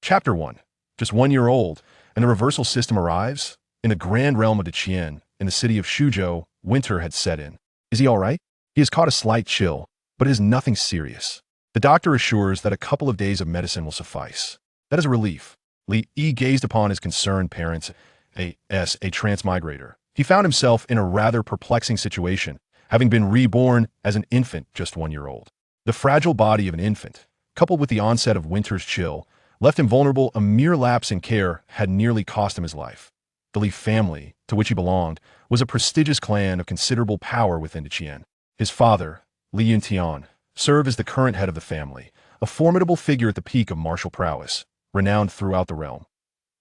Chapter 1. Just 1 year old, and the reversal system arrives? In the grand realm of Deqian, in the city of Shuzhou, winter had set in. Is he all right? He has caught a slight chill, but it is nothing serious. The doctor assures that a couple of days of medicine will suffice. That is a relief. Li Yi gazed upon his concerned parents, a transmigrator. He found himself in a rather perplexing situation, having been reborn as an infant just 1 year old. The fragile body of an infant, coupled with the onset of winter's chill, left him vulnerable. A mere lapse in care had nearly cost him his life. The Li family, to which he belonged, was a prestigious clan of considerable power within Deqian. His father, Li Yuntian, served as the current head of the family, a formidable figure at the peak of martial prowess, renowned throughout the realm.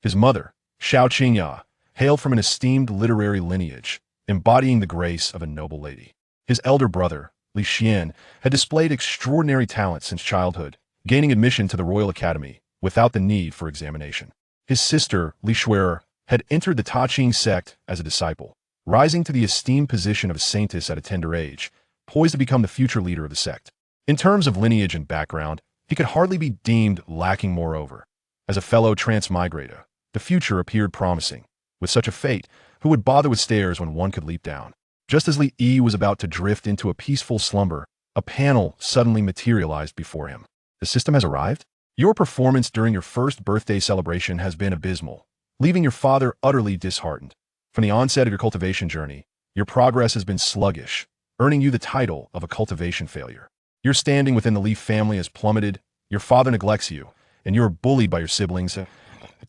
His mother, Xiao Qingya, hailed from an esteemed literary lineage, embodying the grace of a noble lady. His elder brother, Li Xian, had displayed extraordinary talent since childhood, gaining admission to the Royal Academy without the need for examination. His sister, Li Shuer, had entered the Taqing sect as a disciple, rising to the esteemed position of a saintess at a tender age, poised to become the future leader of the sect. In terms of lineage and background, he could hardly be deemed lacking. Moreover, as a fellow transmigrator, the future appeared promising. With such a fate, who would bother with stairs when one could leap down? Just as Li Yi was about to drift into a peaceful slumber, a panel suddenly materialized before him. The system has arrived? Your performance during your first birthday celebration has been abysmal, leaving your father utterly disheartened. From the onset of your cultivation journey, your progress has been sluggish, earning you the title of a cultivation failure. Your standing within the Li family has plummeted, your father neglects you, and you are bullied by your siblings. At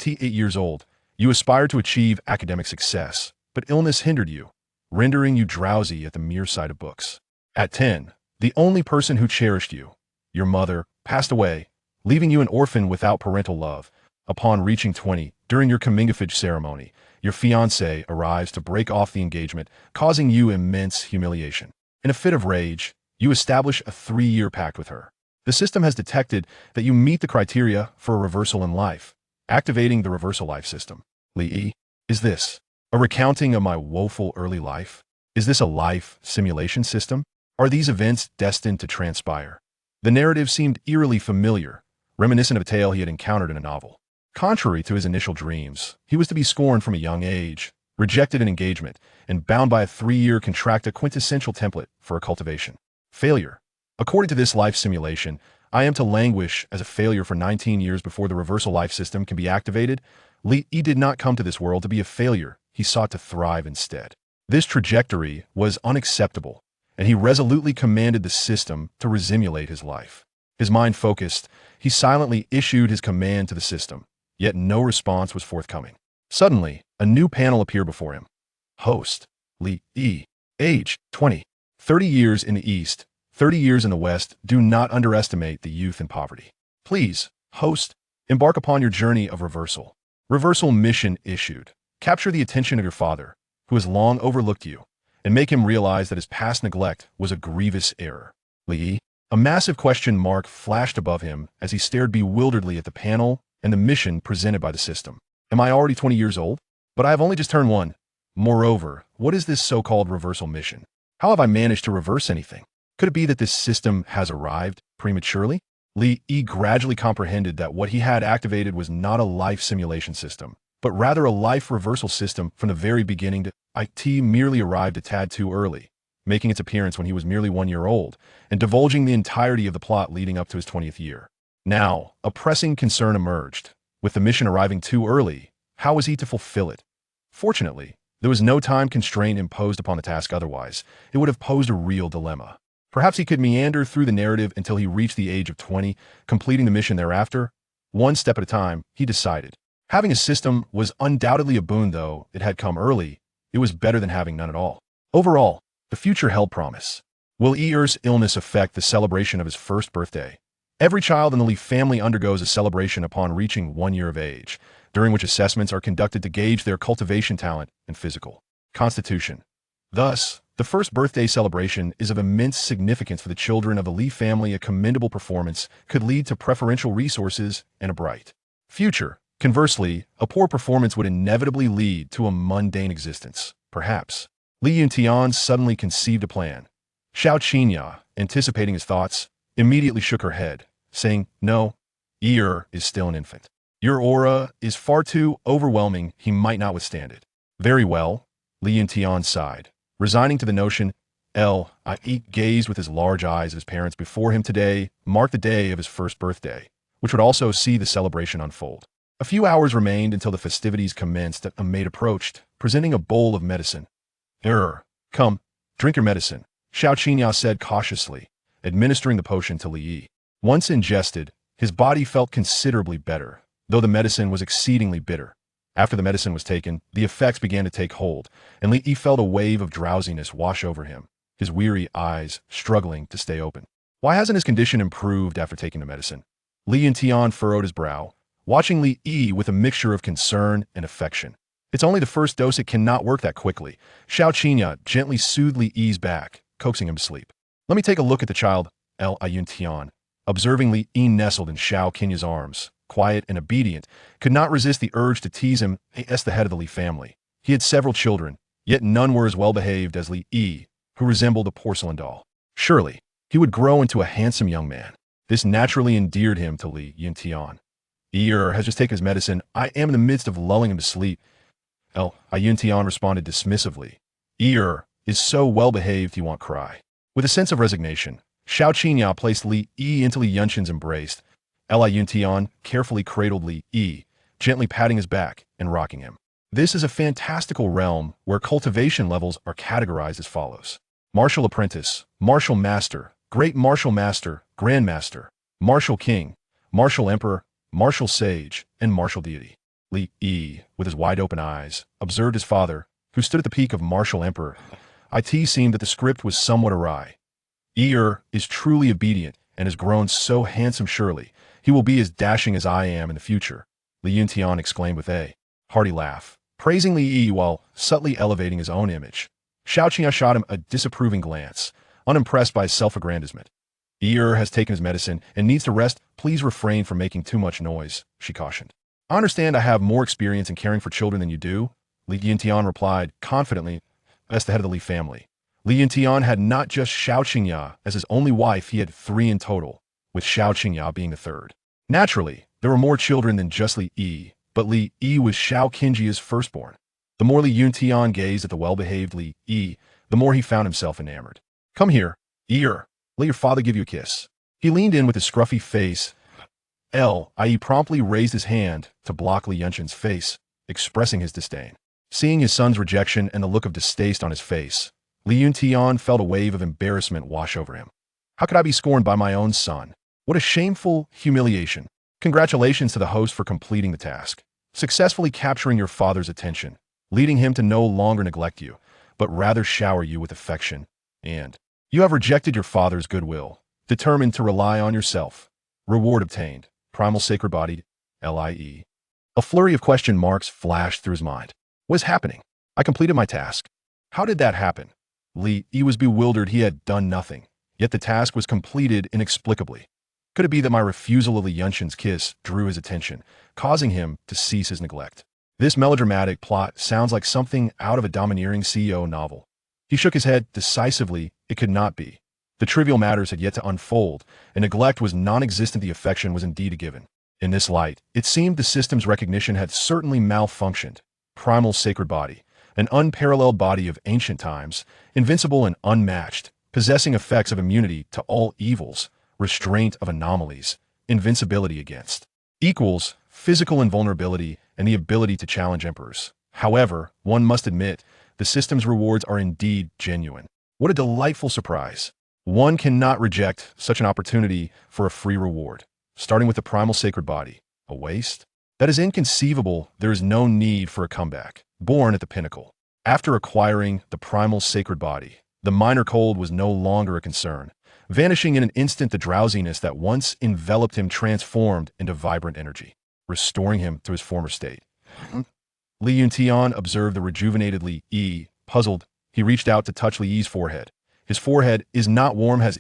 8 years old, you aspired to achieve academic success, but illness hindered you, rendering you drowsy at the mere sight of books. At 10, the only person who cherished you, your mother, passed away, leaving you an orphan without parental love. Upon reaching 20, during your comingafage ceremony, your fiancé arrives to break off the engagement, causing you immense humiliation. In a fit of rage, you establish a 3-year pact with her. The system has detected that you meet the criteria for a reversal in life, activating the reversal life system. Li Yi, is this a recounting of my woeful early life? Is this a life simulation system? Are these events destined to transpire? The narrative seemed eerily familiar, reminiscent of a tale he had encountered in a novel. Contrary to his initial dreams, he was to be scorned from a young age, rejected in engagement, and bound by a 3-year contract, a quintessential template for a cultivation. Failure. According to this life simulation, I am to languish as a failure for 19 years before the reversal life system can be activated. Li Yi did not come to this world to be a failure. He sought to thrive instead. This trajectory was unacceptable, and he resolutely commanded the system to resimulate his life. His mind focused, he silently issued his command to the system, yet no response was forthcoming. Suddenly, a new panel appeared before him. Host, Li Yi, age 20, 30 years in the East, 30 years in the West. Do not underestimate the youth and poverty. Please, host, embark upon your journey of reversal. Reversal mission issued. Capture the attention of your father, who has long overlooked you, and make him realize that his past neglect was a grievous error. Li Yi, a massive question mark flashed above him as he stared bewilderedly at the panel and the mission presented by the system. Am I already 20 years old? But I have only just turned 1. Moreover, what is this so-called reversal mission? How have I managed to reverse anything? Could it be that this system has arrived prematurely? Li Yi gradually comprehended that what he had activated was not a life simulation system, but rather a life reversal system from the very beginning. It merely arrived a tad too early, making its appearance when he was merely 1 year old, and divulging the entirety of the plot leading up to his 20th year. Now, a pressing concern emerged. With the mission arriving too early, how was he to fulfill it? Fortunately, there was no time constraint imposed upon the task, otherwise it would have posed a real dilemma. Perhaps he could meander through the narrative until he reached the age of 20, completing the mission thereafter. One step at a time, he decided. Having a system was undoubtedly a boon, though it had come early. It was better than having none at all. Overall, the future held promise. Will Yi's illness affect the celebration of his first birthday? Every child in the Li family undergoes a celebration upon reaching 1 year of age, during which assessments are conducted to gauge their cultivation talent and physical constitution. Thus, the first birthday celebration is of immense significance for the children of the Li family. A commendable performance could lead to preferential resources and a bright future. Conversely, a poor performance would inevitably lead to a mundane existence. Perhaps. Li Yuntian suddenly conceived a plan. Xiao Qingya, anticipating his thoughts, immediately shook her head, saying, "No, Yi is still an infant. Your aura is far too overwhelming. He might not withstand it. Very well, Li Yuntian sighed, resigning to the notion. I gazed with his large eyes at his parents before him. Today marked the day of his first birthday, which would also see the celebration unfold. A few hours remained until the festivities commenced. A maid approached, presenting a bowl of medicine. Come, drink your medicine, Xiao Qinya said cautiously, administering the potion to Li Yi. Once ingested, his body felt considerably better, though the medicine was exceedingly bitter. After the medicine was taken, the effects began to take hold, and Li Yi felt a wave of drowsiness wash over him, his weary eyes struggling to stay open. Why hasn't his condition improved after taking the medicine? Li Yuntian furrowed his brow, watching Li Yi with a mixture of concern and affection. It's only the first dose, it cannot work that quickly. Xiao Qinya gently soothed Li Yi's back, coaxing him to sleep. Let me take a look at the child, Yuntian. Observing Li Yi nestled in Xiao Qinya's arms, quiet and obedient, could not resist the urge to tease him as the head of the Li family. He had several children, yet none were as well behaved as Li Yi, who resembled a porcelain doll. Surely, he would grow into a handsome young man. This naturally endeared him to Li Yuntian. Has just taken his medicine. I am in the midst of lulling him to sleep. Yuntian responded dismissively. Is so well behaved he won't cry. With a sense of resignation, Xiao Qinya placed Li Yi into Li Yunshan's embrace. Yuntian carefully cradled Li Yi, gently patting his back and rocking him. This is a fantastical realm where cultivation levels are categorized as follows: Martial Apprentice, Martial Master, Great Martial Master, Grandmaster, Martial King, Martial Emperor, Martial Sage, and Martial Deity. Li Yi, with his wide-open eyes, observed his father, who stood at the peak of Martial Emperor. It seemed that the script was somewhat awry. Is truly obedient and has grown so handsome. Surely he will be as dashing as I am in the future, Li Yuntian exclaimed with a hearty laugh, praising Li Yi while subtly elevating his own image. Xiao Qinya shot him a disapproving glance, unimpressed by his self-aggrandizement. Has taken his medicine and needs to rest. Please refrain from making too much noise, she cautioned. I understand I have more experience in caring for children than you do, Li Yuntian replied confidently, as the head of the Li family. Li Yuntian had not just Xiao Qinya as his only wife, he had 3 in total, with Xiao Qinya being the third. Naturally, there were more children than just Li Yi, but Li Yi was Xiao Qinji's firstborn. The more Li Yuntian gazed at the well-behaved Li Yi, the more he found himself enamored. Come here, let your father give you a kiss. He leaned in with his scruffy face. Li promptly raised his hand to block Li Yunshan's face, expressing his disdain. Seeing his son's rejection and the look of distaste on his face, Li Yuntian felt a wave of embarrassment wash over him. How could I be scorned by my own son? What a shameful humiliation. Congratulations to the host for completing the task, successfully capturing your father's attention, leading him to no longer neglect you, but rather shower you with affection. And you have rejected your father's goodwill, determined to rely on yourself. Reward obtained. Primal Sacred Body, LIE. A flurry of question marks flashed through his mind. What is happening? I completed my task. How did that happen? Li Yi was bewildered. He had done nothing, yet the task was completed inexplicably. Could it be that my refusal of Li Yunshan's kiss drew his attention, causing him to cease his neglect? This melodramatic plot sounds like something out of a domineering CEO novel. He shook his head decisively. It could not be. The trivial matters had yet to unfold, and neglect was non-existent. The affection was indeed a given. In this light, it seemed the system's recognition had certainly malfunctioned. Primal Sacred Body, an unparalleled body of ancient times, invincible and unmatched, possessing effects of immunity to all evils, restraint of anomalies, invincibility against equals, physical invulnerability, and the ability to challenge emperors. However, one must admit, the system's rewards are indeed genuine. What a delightful surprise. One cannot reject such an opportunity for a free reward. Starting with the Primal Sacred Body, a waste? That is inconceivable. There is no need for a comeback. Born at the pinnacle. After acquiring the Primal Sacred Body, the minor cold was no longer a concern. Vanishing in an instant, the drowsiness that once enveloped him transformed into vibrant energy, restoring him to his former state. Li Yuntian observed the rejuvenated Li Yi. Puzzled, he reached out to touch Li Yi's forehead. His forehead is not warm. Has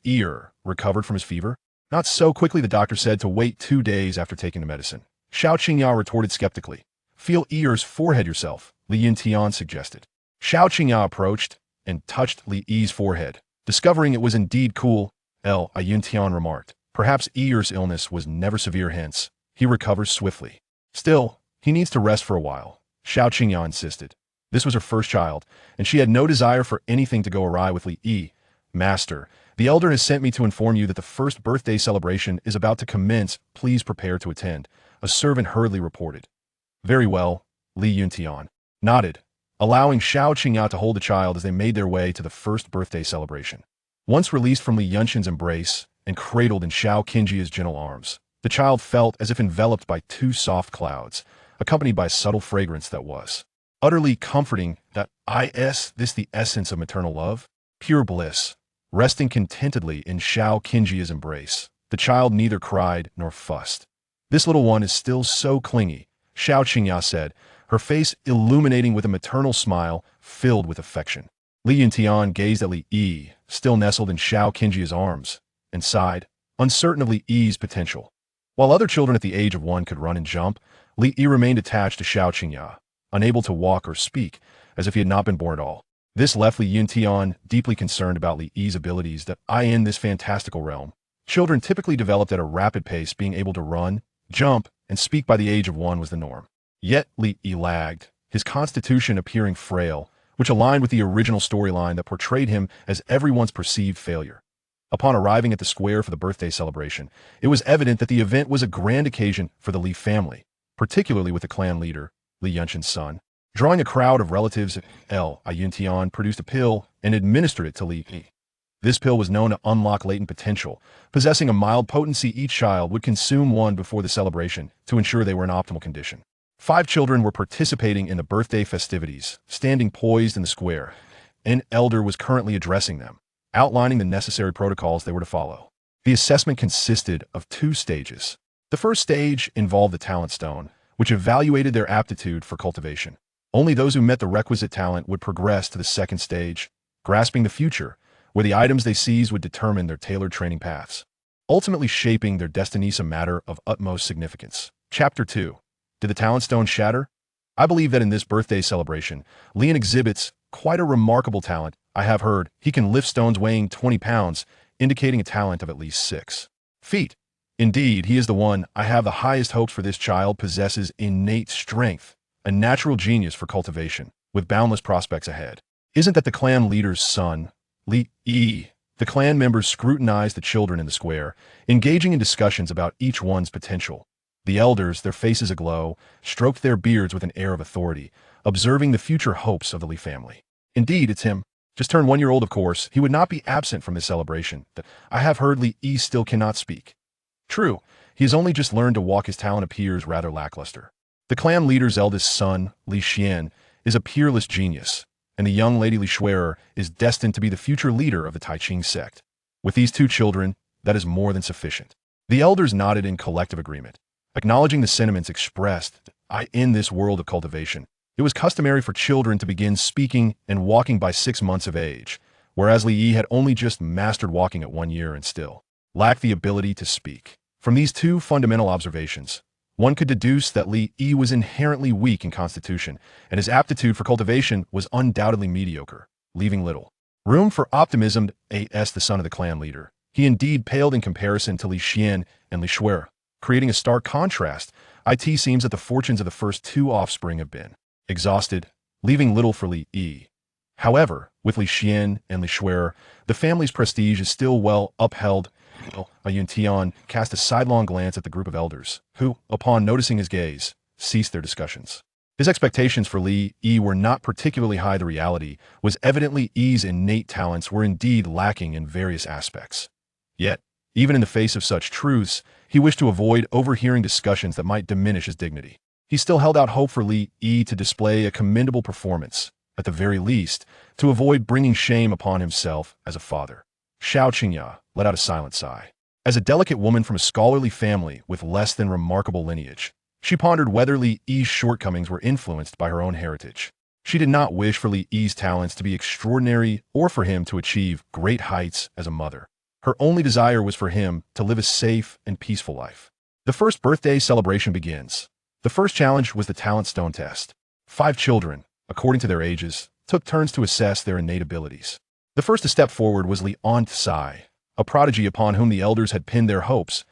recovered from his fever? Not so quickly, the doctor said to wait 2 days after taking the medicine. Xiao Qinya retorted skeptically. Feel Yi's forehead yourself, Li Yuntian suggested. Xiao Qinya approached and touched Li Yi's forehead. Discovering it was indeed cool, Yuntian remarked. Perhaps Yi's illness was never severe, hence he recovers swiftly. Still, he needs to rest for a while, Xiao Qingya insisted. This was her first child, and she had no desire for anything to go awry with Li Yi. Master, the elder has sent me to inform you that the first birthday celebration is about to commence. Please prepare to attend, a servant hurriedly reported. Very well, Li Yuntian nodded, allowing Xiao Qingya to hold the child as they made their way to the first birthday celebration. Once released from Li Yunshan's embrace and cradled in Xiao Qingjia's gentle arms, the child felt as if enveloped by two soft clouds, accompanied by a subtle fragrance that was utterly comforting. This the essence of maternal love? Pure bliss. Resting contentedly in Xiao Qingjia's embrace, the child neither cried nor fussed. This little one is still so clingy, Xiao Qingya said, her face illuminating with a maternal smile filled with affection. Li Yuntian gazed at Li Yi, still nestled in Xiao Qingjia's arms, and sighed, uncertain of Li Yi's potential. While other children at the age of 1 could run and jump, Li Yi remained attached to Xiao Qingya, unable to walk or speak, as if he had not been born at all. This left Li Yuntian deeply concerned about Li Yi's abilities in this fantastical realm. Children typically developed at a rapid pace, being able to run, jump, and speak by the age of 1 was the norm. Yet Li Yi lagged, his constitution appearing frail, which aligned with the original storyline that portrayed him as everyone's perceived failure. Upon arriving at the square for the birthday celebration, it was evident that the event was a grand occasion for the Li family, particularly with the clan leader, Li Yunshan's son. Drawing a crowd of relatives, Yuntian produced a pill and administered it to Li Yi. This pill was known to unlock latent potential, possessing a mild potency. Each child would consume one before the celebration to ensure they were in optimal condition. 5 children were participating in the birthday festivities, standing poised in the square. An elder was currently addressing them, outlining the necessary protocols they were to follow. The assessment consisted of 2 stages. The first stage involved the talent stone, which evaluated their aptitude for cultivation. Only those who met the requisite talent would progress to the second stage, grasping the future, where the items they seized would determine their tailored training paths, ultimately shaping their destinies, a matter of utmost significance. Chapter 2. Did the talent stone shatter? I believe that in this birthday celebration, Lian exhibits quite a remarkable talent. I have heard he can lift stones weighing 20 pounds, indicating a talent of at least 6 feet. Indeed, he is the one. I have the highest hopes for. This child possesses innate strength, a natural genius for cultivation, with boundless prospects ahead. Isn't that the clan leader's son, Li Yi? The clan members scrutinized the children in the square, engaging in discussions about each one's potential. The elders, their faces aglow, stroked their beards with an air of authority, observing the future hopes of the Li family. Indeed, it's him. Just turned 1 year old, of course. He would not be absent from this celebration. I have heard Li Yi still cannot speak. True, he has only just learned to walk. His talent appears rather lackluster. The clan leader's eldest son, Li Xian, is a peerless genius, and the young lady Li Shui'er is destined to be the future leader of the Taiqing sect. With these 2 children, that is more than sufficient. The elders nodded in collective agreement, acknowledging the sentiments expressed. In this world of cultivation, it was customary for children to begin speaking and walking by 6 months of age, whereas Li Yi had only just mastered walking at 1 year and still lacked the ability to speak. From these 2 fundamental observations, one could deduce that Li Yi was inherently weak in constitution, and his aptitude for cultivation was undoubtedly mediocre, leaving little room for optimism. The son of the clan leader, he indeed paled in comparison to Li Xian and Li Shui'er, creating a stark contrast. It seems that the fortunes of the first 2 offspring have been exhausted, leaving little for Li Yi. However, with Li Xian and Li Shui'er, the family's prestige is still well upheld. Yuntian cast a sidelong glance at the group of elders, who, upon noticing his gaze, ceased their discussions. His expectations for Li Yi were not particularly high. The reality was evidently Yi's innate talents were indeed lacking in various aspects. Yet, even in the face of such truths, he wished to avoid overhearing discussions that might diminish his dignity. He still held out hope for Li Yi to display a commendable performance, at the very least, to avoid bringing shame upon himself as a father. Xiao Qingya let out a silent sigh. As a delicate woman from a scholarly family with less than remarkable lineage, she pondered whether Li Yi's shortcomings were influenced by her own heritage. She did not wish for Li Yi's talents to be extraordinary or for him to achieve great heights as a mother. Her only desire was for him to live a safe and peaceful life. The first birthday celebration begins. The first challenge was the talent stone test. 5 children, according to their ages, took turns to assess their innate abilities. The first to step forward was Li Ontsai, a prodigy upon whom the elders had pinned their hopes.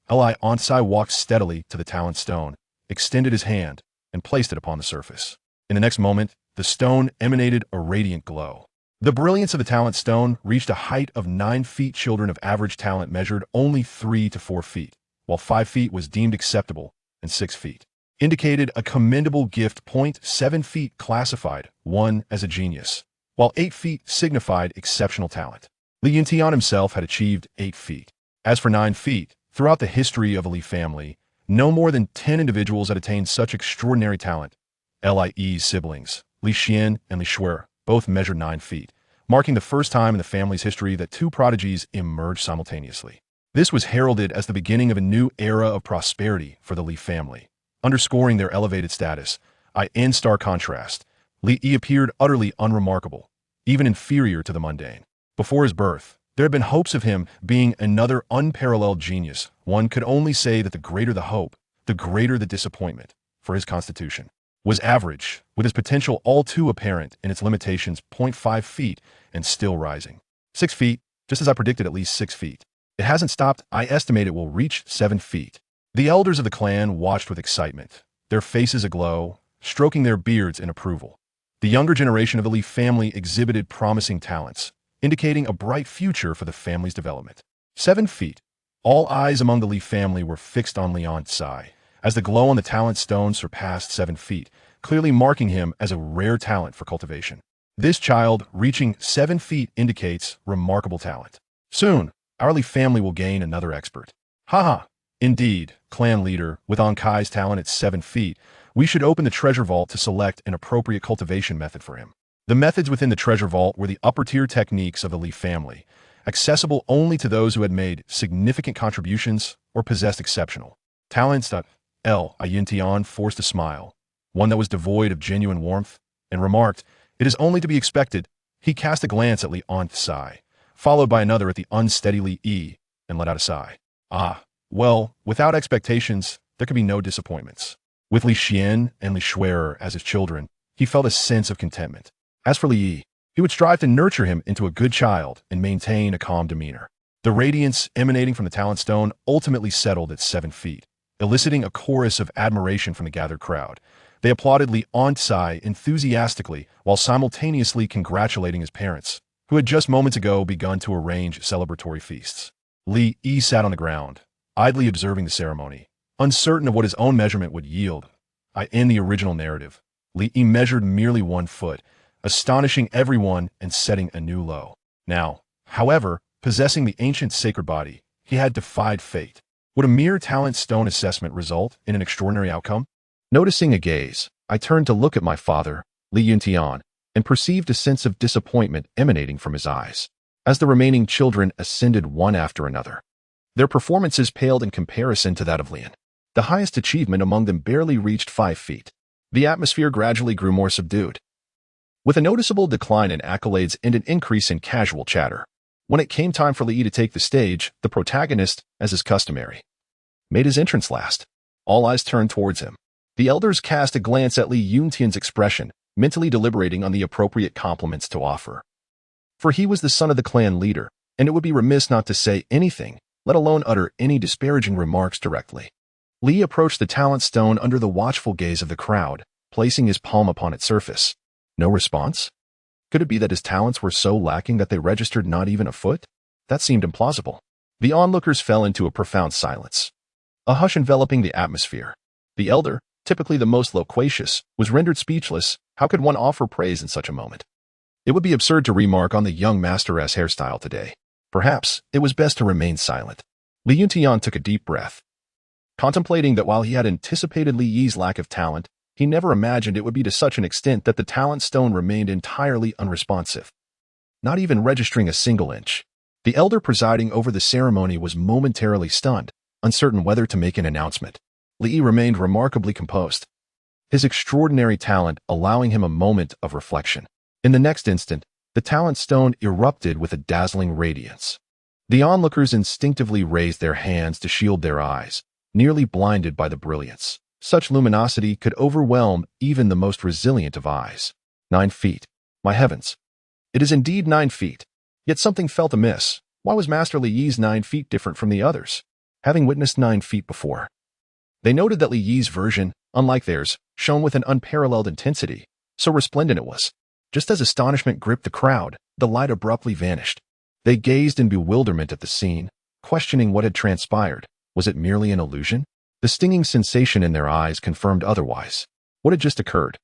Li Ontsai walked steadily to the talent stone, extended his hand, and placed it upon the surface. In the next moment, the stone emanated a radiant glow. The brilliance of the talent stone reached a height of 9 feet. Children of average talent measured only 3 to 4 feet, while 5 feet was deemed acceptable and 6 feet indicated a commendable gift. 7 feet classified one as a genius, while 8 feet signified exceptional talent. Li Yuntian himself had achieved 8 feet. As for 9 feet, throughout the history of the Li family, no more than 10 individuals had attained such extraordinary talent. Lie's siblings, Li Xian and Li Shuer, both measured 9 feet, marking the first time in the family's history that 2 prodigies emerged simultaneously. This was heralded as the beginning of a new era of prosperity for the Li family, underscoring their elevated status. In stark contrast, Li Yi appeared utterly unremarkable, even inferior to the mundane. Before his birth, there had been hopes of him being another unparalleled genius. One could only say that the greater the hope, the greater the disappointment, for his constitution was average, with his potential all too apparent in its limitations. 5 feet and still rising. 6 feet, just as I predicted, at least 6 feet. It hasn't stopped. I estimate it will reach 7 feet. The elders of the clan watched with excitement, their faces aglow, stroking their beards in approval. The younger generation of the Li family exhibited promising talents, indicating a bright future for the family's development. 7 feet. All eyes among the Li family were fixed on Lian Tsai, as the glow on the talent stone surpassed 7 feet, clearly marking him as a rare talent for cultivation. This child, reaching 7 feet, indicates remarkable talent. Soon, our Li family will gain another expert. Haha. Indeed, clan leader, with Ankai's talent at 7 feet, we should open the treasure vault to select an appropriate cultivation method for him. The methods within the treasure vault were the upper-tier techniques of the Li family, accessible only to those who had made significant contributions or possessed exceptional talents. Yuntian forced a smile, one that was devoid of genuine warmth, and remarked, "It is only to be expected." He cast a glance at Lian Tsai, followed by another at the unsteady Li Yi, and let out a sigh. Well, without expectations, there could be no disappointments. With Li Xian and Li Shuer as his children, he felt a sense of contentment. As for Li Yi, he would strive to nurture him into a good child and maintain a calm demeanor. The radiance emanating from the talent stone ultimately settled at 7 feet, eliciting a chorus of admiration from the gathered crowd. They applauded Lian Tsai enthusiastically while simultaneously congratulating his parents, who had just moments ago begun to arrange celebratory feasts. Li Yi sat on the ground, idly observing the ceremony, uncertain of what his own measurement would yield. In the original narrative, Li Yi measured merely 1 foot, astonishing everyone and setting a new low. Now, however, possessing the ancient sacred body, he had defied fate. Would a mere talent stone assessment result in an extraordinary outcome? Noticing a gaze, I turned to look at my father, Li Yuntian, and perceived a sense of disappointment emanating from his eyes. As the remaining children ascended one after another, their performances paled in comparison to that of Lian. The highest achievement among them barely reached 5 feet. The atmosphere gradually grew more subdued, with a noticeable decline in accolades and an increase in casual chatter. When it came time for Li Yi to take the stage, the protagonist, as is customary, made his entrance last. All eyes turned towards him. The elders cast a glance at Li Yuntian's expression, mentally deliberating on the appropriate compliments to offer. For he was the son of the clan leader, and it would be remiss not to say anything, let alone utter any disparaging remarks directly. Li approached the talent stone under the watchful gaze of the crowd, placing his palm upon its surface. No response? Could it be that his talents were so lacking that they registered not even a foot? That seemed implausible. The onlookers fell into a profound silence, a hush enveloping the atmosphere. The elder, typically the most loquacious, was rendered speechless. How could one offer praise in such a moment? It would be absurd to remark on the young master's hairstyle today. Perhaps it was best to remain silent. Li Yuntian took a deep breath, contemplating that while he had anticipated Li Yi's lack of talent, he never imagined it would be to such an extent that the talent stone remained entirely unresponsive, not even registering a single inch. The elder presiding over the ceremony was momentarily stunned, uncertain whether to make an announcement. Li Yi remained remarkably composed, his extraordinary talent allowing him a moment of reflection. In the next instant, the talent stone erupted with a dazzling radiance. The onlookers instinctively raised their hands to shield their eyes, nearly blinded by the brilliance. Such luminosity could overwhelm even the most resilient of eyes. 9 feet. My heavens. It is indeed 9 feet. Yet something felt amiss. Why was Master Li Yi's 9 feet different from the others? Having witnessed 9 feet before, They noted that Li Yi's version, unlike theirs, shone with an unparalleled intensity. So resplendent it was. Just as astonishment gripped the crowd, the light abruptly vanished. They gazed in bewilderment at the scene, questioning what had transpired. Was it merely an illusion? The stinging sensation in their eyes confirmed otherwise. What had just occurred?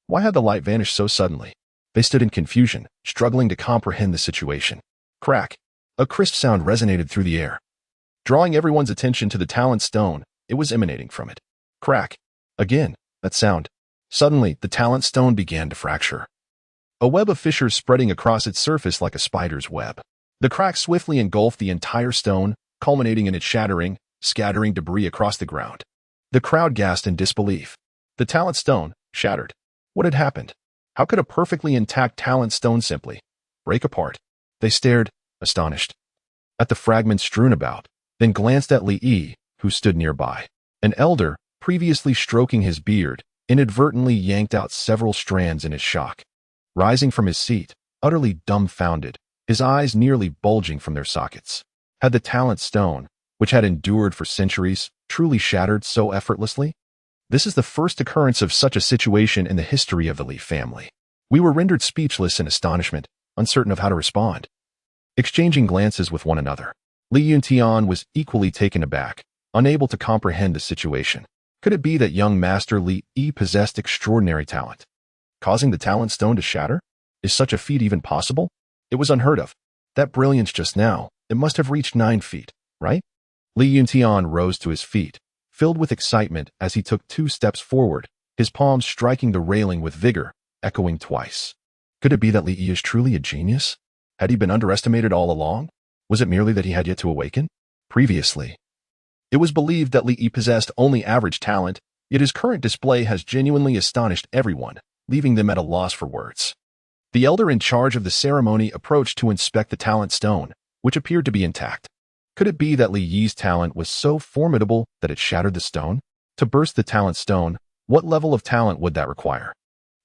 Why had the light vanished so suddenly? They stood in confusion, struggling to comprehend the situation. Crack! A crisp sound resonated through the air. Drawing everyone's attention to the talent stone, it was emanating from it. Crack! Again, that sound. Suddenly, the talent stone began to fracture. A web of fissures spreading across its surface like a spider's web. The crack swiftly engulfed the entire stone, culminating in its shattering, scattering debris across the ground. The crowd gasped in disbelief. The talent stone, shattered. What had happened? How could a perfectly intact talent stone simply break apart? They stared, astonished, at the fragments strewn about, then glanced at Li Yi, who stood nearby. An elder, previously stroking his beard, inadvertently yanked out several strands in his shock. Rising from his seat, utterly dumbfounded, his eyes nearly bulging from their sockets. Had the talent stone, which had endured for centuries, truly shattered so effortlessly? This is the first occurrence of such a situation in the history of the Li family. We were rendered speechless in astonishment, uncertain of how to respond. Exchanging glances with one another, Li Yuntian was equally taken aback, unable to comprehend the situation. Could it be that young Master Li Yi possessed extraordinary talent? Causing the talent stone to shatter? Is such a feat even possible? It was unheard of. That brilliance just now, it must have reached 9 feet, right? Li Yuntian rose to his feet, filled with excitement as he took 2 steps forward, his palms striking the railing with vigor, echoing twice. Could it be that Li Yi is truly a genius? Had he been underestimated all along? Was it merely that he had yet to awaken? Previously, it was believed that Li Yi possessed only average talent, yet his current display has genuinely astonished everyone, leaving them at a loss for words. The elder in charge of the ceremony approached to inspect the talent stone, which appeared to be intact. Could it be that Li Yi's talent was so formidable that it shattered the stone? To burst the talent stone, what level of talent would that require?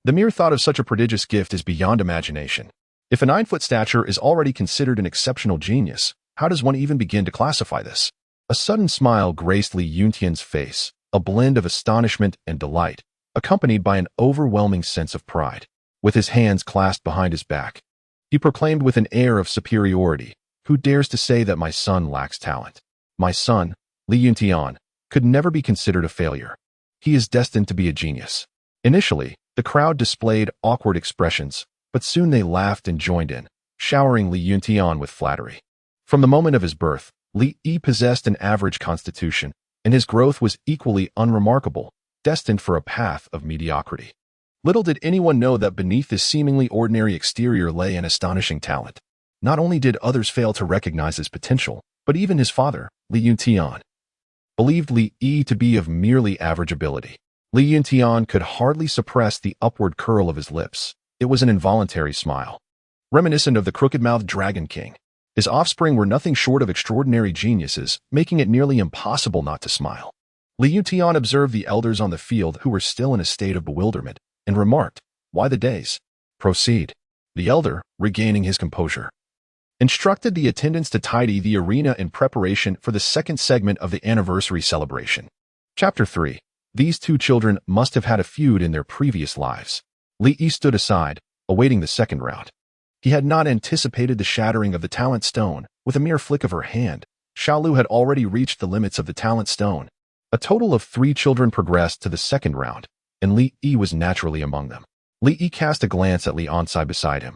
The mere thought of such a prodigious gift is beyond imagination. If a 9-foot stature is already considered an exceptional genius, how does one even begin to classify this? A sudden smile graced Li Yuntian's face, a blend of astonishment and delight, accompanied by an overwhelming sense of pride. With his hands clasped behind his back, he proclaimed with an air of superiority, "Who dares to say that my son lacks talent? My son, Li Yuntian, could never be considered a failure. He is destined to be a genius." Initially, the crowd displayed awkward expressions, but soon they laughed and joined in, showering Li Yuntian with flattery. From the moment of his birth, Li Yi possessed an average constitution, and his growth was equally unremarkable, destined for a path of mediocrity. Little did anyone know that beneath this seemingly ordinary exterior lay an astonishing talent. Not only did others fail to recognize his potential, but even his father, Li Yuntian, believed Li Yi to be of merely average ability. Li Yuntian could hardly suppress the upward curl of his lips. It was an involuntary smile, reminiscent of the crooked-mouthed Dragon King. His offspring were nothing short of extraordinary geniuses, making it nearly impossible not to smile. Li Yuntian observed the elders on the field who were still in a state of bewilderment, and remarked, "Why the daze? Proceed." The elder, regaining his composure, instructed the attendants to tidy the arena in preparation for the second segment of the anniversary celebration. Chapter 3. These 2 children must have had a feud in their previous lives. Li Yi stood aside, awaiting the second round. He had not anticipated the shattering of the talent stone. With a mere flick of her hand, Xiaolu had already reached the limits of the talent stone. A total of 3 children progressed to the second round, and Li Yi was naturally among them. Li Yi cast a glance at Li Ansai beside him.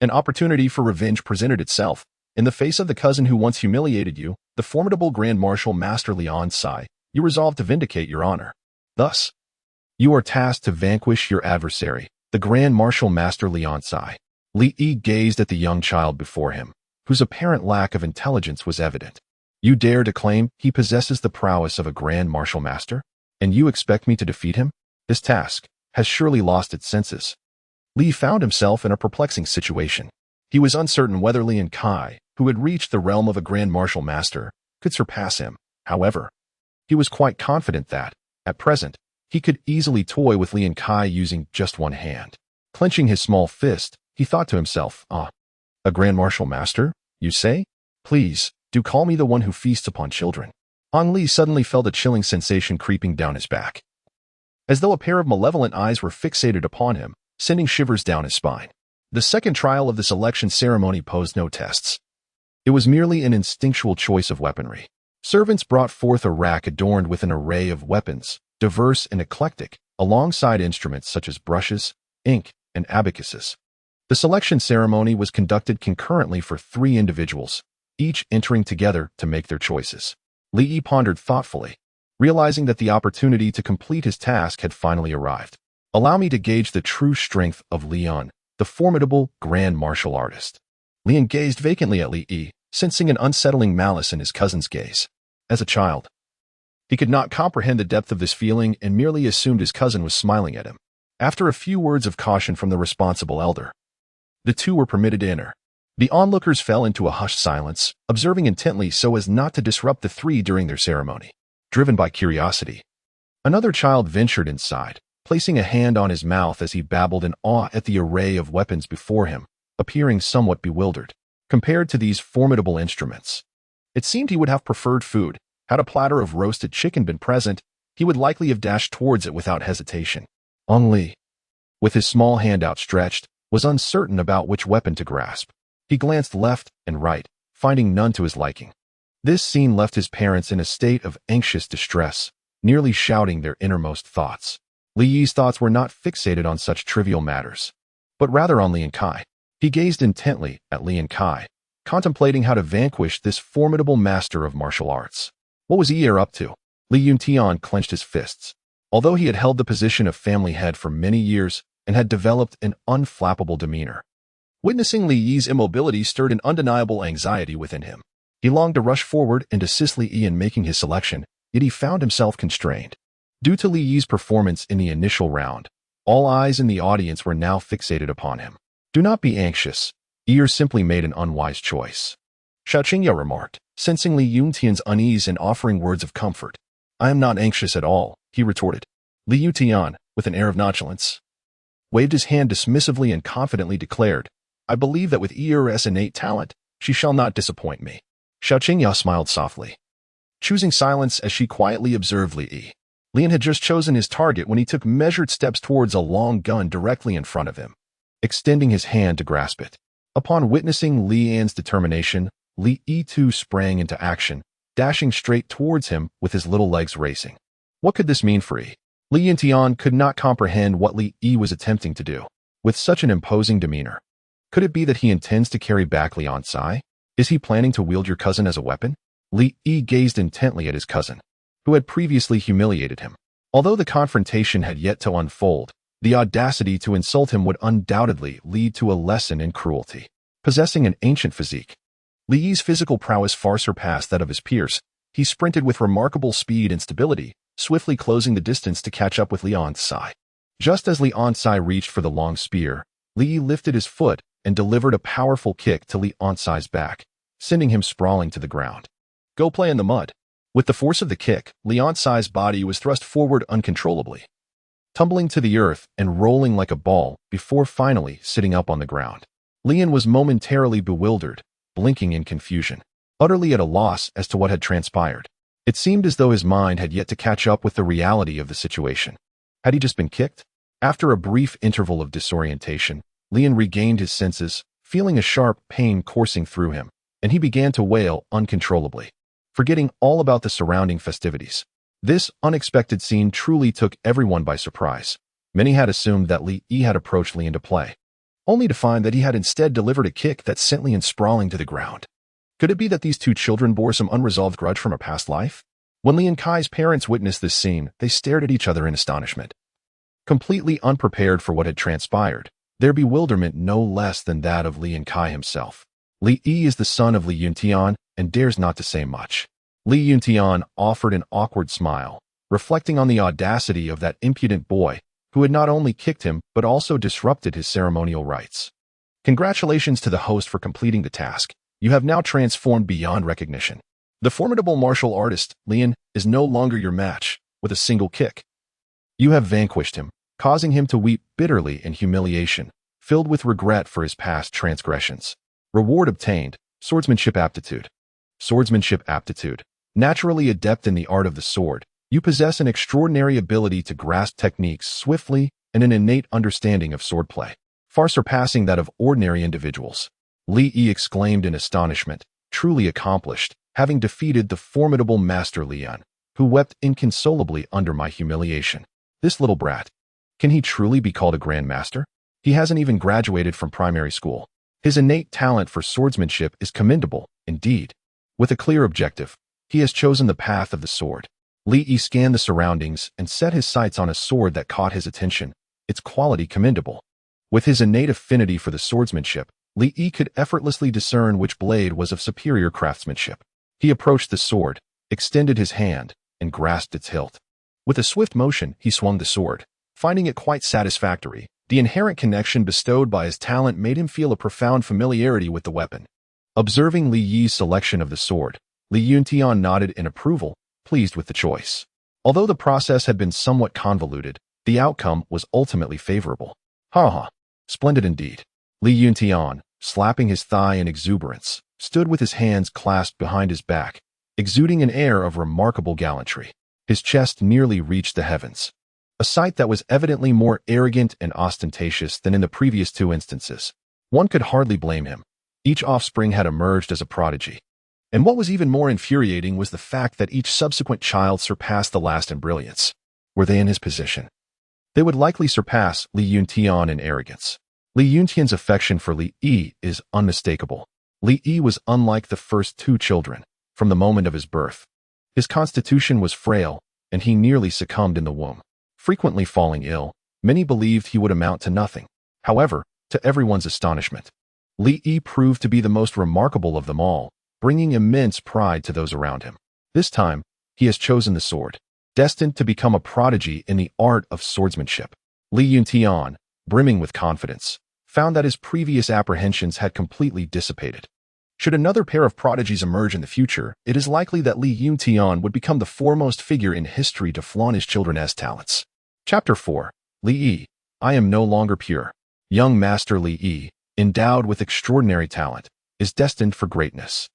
An opportunity for revenge presented itself. In the face of the cousin who once humiliated you, the formidable Grand Marshal Master Li Ansai, you resolved to vindicate your honor. Thus, you are tasked to vanquish your adversary, the Grand Marshal Master Li Ansai. Li Yi gazed at the young child before him, whose apparent lack of intelligence was evident. You dare to claim he possesses the prowess of a Grand Marshal Master? And you expect me to defeat him? This task has surely lost its senses. Li found himself in a perplexing situation. He was uncertain whether Li and Kai, who had reached the realm of a Grand Marshal Master, could surpass him. However, he was quite confident that, at present, he could easily toy with Li and Kai using just one hand. Clenching his small fist, he thought to himself, a Grand Marshal Master, you say? Please, do call me the one who feasts upon children. Li suddenly felt a chilling sensation creeping down his back, as though a pair of malevolent eyes were fixated upon him, sending shivers down his spine. The second trial of the selection ceremony posed no tests. It was merely an instinctual choice of weaponry. Servants brought forth a rack adorned with an array of weapons, diverse and eclectic, alongside instruments such as brushes, ink, and abacuses. The selection ceremony was conducted concurrently for 3 individuals, each entering together to make their choices. Li pondered thoughtfully, realizing that the opportunity to complete his task had finally arrived. Allow me to gauge the true strength of Leon, the formidable grand martial artist. Leon gazed vacantly at Li, sensing an unsettling malice in his cousin's gaze. As a child, he could not comprehend the depth of this feeling and merely assumed his cousin was smiling at him. After a few words of caution from the responsible elder, the two were permitted to enter. The onlookers fell into a hushed silence, observing intently so as not to disrupt the 3 during their ceremony. Driven by curiosity, another child ventured inside, placing a hand on his mouth as he babbled in awe at the array of weapons before him, appearing somewhat bewildered. Compared to these formidable instruments, it seemed he would have preferred food. Had a platter of roasted chicken been present, he would likely have dashed towards it without hesitation. Li, with his small hand outstretched, was uncertain about which weapon to grasp. He glanced left and right, finding none to his liking. This scene left his parents in a state of anxious distress, nearly shouting their innermost thoughts. Li Yi's thoughts were not fixated on such trivial matters, but rather on Lian Kai. He gazed intently at Lian Kai, contemplating how to vanquish this formidable master of martial arts. What was Yi up to? Li Yuntian clenched his fists. Although he had held the position of family head for many years and had developed an unflappable demeanor, witnessing Li Yi's immobility stirred an undeniable anxiety within him. He longed to rush forward and assist Li Yi in making his selection, yet he found himself constrained. Due to Li Yi's performance in the initial round, all eyes in the audience were now fixated upon him. Do not be anxious. Yi simply made an unwise choice, Xiao Qingya remarked, sensing Li Yuntian's unease and offering words of comfort. I am not anxious at all, he retorted. Li Yuntian, with an air of nonchalance, waved his hand dismissively and confidently declared, I believe that with Yi's innate talent, she shall not disappoint me. Xiao Qingya smiled softly, choosing silence as she quietly observed Li Yi. Lian had just chosen his target when he took measured steps towards a long gun directly in front of him, extending his hand to grasp it. Upon witnessing Lian's determination, Li Yi too sprang into action, dashing straight towards him with his little legs racing. What could this mean for Yi? Li Yuntian could not comprehend what Li Yi was attempting to do with such an imposing demeanor. Could it be that he intends to carry back Lian Sai? Is he planning to wield your cousin as a weapon? Li Yi gazed intently at his cousin, who had previously humiliated him. Although the confrontation had yet to unfold, the audacity to insult him would undoubtedly lead to a lesson in cruelty. Possessing an ancient physique, Li Yi's physical prowess far surpassed that of his peers. He sprinted with remarkable speed and stability, swiftly closing the distance to catch up with Lian Sai. Just as Lian Sai reached for the long spear, Li Yi lifted his foot and delivered a powerful kick to Lian Sai's back, sending him sprawling to the ground. Go play in the mud. With the force of the kick, Lian Sai's body was thrust forward uncontrollably, tumbling to the earth and rolling like a ball before finally sitting up on the ground. Lian was momentarily bewildered, blinking in confusion, utterly at a loss as to what had transpired. It seemed as though his mind had yet to catch up with the reality of the situation. Had he just been kicked? After a brief interval of disorientation, Lian regained his senses, feeling a sharp pain coursing through him, and he began to wail uncontrollably, forgetting all about the surrounding festivities. This unexpected scene truly took everyone by surprise. Many had assumed that Li Yi had approached Lian to play, only to find that he had instead delivered a kick that sent Lian sprawling to the ground. Could it be that these two children bore some unresolved grudge from a past life? When Lian Kai's parents witnessed this scene, they stared at each other in astonishment. Completely unprepared for what had transpired, their bewilderment no less than that of Lian Kai himself. Li Yi is the son of Li Yuntian and dares not to say much. Li Yuntian offered an awkward smile, reflecting on the audacity of that impudent boy who had not only kicked him but also disrupted his ceremonial rites. Congratulations to the host for completing the task. You have now transformed beyond recognition. The formidable martial artist, Lian, is no longer your match with a single kick. You have vanquished him, causing him to weep bitterly in humiliation, filled with regret for his past transgressions. Reward obtained, swordsmanship aptitude. Swordsmanship aptitude. Naturally adept in the art of the sword, you possess an extraordinary ability to grasp techniques swiftly and an innate understanding of swordplay, far surpassing that of ordinary individuals. Li Yi exclaimed in astonishment, truly accomplished, having defeated the formidable Master Lian, who wept inconsolably under my humiliation. This little brat. Can he truly be called a Grand Master? He hasn't even graduated from primary school. His innate talent for swordsmanship is commendable, indeed. With a clear objective, he has chosen the path of the sword. Li Yi scanned the surroundings and set his sights on a sword that caught his attention, its quality commendable. With his innate affinity for the swordsmanship, Li Yi could effortlessly discern which blade was of superior craftsmanship. He approached the sword, extended his hand, and grasped its hilt. With a swift motion, he swung the sword. Finding it quite satisfactory, the inherent connection bestowed by his talent made him feel a profound familiarity with the weapon. Observing Li Yi's selection of the sword, Li Yuntian nodded in approval, pleased with the choice. Although the process had been somewhat convoluted, the outcome was ultimately favorable. Ha! Splendid indeed. Li Yuntian, slapping his thigh in exuberance, stood with his hands clasped behind his back, exuding an air of remarkable gallantry. His chest nearly reached the heavens, a sight that was evidently more arrogant and ostentatious than in the previous two instances. One could hardly blame him. Each offspring had emerged as a prodigy. And what was even more infuriating was the fact that each subsequent child surpassed the last in brilliance. Were they in his position, they would likely surpass Li Yuntian in arrogance. Li Yuntian's affection for Li Yi is unmistakable. Li Yi was unlike the first two children. From the moment of his birth, his constitution was frail, and he nearly succumbed in the womb. Frequently falling ill, many believed he would amount to nothing. However, to everyone's astonishment, Li Yi proved to be the most remarkable of them all, bringing immense pride to those around him. This time, he has chosen the sword, destined to become a prodigy in the art of swordsmanship. Li Yuntian, brimming with confidence, found that his previous apprehensions had completely dissipated. Should another pair of prodigies emerge in the future, it is likely that Li Yuntian would become the foremost figure in history to flaunt his children's talents. Chapter 4. Li Yi, I am no longer pure. Young Master Li Yi, endowed with extraordinary talent, is destined for greatness.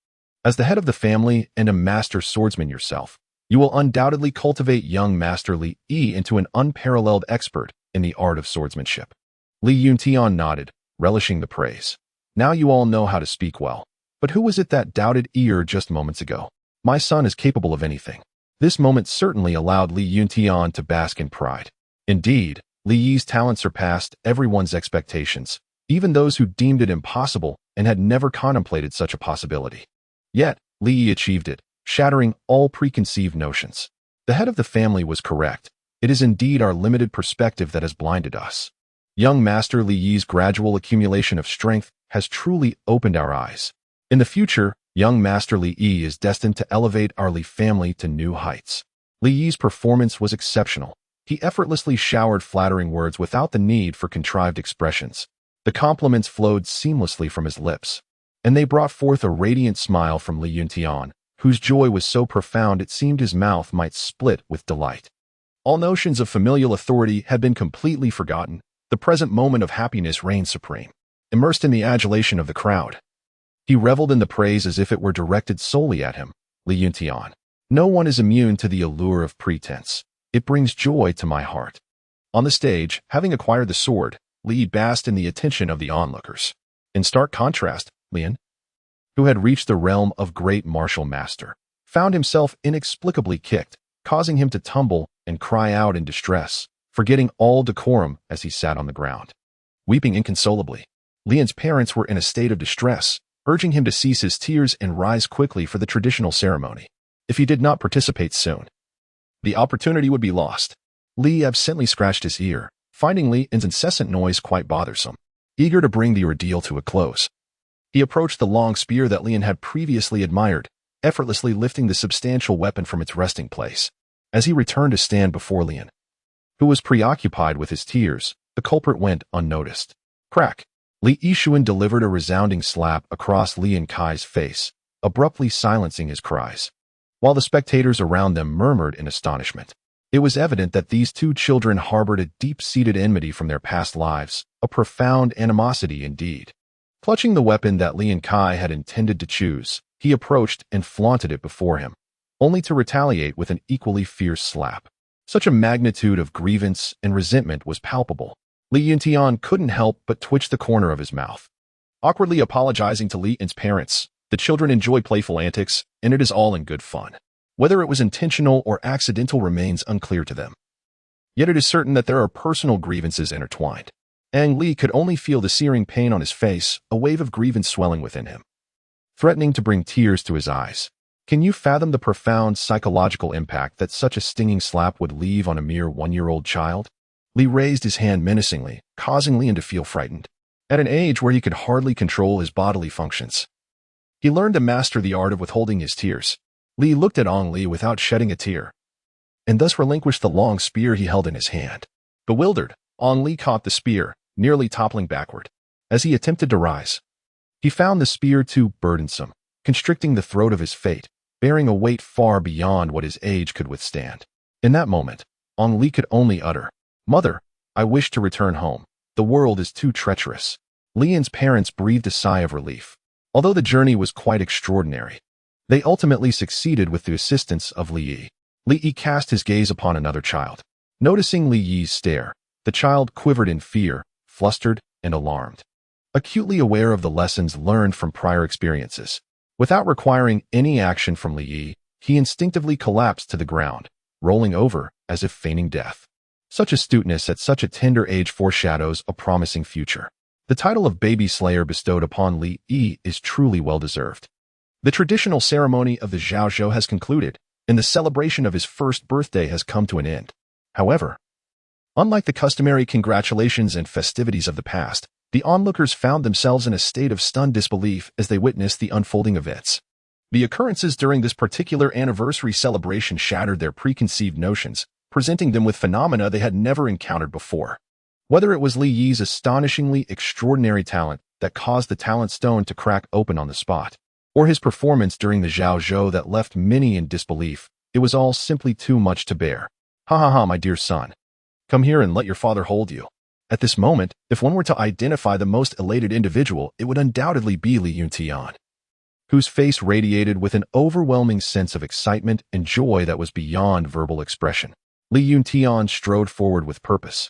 As the head of the family and a master swordsman yourself, you will undoubtedly cultivate young Master Li Yi into an unparalleled expert in the art of swordsmanship. Li Yuntian nodded, relishing the praise. Now you all know how to speak well. But who was it that doubted ear just moments ago? My son is capable of anything. This moment certainly allowed Li Yuntian to bask in pride. Indeed, Li Yi's talent surpassed everyone's expectations, even those who deemed it impossible and had never contemplated such a possibility. Yet, Li Yi achieved it, shattering all preconceived notions. The head of the family was correct. It is indeed our limited perspective that has blinded us. Young Master Li Yi's gradual accumulation of strength has truly opened our eyes. In the future, young Master Li Yi is destined to elevate our Li family to new heights. Li Yi's performance was exceptional. He effortlessly showered flattering words without the need for contrived expressions. The compliments flowed seamlessly from his lips, and they brought forth a radiant smile from Li Yuntian, whose joy was so profound it seemed his mouth might split with delight. All notions of familial authority had been completely forgotten. The present moment of happiness reigned supreme. Immersed in the adulation of the crowd, he reveled in the praise as if it were directed solely at him. Li Yuntian. No one is immune to the allure of pretense. It brings joy to my heart. On the stage, having acquired the sword, Li basked in the attention of the onlookers. In stark contrast, Lian, who had reached the realm of great martial master, found himself inexplicably kicked, causing him to tumble and cry out in distress, forgetting all decorum as he sat on the ground. Weeping inconsolably, Lian's parents were in a state of distress, urging him to cease his tears and rise quickly for the traditional ceremony. If he did not participate soon, the opportunity would be lost. Li absently scratched his ear, finding Lian's incessant noise quite bothersome. Eager to bring the ordeal to a close, he approached the long spear that Lian had previously admired, effortlessly lifting the substantial weapon from its resting place. As he returned to stand before Lian, who was preoccupied with his tears, the culprit went unnoticed. Crack! Li Yishuan delivered a resounding slap across Lian Kai's face, abruptly silencing his cries. While the spectators around them murmured in astonishment, it was evident that these two children harbored a deep-seated enmity from their past lives, a profound animosity indeed. Clutching the weapon that Lian Kai had intended to choose, he approached and flaunted it before him. only to retaliate with an equally fierce slap. Such a magnitude of grievance and resentment was palpable. Li Yuntian couldn't help but twitch the corner of his mouth. Awkwardly apologizing to Li Yin's parents, the children enjoy playful antics, and it is all in good fun. Whether it was intentional or accidental remains unclear to them. Yet it is certain that there are personal grievances intertwined. Ang Li could only feel the searing pain on his face, a wave of grievance swelling within him, threatening to bring tears to his eyes. Can you fathom the profound psychological impact that such a stinging slap would leave on a mere 1-year-old child? Li raised his hand menacingly, causing Lian to feel frightened. At an age where he could hardly control his bodily functions, he learned to master the art of withholding his tears. Li looked at Ong Li without shedding a tear, and thus relinquished the long spear he held in his hand. Bewildered, Ong Li caught the spear, nearly toppling backward. As he attempted to rise, he found the spear too burdensome, constricting the throat of his fate, bearing a weight far beyond what his age could withstand. In that moment, Ong Li could only utter, "Mother, I wish to return home. The world is too treacherous." Lian's parents breathed a sigh of relief. Although the journey was quite extraordinary, they ultimately succeeded with the assistance of Li Yi. Li Yi cast his gaze upon another child. Noticing Li Yi's stare, the child quivered in fear, flustered, and alarmed. Acutely aware of the lessons learned from prior experiences, without requiring any action from Li Yi, he instinctively collapsed to the ground, rolling over as if feigning death. Such astuteness at such a tender age foreshadows a promising future. The title of Baby Slayer bestowed upon Li Yi is truly well-deserved. The traditional ceremony of the Zhaozhou has concluded, and the celebration of his first birthday has come to an end. However, unlike the customary congratulations and festivities of the past, the onlookers found themselves in a state of stunned disbelief as they witnessed the unfolding events. The occurrences during this particular anniversary celebration shattered their preconceived notions, presenting them with phenomena they had never encountered before. Whether it was Li Yi's astonishingly extraordinary talent that caused the talent stone to crack open on the spot, or his performance during the Zhaozhou that left many in disbelief, it was all simply too much to bear. "Ha ha ha, my dear son. Come here and let your father hold you." At this moment, if one were to identify the most elated individual, it would undoubtedly be Li Yuntian, whose face radiated with an overwhelming sense of excitement and joy that was beyond verbal expression. Li Yuntian strode forward with purpose,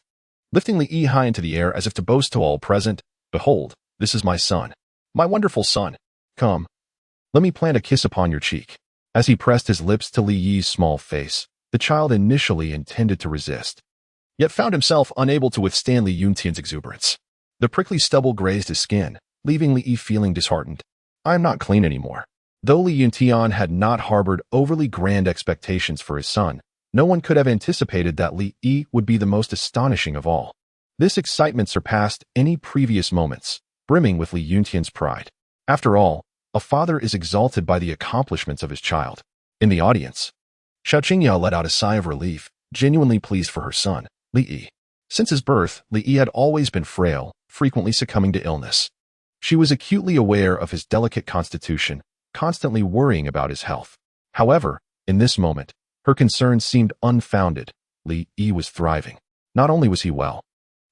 lifting Li Yi high into the air as if to boast to all present, "Behold, this is my son, my wonderful son. Come, let me plant a kiss upon your cheek." As he pressed his lips to Li Yi's small face, the child initially intended to resist, yet found himself unable to withstand Li Yuntian's exuberance. The prickly stubble grazed his skin, leaving Li Yi feeling disheartened. "I am not clean anymore." Though Li Yuntian had not harbored overly grand expectations for his son, no one could have anticipated that Li Yi would be the most astonishing of all. This excitement surpassed any previous moments, brimming with Li Yuntian's pride. After all, a father is exalted by the accomplishments of his child. In the audience, Xiao Qingyao let out a sigh of relief, genuinely pleased for her son, Li Yi. Since his birth, Li Yi had always been frail, frequently succumbing to illness. She was acutely aware of his delicate constitution, constantly worrying about his health. However, in this moment, her concerns seemed unfounded. Li Yi was thriving. Not only was he well,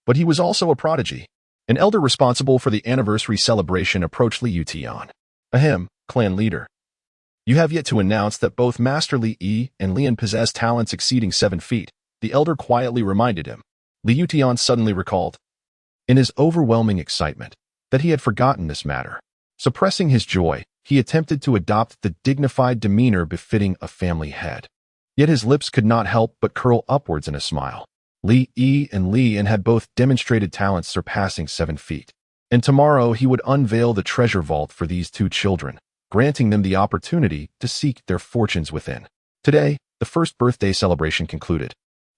but he was also a prodigy. An elder responsible for the anniversary celebration approached Li Yutian. "Ahem, clan leader. You have yet to announce that both Master Li Yi and Lian possess talents exceeding 7 feet, the elder quietly reminded him. Li Yutian suddenly recalled, in his overwhelming excitement, that he had forgotten this matter. Suppressing his joy, he attempted to adopt the dignified demeanor befitting a family head. Yet his lips could not help but curl upwards in a smile. Li Yi and Li Yan had both demonstrated talents surpassing 7 feet. And tomorrow he would unveil the treasure vault for these 2 children, granting them the opportunity to seek their fortunes within. Today, the first birthday celebration concluded,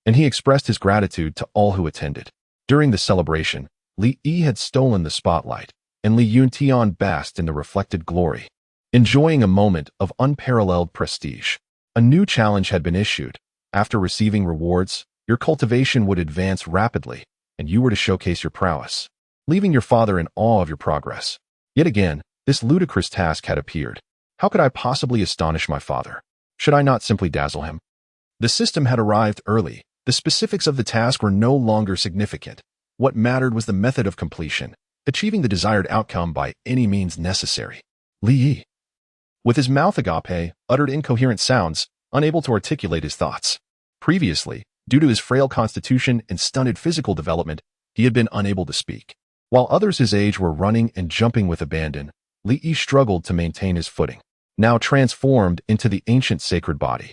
and he expressed his gratitude to all who attended. During the celebration, Li Yi had stolen the spotlight, and Li Yuntian basked in the reflected glory, enjoying a moment of unparalleled prestige. A new challenge had been issued. After receiving rewards, your cultivation would advance rapidly, and you were to showcase your prowess, leaving your father in awe of your progress. Yet again, this ludicrous task had appeared. How could I possibly astonish my father? Should I not simply dazzle him? The system had arrived early. The specifics of the task were no longer significant. What mattered was the method of completion, achieving the desired outcome by any means necessary. Li Yi. With his mouth agape uttered incoherent sounds, unable to articulate his thoughts. Previously, due to his frail constitution and stunted physical development, he had been unable to speak. While others his age were running and jumping with abandon, Li Yi struggled to maintain his footing. Now transformed into the ancient sacred body,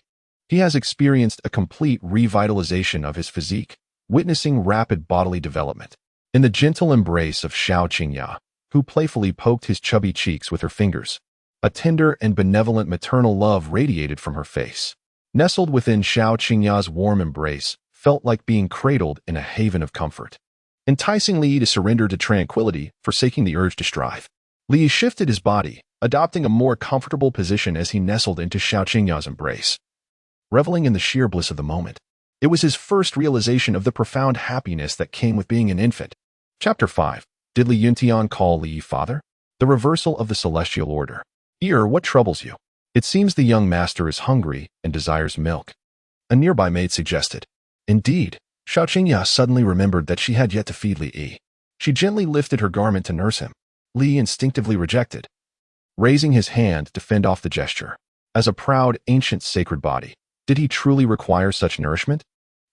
he has experienced a complete revitalization of his physique, witnessing rapid bodily development. In the gentle embrace of Xiao Qingya, who playfully poked his chubby cheeks with her fingers, a tender and benevolent maternal love radiated from her face. Nestled within Xiao Qingya's warm embrace, felt like being cradled in a haven of comfort, enticing Li Yi to surrender to tranquility, forsaking the urge to strive. Li Yi shifted his body, adopting a more comfortable position as he nestled into Xiao Qingya's embrace, reveling in the sheer bliss of the moment. It was his first realization of the profound happiness that came with being an infant. Chapter 5. Did Li Yuntian call Li Yi father? The reversal of the celestial order. What troubles you? It seems the young master is hungry and desires milk, a nearby maid suggested. Indeed, Xiao Qingya suddenly remembered that she had yet to feed Li Yi. She gently lifted her garment to nurse him. Li instinctively rejected, raising his hand to fend off the gesture. As a proud, ancient sacred body, did he truly require such nourishment?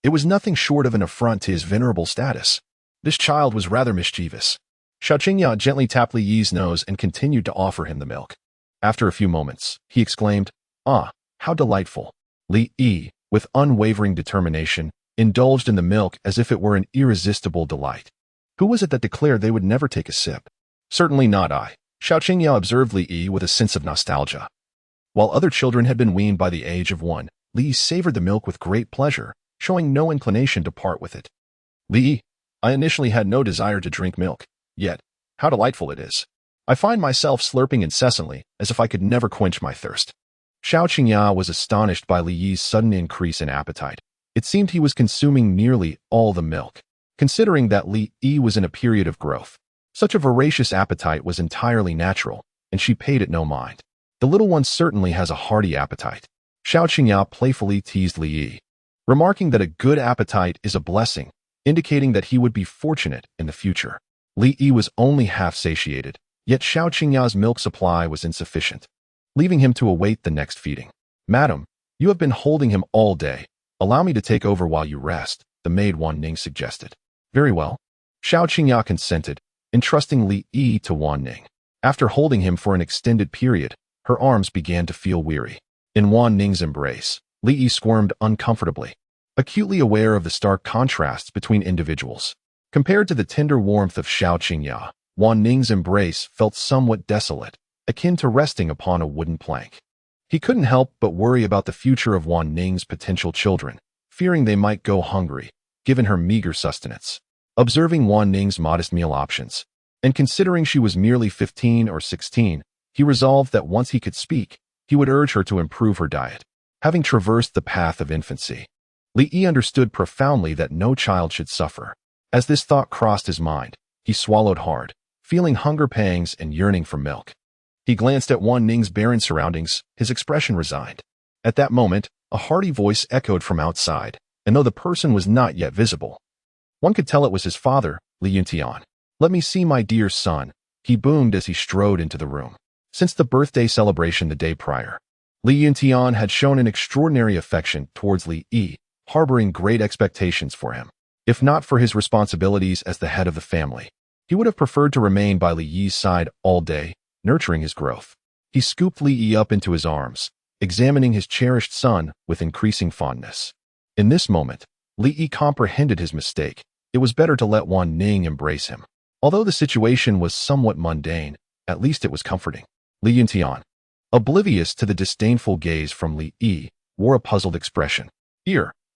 It was nothing short of an affront to his venerable status. This child was rather mischievous. Xiao Qingya gently tapped Li Yi's nose and continued to offer him the milk. After a few moments, he exclaimed, "Ah, how delightful!" Li Yi, with unwavering determination, indulged in the milk as if it were an irresistible delight. Who was it that declared they would never take a sip? Certainly not I. Xiao Qingya observed Li Yi with a sense of nostalgia. While other children had been weaned by the age of 1, Li Yi savored the milk with great pleasure, showing no inclination to part with it. Li Yi, I initially had no desire to drink milk, yet, how delightful it is. I find myself slurping incessantly, as if I could never quench my thirst. Xiao Qingya was astonished by Li Yi's sudden increase in appetite. It seemed he was consuming nearly all the milk. Considering that Li Yi was in a period of growth, such a voracious appetite was entirely natural, and she paid it no mind. The little one certainly has a hearty appetite. Xiao Qingya playfully teased Li Yi, remarking that a good appetite is a blessing, indicating that he would be fortunate in the future. Li Yi was only half satiated, yet Xiao Qingya's milk supply was insufficient, leaving him to await the next feeding. "Madam, you have been holding him all day. Allow me to take over while you rest," the maid Wan Ning suggested. "Very well." Xiao Qingya consented, entrusting Li Yi to Wan Ning. After holding him for an extended period, her arms began to feel weary. In Wan Ning's embrace, Li Yi squirmed uncomfortably, acutely aware of the stark contrasts between individuals. Compared to the tender warmth of Xiao Qingya, Wan Ning's embrace felt somewhat desolate, akin to resting upon a wooden plank. He couldn't help but worry about the future of Wan Ning's potential children, fearing they might go hungry, given her meager sustenance. Observing Wan Ning's modest meal options, and considering she was merely 15 or 16, he resolved that once he could speak, he would urge her to improve her diet. Having traversed the path of infancy, Li Yi understood profoundly that no child should suffer. As this thought crossed his mind, he swallowed hard, feeling hunger pangs and yearning for milk. He glanced at Wan Ning's barren surroundings, his expression resigned. At that moment, a hearty voice echoed from outside, and though the person was not yet visible, one could tell it was his father, Li Yuntian. "Let me see my dear son," he boomed as he strode into the room. Since the birthday celebration the day prior, Li Yuntian had shown an extraordinary affection towards Li Yi, harboring great expectations for him. If not for his responsibilities as the head of the family, he would have preferred to remain by Li Yi's side all day, nurturing his growth. He scooped Li Yi up into his arms, examining his cherished son with increasing fondness. In this moment, Li Yi comprehended his mistake. It was better to let Wan Ning embrace him. Although the situation was somewhat mundane, at least it was comforting. Li Yuntian, oblivious to the disdainful gaze from Li Yi, wore a puzzled expression.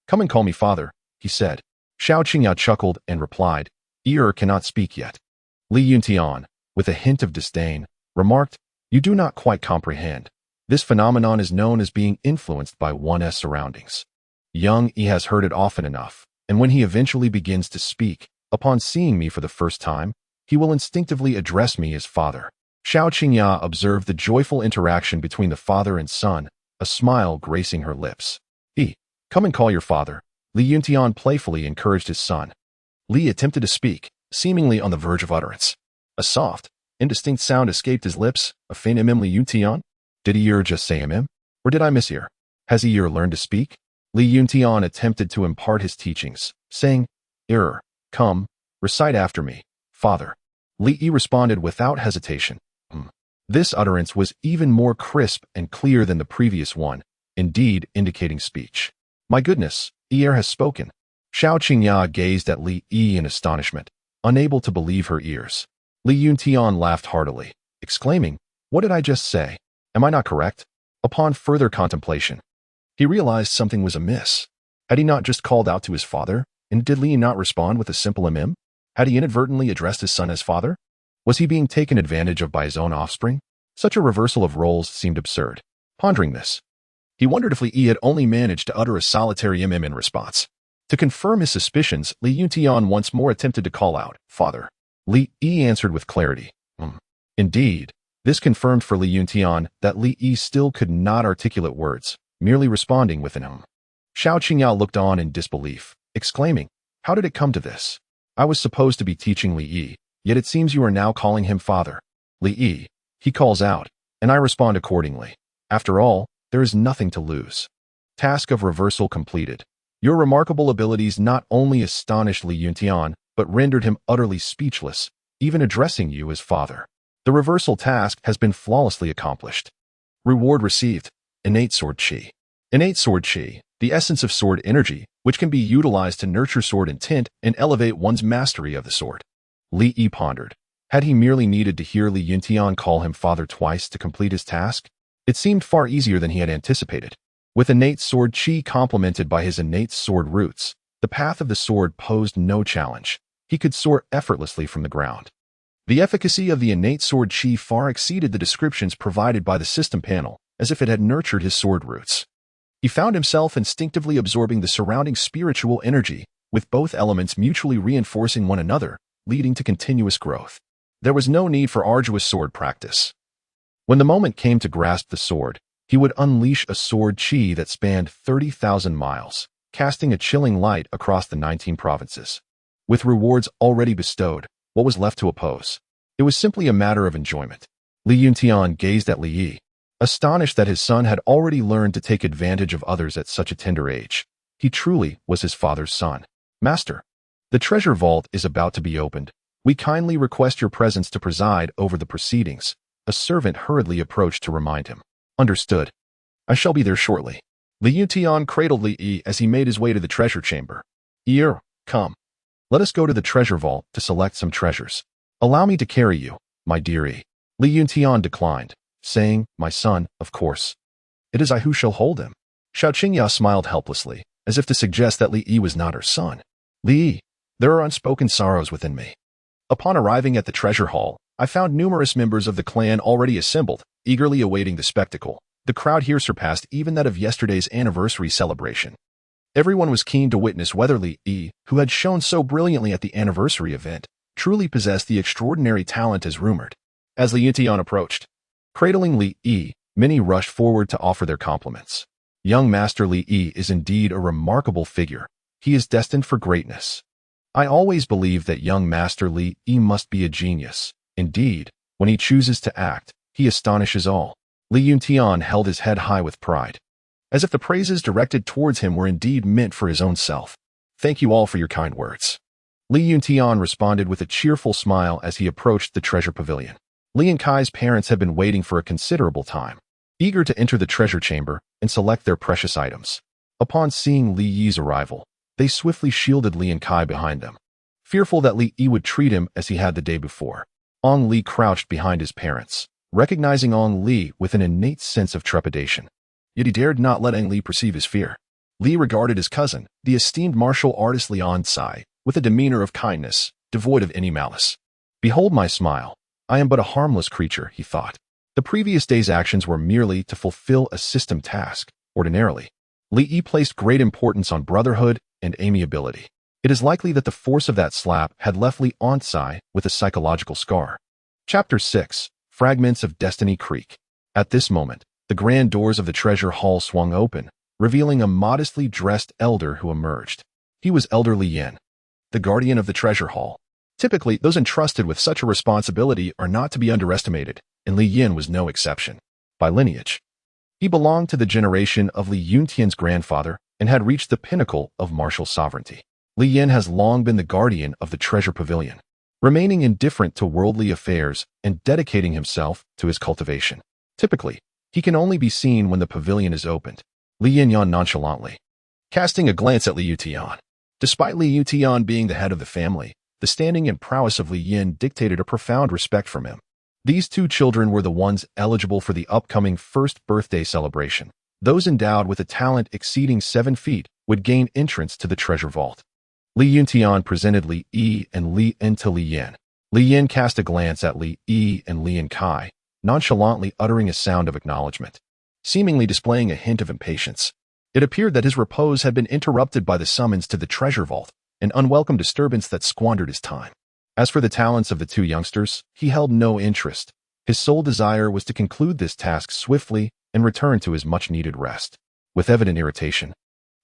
"Come and call me father," he said. Xiao Qingya chuckled and replied, "Cannot speak yet." Li Yuntian, with a hint of disdain, remarked, "You do not quite comprehend. This phenomenon is known as being influenced by one's surroundings. Young he has heard it often enough, and when he eventually begins to speak, upon seeing me for the first time, he will instinctively address me as father." Xiao Qingya observed the joyful interaction between the father and son, a smile gracing her lips. "Come and call your father," Li Yuntian playfully encouraged his son. Li attempted to speak, seemingly on the verge of utterance. A soft, indistinct sound escaped his lips, a faint Li Yuntian. Did Ear just say him? Or did I mishear? Has Ear learned to speak? Li Yuntian attempted to impart his teachings, saying, Ear, come, recite after me, father. Li Yi responded without hesitation. This utterance was even more crisp and clear than the previous one, indeed indicating speech. My goodness, Ear has spoken. Xiao Qingya gazed at Li Yi in astonishment, unable to believe her ears. Li Yuntian laughed heartily, exclaiming, What did I just say? Am I not correct? Upon further contemplation, he realized something was amiss. Had he not just called out to his father, and did Li not respond with a simple Im? Had he inadvertently addressed his son as father? Was he being taken advantage of by his own offspring? Such a reversal of roles seemed absurd. Pondering this, he wondered if Li Yi had only managed to utter a solitary Im in response. To confirm his suspicions, Li Yuntian once more attempted to call out, Father. Li Yi answered with clarity. Indeed, this confirmed for Li Yuntian that Li Yi still could not articulate words, merely responding with an Xiao Qingya looked on in disbelief, exclaiming, How did it come to this? I was supposed to be teaching Li Yi, yet it seems you are now calling him father. Li Yi, he calls out, and I respond accordingly. After all, there is nothing to lose. Task of reversal completed. Your remarkable abilities not only astonished Li Yuntian, but rendered him utterly speechless, even addressing you as father. The reversal task has been flawlessly accomplished. Reward received. Innate Sword Chi. Innate Sword Chi, the essence of sword energy, which can be utilized to nurture sword intent and elevate one's mastery of the sword. Li Yi pondered. Had he merely needed to hear Li Yuntian call him father twice to complete his task? It seemed far easier than he had anticipated. With innate sword chi complemented by his innate sword roots, the path of the sword posed no challenge. He could soar effortlessly from the ground. The efficacy of the innate sword chi far exceeded the descriptions provided by the system panel, as if it had nurtured his sword roots. He found himself instinctively absorbing the surrounding spiritual energy, with both elements mutually reinforcing one another, leading to continuous growth. There was no need for arduous sword practice. When the moment came to grasp the sword, he would unleash a sword chi that spanned 30,000 miles, casting a chilling light across the 19 provinces. With rewards already bestowed, what was left to oppose? It was simply a matter of enjoyment. Li Yuntian gazed at Li Yi, astonished that his son had already learned to take advantage of others at such a tender age. He truly was his father's son. Master, the treasure vault is about to be opened. We kindly request your presence to preside over the proceedings. A servant hurriedly approached to remind him. Understood. I shall be there shortly. Li Yuntian cradled Li Yi as he made his way to the treasure chamber. Ear, come. Let us go to the treasure vault to select some treasures. Allow me to carry you, my dear Yi. Li Yuntian declined, saying, My son, of course. It is I who shall hold him. Xiao Qingya smiled helplessly, as if to suggest that Li Yi was not her son. Li Yi, there are unspoken sorrows within me. Upon arriving at the treasure hall, I found numerous members of the clan already assembled, eagerly awaiting the spectacle. The crowd here surpassed even that of yesterday's anniversary celebration. Everyone was keen to witness whether Li Yi, who had shone so brilliantly at the anniversary event, truly possessed the extraordinary talent as rumored. As Li Yuntian approached, cradling Li Yi, many rushed forward to offer their compliments. Young Master Li Yi is indeed a remarkable figure. He is destined for greatness. I always believed that young Master Li Yi must be a genius. Indeed, when he chooses to act, he astonishes all. Li Yuntian held his head high with pride, as if the praises directed towards him were indeed meant for his own self. Thank you all for your kind words. Li Yuntian responded with a cheerful smile as he approached the treasure pavilion. Li and Kai's parents had been waiting for a considerable time, eager to enter the treasure chamber and select their precious items. Upon seeing Li Yi's arrival, they swiftly shielded Li and Kai behind them, fearful that Li Yi would treat him as he had the day before. Ong Li crouched behind his parents, recognizing Ong Li with an innate sense of trepidation. Yet he dared not let Ong Li perceive his fear. Li regarded his cousin, the esteemed martial artist Lian Cai, with a demeanor of kindness, devoid of any malice. Behold my smile. I am but a harmless creature, he thought. The previous day's actions were merely to fulfill a system task. Ordinarily, Li Yi placed great importance on brotherhood and amiability. It is likely that the force of that slap had left Lian Cai with a psychological scar. Chapter 6. Fragments of Destiny Creek. At this moment, the grand doors of the treasure hall swung open, revealing a modestly dressed elder who emerged. He was Elder Li Yin, the guardian of the treasure hall. Typically, those entrusted with such a responsibility are not to be underestimated, and Li Yin was no exception. by lineage. He belonged to the generation of Li Yuntian's grandfather and had reached the pinnacle of martial sovereignty. Li Yin has long been the guardian of the treasure pavilion, remaining indifferent to worldly affairs and dedicating himself to his cultivation. Typically, he can only be seen when the pavilion is opened. Li Yin yawned nonchalantly, casting a glance at Li Yutian. Despite Li Yutian being the head of the family, the standing and prowess of Li Yin dictated a profound respect from him. These two children were the ones eligible for the upcoming first birthday celebration. Those endowed with a talent exceeding 7 feet would gain entrance to the treasure vault. Li Yuntian presented Li Yi and Li Yin to Li Yin. Li Yin cast a glance at Li Yi and Li Yin Kai, nonchalantly uttering a sound of acknowledgement, seemingly displaying a hint of impatience. It appeared that his repose had been interrupted by the summons to the treasure vault, an unwelcome disturbance that squandered his time. As for the talents of the two youngsters, he held no interest. His sole desire was to conclude this task swiftly and return to his much-needed rest. With evident irritation,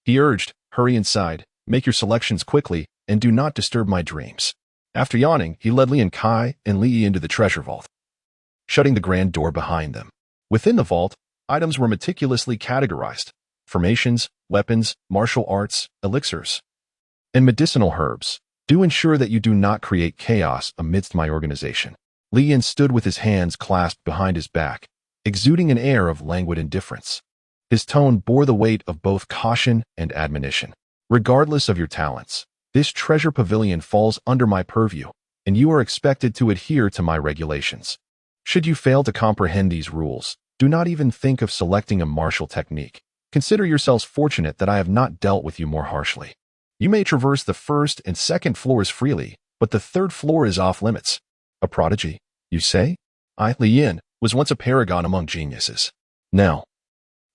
he urged, "Hurry inside, make your selections quickly, and do not disturb my dreams." After yawning, he led Li and Kai and Li Yi into the treasure vault, shutting the grand door behind them. Within the vault, items were meticulously categorized: formations, weapons, martial arts, elixirs, and medicinal herbs. "Do ensure that you do not create chaos amidst my organization." Li Yin stood with his hands clasped behind his back, exuding an air of languid indifference. His tone bore the weight of both caution and admonition. "Regardless of your talents, this treasure pavilion falls under my purview, and you are expected to adhere to my regulations. Should you fail to comprehend these rules, do not even think of selecting a martial technique. Consider yourselves fortunate that I have not dealt with you more harshly. You may traverse the first and second floors freely, but the third floor is off limits." "A prodigy, you say?" "I, Li Yin, was once a paragon among geniuses. Now,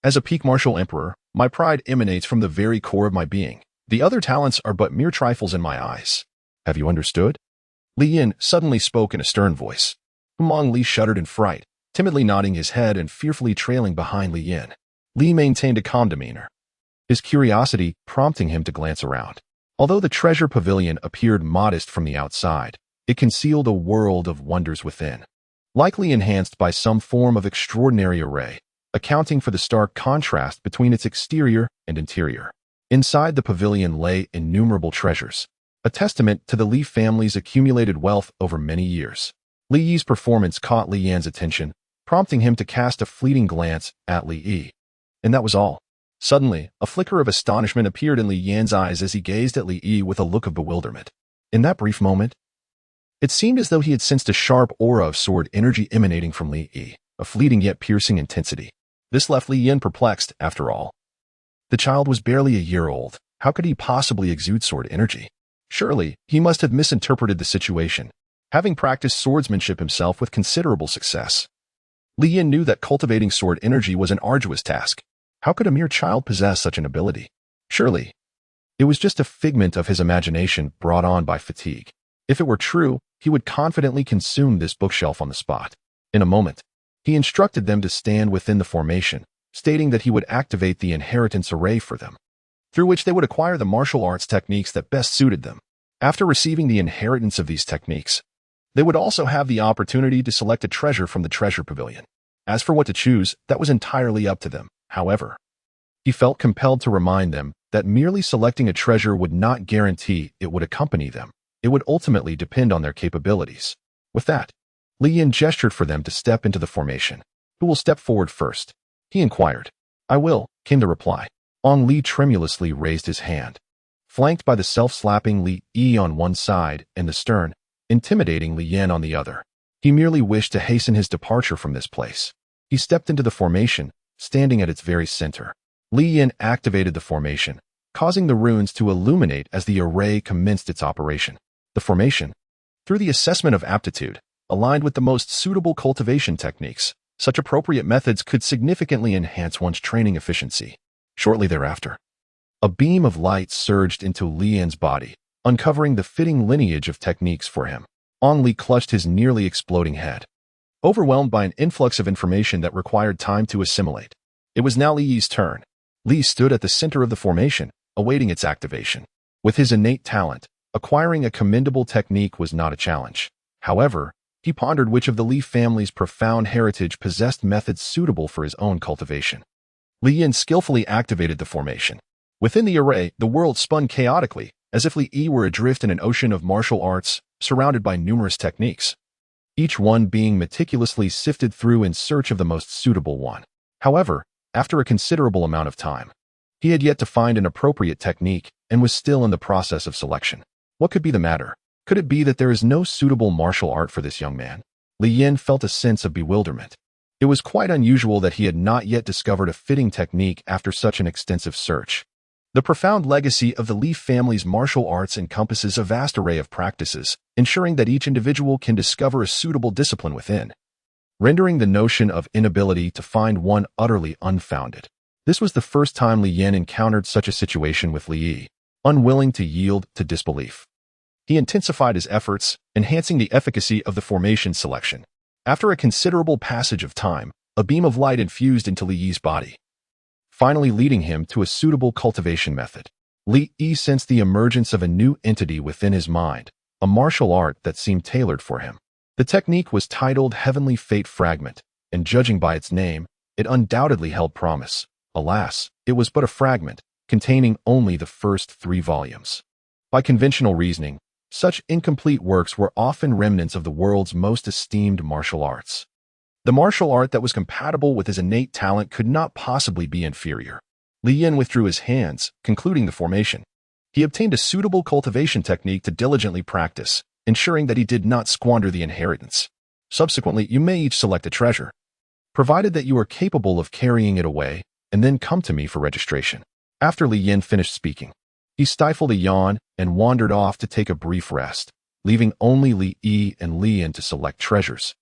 as a peak martial emperor, my pride emanates from the very core of my being. The other talents are but mere trifles in my eyes. Have you understood?" Li Yin suddenly spoke in a stern voice. Humong Li shuddered in fright, timidly nodding his head and fearfully trailing behind Li Yin. Li maintained a calm demeanor, his curiosity prompting him to glance around. Although the treasure pavilion appeared modest from the outside, it concealed a world of wonders within, likely enhanced by some form of extraordinary array, accounting for the stark contrast between its exterior and interior. Inside the pavilion lay innumerable treasures, a testament to the Li family's accumulated wealth over many years. Li Yi's performance caught Li Yan's attention, prompting him to cast a fleeting glance at Li Yi. And that was all. Suddenly, a flicker of astonishment appeared in Li Yan's eyes as he gazed at Li Yi with a look of bewilderment. In that brief moment, it seemed as though he had sensed a sharp aura of sword energy emanating from Li Yi, a fleeting yet piercing intensity. This left Li Yin perplexed, after all. The child was barely a year old. How could he possibly exude sword energy? Surely, he must have misinterpreted the situation, having practiced swordsmanship himself with considerable success. Li Yin knew that cultivating sword energy was an arduous task. How could a mere child possess such an ability? Surely, it was just a figment of his imagination brought on by fatigue. If it were true, he would confidently consume this bookshelf on the spot. In a moment, he instructed them to stand within the formation, stating that he would activate the inheritance array for them, through which they would acquire the martial arts techniques that best suited them. After receiving the inheritance of these techniques, they would also have the opportunity to select a treasure from the treasure pavilion. As for what to choose, that was entirely up to them. However, he felt compelled to remind them that merely selecting a treasure would not guarantee it would accompany them. It would ultimately depend on their capabilities. With that, Li Yin gestured for them to step into the formation. "Who will step forward first?" he inquired. "I will," came the reply. Ong Li tremulously raised his hand, flanked by the self-slapping Li Yi on one side and the stern, intimidating Li Yin on the other. He merely wished to hasten his departure from this place. He stepped into the formation, standing at its very center. Li Yin activated the formation, causing the runes to illuminate as the array commenced its operation. The formation, through the assessment of aptitude, aligned with the most suitable cultivation techniques. Such appropriate methods could significantly enhance one's training efficiency. Shortly thereafter, a beam of light surged into Li Yin's body, uncovering the fitting lineage of techniques for him. Ong Li clutched his nearly exploding head, overwhelmed by an influx of information that required time to assimilate. It was now Li Yi's turn. Li stood at the center of the formation, awaiting its activation. With his innate talent, acquiring a commendable technique was not a challenge. However, He pondered which of the Li family's profound heritage possessed methods suitable for his own cultivation. Li Yin skillfully activated the formation. Within the array, the world spun chaotically, as if Li Yi were adrift in an ocean of martial arts, surrounded by numerous techniques, each one being meticulously sifted through in search of the most suitable one. However, after a considerable amount of time, he had yet to find an appropriate technique and was still in the process of selection. What could be the matter? Could it be that there is no suitable martial art for this young man? Li Yin felt a sense of bewilderment. It was quite unusual that he had not yet discovered a fitting technique after such an extensive search. The profound legacy of the Li family's martial arts encompasses a vast array of practices, ensuring that each individual can discover a suitable discipline within, rendering the notion of inability to find one utterly unfounded. This was the first time Li Yin encountered such a situation with Li Yi, unwilling to yield to disbelief. He intensified his efforts, enhancing the efficacy of the formation selection. After a considerable passage of time, a beam of light infused into Li Yi's body, finally leading him to a suitable cultivation method. Li Yi sensed the emergence of a new entity within his mind, a martial art that seemed tailored for him. The technique was titled Heavenly Fate Fragment, and judging by its name, it undoubtedly held promise. Alas, it was but a fragment, containing only the first 3 volumes. By conventional reasoning, such incomplete works were often remnants of the world's most esteemed martial arts. The martial art that was compatible with his innate talent could not possibly be inferior. Li Yin withdrew his hands, concluding the formation. He obtained a suitable cultivation technique to diligently practice, ensuring that he did not squander the inheritance. Subsequently, you may each select a treasure, provided that you are capable of carrying it away, and then come to me for registration. After Li Yin finished speaking, he stifled a yawn and wandered off to take a brief rest, leaving only Li Yi and Li Yin to select treasures.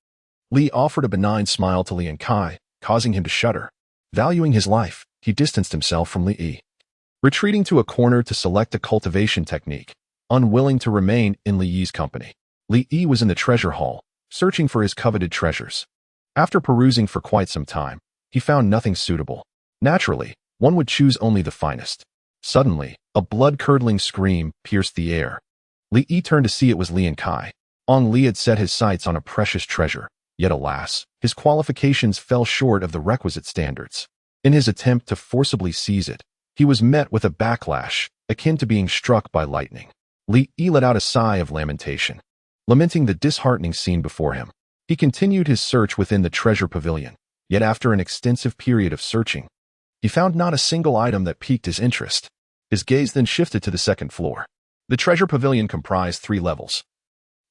Li offered a benign smile to Li Kai, causing him to shudder. Valuing his life, he distanced himself from Li Yi, retreating to a corner to select a cultivation technique, unwilling to remain in Li Yi's company. Li Yi was in the treasure hall, searching for his coveted treasures. After perusing for quite some time, he found nothing suitable. Naturally, one would choose only the finest. Suddenly, a blood-curdling scream pierced the air. Li Yi turned to see it was Li Kai. Li had set his sights on a precious treasure. Yet alas, his qualifications fell short of the requisite standards. In his attempt to forcibly seize it, he was met with a backlash, akin to being struck by lightning. Li Yi let out a sigh of lamentation, lamenting the disheartening scene before him. He continued his search within the treasure pavilion, yet after an extensive period of searching, he found not a single item that piqued his interest. His gaze then shifted to the second floor. The treasure pavilion comprised 3 levels,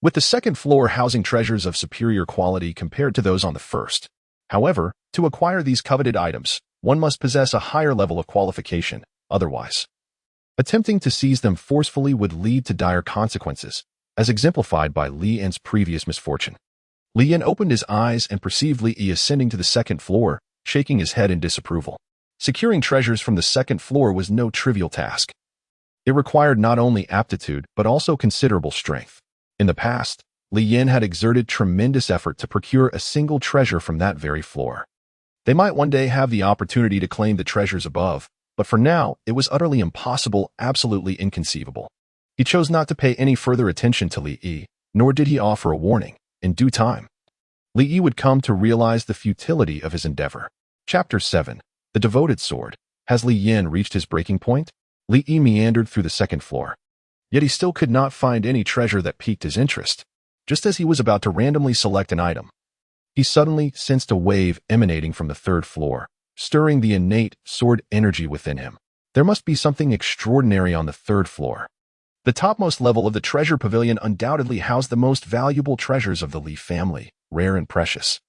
with the second floor housing treasures of superior quality compared to those on the first. However, to acquire these coveted items, one must possess a higher level of qualification. Otherwise, attempting to seize them forcefully would lead to dire consequences, as exemplified by Li Yin's previous misfortune. Li Yin opened his eyes and perceived Li Yi ascending to the second floor, shaking his head in disapproval. Securing treasures from the second floor was no trivial task. It required not only aptitude, but also considerable strength. In the past, Li Yin had exerted tremendous effort to procure a single treasure from that very floor. They might one day have the opportunity to claim the treasures above, but for now, it was utterly impossible, absolutely inconceivable. He chose not to pay any further attention to Li Yi, nor did he offer a warning. In due time, Li Yi would come to realize the futility of his endeavor. Chapter 7. The Devoted Sword. Has Li Yin reached his breaking point? Li Yi meandered through the second floor. Yet he still could not find any treasure that piqued his interest. Just as he was about to randomly select an item, he suddenly sensed a wave emanating from the third floor, stirring the innate sword energy within him. There must be something extraordinary on the third floor. The topmost level of the treasure pavilion undoubtedly housed the most valuable treasures of the Li family, rare and precious.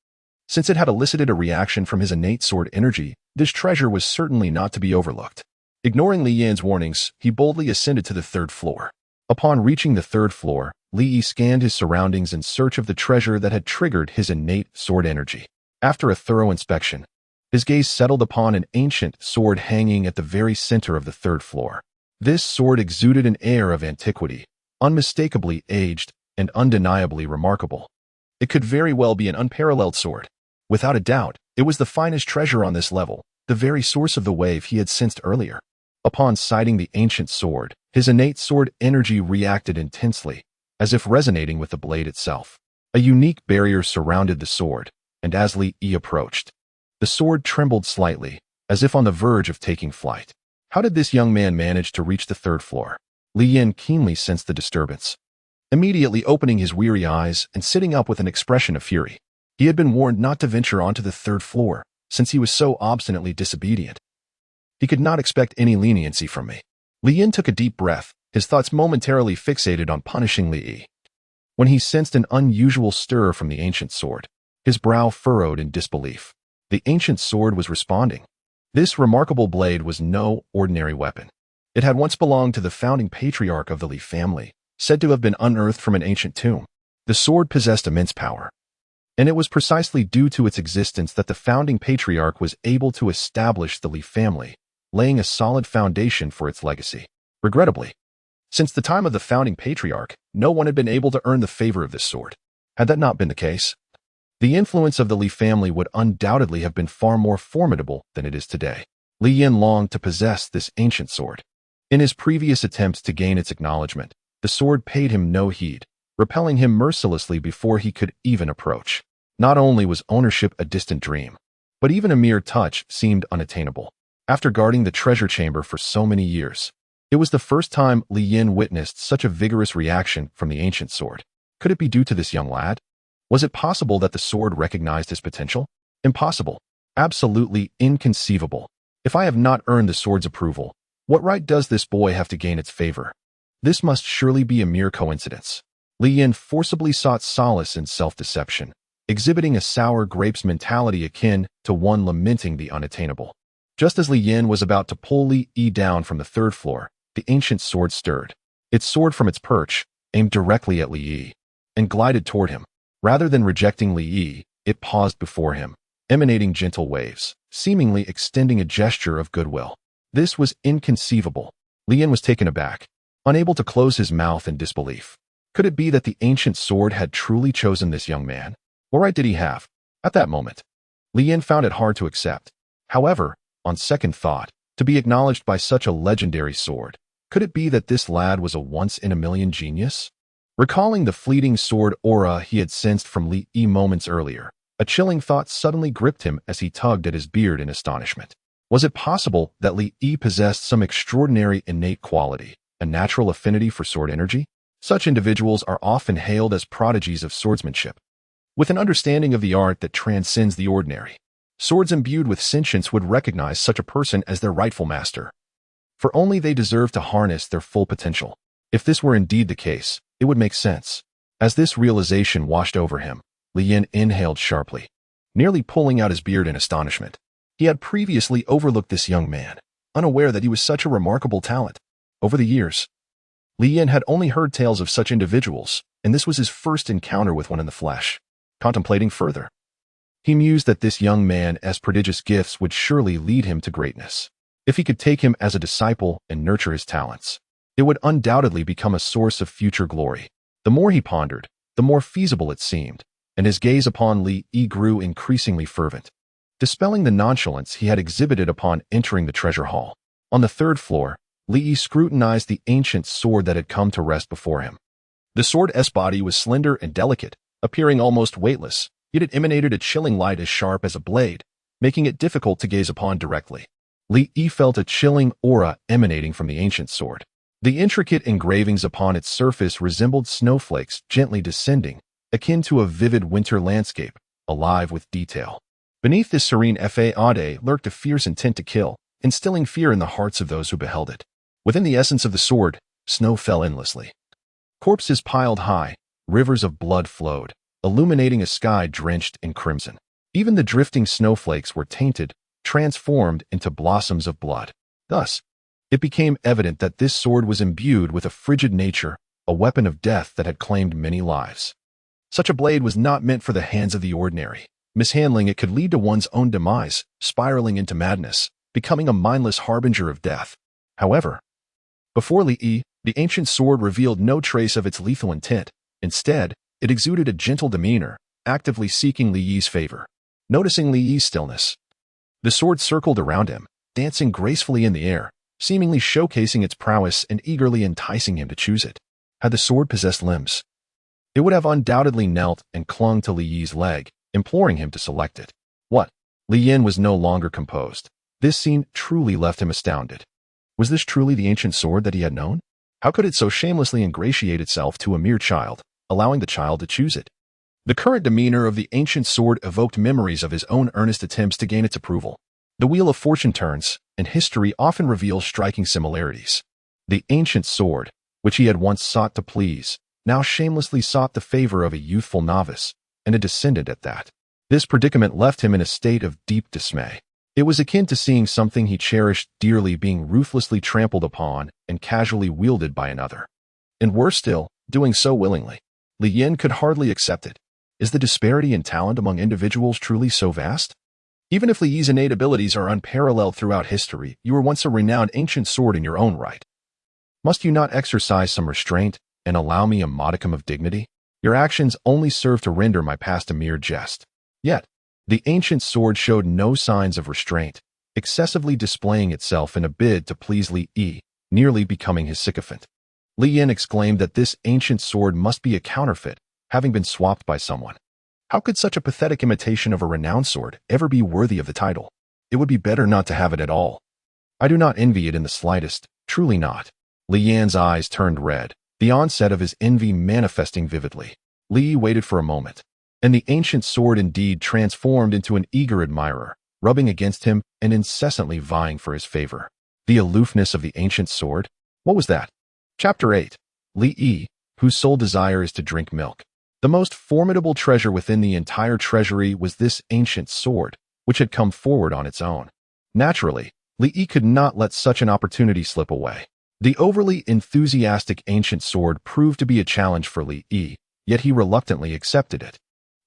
Since it had elicited a reaction from his innate sword energy, this treasure was certainly not to be overlooked. Ignoring Li Yin's warnings, he boldly ascended to the third floor. Upon reaching the third floor, Li Yi scanned his surroundings in search of the treasure that had triggered his innate sword energy. After a thorough inspection, his gaze settled upon an ancient sword hanging at the very center of the third floor. This sword exuded an air of antiquity, unmistakably aged and undeniably remarkable. It could very well be an unparalleled sword. Without a doubt, it was the finest treasure on this level, the very source of the wave he had sensed earlier. Upon sighting the ancient sword, his innate sword energy reacted intensely, as if resonating with the blade itself. A unique barrier surrounded the sword, and as Li Yi approached, the sword trembled slightly, as if on the verge of taking flight. How did this young man manage to reach the third floor? Li Yin keenly sensed the disturbance, immediately opening his weary eyes and sitting up with an expression of fury. He had been warned not to venture onto the third floor, since he was so obstinately disobedient. He could not expect any leniency from me. Li Yin took a deep breath, his thoughts momentarily fixated on punishing Li Yi. When he sensed an unusual stir from the ancient sword, his brow furrowed in disbelief. The ancient sword was responding. This remarkable blade was no ordinary weapon. It had once belonged to the founding patriarch of the Li family, said to have been unearthed from an ancient tomb. The sword possessed immense power, and it was precisely due to its existence that the founding patriarch was able to establish the Li family, laying a solid foundation for its legacy. Regrettably, since the time of the founding patriarch, no one had been able to earn the favor of this sword. Had that not been the case, the influence of the Li family would undoubtedly have been far more formidable than it is today. Li Yin longed to possess this ancient sword. In his previous attempts to gain its acknowledgement, the sword paid him no heed, repelling him mercilessly before he could even approach. Not only was ownership a distant dream, but even a mere touch seemed unattainable. After guarding the treasure chamber for so many years, it was the first time Li Yin witnessed such a vigorous reaction from the ancient sword. Could it be due to this young lad? Was it possible that the sword recognized his potential? Impossible. Absolutely inconceivable. If I have not earned the sword's approval, what right does this boy have to gain its favor? This must surely be a mere coincidence. Li Yin forcibly sought solace in self-deception, exhibiting a sour grapes mentality akin to one lamenting the unattainable. Just as Li Yin was about to pull Li Yi down from the third floor, the ancient sword stirred. It soared from its perch, aimed directly at Li Yi, and glided toward him. Rather than rejecting Li Yi, it paused before him, emanating gentle waves, seemingly extending a gesture of goodwill. This was inconceivable. Li Yin was taken aback, unable to close his mouth in disbelief. Could it be that the ancient sword had truly chosen this young man? What right did he have? At that moment, Li Yin found it hard to accept. However, on second thought, to be acknowledged by such a legendary sword, could it be that this lad was a once-in-a-million genius? Recalling the fleeting sword aura he had sensed from Li Yi moments earlier, a chilling thought suddenly gripped him as he tugged at his beard in astonishment. Was it possible that Li Yi possessed some extraordinary innate quality, a natural affinity for sword energy? Such individuals are often hailed as prodigies of swordsmanship, with an understanding of the art that transcends the ordinary. Swords imbued with sentience would recognize such a person as their rightful master, for only they deserve to harness their full potential. If this were indeed the case, it would make sense. As this realization washed over him, Li Yin inhaled sharply, nearly pulling out his beard in astonishment. He had previously overlooked this young man, unaware that he was such a remarkable talent. Over the years, Li Yin had only heard tales of such individuals, and this was his first encounter with one in the flesh. Contemplating further, he mused that this young man's prodigious gifts would surely lead him to greatness. If he could take him as a disciple and nurture his talents, it would undoubtedly become a source of future glory. The more he pondered, the more feasible it seemed, and his gaze upon Li Yi grew increasingly fervent, dispelling the nonchalance he had exhibited upon entering the treasure hall. On the third floor, Li Yi scrutinized the ancient sword that had come to rest before him. The sword's body was slender and delicate, appearing almost weightless, yet it emanated a chilling light as sharp as a blade, making it difficult to gaze upon directly. Li Yi felt a chilling aura emanating from the ancient sword. The intricate engravings upon its surface resembled snowflakes gently descending, akin to a vivid winter landscape, alive with detail. Beneath this serene facade lurked a fierce intent to kill, instilling fear in the hearts of those who beheld it. Within the essence of the sword, snow fell endlessly. Corpses piled high, rivers of blood flowed, illuminating a sky drenched in crimson. Even the drifting snowflakes were tainted, transformed into blossoms of blood. Thus, it became evident that this sword was imbued with a frigid nature, a weapon of death that had claimed many lives. Such a blade was not meant for the hands of the ordinary. Mishandling it could lead to one's own demise, spiraling into madness, becoming a mindless harbinger of death. However, before Li Yi, the ancient sword revealed no trace of its lethal intent. Instead, it exuded a gentle demeanor, actively seeking Li Yi's favor. Noticing Li Yi's stillness, the sword circled around him, dancing gracefully in the air, seemingly showcasing its prowess and eagerly enticing him to choose it. Had the sword possessed limbs? it would have undoubtedly knelt and clung to Li Yi's leg, imploring him to select it. What? Li Yin was no longer composed. This scene truly left him astounded. Was this truly the ancient sword that he had known? How could it so shamelessly ingratiate itself to a mere child, allowing the child to choose it? The current demeanor of the ancient sword evoked memories of his own earnest attempts to gain its approval. The wheel of fortune turns, and history often reveals striking similarities. The ancient sword, which he had once sought to please, now shamelessly sought the favor of a youthful novice, and a descendant at that. This predicament left him in a state of deep dismay. It was akin to seeing something he cherished dearly being ruthlessly trampled upon and casually wielded by another. And worse still, doing so willingly. Li Yin could hardly accept it. Is the disparity in talent among individuals truly so vast? Even if Li Yi's innate abilities are unparalleled throughout history, you were once a renowned ancient sword in your own right. Must you not exercise some restraint and allow me a modicum of dignity? Your actions only serve to render my past a mere jest. Yet, the ancient sword showed no signs of restraint, excessively displaying itself in a bid to please Li Yi, nearly becoming his sycophant. Li Yin exclaimed that this ancient sword must be a counterfeit, having been swapped by someone. How could such a pathetic imitation of a renowned sword ever be worthy of the title? It would be better not to have it at all. I do not envy it in the slightest, truly not. Li Yan's eyes turned red, the onset of his envy manifesting vividly. Li Yi waited for a moment, and the ancient sword indeed transformed into an eager admirer, rubbing against him and incessantly vying for his favor. The aloofness of the ancient sword? What was that? Chapter 8. Li Yi, whose sole desire is to drink milk. The most formidable treasure within the entire treasury was this ancient sword, which had come forward on its own. Naturally, Li Yi could not let such an opportunity slip away. The overly enthusiastic ancient sword proved to be a challenge for Li Yi, yet he reluctantly accepted it.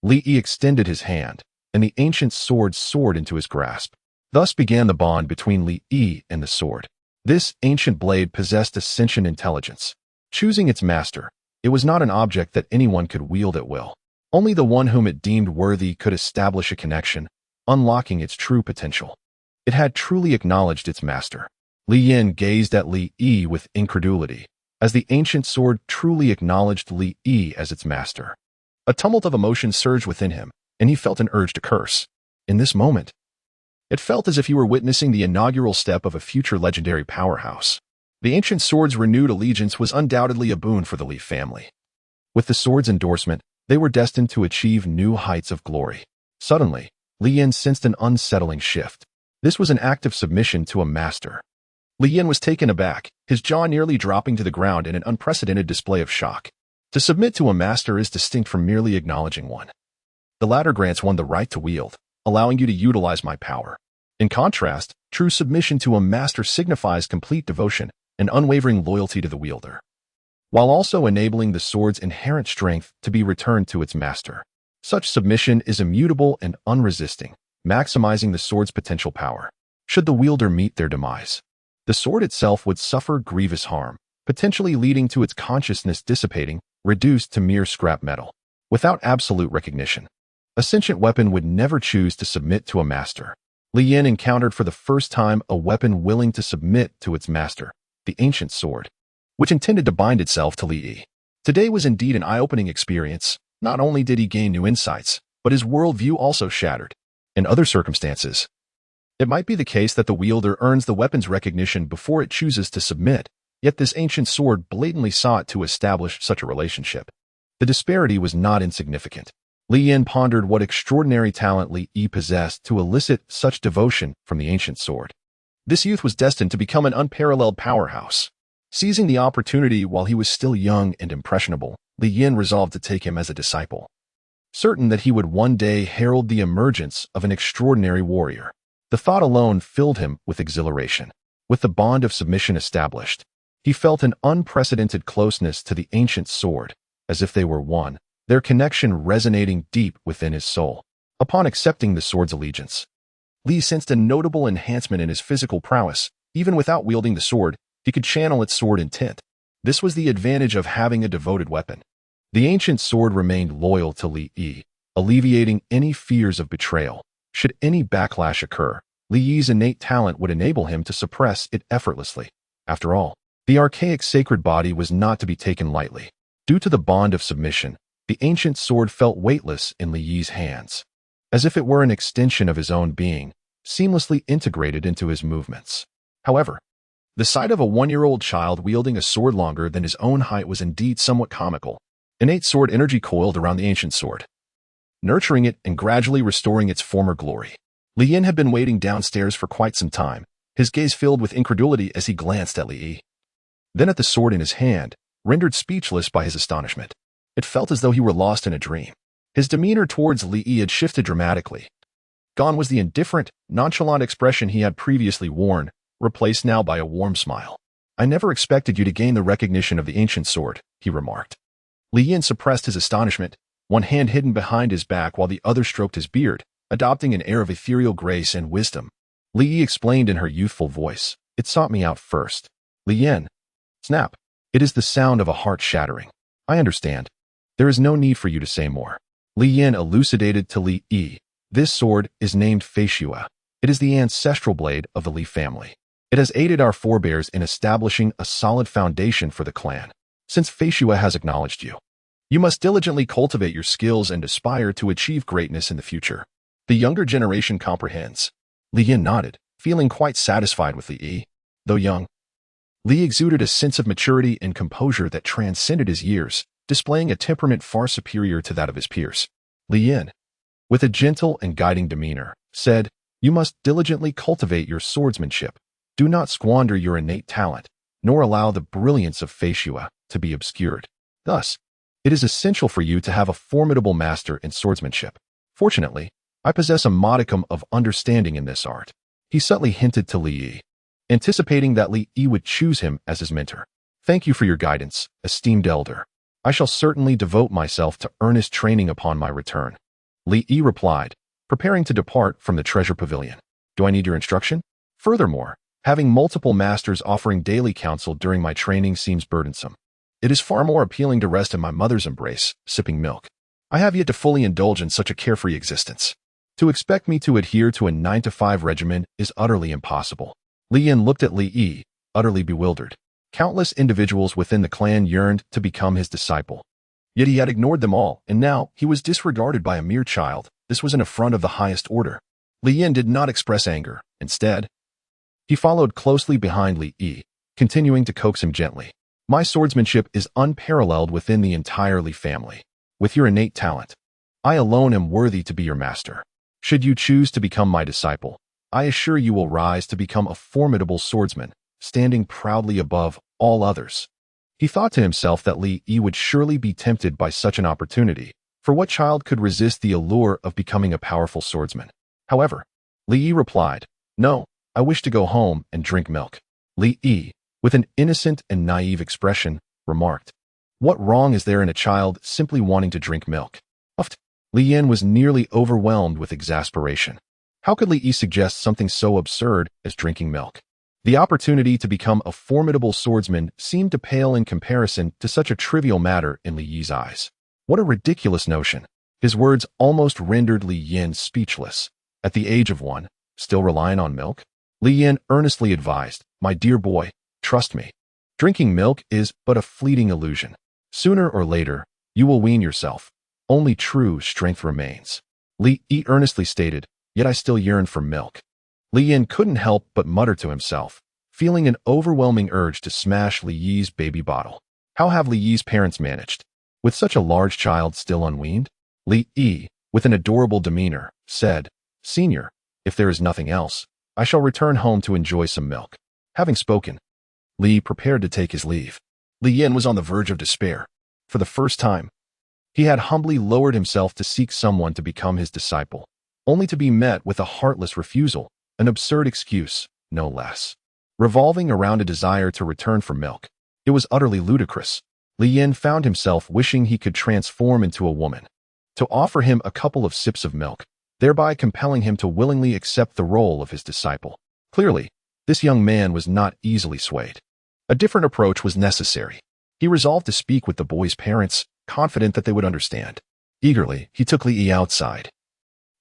Li Yi extended his hand, and the ancient sword soared into his grasp. Thus began the bond between Li Yi and the sword. This ancient blade possessed a sentient intelligence. Choosing its master, it was not an object that anyone could wield at will. Only the one whom it deemed worthy could establish a connection, unlocking its true potential. It had truly acknowledged its master. Li Yin gazed at Li Yi with incredulity, as the ancient sword truly acknowledged Li Yi as its master. A tumult of emotion surged within him, and he felt an urge to curse. In this moment, it felt as if he were witnessing the inaugural step of a future legendary powerhouse. The ancient sword's renewed allegiance was undoubtedly a boon for the Li family. With the sword's endorsement, they were destined to achieve new heights of glory. Suddenly, Li Yin sensed an unsettling shift. This was an act of submission to a master. Li Yin was taken aback, his jaw nearly dropping to the ground in an unprecedented display of shock. To submit to a master is distinct from merely acknowledging one. The latter grants one the right to wield, allowing you to utilize my power. In contrast, true submission to a master signifies complete devotion and unwavering loyalty to the wielder, while also enabling the sword's inherent strength to be returned to its master. Such submission is immutable and unresisting, maximizing the sword's potential power. Should the wielder meet their demise, the sword itself would suffer grievous harm, potentially leading to its consciousness dissipating, reduced to mere scrap metal. Without absolute recognition, a sentient weapon would never choose to submit to a master. Li Yin encountered for the first time a weapon willing to submit to its master, the ancient sword, which intended to bind itself to Li Yi. Today was indeed an eye-opening experience. Not only did he gain new insights, but his worldview also shattered. In other circumstances, it might be the case that the wielder earns the weapon's recognition before it chooses to submit, yet this ancient sword blatantly sought to establish such a relationship. The disparity was not insignificant. Li Yin pondered what extraordinary talent Li Yi possessed to elicit such devotion from the ancient sword. This youth was destined to become an unparalleled powerhouse. Seizing the opportunity while he was still young and impressionable, Li Yin resolved to take him as a disciple. Certain that he would one day herald the emergence of an extraordinary warrior, the thought alone filled him with exhilaration. With the bond of submission established, he felt an unprecedented closeness to the ancient sword, as if they were one, their connection resonating deep within his soul. Upon accepting the sword's allegiance, Li sensed a notable enhancement in his physical prowess. Even without wielding the sword, he could channel its sword intent. This was the advantage of having a devoted weapon. The ancient sword remained loyal to Li Yi, alleviating any fears of betrayal. Should any backlash occur, Li Yi's innate talent would enable him to suppress it effortlessly. After all, the archaic sacred body was not to be taken lightly. Due to the bond of submission, The ancient sword felt weightless in Li Yi's hands, as if it were an extension of his own being, seamlessly integrated into his movements. However, the sight of a 1-year-old child wielding a sword longer than his own height was indeed somewhat comical. Innate sword energy coiled around the ancient sword, nurturing it and gradually restoring its former glory. Li Yin had been waiting downstairs for quite some time, his gaze filled with incredulity as he glanced at Li Yi. Then at the sword in his hand, rendered speechless by his astonishment. It felt as though he were lost in a dream. His demeanor towards Li Yi had shifted dramatically. Gone was the indifferent, nonchalant expression he had previously worn, replaced now by a warm smile. "I never expected you to gain the recognition of the ancient sword," he remarked. Li Yin suppressed his astonishment, one hand hidden behind his back while the other stroked his beard, adopting an air of ethereal grace and wisdom. Li Yi explained in her youthful voice, "It sought me out first." Li Yin. Snap. "It is the sound of a heart shattering. I understand. There is no need for you to say more." Li Yin elucidated to Li Yi. "This sword is named Feishua. It is the ancestral blade of the Li family. It has aided our forebears in establishing a solid foundation for the clan. Since Feishua has acknowledged you, you must diligently cultivate your skills and aspire to achieve greatness in the future. The younger generation comprehends." Li Yin nodded, feeling quite satisfied with Li Yi. Though young, Li exuded a sense of maturity and composure that transcended his years, displaying a temperament far superior to that of his peers. Li Yin, with a gentle and guiding demeanor, said, "You must diligently cultivate your swordsmanship. Do not squander your innate talent, nor allow the brilliance of Feishua to be obscured. Thus, it is essential for you to have a formidable master in swordsmanship. Fortunately, I possess a modicum of understanding in this art." He subtly hinted to Li Yi, anticipating that Li Yi would choose him as his mentor. "Thank you for your guidance, esteemed elder. I shall certainly devote myself to earnest training upon my return." Li Yi replied, preparing to depart from the treasure pavilion. "Do I need your instruction? Furthermore, having multiple masters offering daily counsel during my training seems burdensome. It is far more appealing to rest in my mother's embrace, sipping milk. I have yet to fully indulge in such a carefree existence. To expect me to adhere to a 9-to-5 regimen is utterly impossible." Li Yin looked at Li Yi, utterly bewildered. Countless individuals within the clan yearned to become his disciple. Yet he had ignored them all, and now he was disregarded by a mere child. This was an affront of the highest order. Li Yin did not express anger. Instead, he followed closely behind Li Yi, continuing to coax him gently. "My swordsmanship is unparalleled within the entire Li family. With your innate talent, I alone am worthy to be your master. Should you choose to become my disciple, I assure you will rise to become a formidable swordsman, standing proudly above all others." He thought to himself that Li Yi would surely be tempted by such an opportunity, for what child could resist the allure of becoming a powerful swordsman? However, Li Yi replied, "No, I wish to go home and drink milk." Li Yi, with an innocent and naive expression, remarked, "What wrong is there in a child simply wanting to drink milk?" Li Yin was nearly overwhelmed with exasperation. How could Li Yi suggest something so absurd as drinking milk? The opportunity to become a formidable swordsman seemed to pale in comparison to such a trivial matter in Li Yi's eyes. What a ridiculous notion! His words almost rendered Li Yin speechless. At the age of 1, still relying on milk? Li Yin earnestly advised, "My dear boy, trust me. Drinking milk is but a fleeting illusion. Sooner or later, you will wean yourself. Only true strength remains." Li Yi earnestly stated, "Yet I still yearn for milk." Li Yin couldn't help but mutter to himself, feeling an overwhelming urge to smash Li Yi's baby bottle. How have Li Yi's parents managed? With such a large child still unweaned? Li Yi, with an adorable demeanor, said, "Senior, if there is nothing else, I shall return home to enjoy some milk." Having spoken, Li prepared to take his leave. Li Yin was on the verge of despair. For the first time, he had humbly lowered himself to seek someone to become his disciple, only to be met with a heartless refusal, an absurd excuse, no less. Revolving around a desire to return for milk, it was utterly ludicrous. Li Yin found himself wishing he could transform into a woman, to offer him a couple of sips of milk, thereby compelling him to willingly accept the role of his disciple. Clearly, this young man was not easily swayed. A different approach was necessary. He resolved to speak with the boy's parents, confident that they would understand. Eagerly, he took Li Yi outside,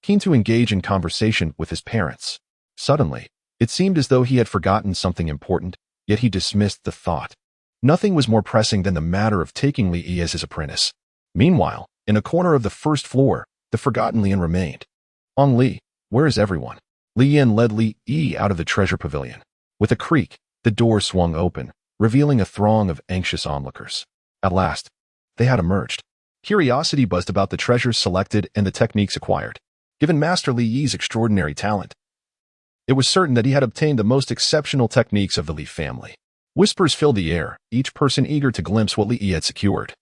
keen to engage in conversation with his parents. Suddenly, it seemed as though he had forgotten something important, yet he dismissed the thought. Nothing was more pressing than the matter of taking Li Yi as his apprentice. Meanwhile, In a corner of the first floor, the forgotten Li Yan remained. "Ong Li, where is everyone?" Li Yan led Li Yi out of the treasure pavilion. With a creak, the door swung open, revealing a throng of anxious onlookers. At last, they had emerged. Curiosity buzzed about the treasures selected and the techniques acquired. Given Master Li Yi's extraordinary talent, it was certain that he had obtained the most exceptional techniques of the Li family. Whispers filled the air, each person eager to glimpse what Li Yi had secured.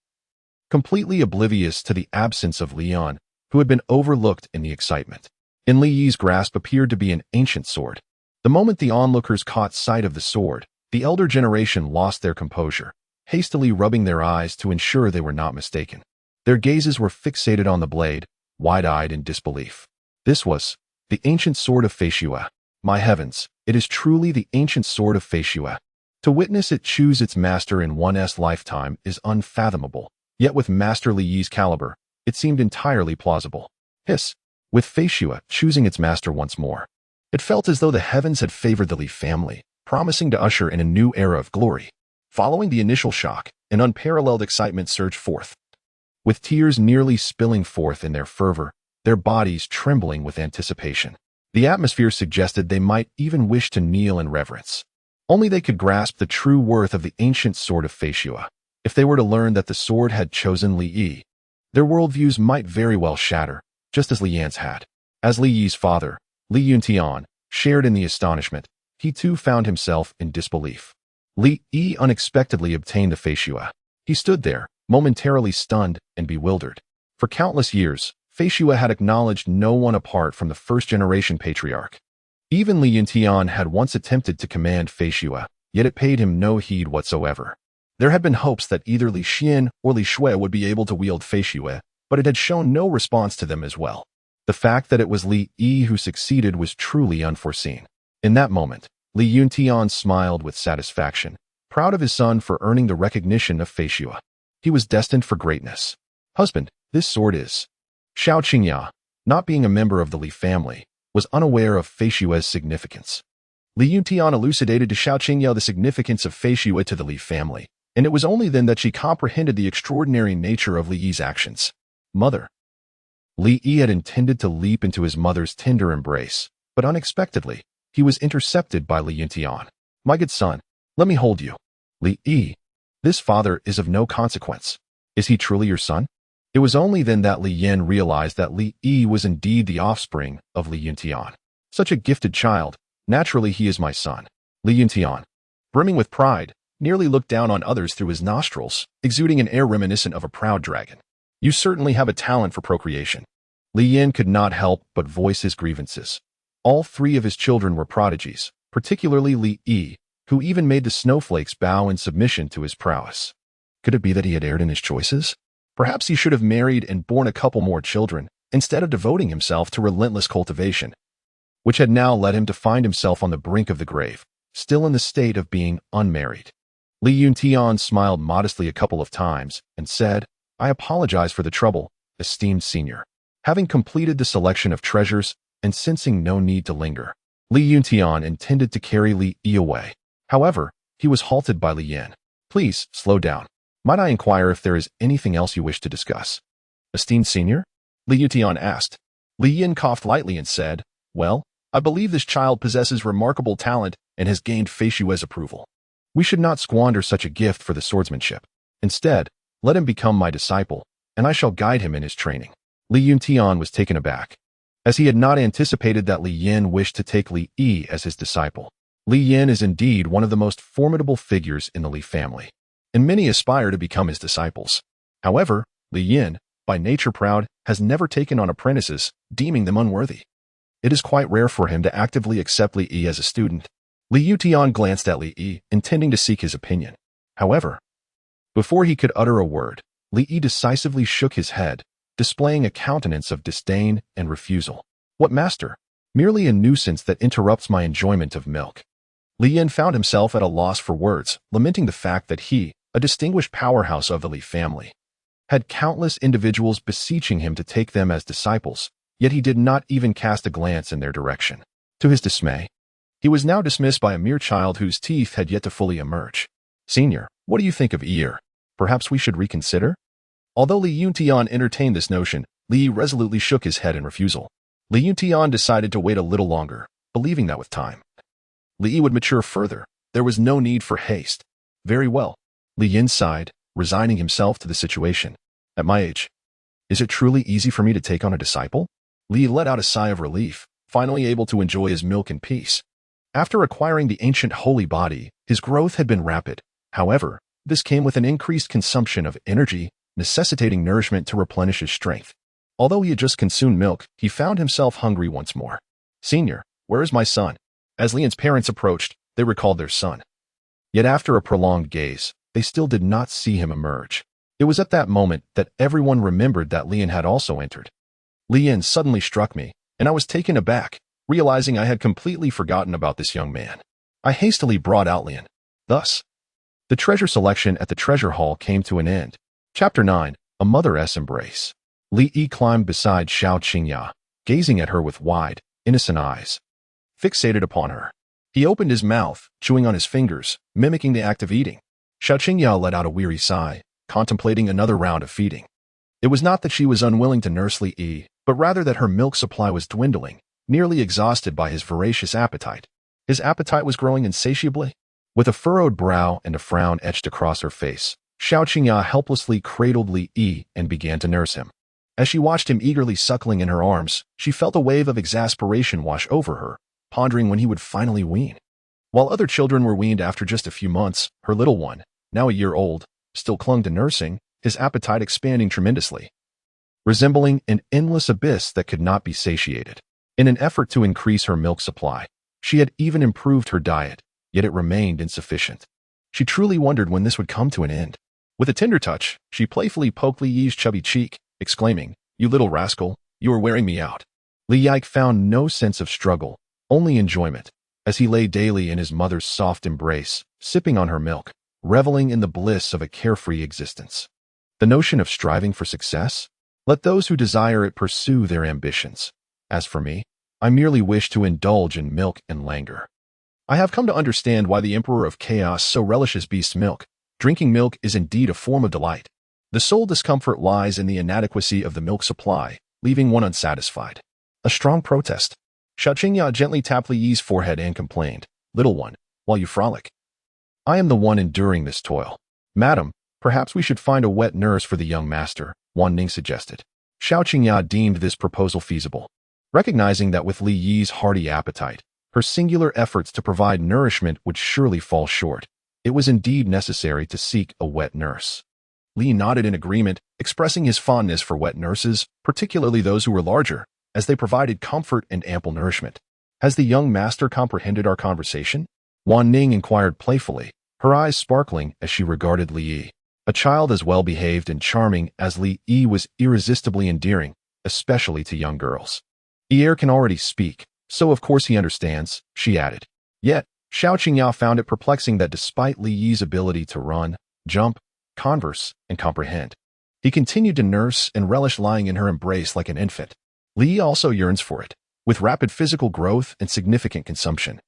Completely oblivious to the absence of Li Yan, who had been overlooked in the excitement. In Li Yi's grasp appeared to be an ancient sword. The moment the onlookers caught sight of the sword, the elder generation lost their composure, hastily rubbing their eyes to ensure they were not mistaken. Their gazes were fixated on the blade, wide-eyed in disbelief. This was the ancient sword of Fei Xue. My heavens, it is truly the ancient sword of Fei Xue. To witness it choose its master in one's lifetime is unfathomable, yet with Master Li Yi's caliber, it seemed entirely plausible. Hiss! With Fei Xue choosing its master once more, it felt as though the heavens had favored the Li family, promising to usher in a new era of glory. Following the initial shock, an unparalleled excitement surged forth. With tears nearly spilling forth in their fervor, their bodies trembling with anticipation. The atmosphere suggested they might even wish to kneel in reverence. Only they could grasp the true worth of the ancient sword of Fei Xue. If they were to learn that the sword had chosen Li Yi, their worldviews might very well shatter, just as Li Yan's had. As Li Yi's father, Li Yuntian, shared in the astonishment, he too found himself in disbelief. Li Yi unexpectedly obtained the Fei Xue. He stood there, momentarily stunned and bewildered. For countless years, Fei Xue had acknowledged no one apart from the first-generation patriarch. Even Li Yuntian had once attempted to command Fei Xue, yet it paid him no heed whatsoever. There had been hopes that either Li Xian or Li Shui would be able to wield Fei Xue, but it had shown no response to them as well. The fact that it was Li Yi who succeeded was truly unforeseen. In that moment, Li Yuntian smiled with satisfaction, proud of his son for earning the recognition of Fei Xue. He was destined for greatness. Husband, this sword is. Xiao Qingya, not being a member of the Li family, was unaware of Fei Xue's significance. Li Yuntian elucidated to Xiao Qingya the significance of Fei Xue to the Li family, and it was only then that she comprehended the extraordinary nature of Li Yi's actions. Mother. Li Yi had intended to leap into his mother's tender embrace, but unexpectedly, he was intercepted by Li Yuntian. My good son, let me hold you. Li Yi, this father is of no consequence. Is he truly your son? It was only then that Li Yan realized that Li Yi was indeed the offspring of Li Yuntian. Such a gifted child, naturally he is my son. Li Yuntian, brimming with pride, nearly looked down on others through his nostrils, exuding an air reminiscent of a proud dragon. You certainly have a talent for procreation. Li Yan could not help but voice his grievances. All three of his children were prodigies, particularly Li Yi, who even made the snowflakes bow in submission to his prowess. Could it be that he had erred in his choices? Perhaps he should have married and borne a couple more children, instead of devoting himself to relentless cultivation, which had now led him to find himself on the brink of the grave, still in the state of being unmarried. Li Yuntian smiled modestly a couple of times and said, I apologize for the trouble, esteemed senior. Having completed the selection of treasures and sensing no need to linger, Li Yuntian intended to carry Li Yi away. However, he was halted by Li Yan. Please, slow down. Might I inquire if there is anything else you wish to discuss? Esteemed senior? Li Yuntian asked. Li Yan coughed lightly and said, Well, I believe this child possesses remarkable talent and has gained Fei Xue's approval. We should not squander such a gift for the swordsmanship. Instead, let him become my disciple, and I shall guide him in his training. Li Yuntian was taken aback, as he had not anticipated that Li Yan wished to take Li Yi as his disciple. Li Yan is indeed one of the most formidable figures in the Li family, and many aspire to become his disciples. However, Li Yan, by nature proud, has never taken on apprentices, deeming them unworthy. It is quite rare for him to actively accept Li Yi as a student. Li Yuntian glanced at Li Yi, intending to seek his opinion. However, before he could utter a word, Li Yi decisively shook his head, displaying a countenance of disdain and refusal. What master? Merely a nuisance that interrupts my enjoyment of milk. Li Yan found himself at a loss for words, lamenting the fact that he, a distinguished powerhouse of the Li family, had countless individuals beseeching him to take them as disciples, yet he did not even cast a glance in their direction. To his dismay, he was now dismissed by a mere child whose teeth had yet to fully emerge. Senior, what do you think of Ear? Perhaps we should reconsider? Although Li Yuntian entertained this notion, Li resolutely shook his head in refusal. Li Yuntian decided to wait a little longer, believing that with time, Li would mature further. There was no need for haste. Very well. Li Yin sighed, resigning himself to the situation. At my age, is it truly easy for me to take on a disciple? Li let out a sigh of relief, finally able to enjoy his milk in peace. After acquiring the ancient holy body, his growth had been rapid. However, this came with an increased consumption of energy, necessitating nourishment to replenish his strength. Although he had just consumed milk, he found himself hungry once more. Senior, where is my son? As Lian's parents approached, they recalled their son. Yet after a prolonged gaze, they still did not see him emerge. It was at that moment that everyone remembered that Lian had also entered. Lian suddenly struck me, and I was taken aback, realizing I had completely forgotten about this young man. I hastily brought out Lian. Thus, the treasure selection at the treasure hall came to an end. Chapter 9, A Mother's Embrace. Li Yi climbed beside Xiao Qingya, gazing at her with wide, innocent eyes. Fixated upon her, he opened his mouth, chewing on his fingers, mimicking the act of eating. Xiao Qingya let out a weary sigh, contemplating another round of feeding. It was not that she was unwilling to nurse Li Yi, but rather that her milk supply was dwindling, nearly exhausted by his voracious appetite. His appetite was growing insatiably. With a furrowed brow and a frown etched across her face, Xiao Qingya helplessly cradled Li Yi and began to nurse him. As she watched him eagerly suckling in her arms, she felt a wave of exasperation wash over her, pondering when he would finally wean. While other children were weaned after just a few months, her little one, now a year old, still clung to nursing, his appetite expanding tremendously, resembling an endless abyss that could not be satiated. In an effort to increase her milk supply, she had even improved her diet, yet it remained insufficient. She truly wondered when this would come to an end. With a tender touch, she playfully poked Li Yi's chubby cheek, exclaiming, "You little rascal, you are wearing me out." Li Yike found no sense of struggle, only enjoyment, as he lay daily in his mother's soft embrace, sipping on her milk, reveling in the bliss of a carefree existence. The notion of striving for success? Let those who desire it pursue their ambitions. As for me, I merely wish to indulge in milk and languor. I have come to understand why the Emperor of Chaos so relishes beast milk. Drinking milk is indeed a form of delight. The sole discomfort lies in the inadequacy of the milk supply, leaving one unsatisfied. A strong protest. Xiao Qingya gently tapped Li Yi's forehead and complained, "Little one, while you frolic, I am the one enduring this toil." "Madam, perhaps we should find a wet nurse for the young master," Wan Ning suggested. Xiao Qingya deemed this proposal feasible. Recognizing that with Li Yi's hearty appetite, her singular efforts to provide nourishment would surely fall short, it was indeed necessary to seek a wet nurse. Li nodded in agreement, expressing his fondness for wet nurses, particularly those who were larger, as they provided comfort and ample nourishment. "Has the young master comprehended our conversation?" Wan Ning inquired playfully, her eyes sparkling as she regarded Li Yi. A child as well-behaved and charming as Li Yi was irresistibly endearing, especially to young girls. "Yi can already speak, so of course he understands," she added. Yet, Xiao Qingya found it perplexing that despite Li Yi's ability to run, jump, converse, and comprehend, he continued to nurse and relish lying in her embrace like an infant. Li Yi also yearns for it. With rapid physical growth and significant consumption,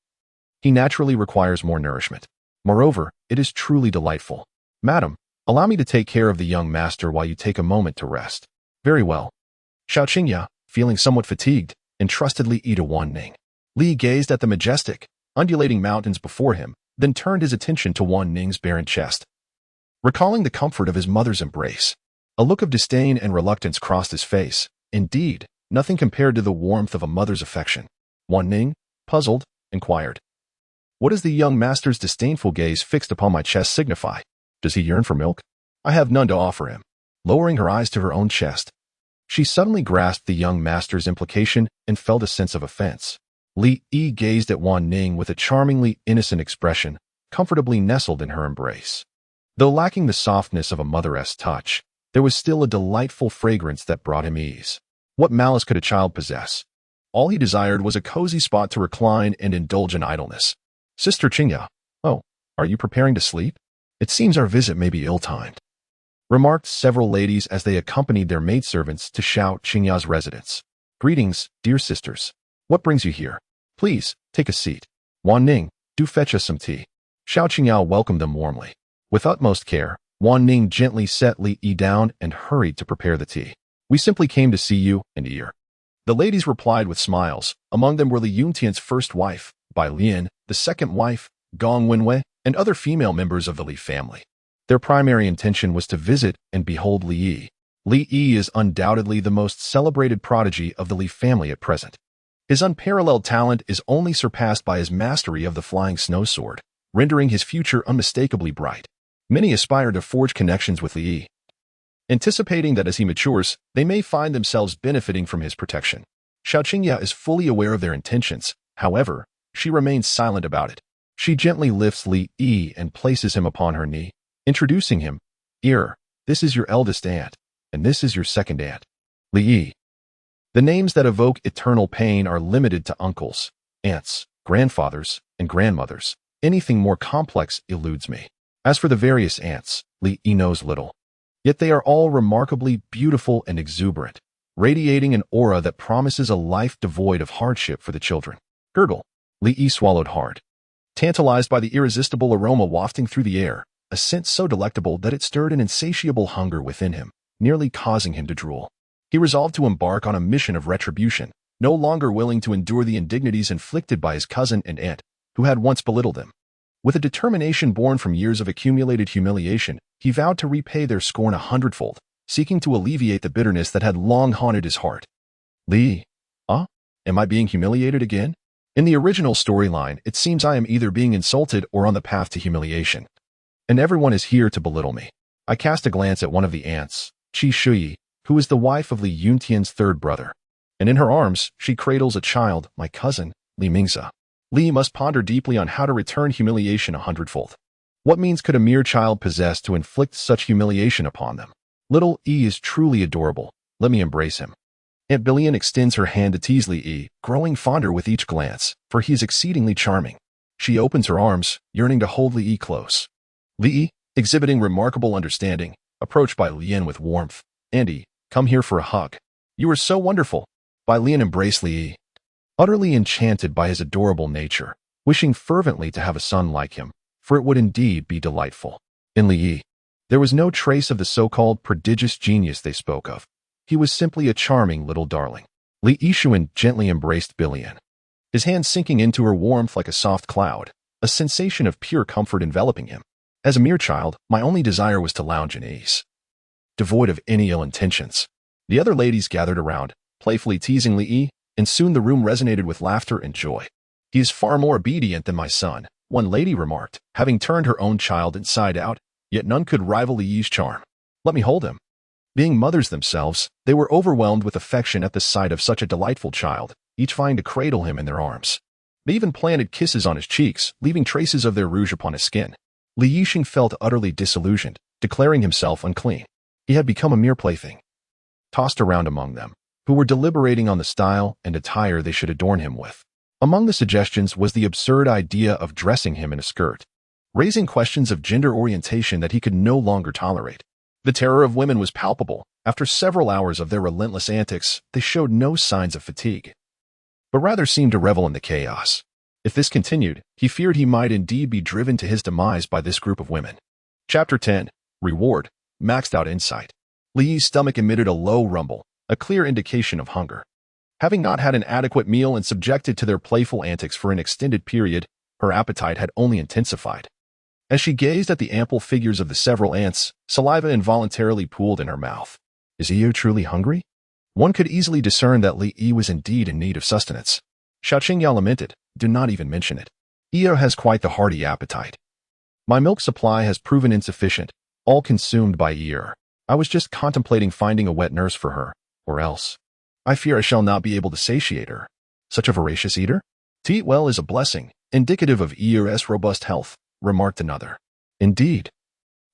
he naturally requires more nourishment. Moreover, it is truly delightful. "Madam, allow me to take care of the young master while you take a moment to rest." "Very well." Xiao Qingya, feeling somewhat fatigued, entrusted Li Yi to Wan Ning. Li gazed at the majestic, undulating mountains before him, then turned his attention to Wan Ning's barren chest. Recalling the comfort of his mother's embrace, a look of disdain and reluctance crossed his face. Indeed, nothing compared to the warmth of a mother's affection. Wan Ning, puzzled, inquired, "What does the young master's disdainful gaze fixed upon my chest signify? Does he yearn for milk? I have none to offer him." Lowering her eyes to her own chest, she suddenly grasped the young master's implication and felt a sense of offense. Li Yi gazed at Wan Ning with a charmingly innocent expression, comfortably nestled in her embrace. Though lacking the softness of a mother's touch, there was still a delightful fragrance that brought him ease. What malice could a child possess? All he desired was a cozy spot to recline and indulge in idleness. "Sister Qingya, oh, are you preparing to sleep? It seems our visit may be ill-timed," remarked several ladies as they accompanied their maidservants to Xiao Qingya's residence. "Greetings, dear sisters. What brings you here? Please, take a seat. Wan Ning, do fetch us some tea." Xiao Qingya welcomed them warmly. With utmost care, Wan Ning gently set Li Yi down and hurried to prepare the tea. We simply came to see you and Yi. The ladies replied with smiles. Among them were Li Yuntian's first wife, Bai Lian, the second wife, Gong Wenwei, and other female members of the Li family. Their primary intention was to visit and behold Li Yi. Li Yi is undoubtedly the most celebrated prodigy of the Li family at present. His unparalleled talent is only surpassed by his mastery of the flying snow sword, rendering his future unmistakably bright. Many aspire to forge connections with Li Yi, anticipating that as he matures, they may find themselves benefiting from his protection. Xiao Qingya is fully aware of their intentions. However, she remains silent about it. She gently lifts Li Yi and places him upon her knee, introducing him. This is your eldest aunt, and this is your second aunt, Li Yi. The names that evoke eternal pain are limited to uncles, aunts, grandfathers, and grandmothers. Anything more complex eludes me. As for the various aunts, Li Yi knows little. Yet they are all remarkably beautiful and exuberant, radiating an aura that promises a life devoid of hardship for the children. Gurgle. Li Yi swallowed hard, tantalized by the irresistible aroma wafting through the air, a scent so delectable that it stirred an insatiable hunger within him, nearly causing him to drool. He resolved to embark on a mission of retribution, no longer willing to endure the indignities inflicted by his cousin and aunt, who had once belittled him. With a determination born from years of accumulated humiliation, he vowed to repay their scorn 100-fold, seeking to alleviate the bitterness that had long haunted his heart. Li, am I being humiliated again? In the original storyline, it seems I am either being insulted or on the path to humiliation. And everyone is here to belittle me. I cast a glance at one of the aunts, Qi Shuyi, who is the wife of Li Yuntian's third brother. And in her arms, she cradles a child, my cousin, Li Mingze. Li must ponder deeply on how to return humiliation 100-fold. What means could a mere child possess to inflict such humiliation upon them? Little E is truly adorable. Let me embrace him. Aunt Billion extends her hand to tease Li Yi, growing fonder with each glance, for he is exceedingly charming. She opens her arms, yearning to hold Li Yi close. Li Yi, exhibiting remarkable understanding, approached Bai Lian with warmth. Andy, come here for a hug. You are so wonderful. Bai Lian embraced Li Yi, utterly enchanted by his adorable nature, wishing fervently to have a son like him, for it would indeed be delightful. In Li Yi, there was no trace of the so-called prodigious genius they spoke of. He was simply a charming little darling. Li Yishuan gently embraced Billian, his hand sinking into her warmth like a soft cloud, a sensation of pure comfort enveloping him. As a mere child, my only desire was to lounge in ease, devoid of any ill intentions. The other ladies gathered around, playfully teasing Li Yi, and soon the room resonated with laughter and joy. He is far more obedient than my son, one lady remarked, having turned her own child inside out, yet none could rival Li Yi's charm. Let me hold him. Being mothers themselves, they were overwhelmed with affection at the sight of such a delightful child, each vying to cradle him in their arms. They even planted kisses on his cheeks, leaving traces of their rouge upon his skin. Li Yixing felt utterly disillusioned, declaring himself unclean. He had become a mere plaything, tossed around among them, who were deliberating on the style and attire they should adorn him with. Among the suggestions was the absurd idea of dressing him in a skirt, raising questions of gender orientation that he could no longer tolerate. The terror of women was palpable. After several hours of their relentless antics, they showed no signs of fatigue, but rather seemed to revel in the chaos. If this continued, he feared he might indeed be driven to his demise by this group of women. Chapter 10. Reward. Maxed out insight. Li Yi's stomach emitted a low rumble, a clear indication of hunger. Having not had an adequate meal and subjected to their playful antics for an extended period, her appetite had only intensified. As she gazed at the ample figures of the several aunts, saliva involuntarily pooled in her mouth. Is Iyo truly hungry? One could easily discern that Li Yi was indeed in need of sustenance. Xiao Qingya lamented, do not even mention it. Iyo has quite the hearty appetite. My milk supply has proven insufficient, all consumed by Iyo. I was just contemplating finding a wet nurse for her, or else. I fear I shall not be able to satiate her. Such a voracious eater? To eat well is a blessing, indicative of Iyo's robust health, remarked another. Indeed.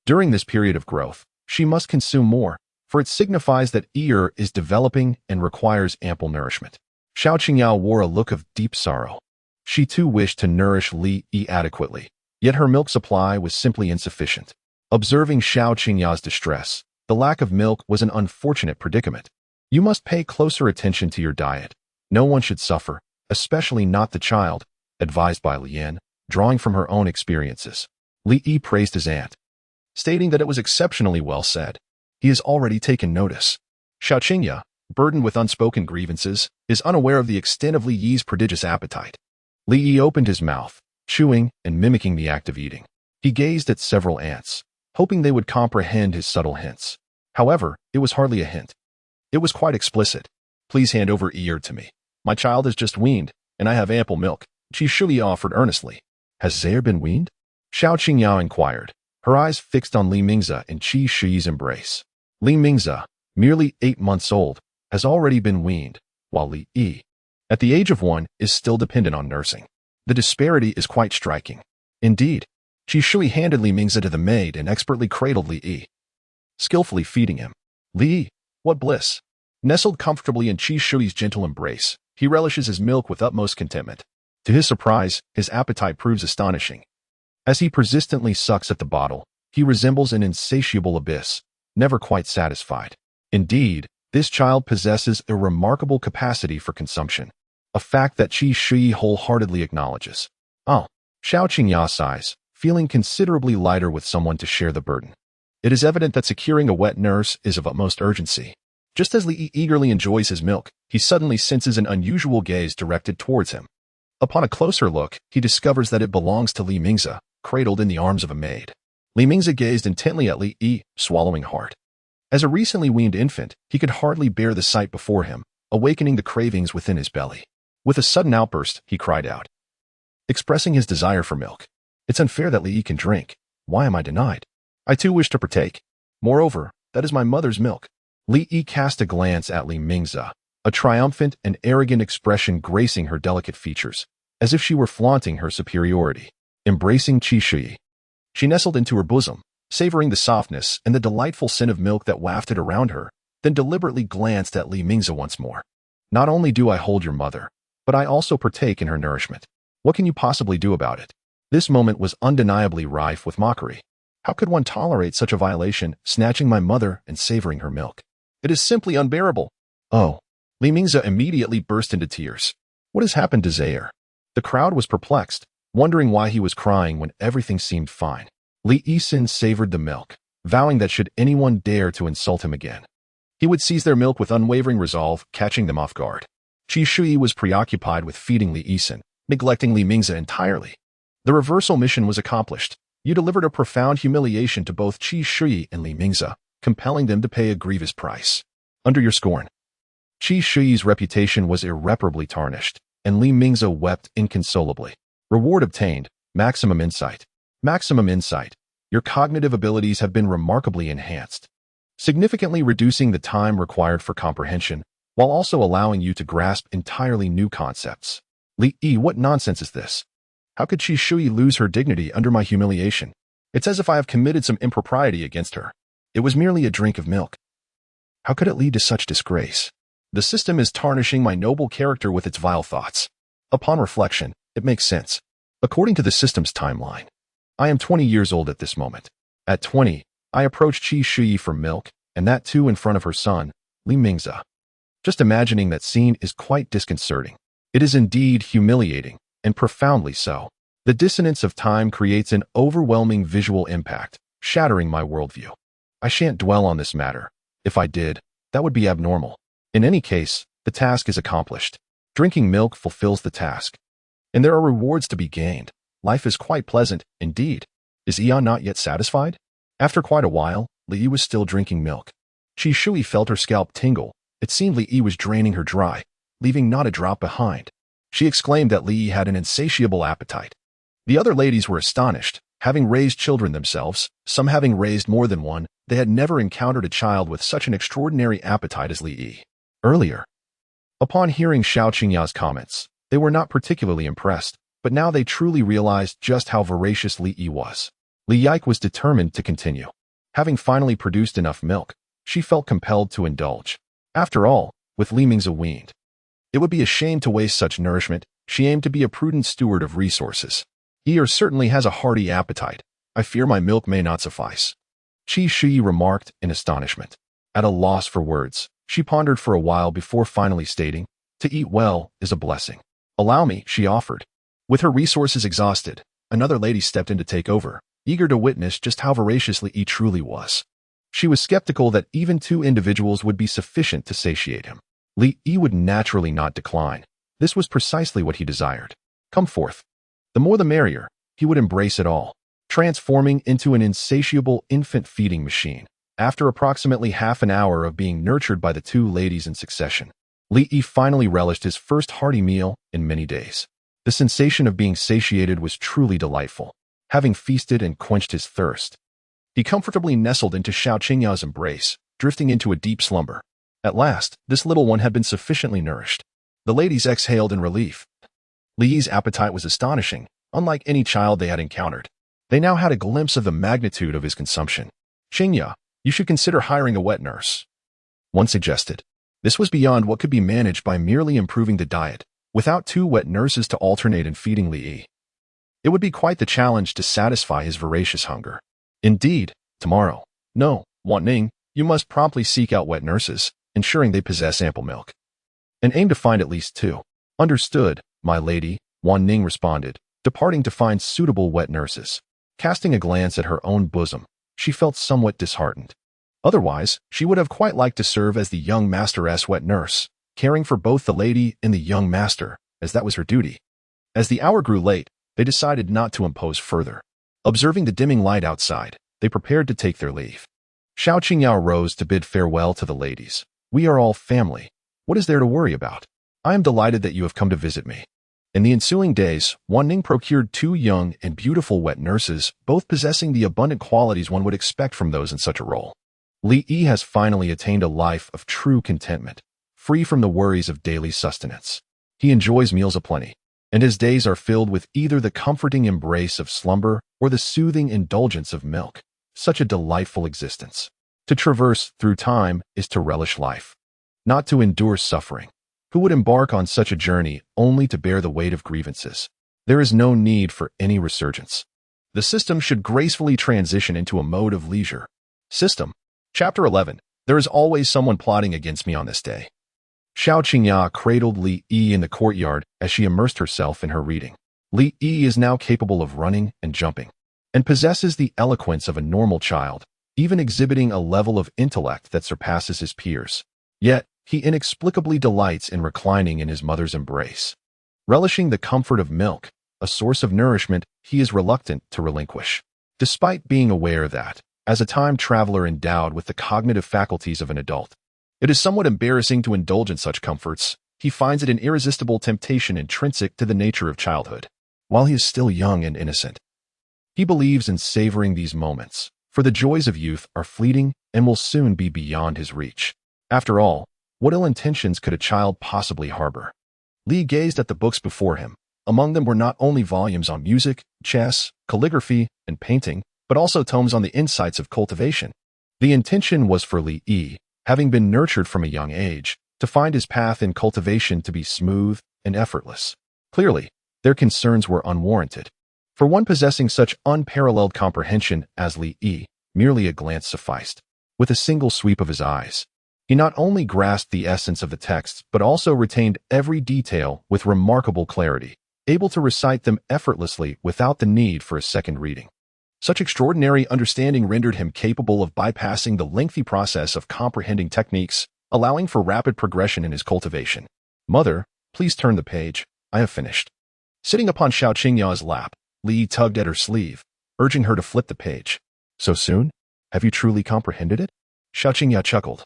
During this period of growth, she must consume more, for it signifies that Iyo is developing and requires ample nourishment. Xiao Qingyao wore a look of deep sorrow. She too wished to nourish Li Yi adequately, yet her milk supply was simply insufficient. Observing Xiao Qingyao's distress, the lack of milk was an unfortunate predicament. You must pay closer attention to your diet. No one should suffer, especially not the child, advised Bai Lian, drawing from her own experiences. Li Yi praised his aunt. stating that it was exceptionally well said. He has already taken notice. Xiao Qingya, burdened with unspoken grievances, is unaware of the extent of Li Yi's prodigious appetite. Li Yi opened his mouth, chewing and mimicking the act of eating. He gazed at several ants, hoping they would comprehend his subtle hints. However, it was hardly a hint. It was quite explicit. Please hand over ear to me. My child is just weaned, and I have ample milk, Qi Shui offered earnestly. Has Zaire been weaned? Xiao Qingyao inquired, her eyes fixed on Li Mingze in Qi Shui's embrace. Li Mingze, merely 8 months old, has already been weaned, while Li Yi, at the age of 1, is still dependent on nursing. The disparity is quite striking. Indeed, Qi Shui handed Li Mingze to the maid and expertly cradled Li Yi, skillfully feeding him. Li Yi, what bliss! Nestled comfortably in Qi Shui's gentle embrace, he relishes his milk with utmost contentment. To his surprise, his appetite proves astonishing. As he persistently sucks at the bottle, he resembles an insatiable abyss, never quite satisfied. Indeed, this child possesses a remarkable capacity for consumption, a fact that Qi Shui wholeheartedly acknowledges. Oh, Xiao Qingya sighs, feeling considerably lighter with someone to share the burden. It is evident that securing a wet nurse is of utmost urgency. Just as Li Yi eagerly enjoys his milk, he suddenly senses an unusual gaze directed towards him. Upon a closer look, he discovers that it belongs to Li Mingze, cradled in the arms of a maid. Li Mingze gazed intently at Li Yi, swallowing hard. As a recently weaned infant, he could hardly bear the sight before him, awakening the cravings within his belly. With a sudden outburst, he cried out, expressing his desire for milk. It's unfair that Li Yi can drink. Why am I denied? I too wish to partake. Moreover, that is my mother's milk. Li Yi cast a glance at Li Mingze, a triumphant and arrogant expression gracing her delicate features, as if she were flaunting her superiority. Embracing Qi Shui, she nestled into her bosom, savoring the softness and the delightful scent of milk that wafted around her, then deliberately glanced at Li Mingze once more. Not only do I hold your mother, but I also partake in her nourishment. What can you possibly do about it? This moment was undeniably rife with mockery. How could one tolerate such a violation, snatching my mother and savoring her milk? It is simply unbearable. Oh. Li Mingze immediately burst into tears. What has happened to Zaire? The crowd was perplexed, wondering why he was crying when everything seemed fine. Li Yisin savored the milk, vowing that should anyone dare to insult him again, he would seize their milk with unwavering resolve, catching them off guard. Qi Shui was preoccupied with feeding Li Yisin, neglecting Li Mingze entirely. The reversal mission was accomplished. You delivered a profound humiliation to both Qi Shui and Li Mingze, compelling them to pay a grievous price. Under your scorn, Qi Shui's reputation was irreparably tarnished, and Li Mingze wept inconsolably. Reward obtained, maximum insight. Maximum insight. Your cognitive abilities have been remarkably enhanced, significantly reducing the time required for comprehension, while also allowing you to grasp entirely new concepts. Li Yi, what nonsense is this? How could Qi Shui lose her dignity under my humiliation? It's as if I have committed some impropriety against her. It was merely a drink of milk. How could it lead to such disgrace? The system is tarnishing my noble character with its vile thoughts. Upon reflection, it makes sense. According to the system's timeline, I am 20 years old at this moment. At 20, I approached Qi Shui for milk, and that too in front of her son, Li Mingze. Just imagining that scene is quite disconcerting. It is indeed humiliating, and profoundly so. The dissonance of time creates an overwhelming visual impact, shattering my worldview. I shan't dwell on this matter. If I did, that would be abnormal. In any case, the task is accomplished. Drinking milk fulfills the task. And there are rewards to be gained. Life is quite pleasant, indeed. Is Eon not yet satisfied? After quite a while, Li Yi was still drinking milk. Qi Shui felt her scalp tingle. It seemed Li Yi was draining her dry, leaving not a drop behind. She exclaimed that Li Yi had an insatiable appetite. The other ladies were astonished. Having raised children themselves, some having raised more than one, they had never encountered a child with such an extraordinary appetite as Li Yi. Earlier, upon hearing Xiao Qingya's comments, they were not particularly impressed, but now they truly realized just how voracious Li Yi was. Li Yike was determined to continue. Having finally produced enough milk, she felt compelled to indulge. After all, with Li Mingze weaned, it would be a shame to waste such nourishment. She aimed to be a prudent steward of resources. He certainly has a hearty appetite. I fear my milk may not suffice. Qi Shui remarked in astonishment. At a loss for words, she pondered for a while before finally stating, to eat well is a blessing. Allow me, she offered. With her resources exhausted, another lady stepped in to take over, eager to witness just how voracious Li Yi truly was. She was skeptical that even two individuals would be sufficient to satiate him. Li Yi would naturally not decline. This was precisely what he desired. Come forth. The more the merrier. He would embrace it all, transforming into an insatiable infant feeding machine. After approximately half an hour of being nurtured by the two ladies in succession, Li Yi finally relished his first hearty meal in many days. The sensation of being satiated was truly delightful. Having feasted and quenched his thirst, he comfortably nestled into Xiao Qingya's embrace, drifting into a deep slumber. At last, this little one had been sufficiently nourished. The ladies exhaled in relief. Li Yi's appetite was astonishing, unlike any child they had encountered. They now had a glimpse of the magnitude of his consumption. Qingya, you should consider hiring a wet nurse, one suggested. This was beyond what could be managed by merely improving the diet, without two wet nurses to alternate in feeding Li Yi. It would be quite the challenge to satisfy his voracious hunger. Indeed, tomorrow. No, Wan Ning, you must promptly seek out wet nurses, ensuring they possess ample milk. And aim to find at least two. Understood, my lady, Wan Ning responded, departing to find suitable wet nurses. Casting a glance at her own bosom, she felt somewhat disheartened. Otherwise, she would have quite liked to serve as the young master's wet nurse, caring for both the lady and the young master, as that was her duty. As the hour grew late, they decided not to impose further. Observing the dimming light outside, they prepared to take their leave. Xiao Qingya rose to bid farewell to the ladies. We are all family. What is there to worry about? I am delighted that you have come to visit me. In the ensuing days, Wan Ning procured two young and beautiful wet nurses, both possessing the abundant qualities one would expect from those in such a role. Li Yi has finally attained a life of true contentment, free from the worries of daily sustenance. He enjoys meals aplenty, and his days are filled with either the comforting embrace of slumber or the soothing indulgence of milk. Such a delightful existence. To traverse through time is to relish life, not to endure suffering. Who would embark on such a journey only to bear the weight of grievances? There is no need for any resurgence. The system should gracefully transition into a mode of leisure. System. Chapter 11. There is always someone plotting against me on this day. Xiao Qingya cradled Li Yi in the courtyard as she immersed herself in her reading. Li Yi is now capable of running and jumping, and possesses the eloquence of a normal child, even exhibiting a level of intellect that surpasses his peers. Yet, he inexplicably delights in reclining in his mother's embrace. Relishing the comfort of milk, a source of nourishment he is reluctant to relinquish. Despite being aware that, as a time traveler endowed with the cognitive faculties of an adult, it is somewhat embarrassing to indulge in such comforts, he finds it an irresistible temptation intrinsic to the nature of childhood. While he is still young and innocent, he believes in savoring these moments, for the joys of youth are fleeting and will soon be beyond his reach. After all, what ill intentions could a child possibly harbor? Li gazed at the books before him. Among them were not only volumes on music, chess, calligraphy, and painting, but also tomes on the insights of cultivation. The intention was for Li Yi, having been nurtured from a young age, to find his path in cultivation to be smooth and effortless. Clearly, their concerns were unwarranted. For one possessing such unparalleled comprehension as Li Yi, merely a glance sufficed. With a single sweep of his eyes, he not only grasped the essence of the texts, but also retained every detail with remarkable clarity, able to recite them effortlessly without the need for a second reading. Such extraordinary understanding rendered him capable of bypassing the lengthy process of comprehending techniques, allowing for rapid progression in his cultivation. Mother, please turn the page. I have finished. Sitting upon Xiao Qingya's lap, Li tugged at her sleeve, urging her to flip the page. So soon? Have you truly comprehended it? Xiao Qingya chuckled,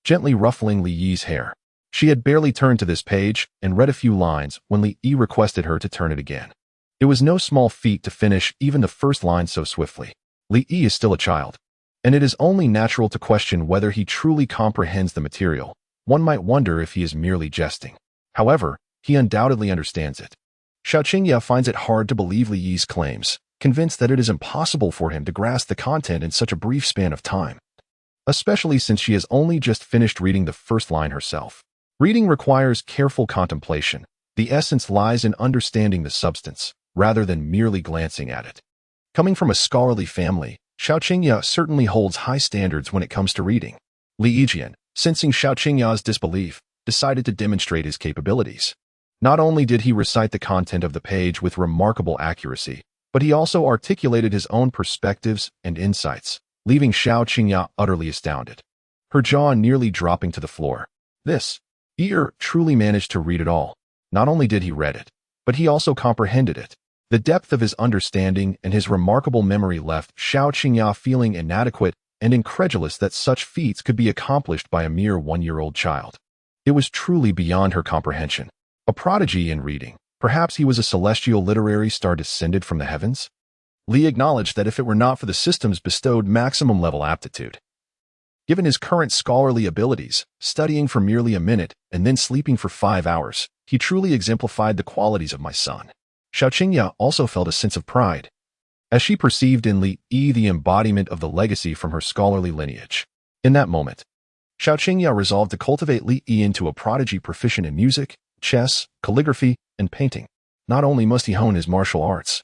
gently ruffling Li Yi's hair. She had barely turned to this page and read a few lines when Li Yi requested her to turn it again. It was no small feat to finish even the first line so swiftly. Li Yi is still a child, and it is only natural to question whether he truly comprehends the material. One might wonder if he is merely jesting. However, he undoubtedly understands it. Xiao Qingya finds it hard to believe Li Yi's claims, convinced that it is impossible for him to grasp the content in such a brief span of time, especially since she has only just finished reading the first line herself. Reading requires careful contemplation. The essence lies in understanding the substance, rather than merely glancing at it. Coming from a scholarly family, Xiao Qingya certainly holds high standards when it comes to reading. Li Yijian, sensing Xiao Qingya's disbelief, decided to demonstrate his capabilities. Not only did he recite the content of the page with remarkable accuracy, but he also articulated his own perspectives and insights, leaving Xiao Qingya utterly astounded, her jaw nearly dropping to the floor. This ear truly managed to read it all. Not only did he read it, but he also comprehended it. The depth of his understanding and his remarkable memory left Xiao Qingya feeling inadequate and incredulous that such feats could be accomplished by a mere one-year-old child. It was truly beyond her comprehension. A prodigy in reading. Perhaps he was a celestial literary star descended from the heavens? Li acknowledged that if it were not for the system's bestowed maximum level aptitude, given his current scholarly abilities, studying for merely a minute and then sleeping for 5 hours, he truly exemplified the qualities of my son. Xiao Qingya also felt a sense of pride, as she perceived in Li Yi the embodiment of the legacy from her scholarly lineage. In that moment, Xiao Qingya resolved to cultivate Li Yi into a prodigy proficient in music, chess, calligraphy, and painting. Not only must he hone his martial arts,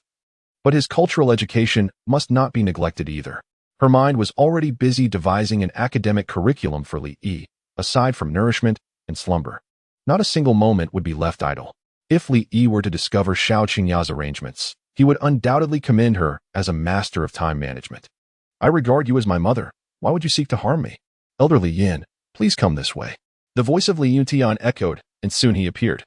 but his cultural education must not be neglected either. Her mind was already busy devising an academic curriculum for Li Yi, aside from nourishment and slumber. Not a single moment would be left idle. If Li Yi were to discover Xiao Qingya's arrangements, he would undoubtedly commend her as a master of time management. I regard you as my mother. Why would you seek to harm me? Elder Li Yin, please come this way. The voice of Li Yuntian echoed, and soon he appeared,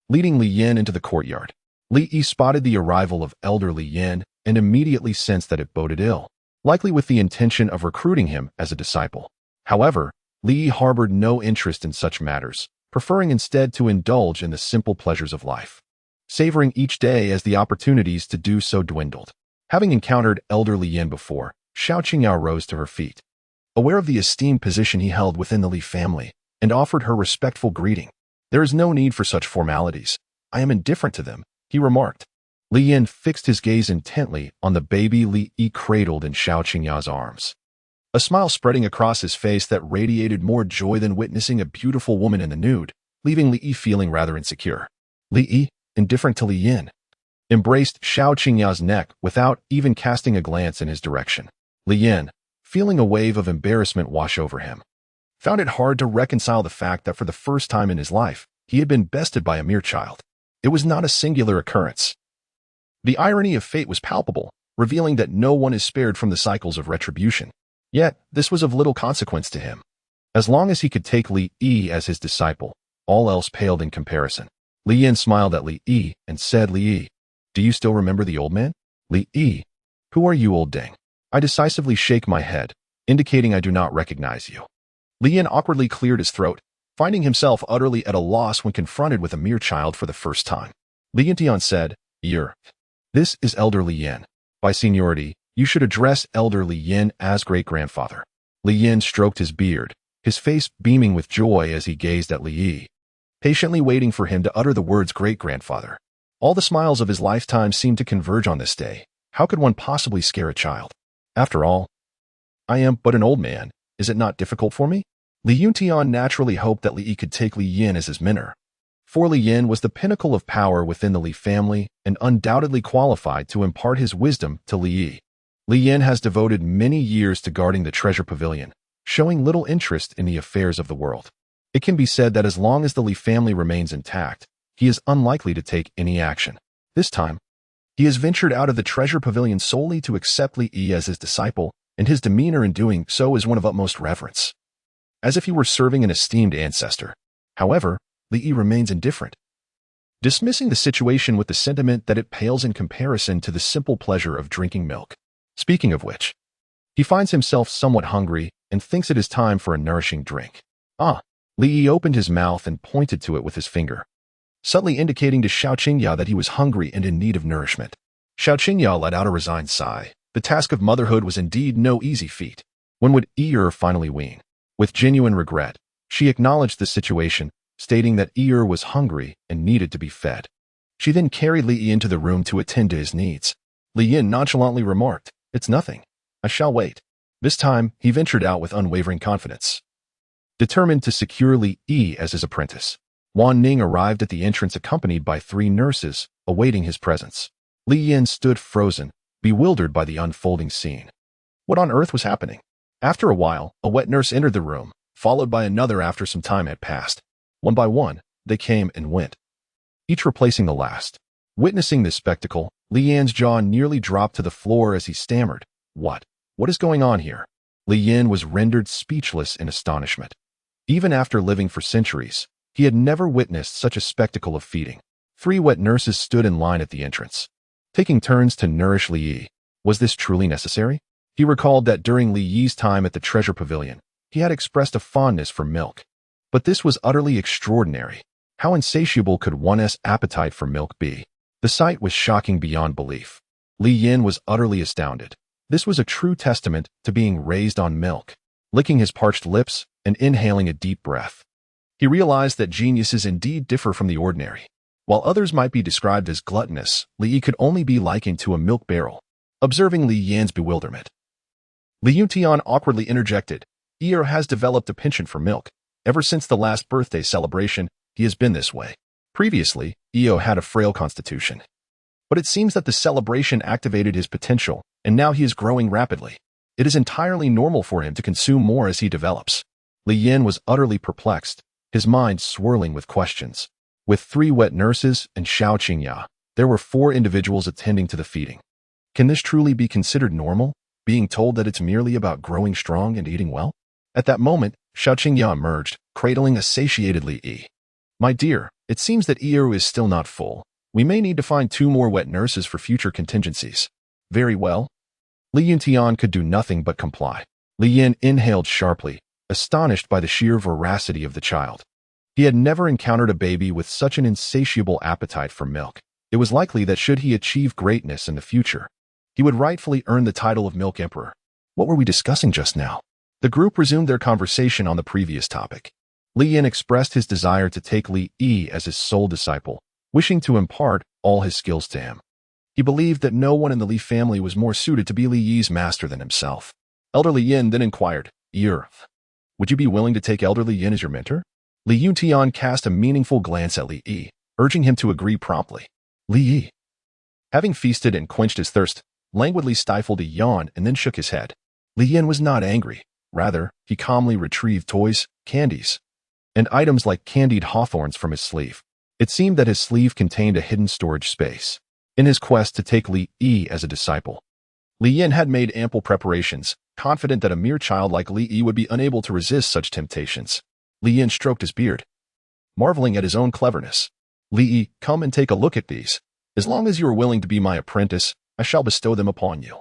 leading Li Yin into the courtyard. Li Yi spotted the arrival of Elder Li Yin and immediately sensed that it boded ill, likely with the intention of recruiting him as a disciple. However, Li Yi harbored no interest in such matters, preferring instead to indulge in the simple pleasures of life, savoring each day as the opportunities to do so dwindled. Having encountered Elder Li Yin before, Xiao Qingya rose to her feet, aware of the esteemed position he held within the Li family, and offered her respectful greeting. There is no need for such formalities. I am indifferent to them, he remarked. Li Yin fixed his gaze intently on the baby Li Yi cradled in Xiao Qingya's arms, a smile spreading across his face that radiated more joy than witnessing a beautiful woman in the nude, leaving Li Yi feeling rather insecure. Li Yi, indifferent to Li Yin, embraced Xiao Qingya's neck without even casting a glance in his direction. Li Yin, feeling a wave of embarrassment wash over him, found it hard to reconcile the fact that for the first time in his life, he had been bested by a mere child. It was not a singular occurrence. The irony of fate was palpable, revealing that no one is spared from the cycles of retribution. Yet, this was of little consequence to him. As long as he could take Li Yi as his disciple, all else paled in comparison. Li Yin smiled at Li Yi and said, Li Yi, do you still remember the old man? Li Yi, who are you, old dang? I decisively shake my head, indicating I do not recognize you. Li Yin awkwardly cleared his throat, finding himself utterly at a loss when confronted with a mere child for the first time. Li Yuntian said, This is Elder Li Yin. By seniority, you should address Elder Li Yin as great-grandfather. Li Yin stroked his beard, his face beaming with joy as he gazed at Li Yi, patiently waiting for him to utter the words great-grandfather. All the smiles of his lifetime seemed to converge on this day. How could one possibly scare a child? After all, I am but an old man. Is it not difficult for me? Li Yuntian naturally hoped that Li Yi could take Li Yin as his mentor. For Li Yin was the pinnacle of power within the Li family and undoubtedly qualified to impart his wisdom to Li Yi. Li Yin has devoted many years to guarding the treasure pavilion, showing little interest in the affairs of the world. It can be said that as long as the Li family remains intact, he is unlikely to take any action. This time, he has ventured out of the treasure pavilion solely to accept Li Yi as his disciple, and his demeanor in doing so is one of utmost reverence, as if he were serving an esteemed ancestor. However, Li Yi remains indifferent, dismissing the situation with the sentiment that it pales in comparison to the simple pleasure of drinking milk. Speaking of which, he finds himself somewhat hungry and thinks it is time for a nourishing drink. Li Yi opened his mouth and pointed to it with his finger, subtly indicating to Xiao Qingya that he was hungry and in need of nourishment. Xiao Qingya let out a resigned sigh. The task of motherhood was indeed no easy feat. When would Yi finally wean? With genuine regret, she acknowledged the situation, stating that Yi was hungry and needed to be fed. She then carried Li Yi into the room to attend to his needs. Li Yin nonchalantly remarked, It's nothing. I shall wait. This time, he ventured out with unwavering confidence, determined to secure Li Yi as his apprentice. Wan Ning arrived at the entrance accompanied by 3 nurses, awaiting his presence. Li Yin stood frozen, bewildered by the unfolding scene. What on earth was happening? After a while, a wet nurse entered the room, followed by another after some time had passed. One by one, they came and went, each replacing the last. Witnessing this spectacle, Li Yan's jaw nearly dropped to the floor as he stammered, "What? What is going on here?" Li Yan was rendered speechless in astonishment. Even after living for centuries, he had never witnessed such a spectacle of feeding. 3 wet nurses stood in line at the entrance, taking turns to nourish Li Yi. Was this truly necessary? He recalled that during Li Yi's time at the treasure pavilion, he had expressed a fondness for milk. But this was utterly extraordinary. How insatiable could one's appetite for milk be? The sight was shocking beyond belief. Li Yin was utterly astounded. This was a true testament to being raised on milk. Licking his parched lips and inhaling a deep breath, he realized that geniuses indeed differ from the ordinary. While others might be described as gluttonous, Li Yi could only be likened to a milk barrel. Observing Li Yan's bewilderment, Li Yuntian awkwardly interjected, "Yi has developed a penchant for milk. Ever since the last birthday celebration, he has been this way. Previously, Io had a frail constitution. But it seems that the celebration activated his potential, and now he is growing rapidly. It is entirely normal for him to consume more as he develops." Li Yin was utterly perplexed, his mind swirling with questions. With 3 wet nurses and Xiao Qingya, there were 4 individuals attending to the feeding. Can this truly be considered normal, being told that it's merely about growing strong and eating well? At that moment, Xiao Qingya emerged, cradling a satiated Li Yi. "My dear, it seems that Iru is still not full. We may need to find 2 more wet nurses for future contingencies." "Very well." Li Yuntian could do nothing but comply. Li Yin inhaled sharply, astonished by the sheer voracity of the child. He had never encountered a baby with such an insatiable appetite for milk. It was likely that should he achieve greatness in the future, he would rightfully earn the title of Milk Emperor. What were we discussing just now? The group resumed their conversation on the previous topic. Li Yin expressed his desire to take Li Yi as his sole disciple, wishing to impart all his skills to him. He believed that no one in the Li family was more suited to be Li Yi's master than himself. Elder Li Yin then inquired, "Yi, would you be willing to take Elder Li Yin as your mentor?" Li Yuntian cast a meaningful glance at Li Yi, urging him to agree promptly. Li Yi, having feasted and quenched his thirst, languidly stifled a yawn and then shook his head. Li Yin was not angry. Rather, he calmly retrieved toys, candies, and items like candied hawthorns from his sleeve. It seemed that his sleeve contained a hidden storage space. In his quest to take Li Yi as a disciple, Li Yin had made ample preparations, confident that a mere child like Li Yi would be unable to resist such temptations. Li Yin stroked his beard, marveling at his own cleverness. "Li Yi, come and take a look at these. As long as you are willing to be my apprentice, I shall bestow them upon you."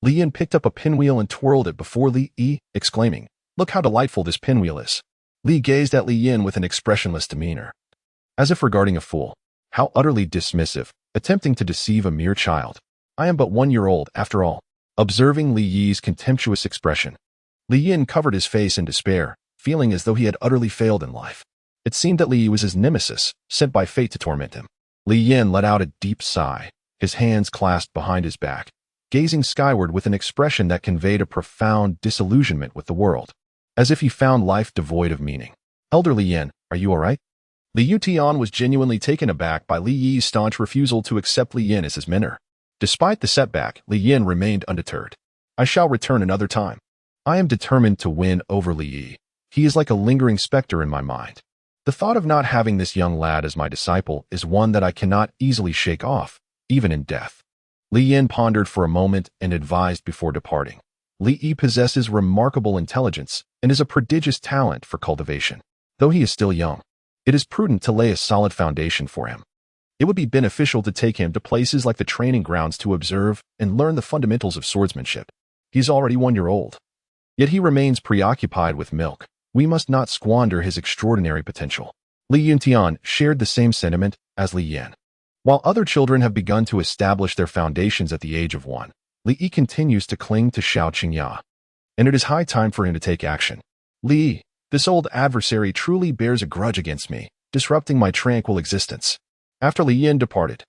Li Yin picked up a pinwheel and twirled it before Li Yi, exclaiming, "Look how delightful this pinwheel is." Li gazed at Li Yin with an expressionless demeanor, as if regarding a fool. How utterly dismissive, attempting to deceive a mere child. "I am but 1 year old, after all." Observing Li Yi's contemptuous expression, Li Yin covered his face in despair, feeling as though he had utterly failed in life. It seemed that Li Yi was his nemesis, sent by fate to torment him. Li Yin let out a deep sigh, his hands clasped behind his back, gazing skyward with an expression that conveyed a profound disillusionment with the world, as if he found life devoid of meaning. "Elder Li Yin, are you all right?" Li Yutian was genuinely taken aback by Li Yi's staunch refusal to accept Li Yin as his mentor. Despite the setback, Li Yin remained undeterred. "I shall return another time. I am determined to win over Li Yi. He is like a lingering specter in my mind. The thought of not having this young lad as my disciple is one that I cannot easily shake off, even in death." Li Yin pondered for a moment and advised before departing. Li Yi possesses remarkable intelligence and is a prodigious talent for cultivation. Though he is still young, it is prudent to lay a solid foundation for him. It would be beneficial to take him to places like the training grounds to observe and learn the fundamentals of swordsmanship. He is already 1 year old, yet he remains preoccupied with milk. We must not squander his extraordinary potential. Li Yuntian shared the same sentiment as Li Yin. While other children have begun to establish their foundations at the age of 1, Li Yi continues to cling to Xiao Qingya, and it is high time for him to take action. "Li, this old adversary truly bears a grudge against me, disrupting my tranquil existence." After Li Yin departed,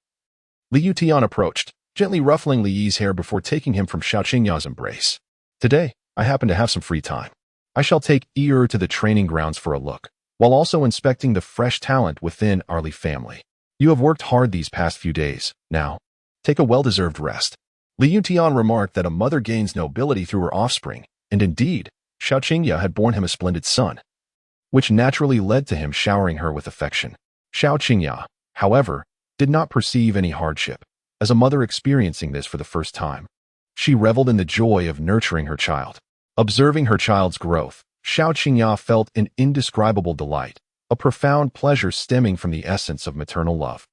Li Yutian approached, gently ruffling Li Yi's hair before taking him from Xiao Qingya's embrace. "Today, I happen to have some free time. I shall take Yi to the training grounds for a look, while also inspecting the fresh talent within our Li family. You have worked hard these past few days. Now, take a well-deserved rest." Li Yutian remarked that a mother gains nobility through her offspring, and indeed, Xiao Qingya had borne him a splendid son, which naturally led to him showering her with affection. Xiao Qingya, however, did not perceive any hardship. as a mother experiencing this for the first time. She reveled in the joy of nurturing her child. Observing her child's growth, Xiao Qingya felt an indescribable delight, a profound pleasure stemming from the essence of maternal love.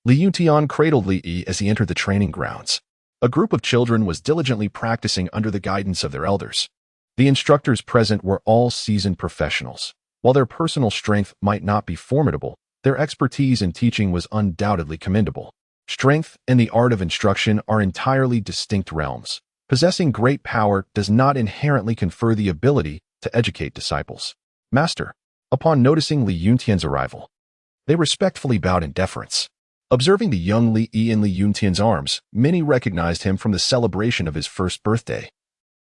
Li Yuntian cradled Li Yi as he entered the training grounds. A group of children was diligently practicing under the guidance of their elders. The instructors present were all seasoned professionals. While their personal strength might not be formidable, their expertise in teaching was undoubtedly commendable. Strength and the art of instruction are entirely distinct realms. Possessing great power does not inherently confer the ability to educate disciples. Master, upon noticing Li Yuntian's arrival, they respectfully bowed in deference. Observing the young Li Yi in Li Yuntian's arms, many recognized him from the celebration of his first birthday,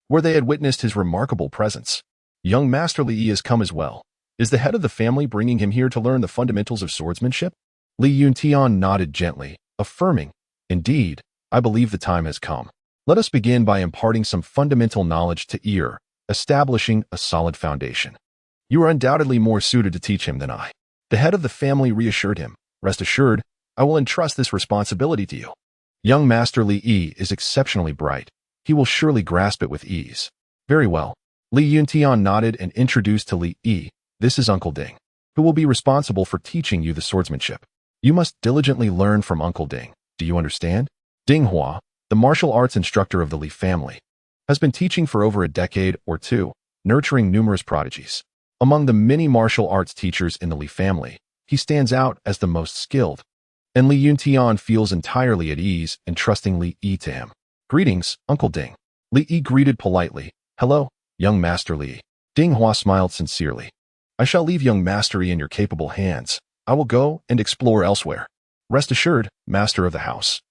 where they had witnessed his remarkable presence. Young Master Li Yi has come as well. Is the head of the family bringing him here to learn the fundamentals of swordsmanship? Li Yuntian nodded gently, affirming, Indeed, I believe the time has come. Let us begin by imparting some fundamental knowledge to Yi, establishing a solid foundation. You are undoubtedly more suited to teach him than I. The head of the family reassured him. Rest assured, I will entrust this responsibility to you. Young Master Li Yi is exceptionally bright. He will surely grasp it with ease. Very well. Li Yuntian nodded and introduced to Li Yi, This is Uncle Ding, who will be responsible for teaching you the swordsmanship. You must diligently learn from Uncle Ding. Do you understand? Ding Hua, the martial arts instructor of the Li family, has been teaching for over a decade or two, nurturing numerous prodigies. Among the many martial arts teachers in the Li family, he stands out as the most skilled, and Li Yuntian feels entirely at ease in trusting Li Yi to him. Greetings, Uncle Ding. Li Yi greeted politely. Hello, young Master Li. Ding Hua smiled sincerely. I shall leave young Master Yi in your capable hands. I will go and explore elsewhere. Rest assured, Master of the house.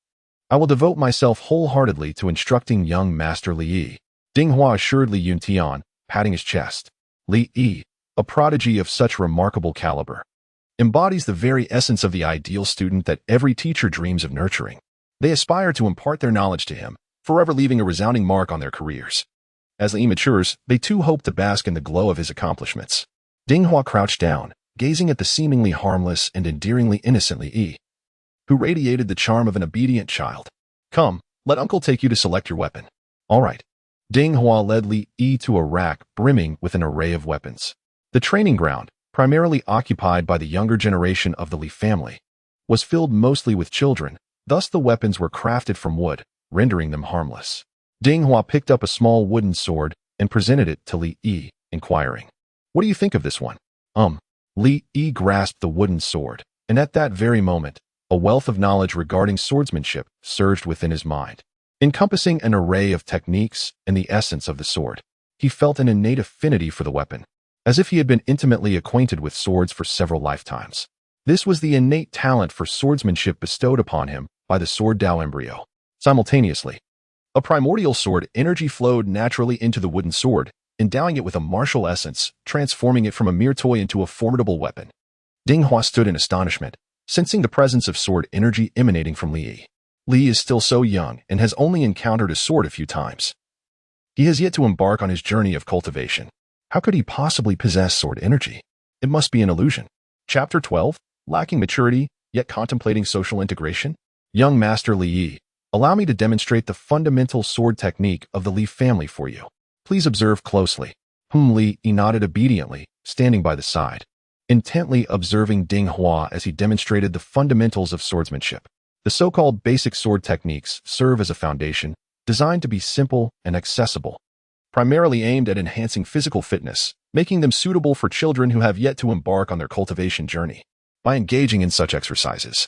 I will devote myself wholeheartedly to instructing young Master Li Yi. Ding Hua assured Li Yuntian, patting his chest. Li Yi, a prodigy of such remarkable caliber, embodies the very essence of the ideal student that every teacher dreams of nurturing. They aspire to impart their knowledge to him, forever leaving a resounding mark on their careers. As Li matures, they too hope to bask in the glow of his accomplishments. Ding Hua crouched down, gazing at the seemingly harmless and endearingly innocent Li Yi, who radiated the charm of an obedient child. Come, let Uncle take you to select your weapon. All right. Ding Hua led Li Yi to a rack brimming with an array of weapons. The training ground, primarily occupied by the younger generation of the Li family, was filled mostly with children, thus the weapons were crafted from wood, rendering them harmless. Ding Hua picked up a small wooden sword and presented it to Li Yi, inquiring, What do you think of this one? Li Yi grasped the wooden sword, and at that very moment, a wealth of knowledge regarding swordsmanship surged within his mind. Encompassing an array of techniques and the essence of the sword, he felt an innate affinity for the weapon, as if he had been intimately acquainted with swords for several lifetimes. This was the innate talent for swordsmanship bestowed upon him by the sword Dao embryo. Simultaneously, a primordial sword energy flowed naturally into the wooden sword, endowing it with a martial essence, transforming it from a mere toy into a formidable weapon. Ding Hua stood in astonishment, sensing the presence of sword energy emanating from Li Yi. Li is still so young and has only encountered a sword a few times. He has yet to embark on his journey of cultivation. How could he possibly possess sword energy? It must be an illusion. Chapter 12, Lacking maturity, yet contemplating social integration? Young Master Li Yi, allow me to demonstrate the fundamental sword technique of the Li family for you. Please observe closely. Li Yi nodded obediently, standing by the side, intently observing Ding Hua as he demonstrated the fundamentals of swordsmanship. The so-called basic sword techniques serve as a foundation, designed to be simple and accessible, primarily aimed at enhancing physical fitness, making them suitable for children who have yet to embark on their cultivation journey. By engaging in such exercises,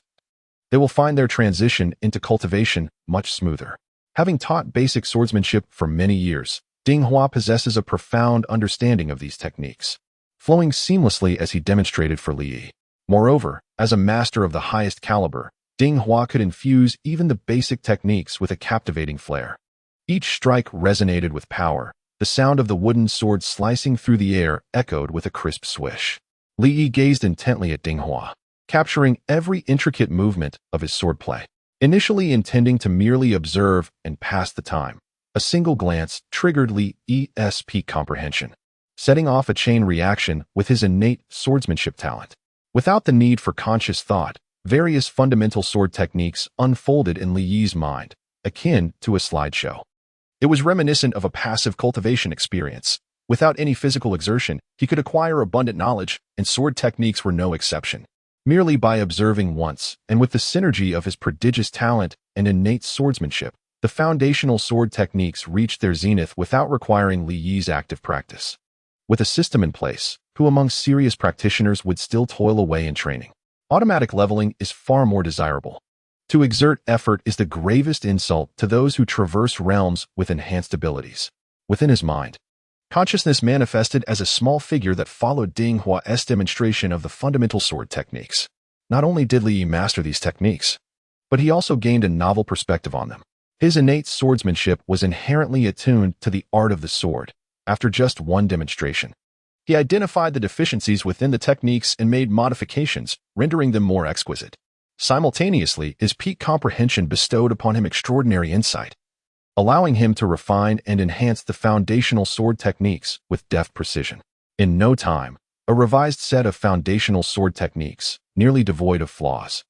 they will find their transition into cultivation much smoother. Having taught basic swordsmanship for many years, Ding Hua possesses a profound understanding of these techniques, flowing seamlessly as he demonstrated for Li Yi. Moreover, as a master of the highest caliber, Ding Hua could infuse even the basic techniques with a captivating flair. Each strike resonated with power. The sound of the wooden sword slicing through the air echoed with a crisp swish. Li Yi gazed intently at Ding Hua, capturing every intricate movement of his swordplay. Initially intending to merely observe and pass the time, a single glance triggered Li Yi's peak comprehension, setting off a chain reaction with his innate swordsmanship talent. Without the need for conscious thought, Various fundamental sword techniques unfolded in Li Yi's mind, akin to a slideshow. It was reminiscent of a passive cultivation experience. Without any physical exertion, he could acquire abundant knowledge, and sword techniques were no exception. Merely by observing once, and with the synergy of his prodigious talent and innate swordsmanship, the foundational sword techniques reached their zenith without requiring Li Yi's active practice. With a system in place, who among serious practitioners would still toil away in training? Automatic leveling is far more desirable. To exert effort is the gravest insult to those who traverse realms with enhanced abilities. Within his mind, consciousness manifested as a small figure that followed Ding Hua's demonstration of the fundamental sword techniques. Not only did Li Yi master these techniques, but he also gained a novel perspective on them. His innate swordsmanship was inherently attuned to the art of the sword. After just one demonstration, he identified the deficiencies within the techniques and made modifications, rendering them more exquisite. Simultaneously, his peak comprehension bestowed upon him extraordinary insight, allowing him to refine and enhance the foundational sword techniques with deft precision. In no time, a revised set of foundational sword techniques, nearly devoid of flaws,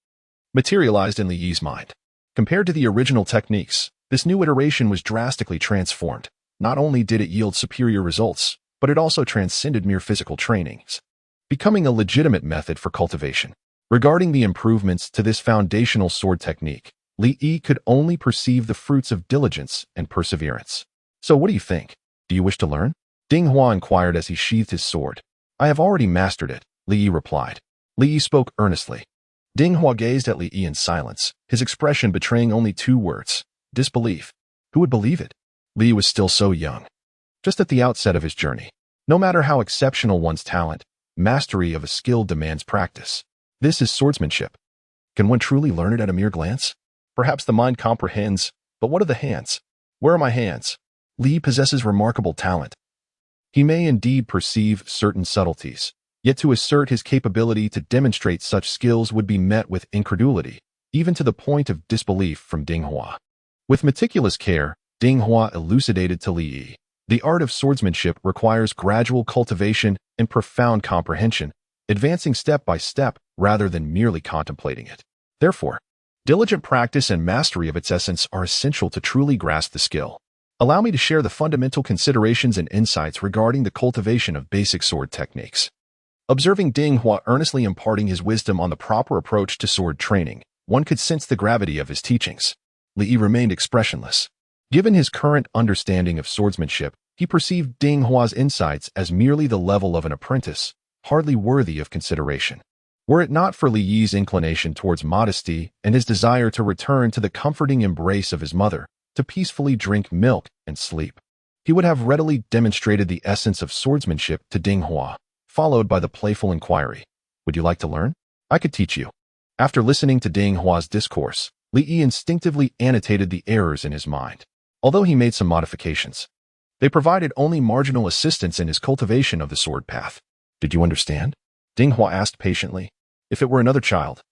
materialized in Li Yi's mind. Compared to the original techniques, this new iteration was drastically transformed. Not only did it yield superior results, but it also transcended mere physical trainings, becoming a legitimate method for cultivation. Regarding the improvements to this foundational sword technique, Li Yi could only perceive the fruits of diligence and perseverance. So what do you think? Do you wish to learn? Ding Hua inquired as he sheathed his sword. I have already mastered it, Li Yi replied. Li Yi spoke earnestly. Ding Hua gazed at Li Yi in silence, his expression betraying only two words: disbelief. Who would believe it? Li Yi was still so young, just at the outset of his journey. No matter how exceptional one's talent, mastery of a skill demands practice. This is swordsmanship. Can one truly learn it at a mere glance? Perhaps the mind comprehends, but what of the hands? Where are my hands? Li Yi possesses remarkable talent. He may indeed perceive certain subtleties, yet to assert his capability to demonstrate such skills would be met with incredulity, even to the point of disbelief from Ding Hua. With meticulous care, Ding Hua elucidated to Li Yi. The art of swordsmanship requires gradual cultivation and profound comprehension, advancing step by step rather than merely contemplating it. Therefore, diligent practice and mastery of its essence are essential to truly grasp the skill. Allow me to share the fundamental considerations and insights regarding the cultivation of basic sword techniques. Observing Ding Hua earnestly imparting his wisdom on the proper approach to sword training, one could sense the gravity of his teachings. Li Yi remained expressionless. Given his current understanding of swordsmanship, he perceived Ding Hua's insights as merely the level of an apprentice, hardly worthy of consideration. Were it not for Li Yi's inclination towards modesty and his desire to return to the comforting embrace of his mother, to peacefully drink milk and sleep, he would have readily demonstrated the essence of swordsmanship to Ding Hua, followed by the playful inquiry, "Would you like to learn? I could teach you." After listening to Ding Hua's discourse, Li Yi instinctively annotated the errors in his mind. Although he made some modifications, they provided only marginal assistance in his cultivation of the sword path. Did you understand? Ding Hua asked patiently. If it were another child,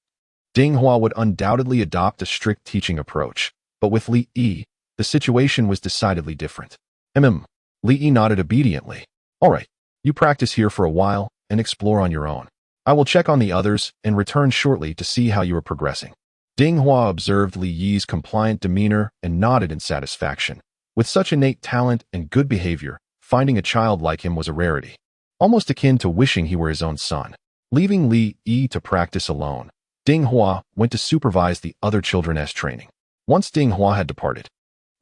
Ding Hua would undoubtedly adopt a strict teaching approach, but with Li Yi, the situation was decidedly different. Li Yi nodded obediently. All right, you practice here for a while and explore on your own. I will check on the others and return shortly to see how you are progressing. Ding Hua observed Li Yi's compliant demeanor and nodded in satisfaction. With such innate talent and good behavior, finding a child like him was a rarity, almost akin to wishing he were his own son. Leaving Li Yi to practice alone, Ding Hua went to supervise the other children's training. Once Ding Hua had departed,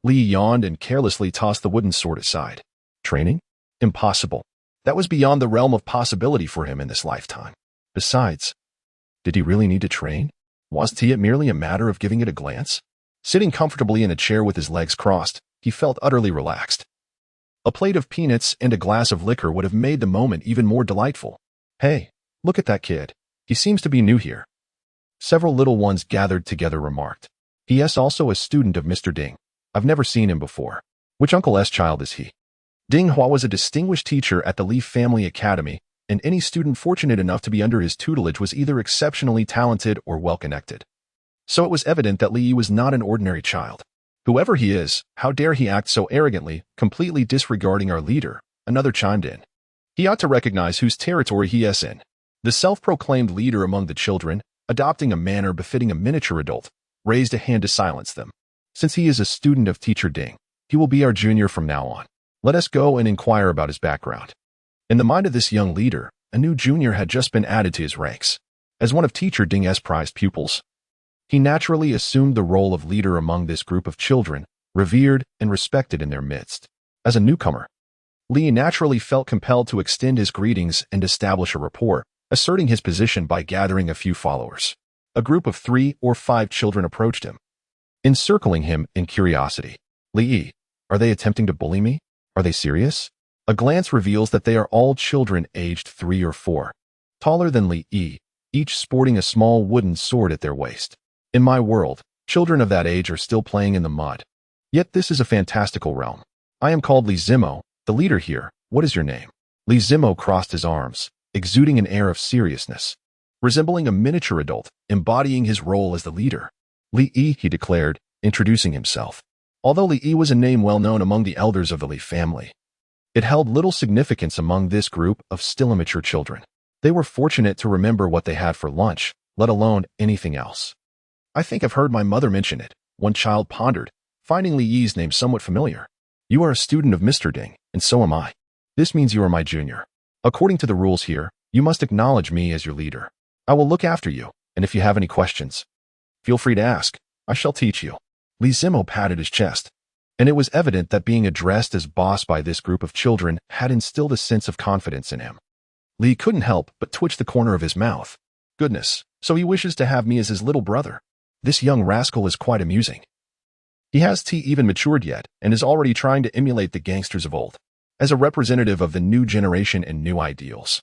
Li yawned and carelessly tossed the wooden sword aside. Training? Impossible. That was beyond the realm of possibility for him in this lifetime. Besides, did he really need to train? Wasn't it merely a matter of giving it a glance? Sitting comfortably in a chair with his legs crossed, he felt utterly relaxed. A plate of peanuts and a glass of liquor would have made the moment even more delightful. Hey, look at that kid. He seems to be new here. Several little ones gathered together remarked. He is also a student of Mr. Ding. I've never seen him before. Which Uncle S child is he? Ding Hua was a distinguished teacher at the Li Family Academy, and any student fortunate enough to be under his tutelage was either exceptionally talented or well-connected. So it was evident that Li Yi was not an ordinary child. Whoever he is, how dare he act so arrogantly, completely disregarding our leader? Another chimed in. He ought to recognize whose territory he is in. The self-proclaimed leader among the children, adopting a manner befitting a miniature adult, raised a hand to silence them. Since he is a student of Teacher Ding, he will be our junior from now on. Let us go and inquire about his background. In the mind of this young leader, a new junior had just been added to his ranks. As one of Teacher Ding's prized pupils, he naturally assumed the role of leader among this group of children, revered and respected in their midst. As a newcomer, Li naturally felt compelled to extend his greetings and establish a rapport, asserting his position by gathering a few followers. A group of 3 or 5 children approached him, encircling him in curiosity. Li, are they attempting to bully me? Are they serious? A glance reveals that they are all children aged 3 or 4, taller than Li, each sporting a small wooden sword at their waist. In my world, children of that age are still playing in the mud. Yet this is a fantastical realm. I am called Li Zimo, the leader here. What is your name? Li Zimo crossed his arms, exuding an air of seriousness, resembling a miniature adult, embodying his role as the leader. Li, he declared, introducing himself. Although Li was a name well known among the elders of the Li family, it held little significance among this group of still immature children. They were fortunate to remember what they had for lunch, let alone anything else. I think I've heard my mother mention it, one child pondered, finding Li's name somewhat familiar. You are a student of Mr. Ding, and so am I. This means you are my junior. According to the rules here, you must acknowledge me as your leader. I will look after you, and if you have any questions, feel free to ask. I shall teach you. Li Zimo patted his chest, and it was evident that being addressed as boss by this group of children had instilled a sense of confidence in him. Li couldn't help but twitch the corner of his mouth. Goodness, so he wishes to have me as his little brother. This young rascal is quite amusing. He hasn't even matured yet and is already trying to emulate the gangsters of old. As a representative of the new generation and new ideals,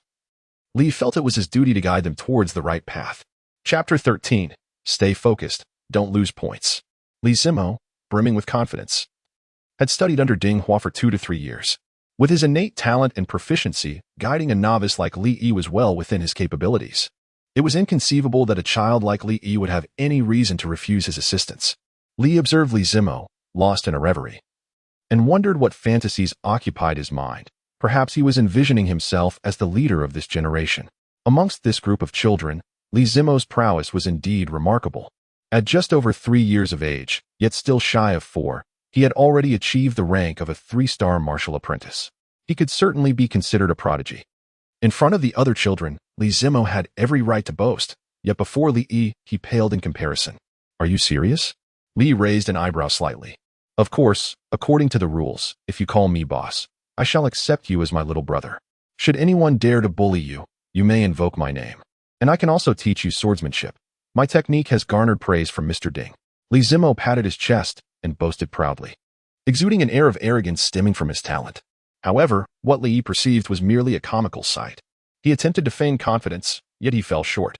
Li felt it was his duty to guide them towards the right path. Chapter 13. Stay focused. Don't lose points. Li Zimo, brimming with confidence, had studied under Ding Hua for 2 to 3 years. With his innate talent and proficiency, guiding a novice like Li was well within his capabilities. It was inconceivable that a child like Li would have any reason to refuse his assistance. Li observed Li Zimo, lost in a reverie, and wondered what fantasies occupied his mind. Perhaps he was envisioning himself as the leader of this generation. Amongst this group of children, Li Zimo's prowess was indeed remarkable. At just over 3 years of age, yet still shy of 4, he had already achieved the rank of a 3-star martial apprentice. He could certainly be considered a prodigy. In front of the other children, Li Zimo had every right to boast, yet before Li, he paled in comparison. Are you serious? Li raised an eyebrow slightly. Of course, according to the rules, if you call me boss, I shall accept you as my little brother. Should anyone dare to bully you, you may invoke my name. And I can also teach you swordsmanship. My technique has garnered praise from Mr. Ding. Li Zimo patted his chest and boasted proudly, exuding an air of arrogance stemming from his talent. However, what Li perceived was merely a comical sight. He attempted to feign confidence, yet he fell short.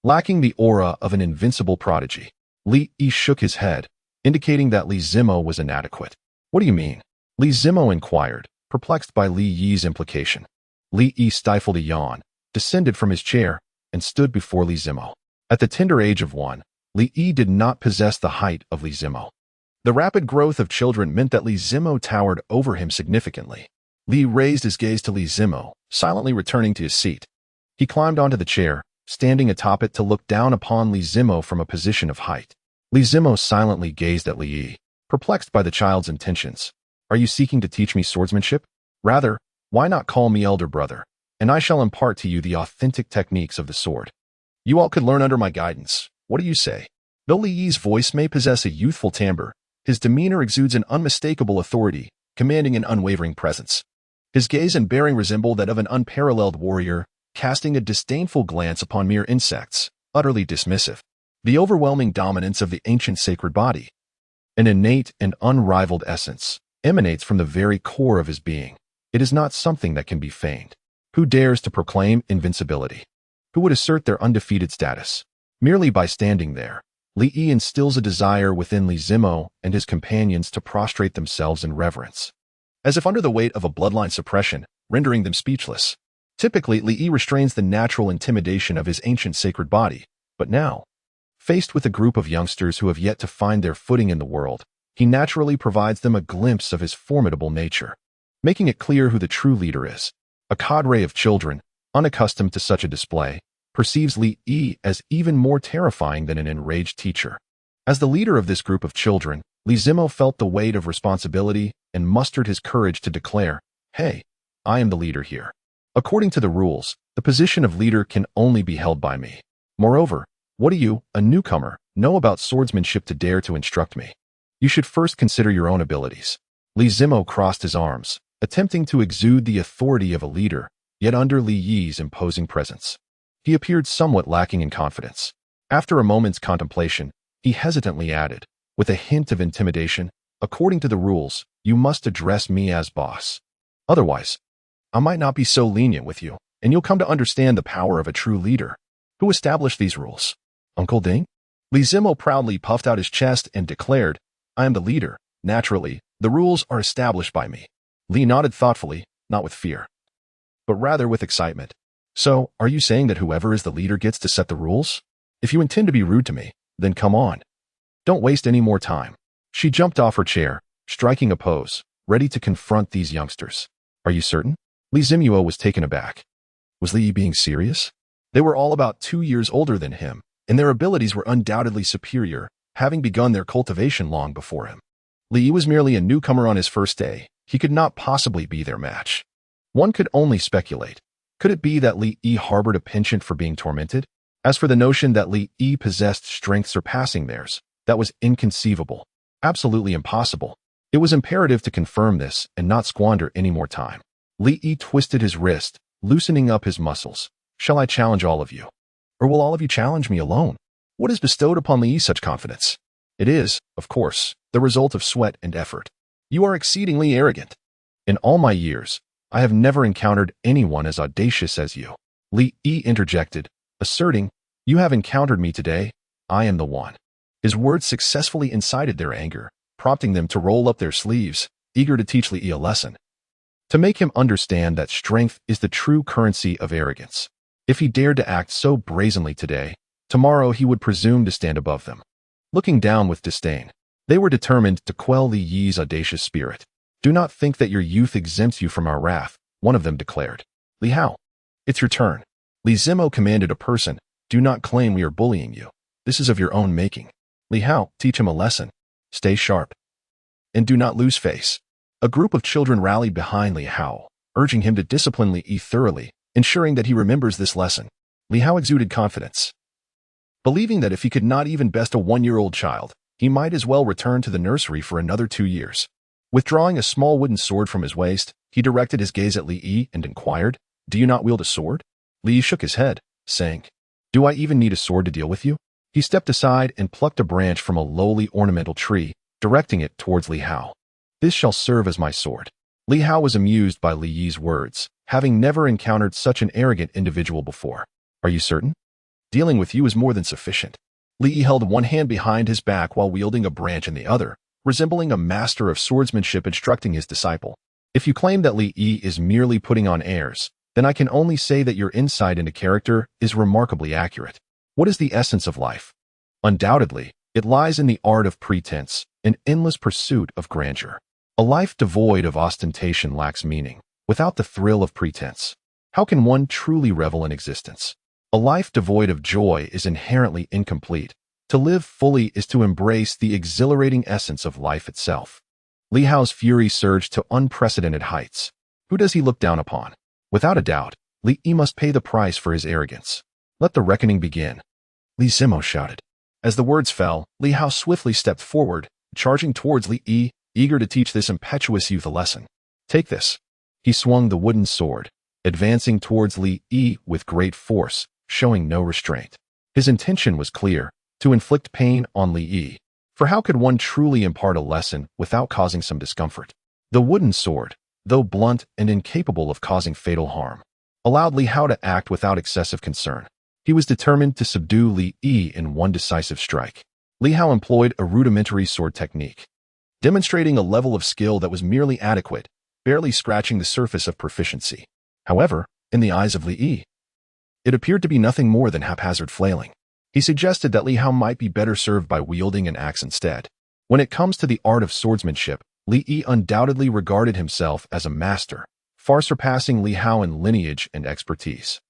Lacking the aura of an invincible prodigy, Li shook his head, indicating that Li Zimo was inadequate. What do you mean? Li Zimo inquired, perplexed by Li Yi's implication. Li stifled a yawn, descended from his chair, and stood before Li Zimo. At the tender age of 1, Li did not possess the height of Li Zimo. The rapid growth of children meant that Li Zimo towered over him significantly. Li raised his gaze to Li Zimo, silently returning to his seat. He climbed onto the chair, standing atop it to look down upon Li Zimo from a position of height. Li Zimo silently gazed at Li, perplexed by the child's intentions. Are you seeking to teach me swordsmanship? Rather, why not call me elder brother, and I shall impart to you the authentic techniques of the sword. You all could learn under my guidance. What do you say? Though Li's voice may possess a youthful timbre, his demeanor exudes an unmistakable authority, commanding an unwavering presence. His gaze and bearing resemble that of an unparalleled warrior, casting a disdainful glance upon mere insects, utterly dismissive. The overwhelming dominance of the ancient sacred body, an innate and unrivaled essence, emanates from the very core of his being. It is not something that can be feigned. Who dares to proclaim invincibility? Who would assert their undefeated status? Merely by standing there, Li instills a desire within Li Zimo and his companions to prostrate themselves in reverence, as if under the weight of a bloodline suppression, rendering them speechless. Typically, Li restrains the natural intimidation of his ancient sacred body, but now, faced with a group of youngsters who have yet to find their footing in the world, he naturally provides them a glimpse of his formidable nature, making it clear who the true leader is. A cadre of children, unaccustomed to such a display, perceives Li Yi as even more terrifying than an enraged teacher. As the leader of this group of children, Li Zimo felt the weight of responsibility and mustered his courage to declare, "Hey, I am the leader here. According to the rules, the position of leader can only be held by me. Moreover, what do you, a newcomer, know about swordsmanship to dare to instruct me? You should first consider your own abilities." Li Zimo crossed his arms, attempting to exude the authority of a leader, yet under Li Yi's imposing presence. He appeared somewhat lacking in confidence. After a moment's contemplation, he hesitantly added, with a hint of intimidation, "According to the rules, you must address me as boss. Otherwise, I might not be so lenient with you, and you'll come to understand the power of a true leader." "Who established these rules? Uncle Ding?" Li Zimo proudly puffed out his chest and declared, "I am the leader. Naturally, the rules are established by me." Li nodded thoughtfully, not with fear, but rather with excitement. "So, are you saying that whoever is the leader gets to set the rules? If you intend to be rude to me, then come on. Don't waste any more time." She jumped off her chair, striking a pose, ready to confront these youngsters. "Are you certain?" Li Zimuo was taken aback. Was Li Yi being serious? They were all about 2 years older than him, and their abilities were undoubtedly superior, having begun their cultivation long before him. Li Yi was merely a newcomer on his first day. He could not possibly be their match. One could only speculate. Could it be that Li Yi harbored a penchant for being tormented? As for the notion that Li Yi possessed strength surpassing theirs, that was inconceivable, absolutely impossible. It was imperative to confirm this and not squander any more time. Li Yi twisted his wrist, loosening up his muscles. "Shall I challenge all of you? Or will all of you challenge me alone? What has bestowed upon Li Yi such confidence? It is, of course, the result of sweat and effort. You are exceedingly arrogant. In all my years, I have never encountered anyone as audacious as you." Li Yi interjected, asserting, "You have encountered me today. I am the one." His words successfully incited their anger, prompting them to roll up their sleeves, eager to teach Li Yi a lesson, to make him understand that strength is the true currency of arrogance. If he dared to act so brazenly today, tomorrow he would presume to stand above them. Looking down with disdain, they were determined to quell Li Yi's audacious spirit. "Do not think that your youth exempts you from our wrath," one of them declared. "Li Hao, it's your turn." Li Zimo commanded a person, "Do not claim we are bullying you. This is of your own making. Li Hao, teach him a lesson. Stay sharp. And do not lose face." A group of children rallied behind Li Hao, urging him to discipline Li Yi thoroughly, ensuring that he remembers this lesson. Li Hao exuded confidence, believing that if he could not even best a 1-year-old child, he might as well return to the nursery for another 2 years. Withdrawing a small wooden sword from his waist, he directed his gaze at Li Yi and inquired, "Do you not wield a sword?" Li Yi shook his head, saying, "Do I even need a sword to deal with you?" He stepped aside and plucked a branch from a lowly ornamental tree, directing it towards Li Hao. "This shall serve as my sword." Li Hao was amused by Li Yi's words, having never encountered such an arrogant individual before. "Are you certain? Dealing with you is more than sufficient." Li Yi held one hand behind his back while wielding a branch in the other, resembling a master of swordsmanship instructing his disciple. "If you claim that Li Yi is merely putting on airs, then I can only say that your insight into character is remarkably accurate. What is the essence of life? Undoubtedly, it lies in the art of pretense, an endless pursuit of grandeur. A life devoid of ostentation lacks meaning. Without the thrill of pretense, how can one truly revel in existence? A life devoid of joy is inherently incomplete. To live fully is to embrace the exhilarating essence of life itself." Li Hao's fury surged to unprecedented heights. Who does he look down upon? Without a doubt, Li Yi must pay the price for his arrogance. Let the reckoning begin. Li Zimo shouted. As the words fell, Li Hao swiftly stepped forward, charging towards Li Yi, eager to teach this impetuous youth a lesson. "Take this." He swung the wooden sword, advancing towards Li Yi with great force, showing no restraint. His intention was clear, to inflict pain on Li Yi. For how could one truly impart a lesson without causing some discomfort? The wooden sword, though blunt and incapable of causing fatal harm, allowed Li Hao to act without excessive concern. He was determined to subdue Li Yi in one decisive strike. Li Hao employed a rudimentary sword technique, demonstrating a level of skill that was merely adequate, barely scratching the surface of proficiency. However, in the eyes of Li Yi, it appeared to be nothing more than haphazard flailing. He suggested that Li Hao might be better served by wielding an axe instead. When it comes to the art of swordsmanship, Li Yi undoubtedly regarded himself as a master, far surpassing Li Hao in lineage and expertise.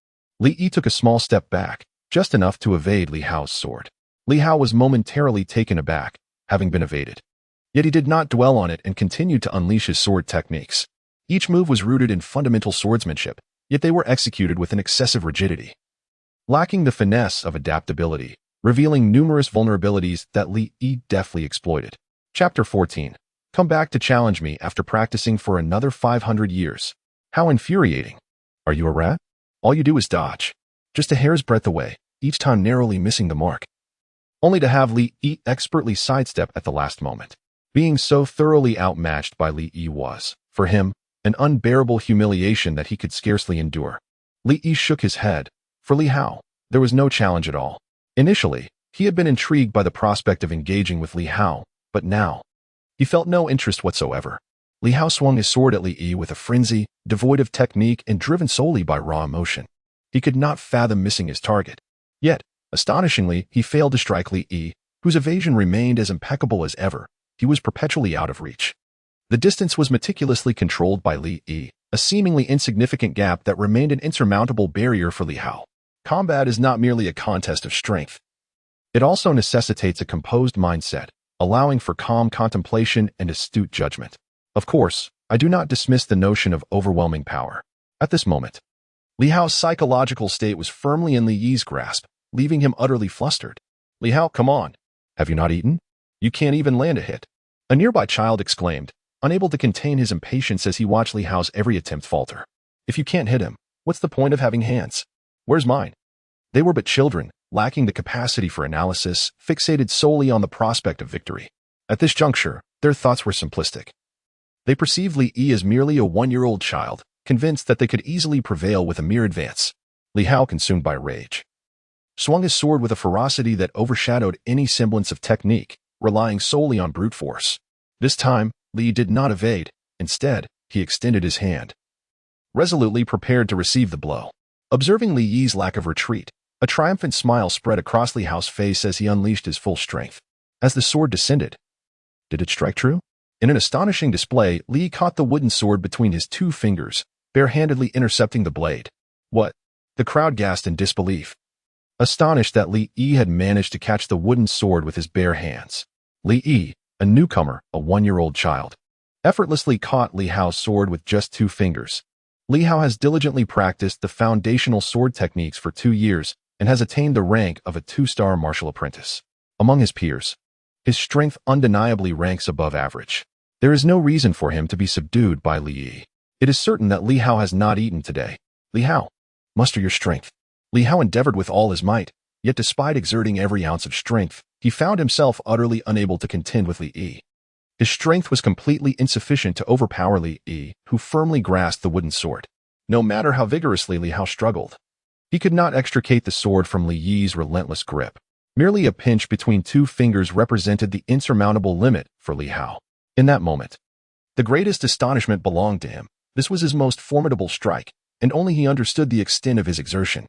Li Yi took a small step back, just enough to evade Li Hao's sword. Li Hao was momentarily taken aback, having been evaded. Yet he did not dwell on it and continued to unleash his sword techniques. Each move was rooted in fundamental swordsmanship, yet they were executed with an excessive rigidity, lacking the finesse of adaptability, revealing numerous vulnerabilities that Li Yi deftly exploited. Chapter 14. Come back to challenge me after practicing for another 500 years. How infuriating. Are you a rat? All you do is dodge. Just a hair's breadth away, each time narrowly missing the mark. Only to have Li Yi expertly sidestep at the last moment. Being so thoroughly outmatched by Li Yi was, for him, an unbearable humiliation that he could scarcely endure. Li Yi shook his head. For Li Hao, there was no challenge at all. Initially, he had been intrigued by the prospect of engaging with Li Hao, but now, he felt no interest whatsoever. Li Hao swung his sword at Li Yi with a frenzy, devoid of technique and driven solely by raw emotion. He could not fathom missing his target. Yet, astonishingly, he failed to strike Li Yi, whose evasion remained as impeccable as ever. He was perpetually out of reach. The distance was meticulously controlled by Li Yi, a seemingly insignificant gap that remained an insurmountable barrier for Li Hao. Combat is not merely a contest of strength. It also necessitates a composed mindset, allowing for calm contemplation and astute judgment. Of course, I do not dismiss the notion of overwhelming power. At this moment, Li Hao's psychological state was firmly in Li Yi's grasp, leaving him utterly flustered. Li Hao, come on. Have you not eaten? You can't even land a hit. A nearby child exclaimed, unable to contain his impatience as he watched Li Hao's every attempt falter. If you can't hit him, what's the point of having hands? Where's mine? They were but children, lacking the capacity for analysis, fixated solely on the prospect of victory. At this juncture, their thoughts were simplistic. They perceived Li Yi as merely a one-year-old child, convinced that they could easily prevail with a mere advance. Li Hao, consumed by rage, swung his sword with a ferocity that overshadowed any semblance of technique, relying solely on brute force. This time, Li did not evade. Instead, he extended his hand, resolutely prepared to receive the blow. Observing Li Yi's lack of retreat, a triumphant smile spread across Li Hao's face as he unleashed his full strength. As the sword descended, did it strike true? In an astonishing display, Li caught the wooden sword between his two fingers, barehandedly intercepting the blade. What? The crowd gasped in disbelief, astonished that Li Yi had managed to catch the wooden sword with his bare hands. Li Yi, a newcomer, a one-year-old child, effortlessly caught Li Hao's sword with just 2 fingers. Li Hao has diligently practiced the foundational sword techniques for 2 years and has attained the rank of a 2-star martial apprentice. Among his peers, his strength undeniably ranks above average. There is no reason for him to be subdued by Li Yi. It is certain that Li Hao has not eaten today. Li Hao, muster your strength. Li Hao endeavored with all his might, yet despite exerting every ounce of strength, he found himself utterly unable to contend with Li Yi. His strength was completely insufficient to overpower Li Yi, who firmly grasped the wooden sword. No matter how vigorously Li Hao struggled, he could not extricate the sword from Li Yi's relentless grip. Merely a pinch between 2 fingers represented the insurmountable limit for Li Hao. In that moment, the greatest astonishment belonged to him. This was his most formidable strike, and only he understood the extent of his exertion.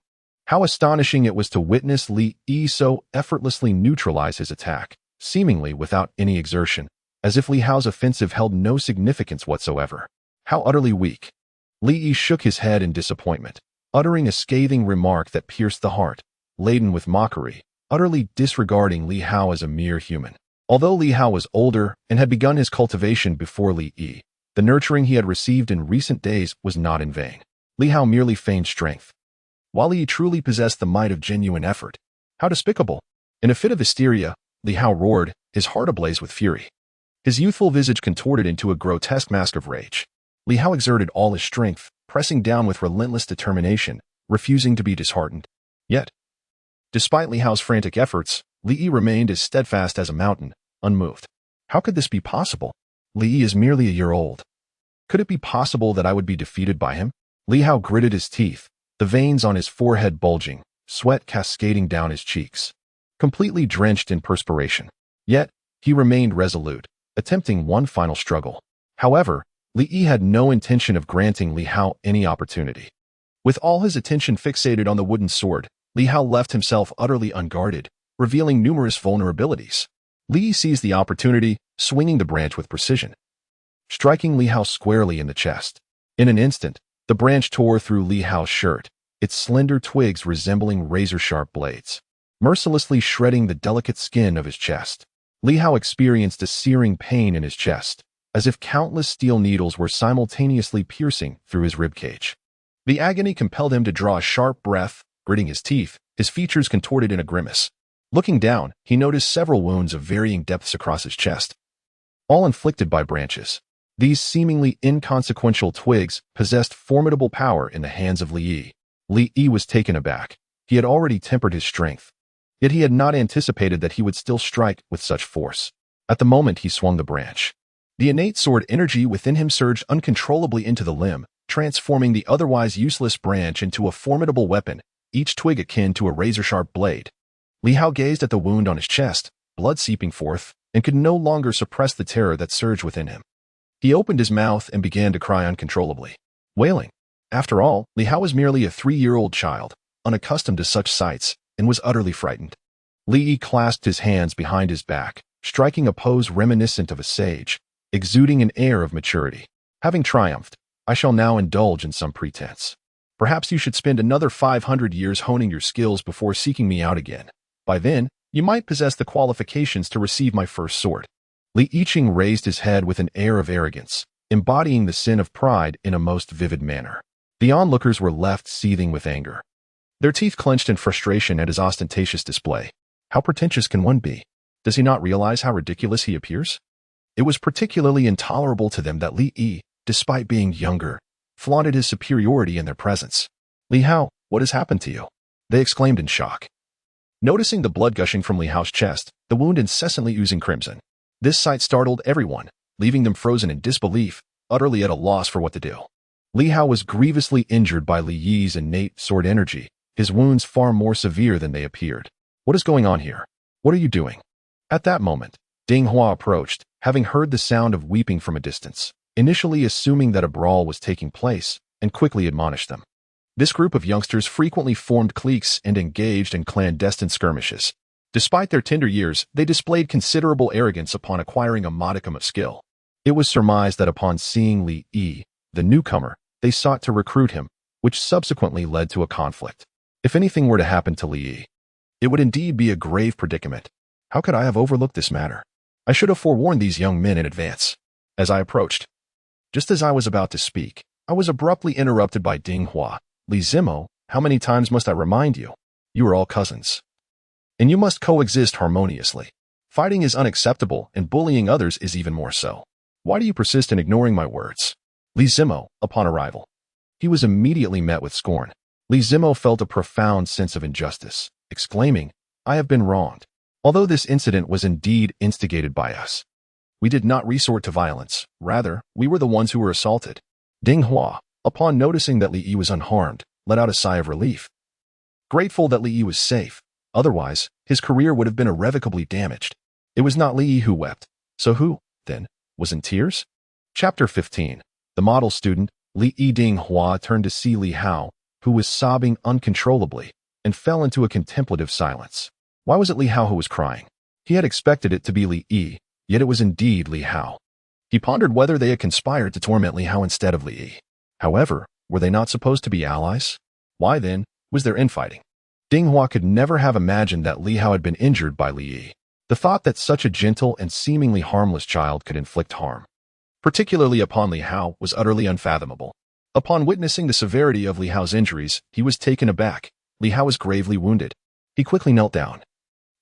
How astonishing it was to witness Li Yi so effortlessly neutralize his attack, seemingly without any exertion, as if Li Hao's offensive held no significance whatsoever. How utterly weak. Li Yi shook his head in disappointment, uttering a scathing remark that pierced the heart, laden with mockery, utterly disregarding Li Hao as a mere human. Although Li Hao was older and had begun his cultivation before Li Yi, the nurturing he had received in recent days was not in vain. Li Hao merely feigned strength, while Li Yi truly possessed the might of genuine effort. How despicable! In a fit of hysteria, Li Hao roared, his heart ablaze with fury. His youthful visage contorted into a grotesque mask of rage. Li Hao exerted all his strength, pressing down with relentless determination, refusing to be disheartened. Yet, despite Li Hao's frantic efforts, Li Yi remained as steadfast as a mountain, unmoved. How could this be possible? Li Yi is merely a year old. Could it be possible that I would be defeated by him? Li Hao gritted his teeth, the veins on his forehead bulging, sweat cascading down his cheeks, completely drenched in perspiration. Yet, he remained resolute, attempting one final struggle. However, Li Yi had no intention of granting Li Hao any opportunity. With all his attention fixated on the wooden sword, Li Hao left himself utterly unguarded, revealing numerous vulnerabilities. Li Yi seized the opportunity, swinging the branch with precision, striking Li Hao squarely in the chest. In an instant, the branch tore through Li Hao's shirt, its slender twigs resembling razor-sharp blades, mercilessly shredding the delicate skin of his chest. Li Hao experienced a searing pain in his chest, as if countless steel needles were simultaneously piercing through his ribcage. The agony compelled him to draw a sharp breath, gritting his teeth, his features contorted in a grimace. Looking down, he noticed several wounds of varying depths across his chest, all inflicted by branches. These seemingly inconsequential twigs possessed formidable power in the hands of Li Yi. Li Yi was taken aback. He had already tempered his strength, yet he had not anticipated that he would still strike with such force. At the moment he swung the branch, the innate sword energy within him surged uncontrollably into the limb, transforming the otherwise useless branch into a formidable weapon, each twig akin to a razor-sharp blade. Li Hao gazed at the wound on his chest, blood seeping forth, and could no longer suppress the terror that surged within him. He opened his mouth and began to cry uncontrollably, wailing. After all, Li Hao was merely a 3-year-old child, unaccustomed to such sights, and was utterly frightened. Li Yi clasped his hands behind his back, striking a pose reminiscent of a sage, exuding an air of maturity. Having triumphed, I shall now indulge in some pretense. Perhaps you should spend another 500 years honing your skills before seeking me out again. By then, you might possess the qualifications to receive my first sword. Li Yiqing raised his head with an air of arrogance, embodying the sin of pride in a most vivid manner. The onlookers were left seething with anger, their teeth clenched in frustration at his ostentatious display. How pretentious can one be? Does he not realize how ridiculous he appears? It was particularly intolerable to them that Li Yi, despite being younger, flaunted his superiority in their presence. Li Hao, what has happened to you? They exclaimed in shock, noticing the blood gushing from Li Hao's chest, the wound incessantly oozing crimson. This sight startled everyone, leaving them frozen in disbelief, utterly at a loss for what to do. Li Hao was grievously injured by Li Yi's innate sword energy, his wounds far more severe than they appeared. What is going on here? What are you doing? At that moment, Ding Hua approached, having heard the sound of weeping from a distance, initially assuming that a brawl was taking place, and quickly admonished them. This group of youngsters frequently formed cliques and engaged in clandestine skirmishes. Despite their tender years, they displayed considerable arrogance upon acquiring a modicum of skill. It was surmised that upon seeing Li Yi, the newcomer, they sought to recruit him, which subsequently led to a conflict. If anything were to happen to Li Yi, it would indeed be a grave predicament. How could I have overlooked this matter? I should have forewarned these young men in advance. As I approached, just as I was about to speak, I was abruptly interrupted by Ding Hua. Li Zimo, how many times must I remind you? You are all cousins, and you must coexist harmoniously. Fighting is unacceptable, and bullying others is even more so. Why do you persist in ignoring my words? Li Zimo, upon arrival, he was immediately met with scorn. Li Zimo felt a profound sense of injustice, exclaiming, I have been wronged. Although this incident was indeed instigated by us, we did not resort to violence. Rather, we were the ones who were assaulted. Ding Hua, upon noticing that Li Yi was unharmed, let out a sigh of relief, grateful that Li Yi was safe. Otherwise, his career would have been irrevocably damaged. It was not Li Yi who wept. So who, then, was in tears? Chapter 15. The model student, Li Yi. Ding Hua turned to see Li Hao, who was sobbing uncontrollably, and fell into a contemplative silence. Why was it Li Hao who was crying? He had expected it to be Li Yi, yet it was indeed Li Hao. He pondered whether they had conspired to torment Li Hao instead of Li Yi. However, were they not supposed to be allies? Why, then, was there infighting? Ding Hua could never have imagined that Li Hao had been injured by Li Yi. The thought that such a gentle and seemingly harmless child could inflict harm, particularly upon Li Hao, was utterly unfathomable. Upon witnessing the severity of Li Hao's injuries, he was taken aback. Li Hao was gravely wounded. He quickly knelt down,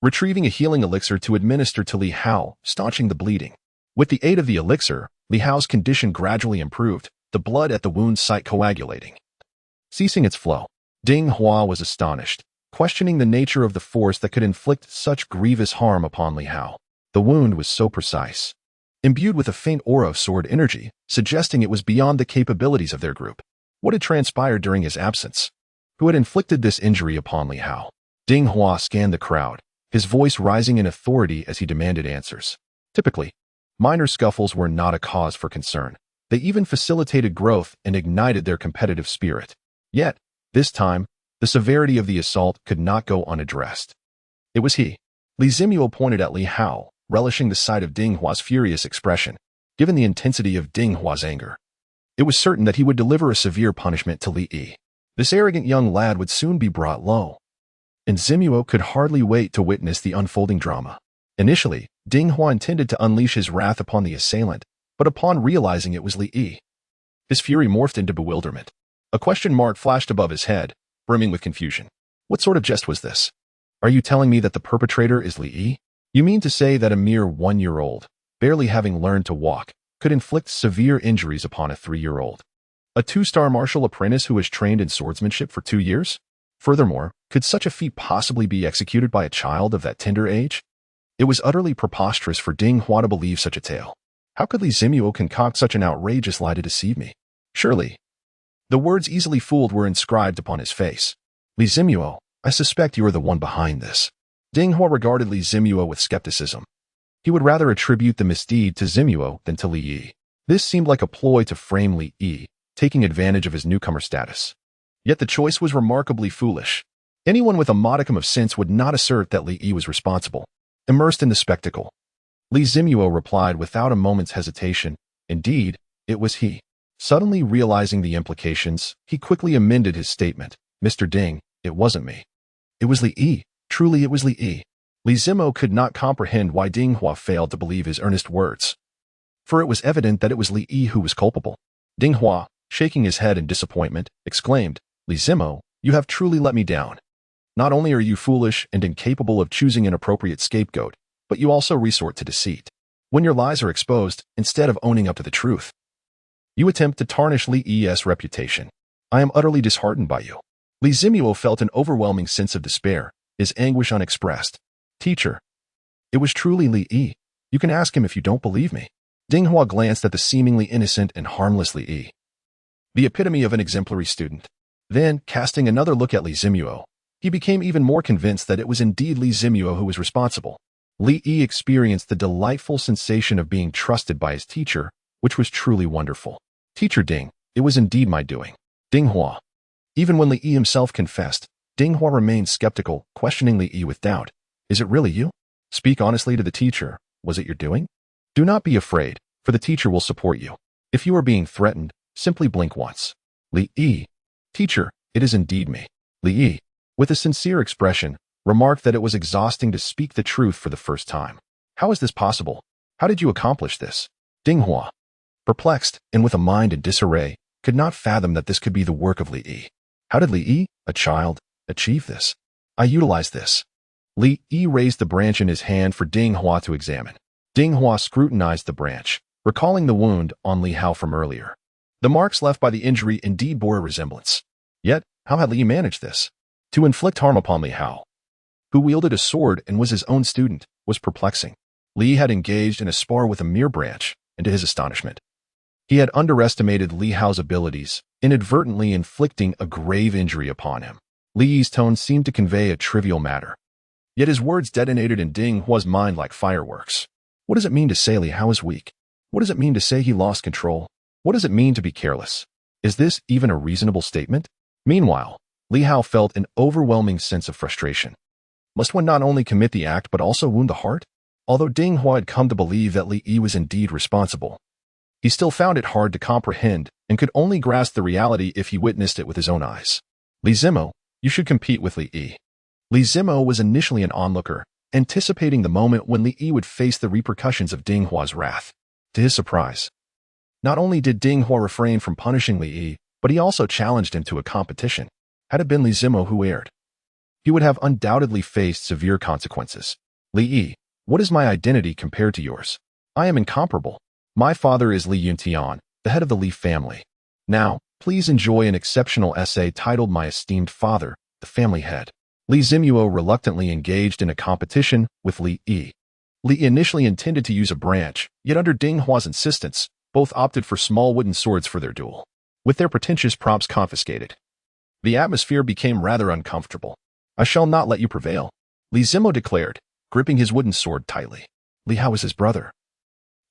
retrieving a healing elixir to administer to Li Hao, staunching the bleeding. With the aid of the elixir, Li Hao's condition gradually improved, the blood at the wound site coagulating, ceasing its flow. Ding Hua was astonished, questioning the nature of the force that could inflict such grievous harm upon Li Hao. The wound was so precise, imbued with a faint aura of sword energy, suggesting it was beyond the capabilities of their group. What had transpired during his absence? Who had inflicted this injury upon Li Hao? Ding Hua scanned the crowd, his voice rising in authority as he demanded answers. Typically, minor scuffles were not a cause for concern. They even facilitated growth and ignited their competitive spirit. Yet, this time, the severity of the assault could not go unaddressed. It was he. Li Zimo pointed at Li Hao, relishing the sight of Ding Hua's furious expression. Given the intensity of Ding Hua's anger, it was certain that he would deliver a severe punishment to Li Yi. This arrogant young lad would soon be brought low, and Zimuo could hardly wait to witness the unfolding drama. Initially, Ding Hua intended to unleash his wrath upon the assailant, but upon realizing it was Li Yi, his fury morphed into bewilderment. A question mark flashed above his head, brimming with confusion. What sort of jest was this? Are you telling me that the perpetrator is Li Yi? You mean to say that a mere 1-year-old, barely having learned to walk, could inflict severe injuries upon a 3-year-old? A 2-star martial apprentice who has trained in swordsmanship for 2 years? Furthermore, could such a feat possibly be executed by a child of that tender age? It was utterly preposterous for Ding Hua to believe such a tale. How could Li Zimuo concoct such an outrageous lie to deceive me? Surely. The words easily fooled were inscribed upon his face. Li Zimuo, I suspect you are the one behind this. Ding Hua regarded Li Zimuo with skepticism. He would rather attribute the misdeed to Zimuo than to Li Yi. This seemed like a ploy to frame Li Yi, taking advantage of his newcomer status. Yet the choice was remarkably foolish. Anyone with a modicum of sense would not assert that Li Yi was responsible. Immersed in the spectacle, Li Zimuo replied without a moment's hesitation, indeed, it was he. Suddenly realizing the implications, he quickly amended his statement. Mr. Ding, it wasn't me. It was Li Yi. Truly it was Li Yi. Li Zimuo could not comprehend why Ding Hua failed to believe his earnest words, for it was evident that it was Li Yi who was culpable. Ding Hua, shaking his head in disappointment, exclaimed, Li Zimuo, you have truly let me down. Not only are you foolish and incapable of choosing an appropriate scapegoat, but you also resort to deceit. When your lies are exposed, instead of owning up to the truth, you attempt to tarnish Li Yi's reputation. I am utterly disheartened by you. Li Zimuo felt an overwhelming sense of despair, his anguish unexpressed. Teacher, it was truly Li Yi. You can ask him if you don't believe me. Ding Hua glanced at the seemingly innocent and harmless Li Yi, the epitome of an exemplary student. Then, casting another look at Li Zimuo, he became even more convinced that it was indeed Li Zimuo who was responsible. Li Yi experienced the delightful sensation of being trusted by his teacher, which was truly wonderful. Teacher Ding, it was indeed my doing. Ding Hua. Even when Li Yi himself confessed, Ding Hua remained skeptical, questioning Li Yi with doubt. Is it really you? Speak honestly to the teacher. Was it your doing? Do not be afraid, for the teacher will support you. If you are being threatened, simply blink once. Li Yi. Teacher, it is indeed me. Li Yi, with a sincere expression, remarked that it was exhausting to speak the truth for the first time. How is this possible? How did you accomplish this? Ding Hua, perplexed and with a mind in disarray, could not fathom that this could be the work of Li Yi. How did Li Yi, a child, achieve this? I utilized this. Li Yi raised the branch in his hand for Ding Hua to examine. Ding Hua scrutinized the branch, recalling the wound on Li Hao from earlier. The marks left by the injury indeed bore a resemblance. Yet, how had Li Yi managed this? To inflict harm upon Li Hao, who wielded a sword and was his own student, was perplexing. Li had engaged in a spar with a mere branch, and to his astonishment, he had underestimated Li Hao's abilities, inadvertently inflicting a grave injury upon him. Li's tone seemed to convey a trivial matter, yet his words detonated in Ding Hua's mind like fireworks. What does it mean to say Li Hao is weak? What does it mean to say he lost control? What does it mean to be careless? Is this even a reasonable statement? Meanwhile, Li Hao felt an overwhelming sense of frustration. Must one not only commit the act but also wound the heart? Although Ding Hua had come to believe that Li Yi was indeed responsible, he still found it hard to comprehend and could only grasp the reality if he witnessed it with his own eyes. Li Zimuo, you should compete with Li Yi. Li Zimuo was initially an onlooker, anticipating the moment when Li Yi would face the repercussions of Ding Hua's wrath. To his surprise, not only did Ding Hua refrain from punishing Li Yi, but he also challenged him to a competition. Had it been Li Zimuo who erred, he would have undoubtedly faced severe consequences. Li Yi, what is my identity compared to yours? I am incomparable. My father is Li Yuntian, the head of the Li family. Now, please enjoy an exceptional essay titled My Esteemed Father, the Family Head. Li Zimuo reluctantly engaged in a competition with Li Yi. Li initially intended to use a branch, yet under Ding Hua's insistence, both opted for small wooden swords for their duel. With their pretentious props confiscated, the atmosphere became rather uncomfortable. I shall not let you prevail, Li Zimuo declared, gripping his wooden sword tightly. Li Hao was his brother,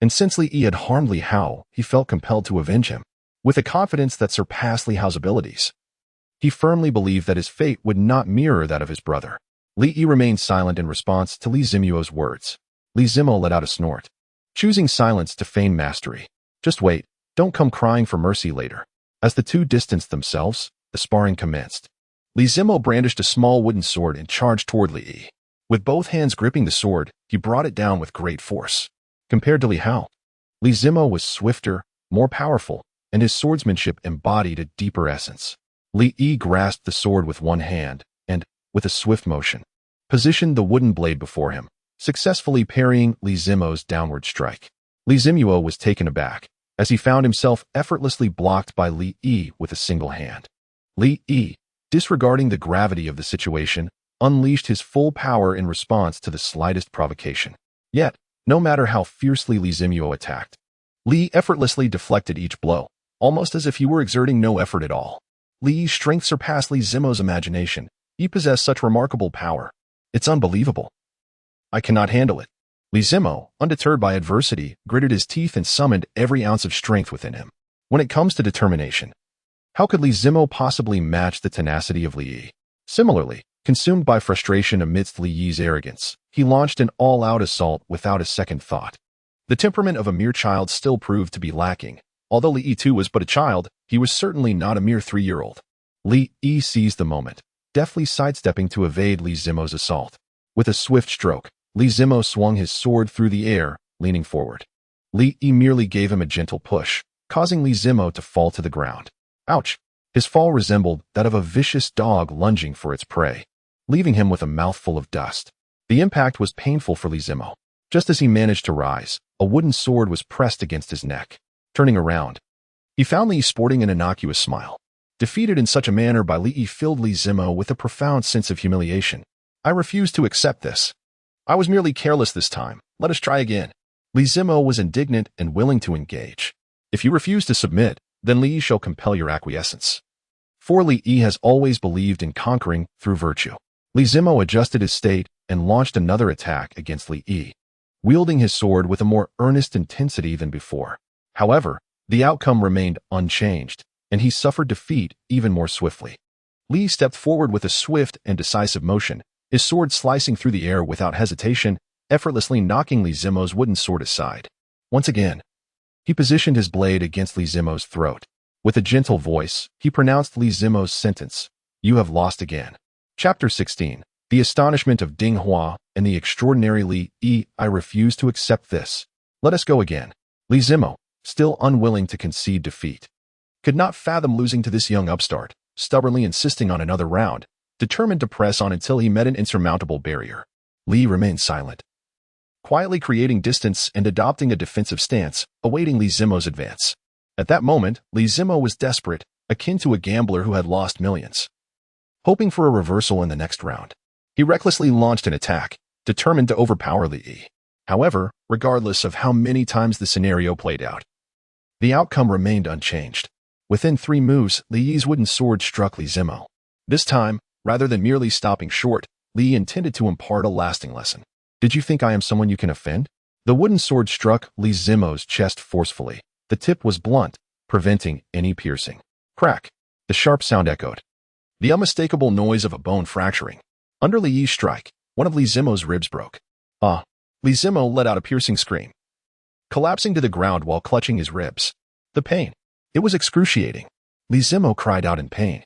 and since Li Yi had harmed Li Hao, he felt compelled to avenge him. With a confidence that surpassed Li Hao's abilities, he firmly believed that his fate would not mirror that of his brother. Li Yi remained silent in response to Li Zimuo's words. Li Zimuo let out a snort, choosing silence to feign mastery. Just wait, don't come crying for mercy later. As the two distanced themselves, the sparring commenced. Li Zimo brandished a small wooden sword and charged toward Li Yi. With both hands gripping the sword, he brought it down with great force. Compared to Li Hao, Li Zimo was swifter, more powerful, and his swordsmanship embodied a deeper essence. Li Yi grasped the sword with one hand and, with a swift motion, positioned the wooden blade before him, successfully parrying Li Zimo's downward strike. Li Zimo was taken aback, as he found himself effortlessly blocked by Li Yi with a single hand. Li Yi, disregarding the gravity of the situation, unleashed his full power in response to the slightest provocation. Yet, no matter how fiercely Li Zimo attacked, Li effortlessly deflected each blow, almost as if he were exerting no effort at all. Li's strength surpassed Li Zimo's imagination. He possessed such remarkable power. It's unbelievable. I cannot handle it. Li Zimo, undeterred by adversity, gritted his teeth and summoned every ounce of strength within him. When it comes to determination, how could Li Zimo possibly match the tenacity of Li Yi? Similarly, consumed by frustration amidst Li Yi's arrogance, he launched an all-out assault without a second thought. The temperament of a mere child still proved to be lacking. Although Li Yi too was but a child, he was certainly not a mere 3-year-old. Li Yi seized the moment, deftly sidestepping to evade Li Zimo's assault. With a swift stroke, Li Zimo swung his sword through the air, leaning forward. Li Yi merely gave him a gentle push, causing Li Zimo to fall to the ground. Ouch! His fall resembled that of a vicious dog lunging for its prey, leaving him with a mouthful of dust. The impact was painful for Li Zimo. Just as he managed to rise, a wooden sword was pressed against his neck. Turning around, he found Li sporting an innocuous smile. Defeated in such a manner by Li Yi filled Li Zimo with a profound sense of humiliation. I refuse to accept this. I was merely careless this time. Let us try again. Li Zimo was indignant and willing to engage. If you refuse to submit, then Li Yi shall compel your acquiescence. For Li Yi has always believed in conquering through virtue. Li Zimo adjusted his state and launched another attack against Li Yi, wielding his sword with a more earnest intensity than before. However, the outcome remained unchanged, and he suffered defeat even more swiftly. Li stepped forward with a swift and decisive motion, his sword slicing through the air without hesitation, effortlessly knocking Li Zimo's wooden sword aside. Once again, he positioned his blade against Li Zimo's throat. With a gentle voice, he pronounced Li Zimo's sentence, "You have lost again." Chapter 16. The astonishment of Ding Hua and the extraordinary Li Yi. I refuse to accept this. Let us go again. Li Zimo, still unwilling to concede defeat, could not fathom losing to this young upstart, stubbornly insisting on another round, determined to press on until he met an insurmountable barrier. Li remained silent, quietly creating distance and adopting a defensive stance, awaiting Li Zimo's advance. At that moment, Li Zimo was desperate, akin to a gambler who had lost millions. Hoping for a reversal in the next round, he recklessly launched an attack, determined to overpower Li Yi. However, regardless of how many times the scenario played out, the outcome remained unchanged. Within 3 moves, Li Yi's wooden sword struck Li Zimo. This time, rather than merely stopping short, Li intended to impart a lasting lesson. Did you think I am someone you can offend? The wooden sword struck Li Zimo's chest forcefully. The tip was blunt, preventing any piercing. Crack! The sharp sound echoed. The unmistakable noise of a bone fracturing. Under Li Yi's strike, one of Li Zimo's ribs broke. Ah! Li Zimo let out a piercing scream, collapsing to the ground while clutching his ribs. The pain. It was excruciating. Li Zimo cried out in pain,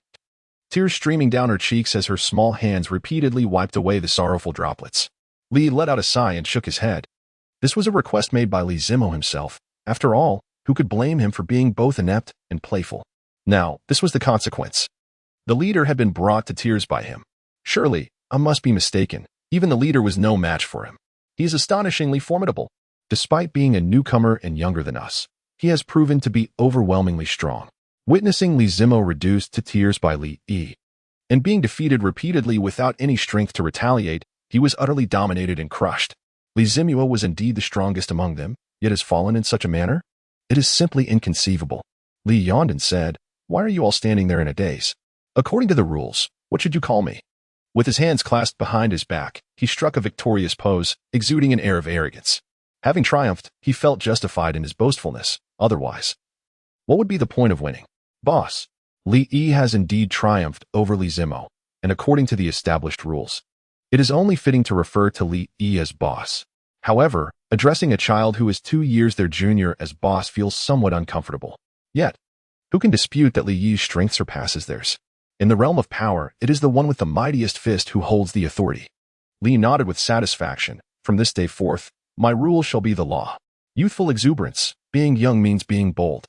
tears streaming down her cheeks as her small hands repeatedly wiped away the sorrowful droplets. Li let out a sigh and shook his head. This was a request made by Li Zimo himself. After all, who could blame him for being both inept and playful? Now, this was the consequence. The leader had been brought to tears by him. Surely, I must be mistaken. Even the leader was no match for him. He is astonishingly formidable. Despite being a newcomer and younger than us, he has proven to be overwhelmingly strong. Witnessing Li Zimo reduced to tears by Li Yi, and being defeated repeatedly without any strength to retaliate, he was utterly dominated and crushed. Li Zimo was indeed the strongest among them, yet has fallen in such a manner? It is simply inconceivable. Li yawned and said, "Why are you all standing there in a daze? According to the rules, what should you call me?" With his hands clasped behind his back, he struck a victorious pose, exuding an air of arrogance. Having triumphed, he felt justified in his boastfulness. Otherwise, what would be the point of winning? Boss, Li Yi has indeed triumphed over Li Zimo, and according to the established rules, it is only fitting to refer to Li Yi as boss. However, addressing a child who is 2 years their junior as boss feels somewhat uncomfortable. Yet, who can dispute that Li Yi's strength surpasses theirs? In the realm of power, it is the one with the mightiest fist who holds the authority. Li nodded with satisfaction. From this day forth, my rule shall be the law. Youthful exuberance. Being young means being bold.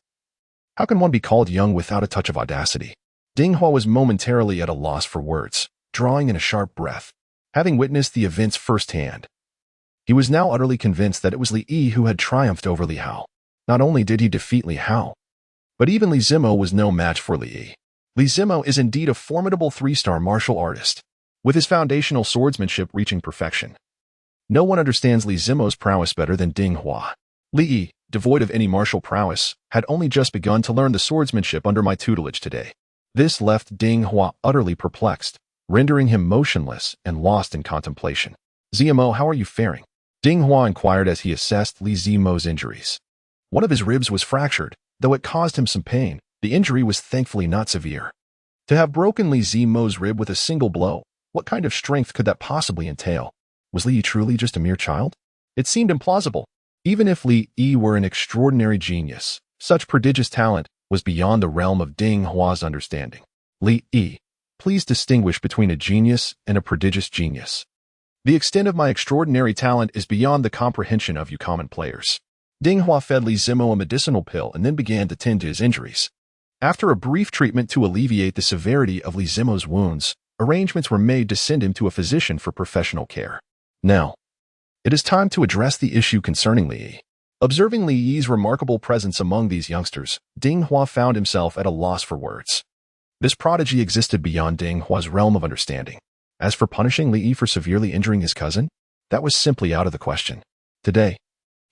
How can one be called young without a touch of audacity? Ding Hua was momentarily at a loss for words, drawing in a sharp breath. Having witnessed the events firsthand, he was now utterly convinced that it was Li Yi who had triumphed over Li Hao. Not only did he defeat Li Hao, but even Li Zimo was no match for Li Yi. Li Zimo is indeed a formidable three-star martial artist, with his foundational swordsmanship reaching perfection. No one understands Li Zimo's prowess better than Ding Hua. Li Yi, devoid of any martial prowess, had only just begun to learn the swordsmanship under my tutelage today. This left Ding Hua utterly perplexed, rendering him motionless and lost in contemplation. Zimo, how are you faring? Ding Hua inquired as he assessed Li Zimo's injuries. One of his ribs was fractured, though it caused him some pain. The injury was thankfully not severe. To have broken Li Zimo's rib with a single blow, what kind of strength could that possibly entail? Was Li Yi truly just a mere child? It seemed implausible. Even if Li Yi were an extraordinary genius, such prodigious talent was beyond the realm of Ding Hua's understanding. Li Yi, please distinguish between a genius and a prodigious genius. The extent of my extraordinary talent is beyond the comprehension of you common players. Ding Hua fed Li Zimo a medicinal pill and then began to tend to his injuries. After a brief treatment to alleviate the severity of Li Zimo's wounds, arrangements were made to send him to a physician for professional care. Now, it is time to address the issue concerning Li Yi. Observing Li Yi's remarkable presence among these youngsters, Ding Hua found himself at a loss for words. This prodigy existed beyond Ding Hua's realm of understanding. As for punishing Li Yi for severely injuring his cousin, that was simply out of the question. Today,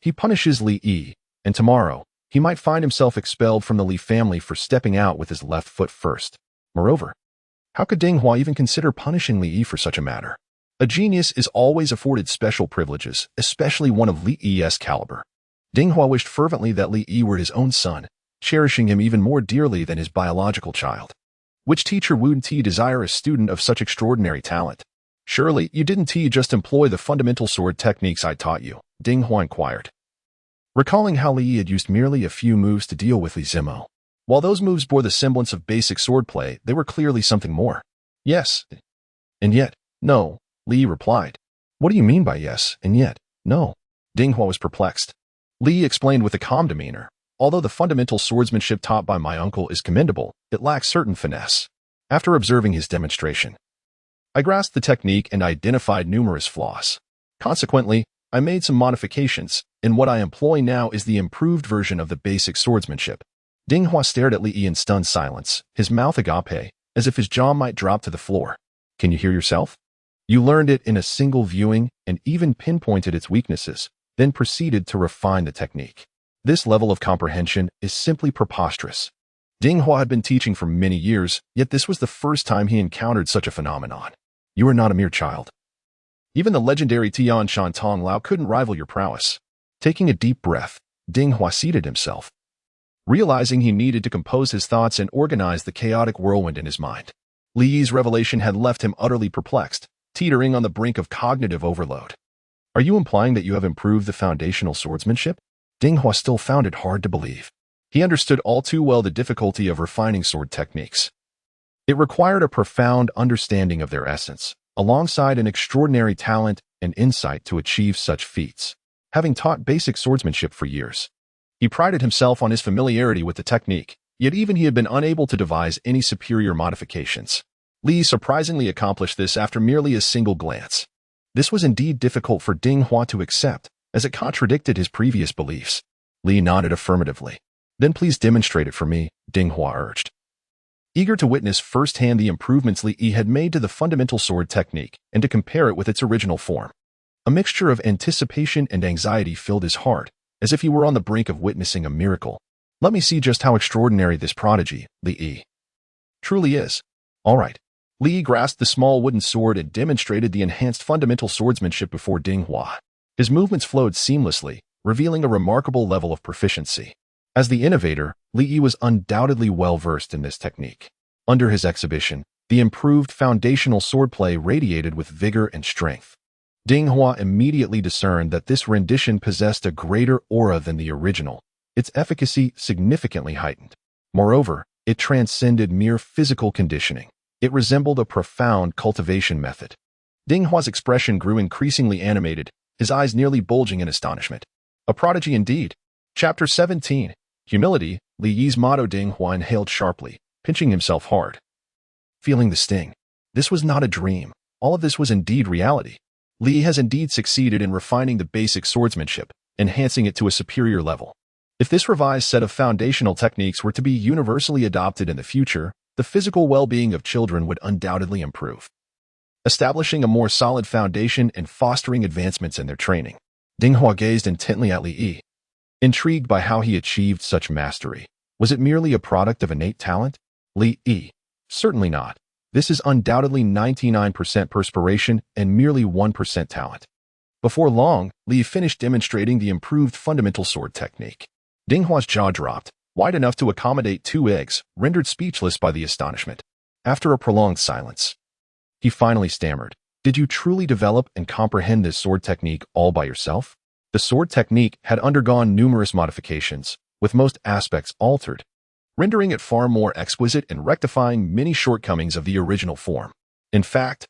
he punishes Li Yi, and tomorrow, he might find himself expelled from the Li family for stepping out with his left foot first. Moreover, how could Ding Hua even consider punishing Li Yi for such a matter? A genius is always afforded special privileges, especially one of Li Yi's caliber. Ding Hua wished fervently that Li Yi were his own son, cherishing him even more dearly than his biological child. Which teacher wouldn't he desire a student of such extraordinary talent? Surely, you didn't just employ the fundamental sword techniques I taught you, Ding Hua inquired. Recalling how Li Yi had used merely a few moves to deal with Li Zimo. While those moves bore the semblance of basic swordplay, they were clearly something more. Yes, and yet, no, Li Yi replied. What do you mean by yes, and yet, no? Ding Hua was perplexed. Li Yi explained with a calm demeanor. Although the fundamental swordsmanship taught by my uncle is commendable, it lacks certain finesse. After observing his demonstration, I grasped the technique and identified numerous flaws. Consequently, I made some modifications, and what I employ now is the improved version of the basic swordsmanship. Ding Hua stared at Li Yi in stunned silence, his mouth agape, as if his jaw might drop to the floor. Can you hear yourself? You learned it in a single viewing and even pinpointed its weaknesses, then proceeded to refine the technique. This level of comprehension is simply preposterous. Ding Hua had been teaching for many years, yet this was the first time he encountered such a phenomenon. You are not a mere child. Even the legendary Tian Shan Tong Lao couldn't rival your prowess. Taking a deep breath, Ding Hua seated himself, realizing he needed to compose his thoughts and organize the chaotic whirlwind in his mind. Li Yi's revelation had left him utterly perplexed, teetering on the brink of cognitive overload. Are you implying that you have improved the foundational swordsmanship? Ding Hua still found it hard to believe. He understood all too well the difficulty of refining sword techniques. It required a profound understanding of their essence, alongside an extraordinary talent and insight to achieve such feats. Having taught basic swordsmanship for years, he prided himself on his familiarity with the technique, yet even he had been unable to devise any superior modifications. Li surprisingly accomplished this after merely a single glance. This was indeed difficult for Ding Hua to accept, as it contradicted his previous beliefs. Li nodded affirmatively. Then please demonstrate it for me, Ding Hua urged. Eager to witness firsthand the improvements Li Yi had made to the fundamental sword technique and to compare it with its original form. A mixture of anticipation and anxiety filled his heart, as if he were on the brink of witnessing a miracle. Let me see just how extraordinary this prodigy, Li Yi, truly is. All right. Li Yi grasped the small wooden sword and demonstrated the enhanced fundamental swordsmanship before Ding Hua. His movements flowed seamlessly, revealing a remarkable level of proficiency. As the innovator, Li Yi was undoubtedly well-versed in this technique. Under his exhibition, the improved foundational swordplay radiated with vigor and strength. Ding Hua immediately discerned that this rendition possessed a greater aura than the original, its efficacy significantly heightened. Moreover, it transcended mere physical conditioning. It resembled a profound cultivation method. Ding Hua's expression grew increasingly animated, his eyes nearly bulging in astonishment. A prodigy indeed. Chapter 17. Humility. Li Yi's motto. Ding Hua inhaled sharply, pinching himself hard. Feeling the sting. This was not a dream. All of this was indeed reality. Li has indeed succeeded in refining the basic swordsmanship, enhancing it to a superior level. If this revised set of foundational techniques were to be universally adopted in the future, the physical well-being of children would undoubtedly improve, establishing a more solid foundation and fostering advancements in their training. Ding Hua gazed intently at Li Yi, intrigued by how he achieved such mastery. Was it merely a product of innate talent? Li Yi. Certainly not. This is undoubtedly 99% perspiration and merely 1% talent. Before long, Li finished demonstrating the improved fundamental sword technique. Ding Hua's jaw dropped, wide enough to accommodate 2 eggs, rendered speechless by the astonishment. After a prolonged silence, he finally stammered, "Did you truly develop and comprehend this sword technique all by yourself?" The sword technique had undergone numerous modifications, with most aspects altered, rendering it far more exquisite and rectifying many shortcomings of the original form. In fact,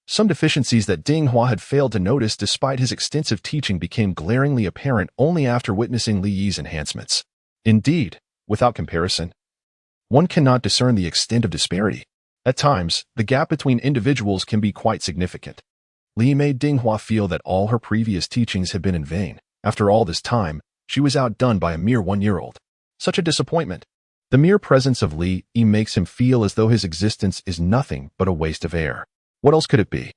some deficiencies that Ding Hua had failed to notice despite his extensive teaching became glaringly apparent only after witnessing Li Yi's enhancements. Indeed, without comparison, one cannot discern the extent of disparity. At times, the gap between individuals can be quite significant. Li made Ding Hua feel that all her previous teachings had been in vain. After all this time, she was outdone by a mere 1-year-old. Such a disappointment. The mere presence of Li Yi makes him feel as though his existence is nothing but a waste of air. What else could it be?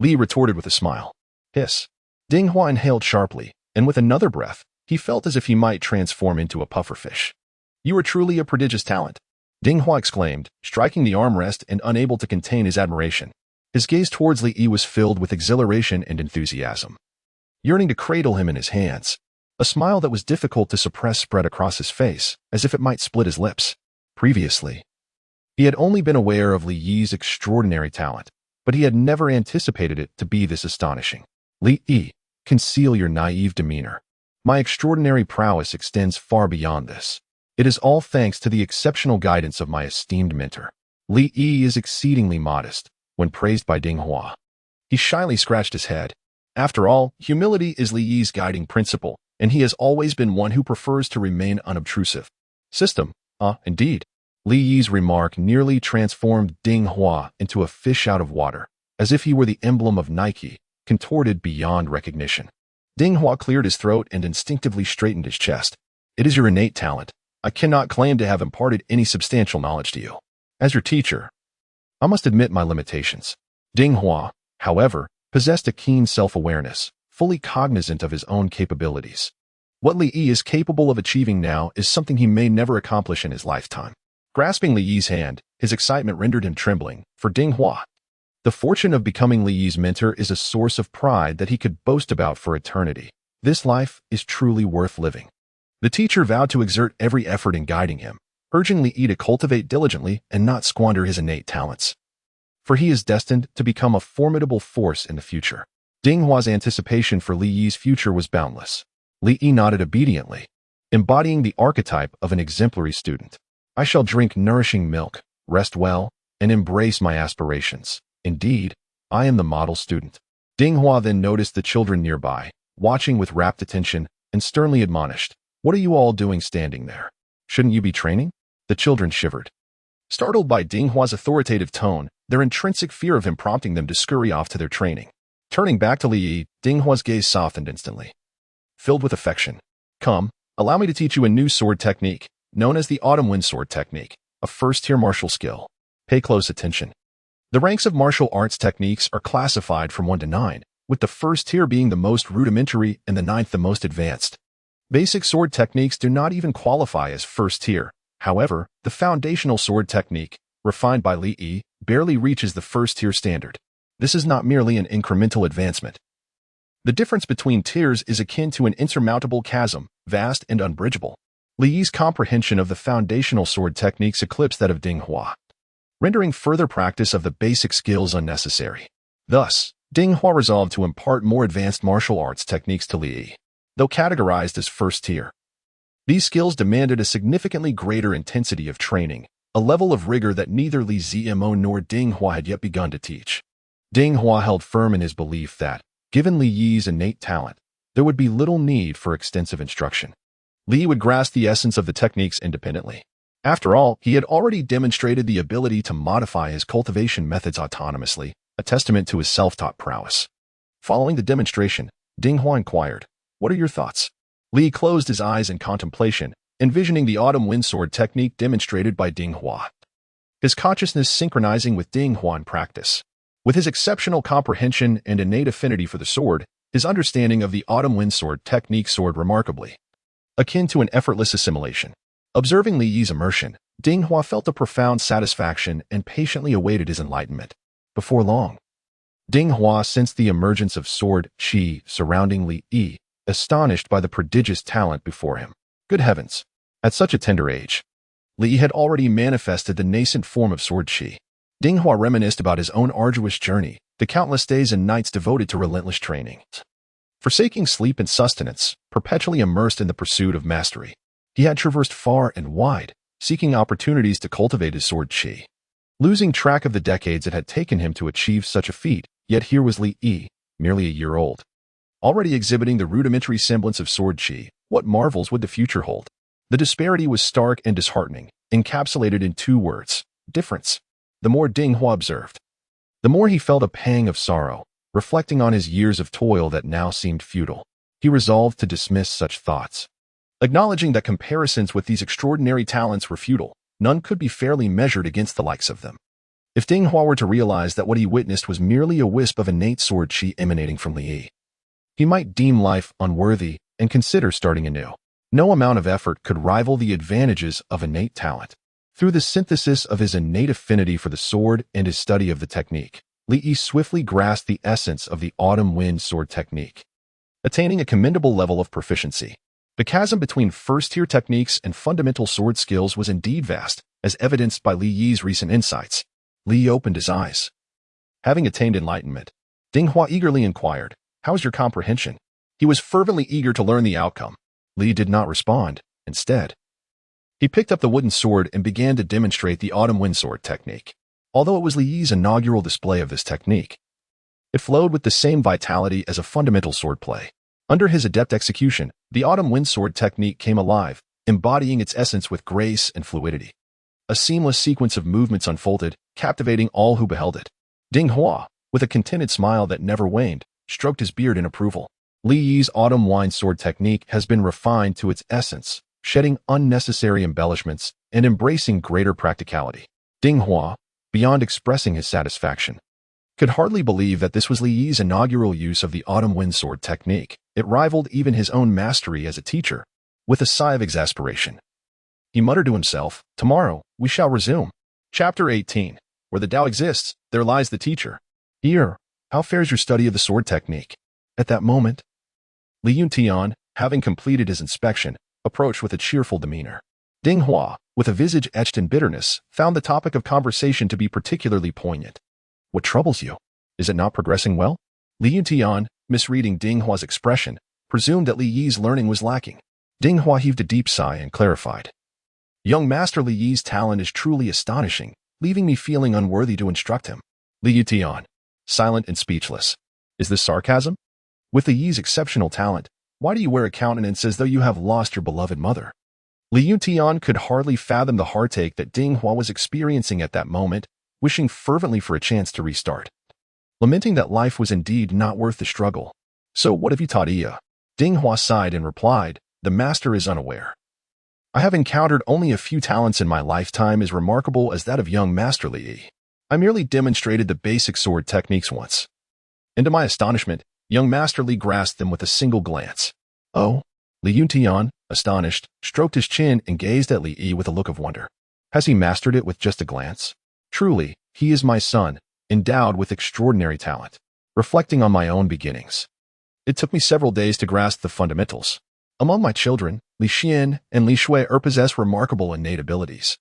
Li retorted with a smile. Hiss. Ding Hua inhaled sharply, and with another breath, he felt as if he might transform into a pufferfish. You are truly a prodigious talent, Ding Hua exclaimed, striking the armrest and unable to contain his admiration. His gaze towards Li Yi was filled with exhilaration and enthusiasm. Yearning to cradle him in his hands, a smile that was difficult to suppress spread across his face, as if it might split his lips. Previously, he had only been aware of Li Yi's extraordinary talent, but he had never anticipated it to be this astonishing. Li Yi, conceal your naive demeanor. My extraordinary prowess extends far beyond this. It is all thanks to the exceptional guidance of my esteemed mentor. Li Yi is exceedingly modest when praised by Ding Hua. He shyly scratched his head. After all, humility is Li Yi's guiding principle, and he has always been one who prefers to remain unobtrusive. System, indeed. Li Yi's remark nearly transformed Ding Hua into a fish out of water, as if he were the emblem of Nike, contorted beyond recognition. Ding Hua cleared his throat and instinctively straightened his chest. It is your innate talent. I cannot claim to have imparted any substantial knowledge to you. As your teacher, I must admit my limitations. Ding Hua, however, possessed a keen self-awareness, fully cognizant of his own capabilities. What Li Yi is capable of achieving now is something he may never accomplish in his lifetime. Grasping Li Yi's hand, his excitement rendered him trembling. For Ding Hua, the fortune of becoming Li Yi's mentor is a source of pride that he could boast about for eternity. This life is truly worth living. The teacher vowed to exert every effort in guiding him, urging Li Yi to cultivate diligently and not squander his innate talents, for he is destined to become a formidable force in the future. Ding Hua's anticipation for Li Yi's future was boundless. Li Yi nodded obediently, embodying the archetype of an exemplary student. I shall drink nourishing milk, rest well, and embrace my aspirations. Indeed, I am the model student. Ding Hua then noticed the children nearby, watching with rapt attention, and sternly admonished, "What are you all doing standing there? Shouldn't you be training?" The children shivered, startled by Ding Hua's authoritative tone, their intrinsic fear of him prompting them to scurry off to their training. Turning back to Li Yi, Ding Hua's gaze softened instantly, filled with affection. Come, allow me to teach you a new sword technique, known as the Autumn Wind Sword Technique, a first-tier martial skill. Pay close attention. The ranks of martial arts techniques are classified from 1 to 9, with the first tier being the most rudimentary and the 9th the most advanced. Basic sword techniques do not even qualify as first tier. However, the foundational sword technique, refined by Li Yi, barely reaches the first-tier standard. This is not merely an incremental advancement. The difference between tiers is akin to an insurmountable chasm, vast and unbridgeable. Li Yi's comprehension of the foundational sword techniques eclipsed that of Ding Hua, rendering further practice of the basic skills unnecessary. Thus, Ding Hua resolved to impart more advanced martial arts techniques to Li Yi. Though categorized as first tier, these skills demanded a significantly greater intensity of training, a level of rigor that neither Li Zimo nor Ding Hua had yet begun to teach. Ding Hua held firm in his belief that, given Li Yi's innate talent, there would be little need for extensive instruction. Li would grasp the essence of the techniques independently. After all, he had already demonstrated the ability to modify his cultivation methods autonomously, a testament to his self-taught prowess. Following the demonstration, Ding Hua inquired, "What are your thoughts?" Li closed his eyes in contemplation, envisioning the autumn wind sword technique demonstrated by Ding Hua, his consciousness synchronizing with Ding Hua in practice. With his exceptional comprehension and innate affinity for the sword, his understanding of the autumn wind sword technique soared remarkably, akin to an effortless assimilation. Observing Li Yi's immersion, Ding Hua felt a profound satisfaction and patiently awaited his enlightenment. Before long, Ding Hua sensed the emergence of sword qi surrounding Li Yi, astonished by the prodigious talent before him. Good heavens! At such a tender age, Li had already manifested the nascent form of sword qi. Ding Hua reminisced about his own arduous journey, the countless days and nights devoted to relentless training. Forsaking sleep and sustenance, perpetually immersed in the pursuit of mastery, he had traversed far and wide, seeking opportunities to cultivate his sword qi. Losing track of the decades it had taken him to achieve such a feat, yet here was Li Yi, merely a year old, already exhibiting the rudimentary semblance of sword qi. What marvels would the future hold? The disparity was stark and disheartening, encapsulated in two words: difference. The more Ding Hua observed, the more he felt a pang of sorrow, reflecting on his years of toil that now seemed futile. He resolved to dismiss such thoughts. Acknowledging that comparisons with these extraordinary talents were futile, none could be fairly measured against the likes of them. If Ding Hua were to realize that what he witnessed was merely a wisp of innate sword qi emanating from Li Yi, he might deem life unworthy and consider starting anew. No amount of effort could rival the advantages of innate talent. Through the synthesis of his innate affinity for the sword and his study of the technique, Li Yi swiftly grasped the essence of the autumn wind sword technique, attaining a commendable level of proficiency. The chasm between first-tier techniques and fundamental sword skills was indeed vast, as evidenced by Li Yi's recent insights. Li opened his eyes. Having attained enlightenment, Ding Hua eagerly inquired, "How is your comprehension?" He was fervently eager to learn the outcome. Li did not respond. Instead, he picked up the wooden sword and began to demonstrate the autumn wind sword technique. Although it was Li Yi's inaugural display of this technique, it flowed with the same vitality as a fundamental swordplay. Under his adept execution, the autumn wind sword technique came alive, embodying its essence with grace and fluidity. A seamless sequence of movements unfolded, captivating all who beheld it. Ding Hua, with a contented smile that never waned, stroked his beard in approval. Li Yi's autumn wind sword technique has been refined to its essence, shedding unnecessary embellishments and embracing greater practicality. Ding Hua, beyond expressing his satisfaction, could hardly believe that this was Li Yi's inaugural use of the autumn wind sword technique. It rivaled even his own mastery as a teacher. With a sigh of exasperation, he muttered to himself, "Tomorrow, we shall resume." Chapter 18. Where the Tao exists, there lies the teacher. "Here, how fares your study of the sword technique?" At that moment, Li Yuntian, having completed his inspection, approached with a cheerful demeanor. Ding Hua, with a visage etched in bitterness, found the topic of conversation to be particularly poignant. "What troubles you? Is it not progressing well?" Li Yuntian, misreading Ding Hua's expression, presumed that Li Yi's learning was lacking. Ding Hua heaved a deep sigh and clarified, "Young Master Li Yi's talent is truly astonishing, leaving me feeling unworthy to instruct him." Li Yuntian, silent and speechless. Is this sarcasm? With Li Yi's exceptional talent, why do you wear a countenance as though you have lost your beloved mother? Li Yuntian could hardly fathom the heartache that Ding Hua was experiencing at that moment, wishing fervently for a chance to restart, lamenting that life was indeed not worth the struggle. "So what have you taught Iya?" Ding Hua sighed and replied, "The master is unaware. I have encountered only a few talents in my lifetime as remarkable as that of young Master Li Yi. I merely demonstrated the basic sword techniques once." And to my astonishment, young Master Li grasped them with a single glance. "Oh?" Li Yuntian, astonished, stroked his chin and gazed at Li Yi with a look of wonder. "Has he mastered it with just a glance? Truly, he is my son, endowed with extraordinary talent." Reflecting on my own beginnings, it took me several days to grasp the fundamentals. Among my children, Li Xian and Li Shui possess remarkable innate abilities,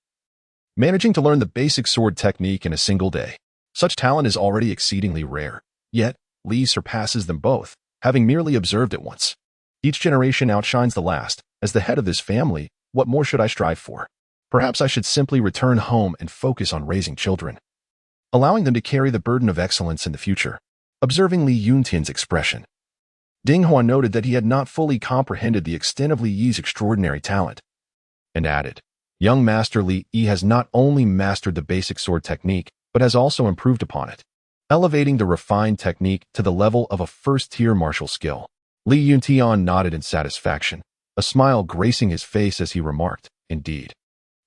managing to learn the basic sword technique in a single day. Such talent is already exceedingly rare, yet Li surpasses them both, having merely observed it once. Each generation outshines the last. As the head of this family, what more should I strive for? Perhaps I should simply return home and focus on raising children, allowing them to carry the burden of excellence in the future. Observing Li Yuntian's expression, Ding Hua noted that he had not fully comprehended the extent of Li Yi's extraordinary talent, and added, young Master Li Yi has not only mastered the basic sword technique, but has also improved upon it, elevating the refined technique to the level of a first-tier martial skill. Li Yuntian nodded in satisfaction, a smile gracing his face as he remarked, indeed.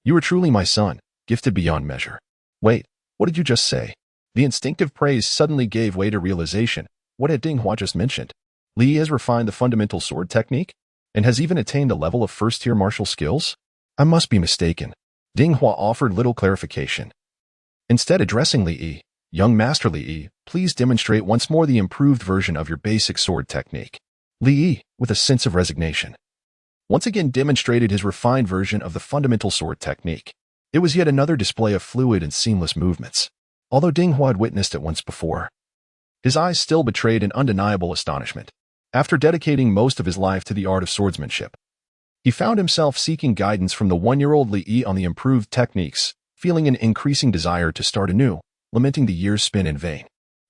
You are truly my son, gifted beyond measure. Wait, what did you just say? The instinctive praise suddenly gave way to realization. What had Ding Hua just mentioned? Li has refined the fundamental sword technique and has even attained a level of first-tier martial skills? I must be mistaken. Ding Hua offered little clarification. Instead, addressing Li Yi, young Master Li Yi, please demonstrate once more the improved version of your basic sword technique. Li Yi, with a sense of resignation, once again demonstrated his refined version of the fundamental sword technique. It was yet another display of fluid and seamless movements. Although Ding Hua had witnessed it once before, his eyes still betrayed an undeniable astonishment. After dedicating most of his life to the art of swordsmanship, he found himself seeking guidance from the one-year-old Li Yi on the improved techniques, feeling an increasing desire to start anew, lamenting the years spent in vain.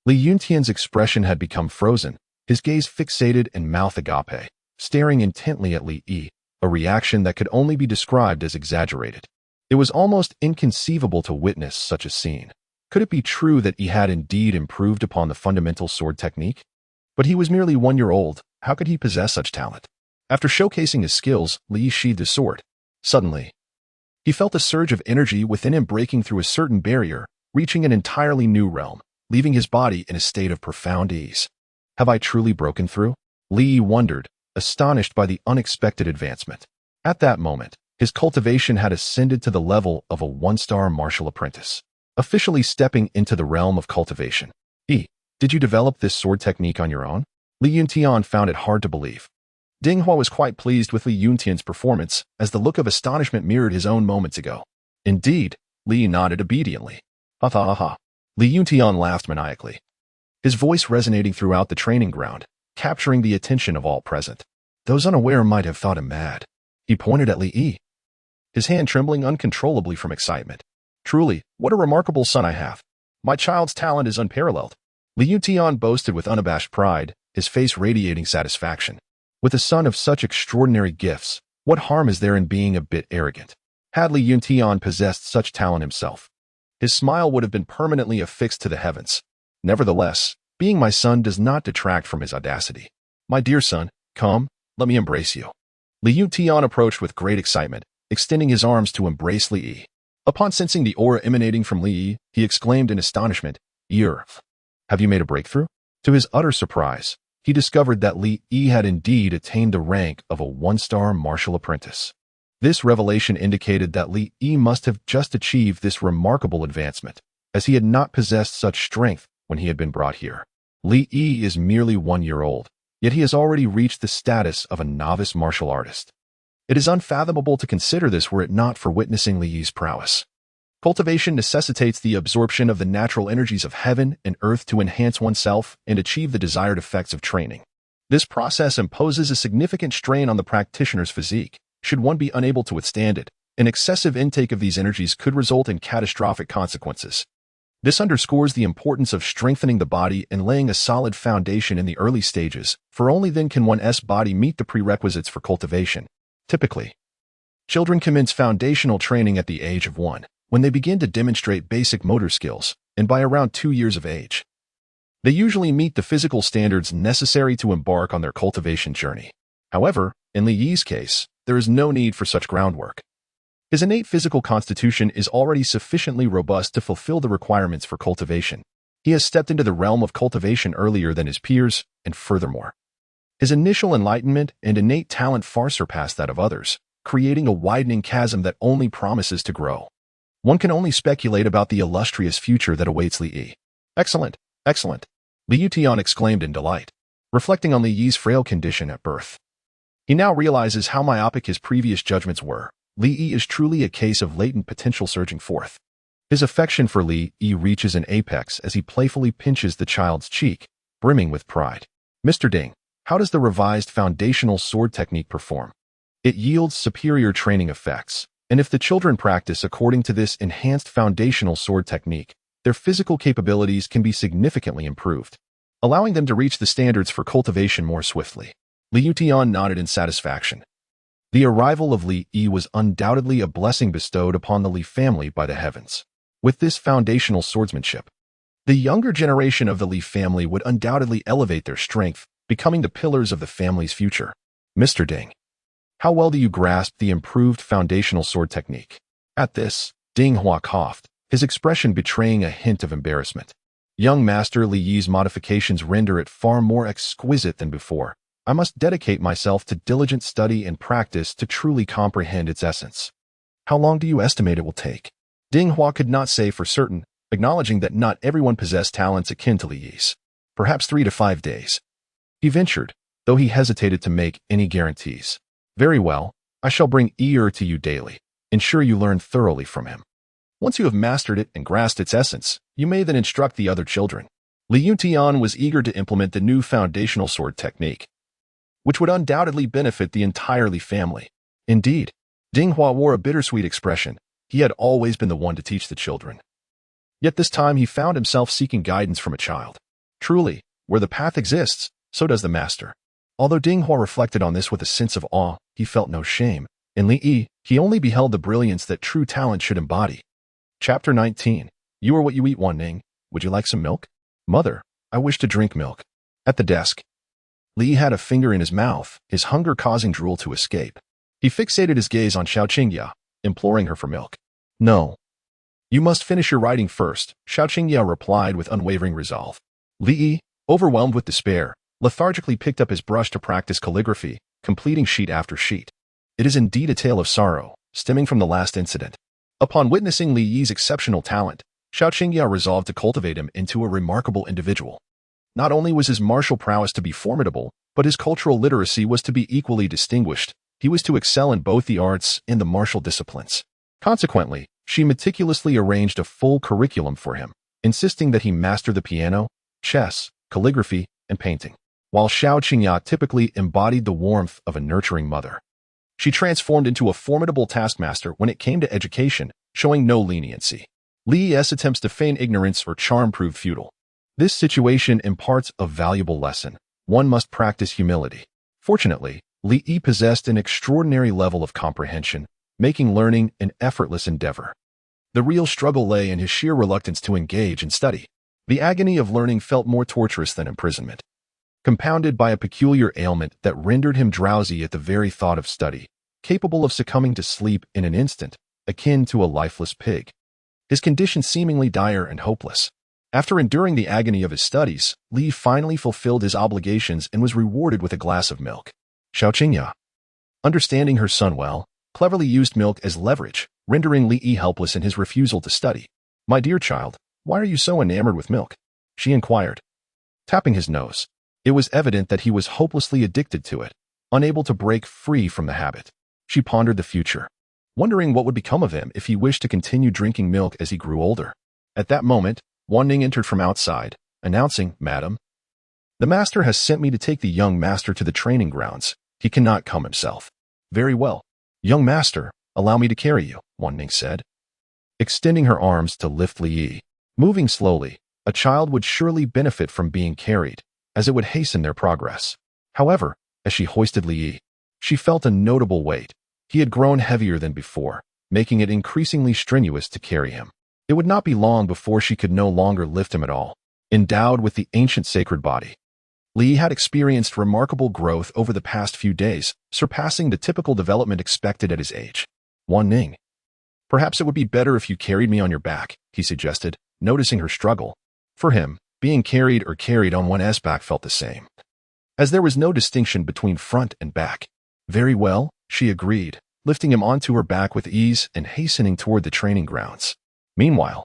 Li Yuntian's expression had become frozen, his gaze fixated and mouth agape, staring intently at Li Yi, a reaction that could only be described as exaggerated. It was almost inconceivable to witness such a scene. Could it be true that he had indeed improved upon the fundamental sword technique? But he was merely 1 year old. How could he possess such talent? After showcasing his skills, Li Yi sheathed his sword. Suddenly, he felt a surge of energy within him breaking through a certain barrier, reaching an entirely new realm, leaving his body in a state of profound ease. Have I truly broken through? Li Yi wondered, astonished by the unexpected advancement. At that moment, his cultivation had ascended to the level of a one-star martial apprentice, officially stepping into the realm of cultivation. Did you develop this sword technique on your own? Li Yuntian found it hard to believe. Ding Hua was quite pleased with Li Yuntian's performance, as the look of astonishment mirrored his own moments ago. Indeed, Li nodded obediently. Ha ha ha ha. Li Yuntian laughed maniacally, his voice resonating throughout the training ground, capturing the attention of all present. Those unaware might have thought him mad. He pointed at Li Yi, his hand trembling uncontrollably from excitement. Truly, what a remarkable son I have. My child's talent is unparalleled. Li Yuntian boasted with unabashed pride, his face radiating satisfaction. With a son of such extraordinary gifts, what harm is there in being a bit arrogant? Had Li Yuntian possessed such talent himself, his smile would have been permanently affixed to the heavens. Nevertheless, being my son does not detract from his audacity. My dear son, come, let me embrace you. Li Yuntian approached with great excitement, extending his arms to embrace Li Yi. Upon sensing the aura emanating from Li Yi, he exclaimed in astonishment, Have you made a breakthrough? To his utter surprise, he discovered that Li Yi had indeed attained the rank of a one-star martial apprentice. This revelation indicated that Li Yi must have just achieved this remarkable advancement, as he had not possessed such strength when he had been brought here. Li Yi is merely 1 year old, yet he has already reached the status of a novice martial artist. It is unfathomable to consider this were it not for witnessing Li Yi's prowess. Cultivation necessitates the absorption of the natural energies of heaven and earth to enhance oneself and achieve the desired effects of training. This process imposes a significant strain on the practitioner's physique. Should one be unable to withstand it, an excessive intake of these energies could result in catastrophic consequences. This underscores the importance of strengthening the body and laying a solid foundation in the early stages, for only then can one's body meet the prerequisites for cultivation. Typically, children commence foundational training at the age of 1. When they begin to demonstrate basic motor skills, and by around 2 years of age, they usually meet the physical standards necessary to embark on their cultivation journey. However, in Li Yi's case, there is no need for such groundwork. His innate physical constitution is already sufficiently robust to fulfill the requirements for cultivation. He has stepped into the realm of cultivation earlier than his peers, and furthermore, his initial enlightenment and innate talent far surpass that of others, creating a widening chasm that only promises to grow. One can only speculate about the illustrious future that awaits Li Yi. Excellent, excellent, Li Yuntian exclaimed in delight, reflecting on Li Yi's frail condition at birth. He now realizes how myopic his previous judgments were. Li Yi is truly a case of latent potential surging forth. His affection for Li Yi reaches an apex as he playfully pinches the child's cheek, brimming with pride. Mr. Ding, how does the revised foundational sword technique perform? It yields superior training effects. And if the children practice according to this enhanced foundational sword technique, their physical capabilities can be significantly improved, allowing them to reach the standards for cultivation more swiftly. Liu Tian nodded in satisfaction. The arrival of Li Yi was undoubtedly a blessing bestowed upon the Li family by the heavens. With this foundational swordsmanship, the younger generation of the Li family would undoubtedly elevate their strength, becoming the pillars of the family's future. Mr. Ding, how well do you grasp the improved foundational sword technique? At this, Ding Hua coughed, his expression betraying a hint of embarrassment. Young Master Li Yi's modifications render it far more exquisite than before. I must dedicate myself to diligent study and practice to truly comprehend its essence. How long do you estimate it will take? Ding Hua could not say for certain, acknowledging that not everyone possessed talents akin to Li Yi's. Perhaps 3 to 5 days. He ventured, though he hesitated to make any guarantees. Very well, I shall bring Yi to you daily. Ensure you learn thoroughly from him. Once you have mastered it and grasped its essence, you may then instruct the other children. Liu Tian was eager to implement the new foundational sword technique, which would undoubtedly benefit the entire Li family. Indeed, Ding Hua wore a bittersweet expression. He had always been the one to teach the children. Yet this time he found himself seeking guidance from a child. Truly, where the path exists, so does the master. Although Ding Hua reflected on this with a sense of awe, he felt no shame. In Li Yi, he only beheld the brilliance that true talent should embody. Chapter 19. You are what you eat, Wan Ning. Would you like some milk? Mother, I wish to drink milk. At the desk, Li had a finger in his mouth, his hunger causing drool to escape. He fixated his gaze on Xiao Qingya, imploring her for milk. No. You must finish your writing first, Xiao Qingya replied with unwavering resolve. Li, overwhelmed with despair, lethargically picked up his brush to practice calligraphy, completing sheet after sheet. It is indeed a tale of sorrow, stemming from the last incident. Upon witnessing Li Yi's exceptional talent, Xiao Qingya resolved to cultivate him into a remarkable individual. Not only was his martial prowess to be formidable, but his cultural literacy was to be equally distinguished. He was to excel in both the arts and the martial disciplines. Consequently, she meticulously arranged a full curriculum for him, insisting that he master the piano, chess, calligraphy, and painting. While Xiao Qingya typically embodied the warmth of a nurturing mother, she transformed into a formidable taskmaster when it came to education, showing no leniency. Li's attempts to feign ignorance or charm proved futile. This situation imparts a valuable lesson. One must practice humility. Fortunately, Li possessed an extraordinary level of comprehension, making learning an effortless endeavor. The real struggle lay in his sheer reluctance to engage in study. The agony of learning felt more torturous than imprisonment, compounded by a peculiar ailment that rendered him drowsy at the very thought of study, capable of succumbing to sleep in an instant, akin to a lifeless pig. His condition seemingly dire and hopeless. After enduring the agony of his studies, Li finally fulfilled his obligations and was rewarded with a glass of milk. Xiao Qingya, understanding her son well, cleverly used milk as leverage, rendering Li helpless in his refusal to study. My dear child, why are you so enamored with milk? She inquired, tapping his nose. It was evident that he was hopelessly addicted to it, unable to break free from the habit. She pondered the future, wondering what would become of him if he wished to continue drinking milk as he grew older. At that moment, Wan Ning entered from outside, announcing, Madam, the master has sent me to take the young master to the training grounds. He cannot come himself. Very well. Young master, allow me to carry you, Wan Ning said, extending her arms to lift Li Yi. Moving slowly, a child would surely benefit from being carried, as it would hasten their progress. However, as she hoisted Li Yi, she felt a notable weight. He had grown heavier than before, making it increasingly strenuous to carry him. It would not be long before she could no longer lift him at all. Endowed with the ancient sacred body, Li had experienced remarkable growth over the past few days, surpassing the typical development expected at his age. Wan Ning, perhaps it would be better if you carried me on your back, he suggested, noticing her struggle. For him, being carried or carried on one's back felt the same, as there was no distinction between front and back. Very well, she agreed, lifting him onto her back with ease and hastening toward the training grounds. Meanwhile,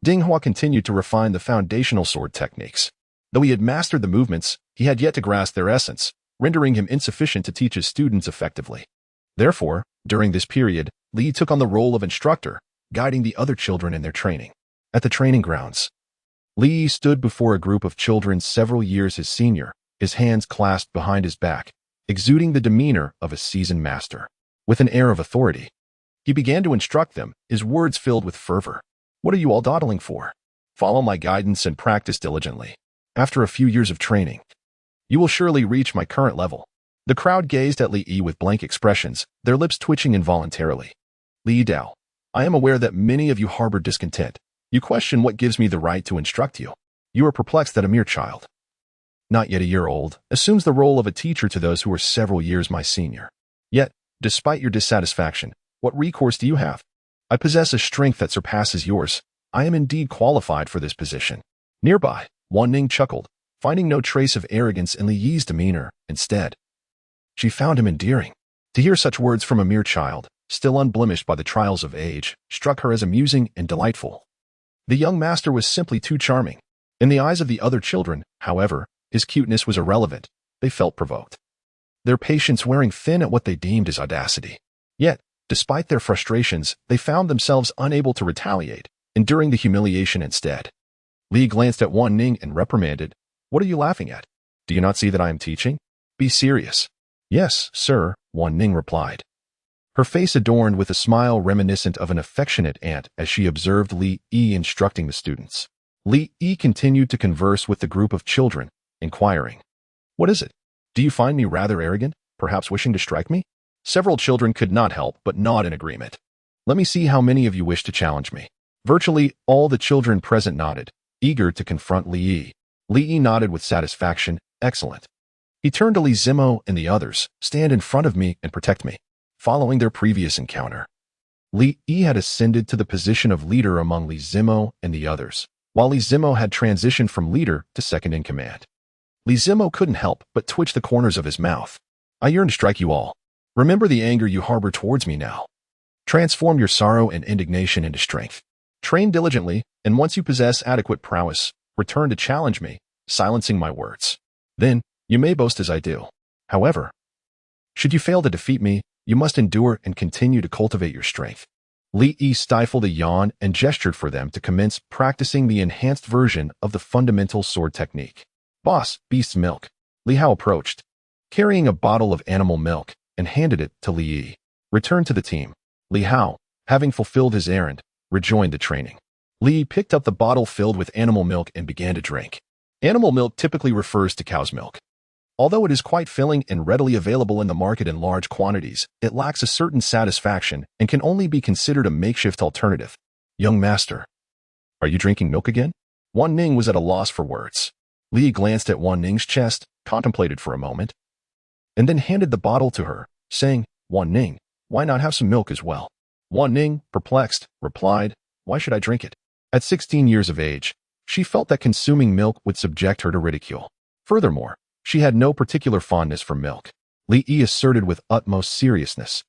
Ding Hua continued to refine the foundational sword techniques. Though he had mastered the movements, he had yet to grasp their essence, rendering him insufficient to teach his students effectively. Therefore, during this period, Li took on the role of instructor, guiding the other children in their training. At the training grounds, Li stood before a group of children several years his senior, his hands clasped behind his back, exuding the demeanor of a seasoned master. With an air of authority, He began to instruct them, his words filled with fervor. What are you all dawdling for? Follow my guidance and practice diligently. After a few years of training, you will surely reach my current level. The crowd gazed at Li Yi with blank expressions, their lips twitching involuntarily. Li Dao, I am aware that many of you harbor discontent. You question what gives me the right to instruct you. You are perplexed that a mere child, not yet a year old, assumes the role of a teacher to those who are several years my senior. Yet, despite your dissatisfaction, what recourse do you have? I possess a strength that surpasses yours. I am indeed qualified for this position. Nearby, Wan Ning chuckled, finding no trace of arrogance in Li Yi's demeanor. Instead, she found him endearing. To hear such words from a mere child, still unblemished by the trials of age, struck her as amusing and delightful. The young master was simply too charming. In the eyes of the other children, however, his cuteness was irrelevant. They felt provoked, their patience wearing thin at what they deemed his audacity. Yet, despite their frustrations, they found themselves unable to retaliate, enduring the humiliation instead. Li glanced at Wan Ning and reprimanded, What are you laughing at? Do you not see that I am teaching? Be serious. Yes, sir, Wan Ning replied, her face adorned with a smile reminiscent of an affectionate aunt as she observed Li Yi instructing the students. Li Yi continued to converse with the group of children, inquiring, What is it? Do you find me rather arrogant, perhaps wishing to strike me? Several children could not help but nod in agreement. Let me see how many of you wish to challenge me. Virtually all the children present nodded, eager to confront Li Yi. Li Yi nodded with satisfaction. Excellent. He turned to Li Zimo and the others. Stand in front of me and protect me. Following their previous encounter, Li Yi had ascended to the position of leader among Li Zimo and the others, while Li Zimo had transitioned from leader to second in command. Li Zimo couldn't help but twitch the corners of his mouth. I yearn to strike you all. Remember the anger you harbor towards me now. Transform your sorrow and indignation into strength. Train diligently, and once you possess adequate prowess, return to challenge me, silencing my words. Then, you may boast as I do. However, should you fail to defeat me, you must endure and continue to cultivate your strength. Li Yi stifled a yawn and gestured for them to commence practicing the enhanced version of the fundamental sword technique. Boss, beast's milk. Li Hao approached, carrying a bottle of animal milk, and handed it to Li Yi. Return to the team. Li Hao, having fulfilled his errand, rejoined the training. Li Yi picked up the bottle filled with animal milk and began to drink. Animal milk typically refers to cow's milk. Although it is quite filling and readily available in the market in large quantities, it lacks a certain satisfaction and can only be considered a makeshift alternative. Young master, are you drinking milk again? Wan Ning was at a loss for words. Li glanced at Wan Ning's chest, contemplated for a moment, and then handed the bottle to her, saying, Wan Ning, why not have some milk as well? Wan Ning, perplexed, replied, Why should I drink it? At 16 years of age, she felt that consuming milk would subject her to ridicule. Furthermore, she had no particular fondness for milk. Li Yi asserted with utmost seriousness,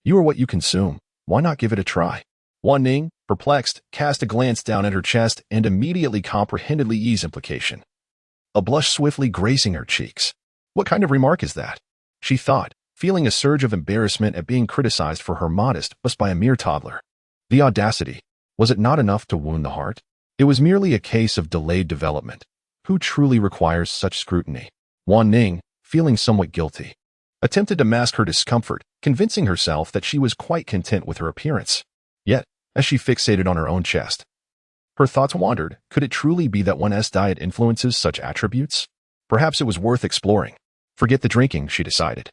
You are what you consume. Why not give it a try? Wan Ning, perplexed, cast a glance down at her chest and immediately comprehended Li Yi's implication. A blush swiftly gracing her cheeks. What kind of remark is that? She thought, feeling a surge of embarrassment at being criticized for her modest boast by a mere toddler. The audacity. Was it not enough to wound the heart? It was merely a case of delayed development. Who truly requires such scrutiny? Wan Ning, feeling somewhat guilty, attempted to mask her discomfort, convincing herself that she was quite content with her appearance. Yet, as she fixated on her own chest, her thoughts wandered. Could it truly be that one's diet influences such attributes? Perhaps it was worth exploring. Forget the drinking, she decided.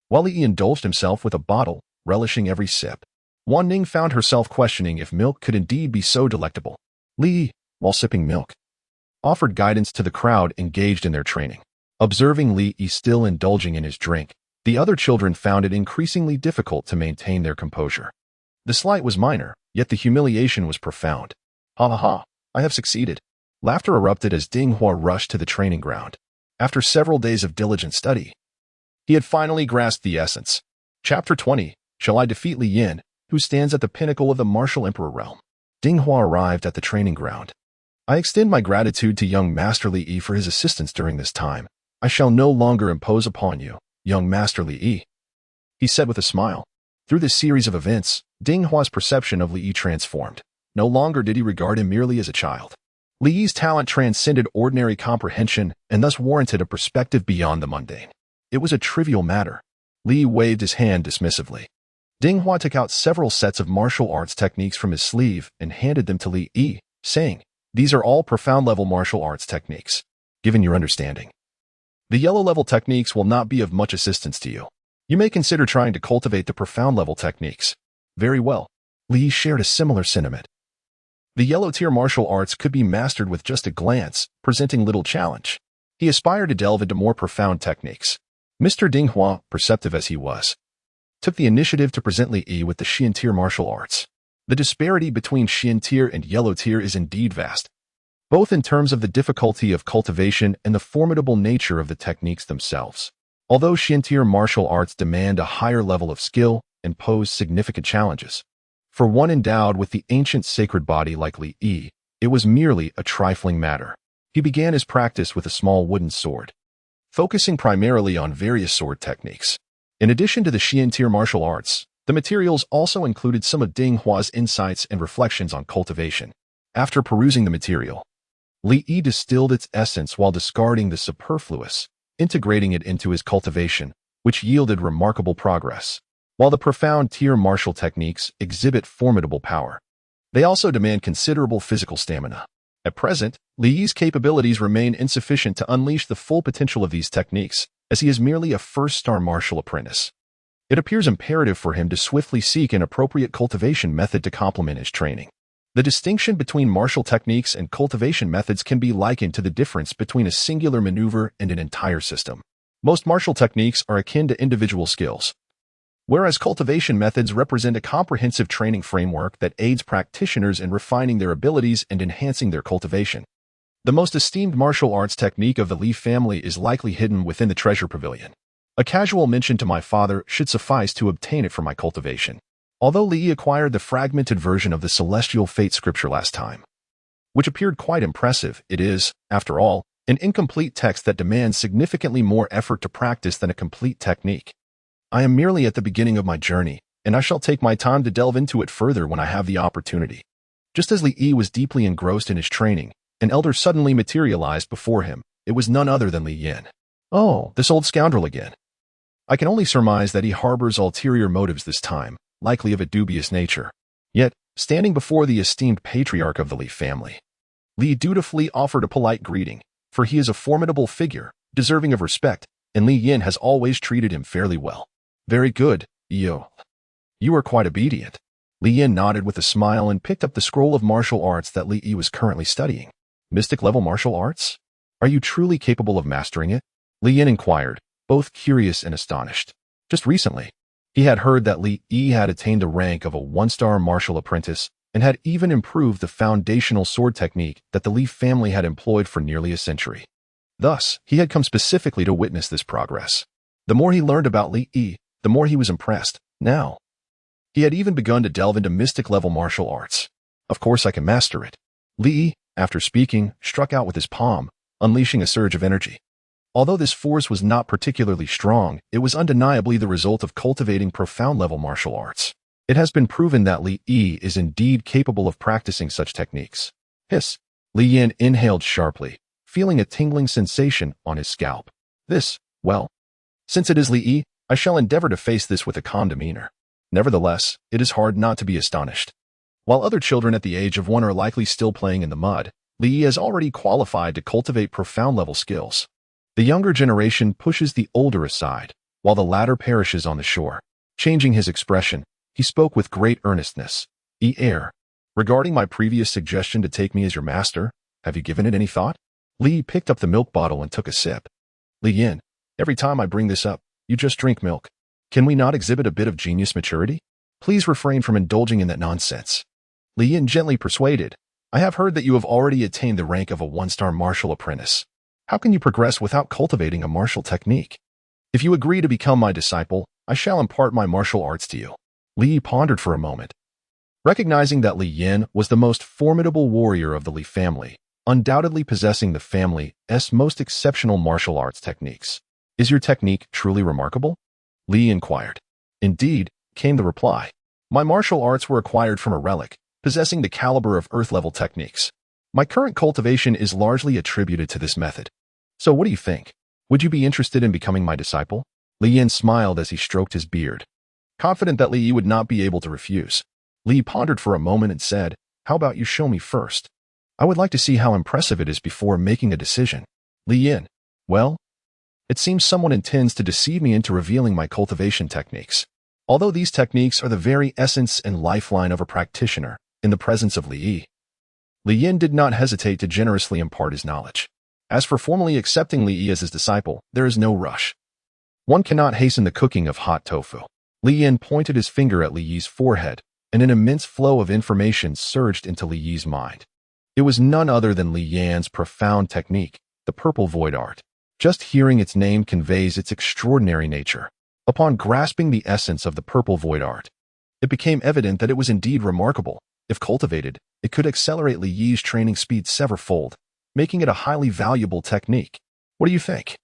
While he indulged himself with a bottle, relishing every sip, Wan Ning found herself questioning if milk could indeed be so delectable. Li, while sipping milk, offered guidance to the crowd engaged in their training. Observing Li Yi still indulging in his drink, the other children found it increasingly difficult to maintain their composure. The slight was minor, yet the humiliation was profound. Ha ha ha, I have succeeded. Laughter erupted as Ding Hua rushed to the training ground. After several days of diligent study, he had finally grasped the essence. Chapter 20, Shall I Defeat Li Yin, who stands at the pinnacle of the martial emperor realm? Ding Hua arrived at the training ground. I extend my gratitude to young Master Li Yi for his assistance during this time. I shall no longer impose upon you, young Master Li Yi, he said with a smile. Through this series of events, Ding Hua's perception of Li Yi transformed. No longer did he regard him merely as a child. Li Yi's talent transcended ordinary comprehension and thus warranted a perspective beyond the mundane. It was a trivial matter. Li waved his hand dismissively. Ding Hua took out several sets of martial arts techniques from his sleeve and handed them to Li Yi, saying, "These are all profound-level martial arts techniques, given your understanding. The yellow-level techniques will not be of much assistance to you. You may consider trying to cultivate the profound-level techniques." Very well. Li Yi shared a similar sentiment. The yellow-tier martial arts could be mastered with just a glance, presenting little challenge. He aspired to delve into more profound techniques. Mr. Ding Hua, perceptive as he was, took the initiative to present Li Yi with the Xian-tier martial arts. The disparity between Xian-tier and yellow-tier is indeed vast, both in terms of the difficulty of cultivation and the formidable nature of the techniques themselves. Although Xian-tier martial arts demand a higher level of skill and pose significant challenges, for one endowed with the ancient sacred body like Li Yi, it was merely a trifling matter. He began his practice with a small wooden sword, focusing primarily on various sword techniques. In addition to the Xian-tier martial arts, the materials also included some of Ding Hua's insights and reflections on cultivation. After perusing the material, Li Yi distilled its essence while discarding the superfluous, integrating it into his cultivation, which yielded remarkable progress. While the profound tier martial techniques exhibit formidable power, they also demand considerable physical stamina. At present, Li Yi's capabilities remain insufficient to unleash the full potential of these techniques, as he is merely a first-star martial apprentice. It appears imperative for him to swiftly seek an appropriate cultivation method to complement his training. The distinction between martial techniques and cultivation methods can be likened to the difference between a singular maneuver and an entire system. Most martial techniques are akin to individual skills, whereas cultivation methods represent a comprehensive training framework that aids practitioners in refining their abilities and enhancing their cultivation. The most esteemed martial arts technique of the Li family is likely hidden within the treasure pavilion. A casual mention to my father should suffice to obtain it for my cultivation. Although Li Yi acquired the fragmented version of the Celestial Fate scripture last time, which appeared quite impressive, it is, after all, an incomplete text that demands significantly more effort to practice than a complete technique. I am merely at the beginning of my journey, and I shall take my time to delve into it further when I have the opportunity. Just as Li Yi was deeply engrossed in his training, an elder suddenly materialized before him. It was none other than Li Yin. Oh, this old scoundrel again. I can only surmise that he harbors ulterior motives this time, likely of a dubious nature. Yet, standing before the esteemed patriarch of the Li family, Li dutifully offered a polite greeting, for he is a formidable figure, deserving of respect, and Li Yin has always treated him fairly well. Very good, Yo. You are quite obedient. Li Yin nodded with a smile and picked up the scroll of martial arts that Li Yi was currently studying. Mystic-level martial arts? Are you truly capable of mastering it? Li Yin inquired, both curious and astonished. Just recently, he had heard that Li Yi had attained the rank of a one-star martial apprentice and had even improved the foundational sword technique that the Li family had employed for nearly a century. Thus, he had come specifically to witness this progress. The more he learned about Li Yi, the more he was impressed. Now, he had even begun to delve into mystic-level martial arts. Of course I can master it. Li Yi, after speaking, struck out with his palm, unleashing a surge of energy. Although this force was not particularly strong, it was undeniably the result of cultivating profound-level martial arts. It has been proven that Li Yi is indeed capable of practicing such techniques. Hiss. Li Yin inhaled sharply, feeling a tingling sensation on his scalp. Well, since it is Li Yi, I shall endeavor to face this with a calm demeanor. Nevertheless, it is hard not to be astonished. While other children at the age of 1 are likely still playing in the mud, Li Yi has already qualified to cultivate profound-level skills. The younger generation pushes the older aside, while the latter perishes on the shore. Changing his expression, he spoke with great earnestness. Regarding my previous suggestion to take me as your master, have you given it any thought? Li Yi picked up the milk bottle and took a sip. Li Yin, every time I bring this up, you just drink milk. Can we not exhibit a bit of genius maturity? Please refrain from indulging in that nonsense. Li Yin gently persuaded. I have heard that you have already attained the rank of a one-star martial apprentice. How can you progress without cultivating a martial technique? If you agree to become my disciple, I shall impart my martial arts to you. Li Yi pondered for a moment. Recognizing that Li Yin was the most formidable warrior of the Li family, undoubtedly possessing the family's most exceptional martial arts techniques. Is your technique truly remarkable? Li inquired. Indeed, came the reply. My martial arts were acquired from a relic, possessing the caliber of earth-level techniques. My current cultivation is largely attributed to this method. So what do you think? Would you be interested in becoming my disciple? Li Yin smiled as he stroked his beard. confident that Li Yi would not be able to refuse. Li pondered for a moment and said, "How about you show me first? I would like to see how impressive it is before making a decision." Li Yin, well, it seems someone intends to deceive me into revealing my cultivation techniques. Although these techniques are the very essence and lifeline of a practitioner, in the presence of Li Yi, Li Yin did not hesitate to generously impart his knowledge. As for formally accepting Li Yi as his disciple, there is no rush. One cannot hasten the cooking of hot tofu. Li Yin pointed his finger at Li Yi's forehead, and an immense flow of information surged into Li Yi's mind. It was none other than Li Yan's profound technique, the purple void art. Just hearing its name conveys its extraordinary nature. Upon grasping the essence of the purple void art, it became evident that it was indeed remarkable. If cultivated, it could accelerate Li Yi's training speed severalfold, making it a highly valuable technique. What do you think?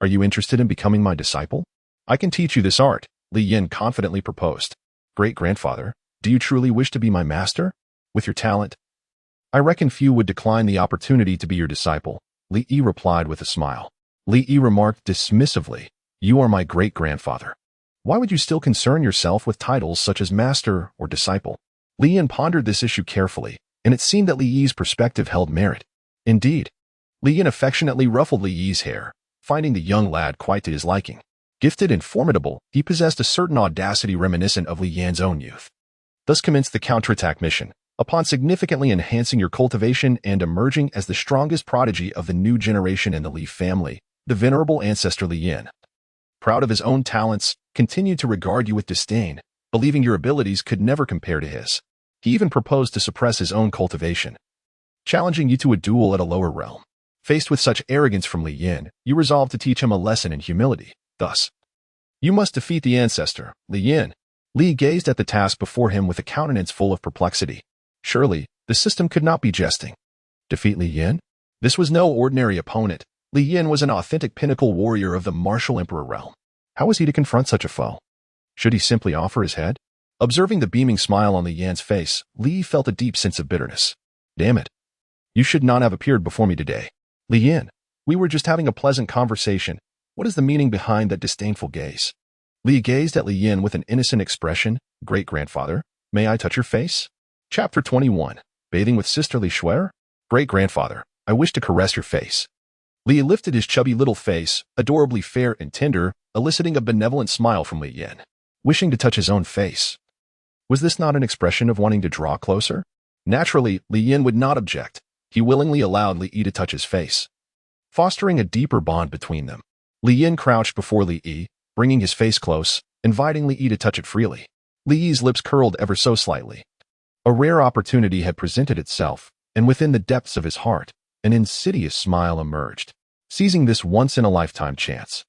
Are you interested in becoming my disciple? I can teach you this art, Li Yin confidently proposed. Great-grandfather, do you truly wish to be my master? With your talent, I reckon few would decline the opportunity to be your disciple, Li Yi replied with a smile. Li Yi remarked dismissively, "You are my great-grandfather. Why would you still concern yourself with titles such as master or disciple?" Li Yin pondered this issue carefully, and it seemed that Li Yi's perspective held merit. Indeed, Li Yin affectionately ruffled Li Yi's hair, finding the young lad quite to his liking. Gifted and formidable, he possessed a certain audacity reminiscent of Li Yan's own youth. Thus commenced the counterattack mission. Upon significantly enhancing your cultivation and emerging as the strongest prodigy of the new generation in the Li family, the venerable ancestor Li Yin, proud of his own talents, continued to regard you with disdain, believing your abilities could never compare to his. He even proposed to suppress his own cultivation, challenging you to a duel at a lower realm. Faced with such arrogance from Li Yin, you resolved to teach him a lesson in humility. Thus, you must defeat the ancestor, Li Yin. Li gazed at the task before him with a countenance full of perplexity. Surely, the system could not be jesting. Defeat Li Yin? This was no ordinary opponent. Li Yin was an authentic pinnacle warrior of the martial emperor realm. How was he to confront such a foe? Should he simply offer his head? Observing the beaming smile on Li Yan's face, Li felt a deep sense of bitterness. Damn it. You should not have appeared before me today. Li Yin, we were just having a pleasant conversation. What is the meaning behind that disdainful gaze? Li gazed at Li Yin with an innocent expression. Great-grandfather, may I touch your face? Chapter 21. Bathing with sisterly Shuer? Great-grandfather, I wish to caress your face. Li lifted his chubby little face, adorably fair and tender, eliciting a benevolent smile from Li Yin. Wishing to touch his own face. Was this not an expression of wanting to draw closer? Naturally, Li Yin would not object. He willingly allowed Li Yi to touch his face, fostering a deeper bond between them. Li Yin crouched before Li Yi, bringing his face close, inviting Li Yi to touch it freely. Li Yi's lips curled ever so slightly. A rare opportunity had presented itself, and within the depths of his heart, an insidious smile emerged. Seizing this once-in-a-lifetime chance,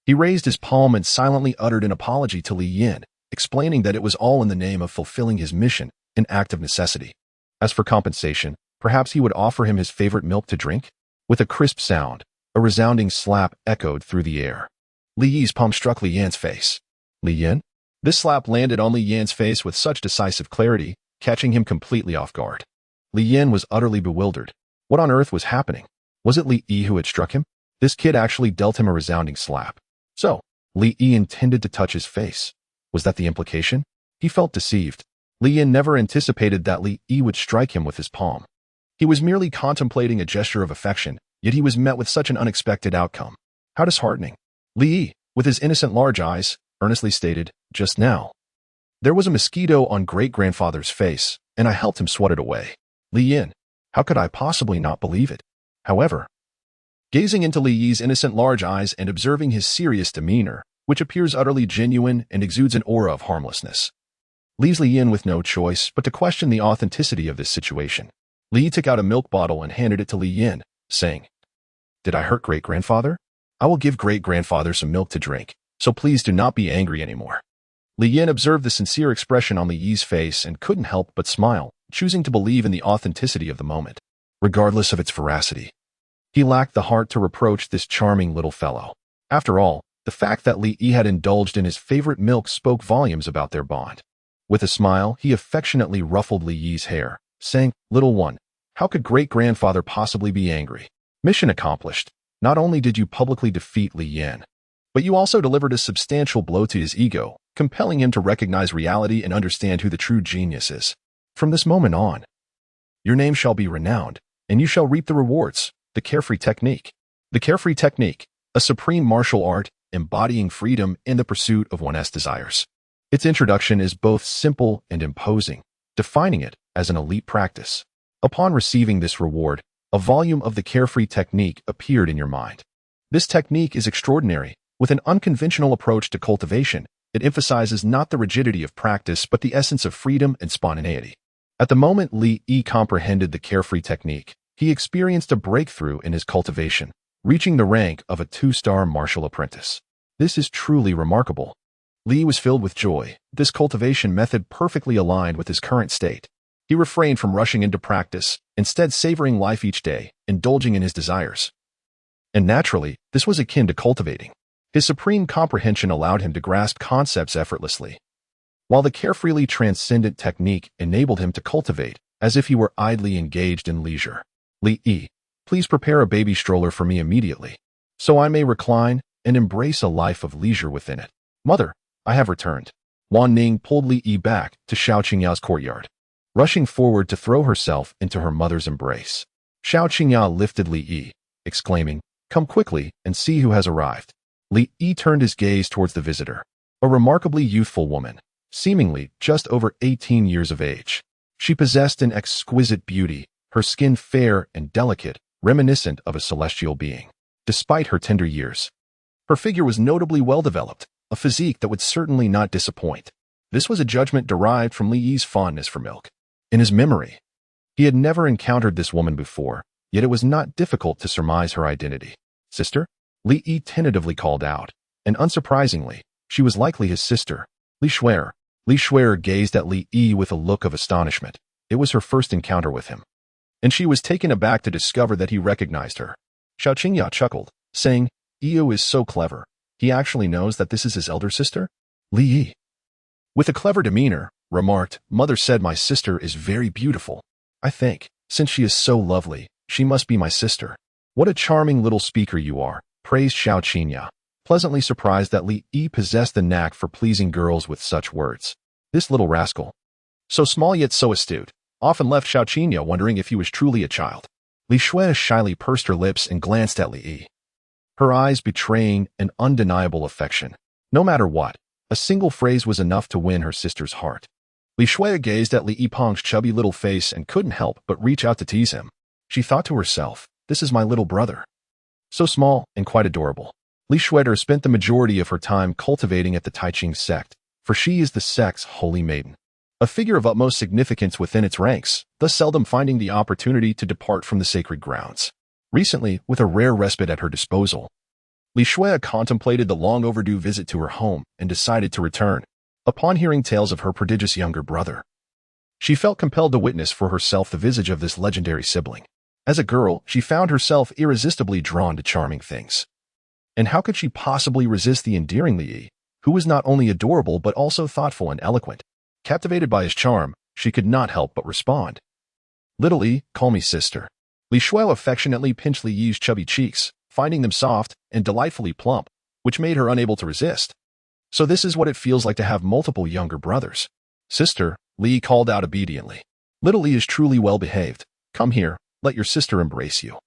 he raised his palm and silently uttered an apology to Li Yin, explaining that it was all in the name of fulfilling his mission, an act of necessity. As for compensation, perhaps he would offer him his favorite milk to drink? With a crisp sound, a resounding slap echoed through the air. Li Yi's palm struck Li Yan's face. Li Yin? This slap landed on Li Yan's face with such decisive clarity, catching him completely off guard. Li Yin was utterly bewildered. What on earth was happening? Was it Li Yi who had struck him? This kid actually dealt him a resounding slap. So, Li Yi intended to touch his face. Was that the implication? He felt deceived. Li Yin never anticipated that Li Yi would strike him with his palm. He was merely contemplating a gesture of affection, yet he was met with such an unexpected outcome. How disheartening. Li Yi, with his innocent large eyes, earnestly stated, "Just now, there was a mosquito on great-grandfather's face, and I helped him swat it away." Li Yin, how could I possibly not believe it? However, gazing into Li Yi's innocent large eyes and observing his serious demeanor, which appears utterly genuine and exudes an aura of harmlessness, leaves Li Yin with no choice but to question the authenticity of this situation. Li took out a milk bottle and handed it to Li Yin, saying, "Did I hurt great-grandfather? I will give great-grandfather some milk to drink, so please do not be angry anymore." Li Yin observed the sincere expression on Li Yi's face and couldn't help but smile, choosing to believe in the authenticity of the moment, regardless of its veracity. He lacked the heart to reproach this charming little fellow. After all, the fact that Li Yi had indulged in his favorite milk spoke volumes about their bond. With a smile, he affectionately ruffled Li Yi's hair, saying, "Little one, how could great-grandfather possibly be angry? Mission accomplished. Not only did you publicly defeat Li Yin, but you also delivered a substantial blow to his ego, compelling him to recognize reality and understand who the true genius is. From this moment on, your name shall be renowned, and you shall reap the rewards. The Carefree Technique. The Carefree Technique, a supreme martial art embodying freedom in the pursuit of one's desires. Its introduction is both simple and imposing, defining it as an elite practice. Upon receiving this reward, a volume of the Carefree Technique appeared in your mind. This technique is extraordinary. With an unconventional approach to cultivation, it emphasizes not the rigidity of practice but the essence of freedom and spontaneity. At the moment Li Yi comprehended the Carefree Technique, he experienced a breakthrough in his cultivation, reaching the rank of a 2-star martial apprentice. This is truly remarkable. Li was filled with joy. This cultivation method perfectly aligned with his current state. He refrained from rushing into practice, instead savoring life each day, indulging in his desires. And naturally, this was akin to cultivating. His supreme comprehension allowed him to grasp concepts effortlessly, while the carefreely transcendent technique enabled him to cultivate as if he were idly engaged in leisure. Li Yi, please prepare a baby stroller for me immediately, so I may recline and embrace a life of leisure within it. Mother, I have returned. Wan Ning pulled Li Yi back to Xiao Qingya's courtyard, rushing forward to throw herself into her mother's embrace. Xiao Qingya lifted Li Yi, exclaiming, "Come quickly and see who has arrived." Li Yi turned his gaze towards the visitor, a remarkably youthful woman, seemingly just over 18 years of age. She possessed an exquisite beauty, her skin fair and delicate, reminiscent of a celestial being. Despite her tender years, her figure was notably well-developed, a physique that would certainly not disappoint. This was a judgment derived from Li Yi's fondness for milk. In his memory, he had never encountered this woman before, yet it was not difficult to surmise her identity. Sister? Li Yi tentatively called out, and unsurprisingly, she was likely his sister, Li Shuer. Li Shuer gazed at Li Yi with a look of astonishment. It was her first encounter with him, and she was taken aback to discover that he recognized her. Xiao Qingya chuckled, saying, "Yu is so clever. He actually knows that this is his elder sister?" Li Yi, with a clever demeanor, remarked, "Mother said my sister is very beautiful. I think, since she is so lovely, she must be my sister." "What a charming little speaker you are," praised Xiao Qingya, pleasantly surprised that Li Yi possessed the knack for pleasing girls with such words. This little rascal, so small yet so astute, often left Xiao Qingya wondering if he was truly a child. Li Shuai shyly pursed her lips and glanced at Li Yi, her eyes betraying an undeniable affection. No matter what, a single phrase was enough to win her sister's heart. Li Shuai gazed at Li Yipeng's chubby little face and couldn't help but reach out to tease him. She thought to herself, "This is my little brother. So small and quite adorable." Li Shuai spent the majority of her time cultivating at the Taiching sect, for she is the sect's holy maiden, a figure of utmost significance within its ranks, thus seldom finding the opportunity to depart from the sacred grounds. Recently, with a rare respite at her disposal, Li Shuai contemplated the long-overdue visit to her home and decided to return. Upon hearing tales of her prodigious younger brother, she felt compelled to witness for herself the visage of this legendary sibling. As a girl, she found herself irresistibly drawn to charming things. And how could she possibly resist the endearing Li Yi, who was not only adorable but also thoughtful and eloquent? Captivated by his charm, she could not help but respond. "Little Yi, call me sister." Li Shuai affectionately pinched Li Yi's chubby cheeks, finding them soft and delightfully plump, which made her unable to resist. "So this is what it feels like to have multiple younger brothers." "Sister," Li Yi called out obediently. "Little Li is truly well behaved. Come here, let your sister embrace you."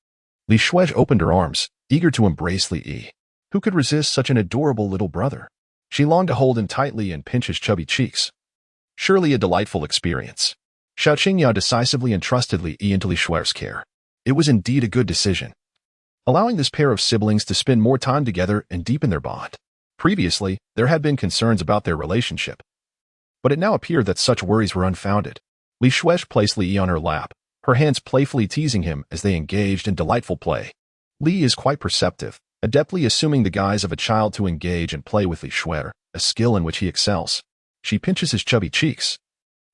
Li Shuai opened her arms, eager to embrace Li Yi. Who could resist such an adorable little brother? She longed to hold him tightly and pinch his chubby cheeks. Surely a delightful experience. Xiao Qingya decisively entrusted Li Yi into Li Shuai's care. It was indeed a good decision, allowing this pair of siblings to spend more time together and deepen their bond. Previously, there had been concerns about their relationship, but it now appeared that such worries were unfounded. Li Shuai placed Li Yi on her lap, her hands playfully teasing him as they engaged in delightful play. Li is quite perceptive, adeptly assuming the guise of a child to engage and play with Li Shuai, a skill in which he excels. She pinches his chubby cheeks,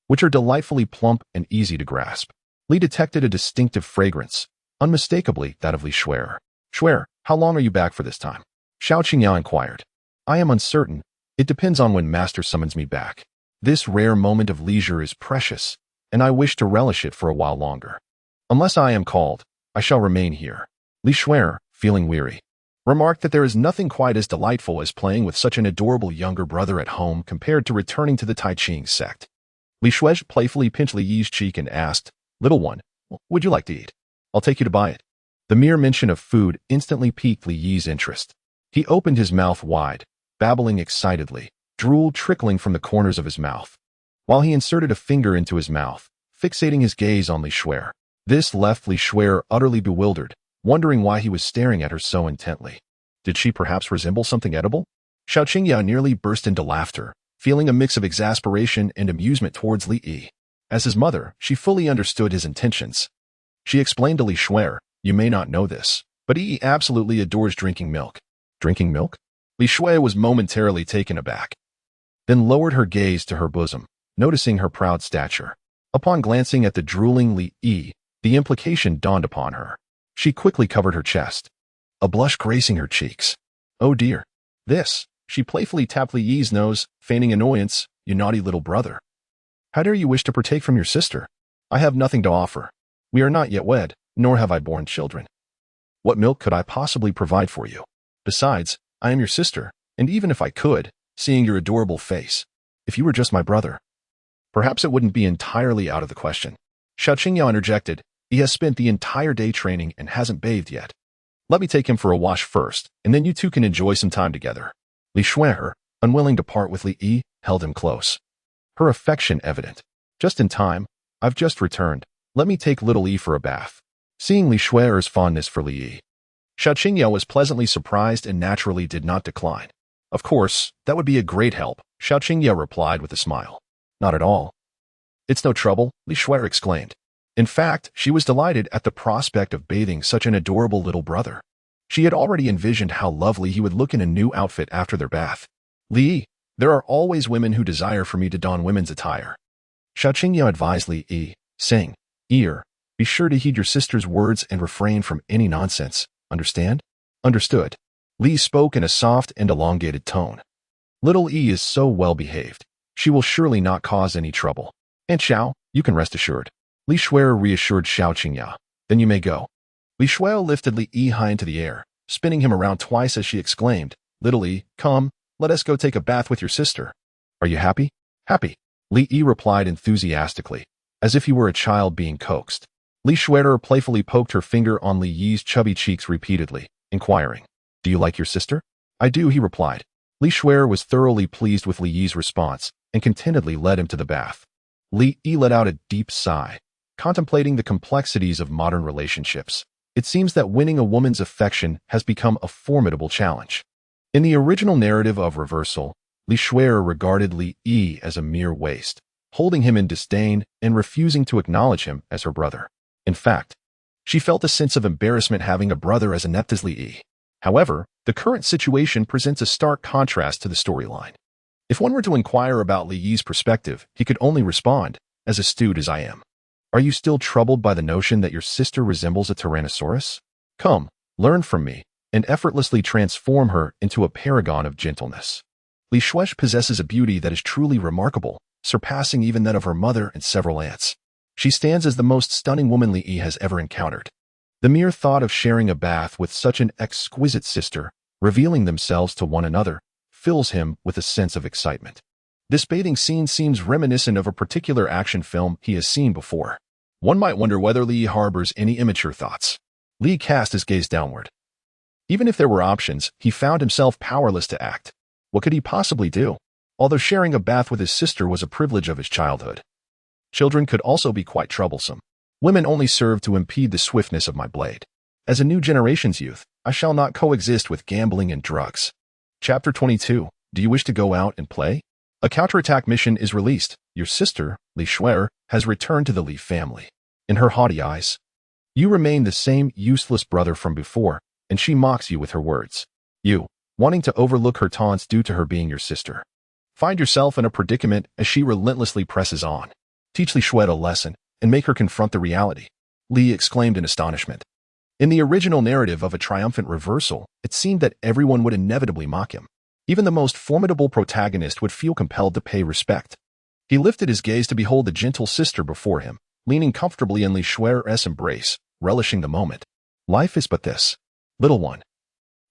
which are delightfully plump and easy to grasp. Li detected a distinctive fragrance, unmistakably that of Li Shuai. "Shuai, how long are you back for this time?" Xiao Qingya inquired. "I am uncertain. It depends on when master summons me back. This rare moment of leisure is precious, and I wish to relish it for a while longer. Unless I am called, I shall remain here." Li Shuai, feeling weary, remarked that there is nothing quite as delightful as playing with such an adorable younger brother at home compared to returning to the Tai Ching sect. Li Shuai playfully pinched Li Yi's cheek and asked, "Little one, would you like to eat? I'll take you to buy it." The mere mention of food instantly piqued Li Yi's interest. He opened his mouth wide, babbling excitedly, drool trickling from the corners of his mouth. While he inserted a finger into his mouth, fixating his gaze on Li Shuai. This left Li Shuai utterly bewildered, wondering why he was staring at her so intently. Did she perhaps resemble something edible? Xiao Qingyao nearly burst into laughter, feeling a mix of exasperation and amusement towards Li Yi. As his mother, she fully understood his intentions. She explained to Li Shuai, "You may not know this, but Yi absolutely adores drinking milk." Drinking milk? Li Shuai was momentarily taken aback, then lowered her gaze to her bosom, noticing her proud stature. Upon glancing at the drooling Li Yi, the implication dawned upon her. She quickly covered her chest, a blush gracing her cheeks. "Oh dear. This," she playfully tapped Li Yi's nose, feigning annoyance, "you naughty little brother. How dare you wish to partake from your sister? I have nothing to offer. We are not yet wed, nor have I borne children. What milk could I possibly provide for you? Besides, I am your sister, and even if I could, seeing your adorable face, if you were just my brother, perhaps it wouldn't be entirely out of the question." Xiao Qingyao interjected, "He has spent the entire day training and hasn't bathed yet. Let me take him for a wash first, and then you two can enjoy some time together." Li Shuai, unwilling to part with Li Yi, held him close, her affection evident. "Just in time. I've just returned. Let me take little Yi for a bath." Seeing Li Shuai's fondness for Li Yi, Xiao Qingyao was pleasantly surprised and naturally did not decline. "Of course, that would be a great help," Xiao Qingyao replied with a smile. "Not at all. It's no trouble," Li Shuai exclaimed. In fact, she was delighted at the prospect of bathing such an adorable little brother. She had already envisioned how lovely he would look in a new outfit after their bath. "Li, there are always women who desire for me to don women's attire." Xiao Qingyao advised Li Yi, saying, "Ear, be sure to heed your sister's words and refrain from any nonsense. Understand?" "Understood." Li spoke in a soft and elongated tone. "Little Yi is so well behaved. She will surely not cause any trouble. And Xiao, you can rest assured." Li Shuai reassured Xiao Qingyao. "Then you may go." Li Shuai lifted Li Yi high into the air, spinning him around twice as she exclaimed, "Little Yi, come, let us go take a bath with your sister. Are you happy?" "Happy," Li Yi replied enthusiastically, as if he were a child being coaxed. Li Shuai playfully poked her finger on Li Yi's chubby cheeks repeatedly, inquiring, "Do you like your sister?" "I do," he replied. Li Shuai was thoroughly pleased with Li Yi's response and contentedly led him to the bath. Li Yi let out a deep sigh, contemplating the complexities of modern relationships. It seems that winning a woman's affection has become a formidable challenge. In the original narrative of Reversal, Li Shuai regarded Li Yi as a mere waste, holding him in disdain and refusing to acknowledge him as her brother. In fact, she felt a sense of embarrassment having a brother as inept as Li Yi. However, the current situation presents a stark contrast to the storyline. If one were to inquire about Li Yi's perspective, he could only respond, "As astute as I am. Are you still troubled by the notion that your sister resembles a Tyrannosaurus? Come, learn from me, and effortlessly transform her into a paragon of gentleness." Li Shuai possesses a beauty that is truly remarkable, surpassing even that of her mother and several aunts. She stands as the most stunning woman Li Yi has ever encountered. The mere thought of sharing a bath with such an exquisite sister, revealing themselves to one another, fills him with a sense of excitement. This bathing scene seems reminiscent of a particular action film he has seen before. One might wonder whether Li harbors any immature thoughts. Li cast his gaze downward. Even if there were options, he found himself powerless to act. What could he possibly do? Although sharing a bath with his sister was a privilege of his childhood, children could also be quite troublesome. Women only serve to impede the swiftness of my blade. As a new generation's youth, I shall not coexist with gambling and drugs. Chapter 22. Do you wish to go out and play? A counterattack mission is released. Your sister, Li Shuai, has returned to the Li family. In her haughty eyes, you remain the same useless brother from before, and she mocks you with her words. You, wanting to overlook her taunts due to her being your sister, find yourself in a predicament as she relentlessly presses on. Teach Li Shuai a lesson, and make her confront the reality. Li exclaimed in astonishment. In the original narrative of a triumphant reversal, it seemed that everyone would inevitably mock him. Even the most formidable protagonist would feel compelled to pay respect. He lifted his gaze to behold the gentle sister before him, leaning comfortably in Li Shuai's embrace, relishing the moment. Life is but this. Little one.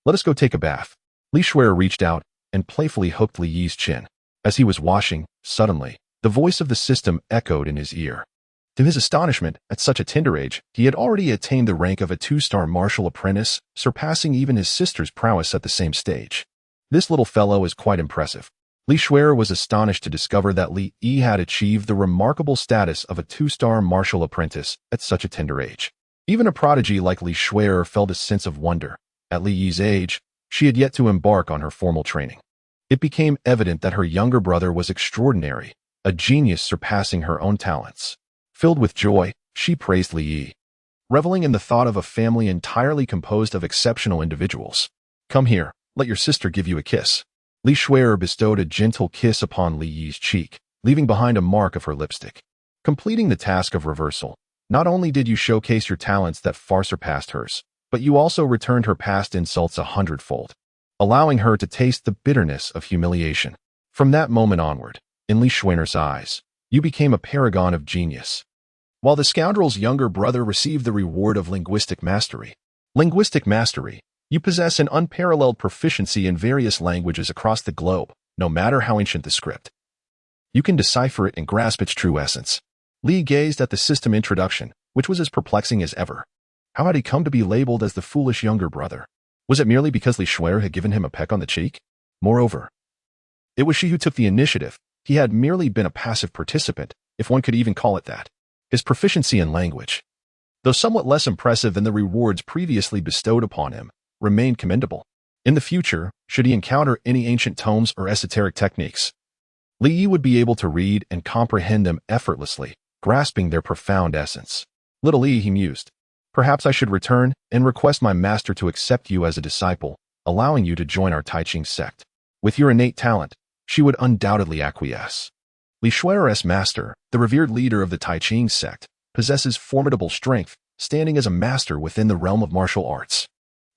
Let us go take a bath. Li Shuer reached out and playfully hooked Li Yi's chin. As he was washing, suddenly, the voice of the system echoed in his ear. To his astonishment, at such a tender age, he had already attained the rank of a 2-star martial apprentice, surpassing even his sister's prowess at the same stage. This little fellow is quite impressive. Li Shuer was astonished to discover that Li Yi had achieved the remarkable status of a 2-star martial apprentice at such a tender age. Even a prodigy like Li Shuer felt a sense of wonder. At Li Yi's age, she had yet to embark on her formal training. It became evident that her younger brother was extraordinary, a genius surpassing her own talents. Filled with joy, she praised Li Yi, reveling in the thought of a family entirely composed of exceptional individuals. Come here, let your sister give you a kiss. Li Shuer bestowed a gentle kiss upon Li Yi's cheek, leaving behind a mark of her lipstick. Completing the task of reversal, not only did you showcase your talents that far surpassed hers, but you also returned her past insults 100-fold, allowing her to taste the bitterness of humiliation. From that moment onward, in Li Shuer's eyes, you became a paragon of genius. While the scoundrel's younger brother received the reward of linguistic mastery. You possess an unparalleled proficiency in various languages across the globe, no matter how ancient the script. You can decipher it and grasp its true essence. Li gazed at the system introduction, which was as perplexing as ever. How had he come to be labeled as the foolish younger brother? Was it merely because Li Shuer had given him a peck on the cheek? Moreover, it was she who took the initiative. He had merely been a passive participant, if one could even call it that. His proficiency in language, though somewhat less impressive than the rewards previously bestowed upon him, remained commendable. In the future, should he encounter any ancient tomes or esoteric techniques, Li Yi would be able to read and comprehend them effortlessly, grasping their profound essence. Little Li, he mused. Perhaps I should return and request my master to accept you as a disciple, allowing you to join our Tai Ching sect. With your innate talent, she would undoubtedly acquiesce. Li Shuer's master, the revered leader of the Tai Ching sect, possesses formidable strength, standing as a master within the realm of martial arts.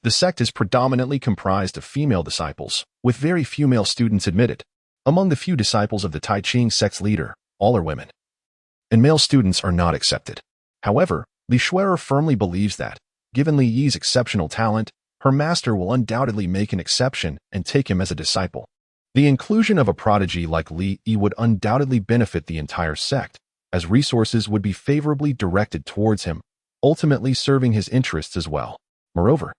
The sect is predominantly comprised of female disciples, with very few male students admitted. Among the few disciples of the Tai Ching sect's leader, all are women, and male students are not accepted. However, Li Shuer firmly believes that, given Li Yi's exceptional talent, her master will undoubtedly make an exception and take him as a disciple. The inclusion of a prodigy like Li Yi would undoubtedly benefit the entire sect, as resources would be favorably directed towards him, ultimately serving his interests as well. Moreover,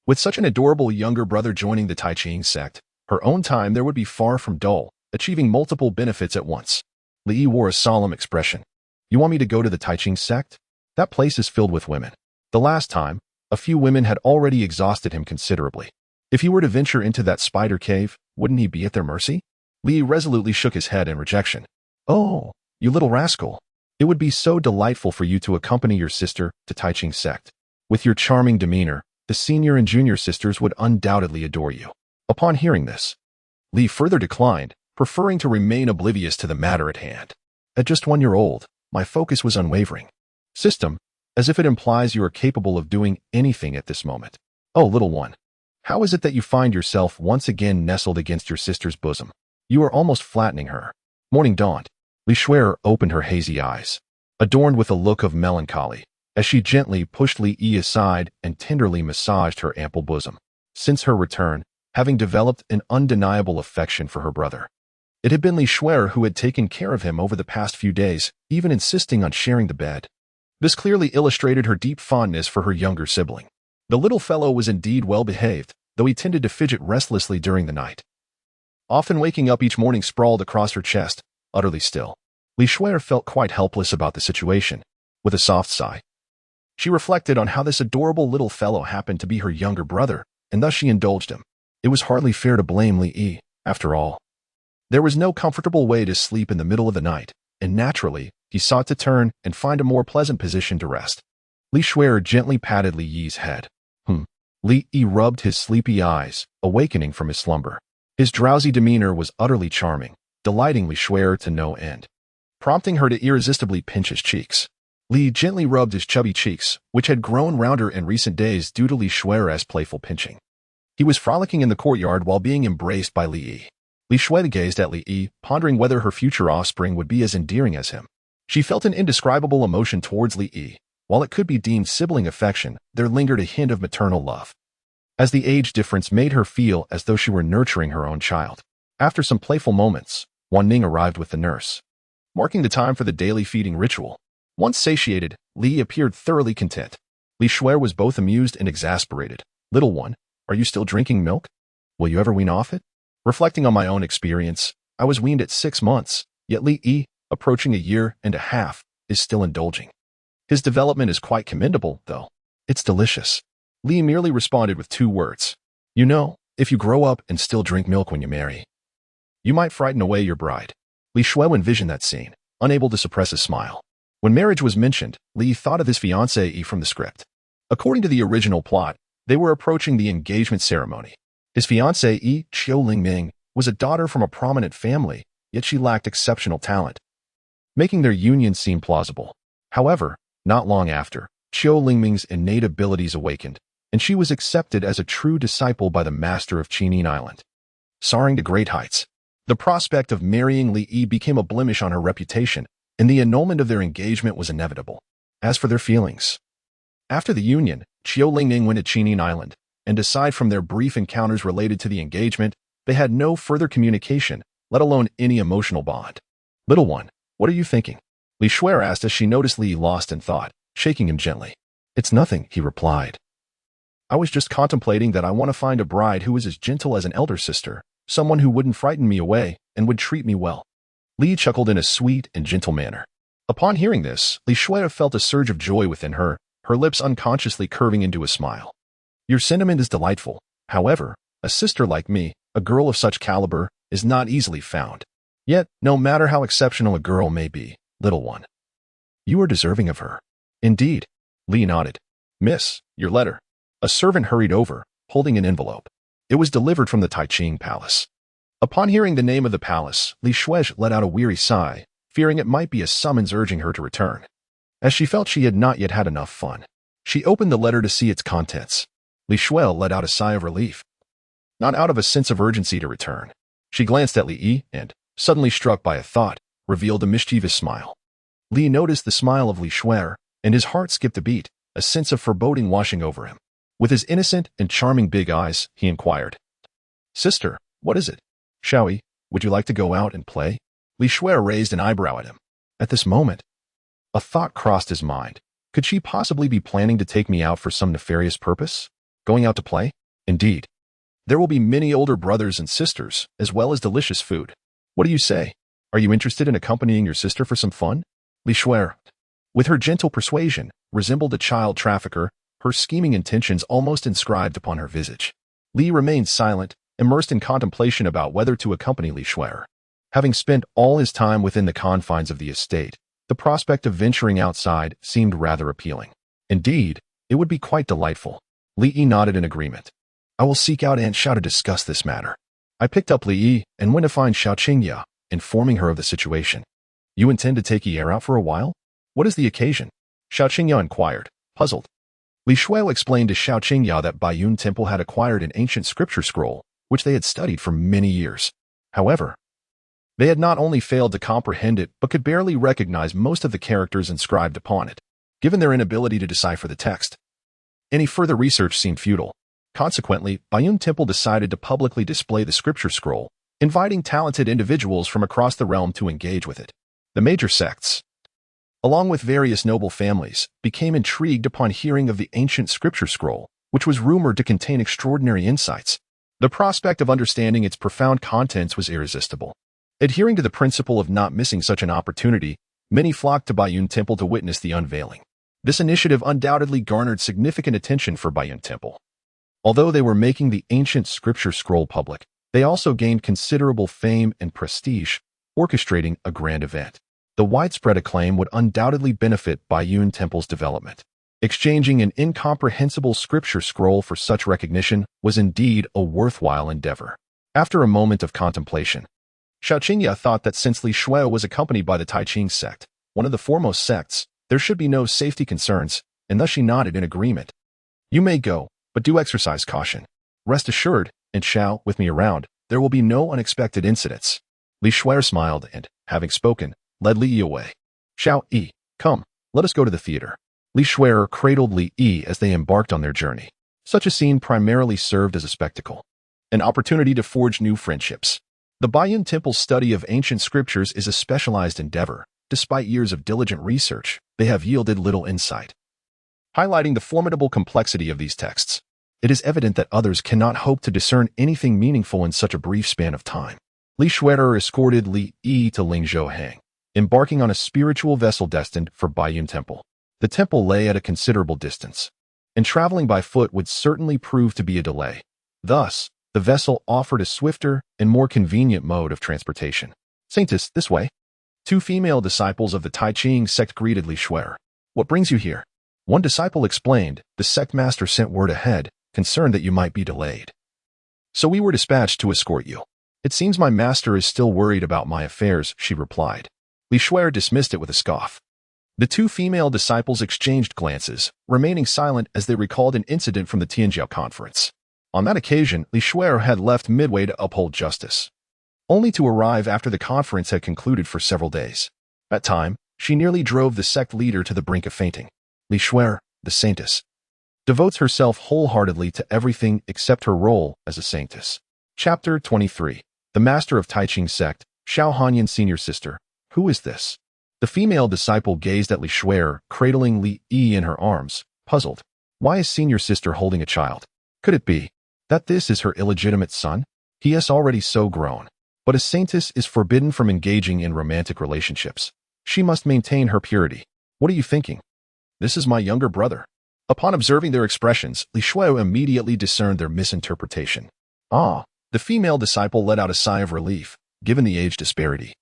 with such an adorable younger brother joining the Tai Ching sect, her own time there would be far from dull, achieving multiple benefits at once. Li Yi wore a solemn expression. You want me to go to the Tai Ching sect? That place is filled with women. The last time, a few women had already exhausted him considerably. If he were to venture into that spider cave, wouldn't he be at their mercy? Li resolutely shook his head in rejection. Oh, you little rascal. It would be so delightful for you to accompany your sister to Tai Ching sect. With your charming demeanor, the senior and junior sisters would undoubtedly adore you. Upon hearing this, Li further declined, preferring to remain oblivious to the matter at hand. At just 1 year old, my focus was unwavering. System, as if it implies you are capable of doing anything at this moment. Oh, little one. How is it that you find yourself once again nestled against your sister's bosom? You are almost flattening her. Morning dawned. Li Shuer opened her hazy eyes, adorned with a look of melancholy, as she gently pushed Li Yi aside and tenderly massaged her ample bosom. Since her return, having developed an undeniable affection for her brother, it had been Li Shuer who had taken care of him over the past few days, even insisting on sharing the bed. This clearly illustrated her deep fondness for her younger sibling. The little fellow was indeed well behaved, though he tended to fidget restlessly during the night, often waking up each morning sprawled across her chest, utterly still. Li Shuer felt quite helpless about the situation. With a soft sigh, she reflected on how this adorable little fellow happened to be her younger brother, and thus she indulged him. It was hardly fair to blame Li Yi, after all. There was no comfortable way to sleep in the middle of the night, and naturally, he sought to turn and find a more pleasant position to rest. Li Shuer gently patted Li Yi's head. Li Yi rubbed his sleepy eyes, awakening from his slumber. His drowsy demeanor was utterly charming, delighting Li Shuer to no end, prompting her to irresistibly pinch his cheeks. Li gently rubbed his chubby cheeks, which had grown rounder in recent days due to Li Shuer's playful pinching. He was frolicking in the courtyard while being embraced by Li Yi. Li Shuer gazed at Li Yi, pondering whether her future offspring would be as endearing as him. She felt an indescribable emotion towards Li Yi. While it could be deemed sibling affection, there lingered a hint of maternal love. as the age difference made her feel as though she were nurturing her own child. After some playful moments, Wan Ning arrived with the nurse, marking the time for the daily feeding ritual. Once satiated, Li appeared thoroughly content. Li Shuai was both amused and exasperated. "Little one, are you still drinking milk? Will you ever wean off it?" Reflecting on my own experience, I was weaned at 6 months, yet Li Yi, approaching a year and a half, is still indulging. His development is quite commendable, though. "It's delicious." Li merely responded with 2 words. "You know, if you grow up and still drink milk when you marry, you might frighten away your bride." Li Shuai envisioned that scene, unable to suppress a smile. When marriage was mentioned, Li thought of his fiancée from the script. According to the original plot, they were approaching the engagement ceremony. His fiancée, Qiu Lingming, was a daughter from a prominent family, yet she lacked exceptional talent, making their union seem plausible. However, not long after, Qiu Lingming's innate abilities awakened, and she was accepted as a true disciple by the master of Qinin Island. Soaring to great heights, the prospect of marrying Li Yi became a blemish on her reputation, and the annulment of their engagement was inevitable. As for their feelings, after the union, Qiu Lingming went to Qinin Island, and aside from their brief encounters related to the engagement, they had no further communication, let alone any emotional bond. "Little one, what are you thinking?" Li Shuai asked as she noticed Li lost in thought, shaking him gently. "It's nothing," he replied. "I was just contemplating that I want to find a bride who is as gentle as an elder sister, someone who wouldn't frighten me away and would treat me well." Li chuckled in a sweet and gentle manner. Upon hearing this, Li Shuai felt a surge of joy within her, her lips unconsciously curving into a smile. "Your sentiment is delightful. However, a sister like me, a girl of such caliber, is not easily found. Yet, no matter how exceptional a girl may be, little one, you are deserving of her." "Indeed." Li nodded. "Miss, your letter." A servant hurried over, holding an envelope. It was delivered from the Taiching Palace. Upon hearing the name of the palace, Li Shuai let out a weary sigh, fearing it might be a summons urging her to return. As she felt she had not yet had enough fun, she opened the letter to see its contents. Li Shuai let out a sigh of relief, not out of a sense of urgency to return. She glanced at Li Yi and, suddenly struck by a thought, revealed a mischievous smile. Li noticed the smile of Li Shuai, and his heart skipped a beat, a sense of foreboding washing over him. With his innocent and charming big eyes, he inquired, "Sister, what is it? Xiaoyi, would you like to go out and play?" Li Shuai raised an eyebrow at him. At this moment, a thought crossed his mind. Could she possibly be planning to take me out for some nefarious purpose? Going out to play? Indeed. There will be many older brothers and sisters, as well as delicious food. What do you say? Are you interested in accompanying your sister for some fun? Li Shuai, with her gentle persuasion, resembled a child trafficker, her scheming intentions almost inscribed upon her visage. Li remained silent, immersed in contemplation about whether to accompany Li Shuai. Having spent all his time within the confines of the estate, the prospect of venturing outside seemed rather appealing. Indeed, it would be quite delightful. Li Yi nodded in agreement. "I will seek out Aunt Xiao to discuss this matter." I picked up Li Yi and went to find Xiao Qingya, informing her of the situation. "You intend to take Yi out for a while? What is the occasion?" Xiao Qingya inquired, puzzled. Li Shuai explained to Xiao Qingya that Baiyun Temple had acquired an ancient scripture scroll, which they had studied for many years. However, they had not only failed to comprehend it, but could barely recognize most of the characters inscribed upon it, given their inability to decipher the text. Any further research seemed futile. Consequently, Baiyun Temple decided to publicly display the scripture scroll, inviting talented individuals from across the realm to engage with it. The major sects, along with various noble families, became intrigued upon hearing of the ancient scripture scroll, which was rumored to contain extraordinary insights. The prospect of understanding its profound contents was irresistible. Adhering to the principle of not missing such an opportunity, many flocked to Baiyun Temple to witness the unveiling. This initiative undoubtedly garnered significant attention for Baiyun Temple. Although they were making the ancient scripture scroll public, they also gained considerable fame and prestige, orchestrating a grand event. The widespread acclaim would undoubtedly benefit Baiyun Temple's development. Exchanging an incomprehensible scripture scroll for such recognition was indeed a worthwhile endeavor. After a moment of contemplation, Xiao Qingya thought that since Li Shuai was accompanied by the Taiching sect, one of the foremost sects, there should be no safety concerns, and thus she nodded in agreement. "You may go, but do exercise caution. Rest assured, and Xiao, with me around, there will be no unexpected incidents." Li Shuai smiled and, having spoken, led Li Yi away. "Xiao Yi, come, let us go to the theater." Li Shuai cradled Li Yi as they embarked on their journey. Such a scene primarily served as a spectacle, an opportunity to forge new friendships. The Baiyun Temple's study of ancient scriptures is a specialized endeavor. Despite years of diligent research, they have yielded little insight. Highlighting the formidable complexity of these texts, it is evident that others cannot hope to discern anything meaningful in such a brief span of time. Li Shuer escorted Li Yi to Lingzhou, embarking on a spiritual vessel destined for Baiyun Temple. The temple lay at a considerable distance, and traveling by foot would certainly prove to be a delay. Thus, the vessel offered a swifter and more convenient mode of transportation. Saintess, this way. Two female disciples of the Tai Ching sect greeted Li Shuer. What brings you here? One disciple explained, the sect master sent word ahead, concerned that you might be delayed. So we were dispatched to escort you. It seems my master is still worried about my affairs, she replied. Li Shuer dismissed it with a scoff. The two female disciples exchanged glances, remaining silent as they recalled an incident from the Tianjiao conference. On that occasion, Li Shuer had left midway to uphold justice, only to arrive after the conference had concluded for several days. At time, she nearly drove the sect leader to the brink of fainting. Li Shuer, the saintess, devotes herself wholeheartedly to everything except her role as a saintess. Chapter 23. The Master of Tai Ching Sect, Xiao Hanyan Senior Sister. Who is this? The female disciple gazed at Li Shuer, cradling Li Yi in her arms, puzzled. Why is Senior Sister holding a child? Could it be that this is her illegitimate son? He is already so grown. But a saintess is forbidden from engaging in romantic relationships. She must maintain her purity. What are you thinking? This is my younger brother. Upon observing their expressions, Li Shuer immediately discerned their misinterpretation. Ah, the female disciple let out a sigh of relief, given the age disparity.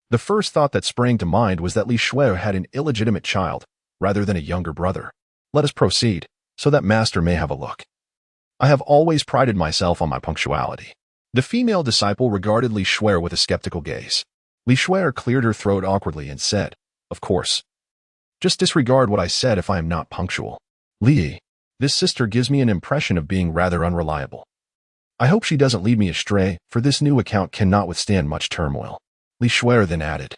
The first thought that sprang to mind was that Li Shuer had an illegitimate child, rather than a younger brother. Let us proceed, so that master may have a look. I have always prided myself on my punctuality. The female disciple regarded Li Shuer with a skeptical gaze. Li Shuer cleared her throat awkwardly and said, Of course. Just disregard what I said if I am not punctual. Li, this sister gives me an impression of being rather unreliable. I hope she doesn't lead me astray, for this new account cannot withstand much turmoil. Li Shuer then added,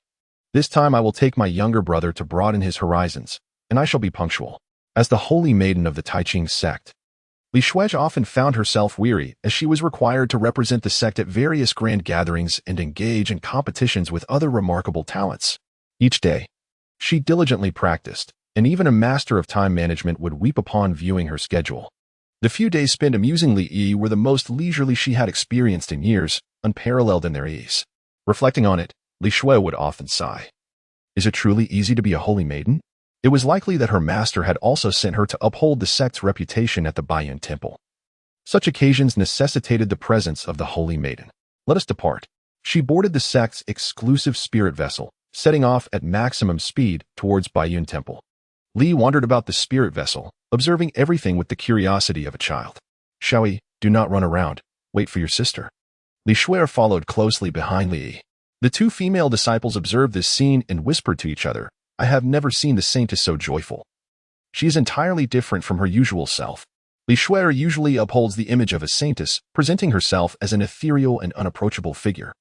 This time I will take my younger brother to broaden his horizons, and I shall be punctual. As the holy maiden of the Tai Ching sect, Li Shuer often found herself weary as she was required to represent the sect at various grand gatherings and engage in competitions with other remarkable talents. Each day, she diligently practiced, and even a master of time management would weep upon viewing her schedule. The few days spent amusing Li Yi were the most leisurely she had experienced in years, unparalleled in their ease. Reflecting on it, Li Shuer would often sigh. Is it truly easy to be a holy maiden? It was likely that her master had also sent her to uphold the sect's reputation at the Baiyun Temple. Such occasions necessitated the presence of the holy maiden. Let us depart. She boarded the sect's exclusive spirit vessel, setting off at maximum speed towards Baiyun Temple. Li wandered about the spirit vessel, observing everything with the curiosity of a child. Xiaoyi, do not run around. Wait for your sister. Li Shuer followed closely behind Li. The two female disciples observed this scene and whispered to each other, I have never seen the saintess so joyful. She is entirely different from her usual self. Li Shuer usually upholds the image of a saintess, presenting herself as an ethereal and unapproachable figure,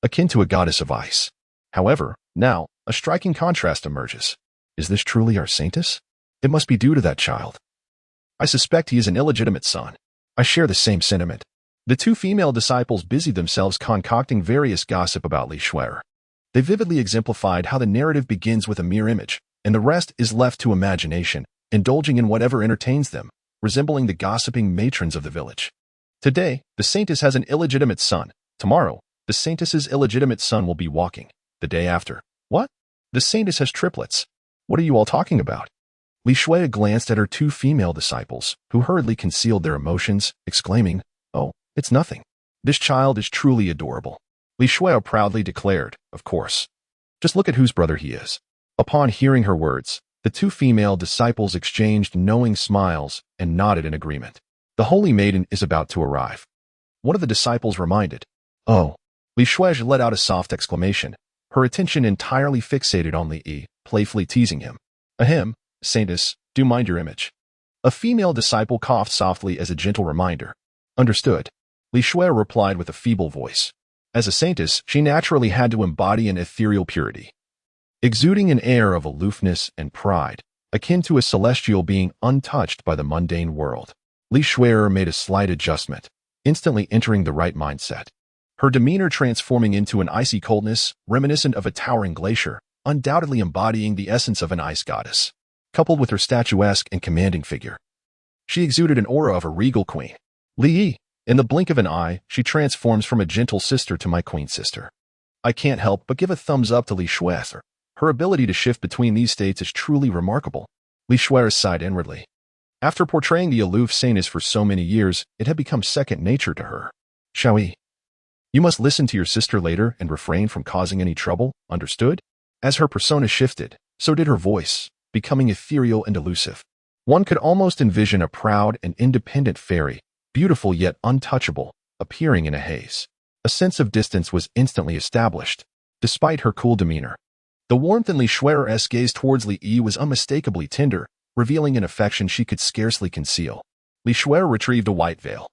akin to a goddess of ice. However, now, a striking contrast emerges. Is this truly our saintess? It must be due to that child. I suspect he is an illegitimate son. I share the same sentiment. The two female disciples busied themselves concocting various gossip about Li Shuer. They vividly exemplified how the narrative begins with a mere image, and the rest is left to imagination, indulging in whatever entertains them, resembling the gossiping matrons of the village. Today, the saintess has an illegitimate son. Tomorrow, the saintess's illegitimate son will be walking. The day after, what? The saintess has triplets. What are you all talking about? Li Shuer glanced at her two female disciples, who hurriedly concealed their emotions, exclaiming, Oh, it's nothing. This child is truly adorable. Li Shuer proudly declared, Of course. Just look at whose brother he is. Upon hearing her words, the two female disciples exchanged knowing smiles and nodded in agreement. The holy maiden is about to arrive. One of the disciples reminded, Oh. Li Shuer let out a soft exclamation, her attention entirely fixated on Li Yi, playfully teasing him. Ahem, saintess, do mind your image. A female disciple coughed softly as a gentle reminder. Understood. Li Shuer replied with a feeble voice. As a saintess, she naturally had to embody an ethereal purity, exuding an air of aloofness and pride, akin to a celestial being untouched by the mundane world. Li Shui'er made a slight adjustment, instantly entering the right mindset. Her demeanor transforming into an icy coldness, reminiscent of a towering glacier, undoubtedly embodying the essence of an ice goddess. Coupled with her statuesque and commanding figure, she exuded an aura of a regal queen. Li, in the blink of an eye, she transforms from a gentle sister to my queen sister. I can't help but give a thumbs up to Li Shui'er. Her ability to shift between these states is truly remarkable. Li Shui'er sighed inwardly. After portraying the aloof saintess for so many years, it had become second nature to her. Xiaoyi, you must listen to your sister later and refrain from causing any trouble, understood? As her persona shifted, so did her voice, becoming ethereal and elusive. One could almost envision a proud and independent fairy, beautiful yet untouchable, appearing in a haze. A sense of distance was instantly established, despite her cool demeanor. The warmth in Li Shui'er's gaze towards Li Yi was unmistakably tender, revealing an affection she could scarcely conceal. Li Shui'er retrieved a white veil,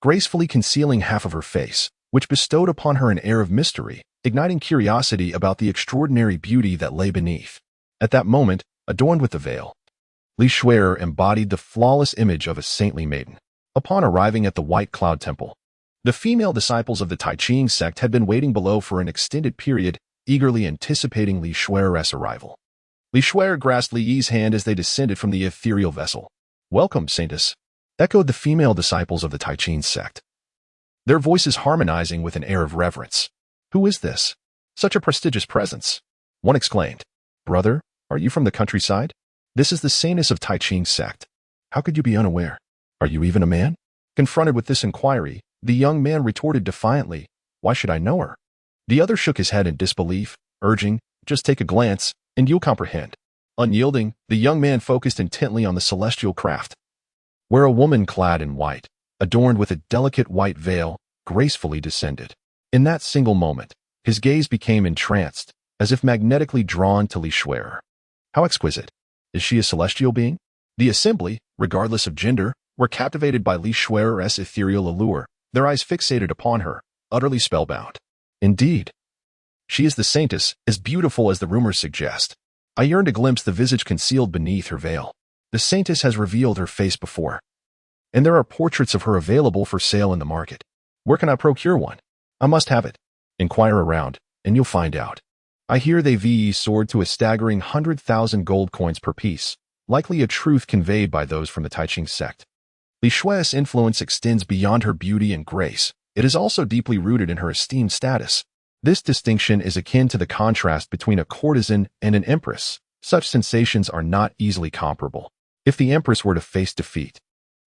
gracefully concealing half of her face, which bestowed upon her an air of mystery, igniting curiosity about the extraordinary beauty that lay beneath. At that moment, adorned with the veil, Li Shui'er embodied the flawless image of a saintly maiden. Upon arriving at the White Cloud Temple, the female disciples of the Tai Ching sect had been waiting below for an extended period, eagerly anticipating Li Shui'er's arrival. Li Shui'er grasped Li Yi's hand as they descended from the ethereal vessel. "Welcome, Saintess," echoed the female disciples of the Tai Ching sect, their voices harmonizing with an air of reverence. "Who is this? Such a prestigious presence," one exclaimed. "Brother, are you from the countryside? This is the Saintess of Tai Ching sect. How could you be unaware? Are you even a man?" Confronted with this inquiry, the young man retorted defiantly, "Why should I know her?" The other shook his head in disbelief, urging, "Just take a glance, and you'll comprehend." Unyielding, the young man focused intently on the celestial craft, where a woman clad in white, adorned with a delicate white veil, gracefully descended. In that single moment, his gaze became entranced, as if magnetically drawn to Li Shui'er. How exquisite! Is she a celestial being? The assembly, regardless of gender, were captivated by Li Shui'er's ethereal allure, their eyes fixated upon her, utterly spellbound. Indeed, she is the saintess, as beautiful as the rumors suggest. I yearn to glimpse the visage concealed beneath her veil. The saintess has revealed her face before, and there are portraits of her available for sale in the market. Where can I procure one? I must have it. Inquire around, and you'll find out. I hear they soared to a staggering 100,000 gold coins per piece, likely a truth conveyed by those from the Tai Ching sect. Li Shui'er's influence extends beyond her beauty and grace. It is also deeply rooted in her esteemed status. This distinction is akin to the contrast between a courtesan and an empress. Such sensations are not easily comparable. If the empress were to face defeat,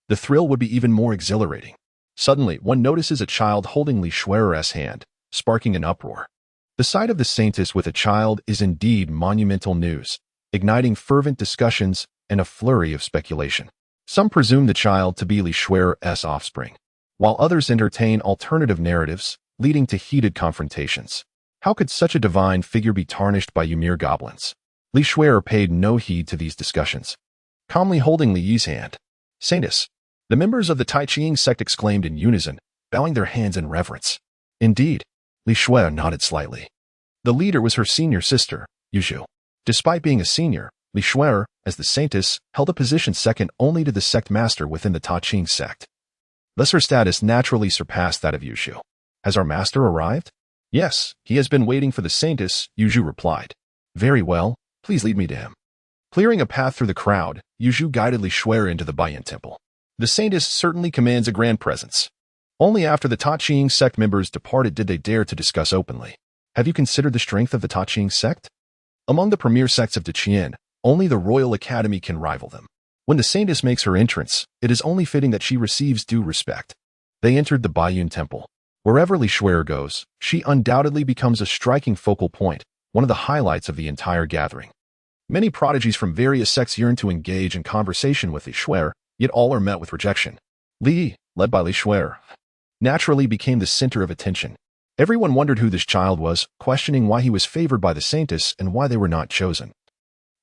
the thrill would be even more exhilarating. Suddenly, one notices a child holding Li Shui'er's hand, sparking an uproar. The sight of the saintess with a child is indeed monumental news, igniting fervent discussions and a flurry of speculation. Some presume the child to be Li Shui'er's offspring, while others entertain alternative narratives, leading to heated confrontations. How could such a divine figure be tarnished by mere goblins? Li Shui'er paid no heed to these discussions, calmly holding Li Yi's hand. "Saintess," the members of the Tai Ching sect exclaimed in unison, bowing their hands in reverence. Indeed, Li Shui'er nodded slightly. The leader was her senior sister, Yuzhu. Despite being a senior, Li Shui'er, as the saintess, held a position second only to the sect master within the Tai Ching sect. Thus her status naturally surpassed that of Yuzhu. "Has our master arrived?" "Yes, he has been waiting for the saintess," Yuzhu replied. "Very well, please lead me to him." Clearing a path through the crowd, Yuzhu guided Li Shui'er into the Baiyan temple. The saintess certainly commands a grand presence. Only after the Tai Ching sect members departed did they dare to discuss openly. "Have you considered the strength of the Tai Ching sect? Among the premier sects of Deqian, only the Royal Academy can rival them. When the saintess makes her entrance, it is only fitting that she receives due respect." They entered the Baiyan temple. Wherever Li Shui'er goes, she undoubtedly becomes a striking focal point, one of the highlights of the entire gathering. Many prodigies from various sects yearn to engage in conversation with Li Shui'er, yet all are met with rejection. Li, led by Li Shui'er, naturally became the center of attention. Everyone wondered who this child was, questioning why he was favored by the saintess and why they were not chosen,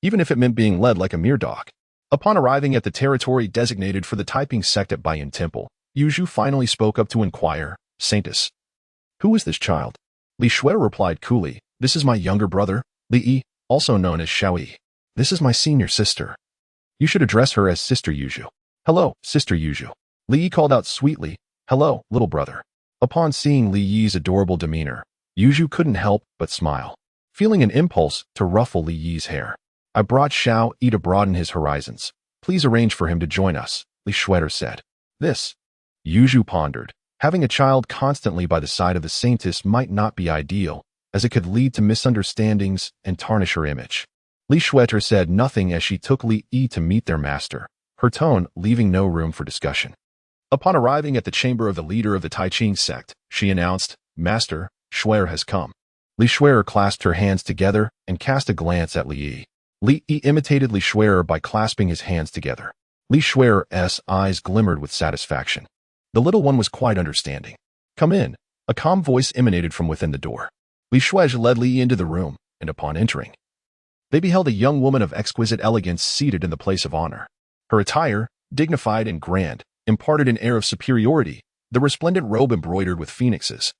even if it meant being led like a mere dog. Upon arriving at the territory designated for the Taiping sect at Baiyan Temple, Yuzhu finally spoke up to inquire, "Saintess, who is this child?" Li Shui'er replied coolly, "This is my younger brother, Li Yi, also known as Xiaoyi. This is my senior sister. You should address her as Sister Yuzhu." "Hello, Sister Yuzhu." Li Yi called out sweetly, "Hello, little brother." Upon seeing Li Yi's adorable demeanor, Yuzhu couldn't help but smile, feeling an impulse to ruffle Li Yi's hair. "I brought Xiao Yi to broaden his horizons. Please arrange for him to join us," Li Shueter said. This, Yuzhu pondered. Having a child constantly by the side of the saintess might not be ideal, as it could lead to misunderstandings and tarnish her image. Li Shueter said nothing as she took Li Yi to meet their master, her tone leaving no room for discussion. Upon arriving at the chamber of the leader of the Taiqing sect, she announced, "Master, Shuer has come." Li Shuer clasped her hands together and cast a glance at Li Yi. Li Yi imitated Li Shuer by clasping his hands together. Li Shuer's eyes glimmered with satisfaction. The little one was quite understanding. "Come in," a calm voice emanated from within the door. Li Shuer led Li Yi into the room, and upon entering, they beheld a young woman of exquisite elegance seated in the place of honor. Her attire, dignified and grand, imparted an air of superiority. The resplendent robe embroidered with phoenixes,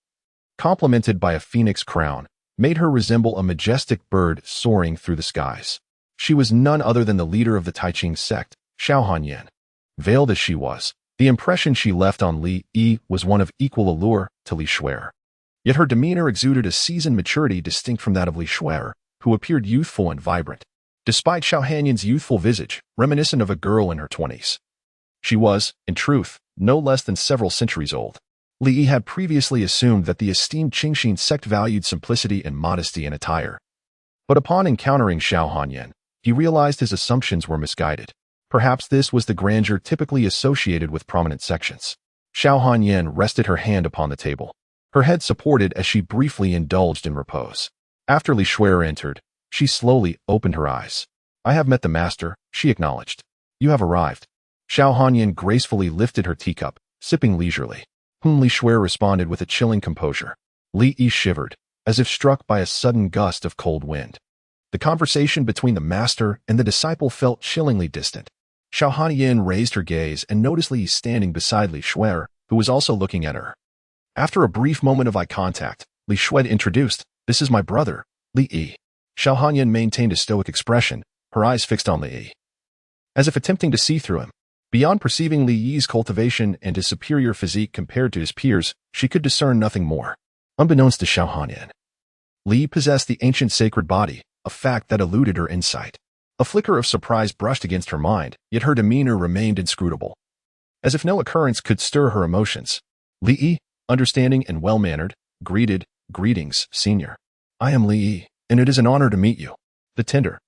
complemented by a phoenix crown, made her resemble a majestic bird soaring through the skies. She was none other than the leader of the Taiqing sect, Xiao Hanyan. Veiled as she was, the impression she left on Li Yi was one of equal allure to Li Shuer. Yet her demeanor exuded a seasoned maturity distinct from that of Li Shuer, who appeared youthful and vibrant, despite Xiao Hanyan's youthful visage, reminiscent of a girl in her 20s. She was, in truth, no less than several centuries old. Li Yi had previously assumed that the esteemed Qingxin sect valued simplicity and modesty in attire. But upon encountering Xiao Hanyan, he realized his assumptions were misguided. Perhaps this was the grandeur typically associated with prominent sections. Xiao Hanyan rested her hand upon the table, her head supported as she briefly indulged in repose. After Li Shuer entered, she slowly opened her eyes. "I have met the master," she acknowledged. "You have arrived." Xiao Hanyan gracefully lifted her teacup, sipping leisurely. Li Shuer responded with a chilling composure. Li Yi shivered, as if struck by a sudden gust of cold wind. The conversation between the master and the disciple felt chillingly distant. Xiao Hanyan raised her gaze and noticed Li Yi standing beside Li Shuer, who was also looking at her. After a brief moment of eye contact, Li Shuer introduced, "This is my brother, Li Yi." Xiao Hanyan maintained a stoic expression, her eyes fixed on Li Yi, as if attempting to see through him. Beyond perceiving Li Yi's cultivation and his superior physique compared to his peers, she could discern nothing more. Unbeknownst to Xiao Hanyan, Li Yi possessed the ancient sacred body, a fact that eluded her insight. A flicker of surprise brushed against her mind, yet her demeanor remained inscrutable, as if no occurrence could stir her emotions. Li Yi, understanding and well-mannered, greeted, "Greetings, senior. I am Li Yi, and it is an honor to meet you." The tender,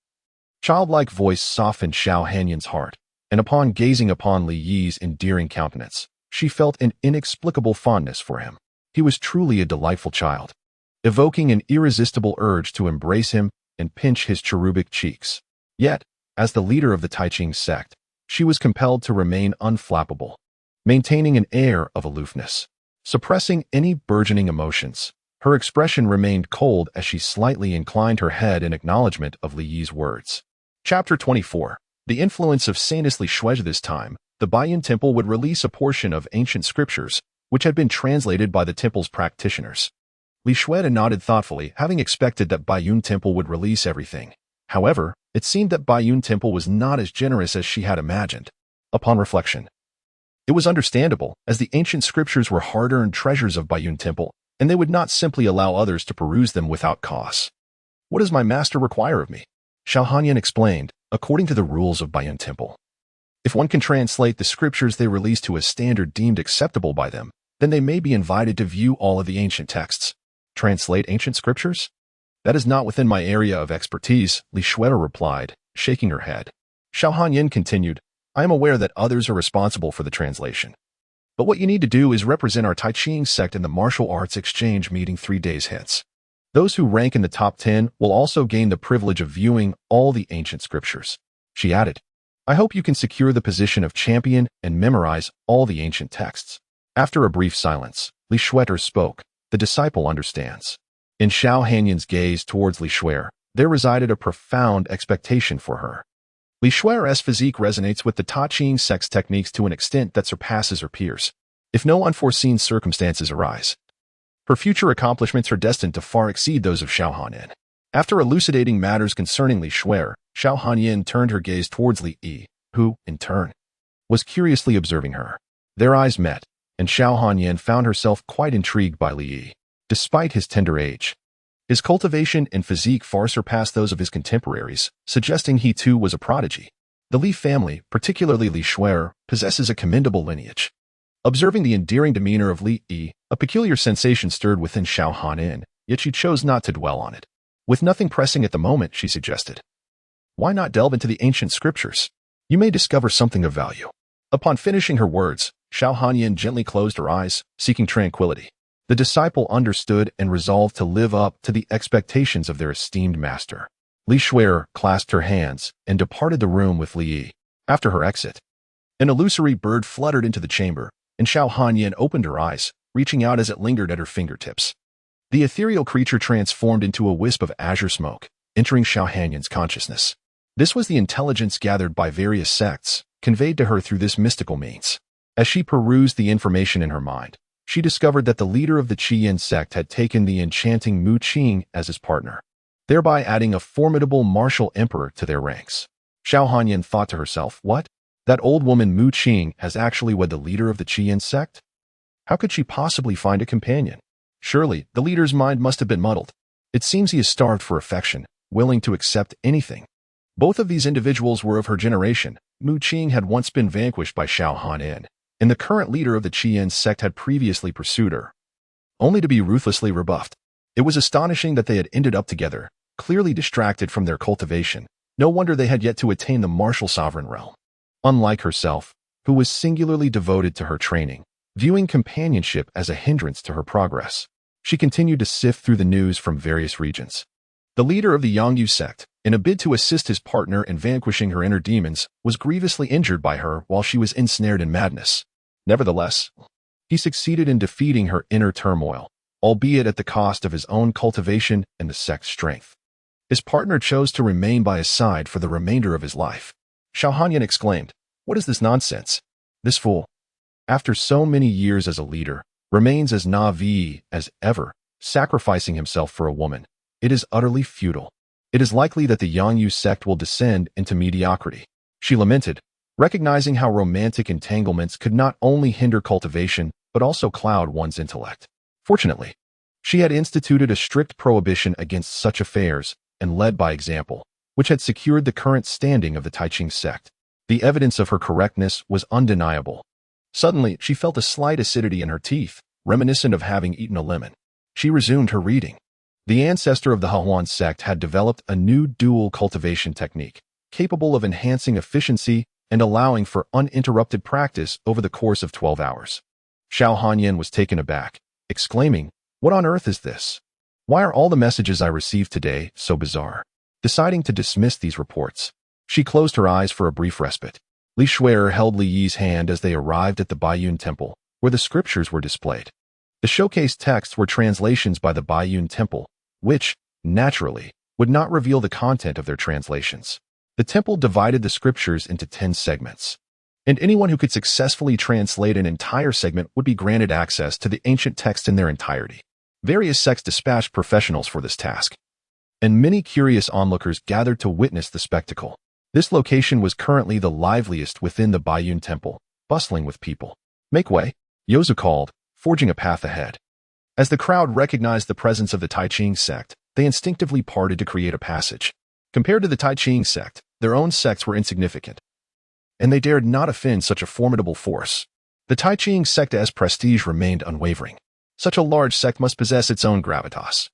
childlike voice softened Xiao Hanyan's heart, and upon gazing upon Li Yi's endearing countenance, she felt an inexplicable fondness for him. He was truly a delightful child, evoking an irresistible urge to embrace him and pinch his cherubic cheeks. Yet, as the leader of the Taiqing sect, she was compelled to remain unflappable, maintaining an air of aloofness. Suppressing any burgeoning emotions, her expression remained cold as she slightly inclined her head in acknowledgement of Li Yi's words. Chapter 24. The influence of Saintess Li Shuer. This time, the Baiyun Temple would release a portion of ancient scriptures, which had been translated by the temple's practitioners. Li Shuer nodded thoughtfully, having expected that Baiyun Temple would release everything. However, it seemed that Baiyun Temple was not as generous as she had imagined. Upon reflection, it was understandable, as the ancient scriptures were hard-earned treasures of Baiyun Temple, and they would not simply allow others to peruse them without cost. "What does my master require of me?" Xiao Hanyan explained, "According to the rules of Baiyun Temple, if one can translate the scriptures they release to a standard deemed acceptable by them, then they may be invited to view all of the ancient texts." "Translate ancient scriptures? That is not within my area of expertise," Li Shuer replied, shaking her head. Xiao Hanyan continued, "I am aware that others are responsible for the translation. But what you need to do is represent our Taiqing sect in the martial arts exchange meeting 3 days hence. Those who rank in the top 10 will also gain the privilege of viewing all the ancient scriptures." She added, "I hope you can secure the position of champion and memorize all the ancient texts." After a brief silence, Li Shuer spoke, "The disciple understands." In Xiao Hanyan's gaze towards Li Shuer, there resided a profound expectation for her. Li Shuer's physique resonates with the Taiqing sect's techniques to an extent that surpasses her peers. If no unforeseen circumstances arise, her future accomplishments are destined to far exceed those of Xiao Hanyan. After elucidating matters concerning Li Shuer, Xiao Hanyan turned her gaze towards Li Yi, who, in turn, was curiously observing her. Their eyes met, and Xiao Hanyan found herself quite intrigued by Li Yi. Despite his tender age, his cultivation and physique far surpassed those of his contemporaries, suggesting he too was a prodigy. The Li family, particularly Li Shuer, possesses a commendable lineage. Observing the endearing demeanor of Li Yi, a peculiar sensation stirred within Xiao Hanyan, yet she chose not to dwell on it. With nothing pressing at the moment, she suggested, "Why not delve into the ancient scriptures? You may discover something of value." Upon finishing her words, Xiao Hanyan gently closed her eyes, seeking tranquility. The disciple understood and resolved to live up to the expectations of their esteemed master. Li Shuer clasped her hands and departed the room with Li Yi. After her exit, an illusory bird fluttered into the chamber, and Xiao Hanyan opened her eyes, reaching out as it lingered at her fingertips. The ethereal creature transformed into a wisp of azure smoke, entering Xiao Hanyan's consciousness. This was the intelligence gathered by various sects, conveyed to her through this mystical means. As she perused the information in her mind, she discovered that the leader of the Qiyin sect had taken the enchanting Mu Qing as his partner, thereby adding a formidable martial emperor to their ranks. Xiao Hanyan thought to herself, what? That old woman Mu Qing has actually wed the leader of the Qiyin sect? How could she possibly find a companion? Surely, the leader's mind must have been muddled. It seems he is starved for affection, willing to accept anything. Both of these individuals were of her generation. Mu Qing had once been vanquished by Xiao Hanyan, and the current leader of the Qiyin sect had previously pursued her, only to be ruthlessly rebuffed. It was astonishing that they had ended up together, clearly distracted from their cultivation. No wonder they had yet to attain the martial sovereign realm. Unlike herself, who was singularly devoted to her training, viewing companionship as a hindrance to her progress, she continued to sift through the news from various regions. The leader of the Yangyu sect, in a bid to assist his partner in vanquishing her inner demons, was grievously injured by her while she was ensnared in madness. Nevertheless, he succeeded in defeating her inner turmoil, albeit at the cost of his own cultivation and the sect's strength. His partner chose to remain by his side for the remainder of his life. Xiao Hanyan exclaimed, "What is this nonsense? This fool, after so many years as a leader, remains as naive as ever, sacrificing himself for a woman. It is utterly futile. It is likely that the Yangyu sect will descend into mediocrity." She lamented, recognizing how romantic entanglements could not only hinder cultivation, but also cloud one's intellect. Fortunately, she had instituted a strict prohibition against such affairs and led by example, which had secured the current standing of the Taiqing sect. The evidence of her correctness was undeniable. Suddenly, she felt a slight acidity in her teeth, reminiscent of having eaten a lemon. She resumed her reading. The ancestor of the Hehuan sect had developed a new dual cultivation technique, capable of enhancing efficiency and allowing for uninterrupted practice over the course of 12 hours. Xiao Hanyan was taken aback, exclaiming, "What on earth is this? Why are all the messages I received today so bizarre?" Deciding to dismiss these reports, she closed her eyes for a brief respite. Li Shuer held Li Yi's hand as they arrived at the Baiyun Temple, where the scriptures were displayed. The showcased texts were translations by the Baiyun Temple, which, naturally, would not reveal the content of their translations. The temple divided the scriptures into 10 segments, and anyone who could successfully translate an entire segment would be granted access to the ancient text in their entirety. Various sects dispatched professionals for this task, and many curious onlookers gathered to witness the spectacle. This location was currently the liveliest within the Baiyun Temple, bustling with people. "Make way," Yozu called, forging a path ahead. As the crowd recognized the presence of the Taiqing sect, they instinctively parted to create a passage. Compared to the Taiqing sect, their own sects were insignificant, and they dared not offend such a formidable force. The Taiqing sect's prestige remained unwavering. Such a large sect must possess its own gravitas.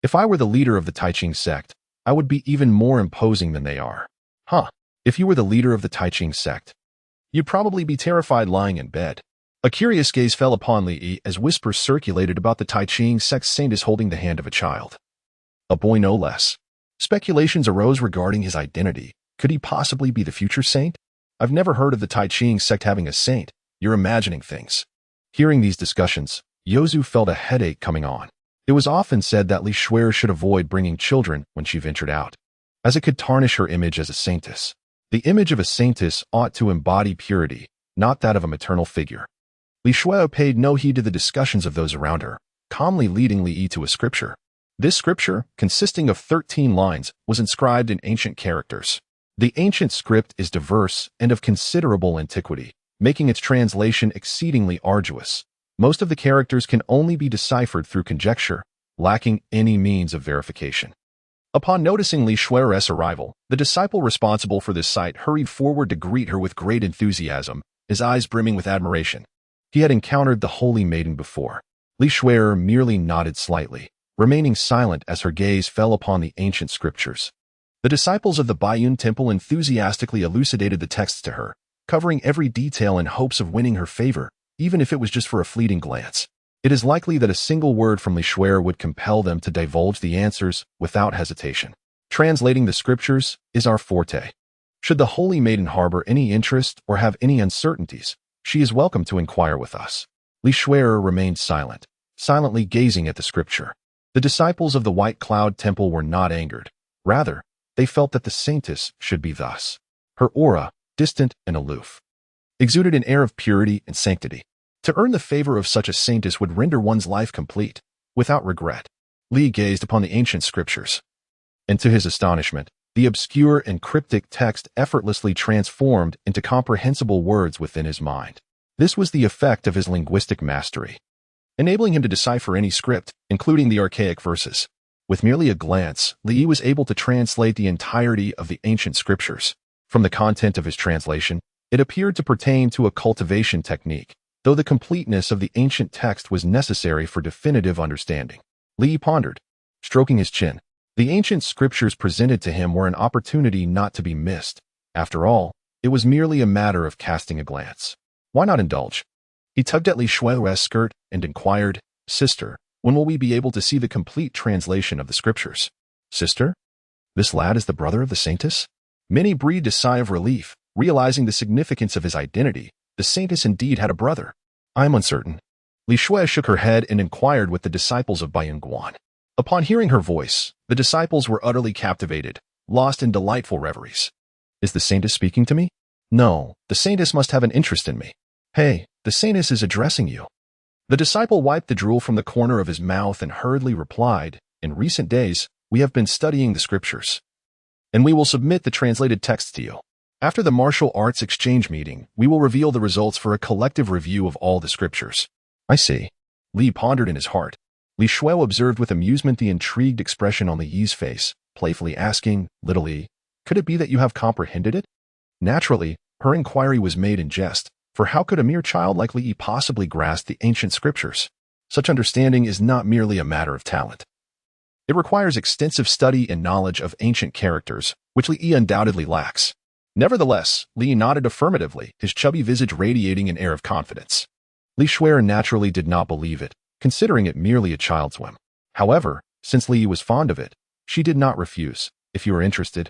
If I were the leader of the Taiqing sect, I would be even more imposing than they are. If you were the leader of the Taiqing sect, you'd probably be terrified lying in bed. A curious gaze fell upon Li Yi as whispers circulated about the Taiqing sect's saint as holding the hand of a child. A boy no less. Speculations arose regarding his identity. Could he possibly be the future saint? "I've never heard of the Taiqing sect having a saint. You're imagining things." Hearing these discussions, Yozu felt a headache coming on. It was often said that Li Shuer should avoid bringing children when she ventured out, as it could tarnish her image as a saintess. The image of a saintess ought to embody purity, not that of a maternal figure. Li Shuer paid no heed to the discussions of those around her, calmly leading Li Yi to a scripture. This scripture, consisting of 13 lines, was inscribed in ancient characters. The ancient script is diverse and of considerable antiquity, making its translation exceedingly arduous. Most of the characters can only be deciphered through conjecture, lacking any means of verification. Upon noticing Li Shui's arrival, the disciple responsible for this site hurried forward to greet her with great enthusiasm, his eyes brimming with admiration. He had encountered the holy maiden before. Li Shui merely nodded slightly, remaining silent as her gaze fell upon the ancient scriptures. The disciples of the Baiyun Temple enthusiastically elucidated the texts to her, covering every detail in hopes of winning her favor, even if it was just for a fleeting glance. It is likely that a single word from Li Shui would compel them to divulge the answers without hesitation. Translating the scriptures is our forte. Should the Holy Maiden harbor any interest or have any uncertainties, she is welcome to inquire with us. Li Shui remained silent, silently gazing at the scripture. The disciples of the White Cloud Temple were not angered. Rather, they felt that the saintess should be thus. Her aura, distant and aloof, exuded an air of purity and sanctity. To earn the favor of such a saintess would render one's life complete, without regret. Li gazed upon the ancient scriptures, and to his astonishment, the obscure and cryptic text effortlessly transformed into comprehensible words within his mind. This was the effect of his linguistic mastery, enabling him to decipher any script, including the archaic verses. With merely a glance, Li was able to translate the entirety of the ancient scriptures. From the content of his translation, it appeared to pertain to a cultivation technique, though the completeness of the ancient text was necessary for definitive understanding. Li pondered, stroking his chin. The ancient scriptures presented to him were an opportunity not to be missed. After all, it was merely a matter of casting a glance. Why not indulge? He tugged at Li Shui's skirt and inquired, "Sister, when will we be able to see the complete translation of the scriptures?" "Sister? This lad is the brother of the saintess?" Many breathed a sigh of relief, realizing the significance of his identity. The saintess indeed had a brother. "I am uncertain." Li Shui shook her head and inquired with the disciples of Baiyun Guan. Upon hearing her voice, the disciples were utterly captivated, lost in delightful reveries. "Is the saintess speaking to me?" "No, the saintess must have an interest in me." "Hey, the saintess is addressing you." The disciple wiped the drool from the corner of his mouth and hurriedly replied, "In recent days, we have been studying the scriptures, and we will submit the translated text to you. After the martial arts exchange meeting, we will reveal the results for a collective review of all the scriptures." "I see." Li pondered in his heart. Li Shui observed with amusement the intrigued expression on Li Yi's face, playfully asking, "Little Yi, could it be that you have comprehended it?" Naturally, her inquiry was made in jest, for how could a mere child like Li Yi possibly grasp the ancient scriptures? Such understanding is not merely a matter of talent. It requires extensive study and knowledge of ancient characters, which Li Yi undoubtedly lacks. Nevertheless, Li nodded affirmatively, his chubby visage radiating an air of confidence. Li Shui naturally did not believe it, considering it merely a child's whim. However, since Li was fond of it, she did not refuse. "If you are interested,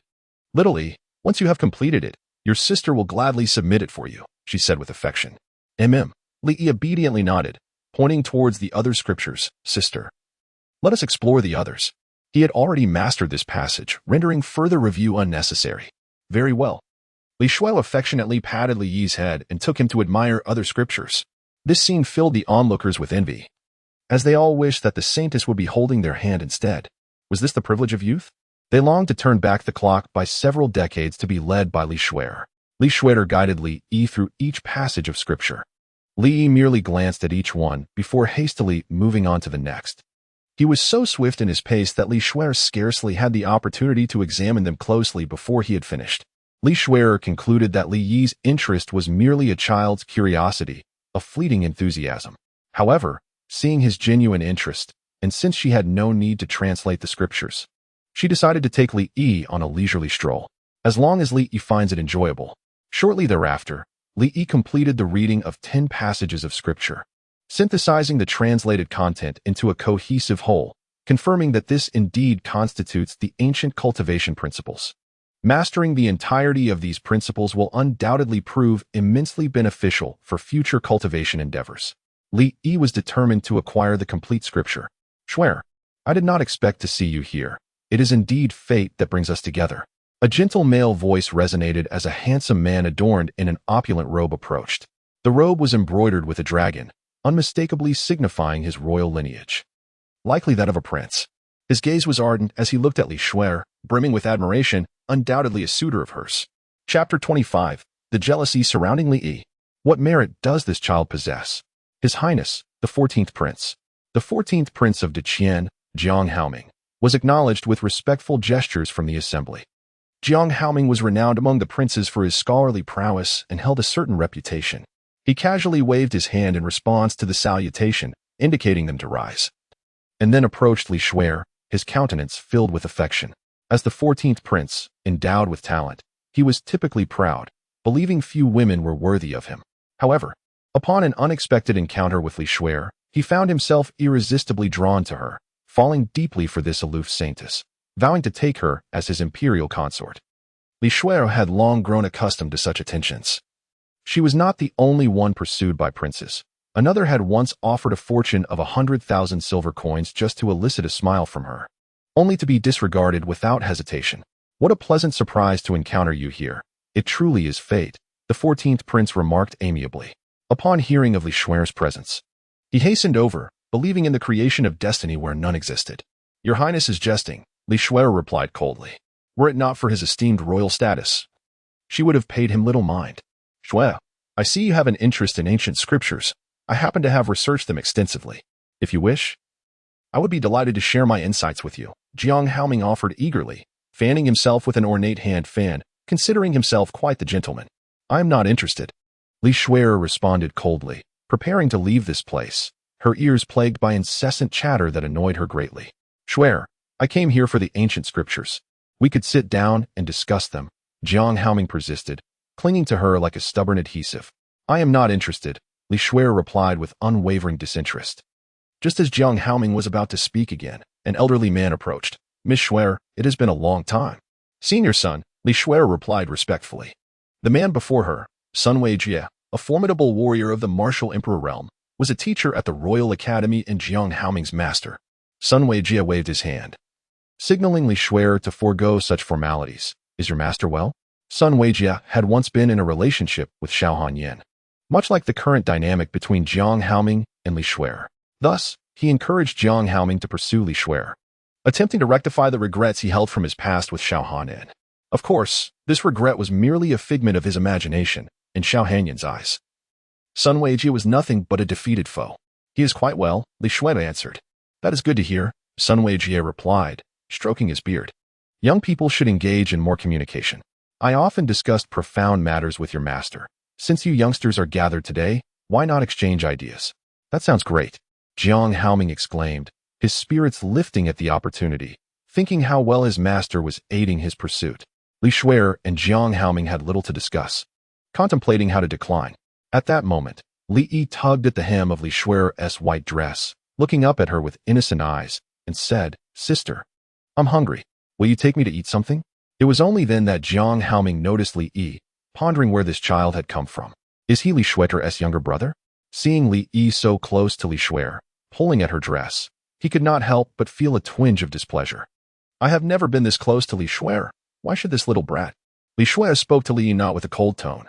little Li, once you have completed it, your sister will gladly submit it for you," she said with affection. Li obediently nodded, pointing towards the other scriptures. "Sister, let us explore the others." He had already mastered this passage, rendering further review unnecessary. "Very well." Li Shui affectionately patted Li Yi's head and took him to admire other scriptures. This scene filled the onlookers with envy, as they all wished that the saintess would be holding their hand instead. Was this the privilege of youth? They longed to turn back the clock by several decades to be led by Li Shui. Li Shui guided Li Yi through each passage of scripture. Li Yi merely glanced at each one before hastily moving on to the next. He was so swift in his pace that Li Shui scarcely had the opportunity to examine them closely before he had finished. Li Shui concluded that Li Yi's interest was merely a child's curiosity, a fleeting enthusiasm. However, seeing his genuine interest, and since she had no need to translate the scriptures, she decided to take Li Yi on a leisurely stroll, as long as Li Yi finds it enjoyable. Shortly thereafter, Li Yi completed the reading of 10 passages of scripture, synthesizing the translated content into a cohesive whole, confirming that this indeed constitutes the ancient cultivation principles. Mastering the entirety of these principles will undoubtedly prove immensely beneficial for future cultivation endeavors. Li Yi was determined to acquire the complete scripture. "Shui, I did not expect to see you here. It is indeed fate that brings us together." A gentle male voice resonated as a handsome man adorned in an opulent robe approached. The robe was embroidered with a dragon, unmistakably signifying his royal lineage, likely that of a prince. His gaze was ardent as he looked at Li Shui, brimming with admiration, undoubtedly a suitor of hers. Chapter 25. The Jealousy Surrounding Li Yi. What merit does this child possess? His Highness, the 14th Prince. The 14th Prince of Deqian, Jiang Haoming, was acknowledged with respectful gestures from the assembly. Jiang Haoming was renowned among the princes for his scholarly prowess and held a certain reputation. He casually waved his hand in response to the salutation, indicating them to rise, and then approached Li Shuer, his countenance filled with affection. As the 14th Prince, endowed with talent, he was typically proud, believing few women were worthy of him. However, upon an unexpected encounter with Li Shuer, he found himself irresistibly drawn to her, falling deeply for this aloof saintess, vowing to take her as his imperial consort. Li Shuer had long grown accustomed to such attentions. She was not the only one pursued by princes. Another had once offered a fortune of 100,000 silver coins just to elicit a smile from her, only to be disregarded without hesitation. What a pleasant surprise to encounter you here. It truly is fate, the 14th Prince remarked amiably. Upon hearing of Li Shuer's presence, he hastened over, believing in the creation of destiny where none existed. Your Highness is jesting, Li Shuer replied coldly. Were it not for his esteemed royal status, she would have paid him little mind. Shuer, I see you have an interest in ancient scriptures. I happen to have researched them extensively. If you wish, I would be delighted to share my insights with you, Jiang Haoming offered eagerly, fanning himself with an ornate hand fan, considering himself quite the gentleman. I am not interested, Li Shuer responded coldly, preparing to leave this place, her ears plagued by incessant chatter that annoyed her greatly. Shuer, I came here for the ancient scriptures. We could sit down and discuss them, Jiang Haoming persisted, clinging to her like a stubborn adhesive. I am not interested, Li Shuer replied with unwavering disinterest. Just as Jiang Haoming was about to speak again, an elderly man approached. Miss Shuer, it has been a long time. Senior son, Li Shuer replied respectfully. The man before her, Sun Weijie, a formidable warrior of the martial emperor realm, was a teacher at the Royal Academy and Jiang Haoming's master. Sun Weijie waved his hand, signaling Li Shuer to forego such formalities. Is your master well? Sun Weijie had once been in a relationship with Xiao Hanyan, much like the current dynamic between Jiang Haoming and Li Shuer. Thus, he encouraged Jiang Haoming to pursue Li Shuer, attempting to rectify the regrets he held from his past with Xiao Hanyan. Of course, this regret was merely a figment of his imagination in Xiao Hanyan's eyes. Sun Weijie was nothing but a defeated foe. He is quite well, Li Shuer answered. That is good to hear, Sun Weijie replied, stroking his beard. Young people should engage in more communication. I often discussed profound matters with your master. Since you youngsters are gathered today, why not exchange ideas? That sounds great, Jiang Haoming exclaimed, his spirits lifting at the opportunity, thinking how well his master was aiding his pursuit. Li Shuer and Jiang Haoming had little to discuss, contemplating how to decline. At that moment, Li Yi tugged at the hem of Li Shuer's white dress, looking up at her with innocent eyes, and said, Sister, I'm hungry. Will you take me to eat something? It was only then that Jiang Haoming noticed Li Yi, pondering where this child had come from. Is he Li Shuer's younger brother? Seeing Li Yi so close to Li Shuer, pulling at her dress, he could not help but feel a twinge of displeasure. I have never been this close to Li Shuer. Why should this little brat? Li Shuer spoke to Li Yi not with a cold tone,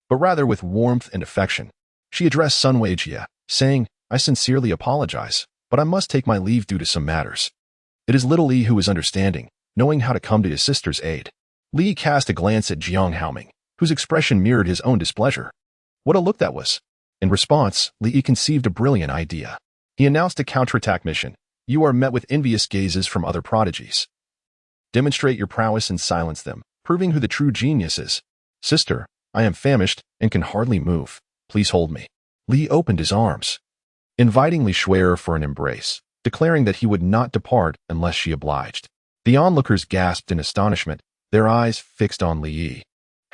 but rather with warmth and affection. She addressed Sun Weijie, saying, I sincerely apologize, but I must take my leave due to some matters. It is little Li who is understanding, knowing how to come to his sister's aid. Li cast a glance at Jiang Haoming, whose expression mirrored his own displeasure. What a look that was! In response, Li conceived a brilliant idea. He announced a counterattack mission. You are met with envious gazes from other prodigies. Demonstrate your prowess and silence them, proving who the true genius is. Sister, I am famished and can hardly move. Please hold me. Li opened his arms, inviting Li Shuer for an embrace, declaring that he would not depart unless she obliged. The onlookers gasped in astonishment, their eyes fixed on Li Yi.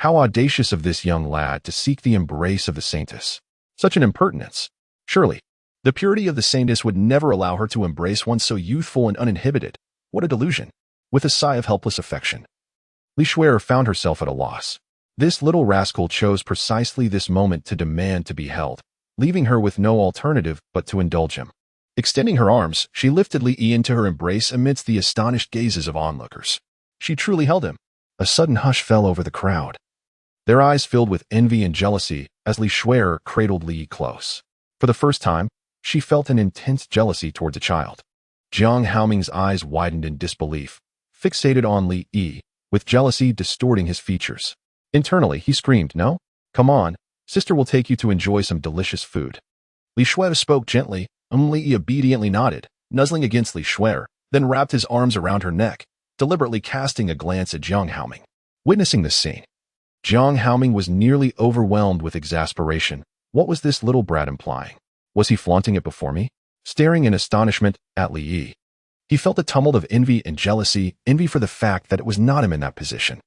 How audacious of this young lad to seek the embrace of the saintess. Such an impertinence. Surely, the purity of the saintess would never allow her to embrace one so youthful and uninhibited. What a delusion. With a sigh of helpless affection, Li Shuer found herself at a loss. This little rascal chose precisely this moment to demand to be held, leaving her with no alternative but to indulge him. Extending her arms, she lifted Li Yi into her embrace amidst the astonished gazes of onlookers. She truly held him. A sudden hush fell over the crowd, their eyes filled with envy and jealousy as Li Shuer cradled Li Yi close. For the first time, she felt an intense jealousy towards a child. Jiang Haoming's eyes widened in disbelief, fixated on Li Yi, with jealousy distorting his features. Internally, he screamed, No? Come on, Sister will take you to enjoy some delicious food. Li Shuai spoke gently, and Li Yi obediently nodded, nuzzling against Li Shuai, then wrapped his arms around her neck, deliberately casting a glance at Jiang Haoming. Witnessing this scene, Jiang Haoming was nearly overwhelmed with exasperation. What was this little brat implying? Was he flaunting it before me? Staring in astonishment at Li Yi, he felt a tumult of envy and jealousy, envy for the fact that it was not him in that position,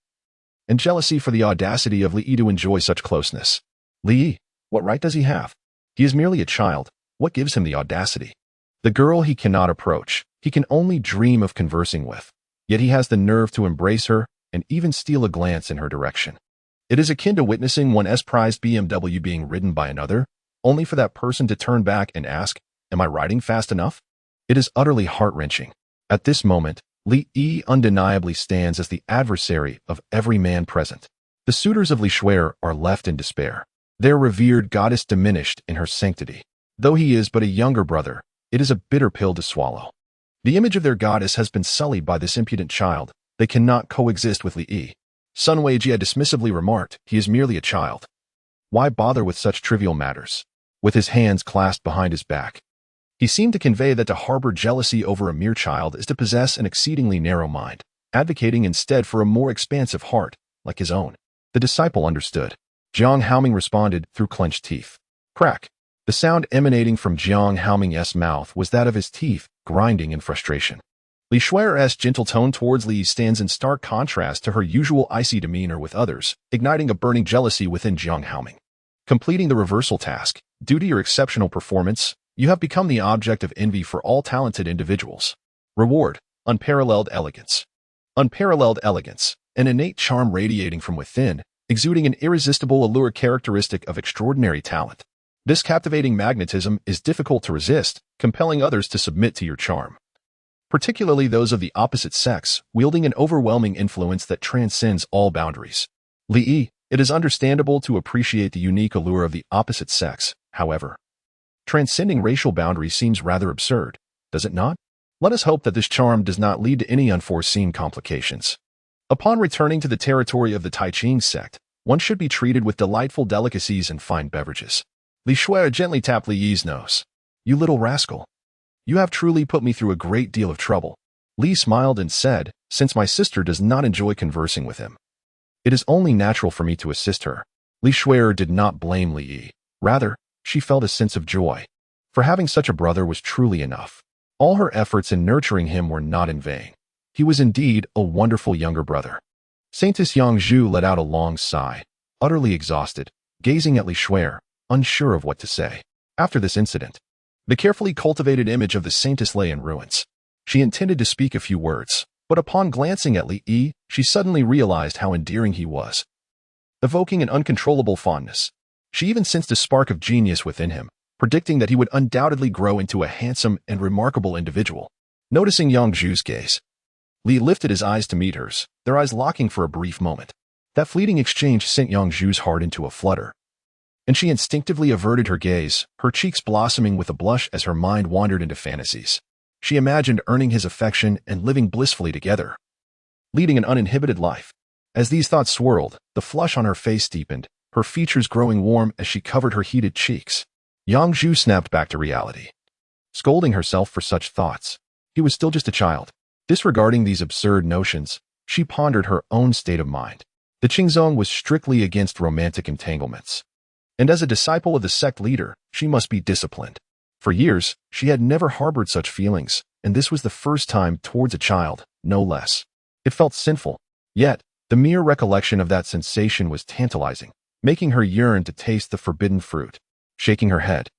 and jealousy for the audacity of Li Yi to enjoy such closeness. Li Yi, what right does he have? He is merely a child. What gives him the audacity? The girl he cannot approach, he can only dream of conversing with, yet he has the nerve to embrace her and even steal a glance in her direction. It is akin to witnessing one's prized BMW being ridden by another, only for that person to turn back and ask, "Am I riding fast enough?" It is utterly heart-wrenching. At this moment, Li Yi undeniably stands as the adversary of every man present. The suitors of Li Shuai are left in despair, their revered goddess diminished in her sanctity. Though he is but a younger brother, it is a bitter pill to swallow. The image of their goddess has been sullied by this impudent child. They cannot coexist with Li Yi. Sun Weijie had dismissively remarked, "He is merely a child. Why bother with such trivial matters?" With his hands clasped behind his back, he seemed to convey that to harbor jealousy over a mere child is to possess an exceedingly narrow mind, advocating instead for a more expansive heart, like his own. The disciple understood. Jiang Haoming responded through clenched teeth. Crack. The sound emanating from Jiang Haoming's mouth was that of his teeth grinding in frustration. Li Shuai's gentle tone towards Li stands in stark contrast to her usual icy demeanor with others, igniting a burning jealousy within Jiang Haoming. Completing the reversal task, due to your exceptional performance, you have become the object of envy for all talented individuals. Reward, unparalleled elegance. Unparalleled elegance, an innate charm radiating from within, exuding an irresistible allure characteristic of extraordinary talent. This captivating magnetism is difficult to resist, compelling others to submit to your charm, particularly those of the opposite sex, wielding an overwhelming influence that transcends all boundaries. Li Yi, it is understandable to appreciate the unique allure of the opposite sex, however. Transcending racial boundaries seems rather absurd, does it not? Let us hope that this charm does not lead to any unforeseen complications. Upon returning to the territory of the Taiching sect, one should be treated with delightful delicacies and fine beverages. Li Shuai gently tapped Li Yi's nose. "You little rascal. You have truly put me through a great deal of trouble." Li smiled and said, "Since my sister does not enjoy conversing with him, it is only natural for me to assist her." Li Shuai did not blame Li Yi. Rather, she felt a sense of joy. For having such a brother was truly enough. All her efforts in nurturing him were not in vain. He was indeed a wonderful younger brother. Saintess Yangzhu let out a long sigh, utterly exhausted, gazing at Li Shuai, unsure of what to say. After this incident, the carefully cultivated image of the saintess lay in ruins. She intended to speak a few words, but upon glancing at Li Yi, she suddenly realized how endearing he was, evoking an uncontrollable fondness. She even sensed a spark of genius within him, predicting that he would undoubtedly grow into a handsome and remarkable individual. Noticing Yangzhu's gaze, Li lifted his eyes to meet hers, their eyes locking for a brief moment. That fleeting exchange sent Yangzhu's heart into a flutter, and she instinctively averted her gaze, her cheeks blossoming with a blush as her mind wandered into fantasies. She imagined earning his affection and living blissfully together, leading an uninhibited life. As these thoughts swirled, the flush on her face deepened, her features growing warm as she covered her heated cheeks. Yangzhu snapped back to reality, scolding herself for such thoughts. He was still just a child. Disregarding these absurd notions, she pondered her own state of mind. The Qingzong was strictly against romantic entanglements, and as a disciple of the sect leader, she must be disciplined. For years, she had never harbored such feelings, and this was the first time towards a child, no less. It felt sinful, yet the mere recollection of that sensation was tantalizing, making her yearn to taste the forbidden fruit. Shaking her head,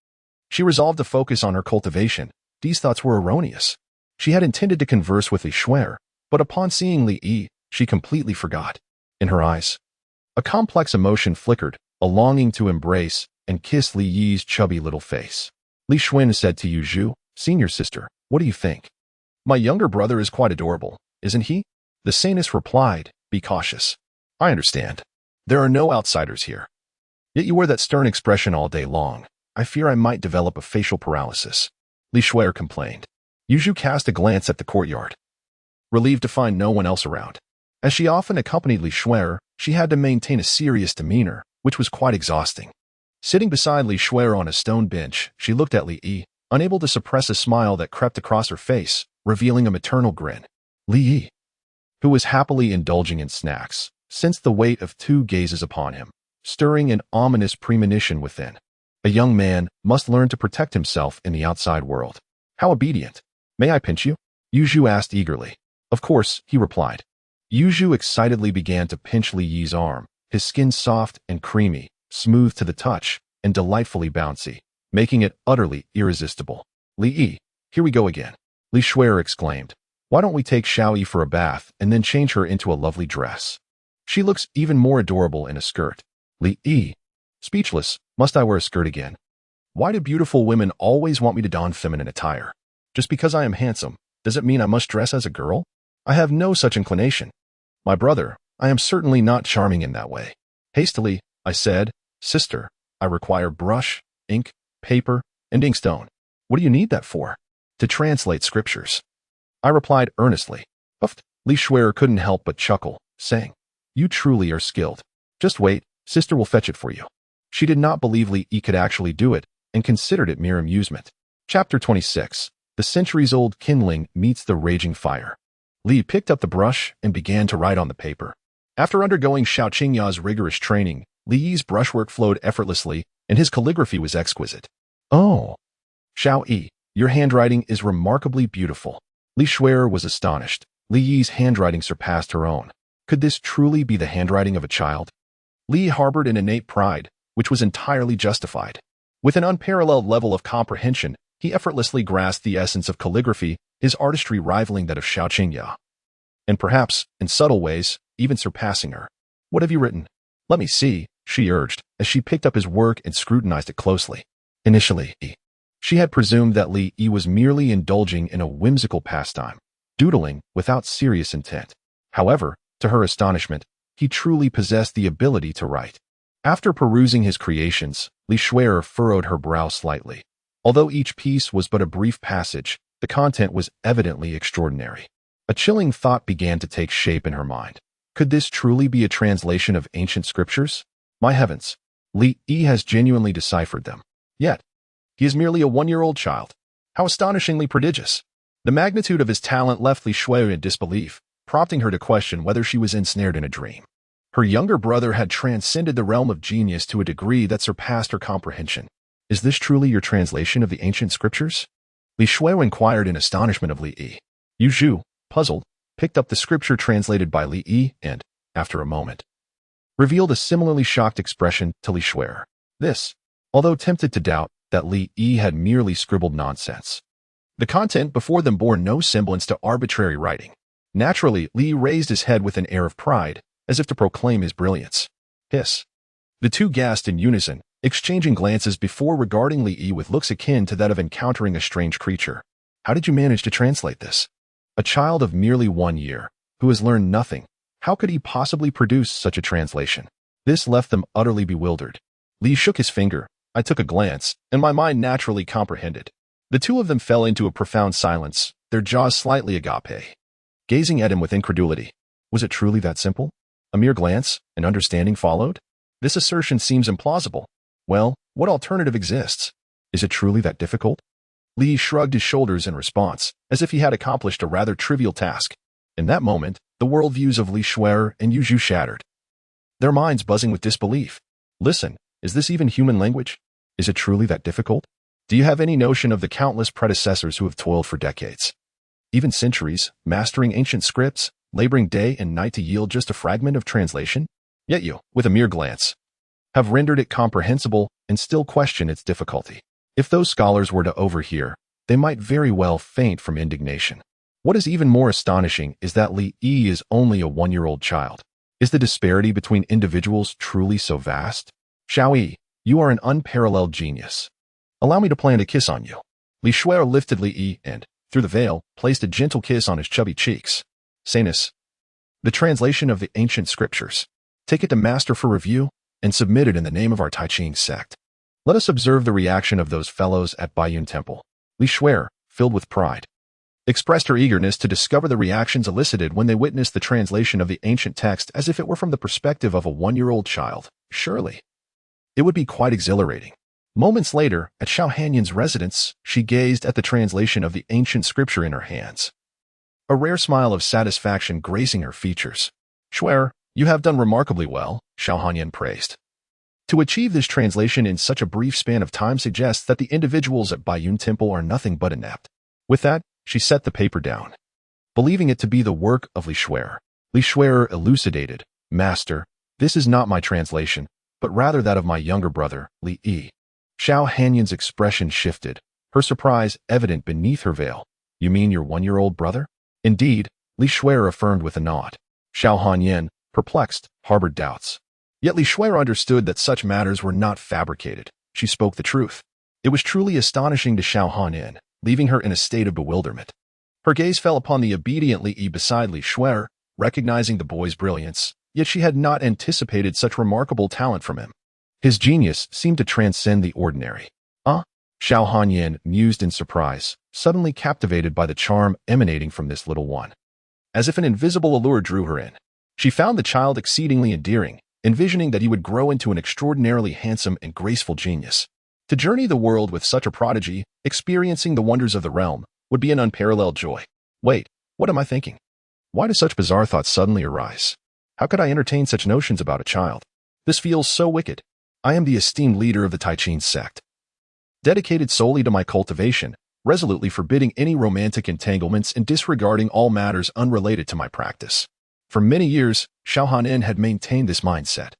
she resolved to focus on her cultivation. These thoughts were erroneous. She had intended to converse with Li Shuai, but upon seeing Li Yi, she completely forgot. In her eyes, a complex emotion flickered, a longing to embrace and kiss Li Yi's chubby little face. Li Shuai said to Yuzhu, "Senior sister, what do you think? My younger brother is quite adorable, isn't he?" The saintess replied, "Be cautious. I understand. There are no outsiders here. Yet you wear that stern expression all day long. I fear I might develop a facial paralysis." Li Shuai complained. Yuzhu cast a glance at the courtyard, relieved to find no one else around. As she often accompanied Li Shuai, she had to maintain a serious demeanor, which was quite exhausting. Sitting beside Li Shuer on a stone bench, she looked at Li Yi, unable to suppress a smile that crept across her face, revealing a maternal grin. Li Yi, who was happily indulging in snacks, sensed the weight of two gazes upon him, stirring an ominous premonition within. A young man must learn to protect himself in the outside world. How obedient. May I pinch you? Yu Zhu asked eagerly. Of course, he replied. Yu Zhu excitedly began to pinch Li Yi's arm, his skin soft and creamy, smooth to the touch, and delightfully bouncy, making it utterly irresistible. Li Yi, here we go again. Li Shuer exclaimed. Why don't we take Xiao Yi for a bath and then change her into a lovely dress? She looks even more adorable in a skirt. Li Yi, speechless, must I wear a skirt again? Why do beautiful women always want me to don feminine attire? Just because I am handsome, does it mean I must dress as a girl? I have no such inclination. My brother, I am certainly not charming in that way. Hastily, I said, Sister, I require brush, ink, paper, and inkstone. What do you need that for? To translate scriptures. I replied earnestly. Uffed. Li Shuer couldn't help but chuckle, saying, You truly are skilled. Just wait, Sister will fetch it for you. She did not believe Li Yi could actually do it, and considered it mere amusement. Chapter 26. The centuries-old kindling meets the raging fire. Li picked up the brush and began to write on the paper. After undergoing Xiao Qingya's rigorous training, Li Yi's brushwork flowed effortlessly, and his calligraphy was exquisite. Oh! Xiao Yi, your handwriting is remarkably beautiful. Li Shuer was astonished. Li Yi's handwriting surpassed her own. Could this truly be the handwriting of a child? Li harbored an innate pride, which was entirely justified. With an unparalleled level of comprehension, he effortlessly grasped the essence of calligraphy, his artistry rivaling that of Xiao Qingya. And perhaps, in subtle ways, even surpassing her. What have you written? Let me see, she urged, as she picked up his work and scrutinized it closely. Initially, she had presumed that Li Yi was merely indulging in a whimsical pastime, doodling without serious intent. However, to her astonishment, he truly possessed the ability to write. After perusing his creations, Li Shuer furrowed her brow slightly. Although each piece was but a brief passage, the content was evidently extraordinary. A chilling thought began to take shape in her mind. Could this truly be a translation of ancient scriptures? My heavens, Li Yi has genuinely deciphered them. Yet, he is merely a one-year-old child. How astonishingly prodigious. The magnitude of his talent left Li Shuer in disbelief, prompting her to question whether she was ensnared in a dream. Her younger brother had transcended the realm of genius to a degree that surpassed her comprehension. Is this truly your translation of the ancient scriptures? Li Shuer inquired in astonishment of Li Yi. Yu Zhu, puzzled, picked up the scripture translated by Li Yi and, after a moment, revealed a similarly shocked expression to Li Shuer. This, although tempted to doubt that Li Yi had merely scribbled nonsense. The content before them bore no semblance to arbitrary writing. Naturally, Li raised his head with an air of pride, as if to proclaim his brilliance. Hiss. The two gasped in unison, exchanging glances before regarding Li Yi with looks akin to that of encountering a strange creature. How did you manage to translate this? A child of merely 1 year, who has learned nothing, how could he possibly produce such a translation? This left them utterly bewildered. Li shook his finger. I took a glance, and my mind naturally comprehended. The two of them fell into a profound silence, their jaws slightly agape, gazing at him with incredulity. Was it truly that simple? A mere glance, and understanding followed? This assertion seems implausible. Well, what alternative exists? Is it truly that difficult? Li shrugged his shoulders in response, as if he had accomplished a rather trivial task. In that moment, the worldviews of Li Shuer and Yu Zhu shattered, their minds buzzing with disbelief. Listen, is this even human language? Is it truly that difficult? Do you have any notion of the countless predecessors who have toiled for decades, even centuries, mastering ancient scripts, laboring day and night to yield just a fragment of translation? Yet you, with a mere glance, have rendered it comprehensible and still question its difficulty. If those scholars were to overhear, they might very well faint from indignation. What is even more astonishing is that Li Yi is only a 1-year-old child. Is the disparity between individuals truly so vast? Xiao Yi, you are an unparalleled genius. Allow me to plant a kiss on you. Li Shuer lifted Li Yi and, through the veil, placed a gentle kiss on his chubby cheeks. Sanus. The translation of the ancient scriptures. Take it to master for review and submit it in the name of our Tai Ching sect. Let us observe the reaction of those fellows at Baiyun Temple. Li Shuer, filled with pride, expressed her eagerness to discover the reactions elicited when they witnessed the translation of the ancient text as if it were from the perspective of a 1-year-old child. Surely, It would be quite exhilarating. Moments later, at Xiao Hanyan's residence, she gazed at the translation of the ancient scripture in her hands. A rare smile of satisfaction gracing her features. "Shuer, you have done remarkably well," Xiao Hanyan praised. To achieve this translation in such a brief span of time suggests that the individuals at Baiyun Temple are nothing but inept. With that, she set the paper down. Believing it to be the work of Li Shuer elucidated, "Master, this is not my translation, but rather that of my younger brother, Li Yi." Xiao Hanyan's expression shifted, her surprise evident beneath her veil. "You mean your 1-year-old brother?" "Indeed," Li Shuer affirmed with a nod. Xiao Hanyan, perplexed, harbored doubts. Yet Li Shuer understood that such matters were not fabricated. She spoke the truth. It was truly astonishing to Xiao Hanyan, leaving her in a state of bewilderment. Her gaze fell upon the obedient Li Yi beside Li Shuer, recognizing the boy's brilliance, yet she had not anticipated such remarkable talent from him. His genius seemed to transcend the ordinary. Xiao Hanyan mused in surprise, suddenly captivated by the charm emanating from this little one. As if an invisible allure drew her in, she found the child exceedingly endearing, envisioning that he would grow into an extraordinarily handsome and graceful genius. To journey the world with such a prodigy, experiencing the wonders of the realm, would be an unparalleled joy. Wait, what am I thinking? Why do such bizarre thoughts suddenly arise? How could I entertain such notions about a child? This feels so wicked. I am the esteemed leader of the Taichin sect, dedicated solely to my cultivation, resolutely forbidding any romantic entanglements and disregarding all matters unrelated to my practice. For many years, Xiao Hanyan had maintained this mindset,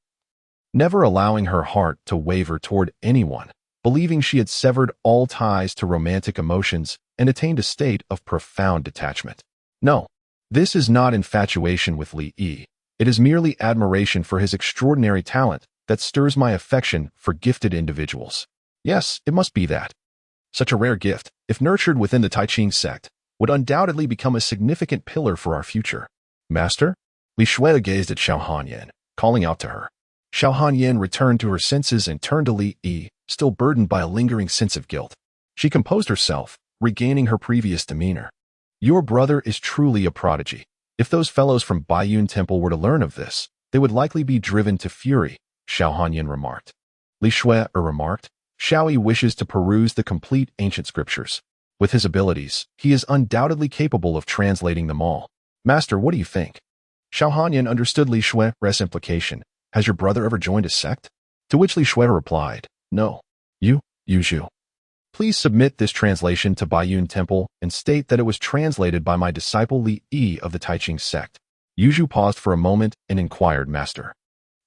never allowing her heart to waver toward anyone, believing she had severed all ties to romantic emotions and attained a state of profound detachment. No, this is not infatuation with Li Yi. It is merely admiration for his extraordinary talent that stirs my affection for gifted individuals. Yes, it must be that. Such a rare gift, if nurtured within the Taichin sect, would undoubtedly become a significant pillar for our future. Master? Li Shuer gazed at Xiao Hanyan, calling out to her. Xiao Hanyan returned to her senses and turned to Li Yi, still burdened by a lingering sense of guilt. She composed herself, regaining her previous demeanor. Your brother is truly a prodigy. If those fellows from Baiyun Temple were to learn of this, they would likely be driven to fury, Xiao Hanyan remarked. Li Shuer remarked, Xiao Yi wishes to peruse the complete ancient scriptures. With his abilities, he is undoubtedly capable of translating them all. Master, what do you think? Xiao Hanyan understood Li Shuer's implication. Has your brother ever joined a sect? To which Li Shuer replied, No. You, Yuzhu. Please submit this translation to Baiyun Temple and state that it was translated by my disciple Li Yi of the Taichin sect. Yuzhu paused for a moment and inquired, Master,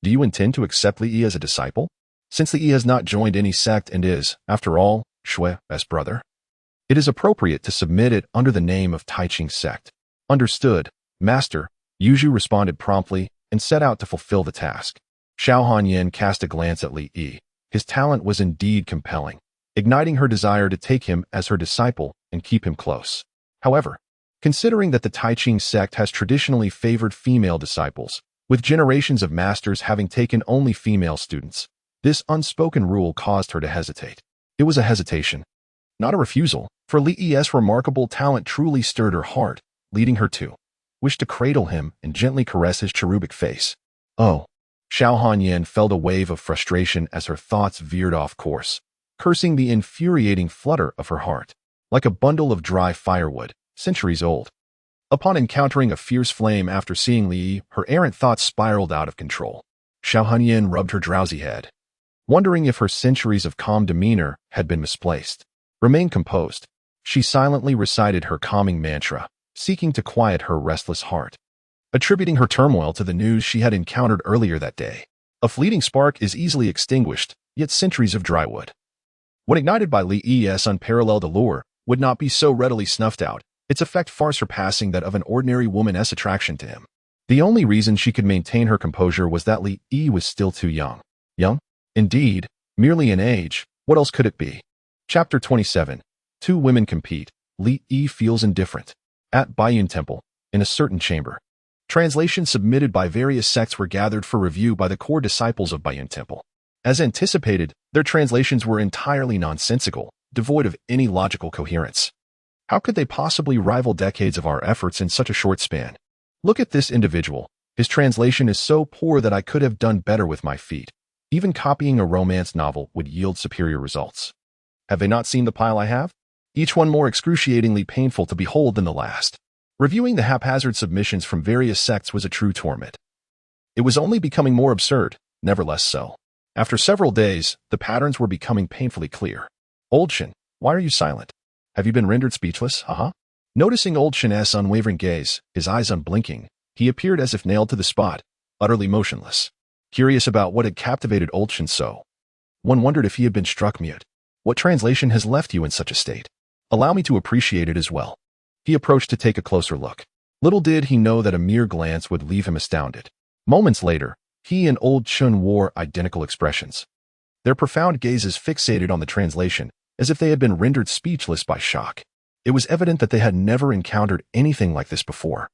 do you intend to accept Li Yi as a disciple? Since Li Yi has not joined any sect and is, after all, Shue's brother, it is appropriate to submit it under the name of Taichin sect. Understood, Master, Yuzhu responded promptly and set out to fulfill the task. Xiao Hanyan cast a glance at Li Yi. His talent was indeed compelling, igniting her desire to take him as her disciple and keep him close. However, considering that the Taichin sect has traditionally favored female disciples, with generations of masters having taken only female students, this unspoken rule caused her to hesitate. It was a hesitation, not a refusal, for Li Yi's remarkable talent truly stirred her heart, leading her to wish to cradle him and gently caress his cherubic face. Oh! Xiao Hanyan felt a wave of frustration as her thoughts veered off course, cursing the infuriating flutter of her heart, like a bundle of dry firewood, centuries old. Upon encountering a fierce flame after seeing Li Yi, her errant thoughts spiraled out of control. Xiao Hanyan rubbed her drowsy head, wondering if her centuries of calm demeanor had been misplaced. Remain composed. She silently recited her calming mantra, seeking to quiet her restless heart, attributing her turmoil to the news she had encountered earlier that day. A fleeting spark is easily extinguished, yet centuries of dry wood, when ignited by Li Yi's unparalleled allure, would not be so readily snuffed out, its effect far surpassing that of an ordinary woman's attraction to him. The only reason she could maintain her composure was that Li Yi was still too young. Young? Indeed, merely in age, what else could it be? Chapter 27. Two women compete. Li Yi feels indifferent. At Baiyun Temple, in a certain chamber, translations submitted by various sects were gathered for review by the core disciples of Baiyun Temple. As anticipated, their translations were entirely nonsensical, devoid of any logical coherence. How could they possibly rival decades of our efforts in such a short span? Look at this individual. His translation is so poor that I could have done better with my feet. Even copying a romance novel would yield superior results. Have they not seen the pile I have? Each one more excruciatingly painful to behold than the last. Reviewing the haphazard submissions from various sects was a true torment. It was only becoming more absurd, never less so. After several days, the patterns were becoming painfully clear. Old Shin, why are you silent? Have you been rendered speechless, Noticing Old Shin's unwavering gaze, his eyes unblinking, he appeared as if nailed to the spot, utterly motionless. Curious about what had captivated Old Shin so. One wondered if he had been struck mute. What translation has left you in such a state? Allow me to appreciate it as well. He approached to take a closer look. Little did he know that a mere glance would leave him astounded. Moments later, he and Old Chun wore identical expressions. Their profound gazes fixated on the translation, as if they had been rendered speechless by shock. It was evident that they had never encountered anything like this before.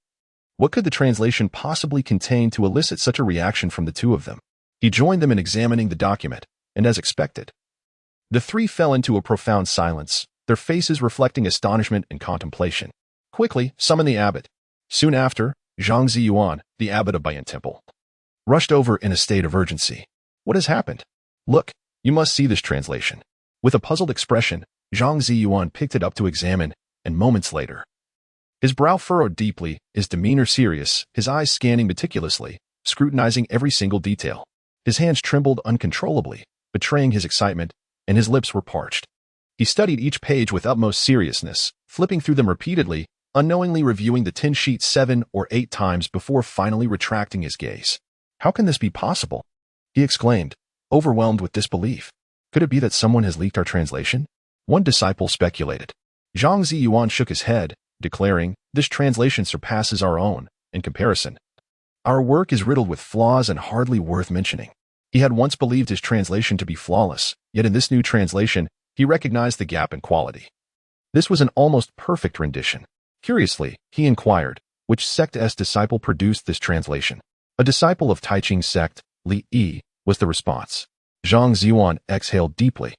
What could the translation possibly contain to elicit such a reaction from the two of them? He joined them in examining the document, and as expected, the three fell into a profound silence, their faces reflecting astonishment and contemplation. Quickly, summon the abbot. Soon after, Zhang Ziyuan, the abbot of Bayan Temple, rushed over in a state of urgency. What has happened? Look, you must see this translation. With a puzzled expression, Zhang Ziyuan picked it up to examine, and moments later, his brow furrowed deeply, his demeanor serious, his eyes scanning meticulously, scrutinizing every single detail. His hands trembled uncontrollably, betraying his excitement, and his lips were parched. He studied each page with utmost seriousness, flipping through them repeatedly, unknowingly reviewing the 10 sheet 7 or 8 times before finally retracting his gaze. How can this be possible? He exclaimed, overwhelmed with disbelief. Could it be that someone has leaked our translation? One disciple speculated. Zhang Ziyuan shook his head, declaring, this translation surpasses our own, in comparison. Our work is riddled with flaws and hardly worth mentioning. He had once believed his translation to be flawless, yet in this new translation, he recognized the gap in quality. This was an almost perfect rendition. Curiously, he inquired, which sect's disciple produced this translation? A disciple of Taiching sect, Li Yi, was the response. Zhang Ziyuan exhaled deeply.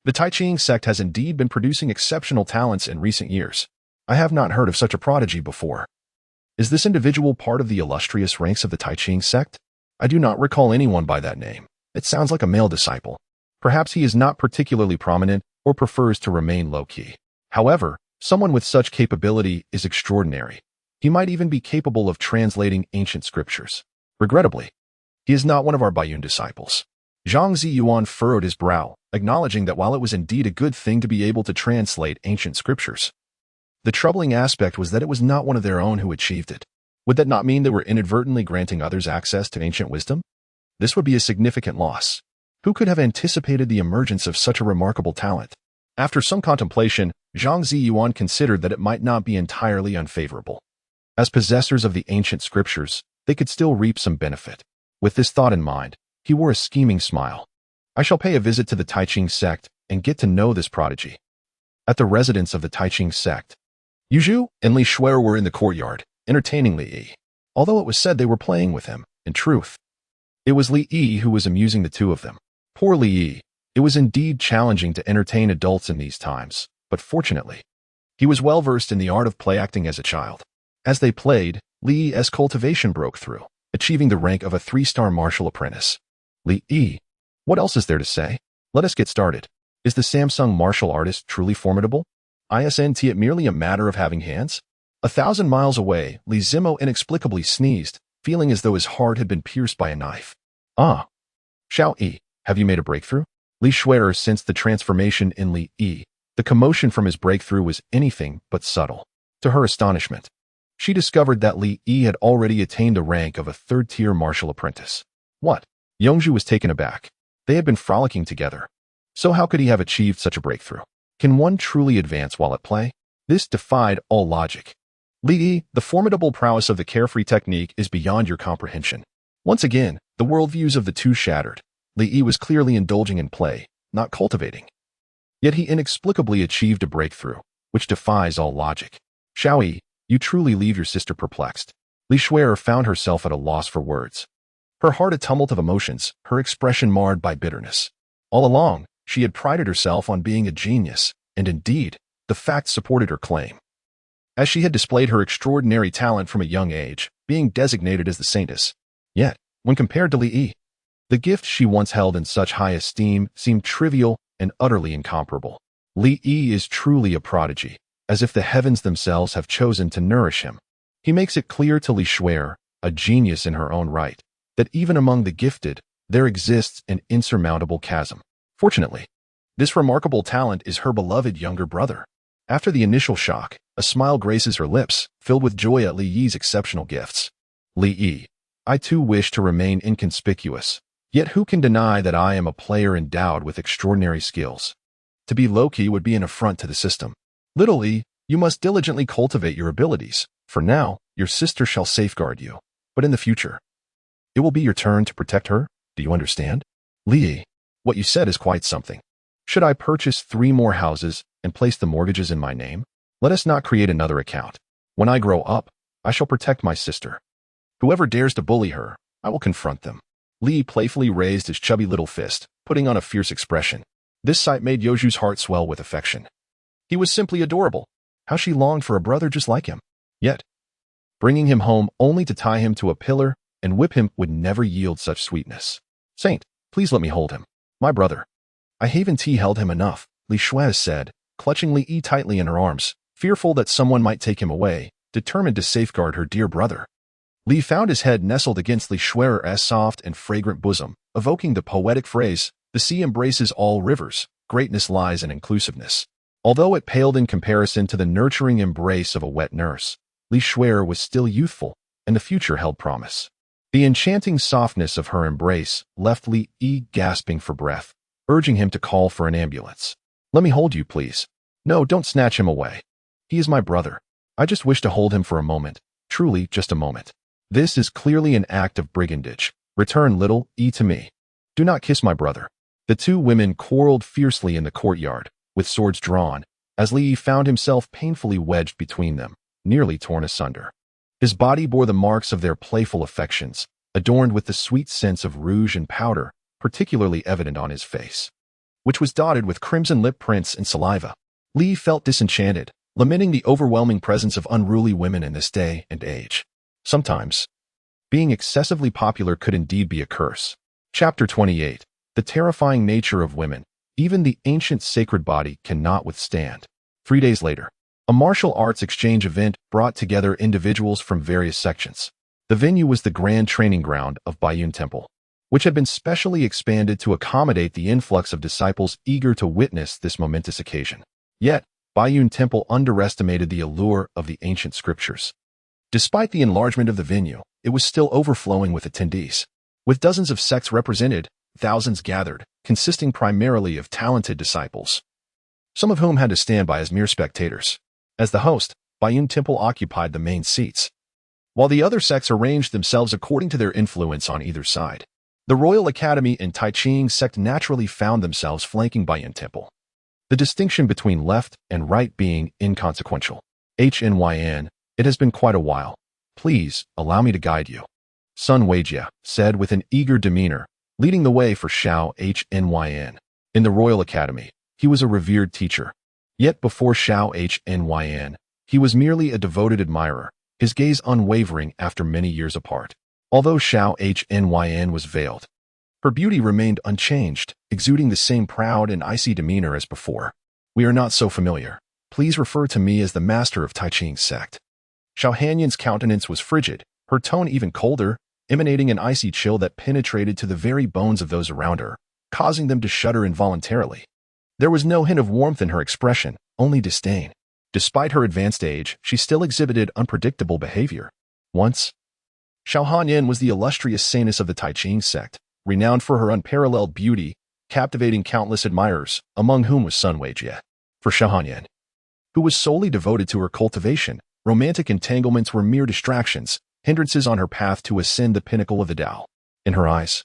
The Taiching sect has indeed been producing exceptional talents in recent years. I have not heard of such a prodigy before. Is this individual part of the illustrious ranks of the Taiching sect? I do not recall anyone by that name. It sounds like a male disciple. Perhaps he is not particularly prominent or prefers to remain low-key. However, someone with such capability is extraordinary. He might even be capable of translating ancient scriptures. Regrettably, he is not one of our Baiyun disciples. Zhang Ziyuan furrowed his brow, acknowledging that while it was indeed a good thing to be able to translate ancient scriptures, the troubling aspect was that it was not one of their own who achieved it. Would that not mean they were inadvertently granting others access to ancient wisdom? This would be a significant loss. Who could have anticipated the emergence of such a remarkable talent? After some contemplation, Zhang Ziyuan considered that it might not be entirely unfavorable. As possessors of the ancient scriptures, they could still reap some benefit. With this thought in mind, he wore a scheming smile. I shall pay a visit to the Taiching sect and get to know this prodigy. At the residence of the Taiching sect, Yu Zhu and Li Shuer were in the courtyard, entertaining Li Yi. Although it was said they were playing with him, in truth, it was Li Yi who was amusing the two of them. Poor Li Yi. It was indeed challenging to entertain adults in these times, but fortunately, he was well versed in the art of play acting as a child. As they played, Li Yi's cultivation broke through, achieving the rank of a 3-star martial apprentice. Li Yi. What else is there to say? Let us get started. Is the Samsung martial artist truly formidable? Isn't it merely a matter of having hands? 1,000 miles away, Li Zimo inexplicably sneezed, feeling as though his heart had been pierced by a knife. Ah. Xiao Yi, have you made a breakthrough? Li Shuer sensed the transformation in Li Yi. The commotion from his breakthrough was anything but subtle. To her astonishment, she discovered that Li Yi had already attained the rank of a 3rd-tier martial apprentice. What? Yongzhu was taken aback. They had been frolicking together. So how could he have achieved such a breakthrough? Can one truly advance while at play? This defied all logic. Li Yi, the formidable prowess of the carefree technique is beyond your comprehension. Once again, the worldviews of the two shattered. Li Yi was clearly indulging in play, not cultivating. Yet he inexplicably achieved a breakthrough, which defies all logic. Xiao Yi, you truly leave your sister perplexed. Li Shuer found herself at a loss for words. Her heart a tumult of emotions, her expression marred by bitterness. All along, she had prided herself on being a genius, and indeed, the fact supported her claim. As she had displayed her extraordinary talent from a young age, being designated as the saintess. Yet, when compared to Li Yi, The gift she once held in such high esteem seemed trivial and utterly incomparable. Li Yi is truly a prodigy, as if the heavens themselves have chosen to nourish him. He makes it clear to Li Shuer, a genius in her own right, that even among the gifted, there exists an insurmountable chasm. Fortunately, this remarkable talent is her beloved younger brother. After the initial shock, a smile graces her lips, filled with joy at Li Yi's exceptional gifts. Li Yi, I too wish to remain inconspicuous, yet who can deny that I am a player endowed with extraordinary skills? To be low-key would be an affront to the system. Little Li, you must diligently cultivate your abilities. For now, your sister shall safeguard you, but in the future, it will be your turn to protect her. Do you understand? Li Yi, what you said is quite something. Should I purchase 3 more houses and place the mortgages in my name? Let us not create another account. When I grow up, I shall protect my sister. Whoever dares to bully her, I will confront them. Li playfully raised his chubby little fist, putting on a fierce expression. This sight made Yoju's heart swell with affection. He was simply adorable. How she longed for a brother just like him. Yet, bringing him home only to tie him to a pillar and whip him would never yield such sweetness. Saint, please let me hold him. My brother. I haven't held him enough, Li Shuer said, clutching Li Yi tightly in her arms, fearful that someone might take him away, determined to safeguard her dear brother. Li found his head nestled against Li Shuer's soft and fragrant bosom, evoking the poetic phrase, the sea embraces all rivers, greatness lies in inclusiveness. Although it paled in comparison to the nurturing embrace of a wet nurse, Li Shuer was still youthful, and the future held promise. The enchanting softness of her embrace left Li Yi gasping for breath, urging him to call for an ambulance. Let me hold you, please. No, don't snatch him away. He is my brother. I just wish to hold him for a moment, truly just a moment. This is clearly an act of brigandage. Return little Yi to me. Do not kiss my brother. The 2 women quarreled fiercely in the courtyard, with swords drawn, as Li Yi found himself painfully wedged between them, nearly torn asunder. His body bore the marks of their playful affections, adorned with the sweet scents of rouge and powder, particularly evident on his face, which was dotted with crimson lip prints and saliva. Li felt disenchanted, lamenting the overwhelming presence of unruly women in this day and age. Sometimes, being excessively popular could indeed be a curse. Chapter 28. The terrifying nature of women, even the ancient sacred body cannot withstand. 3 days later, a martial arts exchange event brought together individuals from various sections. The venue was the grand training ground of Baiyun Temple, which had been specially expanded to accommodate the influx of disciples eager to witness this momentous occasion. Yet, Baiyun Temple underestimated the allure of the ancient scriptures. Despite the enlargement of the venue, it was still overflowing with attendees. With dozens of sects represented, thousands gathered, consisting primarily of talented disciples, some of whom had to stand by as mere spectators. As the host, Baiyun Temple occupied the main seats, while the other sects arranged themselves according to their influence on either side. The Royal Academy and Tai Ching sect naturally found themselves flanking Baiyun Temple, the distinction between left and right being inconsequential. HNYN, it has been quite a while. Please, allow me to guide you. Sun Weijie said with an eager demeanor, leading the way for Shao HNYN. In the Royal Academy, he was a revered teacher. Yet before Shao HNYN, he was merely a devoted admirer, his gaze unwavering after many years apart. Although Shao HNYN was veiled, her beauty remained unchanged, exuding the same proud and icy demeanor as before. We are not so familiar. Please refer to me as the master of Tai Ching sect. Shao Hanyan's countenance was frigid, her tone even colder, emanating an icy chill that penetrated to the very bones of those around her, causing them to shudder involuntarily. There was no hint of warmth in her expression, only disdain. Despite her advanced age, she still exhibited unpredictable behavior. Once, Shao Hanyan was the illustrious saintess of the Tai Ching sect, renowned for her unparalleled beauty, captivating countless admirers, among whom was Sun Weijie. For Shao Hanyan, who was solely devoted to her cultivation, romantic entanglements were mere distractions, hindrances on her path to ascend the pinnacle of the Tao. In her eyes,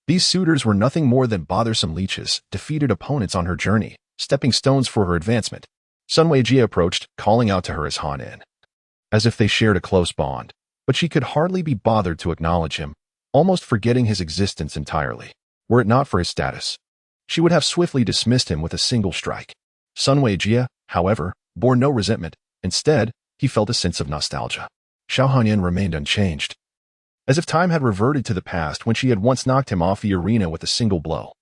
these suitors were nothing more than bothersome leeches, defeated opponents on her journey, stepping stones for her advancement. Sun Weijie approached, calling out to her as Hanyan, as if they shared a close bond, but she could hardly be bothered to acknowledge him, almost forgetting his existence entirely. Were it not for his status, she would have swiftly dismissed him with a single strike. Sun Weijie, however, bore no resentment. Instead, he felt a sense of nostalgia. Shao Hanyan remained unchanged. as if time had reverted to the past when she had once knocked him off the arena with a single blow.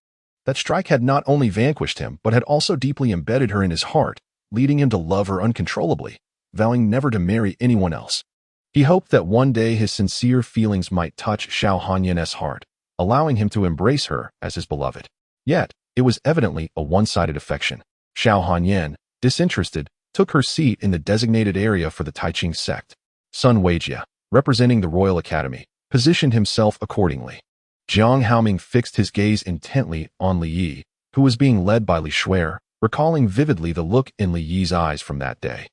That strike had not only vanquished him, but had also deeply embedded her in his heart, leading him to love her uncontrollably, vowing never to marry anyone else. He hoped that one day his sincere feelings might touch Xiao Hanyan's heart, allowing him to embrace her as his beloved. Yet, it was evidently a one-sided affection. Xiao Hanyan, disinterested, took her seat in the designated area for the Taiqing sect. Sun Weijia, representing the Royal Academy, positioned himself accordingly. Jiang Haoming fixed his gaze intently on Li Yi, who was being led by Li Shuer, recalling vividly the look in Li Yi's eyes from that day.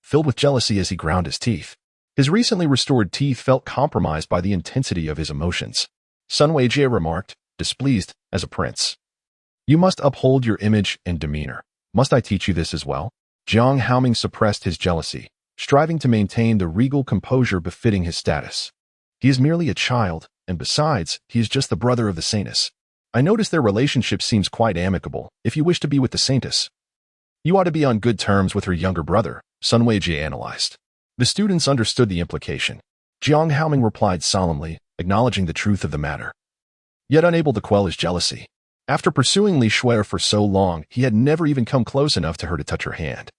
Filled with jealousy as he ground his teeth. His recently restored teeth felt compromised by the intensity of his emotions. Sun Weijia remarked, displeased as a prince. You must uphold your image and demeanor. Must I teach you this as well? Jiang Haoming suppressed his jealousy, striving to maintain the regal composure befitting his status. He is merely a child, and besides, he is just the brother of the saintess. I notice their relationship seems quite amicable, if you wish to be with the saintess. You ought to be on good terms with her younger brother, Sun Weijie analyzed. The students understood the implication. Jiang Haoming replied solemnly, acknowledging the truth of the matter. Yet unable to quell his jealousy. After pursuing Li Shuer for so long, he had never even come close enough to her to touch her hand,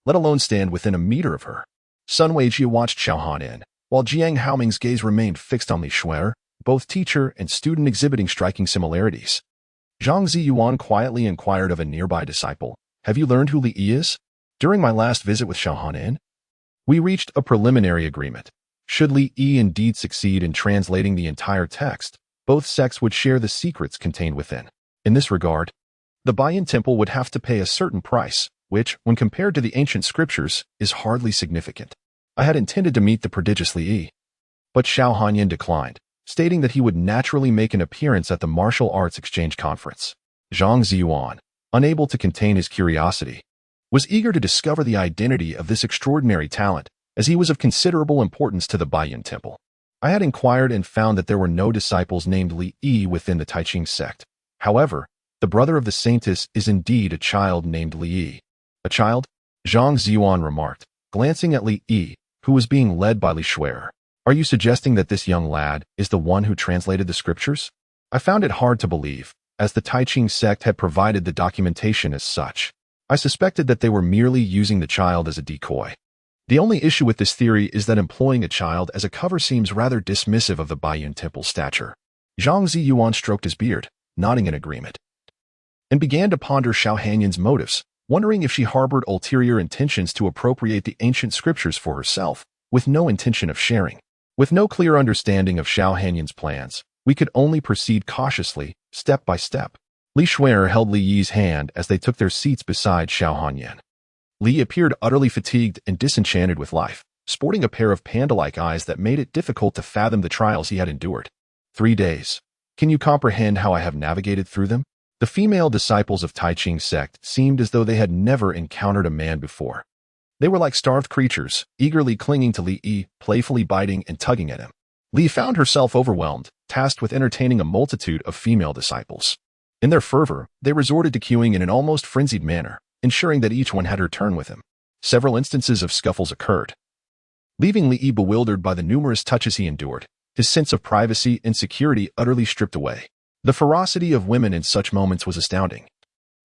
let alone stand within a meter of her. Sun Weijie watched Xiao Hanan, while Jiang Haoming's gaze remained fixed on Li Shuer, both teacher and student exhibiting striking similarities. Zhang Ziyuan quietly inquired of a nearby disciple, Have you learned who Li Yi is? During my last visit with Xiao Hanan, we reached a preliminary agreement. Should Li Yi indeed succeed in translating the entire text, both sects would share the secrets contained within. In this regard, the Baiyan Temple would have to pay a certain price, which, when compared to the ancient scriptures, is hardly significant. I had intended to meet the prodigious Li Yi, but Xiao Hanyan declined, stating that he would naturally make an appearance at the Martial Arts Exchange Conference. Zhang Ziyuan, unable to contain his curiosity, was eager to discover the identity of this extraordinary talent, as he was of considerable importance to the Baiyan Temple. I had inquired and found that there were no disciples named Li Yi within the Taiqing sect. However, the brother of the saintess is indeed a child named Li Yi. A child? Zhang Ziyuan remarked, glancing at Li Yi, who was being led by Li Shuer. Are you suggesting that this young lad is the one who translated the scriptures? I found it hard to believe, as the Taiqing sect had provided the documentation as such. I suspected that they were merely using the child as a decoy. The only issue with this theory is that employing a child as a cover seems rather dismissive of the Baiyan Temple's stature. Zhang Ziyuan stroked his beard, nodding in agreement, and began to ponder Xiao Hanyan's motives, wondering if she harbored ulterior intentions to appropriate the ancient scriptures for herself, with no intention of sharing. With no clear understanding of Xiao Hanyan's plans, we could only proceed cautiously, step by step. Li Shuer held Li Yi's hand as they took their seats beside Xiao Hanyan. Li appeared utterly fatigued and disenchanted with life, sporting a pair of panda-like eyes that made it difficult to fathom the trials he had endured. 3 days. Can you comprehend how I have navigated through them? The female disciples of Taiqing sect seemed as though they had never encountered a man before. They were like starved creatures, eagerly clinging to Li Yi, playfully biting and tugging at him. Li found herself overwhelmed, tasked with entertaining a multitude of female disciples. In their fervor, they resorted to queuing in an almost frenzied manner, ensuring that each one had her turn with him. Several instances of scuffles occurred, leaving Li Yi bewildered by the numerous touches he endured, his sense of privacy and security utterly stripped away. The ferocity of women in such moments was astounding,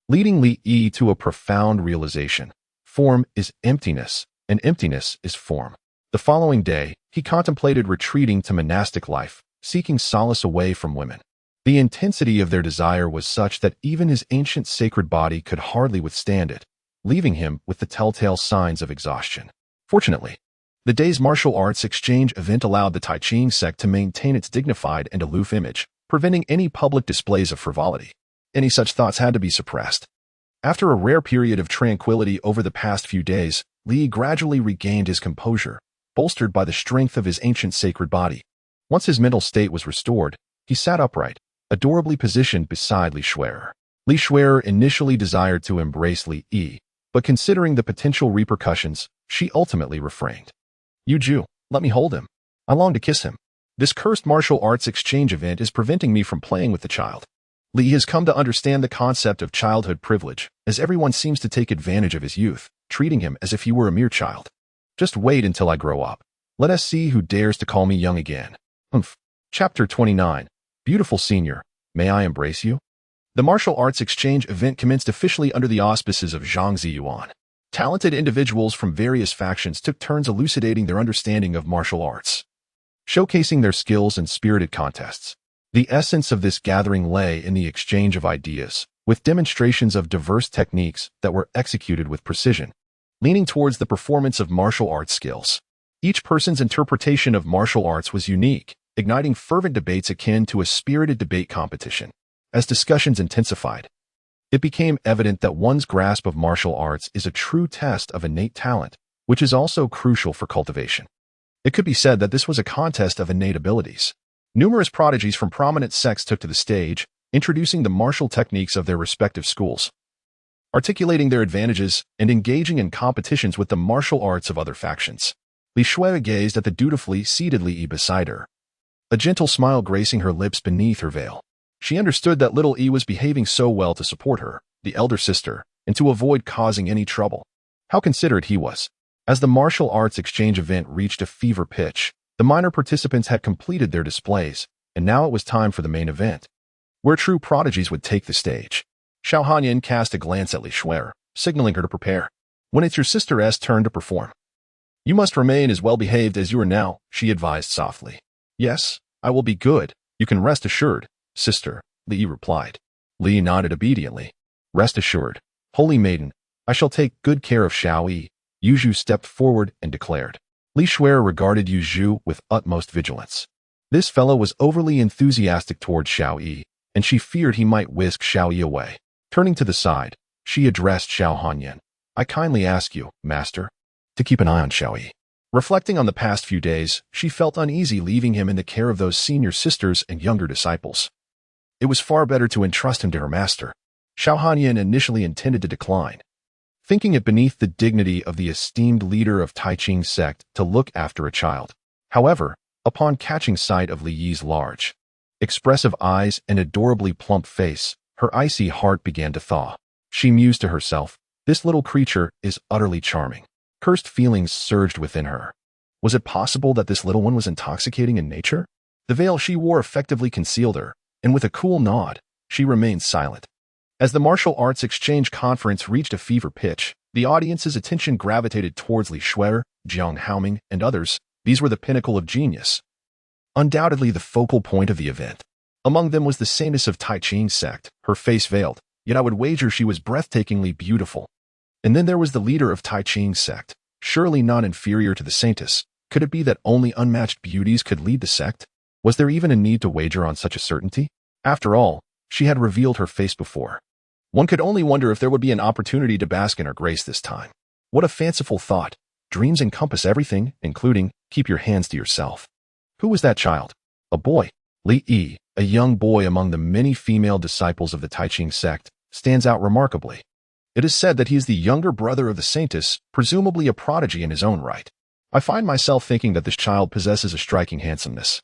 leading Li Yi to a profound realization. Form is emptiness, and emptiness is form. The following day, he contemplated retreating to monastic life, seeking solace away from women. The intensity of their desire was such that even his ancient sacred body could hardly withstand it, leaving him with the telltale signs of exhaustion. Fortunately, the day's martial arts exchange event allowed the Taiqing sect to maintain its dignified and aloof image, preventing any public displays of frivolity. Any such thoughts had to be suppressed. After a rare period of tranquility over the past few days, Li gradually regained his composure, bolstered by the strength of his ancient sacred body. Once his mental state was restored, he sat upright, adorably positioned beside Li Shuer. Li Shuer initially desired to embrace Li Yi, but considering the potential repercussions, she ultimately refrained. You Jew, let me hold him. I long to kiss him. This cursed martial arts exchange event is preventing me from playing with the child. Li has come to understand the concept of childhood privilege, as everyone seems to take advantage of his youth, treating him as if he were a mere child. Just wait until I grow up. Let us see who dares to call me young again. Humph. Chapter 29. Beautiful Senior, May I Embrace You? The martial arts exchange event commenced officially under the auspices of Zhang Ziyuan. Talented individuals from various factions took turns elucidating their understanding of martial arts, showcasing their skills in spirited contests. The essence of this gathering lay in the exchange of ideas, with demonstrations of diverse techniques that were executed with precision, leaning towards the performance of martial arts skills. Each person's interpretation of martial arts was unique, igniting fervent debates akin to a spirited debate competition. As discussions intensified, it became evident that one's grasp of martial arts is a true test of innate talent, which is also crucial for cultivation. It could be said that this was a contest of innate abilities. Numerous prodigies from prominent sects took to the stage, introducing the martial techniques of their respective schools, articulating their advantages, and engaging in competitions with the martial arts of other factions. Li Shui gazed at the dutifully seated Li Yi beside her, a gentle smile gracing her lips beneath her veil. She understood that little Yi was behaving so well to support her, the elder sister, and to avoid causing any trouble. How considerate he was. As the martial arts exchange event reached a fever pitch, the minor participants had completed their displays, and now it was time for the main event, where true prodigies would take the stage. Xiao Hanyan cast a glance at Li Shui, signaling her to prepare. When it's your sister's turn to perform, you must remain as well-behaved as you are now, she advised softly. Yes, I will be good, you can rest assured, sister, Li Yi replied. Li nodded obediently. Rest assured, holy maiden, I shall take good care of Xiao Yi. Yu Zhu stepped forward and declared. Li Shui regarded Yu Zhu with utmost vigilance. This fellow was overly enthusiastic toward Xiao Yi, and she feared he might whisk Xiao Yi away. Turning to the side, she addressed Xiao Hanyan. I kindly ask you, master, to keep an eye on Xiao Yi. Reflecting on the past few days, she felt uneasy leaving him in the care of those senior sisters and younger disciples. It was far better to entrust him to her master. Xiao Hanyan initially intended to decline, thinking it beneath the dignity of the esteemed leader of Taiqing sect to look after a child. However, upon catching sight of Li Yi's large, expressive eyes and adorably plump face, her icy heart began to thaw. She mused to herself, this little creature is utterly charming. Cursed feelings surged within her. Was it possible that this little one was intoxicating in nature? The veil she wore effectively concealed her, and with a cool nod, she remained silent. As the martial arts exchange conference reached a fever pitch, the audience's attention gravitated towards Li Shui, Jiang Haoming, and others. These were the pinnacle of genius, undoubtedly the focal point of the event. Among them was the saintess of Taiqing sect, her face veiled, yet I would wager she was breathtakingly beautiful. And then there was the leader of Taiqing sect, surely not inferior to the saintess. Could it be that only unmatched beauties could lead the sect? Was there even a need to wager on such a certainty? After all, she had revealed her face before. One could only wonder if there would be an opportunity to bask in her grace this time. What a fanciful thought. Dreams encompass everything, including, keep your hands to yourself. Who was that child? A boy. Li Yi, a young boy among the many female disciples of the Taiqing sect, stands out remarkably. It is said that he is the younger brother of the saintess, presumably a prodigy in his own right. I find myself thinking that this child possesses a striking handsomeness.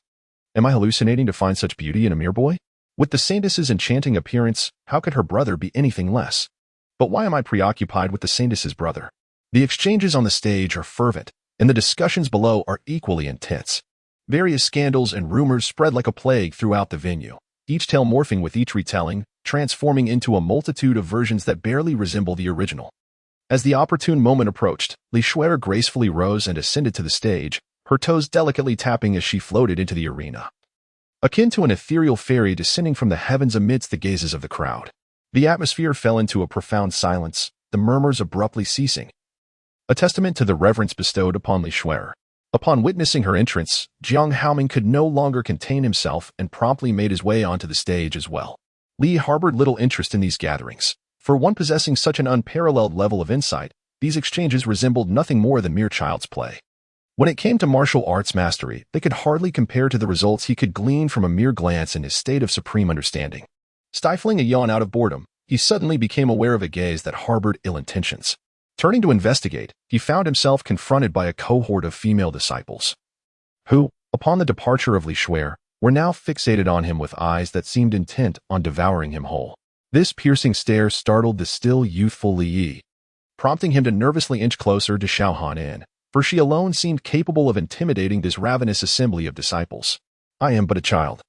Am I hallucinating to find such beauty in a mere boy? With the saintess's enchanting appearance, how could her brother be anything less? But why am I preoccupied with the saintess's brother? The exchanges on the stage are fervent, and the discussions below are equally intense. Various scandals and rumors spread like a plague throughout the venue, each tale morphing with each retelling, transforming into a multitude of versions that barely resemble the original. As the opportune moment approached, Li Shui gracefully rose and ascended to the stage, her toes delicately tapping as she floated into the arena, akin to an ethereal fairy descending from the heavens amidst the gazes of the crowd. The atmosphere fell into a profound silence, the murmurs abruptly ceasing, a testament to the reverence bestowed upon Li Shui. Upon witnessing her entrance, Jiang Haoming could no longer contain himself and promptly made his way onto the stage as well. Li harbored little interest in these gatherings. For one possessing such an unparalleled level of insight, these exchanges resembled nothing more than mere child's play. When it came to martial arts mastery, they could hardly compare to the results he could glean from a mere glance in his state of supreme understanding. Stifling a yawn out of boredom, he suddenly became aware of a gaze that harbored ill intentions. Turning to investigate, he found himself confronted by a cohort of female disciples, who, upon the departure of Li Shui, were now fixated on him with eyes that seemed intent on devouring him whole. This piercing stare startled the still youthful Li Yi, prompting him to nervously inch closer to Xiao Hanyan, for she alone seemed capable of intimidating this ravenous assembly of disciples. I am but a child,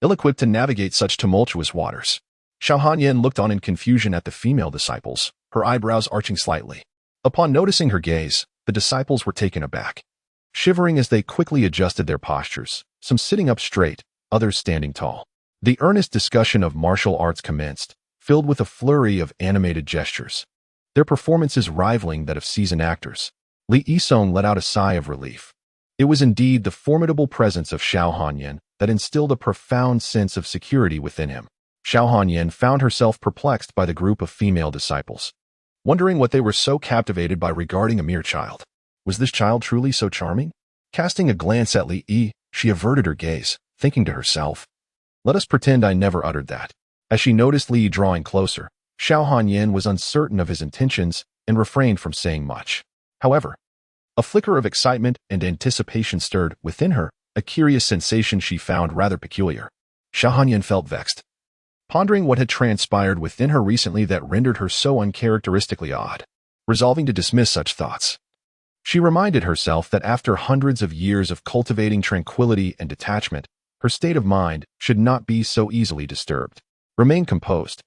ill-equipped to navigate such tumultuous waters. Xiao Hanyan looked on in confusion at the female disciples, her eyebrows arching slightly. Upon noticing her gaze, the disciples were taken aback, shivering as they quickly adjusted their postures, some sitting up straight, others standing tall. The earnest discussion of martial arts commenced, filled with a flurry of animated gestures, their performances rivaling that of seasoned actors. Li Yisong let out a sigh of relief. It was indeed the formidable presence of Xiao Hanyan that instilled a profound sense of security within him. Xiao Hanyan found herself perplexed by the group of female disciples, wondering what they were so captivated by regarding a mere child. Was this child truly so charming? Casting a glance at Li Yi, she averted her gaze, thinking to herself, "Let us pretend I never uttered that." As she noticed Li Yi drawing closer, Xiao Hanyan was uncertain of his intentions and refrained from saying much. However, a flicker of excitement and anticipation stirred within her, a curious sensation she found rather peculiar. Xiao Hanyan felt vexed, pondering what had transpired within her recently that rendered her so uncharacteristically odd. Resolving to dismiss such thoughts, she reminded herself that after hundreds of years of cultivating tranquility and detachment, her state of mind should not be so easily disturbed. Remain composed.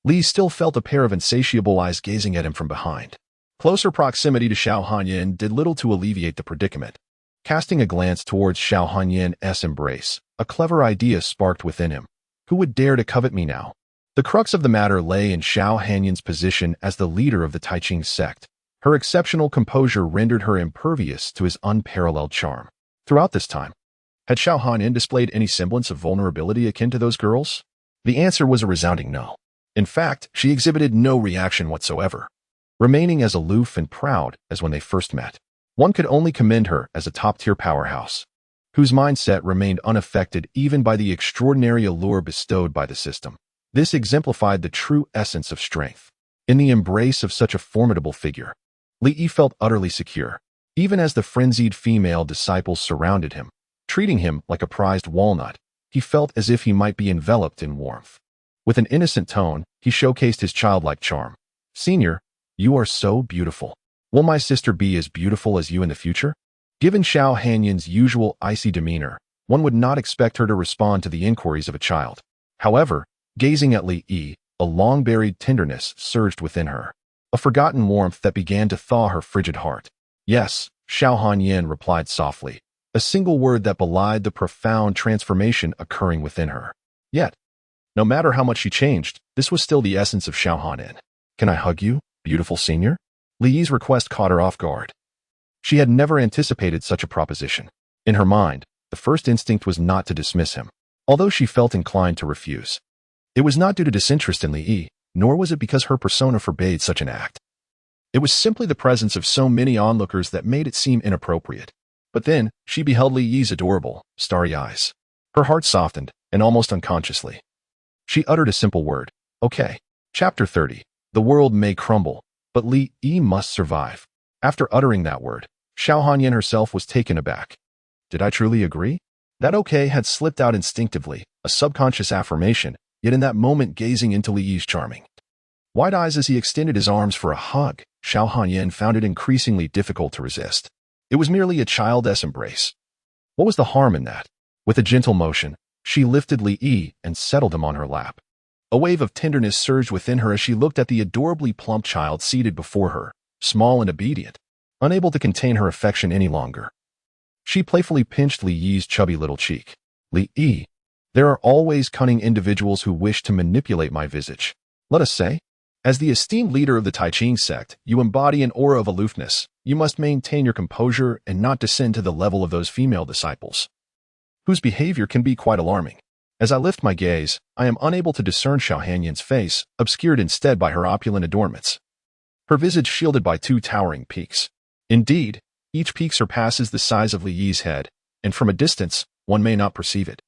Li still felt a pair of insatiable eyes gazing at him from behind. Closer proximity to Xiao Hanyan did little to alleviate the predicament. Casting a glance towards Xiao Hanyan's embrace, a clever idea sparked within him. Who would dare to covet me now? The crux of the matter lay in Xiao Hanyan's position as the leader of the Taiching sect. Her exceptional composure rendered her impervious to his unparalleled charm. Throughout this time, had Xiao Hanyan displayed any semblance of vulnerability akin to those girls? The answer was a resounding no. In fact, she exhibited no reaction whatsoever, remaining as aloof and proud as when they first met. One could only commend her as a top-tier powerhouse, whose mindset remained unaffected even by the extraordinary allure bestowed by the system. This exemplified the true essence of strength. In the embrace of such a formidable figure, Li Yi felt utterly secure, even as the frenzied female disciples surrounded him, treating him like a prized walnut. He felt as if he might be enveloped in warmth. With an innocent tone, he showcased his childlike charm. "Senior, you are so beautiful. Will my sister be as beautiful as you in the future?" Given Xiao Hanyan's usual icy demeanor, one would not expect her to respond to the inquiries of a child. However, gazing at Li Yi, a long-buried tenderness surged within her, a forgotten warmth that began to thaw her frigid heart. "Yes," Xiao Hanyan replied softly, a single word that belied the profound transformation occurring within her. Yet, no matter how much she changed, this was still the essence of Xiao Hanyan. "Can I hug you, beautiful senior?" Li Yi's request caught her off guard. She had never anticipated such a proposition. In her mind, the first instinct was not to dismiss him, although she felt inclined to refuse. It was not due to disinterest in Li Yi, nor was it because her persona forbade such an act. It was simply the presence of so many onlookers that made it seem inappropriate. But then, she beheld Li Yi's adorable, starry eyes. Her heart softened, and almost unconsciously, she uttered a simple word. "Okay." Chapter 30. The world may crumble, but Li Yi must survive. After uttering that word, Xiao Hanyan herself was taken aback. Did I truly agree? That okay had slipped out instinctively, a subconscious affirmation, yet in that moment gazing into Li Yi's charming wide eyes as he extended his arms for a hug, Xiao Hanyan found it increasingly difficult to resist. It was merely a child's embrace. What was the harm in that? With a gentle motion, she lifted Li Yi and settled him on her lap. A wave of tenderness surged within her as she looked at the adorably plump child seated before her, small and obedient, unable to contain her affection any longer. She playfully pinched Li Yi's chubby little cheek. "Li Yi, there are always cunning individuals who wish to manipulate my visage. Let us say, as the esteemed leader of the Taiching sect, you embody an aura of aloofness. You must maintain your composure and not descend to the level of those female disciples, whose behavior can be quite alarming." As I lift my gaze, I am unable to discern Xiao Hanyan's face, obscured instead by her opulent adornments, her visage shielded by two towering peaks. Indeed, each peak surpasses the size of Li Yi's head, and from a distance, one may not perceive it.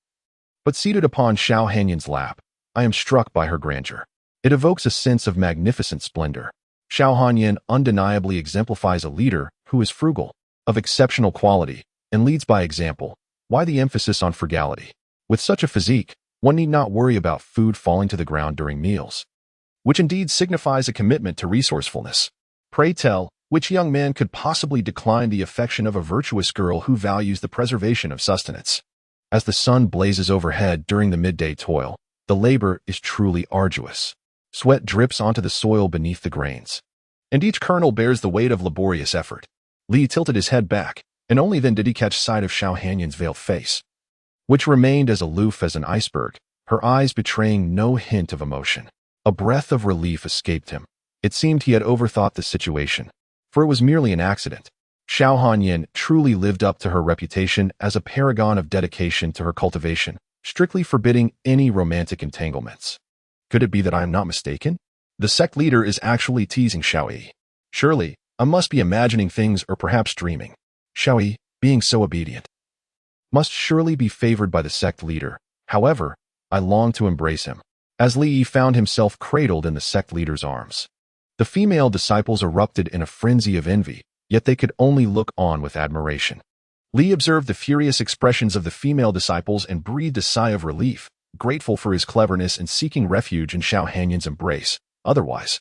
But seated upon Xiao Hanyan's lap, I am struck by her grandeur. It evokes a sense of magnificent splendor. Xiao Hanyan undeniably exemplifies a leader who is frugal, of exceptional quality, and leads by example. Why the emphasis on frugality? With such a physique, one need not worry about food falling to the ground during meals, which indeed signifies a commitment to resourcefulness. Pray tell, which young man could possibly decline the affection of a virtuous girl who values the preservation of sustenance? As the sun blazes overhead during the midday toil, the labor is truly arduous. Sweat drips onto the soil beneath the grains, and each kernel bears the weight of laborious effort. Li tilted his head back, and only then did he catch sight of Xiao Hanyan's veiled face, which remained as aloof as an iceberg, her eyes betraying no hint of emotion. A breath of relief escaped him. It seemed he had overthought the situation, for it was merely an accident. Xiao Hanyan truly lived up to her reputation as a paragon of dedication to her cultivation, strictly forbidding any romantic entanglements. Could it be that I am not mistaken? The sect leader is actually teasing Xiao Yi. Surely, I must be imagining things or perhaps dreaming. Xiao Yi, being so obedient, must surely be favored by the sect leader. However, I long to embrace him. As Li Yi found himself cradled in the sect leader's arms, the female disciples erupted in a frenzy of envy, yet they could only look on with admiration. Li observed the furious expressions of the female disciples and breathed a sigh of relief, grateful for his cleverness in seeking refuge in Xiao Hanyan's embrace. Otherwise,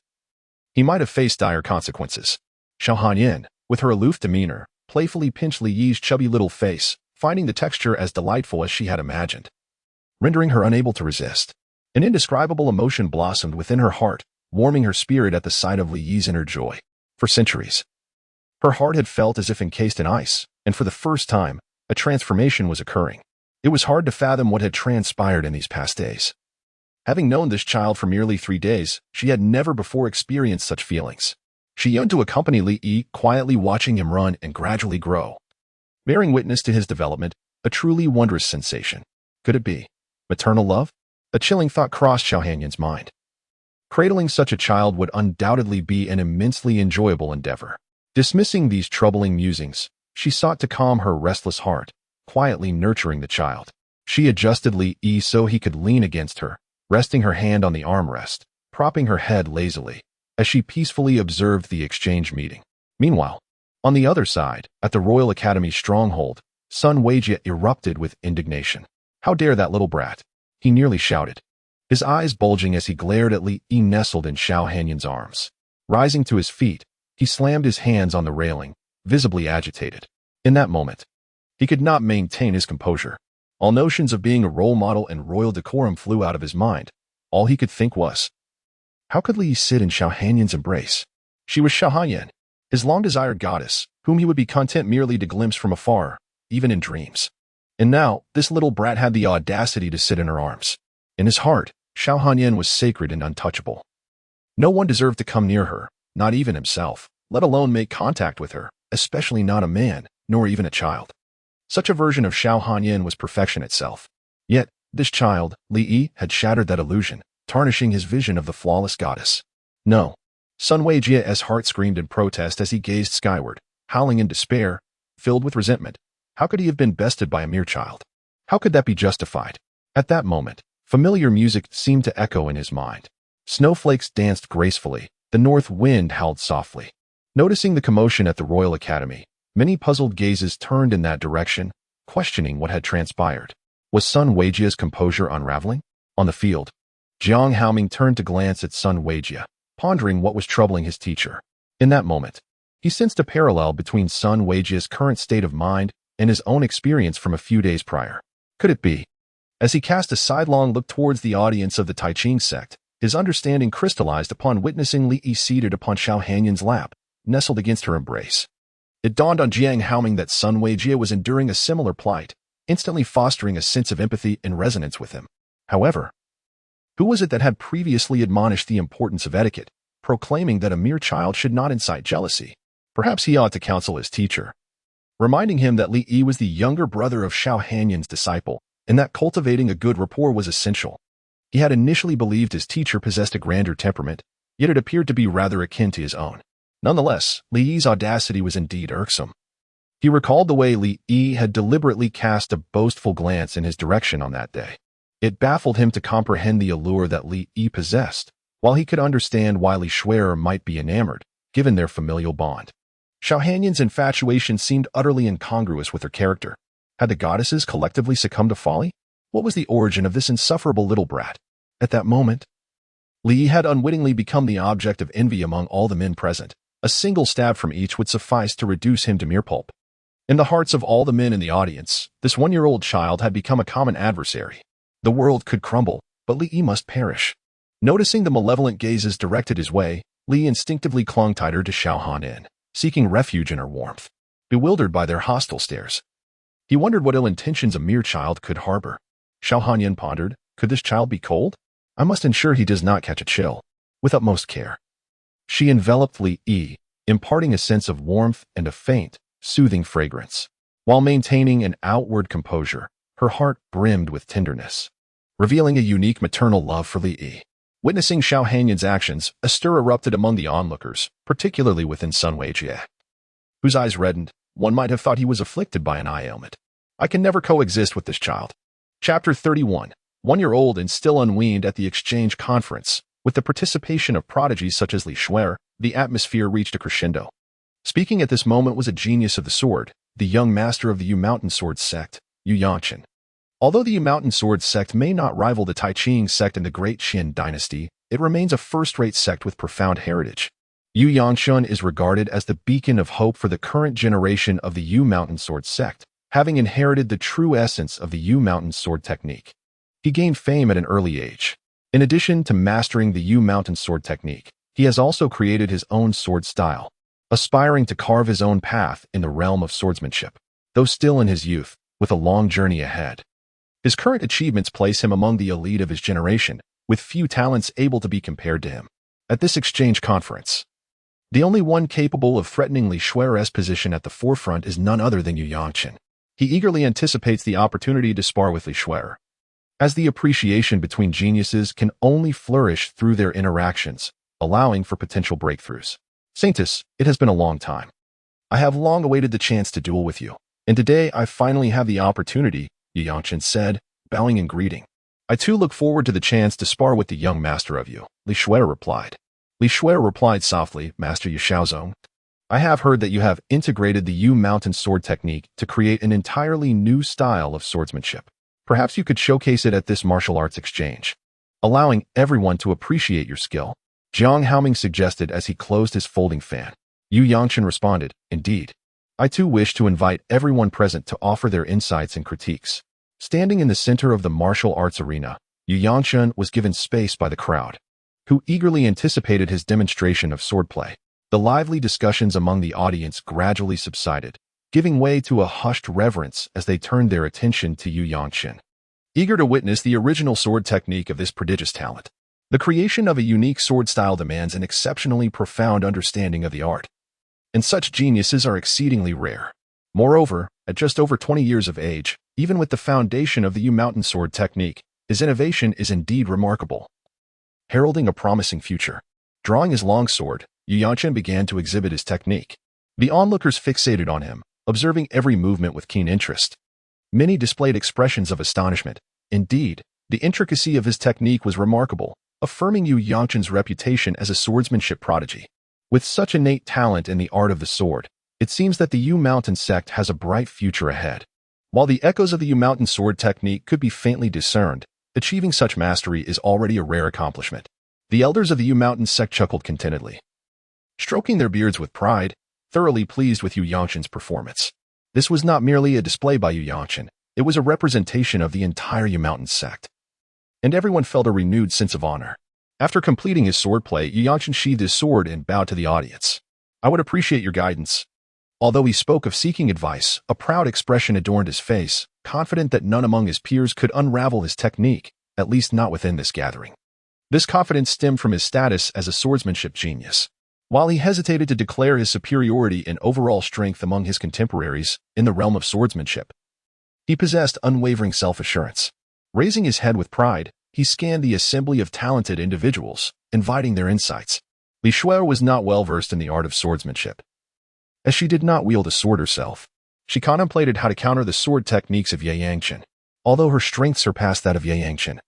he might have faced dire consequences. Xiao Hanyan, with her aloof demeanor, playfully pinched Li Yi's chubby little face, finding the texture as delightful as she had imagined, rendering her unable to resist. An indescribable emotion blossomed within her heart, warming her spirit at the sight of Li Yi's inner joy. For centuries, her heart had felt as if encased in ice, and for the first time, a transformation was occurring. It was hard to fathom what had transpired in these past days. Having known this child for merely 3 days, she had never before experienced such feelings. She yearned to accompany Li Yi, quietly watching him run and gradually grow, bearing witness to his development, a truly wondrous sensation. Could it be maternal love? A chilling thought crossed Xiao Hanyan's mind. Cradling such a child would undoubtedly be an immensely enjoyable endeavor. Dismissing these troubling musings, she sought to calm her restless heart, quietly nurturing the child. She adjusted Li Yi so he could lean against her, resting her hand on the armrest, propping her head lazily, as she peacefully observed the exchange meeting. Meanwhile, on the other side, at the Royal Academy stronghold, Sun Weijie erupted with indignation. How dare that little brat? He nearly shouted, his eyes bulging as he glared at Li Yi nestled in Xiao Hanyan's arms. Rising to his feet, he slammed his hands on the railing, visibly agitated. In that moment, he could not maintain his composure. All notions of being a role model and royal decorum flew out of his mind. All he could think was, how could Li Yi sit in Xiao Hanyan's embrace? She was Xiao Hanyan, his long-desired goddess, whom he would be content merely to glimpse from afar, even in dreams. And now, this little brat had the audacity to sit in her arms. In his heart, Xiao Hanyan was sacred and untouchable. No one deserved to come near her, not even himself, let alone make contact with her, especially not a man, nor even a child. Such a version of Xiao Hanyan was perfection itself. Yet, this child, Li Yi, had shattered that illusion, tarnishing his vision of the flawless goddess. No. Sun Weijie's heart screamed in protest as he gazed skyward, howling in despair, filled with resentment. How could he have been bested by a mere child? How could that be justified? At that moment, familiar music seemed to echo in his mind. Snowflakes danced gracefully, the north wind howled softly. Noticing the commotion at the Royal Academy, many puzzled gazes turned in that direction, questioning what had transpired. Was Sun Weijie's composure unraveling? On the field, Jiang Haoming turned to glance at Sun Weijie, pondering what was troubling his teacher. In that moment, he sensed a parallel between Sun Weijie's current state of mind and his own experience from a few days prior. Could it be? As he cast a sidelong look towards the audience of the Taiching sect, his understanding crystallized upon witnessing Li Yi seated upon Xiao Hanyan's lap, nestled against her embrace. It dawned on Jiang Haoming that Sun Weijie was enduring a similar plight, instantly fostering a sense of empathy and resonance with him. However, who was it that had previously admonished the importance of etiquette, proclaiming that a mere child should not incite jealousy? Perhaps he ought to counsel his teacher, reminding him that Li Yi was the younger brother of Xiao Hanyan's disciple, and that cultivating a good rapport was essential. He had initially believed his teacher possessed a grander temperament, yet it appeared to be rather akin to his own. Nonetheless, Li Yi's audacity was indeed irksome. He recalled the way Li Yi had deliberately cast a boastful glance in his direction on that day. It baffled him to comprehend the allure that Li Yi possessed, while he could understand why Li Shuer might be enamored, given their familial bond. Xiao Hanyan's infatuation seemed utterly incongruous with her character. Had the goddesses collectively succumbed to folly? What was the origin of this insufferable little brat? At that moment, Li Yi had unwittingly become the object of envy among all the men present. A single stab from each would suffice to reduce him to mere pulp. In the hearts of all the men in the audience, this one-year-old child had become a common adversary. The world could crumble, but Li must perish. Noticing the malevolent gazes directed his way, Li instinctively clung tighter to Xiao Hanyan, seeking refuge in her warmth. Bewildered by their hostile stares, he wondered what ill intentions a mere child could harbor. Xiao Hanyan pondered, could this child be cold? I must ensure he does not catch a chill. With utmost care, she enveloped Li, imparting a sense of warmth and a faint, soothing fragrance. While maintaining an outward composure, her heart brimmed with tenderness, revealing a unique maternal love for Li. Witnessing Xiao Hanyan's actions, a stir erupted among the onlookers, particularly within Sun Weijie, whose eyes reddened. One might have thought he was afflicted by an eye ailment. I can never coexist with this child. Chapter 31. 1-year-old and still unweaned at the exchange conference. With the participation of prodigies such as Li Shuer, the atmosphere reached a crescendo. Speaking at this moment was a genius of the sword, the young master of the Yu Mountain Sword sect, Yu Yangchen. Although the Yu Mountain Sword sect may not rival the Tai Ching sect in the Great Qin dynasty, it remains a first-rate sect with profound heritage. Yu Yangchen is regarded as the beacon of hope for the current generation of the Yu Mountain Sword sect, having inherited the true essence of the Yu Mountain Sword technique. He gained fame at an early age. In addition to mastering the Yu Mountain Sword technique, he has also created his own sword style, aspiring to carve his own path in the realm of swordsmanship. Though still in his youth, with a long journey ahead, his current achievements place him among the elite of his generation, with few talents able to be compared to him. At this exchange conference, the only one capable of threatening Li Shuer's position at the forefront is none other than Yu Yangchen. He eagerly anticipates the opportunity to spar with Li Shuer, as the appreciation between geniuses can only flourish through their interactions, allowing for potential breakthroughs. Saintus, it has been a long time. I have long awaited the chance to duel with you, and today I finally have the opportunity, Yu Yangchen said, bowing in greeting. I too look forward to the chance to spar with the young master of you, Li Shuer replied. Li Shuer replied softly, Master Yu Xiaozong, I have heard that you have integrated the Yu Mountain Sword technique to create an entirely new style of swordsmanship. Perhaps you could showcase it at this martial arts exchange, allowing everyone to appreciate your skill. Jiang Haoming suggested as he closed his folding fan. Yu Yangchen responded, Indeed. I too wish to invite everyone present to offer their insights and critiques. Standing in the center of the martial arts arena, Yu Yangchen was given space by the crowd, who eagerly anticipated his demonstration of swordplay. The lively discussions among the audience gradually subsided, giving way to a hushed reverence as they turned their attention to Yu Yangchen, eager to witness the original sword technique of this prodigious talent. The creation of a unique sword style demands an exceptionally profound understanding of the art, and such geniuses are exceedingly rare. Moreover, at just over 20 years of age, even with the foundation of the Yu Mountain Sword technique, his innovation is indeed remarkable. Heralding a promising future. Drawing his long sword, Yu Yangchen began to exhibit his technique. The onlookers fixated on him, observing every movement with keen interest. Many displayed expressions of astonishment. Indeed, the intricacy of his technique was remarkable, affirming Yu Yangchen's reputation as a swordsmanship prodigy. With such innate talent in the art of the sword, it seems that the Yu Mountain sect has a bright future ahead. While the echoes of the Yu Mountain Sword technique could be faintly discerned, achieving such mastery is already a rare accomplishment. The elders of the Yu Mountain sect chuckled contentedly, stroking their beards with pride, thoroughly pleased with Yu Yangchen's performance. This was not merely a display by Yu Yangchen, it was a representation of the entire Yu Mountain sect. And everyone felt a renewed sense of honor. After completing his swordplay, Yu Yangchen sheathed his sword and bowed to the audience. I would appreciate your guidance. Although he spoke of seeking advice, a proud expression adorned his face, confident that none among his peers could unravel his technique, at least not within this gathering. This confidence stemmed from his status as a swordsmanship genius. While he hesitated to declare his superiority in overall strength among his contemporaries in the realm of swordsmanship, he possessed unwavering self-assurance. Raising his head with pride, he scanned the assembly of talented individuals, inviting their insights. Li Shuer was not well versed in the art of swordsmanship, as she did not wield a sword herself. She contemplated how to counter the sword techniques of Yu Yangchen, although her strength surpassed that of Yu Yangchen.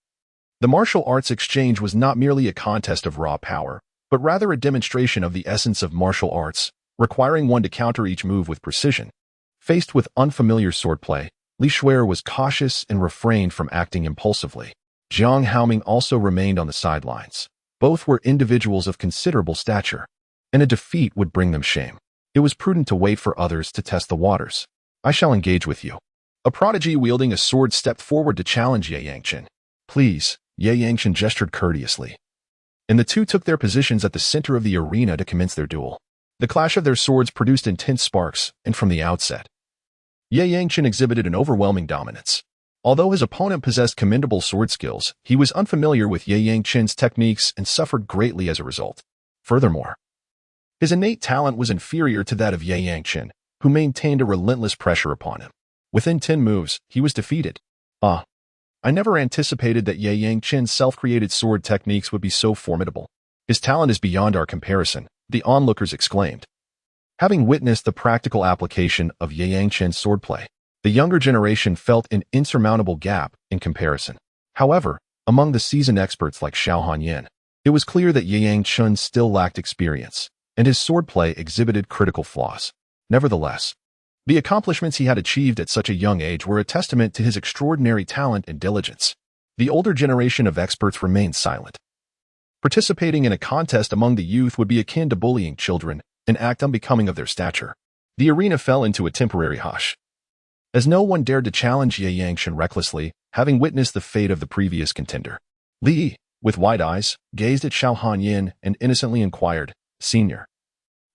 The martial arts exchange was not merely a contest of raw power, but rather a demonstration of the essence of martial arts, requiring one to counter each move with precision. Faced with unfamiliar swordplay, Li Shuer was cautious and refrained from acting impulsively. Jiang Haoming also remained on the sidelines. Both were individuals of considerable stature, and a defeat would bring them shame. It was prudent to wait for others to test the waters. I shall engage with you. A prodigy wielding a sword stepped forward to challenge Ye Yangchen. Please, Ye Yangchen gestured courteously. And the two took their positions at the center of the arena to commence their duel. The clash of their swords produced intense sparks, and from the outset, Ye Yangchen exhibited an overwhelming dominance. Although his opponent possessed commendable sword skills, he was unfamiliar with Ye Yangchen's techniques and suffered greatly as a result. Furthermore, his innate talent was inferior to that of Ye Yangchen, who maintained a relentless pressure upon him. Within 10 moves, he was defeated. I never anticipated that Ye Yangchen's self-created sword techniques would be so formidable. His talent is beyond our comparison, the onlookers exclaimed. Having witnessed the practical application of Ye Yangchen's swordplay, the younger generation felt an insurmountable gap in comparison. However, among the seasoned experts like Xiao Hanyan, it was clear that Ye Yangchen still lacked experience, and his swordplay exhibited critical flaws. Nevertheless, the accomplishments he had achieved at such a young age were a testament to his extraordinary talent and diligence. The older generation of experts remained silent. Participating in a contest among the youth would be akin to bullying children, an act unbecoming of their stature. The arena fell into a temporary hush, as no one dared to challenge Ye Yangchen recklessly, having witnessed the fate of the previous contender. Li, with wide eyes, gazed at Xiao Hanyan and innocently inquired, "Senior,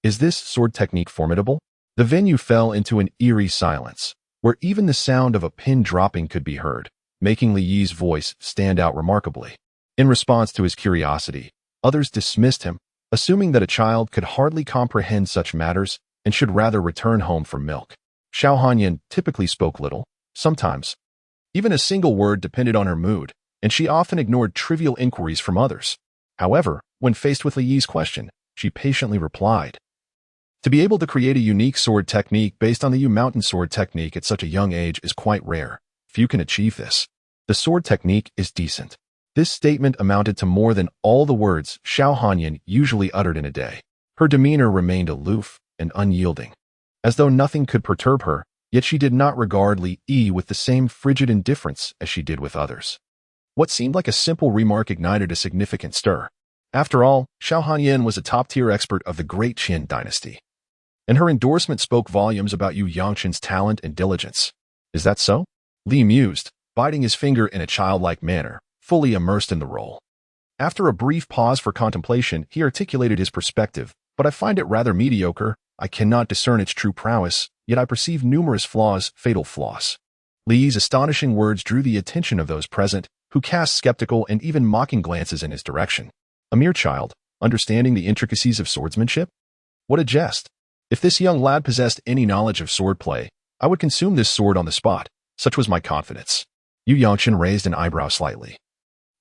is this sword technique formidable?" The venue fell into an eerie silence, where even the sound of a pin dropping could be heard, making Li Yi's voice stand out remarkably. In response to his curiosity, others dismissed him, assuming that a child could hardly comprehend such matters and should rather return home for milk. Xiao Hanyan typically spoke little. Sometimes, even a single word depended on her mood, and she often ignored trivial inquiries from others. However, when faced with Li Yi's question, she patiently replied. To be able to create a unique sword technique based on the Yu mountain sword technique at such a young age is quite rare. Few can achieve this. The sword technique is decent. This statement amounted to more than all the words Xiao Hanyan usually uttered in a day. Her demeanor remained aloof and unyielding, as though nothing could perturb her, yet she did not regard Li Yi with the same frigid indifference as she did with others. What seemed like a simple remark ignited a significant stir. After all, Xiao Hanyan was a top-tier expert of the Great Qin dynasty, and her endorsement spoke volumes about Yu Yangchen's talent and diligence. Is that so? Li mused, biting his finger in a childlike manner, fully immersed in the role. After a brief pause for contemplation, he articulated his perspective, but I find it rather mediocre. I cannot discern its true prowess, yet I perceive numerous flaws, fatal flaws. Li's astonishing words drew the attention of those present, who cast skeptical and even mocking glances in his direction. A mere child, understanding the intricacies of swordsmanship? What a jest! If this young lad possessed any knowledge of swordplay, I would consume this sword on the spot. Such was my confidence. Yu Yangchen raised an eyebrow slightly,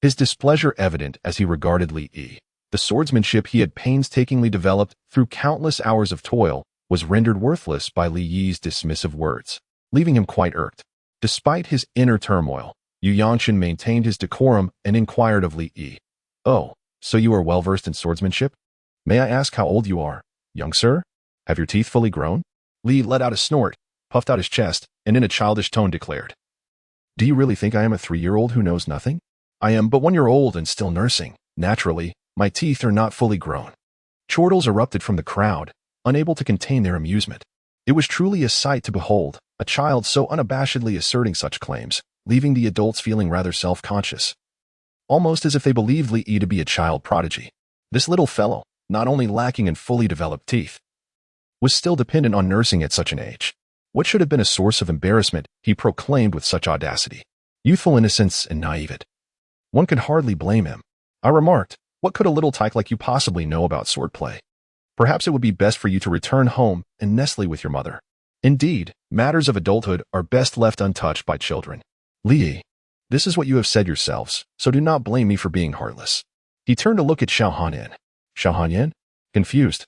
his displeasure evident as he regarded Li Yi. The swordsmanship he had painstakingly developed through countless hours of toil was rendered worthless by Li Yi's dismissive words, leaving him quite irked. Despite his inner turmoil, Yu Yangchen maintained his decorum and inquired of Li Yi. "Oh, so you are well-versed in swordsmanship? May I ask how old you are, young sir? Have your teeth fully grown?" Li let out a snort, puffed out his chest, and in a childish tone declared, "Do you really think I am a 3-year-old who knows nothing? I am but 1 year old and still nursing. Naturally, my teeth are not fully grown." Chortles erupted from the crowd, unable to contain their amusement. It was truly a sight to behold, a child so unabashedly asserting such claims, leaving the adults feeling rather self-conscious, almost as if they believed Li Yi to be a child prodigy. This little fellow, not only lacking in fully developed teeth, was still dependent on nursing at such an age. What should have been a source of embarrassment, he proclaimed with such audacity. Youthful innocence and naivete. One could hardly blame him. I remarked, "What could a little tyke like you possibly know about swordplay? Perhaps it would be best for you to return home and nestle with your mother. Indeed, matters of adulthood are best left untouched by children. Li Yi, this is what you have said yourselves, so do not blame me for being heartless." He turned to look at Xiao Hanyan. Xiao Hanyan? Confused.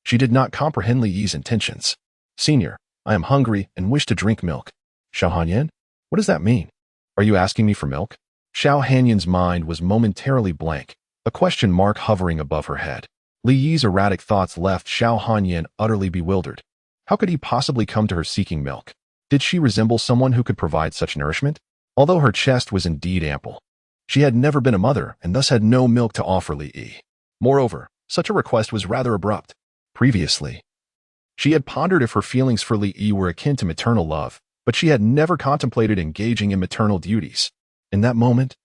She did not comprehend Li Yi's intentions. "Senior, I am hungry and wish to drink milk." Xiao Hanyan? What does that mean? Are you asking me for milk? Xiao Hanyan's mind was momentarily blank, a question mark hovering above her head. Li Yi's erratic thoughts left Xiao Hanyan utterly bewildered. How could he possibly come to her seeking milk? Did she resemble someone who could provide such nourishment? Although her chest was indeed ample, she had never been a mother and thus had no milk to offer Li Yi. Moreover, such a request was rather abrupt. Previously, She had pondered if her feelings for Li Yi were akin to maternal love, but she had never contemplated engaging in maternal duties. In that moment,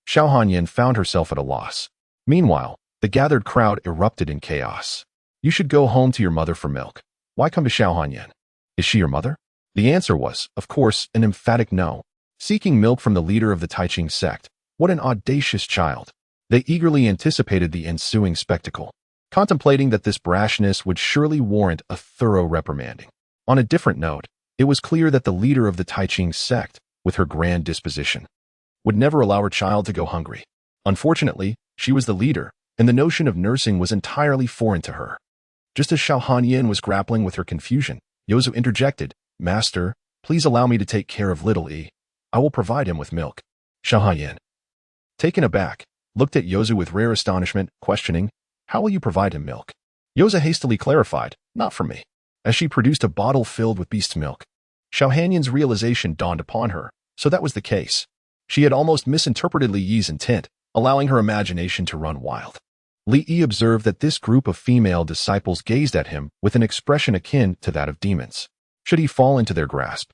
Xiao Hanyan found herself at a loss. Meanwhile, the gathered crowd erupted in chaos. You should go home to your mother for milk. Why come to Xiao Hanyan? Is she your mother? The answer was, of course, an emphatic no. Seeking milk from the leader of the Taiqing sect. What an audacious child. They eagerly anticipated the ensuing spectacle, contemplating that this brashness would surely warrant a thorough reprimanding. On a different note, it was clear that the leader of the Taiqing sect, with her grand disposition, would never allow her child to go hungry. Unfortunately, she was the leader, and the notion of nursing was entirely foreign to her. Just as Xiao Hanyan was grappling with her confusion, Yozu interjected, Master, please allow me to take care of little E. I will provide him with milk. Xiao Hanyan, taken aback, looked at Yozu with rare astonishment, questioning, How will you provide him milk? Yozu hastily clarified, Not for me, as she produced a bottle filled with beast's milk. Xiao Hanyan's realization dawned upon her, so that was the case. She had almost misinterpreted Li Yi's intent, allowing her imagination to run wild. Li Yi observed that this group of female disciples gazed at him with an expression akin to that of demons. Should he fall into their grasp,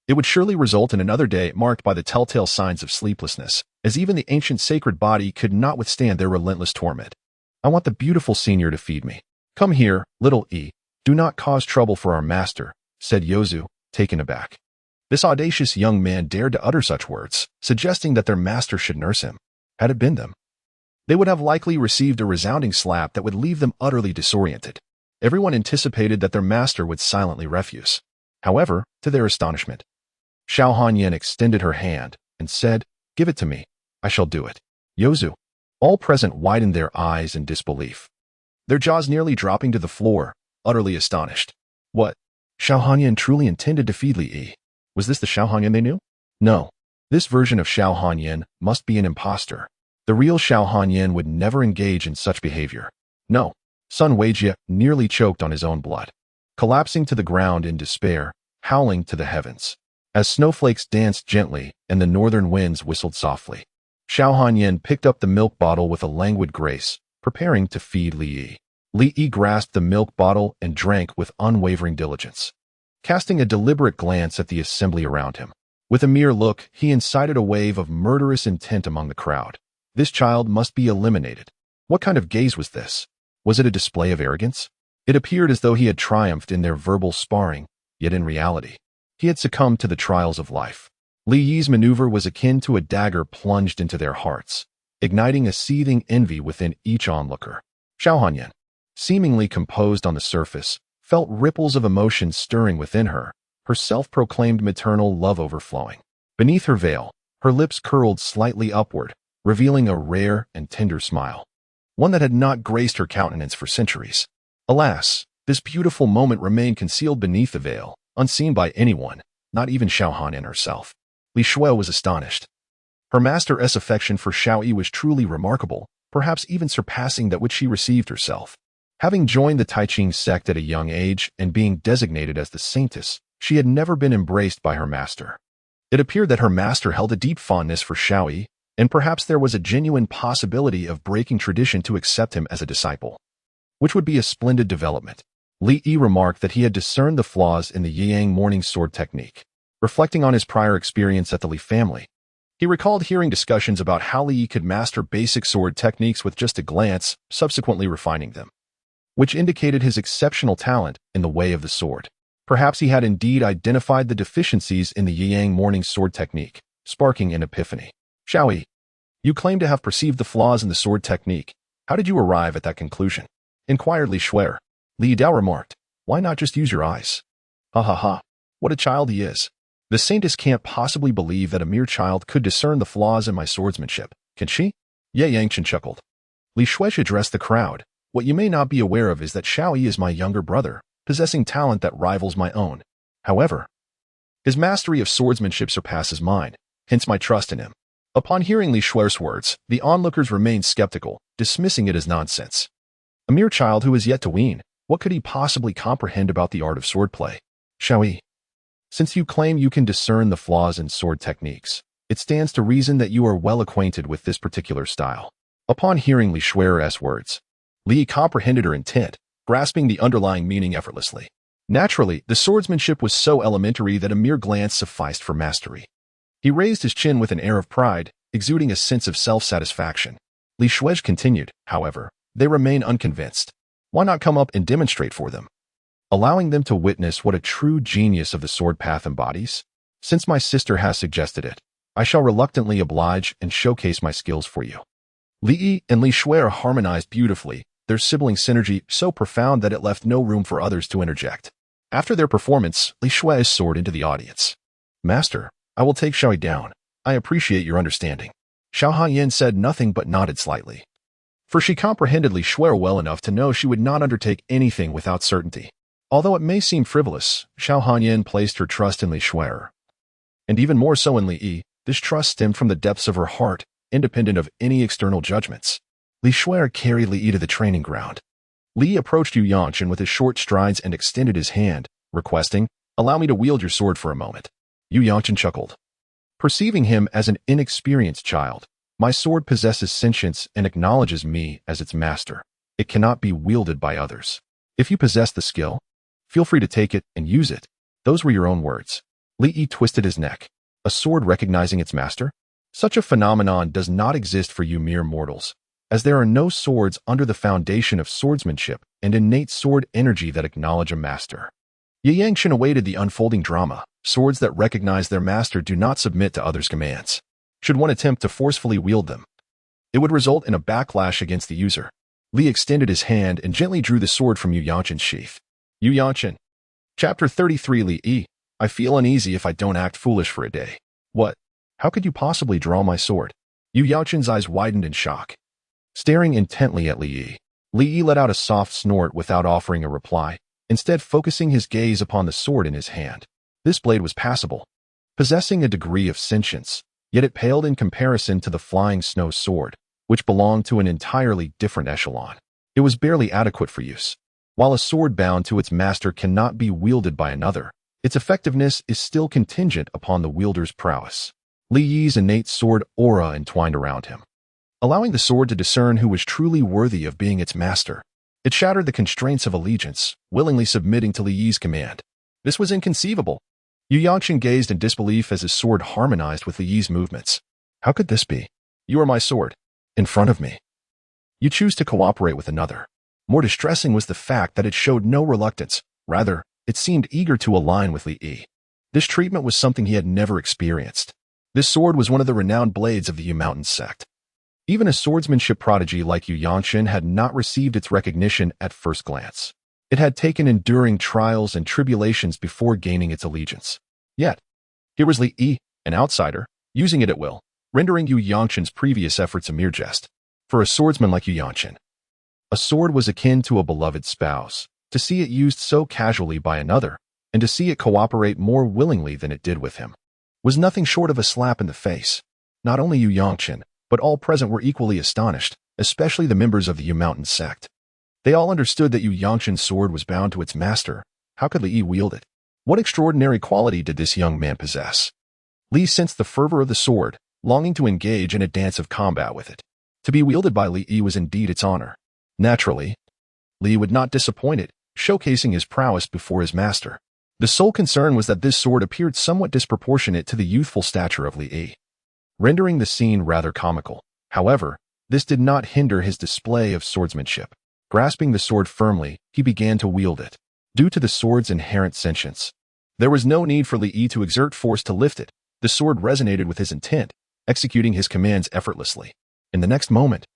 it would surely result in another day marked by the telltale signs of sleeplessness, as even the ancient sacred body could not withstand their relentless torment. I want the beautiful senior to feed me. Come here, little E. Do not cause trouble for our master, said Yozu, taken aback. This audacious young man dared to utter such words, suggesting that their master should nurse him. Had it been them, they would have likely received a resounding slap that would leave them utterly disoriented. Everyone anticipated that their master would silently refuse. However, to their astonishment, Xiao Hanyan extended her hand and said, Give it to me. I shall do it. Yozu. All present widened their eyes in disbelief, their jaws nearly dropping to the floor, utterly astonished. What? Xiao Hanyan truly intended to feed Li Yi. Was this the Xiao Hanyan they knew? No. This version of Xiao Hanyan must be an impostor. The real Xiao Hanyan would never engage in such behavior. No. Sun Weijie nearly choked on his own blood, collapsing to the ground in despair, howling to the heavens. As snowflakes danced gently and the northern winds whistled softly, Xiao Hanyan picked up the milk bottle with a languid grace, preparing to feed Li Yi. Li Yi grasped the milk bottle and drank with unwavering diligence, casting a deliberate glance at the assembly around him. With a mere look, he incited a wave of murderous intent among the crowd. This child must be eliminated. What kind of gaze was this? Was it a display of arrogance? It appeared as though he had triumphed in their verbal sparring, yet in reality, he had succumbed to the trials of life. Li Yi's maneuver was akin to a dagger plunged into their hearts, igniting a seething envy within each onlooker. Xiao Hanyan, seemingly composed on the surface, felt ripples of emotion stirring within her, her self-proclaimed maternal love overflowing. Beneath her veil, her lips curled slightly upward, revealing a rare and tender smile, one that had not graced her countenance for centuries. Alas, this beautiful moment remained concealed beneath the veil, unseen by anyone, not even Xiao Hanyan herself. Li Shui was astonished. Her master's affection for Xiao Yi was truly remarkable, perhaps even surpassing that which she received herself. Having joined the Taiqing sect at a young age and being designated as the saintess, she had never been embraced by her master. It appeared that her master held a deep fondness for Xiao Yi, and perhaps there was a genuine possibility of breaking tradition to accept him as a disciple, which would be a splendid development. Li Yi remarked that he had discerned the flaws in the Yiyang morning sword technique. Reflecting on his prior experience at the Li family, he recalled hearing discussions about how Li Yi could master basic sword techniques with just a glance, subsequently refining them, which indicated his exceptional talent in the way of the sword. Perhaps he had indeed identified the deficiencies in the Yiyang morning sword technique, sparking an epiphany. Xiao Yi, you claim to have perceived the flaws in the sword technique. How did you arrive at that conclusion? Inquired Li Shui. Li Dao remarked, Why not just use your eyes? Ha ha ha. What a child he is. The saintess can't possibly believe that a mere child could discern the flaws in my swordsmanship, can she? Ye Yangchen chuckled. Li Shui addressed the crowd. What you may not be aware of is that Xiao Yi is my younger brother, possessing talent that rivals my own. However, his mastery of swordsmanship surpasses mine, hence my trust in him. Upon hearing Li Shui's words, the onlookers remained skeptical, dismissing it as nonsense. A mere child who is yet to wean, what could he possibly comprehend about the art of swordplay? Xiao Yi, since you claim you can discern the flaws in sword techniques, it stands to reason that you are well acquainted with this particular style. Upon hearing Li Shui's words, Li comprehended her intent, grasping the underlying meaning effortlessly. Naturally, the swordsmanship was so elementary that a mere glance sufficed for mastery. He raised his chin with an air of pride, exuding a sense of self-satisfaction. Li Shuai continued, however, they remain unconvinced. Why not come up and demonstrate for them? Allowing them to witness what a true genius of the sword path embodies? Since my sister has suggested it, I shall reluctantly oblige and showcase my skills for you. Li Yi and Li Shuai harmonized beautifully, their sibling synergy so profound that it left no room for others to interject. After their performance, Li Shuai soared into the audience. Master, I will take Xiaoyi down. I appreciate your understanding. Xiao Hanyan said nothing but nodded slightly. For she comprehended Li Shuai well enough to know she would not undertake anything without certainty. Although it may seem frivolous, Xiao Hanyan placed her trust in Li Shuai. And even more so in Li Yi, this trust stemmed from the depths of her heart, independent of any external judgments. Li Shuai carried Li Yi to the training ground. Li Yi approached Yu Yangchen with his short strides and extended his hand, requesting, "Allow me to wield your sword for a moment." Yu Yangchen chuckled. Perceiving him as an inexperienced child, my sword possesses sentience and acknowledges me as its master. It cannot be wielded by others. If you possess the skill, feel free to take it and use it. Those were your own words. Li Yi twisted his neck. A sword recognizing its master? Such a phenomenon does not exist for you mere mortals, as there are no swords under the foundation of swordsmanship and innate sword energy that acknowledge a master. Ye Yangchen awaited the unfolding drama. Swords that recognize their master do not submit to others' commands. Should one attempt to forcefully wield them, it would result in a backlash against the user. Li extended his hand and gently drew the sword from Yu Yangchen's sheath. Yu Yangchen. Chapter 33 Li Yi. I feel uneasy if I don't act foolish for a day. What? How could you possibly draw my sword? Yu Yangchen's eyes widened in shock. Staring intently at Li Yi let out a soft snort without offering a reply, instead focusing his gaze upon the sword in his hand. This blade was passable, possessing a degree of sentience, yet it paled in comparison to the flying snow sword, which belonged to an entirely different echelon. It was barely adequate for use. While a sword bound to its master cannot be wielded by another, its effectiveness is still contingent upon the wielder's prowess. Li Yi's innate sword aura entwined around him, allowing the sword to discern who was truly worthy of being its master. It shattered the constraints of allegiance, willingly submitting to Li Yi's command. This was inconceivable. Yu Yangchen gazed in disbelief as his sword harmonized with Li Yi's movements. How could this be? You are my sword. In front of me. You choose to cooperate with another. More distressing was the fact that it showed no reluctance. Rather, it seemed eager to align with Li Yi. This treatment was something he had never experienced. This sword was one of the renowned blades of the Yu Mountain sect. Even a swordsmanship prodigy like Yu Yangchen had not received its recognition at first glance. It had taken enduring trials and tribulations before gaining its allegiance. Yet, here was Li Yi, an outsider, using it at will, rendering Yu Yangchen's previous efforts a mere jest. For a swordsman like Yu Yangchen, a sword was akin to a beloved spouse. To see it used so casually by another, and to see it cooperate more willingly than it did with him, was nothing short of a slap in the face. Not only Yu Yangchen, but all present were equally astonished, especially the members of the Yu Mountain sect. They all understood that Yu Yangchen's sword was bound to its master. How could Li Yi wield it? What extraordinary quality did this young man possess? Li sensed the fervor of the sword, longing to engage in a dance of combat with it. To be wielded by Li Yi was indeed its honor. Naturally, Li would not disappoint it, showcasing his prowess before his master. The sole concern was that this sword appeared somewhat disproportionate to the youthful stature of Li Yi, rendering the scene rather comical. However, this did not hinder his display of swordsmanship. Grasping the sword firmly, he began to wield it. Due to the sword's inherent sentience, there was no need for Li Yi to exert force to lift it. The sword resonated with his intent, executing his commands effortlessly. In the next moment,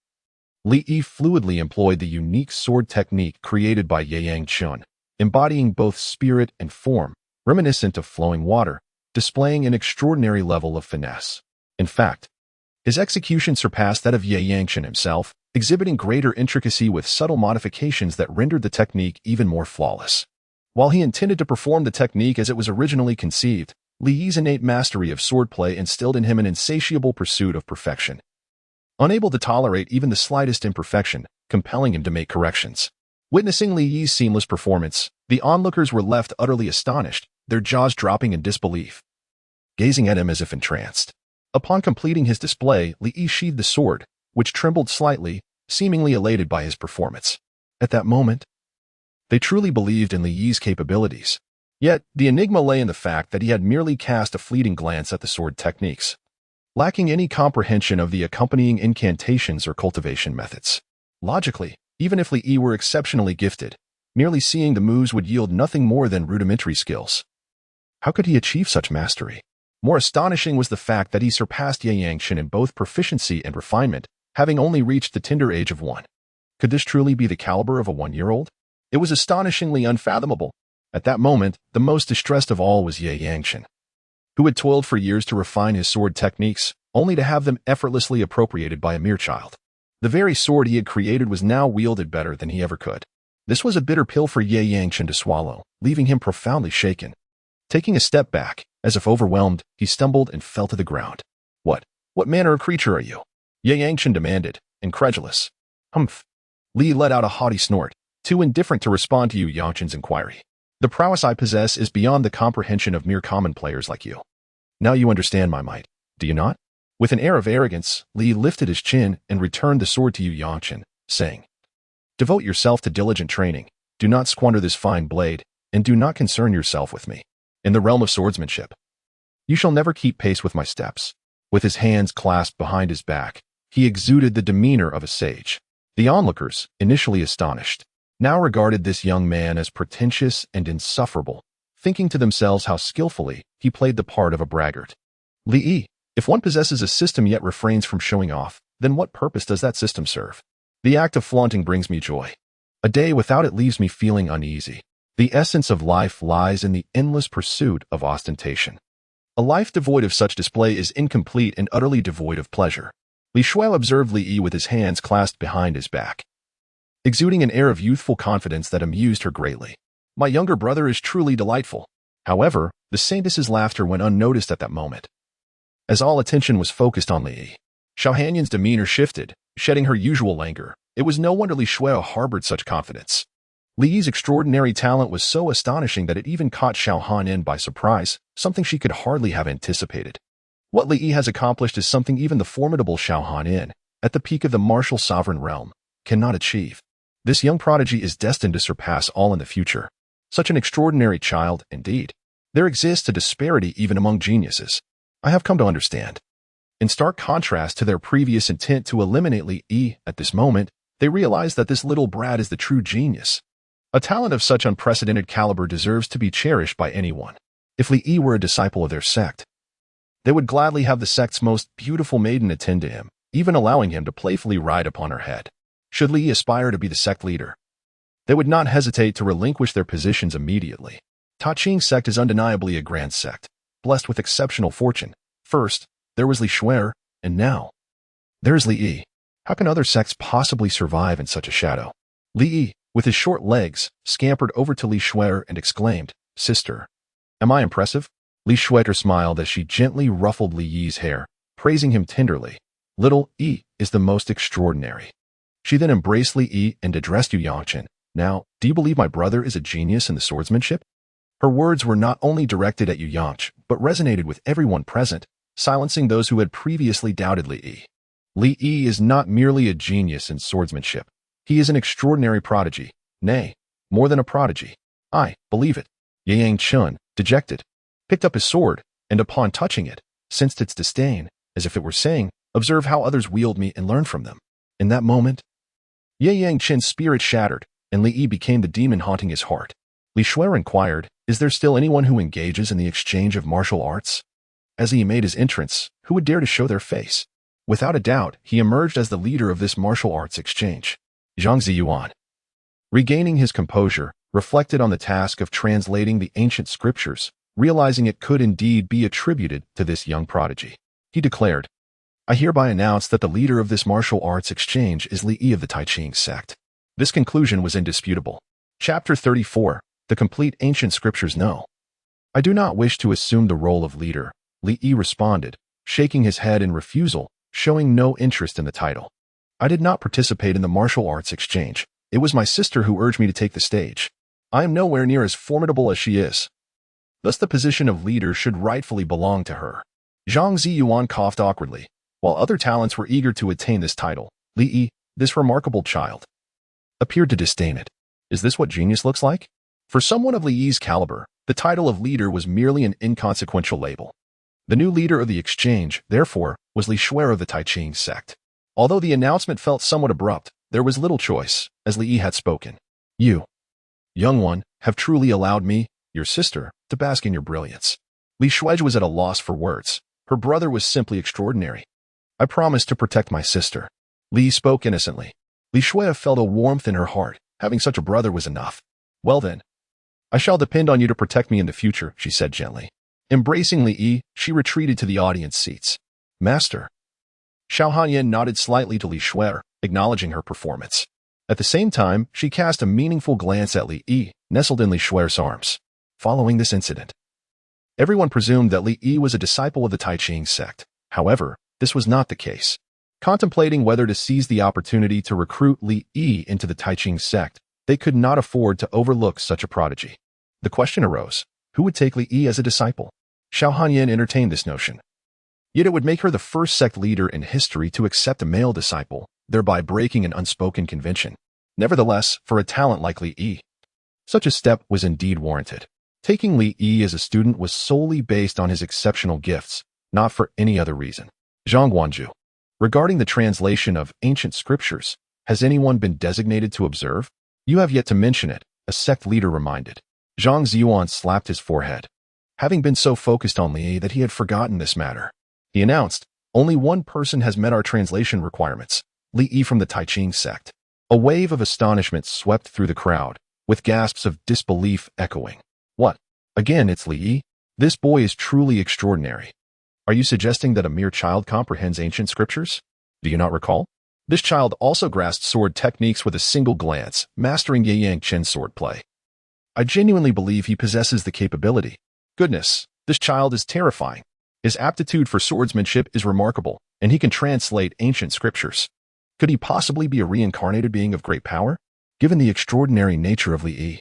Li Yi fluidly employed the unique sword technique created by Ye Yangchen, embodying both spirit and form, reminiscent of flowing water, displaying an extraordinary level of finesse. In fact, his execution surpassed that of Ye Yangchen himself, exhibiting greater intricacy with subtle modifications that rendered the technique even more flawless. While he intended to perform the technique as it was originally conceived, Li Yi's innate mastery of swordplay instilled in him an insatiable pursuit of perfection. Unable to tolerate even the slightest imperfection, compelling him to make corrections. Witnessing Li Yi's seamless performance, the onlookers were left utterly astonished, their jaws dropping in disbelief, gazing at him as if entranced. Upon completing his display, Li Yi sheathed the sword, which trembled slightly, seemingly elated by his performance. At that moment, They truly believed in Li Yi's capabilities. Yet, the enigma lay in the fact that he had merely cast a fleeting glance at the sword techniques, lacking any comprehension of the accompanying incantations or cultivation methods. Logically, even if Li Yi were exceptionally gifted, merely seeing the moves would yield nothing more than rudimentary skills. How could he achieve such mastery? More astonishing was the fact that he surpassed Ye Yangchen in both proficiency and refinement, having only reached the tender age of 1. Could this truly be the caliber of a 1-year-old? It was astonishingly unfathomable. At that moment, the most distressed of all was Ye Yangchen, who had toiled for years to refine his sword techniques, only to have them effortlessly appropriated by a mere child. The very sword he had created was now wielded better than he ever could. This was a bitter pill for Ye Yangchen to swallow, leaving him profoundly shaken. Taking a step back, as if overwhelmed, he stumbled and fell to the ground. What manner of creature are you? Ye Yangchen demanded, incredulous. Humph. Li let out a haughty snort, too indifferent to respond to Yu Yangchen's inquiry. The prowess I possess is beyond the comprehension of mere common players like you. Now you understand my might, do you not? With an air of arrogance, Li lifted his chin and returned the sword to Yu Yangchen, saying, Devote yourself to diligent training, do not squander this fine blade, and do not concern yourself with me. In the realm of swordsmanship, you shall never keep pace with my steps. With his hands clasped behind his back, he exuded the demeanor of a sage. The onlookers, initially astonished, now regarded this young man as pretentious and insufferable, thinking to themselves how skillfully he played the part of a braggart. Li Yi, if one possesses a system yet refrains from showing off, then what purpose does that system serve? The act of flaunting brings me joy. A day without it leaves me feeling uneasy. The essence of life lies in the endless pursuit of ostentation. A life devoid of such display is incomplete and utterly devoid of pleasure. Li Shuai observed Li Yi with his hands clasped behind his back, exuding an air of youthful confidence that amused her greatly. My younger brother is truly delightful. However, the saintess's laughter went unnoticed at that moment, as all attention was focused on Li Yi. Xiao Hanyan's demeanor shifted, shedding her usual languor. It was no wonder Li Shuai harbored such confidence. Li Yi's extraordinary talent was so astonishing that it even caught Xiao Hanyan by surprise, something she could hardly have anticipated. What Li Yi has accomplished is something even the formidable Xiao Hanyan, at the peak of the martial sovereign realm, cannot achieve. This young prodigy is destined to surpass all in the future. Such an extraordinary child, indeed. There exists a disparity even among geniuses. I have come to understand. In stark contrast to their previous intent to eliminate Li Yi at this moment, they realize that this little brat is the true genius. A talent of such unprecedented caliber deserves to be cherished by anyone. If Li Yi were a disciple of their sect, they would gladly have the sect's most beautiful maiden attend to him, even allowing him to playfully ride upon her head. Should Li Yi aspire to be the sect leader, they would not hesitate to relinquish their positions immediately. Ta Ching sect is undeniably a grand sect, blessed with exceptional fortune. First, there was Li Shuai, and now, there is Li Yi. How can other sects possibly survive in such a shadow? Li Yi, with his short legs, scampered over to Li Shuai and exclaimed, Sister, am I impressive? Li Shuai smiled as she gently ruffled Li Yi's hair, praising him tenderly. Little Yi is the most extraordinary. She then embraced Li Yi and addressed Yu Yangchen. Now, do you believe my brother is a genius in the swordsmanship? Her words were not only directed at Yu Yangchen, but resonated with everyone present, silencing those who had previously doubted Li Yi. Li Yi is not merely a genius in swordsmanship. He is an extraordinary prodigy. Nay, more than a prodigy. I believe it. Ye Yangchen, dejected, picked up his sword, and upon touching it, sensed its disdain, as if it were saying, Observe how others wield me and learn from them. In that moment, Ye Yangchen's spirit shattered, and Li Yi became the demon haunting his heart. Li Shuai inquired, Is there still anyone who engages in the exchange of martial arts? As he made his entrance, who would dare to show their face? Without a doubt, he emerged as the leader of this martial arts exchange. Zhang Ziyuan, regaining his composure, reflected on the task of translating the ancient scriptures, realizing it could indeed be attributed to this young prodigy. He declared, I hereby announce that the leader of this martial arts exchange is Li Yi of the Tai Ching sect. This conclusion was indisputable. Chapter 34, The Complete Ancient Scriptures Know. I do not wish to assume the role of leader, Li Yi responded, shaking his head in refusal, showing no interest in the title. I did not participate in the martial arts exchange. It was my sister who urged me to take the stage. I am nowhere near as formidable as she is. Thus the position of leader should rightfully belong to her. Zhang Ziyuan coughed awkwardly. While other talents were eager to attain this title, Li Yi, this remarkable child, appeared to disdain it. Is this what genius looks like? For someone of Li Yi's caliber, the title of leader was merely an inconsequential label. The new leader of the exchange, therefore, was Li Shuai of the Tai Ching sect. Although the announcement felt somewhat abrupt, there was little choice, as Li Yi had spoken. You, young one, have truly allowed me, your sister, to bask in your brilliance. Li Shuai was at a loss for words. Her brother was simply extraordinary. I promised to protect my sister. Li spoke innocently. Li Shuai felt a warmth in her heart. Having such a brother was enough. Well then, I shall depend on you to protect me in the future, she said gently. Embracing Li Yi, she retreated to the audience seats. Master. Xiao Hanyan nodded slightly to Li Shuai, acknowledging her performance. At the same time, she cast a meaningful glance at Li Yi, nestled in Li Shuai's arms. Following this incident, everyone presumed that Li Yi was a disciple of the Tai Ching sect. However, this was not the case. Contemplating whether to seize the opportunity to recruit Li Yi into the Tai Ching sect, they could not afford to overlook such a prodigy. The question arose, who would take Li Yi as a disciple? Xiao Hanyan entertained this notion. Yet it would make her the first sect leader in history to accept a male disciple, thereby breaking an unspoken convention. Nevertheless, for a talent like Li Yi, such a step was indeed warranted. Taking Li Yi as a student was solely based on his exceptional gifts, not for any other reason. Zhang Guanju. Regarding the translation of ancient scriptures, has anyone been designated to observe? You have yet to mention it, a sect leader reminded. Zhang Ziyuan slapped his forehead, having been so focused on Li Yi that he had forgotten this matter. He announced, only one person has met our translation requirements, Li Yi from the Tai Ching sect. A wave of astonishment swept through the crowd, with gasps of disbelief echoing. What? Again, it's Li Yi? This boy is truly extraordinary. Are you suggesting that a mere child comprehends ancient scriptures? Do you not recall? This child also grasped sword techniques with a single glance, mastering Ye Yang Chen's swordplay. I genuinely believe he possesses the capability. Goodness, this child is terrifying. His aptitude for swordsmanship is remarkable, and he can translate ancient scriptures. Could he possibly be a reincarnated being of great power? Given the extraordinary nature of Li Yi,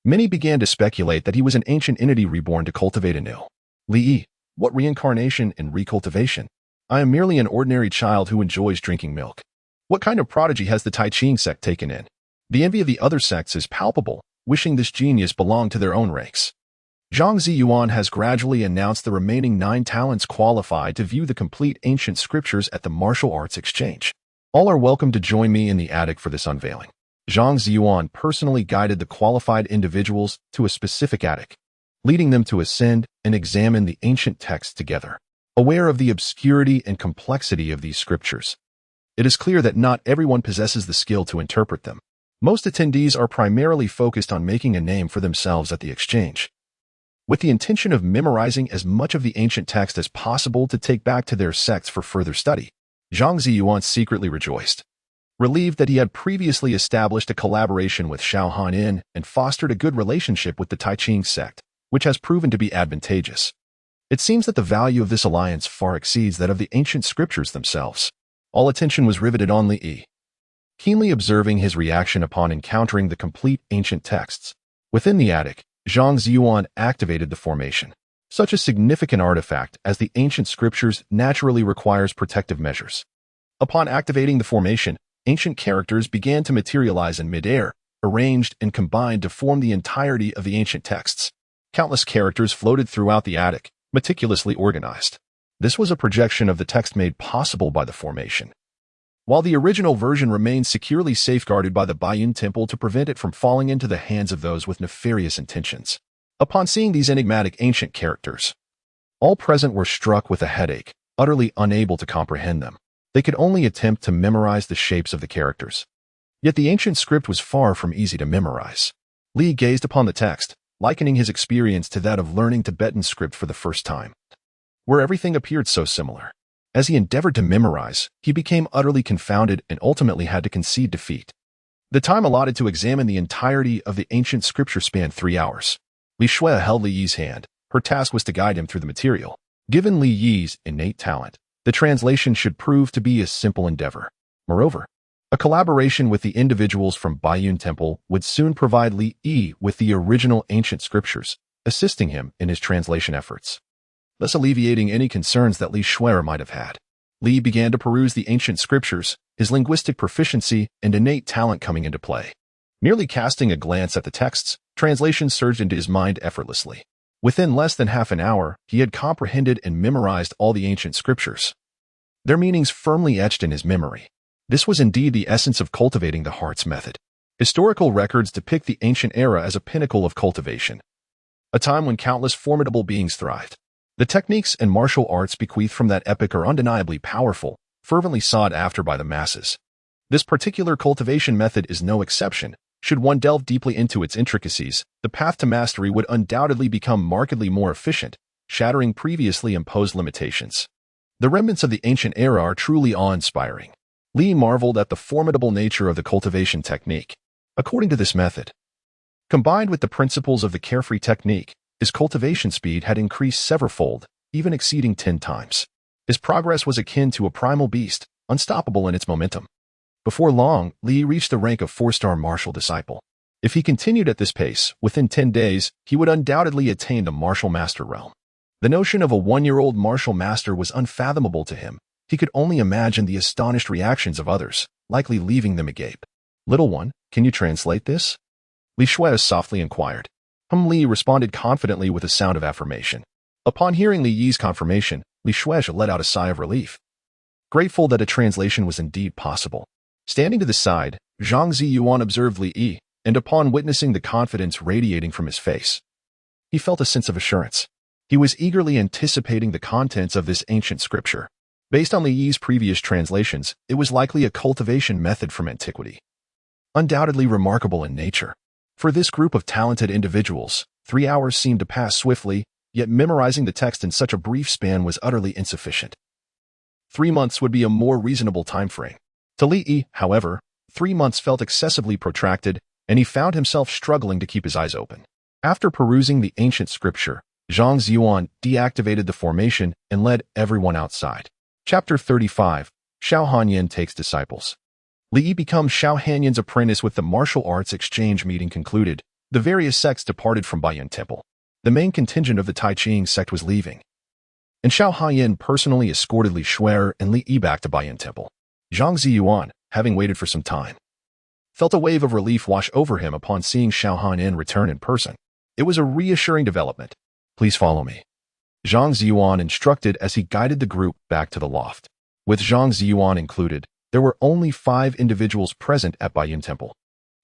many began to speculate that he was an ancient entity reborn to cultivate anew. Li Yi, what reincarnation and recultivation? I am merely an ordinary child who enjoys drinking milk. What kind of prodigy has the Tai Ching sect taken in? The envy of the other sects is palpable, wishing this genius belonged to their own ranks. Zhang Ziyuan has gradually announced the remaining 9 talents qualified to view the complete ancient scriptures at the martial arts exchange. All are welcome to join me in the attic for this unveiling. Zhang Ziyuan personally guided the qualified individuals to a specific attic, leading them to ascend and examine the ancient texts together. Aware of the obscurity and complexity of these scriptures, it is clear that not everyone possesses the skill to interpret them. Most attendees are primarily focused on making a name for themselves at the exchange, with the intention of memorizing as much of the ancient text as possible to take back to their sects for further study. Zhang Ziyuan secretly rejoiced, relieved that he had previously established a collaboration with Xiao Hanyin and fostered a good relationship with the Tai Ching sect, which has proven to be advantageous. It seems that the value of this alliance far exceeds that of the ancient scriptures themselves. All attention was riveted on Li Yi, keenly observing his reaction upon encountering the complete ancient texts. Within the attic, Zhang Ziyuan activated the formation. Such a significant artifact as the ancient scriptures naturally requires protective measures. Upon activating the formation, ancient characters began to materialize in midair, arranged and combined to form the entirety of the ancient texts. Countless characters floated throughout the attic, meticulously organized. This was a projection of the text made possible by the formation, while the original version remained securely safeguarded by the Baiyun Temple to prevent it from falling into the hands of those with nefarious intentions. Upon seeing these enigmatic ancient characters, all present were struck with a headache, utterly unable to comprehend them. They could only attempt to memorize the shapes of the characters. Yet the ancient script was far from easy to memorize. Li gazed upon the text, likening his experience to that of learning Tibetan script for the first time, where everything appeared so similar. As he endeavored to memorize, he became utterly confounded and ultimately had to concede defeat. The time allotted to examine the entirety of the ancient scripture spanned 3 hours. Li Shuai held Li Yi's hand. Her task was to guide him through the material. Given Li Yi's innate talent, the translation should prove to be a simple endeavor. Moreover, a collaboration with the individuals from Baiyun Temple would soon provide Li Yi with the original ancient scriptures, assisting him in his translation efforts, thus alleviating any concerns that Li Shuai might have had. Li began to peruse the ancient scriptures, his linguistic proficiency and innate talent coming into play. Merely casting a glance at the texts, translation surged into his mind effortlessly. Within less than half an hour, he had comprehended and memorized all the ancient scriptures, their meanings firmly etched in his memory. This was indeed the essence of cultivating the heart's method. Historical records depict the ancient era as a pinnacle of cultivation, a time when countless formidable beings thrived. The techniques and martial arts bequeathed from that epoch are undeniably powerful, fervently sought after by the masses. This particular cultivation method is no exception. Should one delve deeply into its intricacies, the path to mastery would undoubtedly become markedly more efficient, shattering previously imposed limitations. The remnants of the ancient era are truly awe-inspiring. Li marveled at the formidable nature of the cultivation technique. According to this method, combined with the principles of the carefree technique, his cultivation speed had increased severalfold, even exceeding 10 times. His progress was akin to a primal beast, unstoppable in its momentum. Before long, Li reached the rank of 4-star martial disciple. If he continued at this pace, within 10 days, he would undoubtedly attain the martial master realm. The notion of a 1-year-old martial master was unfathomable to him. He could only imagine the astonished reactions of others, likely leaving them agape. "Little one, can you translate this?" Li Shui softly inquired. Li responded confidently with a sound of affirmation. Upon hearing Li Yi's confirmation, Li Shui let out a sigh of relief, grateful that a translation was indeed possible. Standing to the side, Zhang Ziyuan observed Li Yi, and upon witnessing the confidence radiating from his face, he felt a sense of assurance. He was eagerly anticipating the contents of this ancient scripture. Based on Li Yi's previous translations, it was likely a cultivation method from antiquity, undoubtedly remarkable in nature. For this group of talented individuals, 3 hours seemed to pass swiftly, yet memorizing the text in such a brief span was utterly insufficient. 3 months would be a more reasonable time frame. To Li Yi, however, 3 months felt excessively protracted, and he found himself struggling to keep his eyes open. After perusing the ancient scripture, Zhang Ziyuan deactivated the formation and led everyone outside. Chapter 35, Xiao Hanyan Takes Disciples. Li Yi becomes Xiao Hanyan's apprentice. With the martial arts exchange meeting concluded, the various sects departed from Baiyan Temple. The main contingent of the Tai Ching sect was leaving, and Xiao Hanyan personally escorted Li Shui and Li Yi back to Baiyan Temple. Zhang Ziyuan, having waited for some time, felt a wave of relief wash over him upon seeing Xiao Hanyan return in person. It was a reassuring development. "Please follow me," Zhang Ziyuan instructed as he guided the group back to the loft. With Zhang Ziyuan included, there were only 5 individuals present at Baiyan Temple,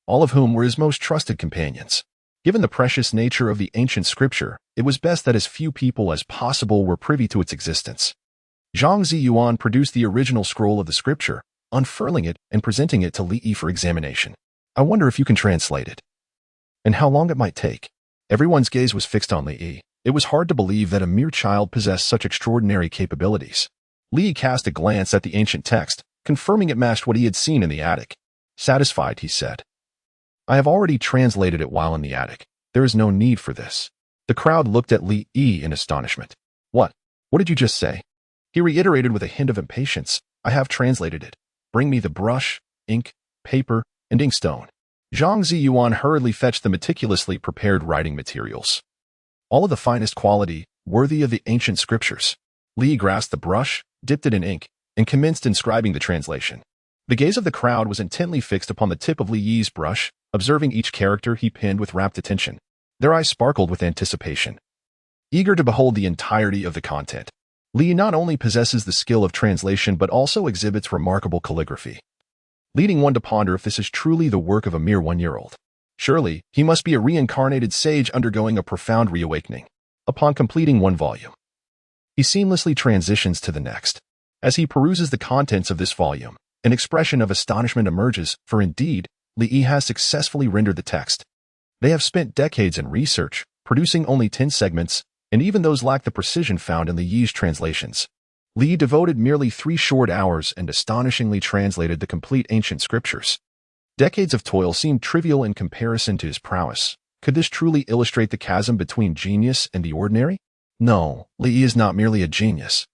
all of whom were his most trusted companions. Given the precious nature of the ancient scripture, it was best that as few people as possible were privy to its existence. Zhang Ziyuan produced the original scroll of the scripture, unfurling it and presenting it to Li Yi for examination. "I wonder if you can translate it, and how long it might take." Everyone's gaze was fixed on Li Yi. It was hard to believe that a mere child possessed such extraordinary capabilities. Li Yi cast a glance at the ancient text, confirming it matched what he had seen in the attic. Satisfied, he said, "I have already translated it while in the attic. There is no need for this." The crowd looked at Li Yi in astonishment. What did you just say?" He reiterated with a hint of impatience. "I have translated it. Bring me the brush, ink, paper, and inkstone." Zhang Ziyuan hurriedly fetched the meticulously prepared writing materials, all of the finest quality, worthy of the ancient scriptures. Li grasped the brush, dipped it in ink, and commenced inscribing the translation. The gaze of the crowd was intently fixed upon the tip of Li Yi's brush, observing each character he penned with rapt attention. Their eyes sparkled with anticipation, eager to behold the entirety of the content. Li not only possesses the skill of translation but also exhibits remarkable calligraphy, leading one to ponder if this is truly the work of a mere 1-year-old. Surely, he must be a reincarnated sage undergoing a profound reawakening. Upon completing 1 volume, he seamlessly transitions to the next. As he peruses the contents of this volume, an expression of astonishment emerges, for indeed, Li Yi has successfully rendered the text. They have spent decades in research, producing only 10 segments, and even those lack the precision found in Li Yi's translations. Li devoted merely 3 short hours and astonishingly translated the complete ancient scriptures. Decades of toil seemed trivial in comparison to his prowess. Could this truly illustrate the chasm between genius and the ordinary? No, Li Yi is not merely a genius.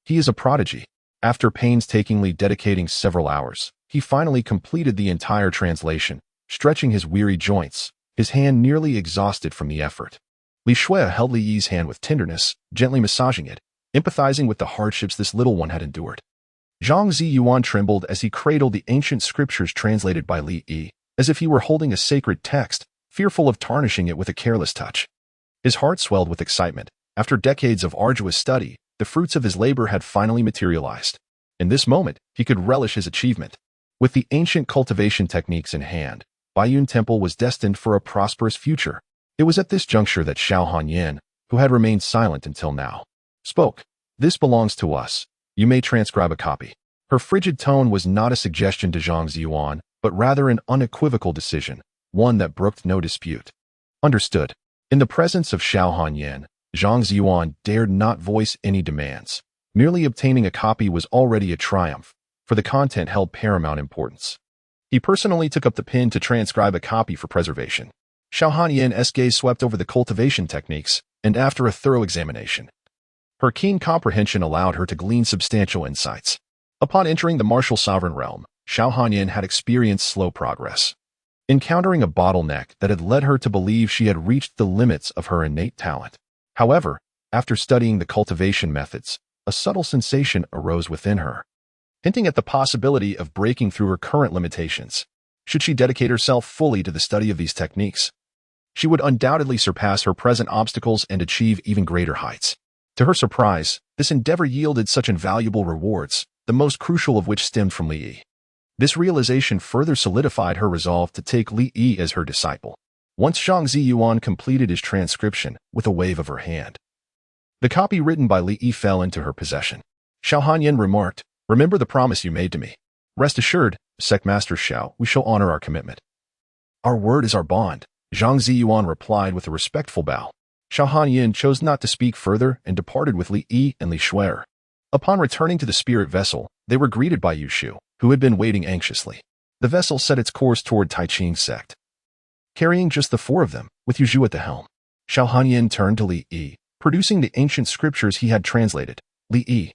He is a prodigy. After painstakingly dedicating several hours, he finally completed the entire translation, stretching his weary joints, his hand nearly exhausted from the effort. Li Shui held Li Yi's hand with tenderness, gently massaging it, empathizing with the hardships this little one had endured. Zhang Ziyuan trembled as he cradled the ancient scriptures translated by Li Yi, as if he were holding a sacred text, fearful of tarnishing it with a careless touch. His heart swelled with excitement. After decades of arduous study, the fruits of his labor had finally materialized. In this moment, he could relish his achievement. With the ancient cultivation techniques in hand, Baiyun Temple was destined for a prosperous future. It was at this juncture that Xiao Hanyin, who had remained silent until now, spoke. "This belongs to us. You may transcribe a copy." Her frigid tone was not a suggestion to Zhang Ziyuan, but rather an unequivocal decision, one that brooked no dispute. Understood. In the presence of Xiao Hanyin, Zhang Ziyuan dared not voice any demands. Merely obtaining a copy was already a triumph, for the content held paramount importance. He personally took up the pen to transcribe a copy for preservation. Xiao Hanyin's gaze swept over the cultivation techniques, and after a thorough examination, her keen comprehension allowed her to glean substantial insights. Upon entering the martial sovereign realm, Xiao Hanyin had experienced slow progress, encountering a bottleneck that had led her to believe she had reached the limits of her innate talent. However, after studying the cultivation methods, a subtle sensation arose within her, hinting at the possibility of breaking through her current limitations. Should she dedicate herself fully to the study of these techniques, she would undoubtedly surpass her present obstacles and achieve even greater heights. To her surprise, this endeavor yielded such invaluable rewards, the most crucial of which stemmed from Li Yi. This realization further solidified her resolve to take Li Yi as her disciple. Once Zhang Ziyuan completed his transcription with a wave of her hand, the copy written by Li Yi fell into her possession. Xiao Hanyin remarked, "Remember the promise you made to me. Rest assured, Sect Master Xiao, we shall honor our commitment." "Our word is our bond," Zhang Ziyuan replied with a respectful bow. Xiao Hanyin chose not to speak further and departed with Li Yi and Li Shuer. Upon returning to the spirit vessel, they were greeted by Yu Shu, who had been waiting anxiously. The vessel set its course toward Taiqing sect, carrying just the four of them, with Yu Zhu at the helm. Xiao Hanyin turned to Li Yi, producing the ancient scriptures he had translated. "Li Yi,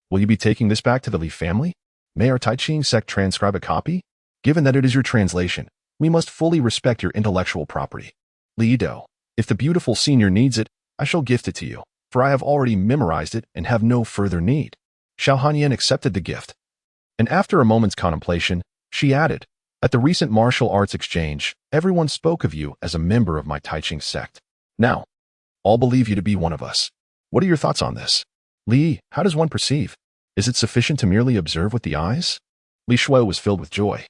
will you be taking this back to the Li family? May our Taiqing sect transcribe a copy? Given that it is your translation, we must fully respect your intellectual property. Li Do, if the beautiful senior needs it, I shall gift it to you, for I have already memorized it and have no further need." Xiao Hanyin accepted the gift, and after a moment's contemplation, she added, "At the recent martial arts exchange, everyone spoke of you as a member of my Taiqing sect. Now, all believe you to be one of us. What are your thoughts on this? Li, how does one perceive? Is it sufficient to merely observe with the eyes?" Li Shuo was filled with joy,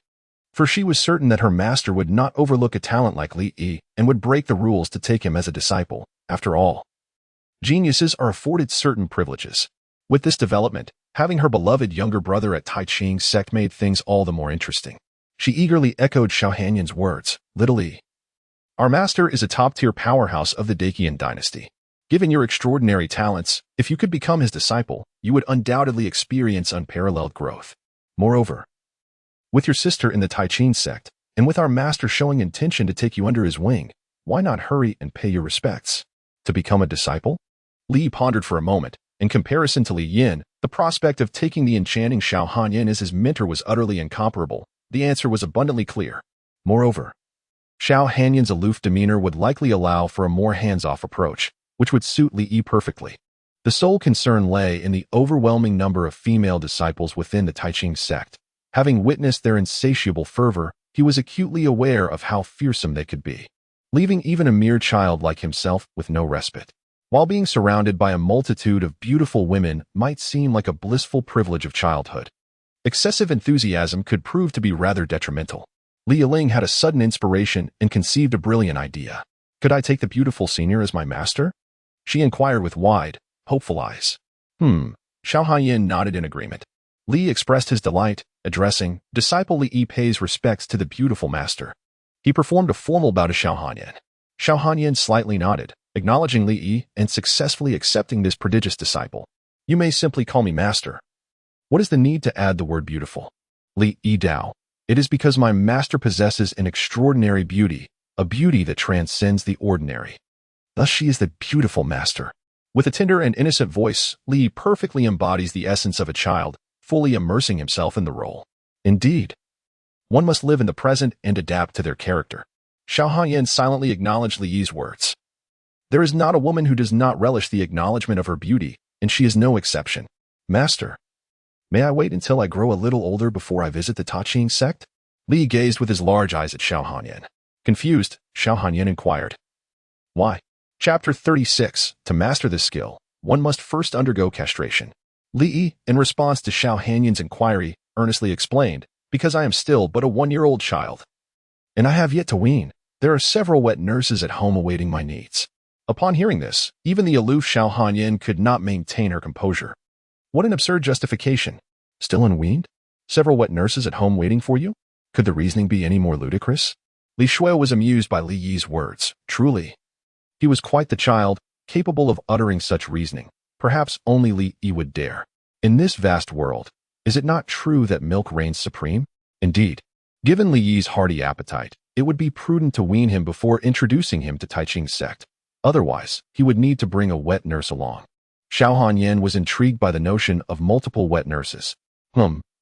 for she was certain that her master would not overlook a talent like Li Yi and would break the rules to take him as a disciple. After all, geniuses are afforded certain privileges. With this development, having her beloved younger brother at Taiqing sect made things all the more interesting. She eagerly echoed Xiao Hanyin's words, "Little Yi, our master is a top-tier powerhouse of the Daqian dynasty. Given your extraordinary talents, if you could become his disciple, you would undoubtedly experience unparalleled growth. Moreover, with your sister in the Taiqing sect, and with our master showing intention to take you under his wing, why not hurry and pay your respects? To become a disciple?" Li pondered for a moment. In comparison to Li Yin, the prospect of taking the enchanting Xiao Hanyin as his mentor was utterly incomparable. The answer was abundantly clear. Moreover, Xiao Hanyin's aloof demeanor would likely allow for a more hands-off approach, which would suit Li Yi perfectly. The sole concern lay in the overwhelming number of female disciples within the Taiqing sect. Having witnessed their insatiable fervor, he was acutely aware of how fearsome they could be, leaving even a mere child like himself with no respite. While being surrounded by a multitude of beautiful women might seem like a blissful privilege of childhood, excessive enthusiasm could prove to be rather detrimental. Li Yiling had a sudden inspiration and conceived a brilliant idea. "Could I take the beautiful senior as my master?" she inquired with wide, hopeful eyes. Xiao Hanyin nodded in agreement. Li expressed his delight, addressing, "Disciple Li Yi pays respects to the beautiful master." He performed a formal bow to Xiao Hanyin. Xiao Hanyin slightly nodded, acknowledging Li Yi and successfully accepting this prodigious disciple. "You may simply call me master. What is the need to add the word beautiful?" Li Yi Dao. "It is because my master possesses an extraordinary beauty, a beauty that transcends the ordinary. Thus she is the beautiful master." With a tender and innocent voice, Li perfectly embodies the essence of a child, fully immersing himself in the role. Indeed, one must live in the present and adapt to their character. Xiao Hanyin silently acknowledged Li Yi's words. There is not a woman who does not relish the acknowledgement of her beauty, and she is no exception. "Master, may I wait until I grow a little older before I visit the Taiqing sect?" Li gazed with his large eyes at Xiao Hanyan. Confused, Xiao Hanyan inquired, "Why?" Chapter 36. To master this skill, one must first undergo castration. Li, in response to Xiao Hanyan's inquiry, earnestly explained, "Because I am still but a 1-year-old child, and I have yet to wean. There are several wet nurses at home awaiting my needs." Upon hearing this, even the aloof Xiao Hanyan could not maintain her composure. What an absurd justification. Still unweaned? Several wet nurses at home waiting for you? Could the reasoning be any more ludicrous? Li Shui was amused by Li Yi's words. Truly, he was quite the child, capable of uttering such reasoning. Perhaps only Li Yi would dare. In this vast world, is it not true that milk reigns supreme? Indeed, given Li Yi's hearty appetite, it would be prudent to wean him before introducing him to Tai Ching's sect. Otherwise, he would need to bring a wet nurse along. Xiao Hanyan was intrigued by the notion of multiple wet nurses.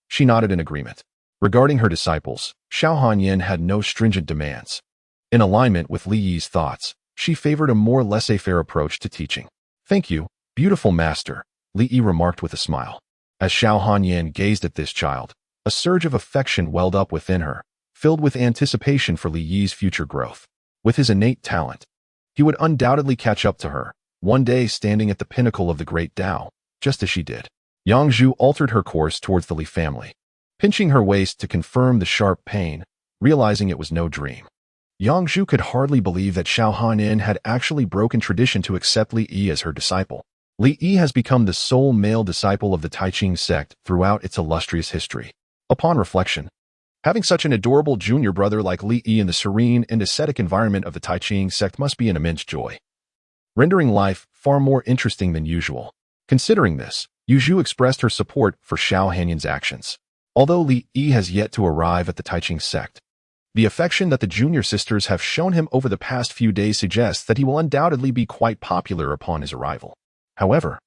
She nodded in agreement. Regarding her disciples, Xiao Hanyan had no stringent demands. In alignment with Li Yi's thoughts, she favored a more laissez-faire approach to teaching. "Thank you, beautiful master," Li Yi remarked with a smile. As Xiao Hanyan gazed at this child, a surge of affection welled up within her, filled with anticipation for Li Yi's future growth. With his innate talent, he would undoubtedly catch up to her, one day standing at the pinnacle of the great Tao, just as she did. Yang Zhu altered her course towards the Li family, pinching her waist to confirm the sharp pain, realizing it was no dream. Yang Zhu could hardly believe that Xiao Hanyan had actually broken tradition to accept Li Yi as her disciple. Li Yi has become the sole male disciple of the Tai Ching sect throughout its illustrious history. Upon reflection, having such an adorable junior brother like Li Yi in the serene and ascetic environment of the Tai Ching sect must be an immense joy, rendering life far more interesting than usual. Considering this, Yu Zhu expressed her support for Xiao Hanyan's actions. Although Li Yi has yet to arrive at the Tai Ching sect, the affection that the junior sisters have shown him over the past few days suggests that he will undoubtedly be quite popular upon his arrival. However,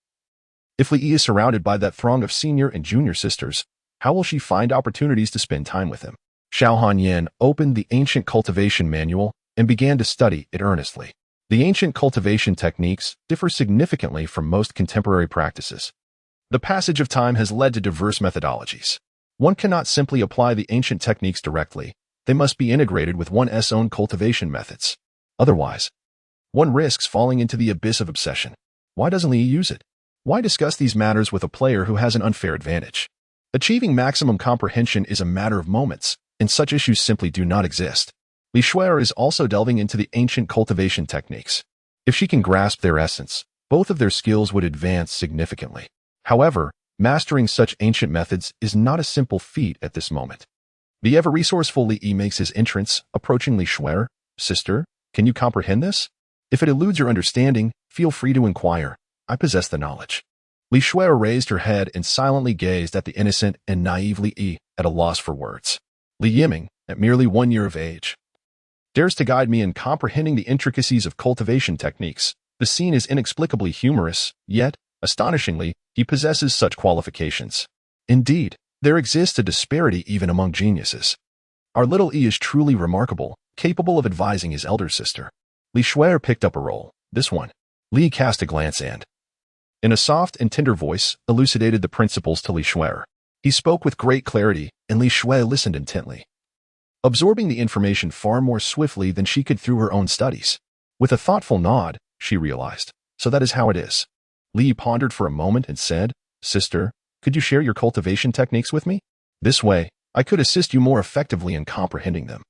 if Li Yi is surrounded by that throng of senior and junior sisters, how will she find opportunities to spend time with him? Xiao Hanyan opened the ancient cultivation manual and began to study it earnestly. The ancient cultivation techniques differ significantly from most contemporary practices. The passage of time has led to diverse methodologies. One cannot simply apply the ancient techniques directly. They must be integrated with one's own cultivation methods. Otherwise, one risks falling into the abyss of obsession. Why doesn't Li use it? Why discuss these matters with a player who has an unfair advantage? Achieving maximum comprehension is a matter of moments, and such issues simply do not exist. Li Shui is also delving into the ancient cultivation techniques. If she can grasp their essence, both of their skills would advance significantly. However, mastering such ancient methods is not a simple feat at this moment. The ever-resourceful Li Yi makes his entrance, approaching Li Shui. "Sister, can you comprehend this? If it eludes your understanding, feel free to inquire. I possess the knowledge." Li Shui raised her head and silently gazed at the innocent and naive Li Yi, at a loss for words. Li Yiming, at merely 1 year of age, dares to guide me in comprehending the intricacies of cultivation techniques. The scene is inexplicably humorous, yet, astonishingly, he possesses such qualifications. Indeed, there exists a disparity even among geniuses. Our little Yi is truly remarkable, capable of advising his elder sister. Li Shui picked up a roll. This one. Li cast a glance and, in a soft and tender voice, elucidated the principles to Li Shui. He spoke with great clarity, and Li Shui listened intently, absorbing the information far more swiftly than she could through her own studies. With a thoughtful nod, she realized, "So that is how it is." Li pondered for a moment and said, "Sister, could you share your cultivation techniques with me? This way, I could assist you more effectively in comprehending them."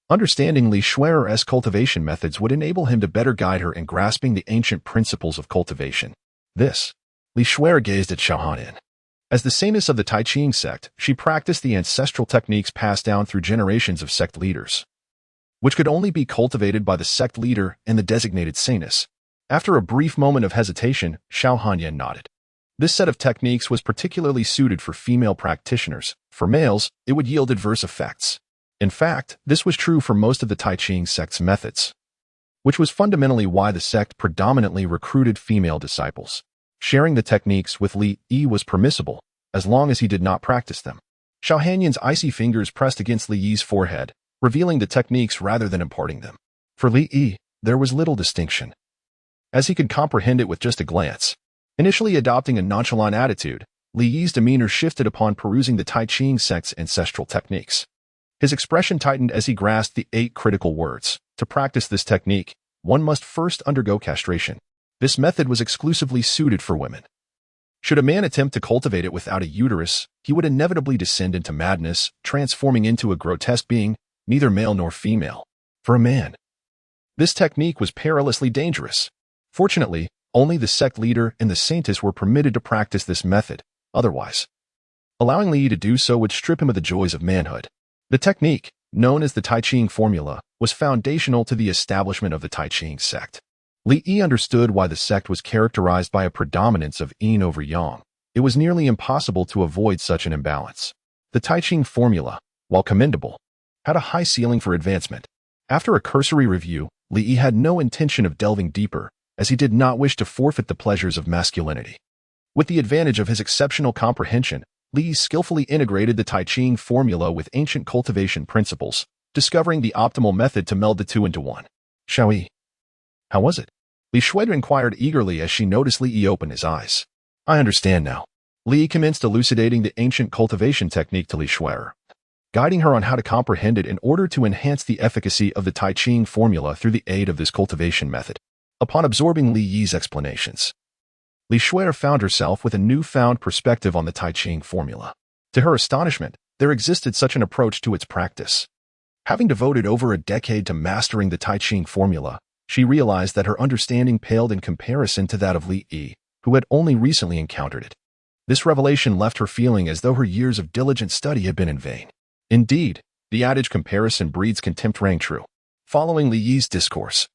Understanding Li Shui's cultivation methods would enable him to better guide her in grasping the ancient principles of cultivation. Li Shui gazed at Xiao Hanyan. As the saintess of the Tai Ching sect, she practiced the ancestral techniques passed down through generations of sect leaders, which could only be cultivated by the sect leader and the designated saintess. After a brief moment of hesitation, Xiao Hanyan nodded. This set of techniques was particularly suited for female practitioners. For males, it would yield adverse effects. In fact, this was true for most of the Tai Ching sect's methods, which was fundamentally why the sect predominantly recruited female disciples. Sharing the techniques with Li Yi was permissible, as long as he did not practice them. Xiao Hanyan's icy fingers pressed against Li Yi's forehead, revealing the techniques rather than imparting them. For Li Yi, there was little distinction, as he could comprehend it with just a glance. Initially adopting a nonchalant attitude, Li Yi's demeanor shifted upon perusing the Tai Ching sect's ancestral techniques. His expression tightened as he grasped the 8 critical words. To practice this technique, one must first undergo castration. This method was exclusively suited for women. Should a man attempt to cultivate it without a uterus, he would inevitably descend into madness, transforming into a grotesque being, neither male nor female. For a man, this technique was perilously dangerous. Fortunately, only the sect leader and the saintess were permitted to practice this method. Otherwise, allowing Li Yi to do so would strip him of the joys of manhood. The technique, known as the Tai Ching formula, was foundational to the establishment of the Tai Ching sect. Li Yi understood why the sect was characterized by a predominance of yin over yang. It was nearly impossible to avoid such an imbalance. The Tai Ching formula, while commendable, had a high ceiling for advancement. After a cursory review, Li Yi had no intention of delving deeper, as he did not wish to forfeit the pleasures of masculinity. With the advantage of his exceptional comprehension, Li Yi skillfully integrated the Tai Ching formula with ancient cultivation principles, discovering the optimal method to meld the two into one. Xiaoyi, how was it? Li Shui inquired eagerly as she noticed Li Yi open his eyes. I understand now. Li Yi commenced elucidating the ancient cultivation technique to Li Shui, guiding her on how to comprehend it in order to enhance the efficacy of the Tai Ching formula through the aid of this cultivation method. Upon absorbing Li Yi's explanations, Li Shui found herself with a newfound perspective on the Tai Ching formula. To her astonishment, there existed such an approach to its practice. Having devoted over a decade to mastering the Tai Ching formula, she realized that her understanding paled in comparison to that of Li Yi, who had only recently encountered it. This revelation left her feeling as though her years of diligent study had been in vain. Indeed, the adage comparison breeds contempt rang true. Following Li Yi's discourse,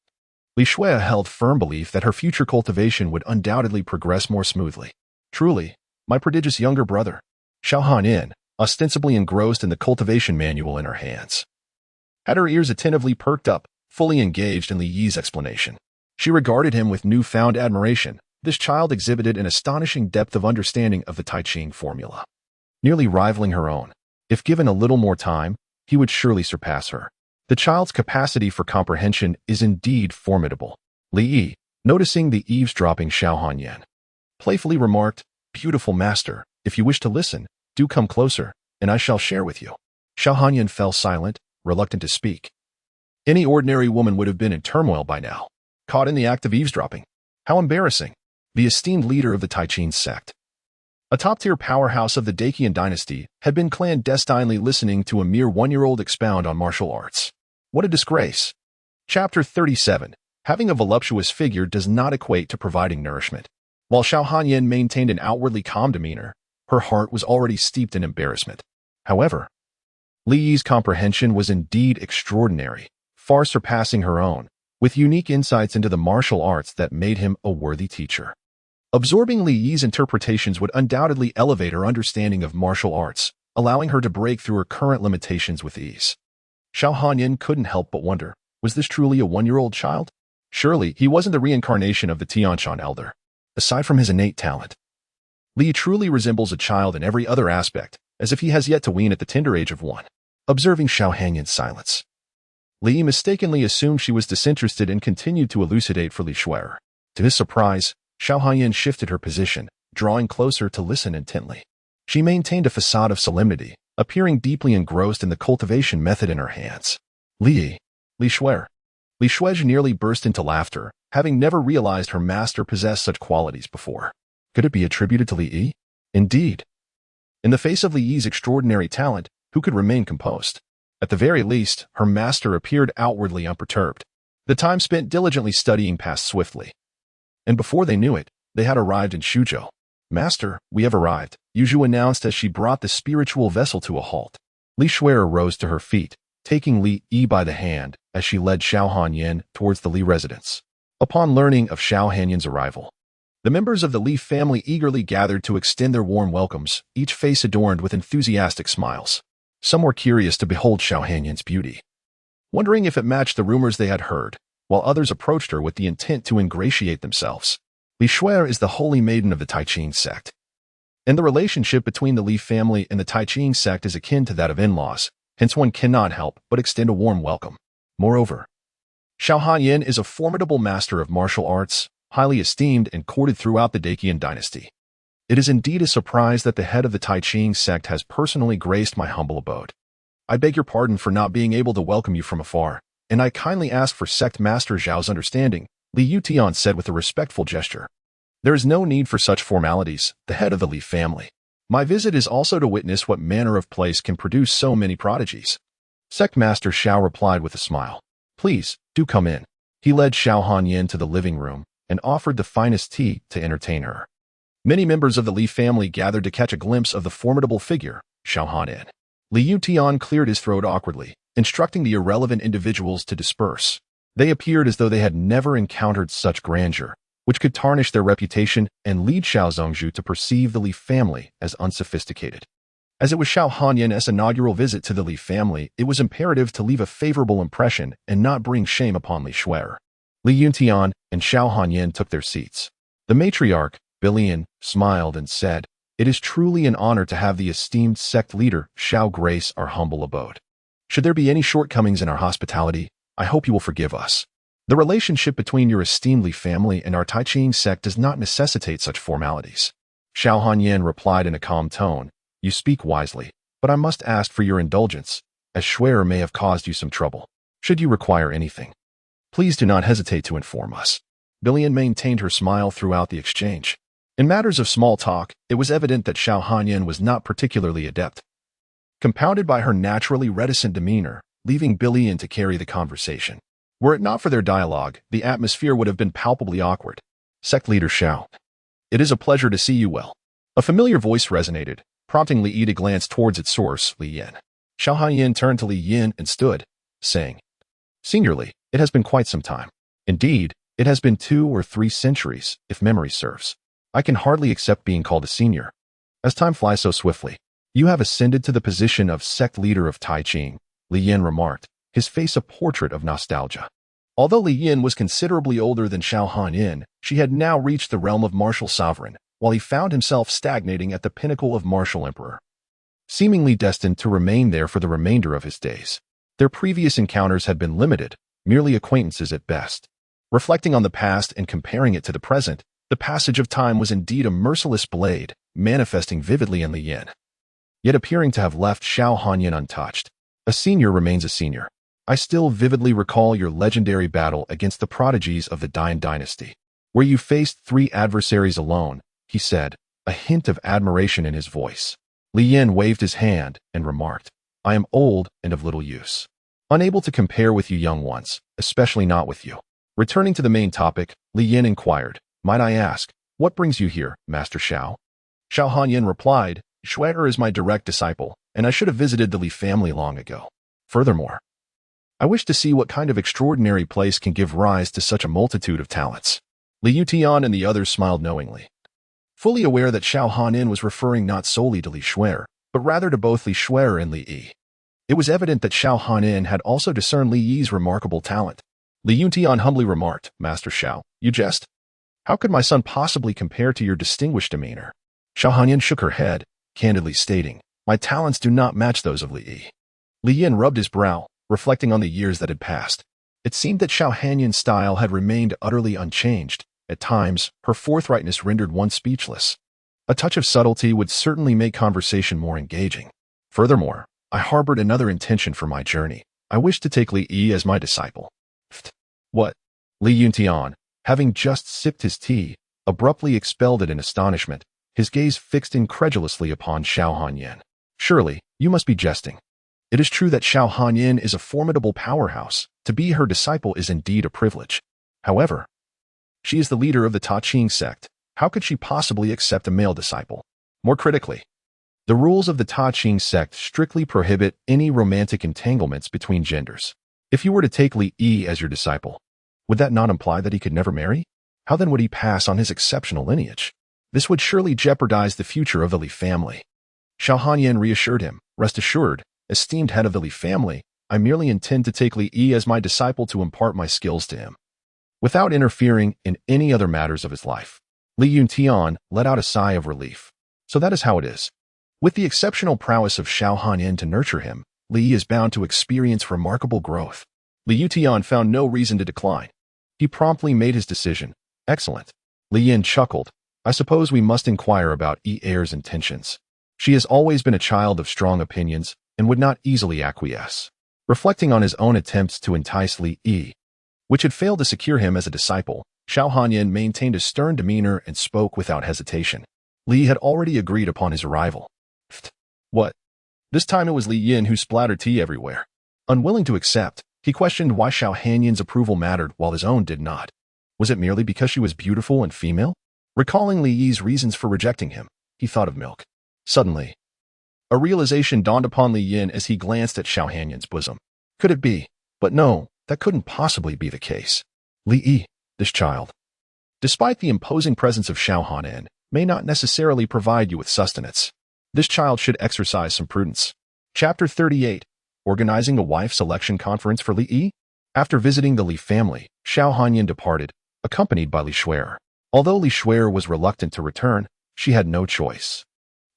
Li Shui held firm belief that her future cultivation would undoubtedly progress more smoothly. Truly, my prodigious younger brother, Xiao Hanyin, ostensibly engrossed in the cultivation manual in her hands, had her ears attentively perked up, fully engaged in Li Yi's explanation. She regarded him with newfound admiration. This child exhibited an astonishing depth of understanding of the Tai Ching formula, nearly rivaling her own. If given a little more time, he would surely surpass her. The child's capacity for comprehension is indeed formidable. Li Yi, noticing the eavesdropping Xiao Hanyan, playfully remarked, Beautiful master, if you wish to listen, do come closer, and I shall share with you. Xiao Hanyan fell silent, reluctant to speak. Any ordinary woman would have been in turmoil by now, caught in the act of eavesdropping. How embarrassing. The esteemed leader of the Tai Ching sect, a top-tier powerhouse of the Dacian dynasty, had been clandestinely listening to a mere 1-year-old expound on martial arts. What a disgrace. Chapter 37. Having a voluptuous figure does not equate to providing nourishment. While Xiao Hanyin maintained an outwardly calm demeanor, her heart was already steeped in embarrassment. However, Li Yi's comprehension was indeed extraordinary, far surpassing her own, with unique insights into the martial arts that made him a worthy teacher. Absorbing Li Yi's interpretations would undoubtedly elevate her understanding of martial arts, allowing her to break through her current limitations with ease. Xiao Hanyin couldn't help but wonder, was this truly a 1-year-old child? Surely, he wasn't the reincarnation of the Tianshan elder. Aside from his innate talent, Li truly resembles a child in every other aspect, as if he has yet to wean at the tender age of 1. Observing Xiao Hanyin's silence, Li mistakenly assumed she was disinterested and continued to elucidate for Li Shui. To his surprise, Xiao Hanyin shifted her position, drawing closer to listen intently. She maintained a facade of solemnity, appearing deeply engrossed in the cultivation method in her hands. Li Shui nearly burst into laughter, having never realized her master possessed such qualities before. Could it be attributed to Li Yi? Indeed. In the face of Li Yi's extraordinary talent, who could remain composed? At the very least, her master appeared outwardly unperturbed. The time spent diligently studying passed swiftly. And before they knew it, they had arrived in Shuzhou. Master, we have arrived, Yuzhu announced as she brought the spiritual vessel to a halt. Li Shui rose to her feet, taking Li Yi by the hand as she led Xiao Hanyin towards the Li residence. Upon learning of Xiao Hanyin's arrival, the members of the Li family eagerly gathered to extend their warm welcomes, each face adorned with enthusiastic smiles. Some were curious to behold Xiao Hanyin's beauty, wondering if it matched the rumors they had heard, while others approached her with the intent to ingratiate themselves. Li Shui is the holy maiden of the Tai Ching sect, and the relationship between the Li family and the Tai Ching sect is akin to that of in-laws, hence one cannot help but extend a warm welcome. Moreover, Xiao Hanyin is a formidable master of martial arts, highly esteemed and courted throughout the Dacian dynasty. It is indeed a surprise that the head of the Tai Ching sect has personally graced my humble abode. I beg your pardon for not being able to welcome you from afar, and I kindly ask for Sect Master Zhao's understanding, Li Yutian said with a respectful gesture. There is no need for such formalities, the head of the Li family. My visit is also to witness what manner of place can produce so many prodigies. Sect Master Xiao replied with a smile. Please, do come in. He led Xiao Hanyin to the living room and offered the finest tea to entertain her. Many members of the Li family gathered to catch a glimpse of the formidable figure, Xiao Hanyin. Li Yutian cleared his throat awkwardly, instructing the irrelevant individuals to disperse. They appeared as though they had never encountered such grandeur, which could tarnish their reputation and lead Xiao Zongzhu to perceive the Li family as unsophisticated. As it was Xiao Hanyin's inaugural visit to the Li family, it was imperative to leave a favorable impression and not bring shame upon Li Shuer. Li Yuntian and Xiao Hanyin took their seats. The matriarch, Bilian, smiled and said, "It is truly an honor to have the esteemed sect leader, Xiao, grace our humble abode. Should there be any shortcomings in our hospitality, I hope you will forgive us. The relationship between your esteemed Li family and our Taiqing sect does not necessitate such formalities." Xiao Hanyin replied in a calm tone, "You speak wisely, but I must ask for your indulgence, as Shuer may have caused you some trouble. Should you require anything, please do not hesitate to inform us." Bilian maintained her smile throughout the exchange. In matters of small talk, it was evident that Xiao Hanyin was not particularly adept, compounded by her naturally reticent demeanor, leaving Bilian to carry the conversation. Were it not for their dialogue, the atmosphere would have been palpably awkward. Sect leader Xiao, it is a pleasure to see you well. A familiar voice resonated, prompting Li Yi to glance towards its source, Li Yin. Xiao Hanyin turned to Li Yin and stood, saying, "Senior Li, it has been quite some time. Indeed, it has been 2 or 3 centuries, if memory serves. I can hardly accept being called a senior. As time flies so swiftly, you have ascended to the position of sect leader of Taiqing," Li Yin remarked, his face a portrait of nostalgia. Although Li Yin was considerably older than Xiao Hanyin, she had now reached the realm of martial sovereign, while he found himself stagnating at the pinnacle of martial emperor, seemingly destined to remain there for the remainder of his days. Their previous encounters had been limited, merely acquaintances at best. Reflecting on the past and comparing it to the present, the passage of time was indeed a merciless blade, manifesting vividly in Li Yin, yet appearing to have left Xiao Hanyin untouched. A senior remains a senior. I still vividly recall your legendary battle against the prodigies of the Dian dynasty, where you faced 3 adversaries alone, he said, a hint of admiration in his voice. Li Yin waved his hand and remarked, "I am old and of little use. Unable to compare with you young ones, especially not with you." Returning to the main topic, Li Yin inquired, "Might I ask, what brings you here, Master Xiao?" Xiao Hanyin replied, "Shuer is my direct disciple, and I should have visited the Li family long ago. Furthermore, I wish to see what kind of extraordinary place can give rise to such a multitude of talents." Li Yutian and the others smiled knowingly, fully aware that Xiao Hanyin was referring not solely to Li Shuer, but rather to both Li Shuer and Li Yi. It was evident that Xiao Hanyin had also discerned Li Yi's remarkable talent. Li Yutian humbly remarked, "Master Xiao, you jest? How could my son possibly compare to your distinguished demeanor?" Xiao Hanyin shook her head, candidly stating, "My talents do not match those of Li Yi." Li Yin rubbed his brow, reflecting on the years that had passed. It seemed that Xiao Hanyin's style had remained utterly unchanged. At times, her forthrightness rendered one speechless. A touch of subtlety would certainly make conversation more engaging. Furthermore, I harbored another intention for my journey. I wished to take Li Yi as my disciple. What? Li Yuntian, having just sipped his tea, abruptly expelled it in astonishment, his gaze fixed incredulously upon Xiao Hanyin. "Surely, you must be jesting. It is true that Xiao Hanyin is a formidable powerhouse. To be her disciple is indeed a privilege. However, she is the leader of the Taiqing sect. How could she possibly accept a male disciple? More critically, the rules of the Taiqing sect strictly prohibit any romantic entanglements between genders. If you were to take Li Yi as your disciple, would that not imply that he could never marry? How then would he pass on his exceptional lineage? This would surely jeopardize the future of the Li family." Xiao Hanyin reassured him, "Rest assured, esteemed head of the Li family, I merely intend to take Li Yi as my disciple to impart my skills to him, without interfering in any other matters of his life." Li Yuntian let out a sigh of relief. "So that is how it is. With the exceptional prowess of Xiao Hanyin to nurture him, Li Yi is bound to experience remarkable growth." Li Yutian found no reason to decline. He promptly made his decision. "Excellent." Li Yin chuckled. "I suppose we must inquire about Yi Er's intentions. She has always been a child of strong opinions, and would not easily acquiesce. Reflecting on his own attempts to entice Li Yi, which had failed to secure him as a disciple, Xiao Hanyan maintained a stern demeanor and spoke without hesitation. Li had already agreed upon his arrival. What? This time it was Li Yin who splattered tea everywhere. Unwilling to accept, he questioned why Xiao Hanyan's approval mattered while his own did not. Was it merely because she was beautiful and female? Recalling Li Yi's reasons for rejecting him, he thought of milk. Suddenly, a realization dawned upon Li Yin as he glanced at Xiao Hanyan's bosom. Could it be? But no, that couldn't possibly be the case. Li Yi, this child, despite the imposing presence of Xiao Hanyan, may not necessarily provide you with sustenance. This child should exercise some prudence. Chapter 38. Organizing a wife selection conference for Li Yi? After visiting the Li family, Xiao Hanyan departed, accompanied by Li Shuer. Although Li Shuer was reluctant to return, she had no choice.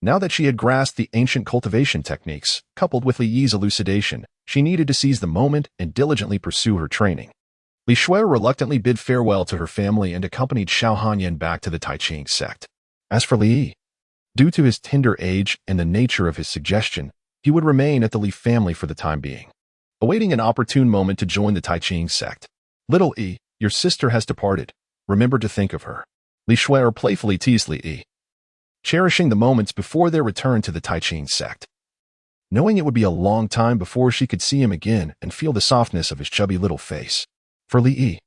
Now that she had grasped the ancient cultivation techniques, coupled with Li Yi's elucidation, she needed to seize the moment and diligently pursue her training. Li Shuer reluctantly bid farewell to her family and accompanied Xiao Hanyan back to the Taiching sect. As for Li Yi, due to his tender age and the nature of his suggestion, he would remain at the Li family for the time being, awaiting an opportune moment to join the Taiching sect. Little Yi, your sister has departed. Remember to think of her. Li Shuer playfully teased Li Yi, cherishing the moments before their return to the Taiching sect. Knowing it would be a long time before she could see him again and feel the softness of his chubby little face. For Li Yi,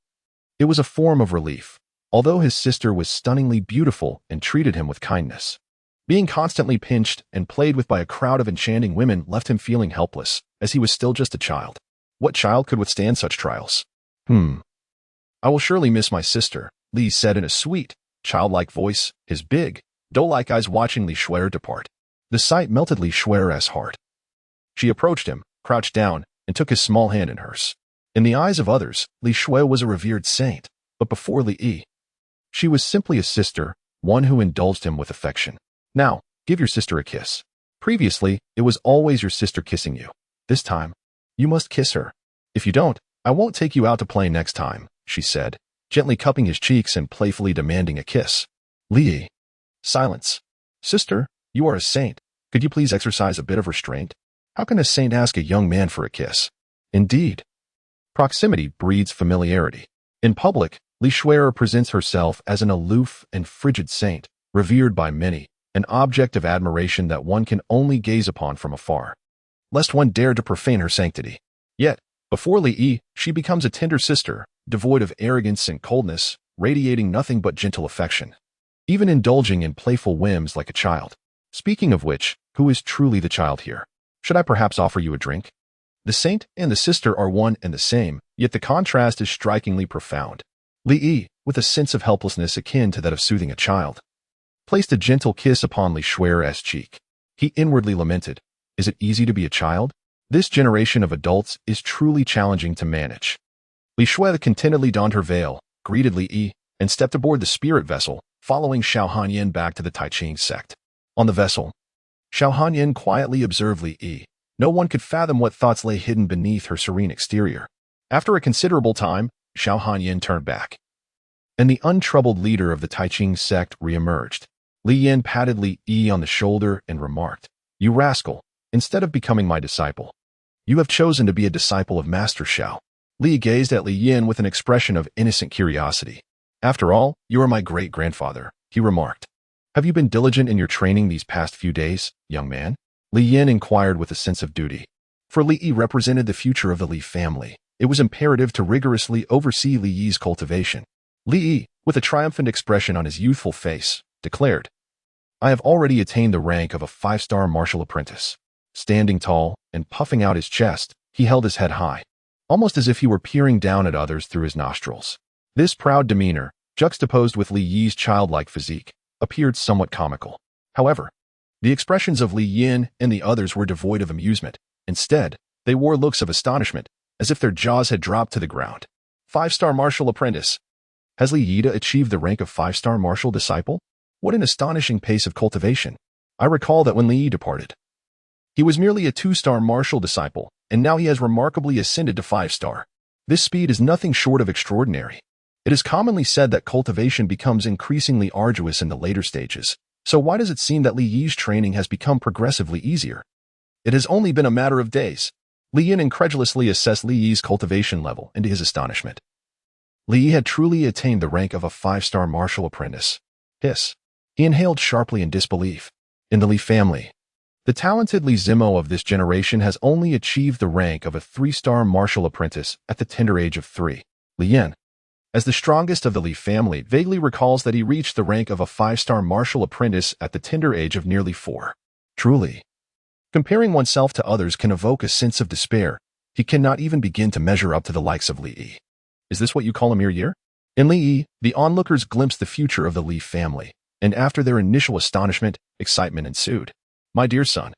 it was a form of relief, although his sister was stunningly beautiful and treated him with kindness. Being constantly pinched and played with by a crowd of enchanting women left him feeling helpless, as he was still just a child. What child could withstand such trials? I will surely miss my sister, Li said in a sweet, childlike voice, his big, doe-like eyes watching Li Shuer depart. The sight melted Li Shuer's heart. She approached him, crouched down, and took his small hand in hers. In the eyes of others, Li Shuer was a revered saint, but before Li Yi, she was simply a sister, one who indulged him with affection. Now, give your sister a kiss. Previously, it was always your sister kissing you. This time, you must kiss her. If you don't, I won't take you out to play next time, she said, gently cupping his cheeks and playfully demanding a kiss. Li Yi. Silence. Sister, you are a saint. Could you please exercise a bit of restraint? How can a saint ask a young man for a kiss? Indeed. Proximity breeds familiarity. In public, Li Shuer presents herself as an aloof and frigid saint, revered by many, an object of admiration that one can only gaze upon from afar, lest one dare to profane her sanctity. Yet, before Li Yi, she becomes a tender sister, devoid of arrogance and coldness, radiating nothing but gentle affection, even indulging in playful whims like a child. Speaking of which, who is truly the child here? Should I perhaps offer you a drink? The saint and the sister are one and the same, yet the contrast is strikingly profound. Li Yi, with a sense of helplessness akin to that of soothing a child, placed a gentle kiss upon Li Shuer's cheek. He inwardly lamented, is it easy to be a child? This generation of adults is truly challenging to manage. Li Shuer contentedly donned her veil, greeted Li Yi, and stepped aboard the spirit vessel, following Xiao Hanyan back to the Taiching sect. On the vessel, Xiao Hanyan quietly observed Li Yi. No one could fathom what thoughts lay hidden beneath her serene exterior. After a considerable time, Xiao Hanyan turned back, and the untroubled leader of the Taiching sect re-emerged. Li Yin patted Li Yi on the shoulder and remarked, you rascal, instead of becoming my disciple, you have chosen to be a disciple of Master Xiao. Li gazed at Li Yin with an expression of innocent curiosity. After all, you are my great-grandfather, he remarked. Have you been diligent in your training these past few days, young man? Li Yin inquired with a sense of duty. For Li Yi represented the future of the Li family. It was imperative to rigorously oversee Li Yi's cultivation. Li Yi, with a triumphant expression on his youthful face, declared, I have already attained the rank of a 5-star martial apprentice. Standing tall and puffing out his chest, he held his head high, almost as if he were peering down at others through his nostrils. This proud demeanor, juxtaposed with Li Yi's childlike physique, appeared somewhat comical. However, the expressions of Li Yin and the others were devoid of amusement. Instead, they wore looks of astonishment, as if their jaws had dropped to the ground. 5-star martial apprentice. Has Li Yi achieved the rank of 5-star martial disciple? What an astonishing pace of cultivation. I recall that when Li Yi departed, he was merely a 2-star martial disciple, and now he has remarkably ascended to 5-star. This speed is nothing short of extraordinary. It is commonly said that cultivation becomes increasingly arduous in the later stages, so why does it seem that Li Yi's training has become progressively easier? It has only been a matter of days. Li Yin incredulously assessed Li Yi's cultivation level, and to his astonishment, Li Yi had truly attained the rank of a 5-star martial apprentice. Hiss. He inhaled sharply in disbelief. In the Li family, the talented Li Zimo of this generation has only achieved the rank of a 3-star martial apprentice at the tender age of 3. Li Yin, as the strongest of the Li family, vaguely recalls that he reached the rank of a 5-star martial apprentice at the tender age of nearly 4. Truly, comparing oneself to others can evoke a sense of despair. He cannot even begin to measure up to the likes of Li Yi. Is this what you call a mere year? In Li Yi, the onlookers glimpsed the future of the Li family, and after their initial astonishment, excitement ensued. My dear son,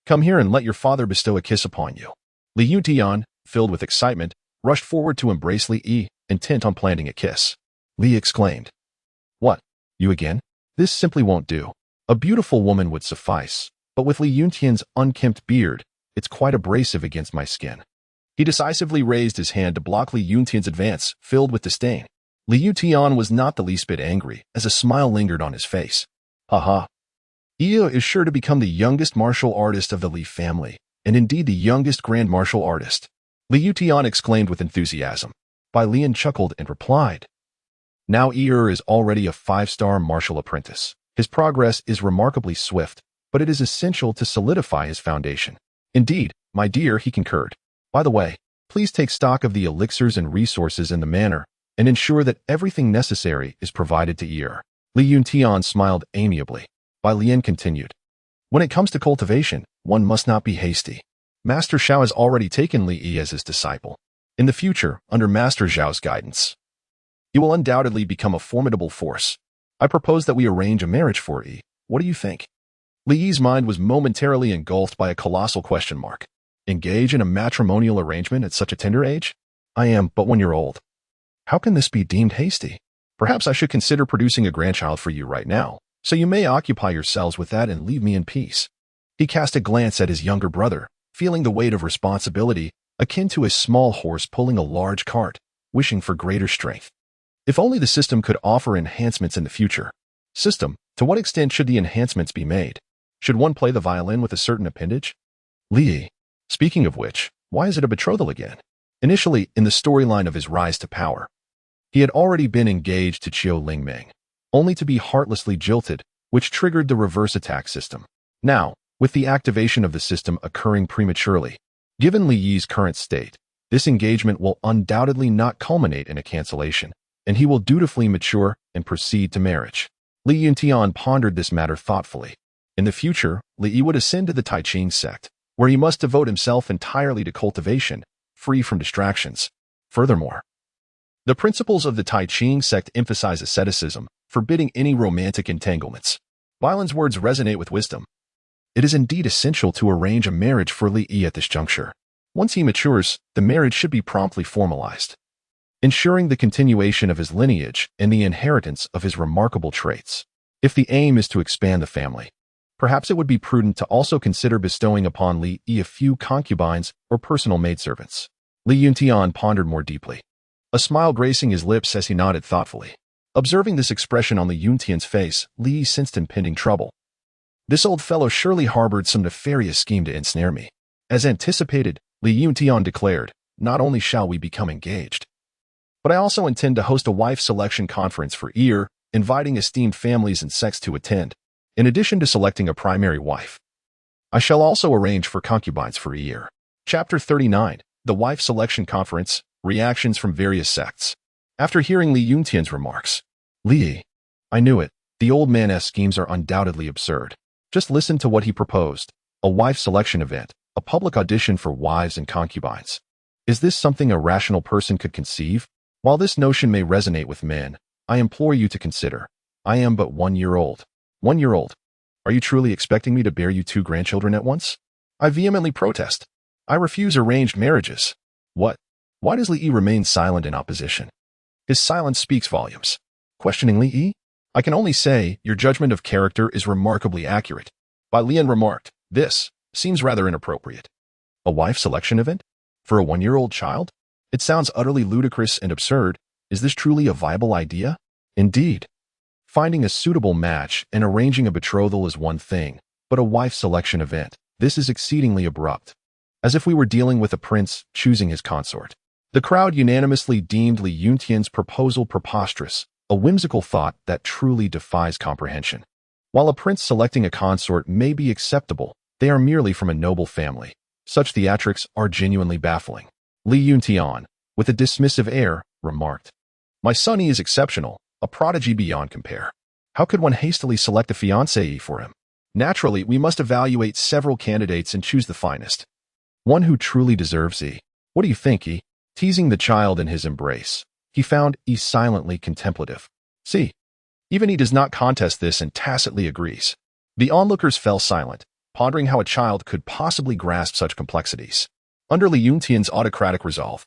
come here and let your father bestow a kiss upon you. Li Yuntian, filled with excitement, rushed forward to embrace Li Yi, intent on planting a kiss. Li exclaimed, What? You again? This simply won't do. A beautiful woman would suffice, but with Li Yuntian's unkempt beard, it's quite abrasive against my skin. He decisively raised his hand to block Li Yuntian's advance, filled with disdain. Li Yuntian was not the least bit angry, as a smile lingered on his face. Ha. Io is sure to become the youngest martial artist of the Li family, and indeed the youngest grand martial artist. Li Yuntian exclaimed with enthusiasm. Bai Lian chuckled and replied, Now Io is already a 5-star martial apprentice. His progress is remarkably swift, but it is essential to solidify his foundation. Indeed, my dear, he concurred. By the way, please take stock of the elixirs and resources in the manor, and ensure that everything necessary is provided to Io. Li Yuntian smiled amiably. Bai Lian continued, When it comes to cultivation, one must not be hasty. Master Xiao has already taken Li Yi as his disciple. In the future, under Master Zhao's guidance, he will undoubtedly become a formidable force. I propose that we arrange a marriage for Yi. What do you think? Li Yi's mind was momentarily engulfed by a colossal question mark. Engage in a matrimonial arrangement at such a tender age? I am but 1 year old. How can this be deemed hasty? Perhaps I should consider producing a grandchild for you right now, so you may occupy yourselves with that and leave me in peace. He cast a glance at his younger brother, feeling the weight of responsibility akin to a small horse pulling a large cart, wishing for greater strength. If only the system could offer enhancements in the future. System, to what extent should the enhancements be made? Should one play the violin with a certain appendage? Li, speaking of which, why is it a betrothal again? Initially, in the storyline of his rise to power, he had already been engaged to Qiu Lingming, only to be heartlessly jilted, which triggered the reverse attack system. Now, with the activation of the system occurring prematurely, given Li Yi's current state, this engagement will undoubtedly not culminate in a cancellation, and he will dutifully mature and proceed to marriage. Li Yuntian pondered this matter thoughtfully. In the future, Li Yi would ascend to the Tai Ching sect, where he must devote himself entirely to cultivation, free from distractions. Furthermore, the principles of the Tai Ching sect emphasize asceticism, forbidding any romantic entanglements. Bailan's words resonate with wisdom. It is indeed essential to arrange a marriage for Li Yi at this juncture. Once he matures, the marriage should be promptly formalized, ensuring the continuation of his lineage and the inheritance of his remarkable traits. If the aim is to expand the family, perhaps it would be prudent to also consider bestowing upon Li Yi a few concubines or personal maidservants. Li Yuntian pondered more deeply, a smile gracing his lips as he nodded thoughtfully. Observing this expression on Li Yuntian's face, Li Yi sensed impending trouble. This old fellow surely harbored some nefarious scheme to ensnare me. As anticipated, Li Yuntian declared, Not only shall we become engaged, but I also intend to host a wife selection conference for Io, inviting esteemed families and sects to attend. In addition to selecting a primary wife, I shall also arrange for concubines for Io. Chapter 39, The Wife Selection Conference, Reactions from Various Sects. After hearing Li Yuntian's remarks, Li, I knew it. The old man's schemes are undoubtedly absurd. Just listen to what he proposed. A wife selection event, a public audition for wives and concubines. Is this something a rational person could conceive? While this notion may resonate with men, I implore you to consider. I am but 1 year old. 1 year old. Are you truly expecting me to bear you 2 grandchildren at once? I vehemently protest. I refuse arranged marriages. What? Why does Li Yi remain silent in opposition? His silence speaks volumes. Questioning Li Yi? I can only say your judgment of character is remarkably accurate. Bai Lian remarked, This seems rather inappropriate. A wife selection event? For a 1-year-old child? It sounds utterly ludicrous and absurd. Is this truly a viable idea? Indeed. Finding a suitable match and arranging a betrothal is one thing, but a wife selection event, This is exceedingly abrupt. As if we were dealing with a prince choosing his consort. The crowd unanimously deemed Li Yuntian's proposal preposterous, a whimsical thought that truly defies comprehension. While a prince selecting a consort may be acceptable, they are merely from a noble family. Such theatrics are genuinely baffling. Li Yuntian, with a dismissive air, remarked, "My son is exceptional, a prodigy beyond compare. How could one hastily select a fiancée for him? Naturally, we must evaluate several candidates and choose the finest. One who truly deserves E. What do you think, E?" Teasing the child in his embrace, he found E silently contemplative. See, even he does not contest this and tacitly agrees. The onlookers fell silent, pondering how a child could possibly grasp such complexities. Under Li Yuntian's autocratic resolve,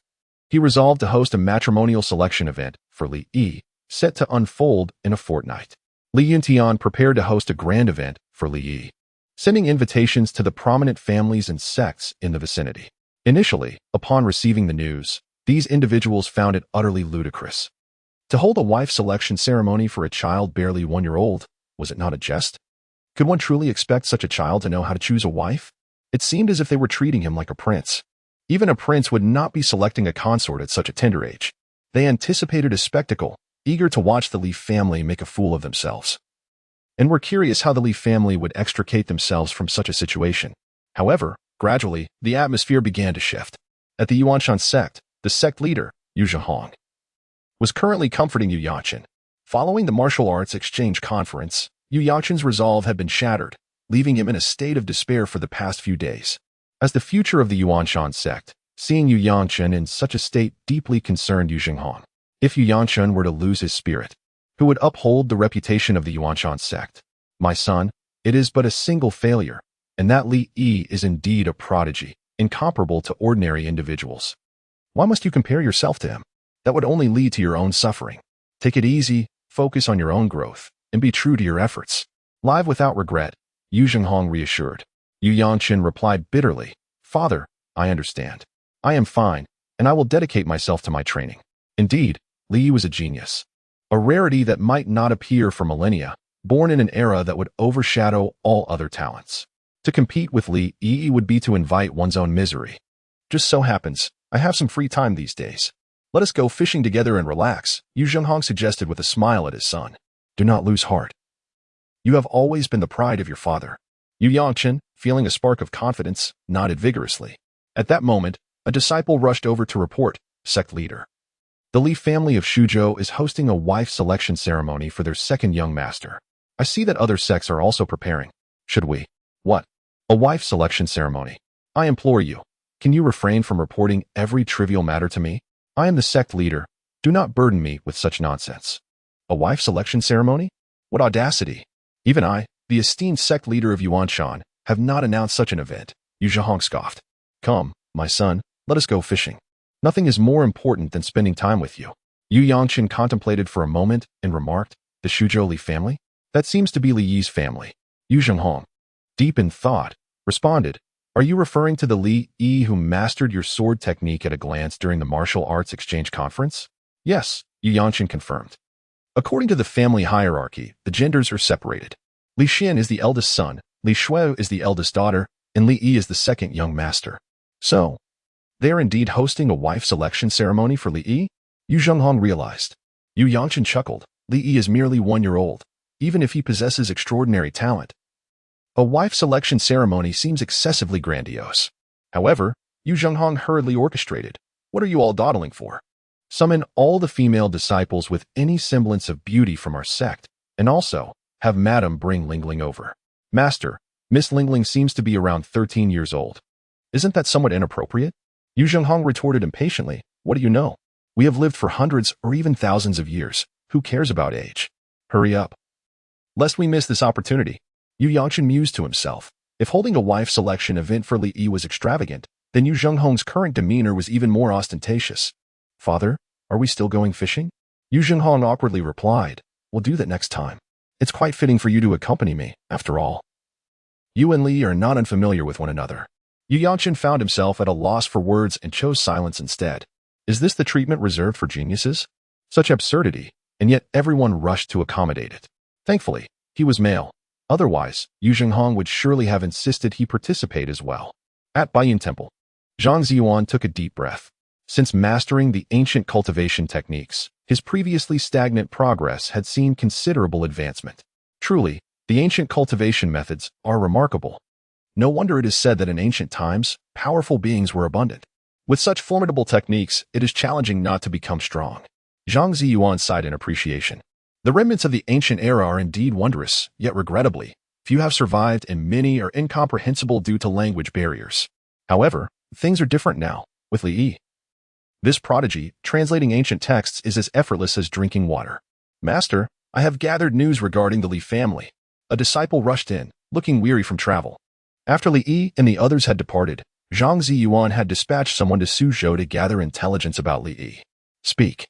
he resolved to host a matrimonial selection event for Li Yi, set to unfold in a fortnight. Li Yuntian prepared to host a grand event for Li Yi, sending invitations to the prominent families and sects in the vicinity. Initially, upon receiving the news, these individuals found it utterly ludicrous. To hold a wife selection ceremony for a child barely 1 year old, was it not a jest? Could one truly expect such a child to know how to choose a wife? It seemed as if they were treating him like a prince. Even a prince would not be selecting a consort at such a tender age. They anticipated a spectacle, eager to watch the Li family make a fool of themselves. And were curious how the Li family would extricate themselves from such a situation. However, gradually, the atmosphere began to shift. At the Yuanshan sect, the sect leader, Yu Zhihong, was currently comforting Yu Yangshan. Following the martial arts exchange conference, Yu Yangshan's resolve had been shattered, leaving him in a state of despair for the past few days. As the future of the Yuanshan sect, seeing Yu Yangshan in such a state deeply concerned Yu Zhihong. If Yu Yangshan were to lose his spirit, who would uphold the reputation of the Yuanshan sect? My son, it is but a single failure, and that Li Yi is indeed a prodigy, incomparable to ordinary individuals. Why must you compare yourself to him? That would only lead to your own suffering. Take it easy, focus on your own growth, and be true to your efforts. Live without regret, Yu Zhihong reassured. Yu Yangshan replied bitterly, "Father, I understand. I am fine, and I will dedicate myself to my training." Indeed, Li Yi was a genius. A rarity that might not appear for millennia, born in an era that would overshadow all other talents. To compete with Li Yi would be to invite one's own misery. Just so happens, I have some free time these days. Let us go fishing together and relax, Yu Zhihong suggested with a smile at his son. Do not lose heart. You have always been the pride of your father. Yu Yangshan, feeling a spark of confidence, nodded vigorously. At that moment, a disciple rushed over to report, sect leader. The Li family of Shuzhou is hosting a wife selection ceremony for their second young master. I see that other sects are also preparing. Should we? What? A wife selection ceremony. I implore you, can you refrain from reporting every trivial matter to me? I am the sect leader. Do not burden me with such nonsense. A wife selection ceremony? What audacity! Even I, the esteemed sect leader of Yuanshan, have not announced such an event, Yu Zhihong scoffed. Come, my son, let us go fishing. Nothing is more important than spending time with you. Yu Yangshan contemplated for a moment and remarked, the Shuzhou Li family? That seems to be Li Yi's family. Yu Zhihong, deep in thought, responded, are you referring to the Li Yi who mastered your sword technique at a glance during the martial arts exchange conference? Yes, Yu Yangshan confirmed. According to the family hierarchy, the genders are separated. Li Xian is the eldest son, Li Shui is the eldest daughter, and Li Yi is the second young master. So, they are indeed hosting a wife selection ceremony for Li Yi? Yu Zhihong realized. Yu Yangshan chuckled. Li Yi is merely 1 year old, even if he possesses extraordinary talent. A wife selection ceremony seems excessively grandiose. However, Yu Zhihong hurriedly orchestrated. What are you all dawdling for? Summon all the female disciples with any semblance of beauty from our sect, and also have Madam bring Lingling over. Master, Miss Lingling seems to be around 13 years old. Isn't that somewhat inappropriate? Yu Zhihong retorted impatiently. What do you know? We have lived for hundreds or even thousands of years. Who cares about age? Hurry up. Lest we miss this opportunity. Yu Yangshan mused to himself. If holding a wife selection event for Li Yi was extravagant, then Yu Zhihong's current demeanor was even more ostentatious. Father, are we still going fishing? Yu Zhihong awkwardly replied. We'll do that next time. It's quite fitting for you to accompany me, after all. You and Li are not unfamiliar with one another. Yu Yangshan found himself at a loss for words and chose silence instead. Is this the treatment reserved for geniuses? Such absurdity, and yet everyone rushed to accommodate it. Thankfully, he was male. Otherwise, Yu Zhenghong would surely have insisted he participate as well. At Baiyin Temple, Zhang Ziyuan took a deep breath. Since mastering the ancient cultivation techniques, his previously stagnant progress had seen considerable advancement. Truly, the ancient cultivation methods are remarkable. No wonder it is said that in ancient times, powerful beings were abundant. With such formidable techniques, it is challenging not to become strong. Zhang Ziyuan sighed in appreciation. The remnants of the ancient era are indeed wondrous, yet regrettably, few have survived and many are incomprehensible due to language barriers. However, things are different now, with Li Yi. This prodigy, translating ancient texts, is as effortless as drinking water. Master, I have gathered news regarding the Li family. A disciple rushed in, looking weary from travel. After Li Yi and the others had departed, Zhang Ziyuan had dispatched someone to Suzhou to gather intelligence about Li Yi. Speak.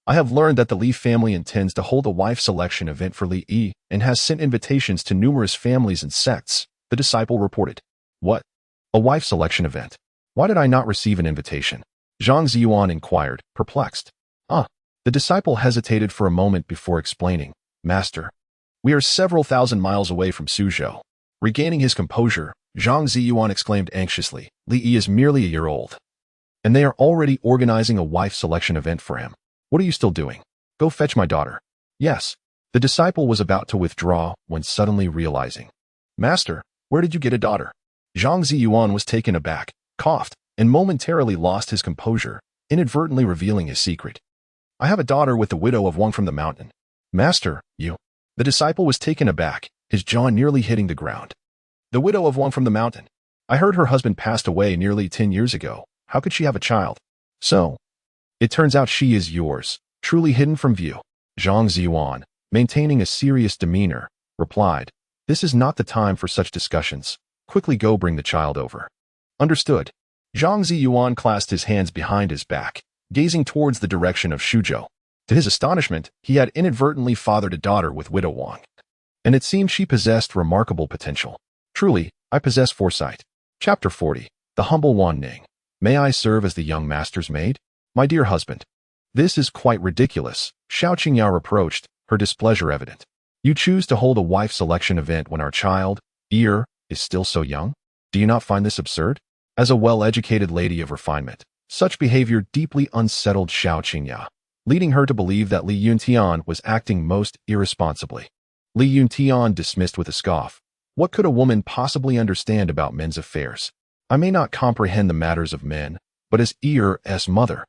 I have learned that the Li family intends to hold a wife selection event for Li Yi and has sent invitations to numerous families and sects, the disciple reported. What? A wife selection event? Why did I not receive an invitation? Zhang Ziyuan inquired, perplexed. The disciple hesitated for a moment before explaining. Master, we are several thousand miles away from Suzhou. Regaining his composure, Zhang Ziyuan exclaimed anxiously, Li Yi is merely a year old. And they are already organizing a wife selection event for him. What are you still doing? Go fetch my daughter. Yes. The disciple was about to withdraw when suddenly realizing. Master, where did you get a daughter? Zhang Ziyuan was taken aback, coughed, and momentarily lost his composure, inadvertently revealing his secret. I have a daughter with the widow of Wang from the mountain. Master, you. The disciple was taken aback, his jaw nearly hitting the ground. The widow of Wang from the mountain. I heard her husband passed away nearly 10 years ago. How could she have a child? So, it turns out she is yours, truly hidden from view. Zhang Ziyuan, maintaining a serious demeanor, replied, This is not the time for such discussions. Quickly go bring the child over. Understood. Zhang Ziyuan clasped his hands behind his back, gazing towards the direction of Suzhou. To his astonishment, he had inadvertently fathered a daughter with widow Wang. And it seemed she possessed remarkable potential. Truly, I possess foresight. Chapter 40. The Humble Wan Ning. May I serve as the young master's maid? My dear husband. This is quite ridiculous, Xiao Qingyao reproached, her displeasure evident. You choose to hold a wife selection event when our child, ear, is still so young? Do you not find this absurd? As a well-educated lady of refinement, such behavior deeply unsettled Xiao Qingyao, leading her to believe that Li Yuntian was acting most irresponsibly. Li Yuntian dismissed with a scoff. What could a woman possibly understand about men's affairs? I may not comprehend the matters of men, but as Er's mother,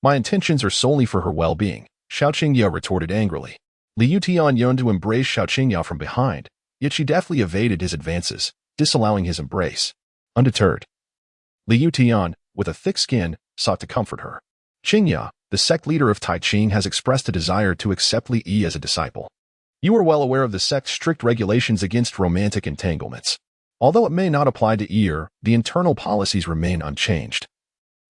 my intentions are solely for her well-being, Xiao Qingyao retorted angrily. Li Yuntian yearned to embrace Xiao Qingyao from behind, yet she deftly evaded his advances, disallowing his embrace. Undeterred, Li Yuntian, with a thick skin, sought to comfort her. Qingyao, the sect leader of Tai Ching, has expressed a desire to accept Li Yi as a disciple. You are well aware of the sect's strict regulations against romantic entanglements. Although it may not apply to Er, the internal policies remain unchanged.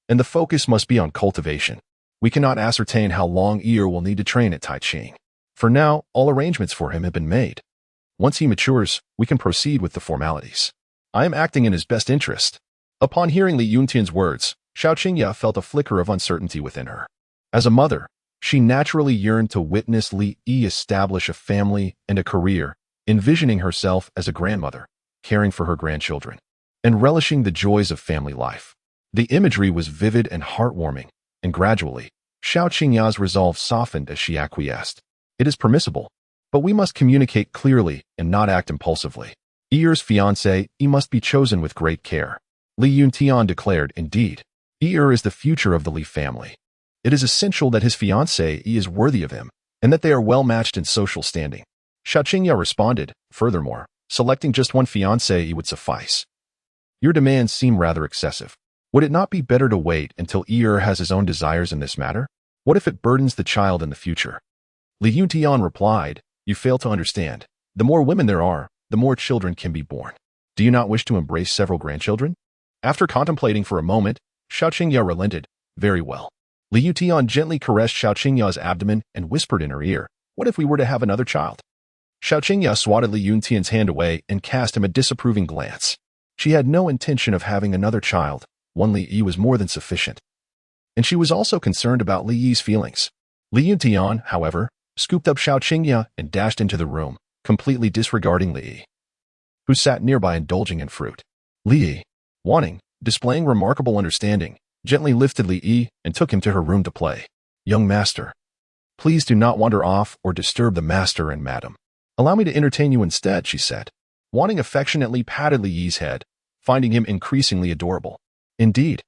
And the focus must be on cultivation. We cannot ascertain how long Er will need to train at Tai Ching. For now, all arrangements for him have been made. Once he matures, we can proceed with the formalities. I am acting in his best interest. Upon hearing Li Yuntian's words, Xiao Qingyao felt a flicker of uncertainty within her. As a mother, she naturally yearned to witness Li Yi establish a family and a career, envisioning herself as a grandmother, caring for her grandchildren, and relishing the joys of family life. The imagery was vivid and heartwarming, and gradually, Xiao Qingyao's resolve softened as she acquiesced. It is permissible, but we must communicate clearly and not act impulsively. Er's fiancé, he must be chosen with great care. Li Yuntian declared, indeed, Er is the future of the Li family. It is essential that his fiancé is worthy of him, and that they are well matched in social standing. Xiao Qingyao responded, furthermore, selecting just one fiancé would suffice. Your demands seem rather excessive. Would it not be better to wait until Er has his own desires in this matter? What if it burdens the child in the future? Li Yuntian replied, you fail to understand. The more women there are, the more children can be born. Do you not wish to embrace several grandchildren? After contemplating for a moment, Xiao Qingyao relented. Very well. Li Yuntian gently caressed Xiao Qingyao's abdomen and whispered in her ear, what if we were to have another child? Xiao Qingyao swatted Li Yuntian's hand away and cast him a disapproving glance. She had no intention of having another child. One Li Yi was more than sufficient. And she was also concerned about Li Yi's feelings. Li Yuntian, however, scooped up Xiao Qingyao and dashed into the room, completely disregarding Li Yi. who sat nearby indulging in fruit. Li Yi, displaying remarkable understanding, gently lifted Li Yi and took him to her room to play. Young master, please do not wander off or disturb the master and madam. Allow me to entertain you instead, she said. Wanting affectionately patted Li Yi's head, finding him increasingly adorable. Indeed.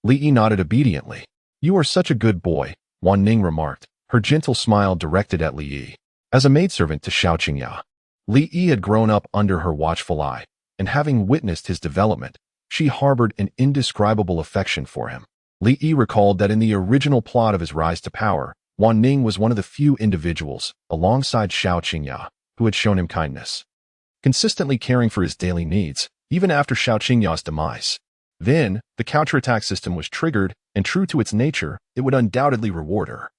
Li Yi nodded obediently. You are such a good boy, Wan Ning remarked, her gentle smile directed at Li Yi. As a maidservant to Xiao Qingya, Li Yi had grown up under her watchful eye, and having witnessed his development, she harbored an indescribable affection for him. Li Yi recalled that in the original plot of his rise to power, Wan Ning was one of the few individuals, alongside Xiao Qingya, who had shown him kindness, consistently caring for his daily needs, even after Xiao Qingya's demise. Then, the counterattack system was triggered, and true to its nature, it would undoubtedly reward her.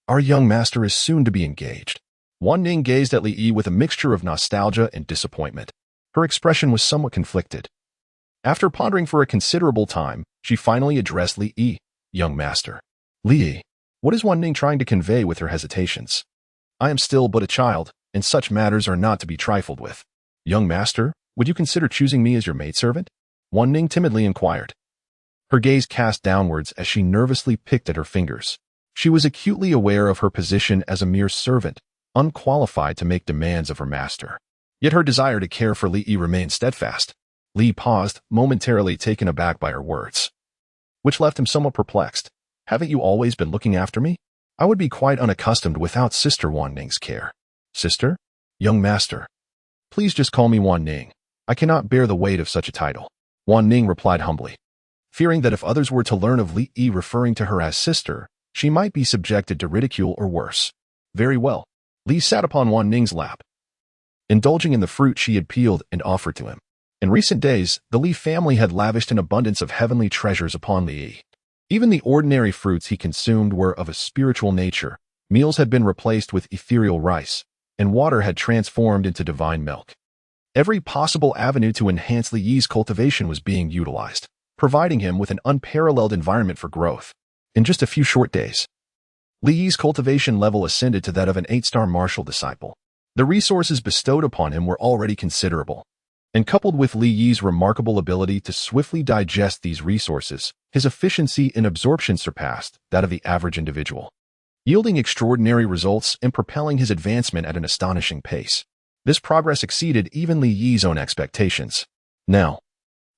Our young master is soon to be engaged. Wan Ning gazed at Li Yi with a mixture of nostalgia and disappointment. Her expression was somewhat conflicted. After pondering for a considerable time, she finally addressed Li Yi. Young master. Li Yi, what is Wan Ning trying to convey with her hesitations? I am still but a child, and such matters are not to be trifled with. Young master, would you consider choosing me as your maidservant? Wan Ning timidly inquired. Her gaze cast downwards as she nervously picked at her fingers. She was acutely aware of her position as a mere servant, unqualified to make demands of her master. Yet her desire to care for Li Yi remained steadfast. Li paused, momentarily taken aback by her words, which left him somewhat perplexed. Haven't you always been looking after me? I would be quite unaccustomed without Sister Wan Ning's care. Sister? Young master. Please just call me Wan Ning. I cannot bear the weight of such a title. Wan Ning replied humbly, fearing that if others were to learn of Li Yi referring to her as sister, she might be subjected to ridicule or worse. Very well. Li sat upon Wan Ning's lap, indulging in the fruit she had peeled and offered to him. In recent days, the Li family had lavished an abundance of heavenly treasures upon Li Yi. Even the ordinary fruits he consumed were of a spiritual nature. Meals had been replaced with ethereal rice, and water had transformed into divine milk. Every possible avenue to enhance Li Yi's cultivation was being utilized, providing him with an unparalleled environment for growth. In just a few short days, Li Yi's cultivation level ascended to that of an 8-star martial disciple. The resources bestowed upon him were already considerable, and coupled with Li Yi's remarkable ability to swiftly digest these resources, his efficiency in absorption surpassed that of the average individual, yielding extraordinary results and propelling his advancement at an astonishing pace. This progress exceeded even Li Yi's own expectations. Now,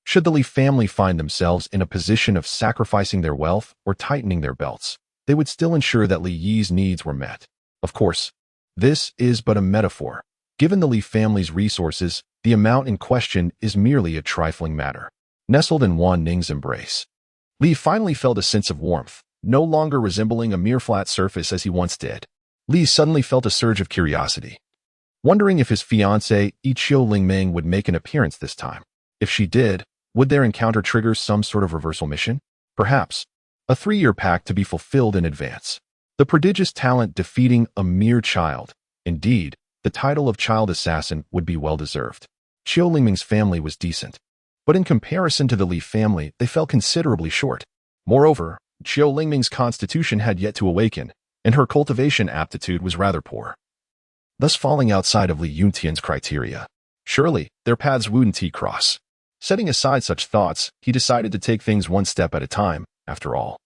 should the Li family find themselves in a position of sacrificing their wealth or tightening their belts, they would still ensure that Li Yi's needs were met. Of course, this is but a metaphor. Given the Li family's resources, the amount in question is merely a trifling matter. Nestled in Wan Ning's embrace, Li finally felt a sense of warmth, no longer resembling a mere flat surface as he once did. Li suddenly felt a surge of curiosity, wondering if his fiancée, Ichio Lingming, would make an appearance this time. If she did, would their encounter trigger some sort of reversal mission? Perhaps. A 3-year pact to be fulfilled in advance. The prodigious talent defeating a mere child. Indeed, the title of child assassin would be well-deserved. Ichio Lingming's family was decent, but in comparison to the Li family, they fell considerably short. Moreover, Ichio Lingming's constitution had yet to awaken, and her cultivation aptitude was rather poor, thus falling outside of Li Yuntian's criteria. Surely, their paths wouldn't cross. Setting aside such thoughts, he decided to take things one step at a time, after all.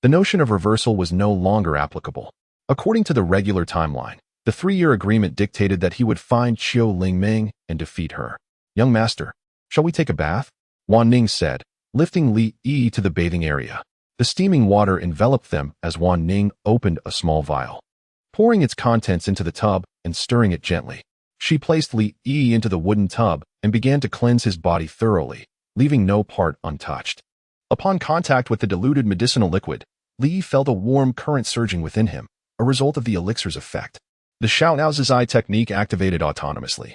The notion of reversal was no longer applicable. According to the regular timeline, the 3-year agreement dictated that he would find Ichio Lingming and defeat her. Young master, shall we take a bath? Wan Ning said, lifting Li Yi to the bathing area. The steaming water enveloped them as Wan Ning opened a small vial, pouring its contents into the tub and stirring it gently. She placed Li Yi into the wooden tub and began to cleanse his body thoroughly, leaving no part untouched. Upon contact with the diluted medicinal liquid, Li felt a warm current surging within him, a result of the elixir's effect. The Xiaonaozizai technique activated autonomously,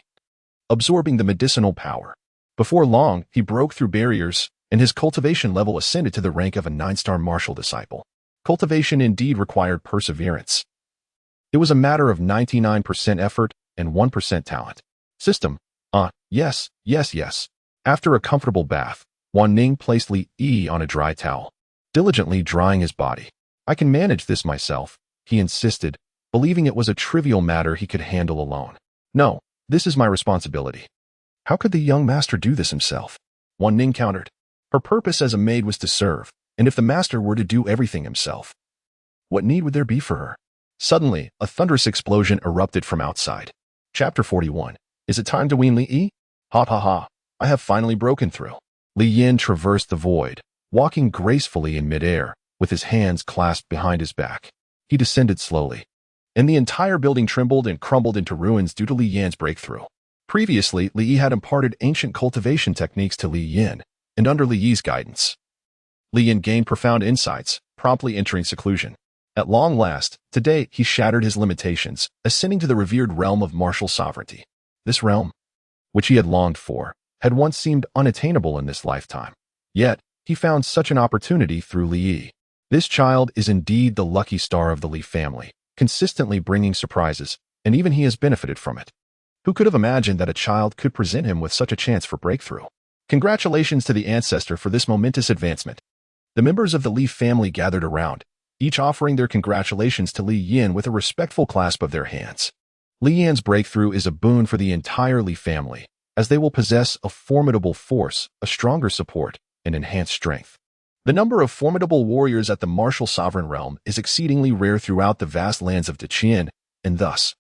absorbing the medicinal power. Before long, he broke through barriers, and his cultivation level ascended to the rank of a 9-star martial disciple. Cultivation indeed required perseverance. It was a matter of 99% effort and 1% talent. System. Yes. After a comfortable bath, Wan Ning placed Li Yi on a dry towel, diligently drying his body. I can manage this myself, he insisted, believing it was a trivial matter he could handle alone. No, this is my responsibility. How could the young master do this himself? Wan Ning countered. Her purpose as a maid was to serve, and if the master were to do everything himself, what need would there be for her? Suddenly, a thunderous explosion erupted from outside. Chapter 41. Is it time to wean Li Yi? Ha ha ha. I have finally broken through. Li Yin traversed the void, walking gracefully in midair, with his hands clasped behind his back. He descended slowly, and the entire building trembled and crumbled into ruins due to Li Yan's breakthrough. Previously, Li Yi had imparted ancient cultivation techniques to Li Yin, and under Li Yi's guidance, Li Yin gained profound insights, promptly entering seclusion. At long last, today he shattered his limitations, ascending to the revered realm of martial sovereignty. This realm, which he had longed for, had once seemed unattainable in this lifetime. Yet, he found such an opportunity through Li Yi. This child is indeed the lucky star of the Li family, consistently bringing surprises, and even he has benefited from it. Who could have imagined that a child could present him with such a chance for breakthrough? Congratulations to the ancestor for this momentous advancement. The members of the Li family gathered around, each offering their congratulations to Li Yin with a respectful clasp of their hands. Li Yan's breakthrough is a boon for the entire Li family, as they will possess a formidable force, a stronger support, and enhanced strength. The number of formidable warriors at the martial sovereign realm is exceedingly rare throughout the vast lands of Deqian, and thus,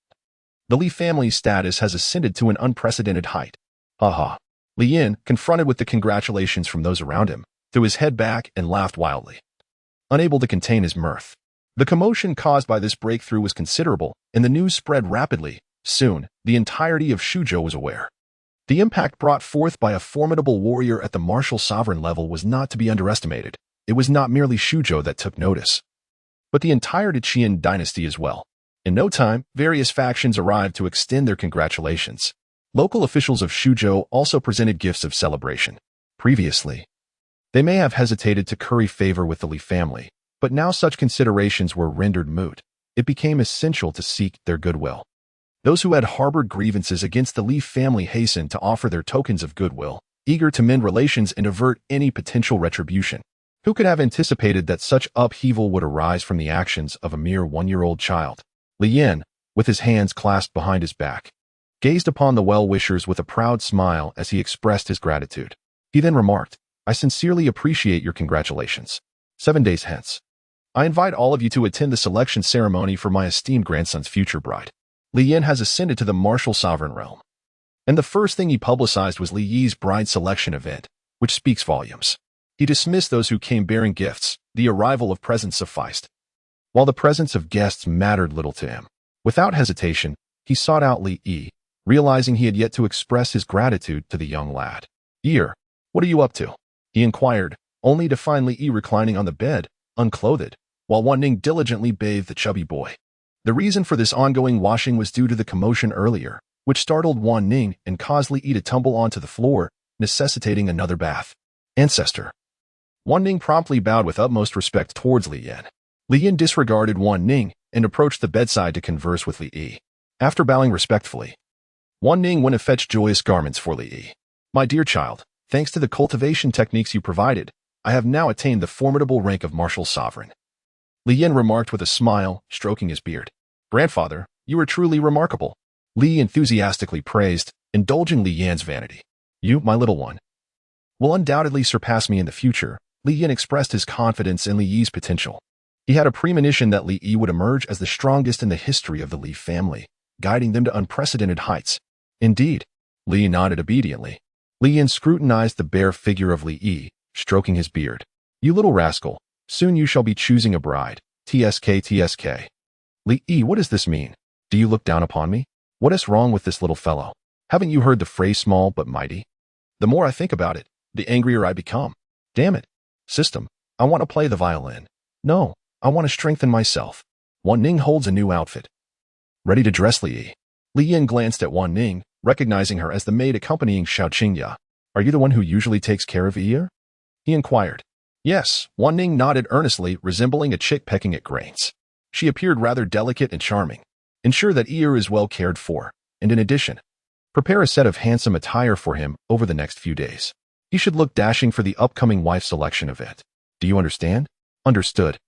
the Li family's status has ascended to an unprecedented height. Haha. Li Yin, confronted with the congratulations from those around him, threw his head back and laughed wildly, unable to contain his mirth. The commotion caused by this breakthrough was considerable, and the news spread rapidly. Soon, the entirety of Shuzhou was aware. The impact brought forth by a formidable warrior at the martial sovereign level was not to be underestimated. It was not merely Shuzhou that took notice, but the entire Deqian dynasty as well. In no time, various factions arrived to extend their congratulations. Local officials of Shuzhou also presented gifts of celebration. Previously, they may have hesitated to curry favor with the Li family, but now such considerations were rendered moot. It became essential to seek their goodwill. Those who had harbored grievances against the Li family hastened to offer their tokens of goodwill, eager to mend relations and avert any potential retribution. Who could have anticipated that such upheaval would arise from the actions of a mere one-year-old child? Li Yin, with his hands clasped behind his back, gazed upon the well-wishers with a proud smile as he expressed his gratitude. He then remarked, I sincerely appreciate your congratulations. 7 days hence, I invite all of you to attend the selection ceremony for my esteemed grandson's future bride. Li Yin has ascended to the martial sovereign realm, and the first thing he publicized was Li Yi's bride selection event, which speaks volumes. He dismissed those who came bearing gifts. The arrival of presents sufficed, while the presence of guests mattered little to him. Without hesitation, he sought out Li Yi, realizing he had yet to express his gratitude to the young lad. Ear, what are you up to? He inquired, only to find Li Yi reclining on the bed, unclothed, while Wan Ning diligently bathed the chubby boy. The reason for this ongoing washing was due to the commotion earlier, which startled Wan Ning and caused Li Yi to tumble onto the floor, necessitating another bath. Ancestor. Wan Ning promptly bowed with utmost respect towards Li Yin. Li Yin disregarded Wan Ning and approached the bedside to converse with Li Yi. After bowing respectfully, Wan Ning went to fetch joyous garments for Li Yi. My dear child, thanks to the cultivation techniques you provided, I have now attained the formidable rank of martial sovereign. Li Yin remarked with a smile, stroking his beard. Grandfather, you are truly remarkable. Li enthusiastically praised, indulging Li Yan's vanity. You, my little one, will undoubtedly surpass me in the future. Li Yin expressed his confidence in Li Yi's potential. He had a premonition that Li Yi would emerge as the strongest in the history of the Li family, guiding them to unprecedented heights. Indeed, Li nodded obediently. Li Yin scrutinized the bare figure of Li Yi, stroking his beard. You little rascal, soon you shall be choosing a bride. TSK. Li Yi, what does this mean? Do you look down upon me? What is wrong with this little fellow? Haven't you heard the phrase small but mighty? The more I think about it, the angrier I become. Damn it. System, I want to play the violin. No, I want to strengthen myself. Wan Ning holds a new outfit. Ready to dress Li Yi. Li Yin glanced at Wan Ning, recognizing her as the maid accompanying Xiao Qingya. Are you the one who usually takes care of Yi? He inquired. Yes, Wan Ning nodded earnestly, resembling a chick pecking at grains. She appeared rather delicate and charming. Ensure that Yi is well cared for, and in addition, prepare a set of handsome attire for him over the next few days. He should look dashing for the upcoming wife selection event. Do you understand? Understood.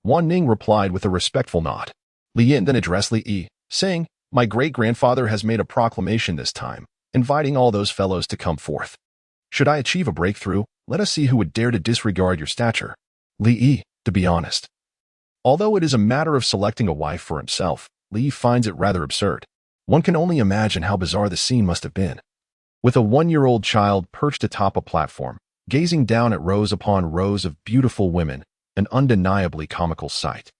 Wan Ning replied with a respectful nod. Li Yin then addressed Li Yi, saying, My great-grandfather has made a proclamation this time, inviting all those fellows to come forth. Should I achieve a breakthrough, let us see who would dare to disregard your stature. Li Yi, to be honest. Although it is a matter of selecting a wife for himself, Li Yi finds it rather absurd. One can only imagine how bizarre the scene must have been. With a 1-year-old child perched atop a platform, gazing down at rows upon rows of beautiful women, an undeniably comical sight.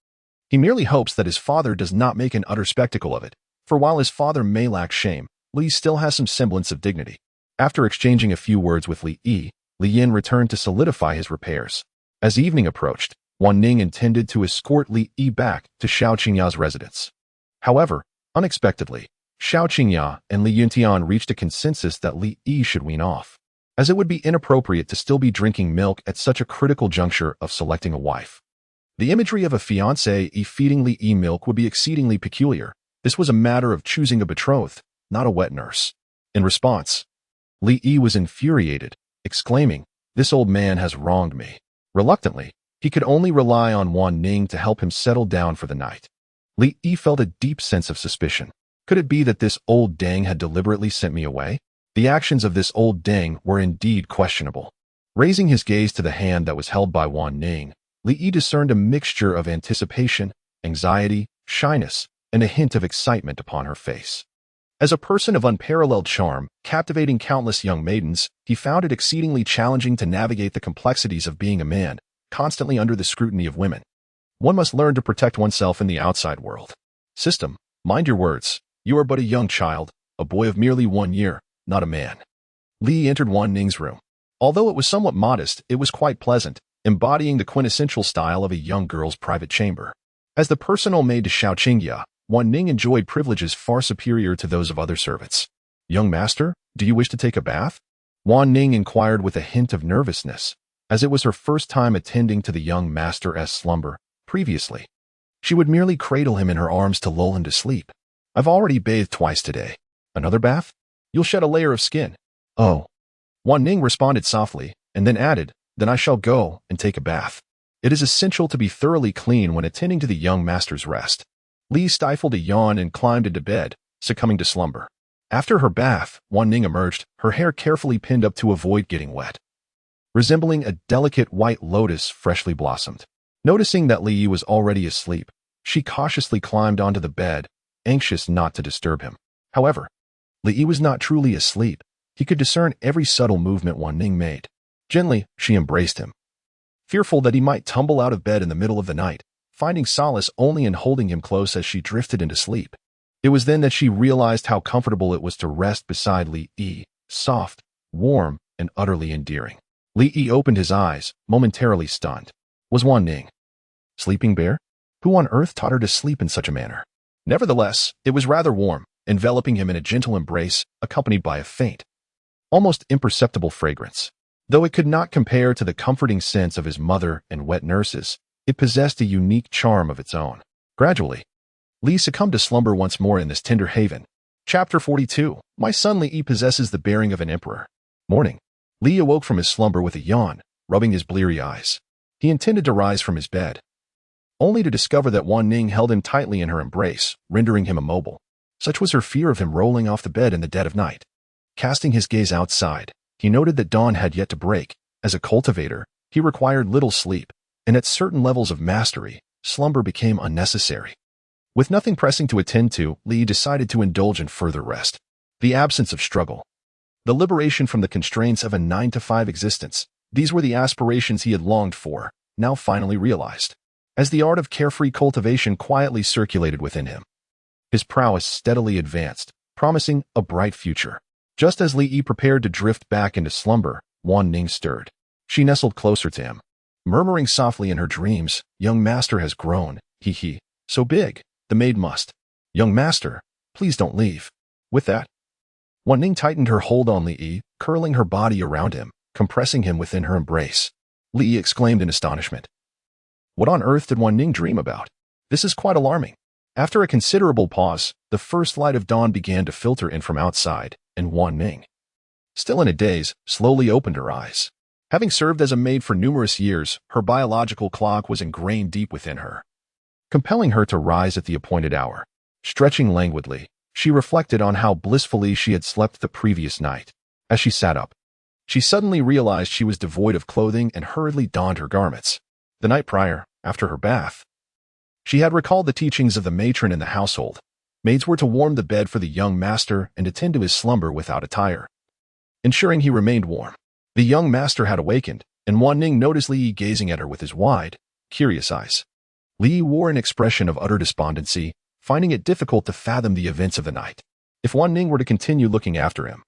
He merely hopes that his father does not make an utter spectacle of it, for while his father may lack shame, Li still has some semblance of dignity. After exchanging a few words with Li Yi, Li Yin returned to solidify his repairs. As evening approached, Wan Ning intended to escort Li Yi back to Xiao Qingya's residence. However, unexpectedly, Xiao Qingya and Li Yuntian reached a consensus that Li Yi should wean off, as it would be inappropriate to still be drinking milk at such a critical juncture of selecting a wife. The imagery of a fiancé feeding Li Yi milk would be exceedingly peculiar. This was a matter of choosing a betrothed, not a wet nurse. In response, Li Yi was infuriated, exclaiming, "This old man has wronged me." Reluctantly, he could only rely on Wan Ning to help him settle down for the night. Li Yi felt a deep sense of suspicion. Could it be that this old dang had deliberately sent me away? The actions of this old dang were indeed questionable. Raising his gaze to the hand that was held by Wan Ning, Li Yi discerned a mixture of anticipation, anxiety, shyness, and a hint of excitement upon her face. As a person of unparalleled charm, captivating countless young maidens, he found it exceedingly challenging to navigate the complexities of being a man, constantly under the scrutiny of women. One must learn to protect oneself in the outside world. System, mind your words. You are but a young child, a boy of merely 1 year, not a man. Li entered Wan Ning's room. Although it was somewhat modest, it was quite pleasant, embodying the quintessential style of a young girl's private chamber. As the personal maid to Xiao Qingya, Wan Ning enjoyed privileges far superior to those of other servants. "Young master, do you wish to take a bath?" Wan Ning inquired with a hint of nervousness, as it was her first time attending to the young master's slumber. Previously, she would merely cradle him in her arms to lull him to sleep. "I've already bathed twice today. Another bath? You'll shed a layer of skin." "Oh." Wan Ning responded softly, and then added, "Then I shall go and take a bath. It is essential to be thoroughly clean when attending to the young master's rest." Li stifled a yawn and climbed into bed, succumbing to slumber. After her bath, Wan Ning emerged, her hair carefully pinned up to avoid getting wet. Resembling a delicate white lotus freshly blossomed. Noticing that Li Yi was already asleep, she cautiously climbed onto the bed, anxious not to disturb him. However, Li Yi was not truly asleep. He could discern every subtle movement Wan Ning made. Gently, she embraced him. Fearful that he might tumble out of bed in the middle of the night, finding solace only in holding him close as she drifted into sleep. It was then that she realized how comfortable it was to rest beside Li Yi, soft, warm, and utterly endearing. Li Yi opened his eyes, momentarily stunned. Was Wan Ning Sleeping Bear? Who on earth taught her to sleep in such a manner? Nevertheless, it was rather warm, enveloping him in a gentle embrace, accompanied by a faint, almost imperceptible fragrance. Though it could not compare to the comforting scents of his mother and wet nurses, it possessed a unique charm of its own. Gradually, Li succumbed to slumber once more in this tender haven. Chapter 42. My son Li Yi possesses the bearing of an emperor. Morning. Li awoke from his slumber with a yawn, rubbing his bleary eyes. He intended to rise from his bed, only to discover that Wan Ning held him tightly in her embrace, rendering him immobile. Such was her fear of him rolling off the bed in the dead of night. Casting his gaze outside, he noted that dawn had yet to break. As a cultivator, he required little sleep, and at certain levels of mastery, slumber became unnecessary. With nothing pressing to attend to, Li decided to indulge in further rest. The absence of struggle. The liberation from the constraints of a 9-to-5 existence. These were the aspirations he had longed for, now finally realized. As the art of carefree cultivation quietly circulated within him, his prowess steadily advanced, promising a bright future. Just as Li Yi prepared to drift back into slumber, Wan Ning stirred. She nestled closer to him, murmuring softly in her dreams, "Young master has grown, he, so big, the maid must. Young master, please don't leave." With that, Wan Ning tightened her hold on Li Yi, curling her body around him, compressing him within her embrace. Li Yi exclaimed in astonishment. What on earth did Wan Ning dream about? This is quite alarming. After a considerable pause, the first light of dawn began to filter in from outside, and Wan Ning, still in a daze, slowly opened her eyes. Having served as a maid for numerous years, her biological clock was ingrained deep within her, compelling her to rise at the appointed hour. Stretching languidly, She reflected on how blissfully she had slept the previous night. As she sat up, she suddenly realized she was devoid of clothing and hurriedly donned her garments. The night prior, after her bath, she had recalled the teachings of the matron in the household. Maids were to warm the bed for the young master and attend to his slumber without attire, ensuring he remained warm. The young master had awakened, and Wan Ning noticed Li Yi gazing at her with his wide, curious eyes. Li Yi wore an expression of utter despondency, finding it difficult to fathom the events of the night. If Wan Ning were to continue looking after him,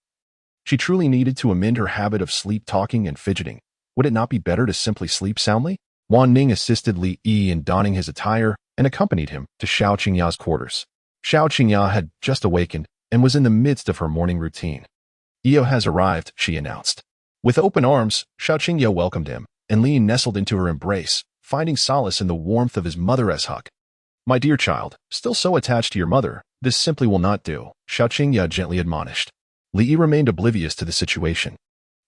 she truly needed to amend her habit of sleep-talking and fidgeting. Would it not be better to simply sleep soundly? Wan Ning assisted Li Yi in donning his attire and accompanied him to Xiao Qingya's quarters. Xiao Qingya had just awakened and was in the midst of her morning routine. Io has arrived, she announced. With open arms, Xiao Qingya welcomed him, and Li nestled into her embrace, finding solace in the warmth of his mother's hug. My dear child, still so attached to your mother, this simply will not do, Xiao Qingya gently admonished. Li Yi remained oblivious to the situation.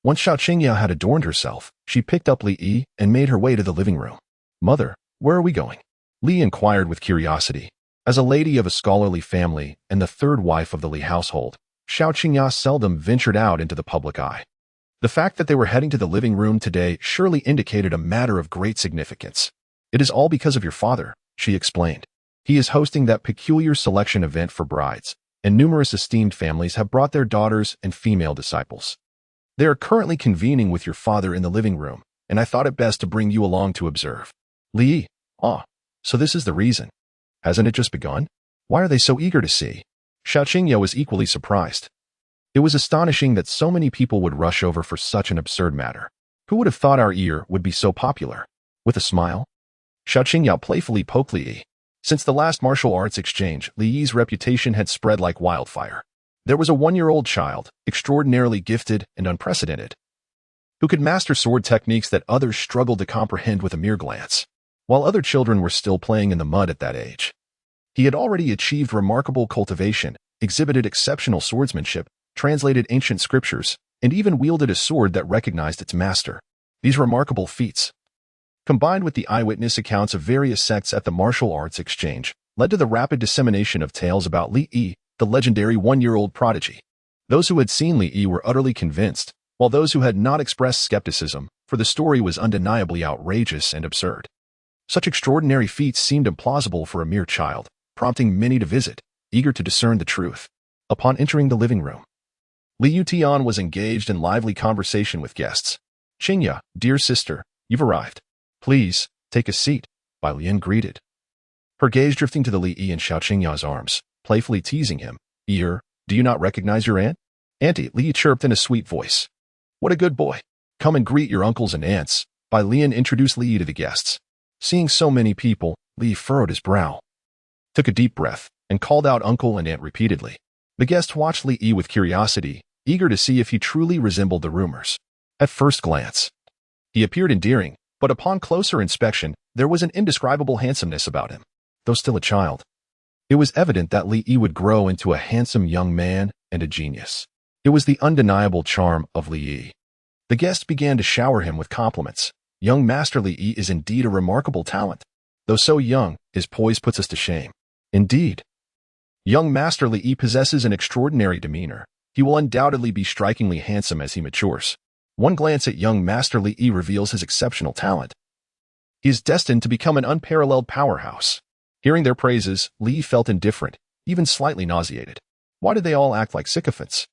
Once Xiao Qingya had adorned herself, she picked up Li Yi and made her way to the living room. Mother, where are we going? Li inquired with curiosity. As a lady of a scholarly family and the third wife of the Li household, Xiao Qingya seldom ventured out into the public eye. The fact that they were heading to the living room today surely indicated a matter of great significance. It is all because of your father, she explained. He is hosting that peculiar selection event for brides, and numerous esteemed families have brought their daughters and female disciples. They are currently convening with your father in the living room, and I thought it best to bring you along to observe. Li, so this is the reason. Hasn't it just begun? Why are they so eager to see? Xiao Qingya was equally surprised. It was astonishing that so many people would rush over for such an absurd matter. Who would have thought our ear would be so popular? With a smile, Xiao Qingya playfully poked Li Yi. Since the last martial arts exchange, Li Yi's reputation had spread like wildfire. There was a 1-year-old child, extraordinarily gifted and unprecedented, who could master sword techniques that others struggled to comprehend with a mere glance. While other children were still playing in the mud at that age, he had already achieved remarkable cultivation, exhibited exceptional swordsmanship, translated ancient scriptures, and even wielded a sword that recognized its master. These remarkable feats, combined with the eyewitness accounts of various sects at the martial arts exchange, led to the rapid dissemination of tales about Li Yi, the legendary 1-year-old prodigy. Those who had seen Li Yi were utterly convinced, while those who had not expressed skepticism, for the story was undeniably outrageous and absurd. Such extraordinary feats seemed implausible for a mere child, prompting many to visit, eager to discern the truth. Upon entering the living room, Li Yutian was engaged in lively conversation with guests. Qingya, dear sister, you've arrived. Please, take a seat, Bai Lian greeted, her gaze drifting to the Li Yi and Xiao Qingya's arms, playfully teasing him. Do you not recognize your aunt? Auntie, Li Yi chirped in a sweet voice. What a good boy. Come and greet your uncles and aunts. Bai Lian introduced Li Yi to the guests. Seeing so many people, Li Yi furrowed his brow, took a deep breath, and called out uncle and aunt repeatedly. The guests watched Li Yi with curiosity, eager to see if he truly resembled the rumors. At first glance, he appeared endearing, but upon closer inspection, there was an indescribable handsomeness about him. Though still a child, it was evident that Li Yi would grow into a handsome young man and a genius. It was the undeniable charm of Li Yi. The guests began to shower him with compliments. Young Master Li Yi is indeed a remarkable talent. Though so young, his poise puts us to shame. Indeed, young Master Li Yi possesses an extraordinary demeanor. He will undoubtedly be strikingly handsome as he matures. One glance at young Master Li Yi reveals his exceptional talent. He is destined to become an unparalleled powerhouse. Hearing their praises, Li Yi felt indifferent, even slightly nauseated. Why did they all act like sycophants?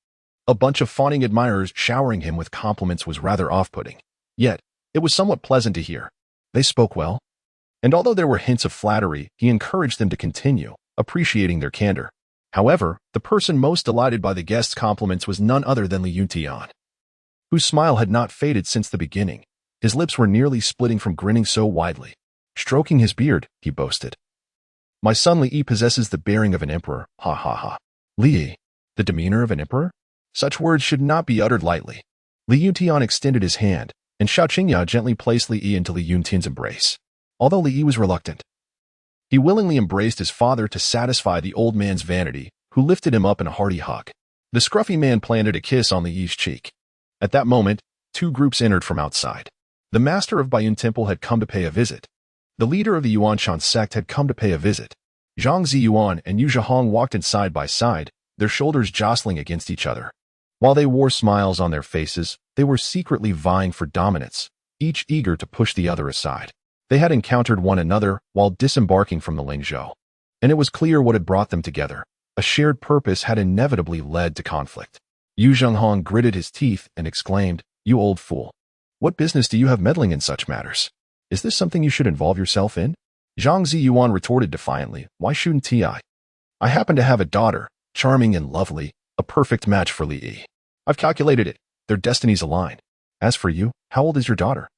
A bunch of fawning admirers showering him with compliments was rather off-putting. Yet, it was somewhat pleasant to hear. They spoke well. And although there were hints of flattery, he encouraged them to continue, appreciating their candor. However, the person most delighted by the guests' compliments was none other than Li Yutian, whose smile had not faded since the beginning. His lips were nearly splitting from grinning so widely. Stroking his beard, he boasted. My son Li Yi possesses the bearing of an emperor, ha ha ha. Li Yi, the demeanor of an emperor? Such words should not be uttered lightly. Li Yutian extended his hand, and Xiao Qingya gently placed Li Yi into Li Yuntin's embrace. Although Li Yi was reluctant, he willingly embraced his father to satisfy the old man's vanity, who lifted him up in a hearty hug. The scruffy man planted a kiss on Li Yi's cheek. At that moment, 2 groups entered from outside. The master of Baiyun Temple had come to pay a visit. The leader of the Yuanshan sect had come to pay a visit. Zhang Ziyuan and Yu Zhahong walked in side by side, their shoulders jostling against each other. While they wore smiles on their faces, they were secretly vying for dominance, each eager to push the other aside. They had encountered one another while disembarking from the Lingzhou, and it was clear what had brought them together. A shared purpose had inevitably led to conflict. Yu Zhenghong gritted his teeth and exclaimed, "You old fool. What business do you have meddling in such matters? Is this something you should involve yourself in?" Zhang Ziyuan retorted defiantly, "Why shouldn't I? I happen to have a daughter, charming and lovely, a perfect match for Li Yi. I've calculated it. Their destinies align. As for you, how old is your daughter?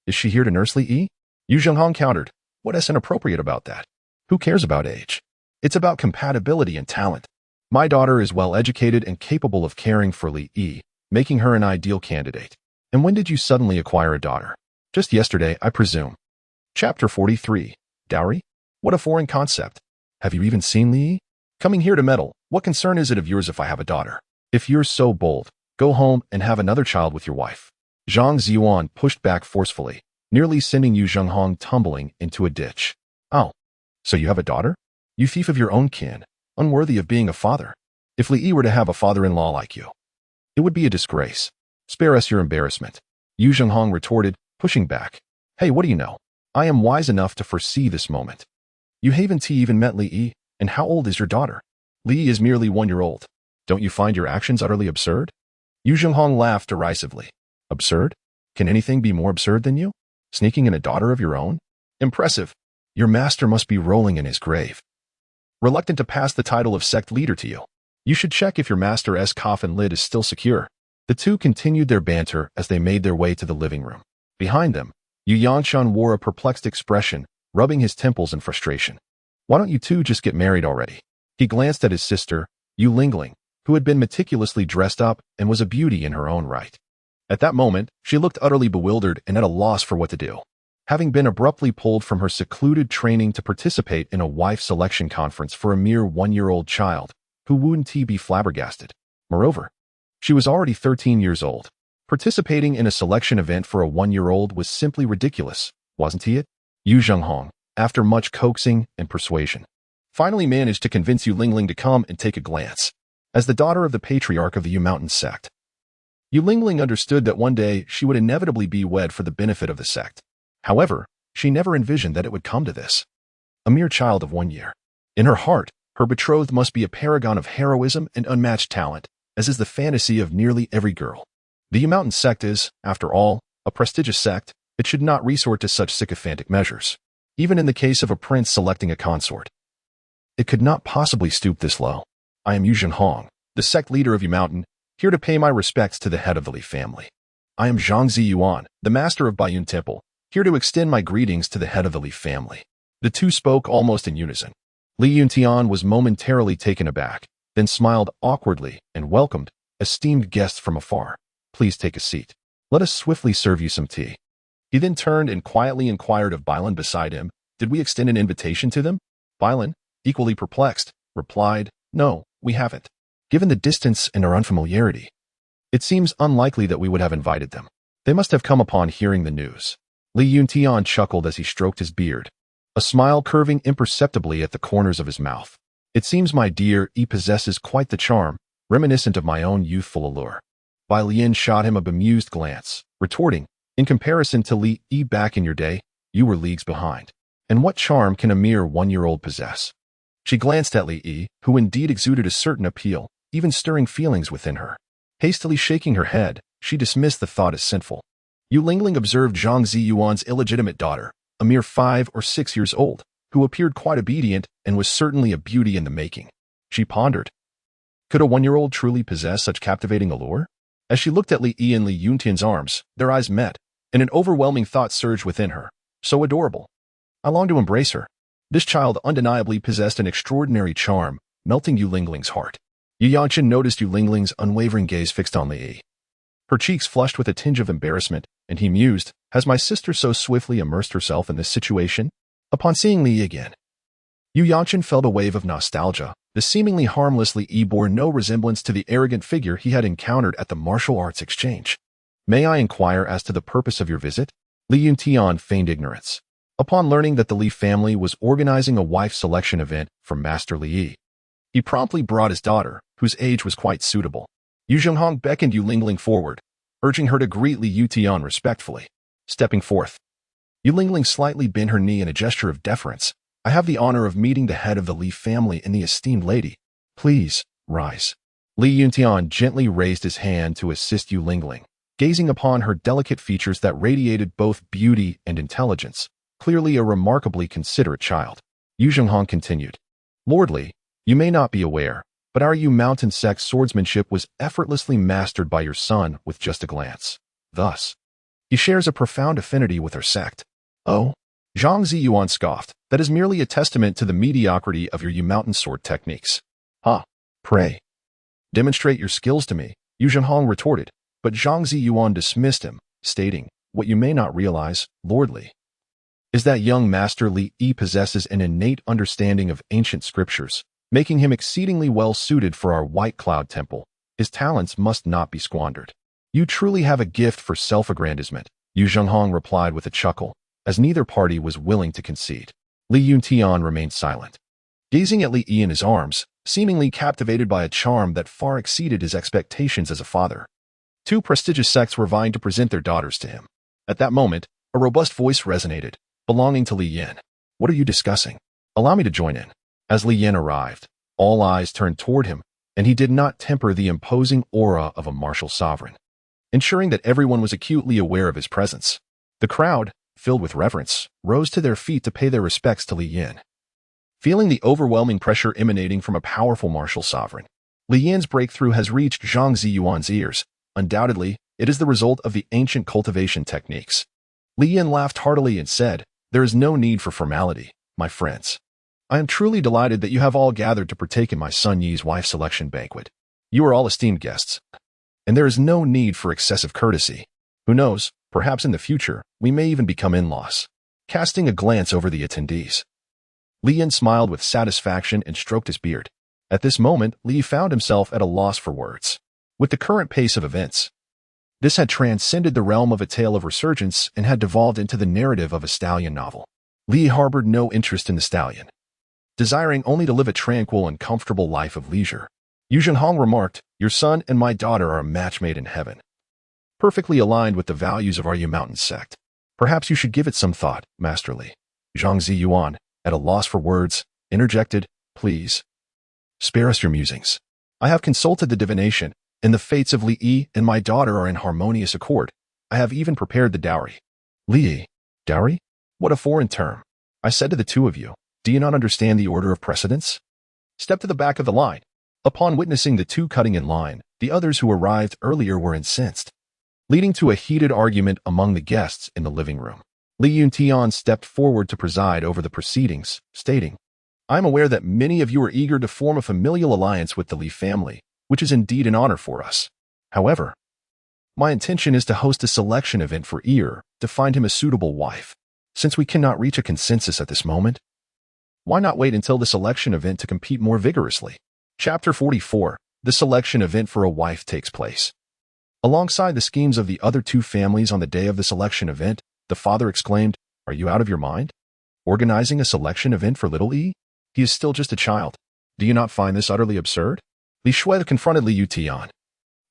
Is she here to nurse Li Yi?" Yu Zhenghong countered, "What is inappropriate about that? Who cares about age? It's about compatibility and talent. My daughter is well-educated and capable of caring for Li Yi, making her an ideal candidate. And when did you suddenly acquire a daughter? Just yesterday, I presume." Chapter 43. Dowry? What a foreign concept. Have you even seen Li Yi? Coming here to meddle, what concern is it of yours if I have a daughter? If you're so bold, go home and have another child with your wife. Zhang Ziyuan pushed back forcefully, nearly sending Yu Zhenghong tumbling into a ditch. "Oh, so you have a daughter? You thief of your own kin, unworthy of being a father. If Li Yi were to have a father-in-law like you, it would be a disgrace. Spare us your embarrassment." Yu Zhenghong retorted, pushing back. "Hey, what do you know? I am wise enough to foresee this moment. You haven't even met Li Yi, and how old is your daughter? Li Yi is merely 1 year old. Don't you find your actions utterly absurd?" Yu Zhenghong laughed derisively. "Absurd? Can anything be more absurd than you? Sneaking in a daughter of your own? Impressive. Your master must be rolling in his grave. Reluctant to pass the title of sect leader to you. You should check if your master's coffin lid is still secure." The two continued their banter as they made their way to the living room. Behind them, Yu Yanshan wore a perplexed expression, rubbing his temples in frustration. "Why don't you two just get married already?" He glanced at his sister, Yu Lingling, who had been meticulously dressed up and was a beauty in her own right. At that moment, she looked utterly bewildered and at a loss for what to do. Having been abruptly pulled from her secluded training to participate in a wife selection conference for a mere 1-year-old child, who wouldn't be flabbergasted? Moreover, she was already 13 years old. Participating in a selection event for a 1-year-old was simply ridiculous, wasn't it? Yu Zhenghong, after much coaxing and persuasion, finally managed to convince Yu Lingling to come and take a glance. As the daughter of the patriarch of the Yu Mountain sect, Yu Lingling understood that one day she would inevitably be wed for the benefit of the sect. However, she never envisioned that it would come to this. A mere child of 1 year. In her heart, her betrothed must be a paragon of heroism and unmatched talent, as is the fantasy of nearly every girl. The Yu Mountain sect is, after all, a prestigious sect. It should not resort to such sycophantic measures. Even in the case of a prince selecting a consort, it could not possibly stoop this low. I am Yu Zhenghong, the sect leader of Yu Mountain, here to pay my respects to the head of the Li family. I am Zhang Ziyuan, the master of Baiyun Temple, here to extend my greetings to the head of the Li family." The two spoke almost in unison. Li Yuntian was momentarily taken aback, then smiled awkwardly and welcomed esteemed guests from afar. "Please take a seat. Let us swiftly serve you some tea." He then turned and quietly inquired of Bailan beside him, "Did we extend an invitation to them?" Bailan, equally perplexed, replied, "No, we haven't. Given the distance and our unfamiliarity, it seems unlikely that we would have invited them. They must have come upon hearing the news." Li Yuntian chuckled as he stroked his beard, a smile curving imperceptibly at the corners of his mouth. "It seems my dear E possesses quite the charm, reminiscent of my own youthful allure." Bai Lian shot him a bemused glance, retorting, "In comparison to Li Yi back in your day, you were leagues behind. And what charm can a mere 1-year-old possess?" She glanced at Li Yi, who indeed exuded a certain appeal, even stirring feelings within her. Hastily shaking her head, she dismissed the thought as sinful. Yu Lingling observed Zhang Ziyuan's illegitimate daughter, a mere 5 or 6 years old, who appeared quite obedient and was certainly a beauty in the making. She pondered, could a 1-year-old truly possess such captivating allure? As she looked at Li Yi in Li Yuntian's arms, their eyes met, and an overwhelming thought surged within her. So adorable. I longed to embrace her. This child undeniably possessed an extraordinary charm, melting Yu Lingling's heart. Yu Yanshan noticed Yu Lingling's unwavering gaze fixed on Li Yi. Her cheeks flushed with a tinge of embarrassment, and he mused, has my sister so swiftly immersed herself in this situation? Upon seeing Li Yi again, Yu Yanshan felt a wave of nostalgia. The seemingly harmless Li Yi bore no resemblance to the arrogant figure he had encountered at the martial arts exchange. May I inquire as to the purpose of your visit? Li Yuntian feigned ignorance. Upon learning that the Li family was organizing a wife selection event for Master Li Yi, he promptly brought his daughter, whose age was quite suitable. Yu Zhenghong beckoned Yu Lingling forward, urging her to greet Li Yutian respectfully. Stepping forth, Yu Lingling slightly bent her knee in a gesture of deference. I have the honor of meeting the head of the Li family and the esteemed lady. Please, rise. Li Yutian gently raised his hand to assist Yu Lingling, gazing upon her delicate features that radiated both beauty and intelligence, clearly a remarkably considerate child. Yu Zhenghong continued. Lord Li, you may not be aware, but our Yu Mountain sect swordsmanship was effortlessly mastered by your son with just a glance. Thus, he shares a profound affinity with our sect. Oh, Zhang Ziyuan scoffed. That is merely a testament to the mediocrity of your Yu Mountain sword techniques. Pray, demonstrate your skills to me, Yu Zhenghong retorted, but Zhang Ziyuan dismissed him, stating, what you may not realize, Lord Li, is that young Master Li Yi possesses an innate understanding of ancient scriptures, making him exceedingly well suited for our White Cloud Temple. His talents must not be squandered. You truly have a gift for self-aggrandizement, Yu Zhenghong replied with a chuckle, as neither party was willing to concede. Li Yuntian remained silent, gazing at Li Yi in his arms, seemingly captivated by a charm that far exceeded his expectations as a father. Two prestigious sects were vying to present their daughters to him. At that moment, a robust voice resonated, belonging to Li Yin. What are you discussing? Allow me to join in. As Li Yin arrived, all eyes turned toward him, and he did not temper the imposing aura of a martial sovereign, ensuring that everyone was acutely aware of his presence. The crowd, filled with reverence, rose to their feet to pay their respects to Li Yin. Feeling the overwhelming pressure emanating from a powerful martial sovereign, Li Yin's breakthrough has reached Zhang Ziyuan's ears. Undoubtedly, it is the result of the ancient cultivation techniques. Li Yin laughed heartily and said, there is no need for formality, my friends. I am truly delighted that you have all gathered to partake in my son Yi's wife selection banquet. You are all esteemed guests, and there is no need for excessive courtesy. Who knows, perhaps in the future, we may even become in-laws. Casting a glance over the attendees, Li Yin smiled with satisfaction and stroked his beard. At this moment, Li found himself at a loss for words. With the current pace of events, this had transcended the realm of a tale of resurgence and had devolved into the narrative of a stallion novel. Li harbored no interest in the stallion, desiring only to live a tranquil and comfortable life of leisure. Yu Zhenghong remarked, your son and my daughter are a match made in heaven, perfectly aligned with the values of our Yu Mountain sect. Perhaps you should give it some thought, Master Li. Zhang Ziyuan, at a loss for words, interjected, please, spare us your musings. I have consulted the divination, and the fates of Li Yi and my daughter are in harmonious accord. I have even prepared the dowry. Li Yi, dowry? What a foreign term. I said to the two of you, do you not understand the order of precedence? Step to the back of the line. Upon witnessing the two cutting in line, the others who arrived earlier were incensed, leading to a heated argument among the guests in the living room. Li Yuntian stepped forward to preside over the proceedings, stating, I am aware that many of you are eager to form a familial alliance with the Li family, which is indeed an honor for us. However, my intention is to host a selection event for Ear to find him a suitable wife. Since we cannot reach a consensus at this moment, why not wait until the selection event to compete more vigorously? Chapter 44. The selection event for a wife takes place. Alongside the schemes of the other two families on the day of the selection event, the father exclaimed, are you out of your mind? Organizing a selection event for little E? He is still just a child. Do you not find this utterly absurd? Li Shui confronted Li Yutian,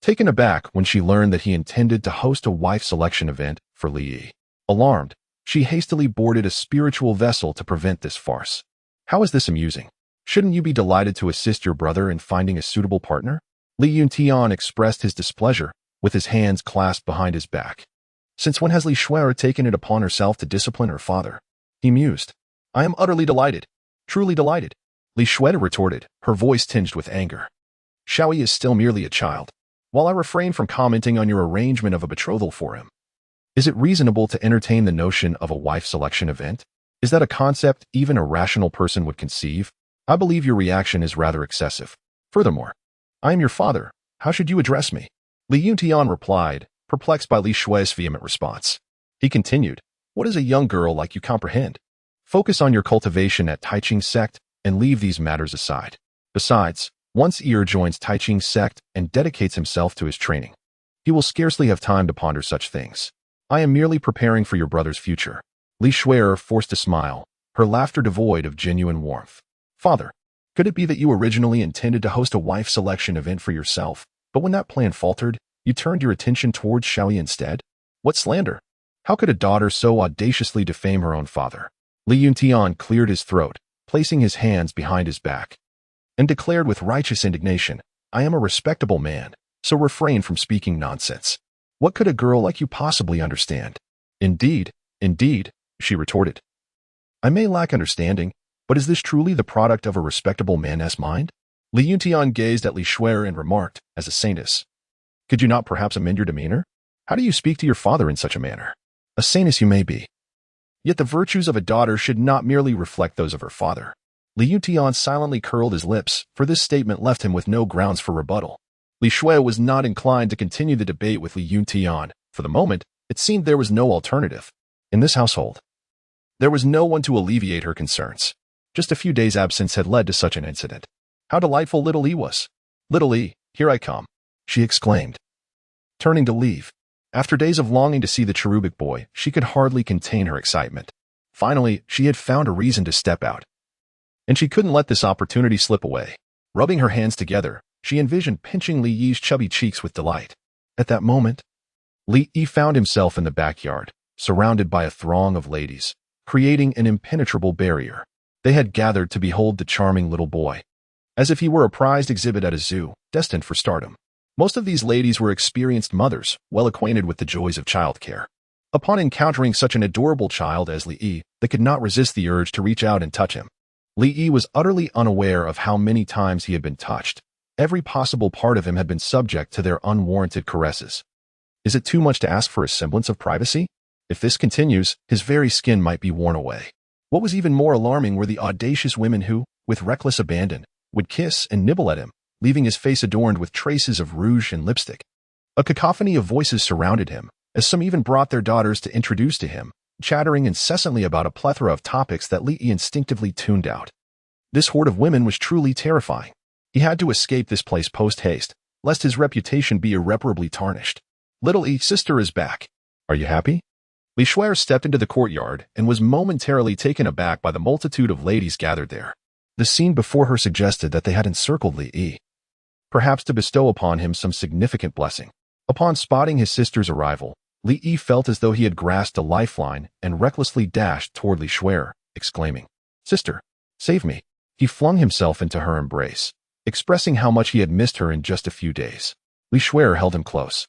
taken aback when she learned that he intended to host a wife selection event for Li Yi. Alarmed, she hastily boarded a spiritual vessel to prevent this farce. How is this amusing? Shouldn't you be delighted to assist your brother in finding a suitable partner? Li Yuntian expressed his displeasure, with his hands clasped behind his back. Since when has Li Shui taken it upon herself to discipline her father? He mused. I am utterly delighted. Truly delighted. Li Shui retorted, her voice tinged with anger. Xiaoyi is still merely a child. While I refrain from commenting on your arrangement of a betrothal for him, is it reasonable to entertain the notion of a wife selection event? Is that a concept even a rational person would conceive? I believe your reaction is rather excessive. Furthermore, I am your father. How should you address me? Li Yuntian replied, perplexed by Li Shui's vehement response. He continued, what does a young girl like you comprehend? Focus on your cultivation at Taiching sect and leave these matters aside. Besides, once Ear joins Taiching sect and dedicates himself to his training, he will scarcely have time to ponder such things. I am merely preparing for your brother's future. Li Shui forced a smile, her laughter devoid of genuine warmth. Father, Could it be that you originally intended to host a wife selection event for yourself, but when that plan faltered, you turned your attention towards Xiaoyi instead? What slander? How could a daughter so audaciously defame her own father? Li Yuntian cleared his throat, placing his hands behind his back, and declared with righteous indignation, I am a respectable man, so refrain from speaking nonsense. What could a girl like you possibly understand? Indeed, she retorted. I may lack understanding, but is this truly the product of a respectable man's mind? Li Yuntian gazed at Li Shuer and remarked, as a saintess, could you not perhaps amend your demeanor? How do you speak to your father in such a manner? A saintess you may be. Yet the virtues of a daughter should not merely reflect those of her father. Li Yuntian silently curled his lips, for this statement left him with no grounds for rebuttal. Li Shuer was not inclined to continue the debate with Li Yuntian. For the moment, it seemed there was no alternative. In this household, there was no one to alleviate her concerns. Just a few days' absence had led to such an incident. How delightful little E was. Little E, here I come, she exclaimed, turning to leave. After days of longing to see the cherubic boy, she could hardly contain her excitement. Finally, she had found a reason to step out, and she couldn't let this opportunity slip away. Rubbing her hands together, she envisioned pinching Li Yi's chubby cheeks with delight. At that moment, Li Yi found himself in the backyard, surrounded by a throng of ladies, creating an impenetrable barrier. They had gathered to behold the charming little boy, as if he were a prized exhibit at a zoo, destined for stardom. Most of these ladies were experienced mothers, well acquainted with the joys of childcare. Upon encountering such an adorable child as Li Yi, they could not resist the urge to reach out and touch him. Li Yi was utterly unaware of how many times he had been touched. Every possible part of him had been subject to their unwarranted caresses. Is it too much to ask for a semblance of privacy? If this continues, his very skin might be worn away. What was even more alarming were the audacious women who, with reckless abandon, would kiss and nibble at him, leaving his face adorned with traces of rouge and lipstick. A cacophony of voices surrounded him, as some even brought their daughters to introduce to him, chattering incessantly about a plethora of topics that Li Yi instinctively tuned out. This horde of women was truly terrifying. He had to escape this place post-haste, lest his reputation be irreparably tarnished. Little E, sister is back. Are you happy? Li Shuer stepped into the courtyard and was momentarily taken aback by the multitude of ladies gathered there. The scene before her suggested that they had encircled Li Yi, perhaps to bestow upon him some significant blessing. Upon spotting his sister's arrival, Li Yi felt as though he had grasped a lifeline and recklessly dashed toward Li Shuer, exclaiming, Sister, save me. He flung himself into her embrace, expressing how much he had missed her in just a few days. Li Shuer held him close,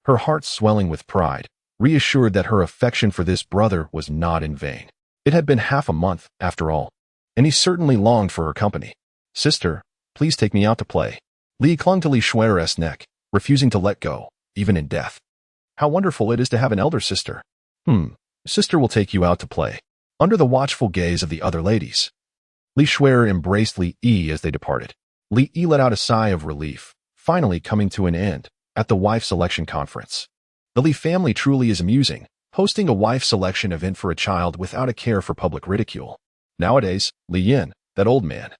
her heart swelling with pride, reassured that her affection for this brother was not in vain. It had been half a month, after all, and he certainly longed for her company. Sister, please take me out to play. Li clung to Li Shuer's neck, refusing to let go, even in death. How wonderful it is to have an elder sister. Sister will take you out to play. Under the watchful gaze of the other ladies, Li Shuer embraced Li Yi as they departed. Li Yi let out a sigh of relief, finally coming to an end at the wife selection conference. The Li family truly is amusing, hosting a wife selection event for a child without a care for public ridicule. Nowadays, Li Yin, that old man,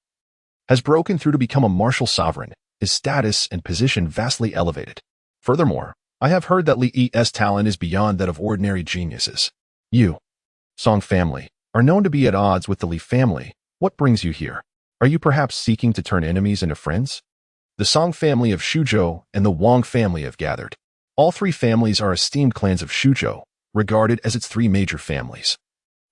has broken through to become a martial sovereign, his status and position vastly elevated. Furthermore, I have heard that Li Yi's talent is beyond that of ordinary geniuses. You, Song family, are known to be at odds with the Li family. What brings you here? Are you perhaps seeking to turn enemies into friends? The Song family of Shuzhou and the Wang family have gathered. All three families are esteemed clans of Shuzhou, regarded as its three major families,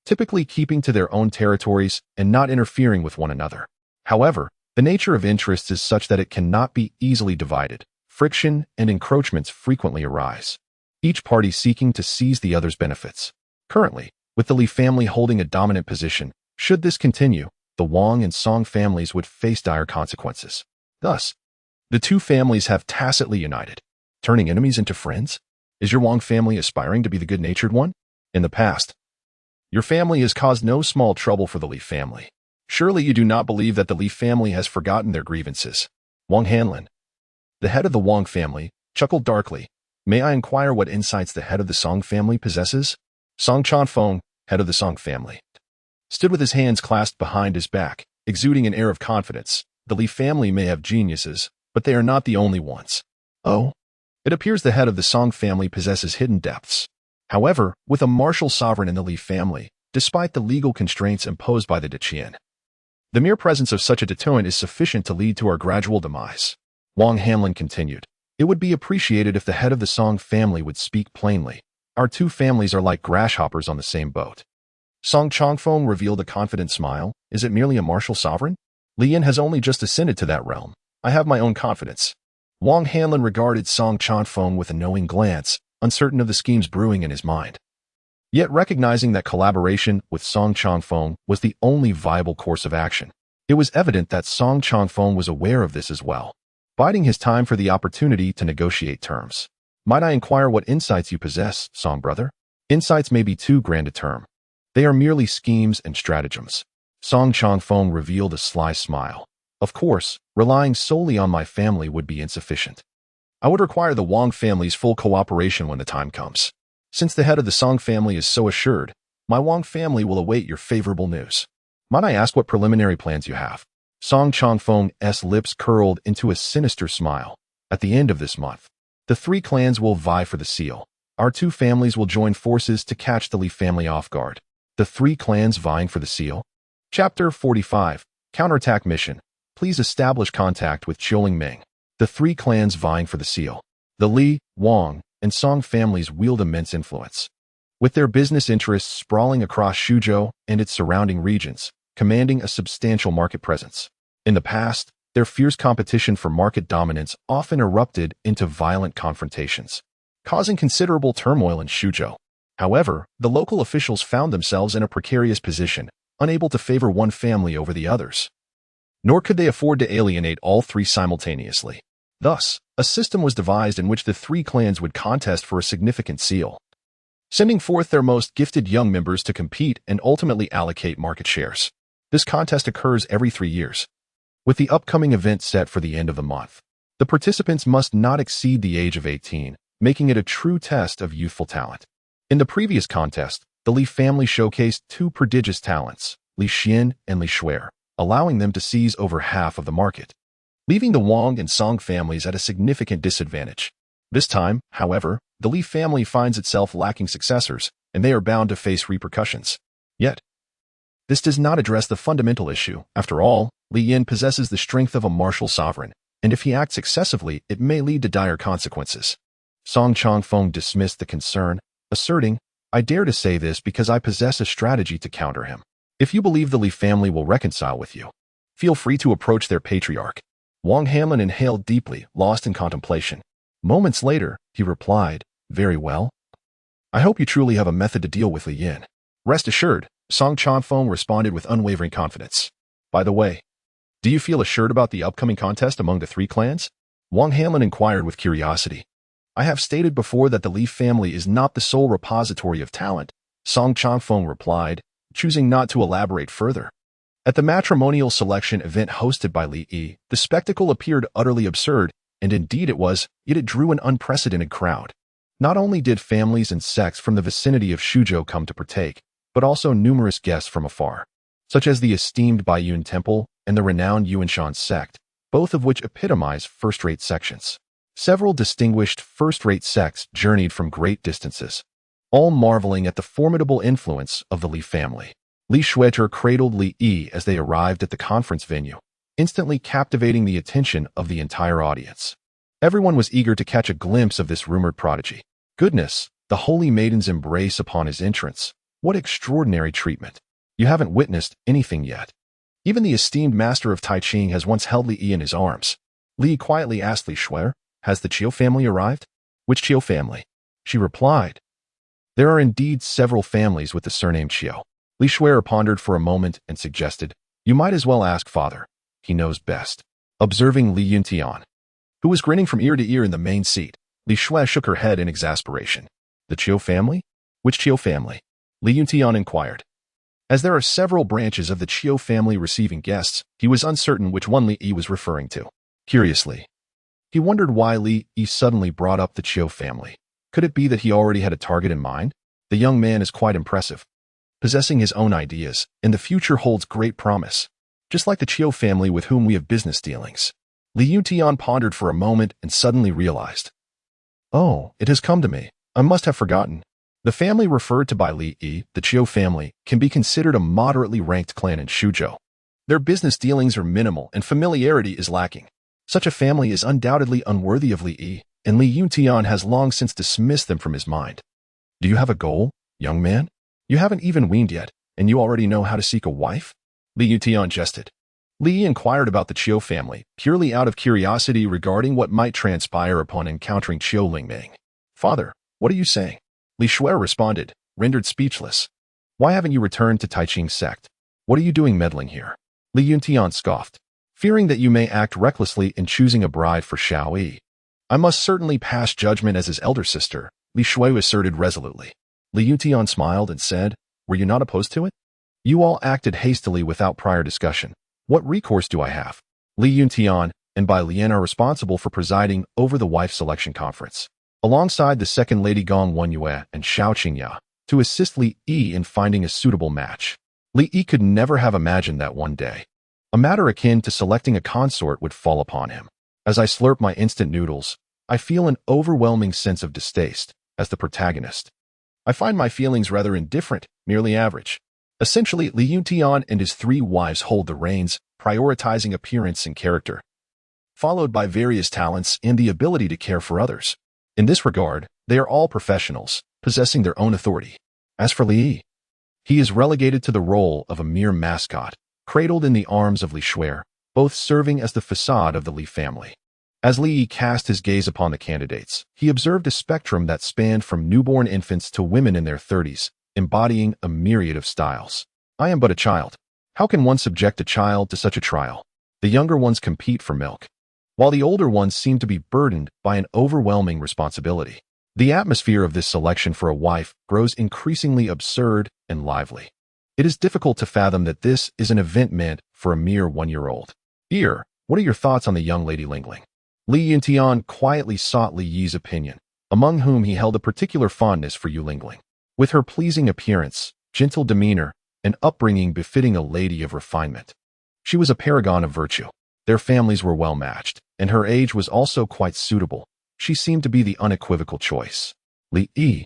typically keeping to their own territories and not interfering with one another. However, the nature of interests is such that it cannot be easily divided. Friction and encroachments frequently arise, each party seeking to seize the other's benefits. Currently, with the Li family holding a dominant position, should this continue, the Wang and Song families would face dire consequences. Thus, the two families have tacitly united. Turning enemies into friends? Is your Wang family aspiring to be the good-natured one? In the past, your family has caused no small trouble for the Li family. Surely you do not believe that the Li family has forgotten their grievances. Wang Hanlin, the head of the Wang family, chuckled darkly. May I inquire what insights the head of the Song family possesses? Song Chanfeng, head of the Song family, stood with his hands clasped behind his back, exuding an air of confidence. The Li family may have geniuses, but they are not the only ones. Oh? It appears the head of the Song family possesses hidden depths. However, with a martial sovereign in the Li family, despite the legal constraints imposed by the Deqian, The mere presence of such a deterrent is sufficient to lead to our gradual demise. Wang Hanlin continued. It would be appreciated if the head of the Song family would speak plainly. Our two families are like grasshoppers on the same boat. Song Chongfeng revealed a confident smile. Is it merely a martial sovereign? Li Yin has only just ascended to that realm. I have my own confidence. Wang Hanlin regarded Song Chongfeng with a knowing glance, uncertain of the schemes brewing in his mind. Yet recognizing that collaboration with Song Chongfeng was the only viable course of action, it was evident that Song Chongfeng was aware of this as well, biding his time for the opportunity to negotiate terms. Might I inquire what insights you possess, Song brother? Insights may be too grand a term. They are merely schemes and stratagems. Song Chongfeng revealed a sly smile. Of course, relying solely on my family would be insufficient. I would require the Wang family's full cooperation when the time comes. Since the head of the Song family is so assured, my Wang family will await your favorable news. Might I ask what preliminary plans you have? Song Chongfeng's lips curled into a sinister smile. At the end of this month, the three clans will vie for the seal. Our two families will join forces to catch the Li family off guard. The three clans vying for the seal? Chapter 45, Counterattack Mission. Please establish contact with Qiuling Ming. The three clans vying for the seal. The Li, Wang, and Song families wield immense influence, with their business interests sprawling across Shuzhou and its surrounding regions, commanding a substantial market presence. In the past, their fierce competition for market dominance often erupted into violent confrontations, causing considerable turmoil in Shuzhou. However, the local officials found themselves in a precarious position, unable to favor one family over the others. Nor could they afford to alienate all three simultaneously. Thus, a system was devised in which the three clans would contest for a significant seal, sending forth their most gifted young members to compete and ultimately allocate market shares. This contest occurs every 3 years, with the upcoming event set for the end of the month. The participants must not exceed the age of 18, making it a true test of youthful talent. In the previous contest, the Li family showcased two prodigious talents, Li Xian and Li Shuer, allowing them to seize over half of the market, leaving the Wang and Song families at a significant disadvantage. This time, however, the Li family finds itself lacking successors, and they are bound to face repercussions. Yet, this does not address the fundamental issue. After all, Li Yin possesses the strength of a martial sovereign, and if he acts excessively, it may lead to dire consequences. Song Chongfeng dismissed the concern, asserting, I dare to say this because I possess a strategy to counter him. If you believe the Li family will reconcile with you, feel free to approach their patriarch. Wang Hanlin inhaled deeply, lost in contemplation. Moments later, he replied, Very well. I hope you truly have a method to deal with Li Yin. Rest assured, Song Chongfeng responded with unwavering confidence. By the way, do you feel assured about the upcoming contest among the three clans? Wang Hanlin inquired with curiosity. I have stated before that the Li family is not the sole repository of talent, Song Chongfeng replied, choosing not to elaborate further. At the matrimonial selection event hosted by Li Yi, the spectacle appeared utterly absurd, and indeed it was, yet it drew an unprecedented crowd. Not only did families and sects from the vicinity of Shuzhou come to partake, but also numerous guests from afar, such as the esteemed Baiyun Temple and the renowned Yuanshan sect, both of which epitomize first-rate sections. Several distinguished first-rate sects journeyed from great distances, all marveling at the formidable influence of the Li family. Li Shueter cradled Li Yi as they arrived at the conference venue, instantly captivating the attention of the entire audience. Everyone was eager to catch a glimpse of this rumored prodigy. Goodness, the holy maiden's embrace upon his entrance. What extraordinary treatment. You haven't witnessed anything yet. Even the esteemed master of Tai Ching has once held Li Yi in his arms. Li quietly asked Li Shuer, Has the Qiu family arrived? Which Qiu family? She replied, There are indeed several families with the surname Qiu. Li Shuer pondered for a moment and suggested, You might as well ask father. He knows best. Observing Li Yuntian, who was grinning from ear to ear in the main seat, Li Shuer shook her head in exasperation. The Qiu family? Which Qiu family? Li Yuntian inquired. As there are several branches of the Qiu family receiving guests, he was uncertain which one Li Yi was referring to. Curiously, he wondered why Li Yi suddenly brought up the Qiu family. Could it be that he already had a target in mind? The young man is quite impressive, possessing his own ideas, and the future holds great promise, just like the Qiu family with whom we have business dealings. Li Yuntian pondered for a moment and suddenly realized. Oh, it has come to me. I must have forgotten. The family referred to by Li Yi, the Qiu family, can be considered a moderately ranked clan in Shuzhou. Their business dealings are minimal and familiarity is lacking. Such a family is undoubtedly unworthy of Li Yi, and Li Yuntian has long since dismissed them from his mind. Do you have a goal, young man? You haven't even weaned yet, and you already know how to seek a wife? Li Yuntian jested. Li Yi inquired about the Qiu family, purely out of curiosity regarding what might transpire upon encountering Qiu Lingming. Father, what are you saying? Li Shuai responded, rendered speechless. Why haven't you returned to Taiqing's sect? What are you doing meddling here? Li Yuntian scoffed. Fearing that you may act recklessly in choosing a bride for Xiao Yi. I must certainly pass judgment as his elder sister, Li Shuai asserted resolutely. Li Yuntian smiled and said, were you not opposed to it? You all acted hastily without prior discussion. What recourse do I have? Li Yuntian and Bai Lian are responsible for presiding over the wife selection conference, alongside the second Lady Gong Wenyue and Xiao Qingya, to assist Li Yi in finding a suitable match. Li Yi could never have imagined that one day a matter akin to selecting a consort would fall upon him. As I slurp my instant noodles, I feel an overwhelming sense of distaste as the protagonist. I find my feelings rather indifferent, merely average. Essentially, Li Yuntian and his 3 wives hold the reins, prioritizing appearance and character, followed by various talents and the ability to care for others. In this regard, they are all professionals, possessing their own authority. As for Li Yi, he is relegated to the role of a mere mascot, cradled in the arms of Li Shuai, both serving as the facade of the Li family. As Li Yi cast his gaze upon the candidates, he observed a spectrum that spanned from newborn infants to women in their 30s, embodying a myriad of styles. I am but a child. How can one subject a child to such a trial? The younger ones compete for milk, while the older ones seem to be burdened by an overwhelming responsibility. The atmosphere of this selection for a wife grows increasingly absurd and lively. It is difficult to fathom that this is an event meant for a mere 1-year-old. Here, what are your thoughts on the young Lady Lingling? Li Yuntian quietly sought Li Yi's opinion, among whom he held a particular fondness for Yu Lingling. With her pleasing appearance, gentle demeanor, and upbringing befitting a lady of refinement, she was a paragon of virtue. Their families were well matched, and her age was also quite suitable. She seemed to be the unequivocal choice. Li Yi.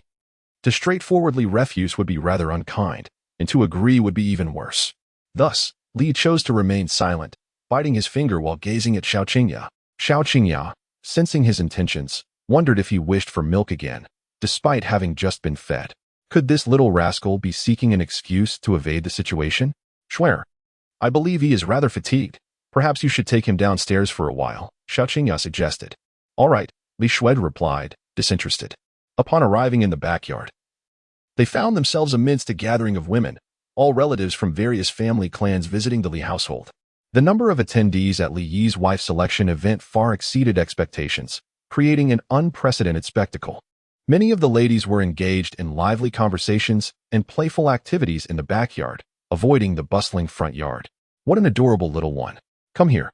To straightforwardly refuse would be rather unkind, and to agree would be even worse. Thus, Li chose to remain silent, biting his finger while gazing at Xiao Qingya. Xiao Qingya, sensing his intentions, wondered if he wished for milk again, despite having just been fed. Could this little rascal be seeking an excuse to evade the situation? Shuai, I believe he is rather fatigued. Perhaps you should take him downstairs for a while, Xiao Qingya suggested. All right, Li Shuai replied, disinterested. Upon arriving in the backyard, they found themselves amidst a gathering of women, all relatives from various family clans visiting the Li household. The number of attendees at Li Yi's wife selection event far exceeded expectations, creating an unprecedented spectacle. Many of the ladies were engaged in lively conversations and playful activities in the backyard, avoiding the bustling front yard. What an adorable little one. Come here.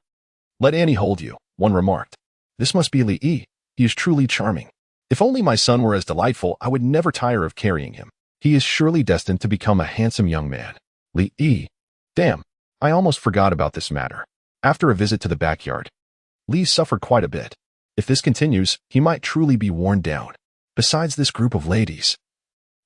Let Annie hold you, one remarked. This must be Li Yi. He is truly charming. If only my son were as delightful, I would never tire of carrying him. He is surely destined to become a handsome young man. Li Yi. Damn, I almost forgot about this matter. After a visit to the backyard, Li suffered quite a bit. If this continues, he might truly be worn down. Besides this group of ladies,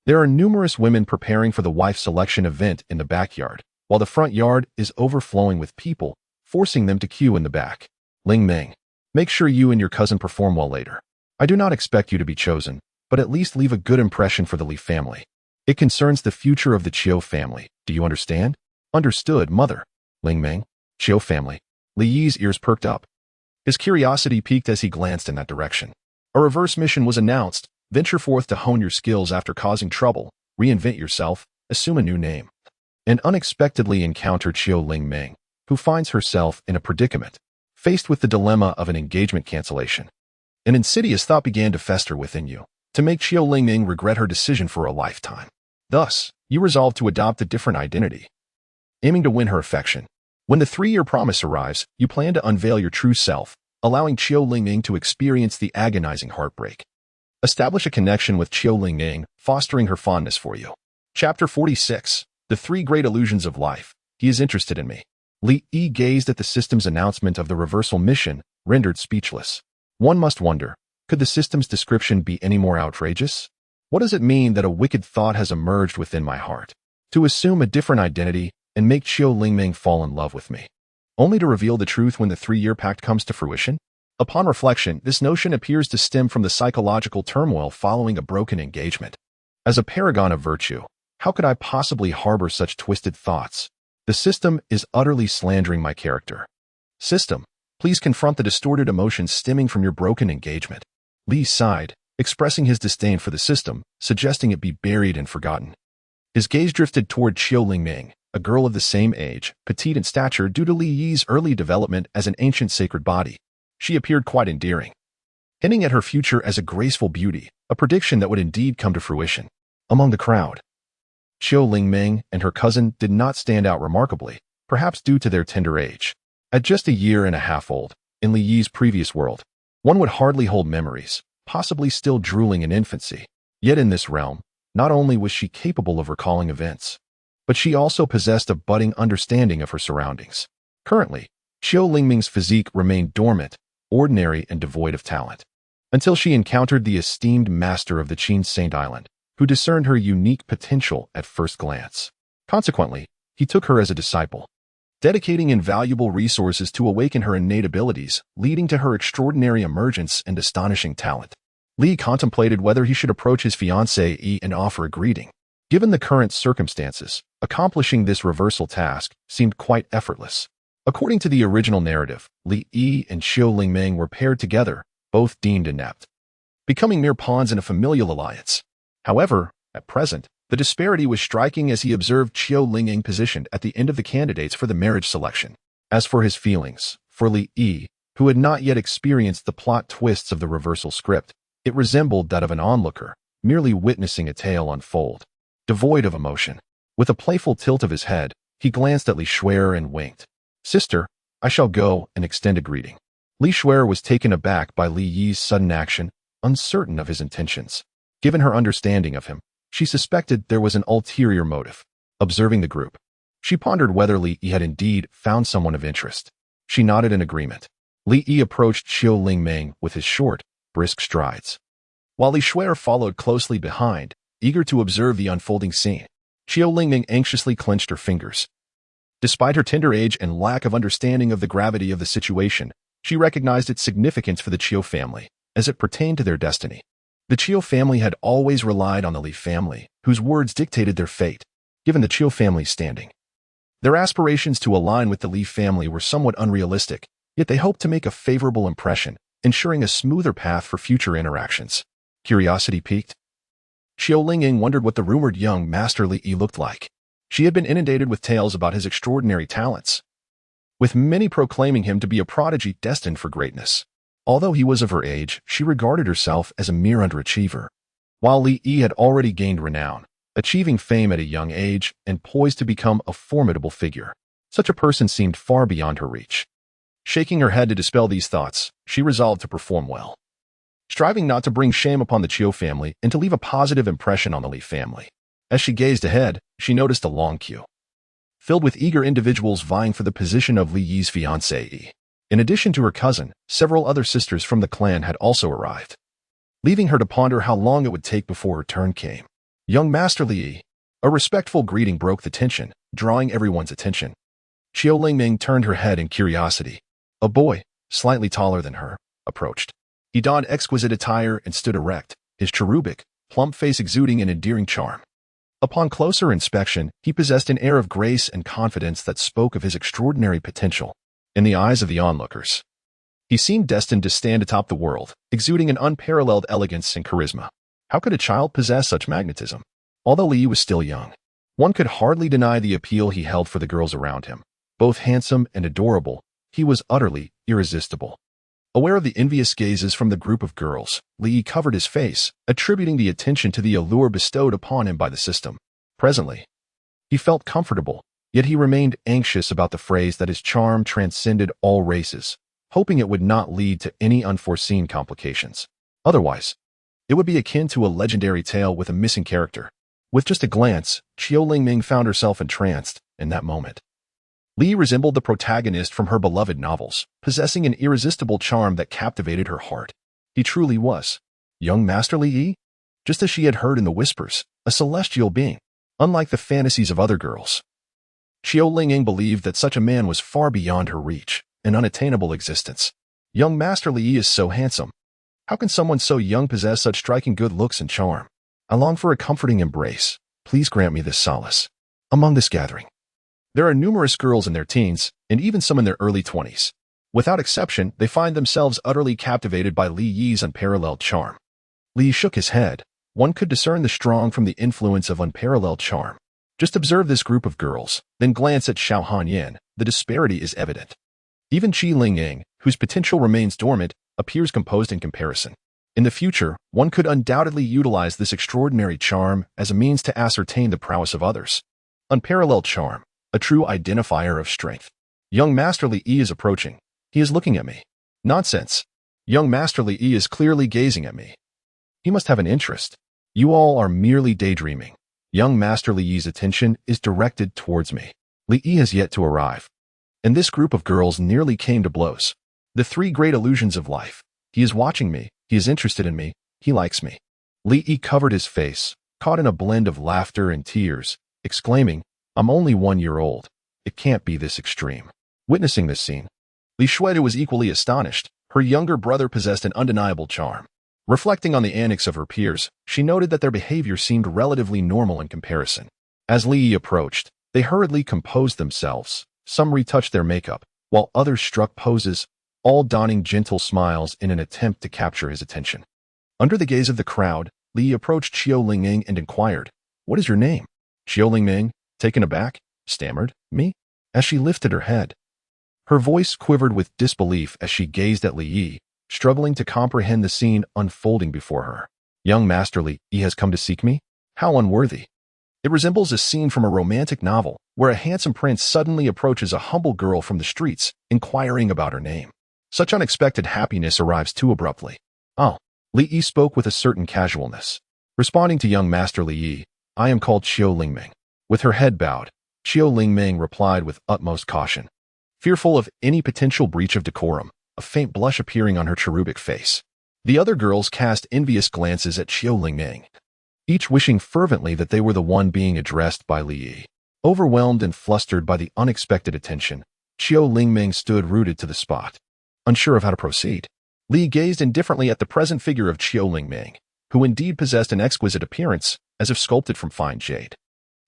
there are numerous women preparing for the wife selection event in the backyard, while the front yard is overflowing with people, forcing them to queue in the back. Ling Ming, make sure you and your cousin perform well later. I do not expect you to be chosen, but at least leave a good impression for the Li family. It concerns the future of the Qiu family. Do you understand? Understood, mother. Ling Ming, Qiu family. Li Yi's ears perked up. His curiosity piqued as he glanced in that direction. A reverse mission was announced. Venture forth to hone your skills after causing trouble, reinvent yourself, assume a new name. And unexpectedly encounter Qiu Lingming, who finds herself in a predicament, faced with the dilemma of an engagement cancellation. An insidious thought began to fester within you, to make Qiu Lingming regret her decision for a lifetime. Thus, you resolve to adopt a different identity, aiming to win her affection. When the 3-year promise arrives, you plan to unveil your true self, allowing Qiu Lingming to experience the agonizing heartbreak. Establish a connection with Qiu Lingming, fostering her fondness for you. Chapter 46. The 3 Great Illusions of Life. He is interested in me. Li Yi gazed at the system's announcement of the reversal mission, rendered speechless. One must wonder, could the system's description be any more outrageous? What does it mean that a wicked thought has emerged within my heart? To assume a different identity, and make Qiu Lingming fall in love with me, only to reveal the truth when the 3-year pact comes to fruition? Upon reflection, this notion appears to stem from the psychological turmoil following a broken engagement. As a paragon of virtue, how could I possibly harbor such twisted thoughts? The system is utterly slandering my character. System, please confront the distorted emotions stemming from your broken engagement. Li sighed, expressing his disdain for the system, suggesting it be buried and forgotten. His gaze drifted toward Qiu Lingming, a girl of the same age, petite in stature due to Li Yi's early development as an ancient sacred body. She appeared quite endearing, hinting at her future as a graceful beauty, a prediction that would indeed come to fruition. Among the crowd, Qiu Lingming and her cousin did not stand out remarkably, perhaps due to their tender age. At just a year and a half old, in Li Yi's previous world, one would hardly hold memories, possibly still drooling in infancy. Yet in this realm, not only was she capable of recalling events, but she also possessed a budding understanding of her surroundings. Currently, Qiu Lingming's physique remained dormant, ordinary and devoid of talent, until she encountered the esteemed master of the Qin Saint Island, who discerned her unique potential at first glance. Consequently, he took her as a disciple, dedicating invaluable resources to awaken her innate abilities, leading to her extraordinary emergence and astonishing talent. Li contemplated whether he should approach his fiancée and offer a greeting. Given the current circumstances, accomplishing this reversal task seemed quite effortless. According to the original narrative, Li Yi and Qiu Lingming were paired together, both deemed inept, becoming mere pawns in a familial alliance. However, at present, the disparity was striking as he observed Qiu Lingming positioned at the end of the candidates for the marriage selection. As for his feelings, for Li Yi, who had not yet experienced the plot twists of the reversal script, it resembled that of an onlooker, merely witnessing a tale unfold. Devoid of emotion, with a playful tilt of his head, he glanced at Li Shuer and winked. "Sister, I shall go," and extend a greeting. Li Shuer was taken aback by Li Yi's sudden action, uncertain of his intentions. Given her understanding of him, she suspected there was an ulterior motive. Observing the group, she pondered whether Li Yi had indeed found someone of interest. She nodded in agreement. Li Yi approached Qiu Lingming with his short, brisk strides, while Li Shuer followed closely behind, eager to observe the unfolding scene. Qiu Lingming anxiously clenched her fingers. Despite her tender age and lack of understanding of the gravity of the situation, she recognized its significance for the Qiu family, as it pertained to their destiny. The Qiu family had always relied on the Li family, whose words dictated their fate. Given the Qiu family's standing, their aspirations to align with the Li family were somewhat unrealistic, yet they hoped to make a favorable impression, ensuring a smoother path for future interactions. Curiosity piqued, Qiu Lingming wondered what the rumored young Master Li Yi looked like. She had been inundated with tales about his extraordinary talents, with many proclaiming him to be a prodigy destined for greatness. Although he was of her age, she regarded herself as a mere underachiever. While Li Yi had already gained renown, achieving fame at a young age, and poised to become a formidable figure, such a person seemed far beyond her reach. Shaking her head to dispel these thoughts, she resolved to perform well, striving not to bring shame upon the Qiu family and to leave a positive impression on the Li family. As she gazed ahead, she noticed a long queue, filled with eager individuals vying for the position of Li Yi's fiancée. In addition to her cousin, several other sisters from the clan had also arrived, leaving her to ponder how long it would take before her turn came. Young Master Li Yi, a respectful greeting broke the tension, drawing everyone's attention. Qiu Lingming turned her head in curiosity. A boy, slightly taller than her, approached. He donned exquisite attire and stood erect, his cherubic, plump face exuding an endearing charm. Upon closer inspection, he possessed an air of grace and confidence that spoke of his extraordinary potential. In the eyes of the onlookers, he seemed destined to stand atop the world, exuding an unparalleled elegance and charisma. How could a child possess such magnetism? Although Li was still young, one could hardly deny the appeal he held for the girls around him. Both handsome and adorable, he was utterly irresistible. Aware of the envious gazes from the group of girls, Li covered his face, attributing the attention to the allure bestowed upon him by the system. Presently, he felt comfortable, yet he remained anxious about the phrase that his charm transcended all races, hoping it would not lead to any unforeseen complications. Otherwise, it would be akin to a legendary tale with a missing character. With just a glance, Qiu Lingming found herself entranced in that moment. Li resembled the protagonist from her beloved novels, possessing an irresistible charm that captivated her heart. He truly was young Master Li Yi, just as she had heard in the whispers, a celestial being, unlike the fantasies of other girls. Qiu Lingying believed that such a man was far beyond her reach, an unattainable existence. Young Master Li Yi is so handsome. How can someone so young possess such striking good looks and charm? I long for a comforting embrace. Please grant me this solace. Among this gathering, there are numerous girls in their teens, and even some in their early 20s. Without exception, they find themselves utterly captivated by Li Yi's unparalleled charm. Li shook his head. One could discern the strong from the influence of unparalleled charm. Just observe this group of girls, then glance at Xiao Hanyan. The disparity is evident. Even Qi Lingying, whose potential remains dormant, appears composed in comparison. In the future, one could undoubtedly utilize this extraordinary charm as a means to ascertain the prowess of others. Unparalleled charm, a true identifier of strength. Young Master Li Yi is approaching. He is looking at me. Nonsense. Young Master Li Yi is clearly gazing at me. He must have an interest. You all are merely daydreaming. Young Master Li Yi's attention is directed towards me. Li Yi has yet to arrive. And this group of girls nearly came to blows. The three great illusions of life. He is watching me. He is interested in me. He likes me. Li Yi covered his face, caught in a blend of laughter and tears, exclaiming, I'm only 1 year old. It can't be this extreme. Witnessing this scene, Li Shuai was equally astonished. Her younger brother possessed an undeniable charm. Reflecting on the antics of her peers, she noted that their behavior seemed relatively normal in comparison. As Li Yi approached, they hurriedly composed themselves. Some retouched their makeup, while others struck poses, all donning gentle smiles in an attempt to capture his attention. Under the gaze of the crowd, Li Yi approached Qiu Lingying and inquired, What is your name? Qiu Lingying, taken aback, stammered, Me? As she lifted her head. Her voice quivered with disbelief as she gazed at Li Yi, struggling to comprehend the scene unfolding before her. Young Master Li Yi has come to seek me? How unworthy. It resembles a scene from a romantic novel, where a handsome prince suddenly approaches a humble girl from the streets, inquiring about her name. Such unexpected happiness arrives too abruptly. Oh, Li Yi spoke with a certain casualness. Responding to young Master Li Yi, I am called Qiu Lingming. With her head bowed, Qiu Lingming replied with utmost caution. Fearful of any potential breach of decorum, a faint blush appearing on her cherubic face. The other girls cast envious glances at Qiu Lingming, each wishing fervently that they were the one being addressed by Li Yi. Overwhelmed and flustered by the unexpected attention, Qiu Lingming stood rooted to the spot. Unsure of how to proceed, Li gazed indifferently at the present figure of Qiu Lingming, who indeed possessed an exquisite appearance, as if sculpted from fine jade.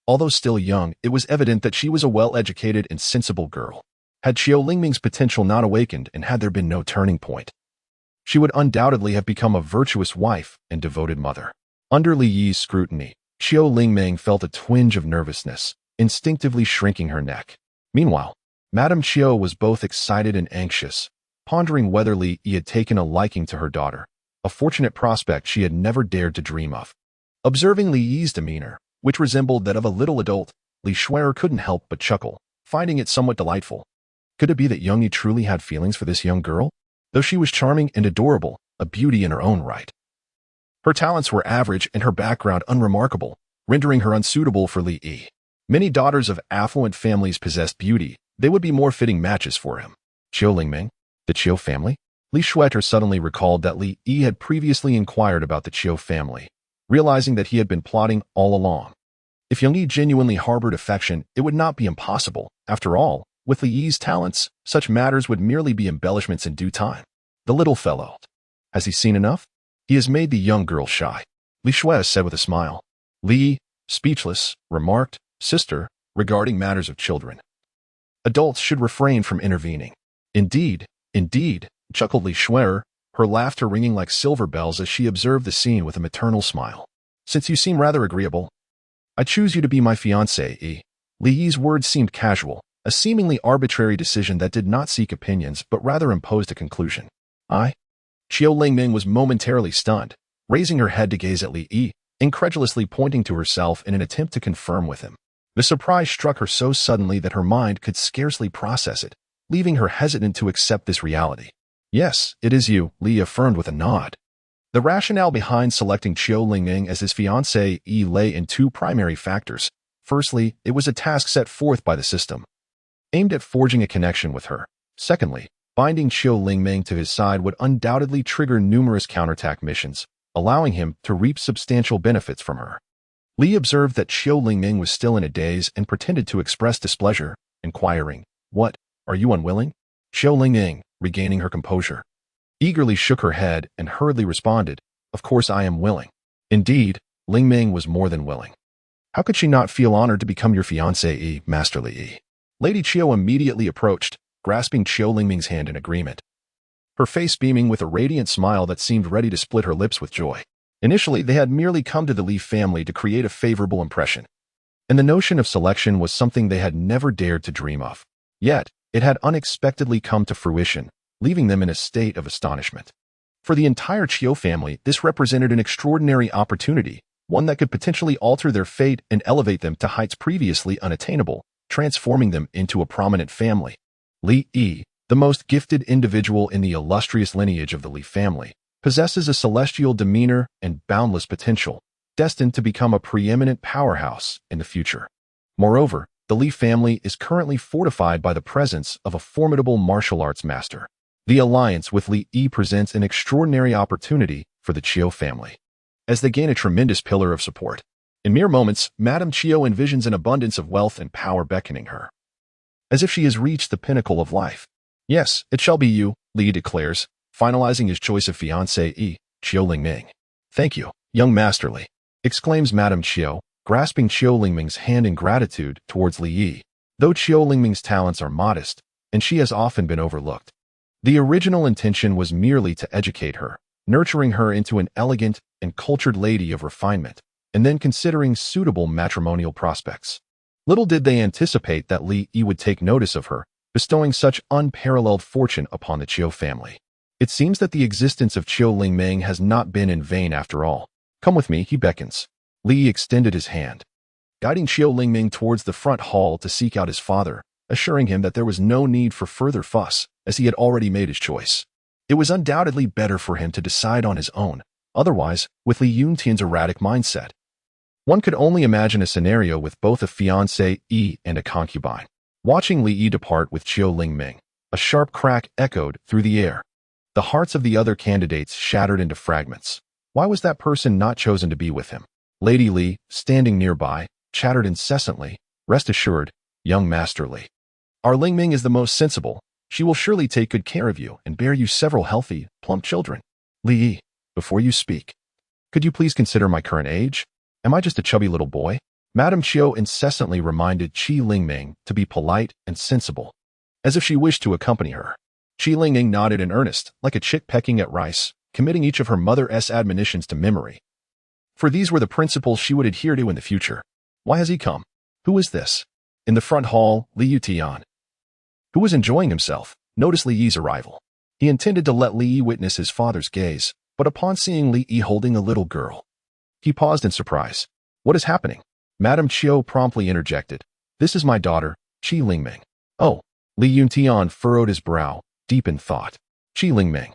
Although still young, it was evident that she was a well-educated and sensible girl. Had Qiu Lingming's potential not awakened and had there been no turning point, she would undoubtedly have become a virtuous wife and devoted mother. Under Li Yi's scrutiny, Qiu Lingming felt a twinge of nervousness, instinctively shrinking her neck. Meanwhile, Madame Qiu was both excited and anxious, pondering whether Li Yi had taken a liking to her daughter, a fortunate prospect she had never dared to dream of. Observing Li Yi's demeanor, which resembled that of a little adult, Li Shuai couldn't help but chuckle, finding it somewhat delightful. Could it be that Young Yi truly had feelings for this young girl? Though she was charming and adorable, a beauty in her own right. Her talents were average and her background unremarkable, rendering her unsuitable for Li Yi. Many daughters of affluent families possessed beauty. They would be more fitting matches for him. Qiu Lingming, the Qiu family? Li Shuai suddenly recalled that Li Yi had previously inquired about the Qiu family, realizing that he had been plotting all along. If Young Yi genuinely harbored affection, it would not be impossible. After all, with Li Yi's talents, such matters would merely be embellishments in due time. The little fellow. Has he seen enough? He has made the young girl shy. Li Shuai said with a smile. Li, speechless, remarked, Sister, regarding matters of children, adults should refrain from intervening. Indeed, chuckled Li Shuai, her laughter ringing like silver bells as she observed the scene with a maternal smile. Since you seem rather agreeable, I choose you to be my fiancé. Li Yi's words seemed casual, a seemingly arbitrary decision that did not seek opinions but rather imposed a conclusion. I? Qiu Lingming was momentarily stunned, raising her head to gaze at Li Yi, incredulously pointing to herself in an attempt to confirm with him. The surprise struck her so suddenly that her mind could scarcely process it, leaving her hesitant to accept this reality. Yes, it is you, Li affirmed with a nod. The rationale behind selecting Qiu Lingming as his fiancée lay in two primary factors. Firstly, it was a task set forth by the system, aimed at forging a connection with her. Secondly, binding Qiu Lingming to his side would undoubtedly trigger numerous counterattack missions, allowing him to reap substantial benefits from her. Li observed that Qiu Lingming was still in a daze and pretended to express displeasure, inquiring, "What, are you unwilling?" Qiu Lingming, regaining her composure, eagerly shook her head and hurriedly responded, "Of course I am willing." Indeed, Lingming was more than willing. How could she not feel honored to become your fiancée, Master Li? Lady Qiu immediately approached, grasping Qiu Lingming's hand in agreement, her face beaming with a radiant smile that seemed ready to split her lips with joy. Initially, they had merely come to the Li family to create a favorable impression, and the notion of selection was something they had never dared to dream of. Yet, it had unexpectedly come to fruition, leaving them in a state of astonishment. For the entire Qiu family, this represented an extraordinary opportunity, one that could potentially alter their fate and elevate them to heights previously unattainable, transforming them into a prominent family. Li Yi, the most gifted individual in the illustrious lineage of the Li family, possesses a celestial demeanor and boundless potential, destined to become a preeminent powerhouse in the future. Moreover, the Li family is currently fortified by the presence of a formidable martial arts master. The alliance with Li Yi presents an extraordinary opportunity for the Qiu family, as they gain a tremendous pillar of support. In mere moments, Madame Qiu envisions an abundance of wealth and power beckoning her, as if she has reached the pinnacle of life. "Yes, it shall be you," Li declares, finalizing his choice of fiancée, Qiu Lingming. "Thank you, young Master Li," exclaims Madame Qiu, grasping Qiu Lingming's hand in gratitude towards Li Yi. Though Qiu Lingming's talents are modest, and she has often been overlooked, the original intention was merely to educate her, nurturing her into an elegant and cultured lady of refinement, and then considering suitable matrimonial prospects. Little did they anticipate that Li Yi would take notice of her, bestowing such unparalleled fortune upon the Qiu family. It seems that the existence of Qiu Lingming has not been in vain after all. "Come with me," he beckons. Li extended his hand, guiding Qiu Lingming towards the front hall to seek out his father, assuring him that there was no need for further fuss, as he had already made his choice. It was undoubtedly better for him to decide on his own. Otherwise, with Li Yuntian's erratic mindset, one could only imagine a scenario with both a fiancée and a concubine. Watching Li Yi depart with Qiu Lingming, a sharp crack echoed through the air. The hearts of the other candidates shattered into fragments. Why was that person not chosen to be with him? Lady Li, standing nearby, chattered incessantly, "Rest assured, young Master Li, our Lingming is the most sensible. She will surely take good care of you and bear you several healthy, plump children." "Li Yi, before you speak, could you please consider my current age? Am I just a chubby little boy?" Madame Qiu incessantly reminded Qiu Lingming to be polite and sensible, as if she wished to accompany her. Qiu Lingming nodded in earnest, like a chick pecking at rice, committing each of her mother's admonitions to memory. For these were the principles she would adhere to in the future. Why has he come? Who is this? In the front hall, Li Yutian, who was enjoying himself, noticed Li Yi's arrival. He intended to let Li Yi witness his father's gaze, but upon seeing Li Yi holding a little girl, he paused in surprise. "What is happening?" Madame Qiu promptly interjected. "This is my daughter, Qiu Lingming." "Oh." Li Yuntian furrowed his brow, deep in thought. "Qiu Lingming?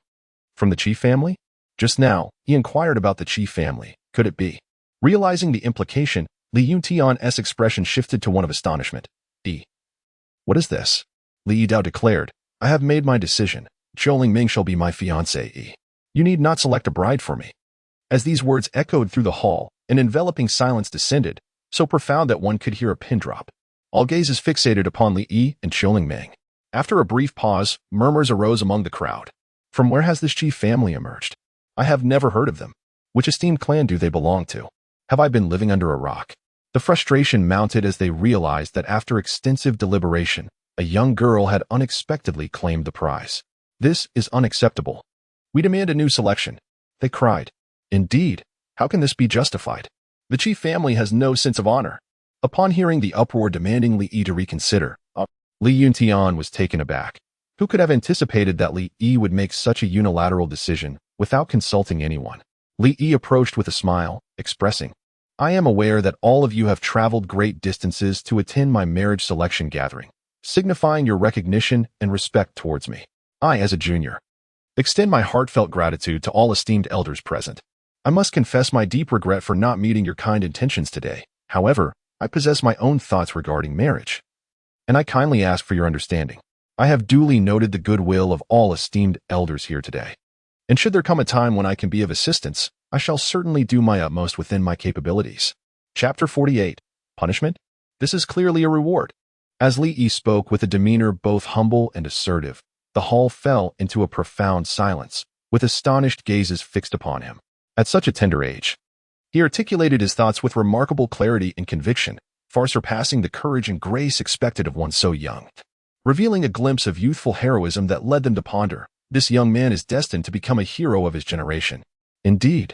From the Qi family?" Just now, he inquired about the Qi family. Could it be? Realizing the implication, Li Yuntian's expression shifted to one of astonishment. What is this?" Li Yidao declared. "I have made my decision. Qiu Lingming shall be my fiancée. You need not select a bride for me." As these words echoed through the hall, an enveloping silence descended, so profound that one could hear a pin drop. All gazes fixated upon Li Yi and Qiu Lingming. After a brief pause, murmurs arose among the crowd. "From where has this Qi family emerged? I have never heard of them. Which esteemed clan do they belong to? Have I been living under a rock?" The frustration mounted as they realized that after extensive deliberation, a young girl had unexpectedly claimed the prize. "This is unacceptable. We demand a new selection," they cried. "Indeed, how can this be justified? The Qi family has no sense of honor." Upon hearing the uproar demanding Li Yi to reconsider, Li Yuntian was taken aback. Who could have anticipated that Li Yi would make such a unilateral decision without consulting anyone? Li Yi approached with a smile, expressing, "I am aware that all of you have traveled great distances to attend my marriage selection gathering, signifying your recognition and respect towards me. I, as a junior, extend my heartfelt gratitude to all esteemed elders present. I must confess my deep regret for not meeting your kind intentions today. However, I possess my own thoughts regarding marriage, and I kindly ask for your understanding. I have duly noted the goodwill of all esteemed elders here today, and should there come a time when I can be of assistance, I shall certainly do my utmost within my capabilities." Chapter 48. Punishment? This is clearly a reward. As Li Yi spoke with a demeanor both humble and assertive, the hall fell into a profound silence, with astonished gazes fixed upon him. At such a tender age, he articulated his thoughts with remarkable clarity and conviction, far surpassing the courage and grace expected of one so young. Revealing a glimpse of youthful heroism that led them to ponder, this young man is destined to become a hero of his generation. Indeed,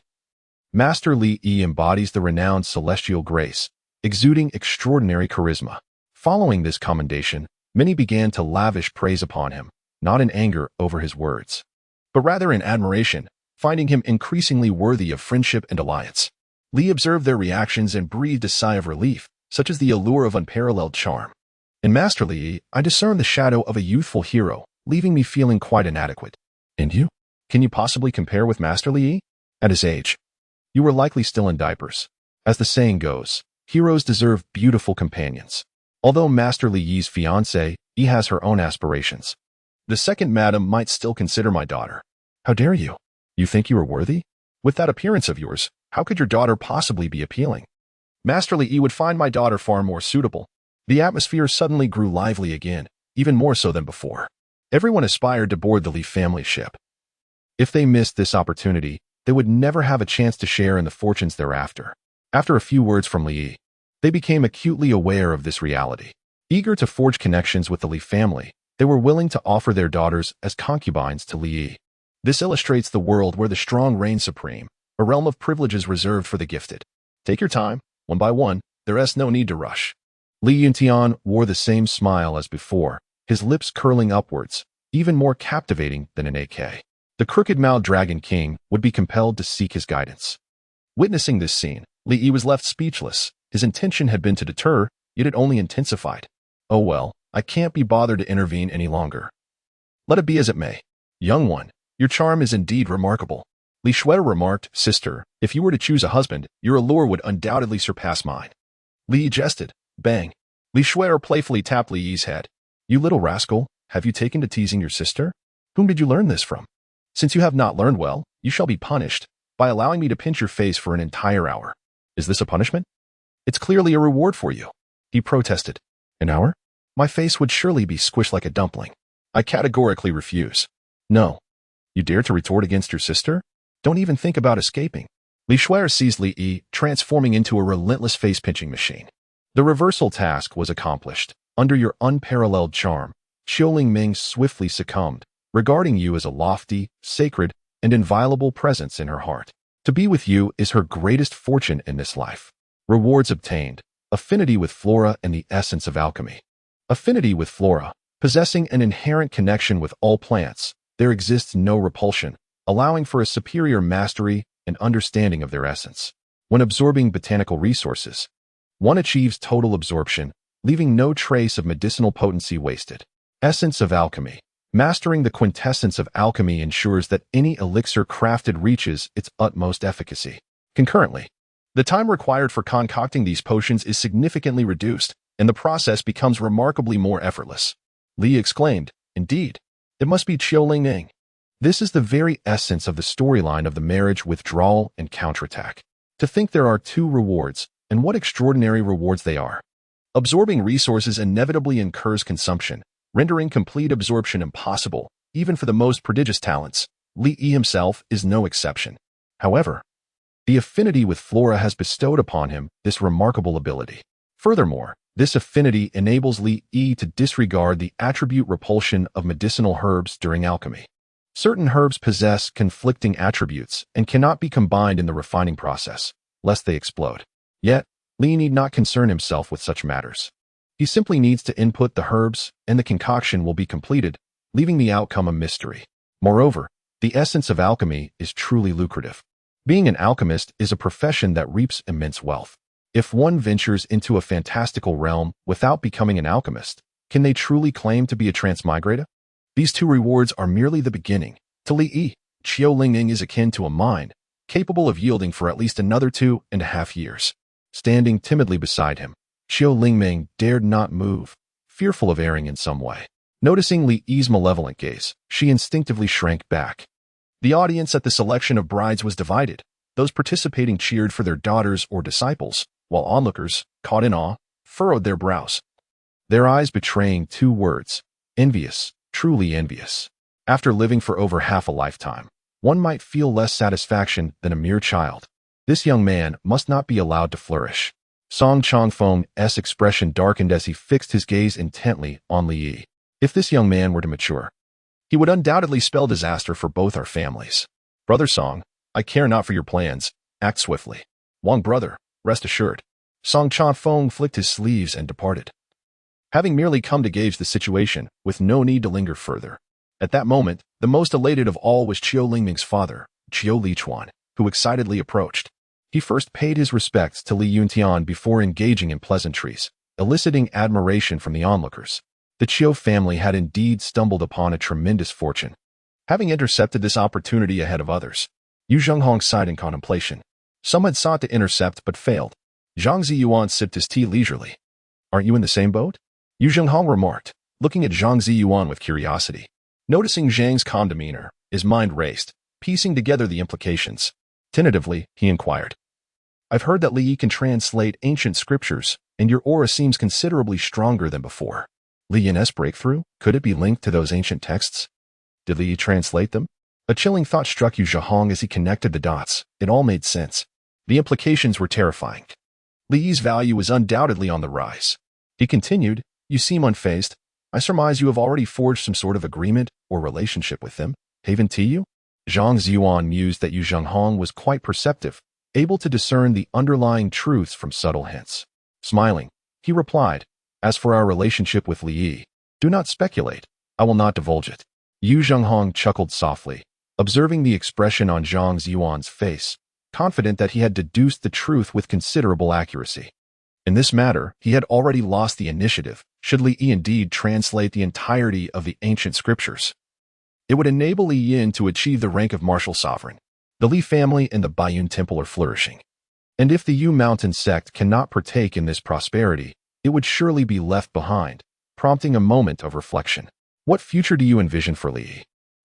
Master Li Yi embodies the renowned celestial grace, exuding extraordinary charisma. Following this commendation, many began to lavish praise upon him, not in anger over his words, but rather in admiration, finding him increasingly worthy of friendship and alliance. Li observed their reactions and breathed a sigh of relief, such as the allure of unparalleled charm. In Master Li Yi, I discern the shadow of a youthful hero, leaving me feeling quite inadequate. And you? Can you possibly compare with Master Li Yi? At his age, you were likely still in diapers. As the saying goes, heroes deserve beautiful companions. Although Master Li Yi's fiancée, he has her own aspirations. The second madam might still consider my daughter. How dare you? You think you are worthy? With that appearance of yours, how could your daughter possibly be appealing? Master Li Yi would find my daughter far more suitable. The atmosphere suddenly grew lively again, even more so than before. Everyone aspired to board the Li family ship. If they missed this opportunity, they would never have a chance to share in the fortunes thereafter. After a few words from Li Yi, they became acutely aware of this reality. Eager to forge connections with the Li family, they were willing to offer their daughters as concubines to Li Yi. This illustrates the world where the strong reign supreme, a realm of privileges reserved for the gifted. Take your time, one by one, there is no need to rush. Li Yuntian wore the same smile as before, his lips curling upwards, even more captivating than an AK. The crooked-mouthed Dragon King would be compelled to seek his guidance. Witnessing this scene, Li Yi was left speechless. His intention had been to deter, yet it only intensified. Oh well, I can't be bothered to intervene any longer. Let it be as it may. Young one, your charm is indeed remarkable. Li Shuai remarked, Sister, if you were to choose a husband, your allure would undoubtedly surpass mine. Li Yi jested. Bang. Li Shuai playfully tapped Li Yi's head. You little rascal, have you taken to teasing your sister? Whom did you learn this from? Since you have not learned well, you shall be punished by allowing me to pinch your face for an entire hour. Is this a punishment? It's clearly a reward for you. He protested. An hour? My face would surely be squished like a dumpling. I categorically refuse. No. You dare to retort against your sister? Don't even think about escaping. Li Shuai seized Li Yi, transforming into a relentless face-pinching machine. The reversal task was accomplished. Under your unparalleled charm, Qiu Lingming swiftly succumbed, regarding you as a lofty, sacred, and inviolable presence in her heart. To be with you is her greatest fortune in this life. Rewards obtained. Affinity with flora and the essence of alchemy. Affinity with flora. Possessing an inherent connection with all plants, there exists no repulsion, allowing for a superior mastery and understanding of their essence. When absorbing botanical resources, one achieves total absorption, leaving no trace of medicinal potency wasted. Essence of alchemy. Mastering the quintessence of alchemy ensures that any elixir crafted reaches its utmost efficacy. Concurrently, the time required for concocting these potions is significantly reduced, and the process becomes remarkably more effortless. Li exclaimed, Indeed, it must be Qiu Lingming. This is the very essence of the storyline of the marriage withdrawal and counterattack. To think there are two rewards, and what extraordinary rewards they are. Absorbing resources inevitably incurs consumption, rendering complete absorption impossible, even for the most prodigious talents. Li Yi himself is no exception. However, the affinity with flora has bestowed upon him this remarkable ability. Furthermore, this affinity enables Li Yi to disregard the attribute repulsion of medicinal herbs during alchemy. Certain herbs possess conflicting attributes and cannot be combined in the refining process, lest they explode. Yet, Li need not concern himself with such matters. He simply needs to input the herbs, and the concoction will be completed, leaving the outcome a mystery. Moreover, the essence of alchemy is truly lucrative. Being an alchemist is a profession that reaps immense wealth. If one ventures into a fantastical realm without becoming an alchemist, can they truly claim to be a transmigrator? These two rewards are merely the beginning. To Li Yi, Qiu Lingming is akin to a mine, capable of yielding for at least another 2.5 years. Standing timidly beside him, Qiu Lingming dared not move, fearful of erring in some way. Noticing Li Yi's malevolent gaze, she instinctively shrank back. The audience at the selection of brides was divided. Those participating cheered for their daughters or disciples, while onlookers, caught in awe, furrowed their brows, their eyes betraying two words: envious, truly envious. After living for over half a lifetime, one might feel less satisfaction than a mere child. This young man must not be allowed to flourish. Song Changfeng's expression darkened as he fixed his gaze intently on Li Yi. If this young man were to mature, he would undoubtedly spell disaster for both our families. Brother Song, I care not for your plans. Act swiftly. Wang brother, rest assured. Song Changfeng flicked his sleeves and departed, having merely come to gauge the situation, with no need to linger further. At that moment, the most elated of all was Qiu Lingming's father, Qiu Lichuan, who excitedly approached. He first paid his respects to Li Yuntian before engaging in pleasantries, eliciting admiration from the onlookers. The Qiu family had indeed stumbled upon a tremendous fortune, having intercepted this opportunity ahead of others. Yu Zhenghong sighed in contemplation. Some had sought to intercept but failed. Zhang Ziyuan sipped his tea leisurely. Aren't you in the same boat? Yu Zhenghong remarked, looking at Zhang Ziyuan with curiosity. Noticing Zhang's calm demeanor, his mind raced, piecing together the implications. Tentatively, he inquired, I've heard that Li Yi can translate ancient scriptures, and your aura seems considerably stronger than before. Li Yin's breakthrough? Could it be linked to those ancient texts? Did Li Yi translate them? A chilling thought struck Yu Zhenghong as he connected the dots. It all made sense. The implications were terrifying. Li Yi's value was undoubtedly on the rise. He continued, You seem unfazed. I surmise you have already forged some sort of agreement or relationship with them. Haven Tiyu? Zhang Ziyuan mused that Yu Zhenghong was quite perceptive, able to discern the underlying truths from subtle hints. Smiling, he replied, As for our relationship with Li Yi, do not speculate. I will not divulge it. Yu Zhenghong chuckled softly, observing the expression on Zhang Ziyuan's face, confident that he had deduced the truth with considerable accuracy. In this matter, he had already lost the initiative. Should Li Yi indeed translate the entirety of the ancient scriptures, it would enable Li Yin to achieve the rank of martial sovereign. The Li family and the Baiyun temple are flourishing. And if the Yu Mountain sect cannot partake in this prosperity, it would surely be left behind, prompting a moment of reflection. What future do you envision for Li Yi?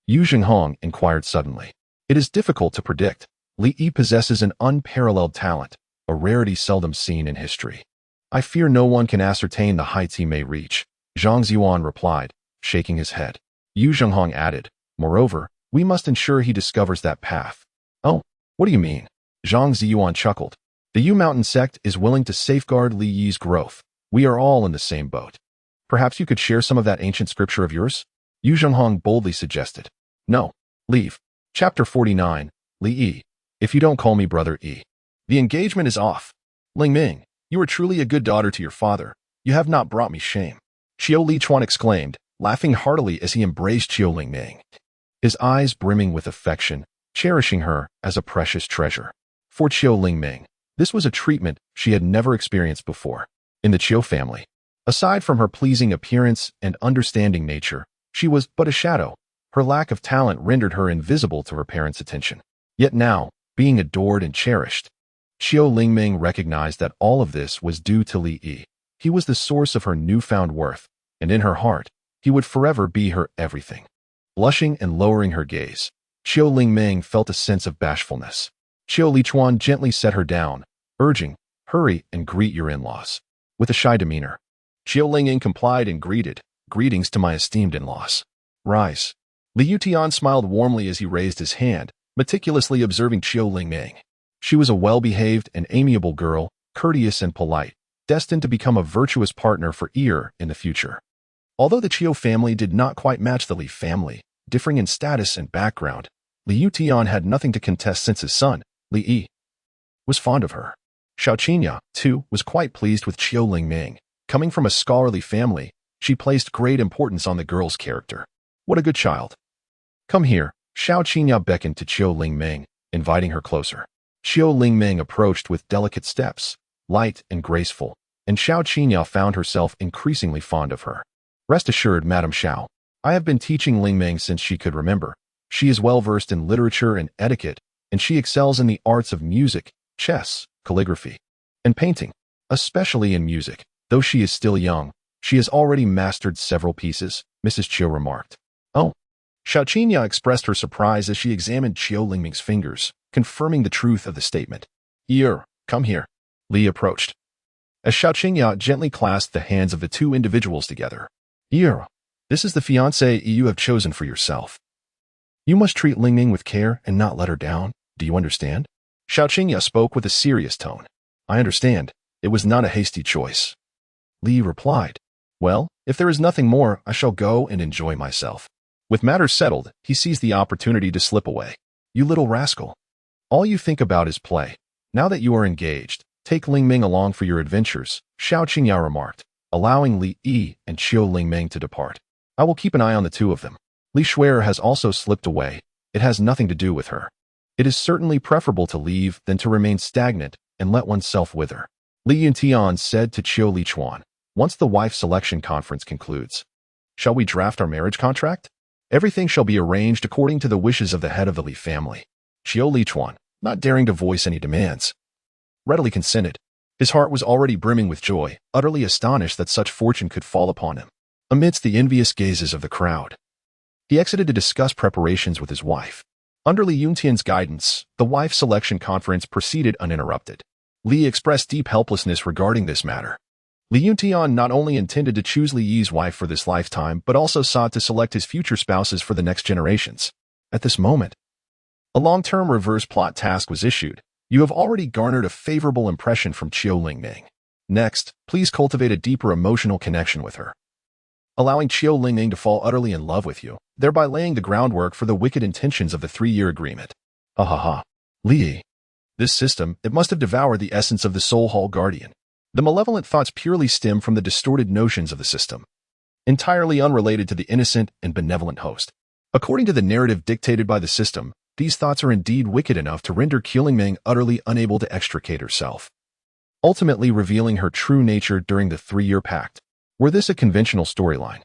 Yu Zhenghong inquired suddenly. It is difficult to predict. Li Yi possesses an unparalleled talent, a rarity seldom seen in history. I fear no one can ascertain the heights he may reach, Zhang Ziyuan replied, shaking his head. Yu Zhenghong added, Moreover, we must ensure he discovers that path. Oh, what do you mean? Zhang Ziyuan chuckled. The Yu Mountain sect is willing to safeguard Li Yi's growth. We are all in the same boat. Perhaps you could share some of that ancient scripture of yours? Yu Zhenghong boldly suggested. No. Leave. Chapter 49, Li Yi. If you don't call me Brother Yi. The engagement is off. Ling Ming, you are truly a good daughter to your father. You have not brought me shame. Qiu Lichuan exclaimed, laughing heartily as he embraced Qiu Lingming, his eyes brimming with affection, cherishing her as a precious treasure. For Qiu Lingming, this was a treatment she had never experienced before. In the Qiu family, aside from her pleasing appearance and understanding nature, she was but a shadow. Her lack of talent rendered her invisible to her parents' attention. Yet now, being adored and cherished, Qiu Lingming recognized that all of this was due to Li Yi. He was the source of her newfound worth, and in her heart, he would forever be her everything. Blushing and lowering her gaze, Qiu Lingming felt a sense of bashfulness. Qiu Lichuan gently set her down, urging, Hurry and greet your in-laws. With a shy demeanor, Qiu Lingming complied and greeted, Greetings to my esteemed in-laws. Rise. Li Yutian smiled warmly as he raised his hand, meticulously observing Qiu Lingming. She was a well-behaved and amiable girl, courteous and polite, destined to become a virtuous partner for Ir in the future. Although the Qiu family did not quite match the Li family, differing in status and background, Li Yutian had nothing to contest since his son, Li Yi, was fond of her. Xiao Qinya, too, was quite pleased with Qiu Lingming. Coming from a scholarly family, she placed great importance on the girl's character. What a good child. Come here, Xiao Qinya beckoned to Qiu Lingming, inviting her closer. Qiu Lingming approached with delicate steps, light and graceful, and Xiao Qinya found herself increasingly fond of her. Rest assured, Madam Xiao, I have been teaching Lingming since she could remember. She is well versed in literature and etiquette, and she excels in the arts of music, chess, calligraphy, and painting. Especially in music. Though she is still young, she has already mastered several pieces, Mrs. Qiu remarked. Oh. Xiao Qinya expressed her surprise as she examined Qiu Lingming's fingers, confirming the truth of the statement. Ir, come here. Li approached. As Xiao Qingya gently clasped the hands of the two individuals together. Here, this is the fiancé you have chosen for yourself. You must treat Lingming with care and not let her down. Do you understand? Xiao Qingya spoke with a serious tone. I understand. It was not a hasty choice. Li replied. Well, if there is nothing more, I shall go and enjoy myself. With matters settled, he seized the opportunity to slip away. You little rascal. All you think about is play. Now that you are engaged, take Lingming along for your adventures, Xiao Qingya remarked, allowing Li Yi and Qiu Lingming to depart. I will keep an eye on the two of them. Li Shuer has also slipped away. It has nothing to do with her. It is certainly preferable to leave than to remain stagnant and let oneself wither. Li Yuntian said to Qiu Lichuan, once the wife selection conference concludes. Shall we draft our marriage contract? Everything shall be arranged according to the wishes of the head of the Li family. Qiu Lichuan, not daring to voice any demands, readily consented. His heart was already brimming with joy, utterly astonished that such fortune could fall upon him. Amidst the envious gazes of the crowd, he exited to discuss preparations with his wife. Under Li Yuntian's guidance, the wife selection conference proceeded uninterrupted. Li expressed deep helplessness regarding this matter. Li Yuntian not only intended to choose Li Yi's wife for this lifetime, but also sought to select his future spouses for the next generations. At this moment, a long-term reverse plot task was issued. You have already garnered a favorable impression from Qiu Lingming. Next, please cultivate a deeper emotional connection with her, allowing Qiu Lingming to fall utterly in love with you, thereby laying the groundwork for the wicked intentions of the 3-year agreement. Ha ha ha. Li. This system, it must have devoured the essence of the Soul Hall Guardian. The malevolent thoughts purely stem from the distorted notions of the system, entirely unrelated to the innocent and benevolent host. According to the narrative dictated by the system, these thoughts are indeed wicked enough to render Qilingming utterly unable to extricate herself, ultimately revealing her true nature during the 3-year pact. Were this a conventional storyline,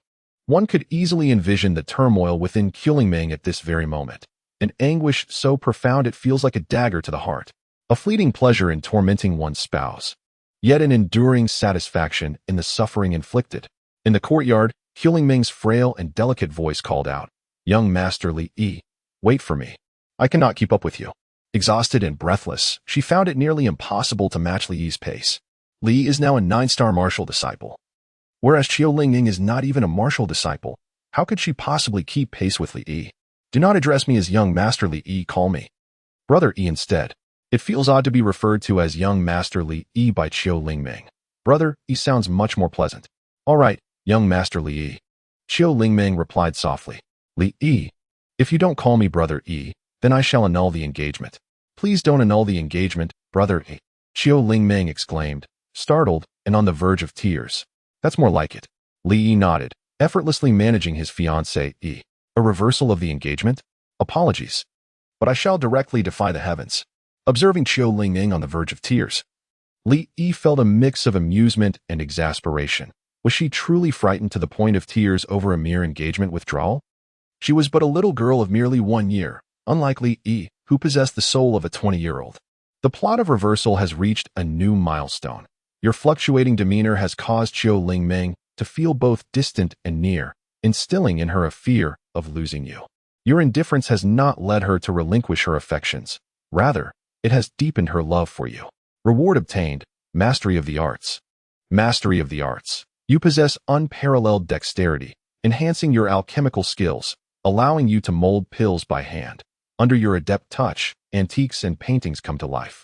one could easily envision the turmoil within Qilingming at this very moment, an anguish so profound it feels like a dagger to the heart, a fleeting pleasure in tormenting one's spouse, yet an enduring satisfaction in the suffering inflicted. In the courtyard, Qilingming's frail and delicate voice called out, Young Master Li Yi, wait for me. I cannot keep up with you. Exhausted and breathless, she found it nearly impossible to match Li Yi's pace. Li is now a 9-star martial disciple, whereas Qiu Lingming is not even a martial disciple. How could she possibly keep pace with Li Yi? Do not address me as Young Master Li Yi, call me Brother Yi instead. It feels odd to be referred to as Young Master Li Yi by Qiu Lingming. Brother Yi sounds much more pleasant. All right, Young Master Li Yi. Qiu Lingming replied softly. Li Yi, if you don't call me Brother Yi, then I shall annul the engagement. Please don't annul the engagement, Brother Yi. Qiu Lingming exclaimed, startled and on the verge of tears. That's more like it. Li Yi nodded, effortlessly managing his fiancée Yi. A reversal of the engagement? Apologies, but I shall directly defy the heavens. Observing Qiu Lingming on the verge of tears, Li Yi felt a mix of amusement and exasperation. Was she truly frightened to the point of tears over a mere engagement withdrawal? She was but a little girl of merely 1 year, unlike Li Yi, who possessed the soul of a 20-year-old. The plot of reversal has reached a new milestone. Your fluctuating demeanor has caused Qiu Lingming to feel both distant and near, instilling in her a fear of losing you. Your indifference has not led her to relinquish her affections. Rather, it has deepened her love for you. Reward obtained, mastery of the arts. Mastery of the arts. You possess unparalleled dexterity, enhancing your alchemical skills, allowing you to mold pills by hand. Under your adept touch, antiques and paintings come to life.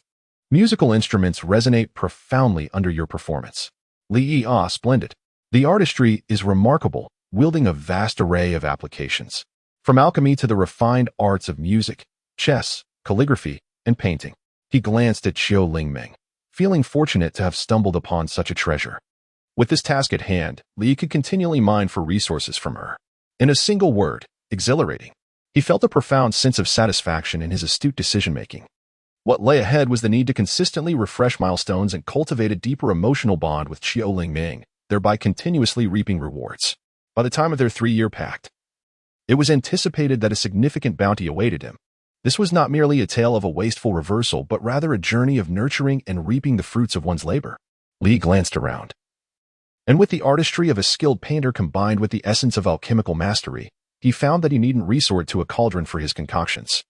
Musical instruments resonate profoundly under your performance. Li Yi, ah, splendid. The artistry is remarkable, wielding a vast array of applications, from alchemy to the refined arts of music, chess, calligraphy, and painting. He glanced at Qiu Lingming, feeling fortunate to have stumbled upon such a treasure. With this task at hand, Li could continually mine for resources from her. In a single word, exhilarating. He felt a profound sense of satisfaction in his astute decision-making. What lay ahead was the need to consistently refresh milestones and cultivate a deeper emotional bond with Qiu Lingming, thereby continuously reaping rewards. By the time of their 3-year pact, it was anticipated that a significant bounty awaited him. This was not merely a tale of a wasteful reversal, but rather a journey of nurturing and reaping the fruits of one's labor. Li glanced around, and with the artistry of a skilled painter combined with the essence of alchemical mastery, he found that he needn't resort to a cauldron for his concoctions.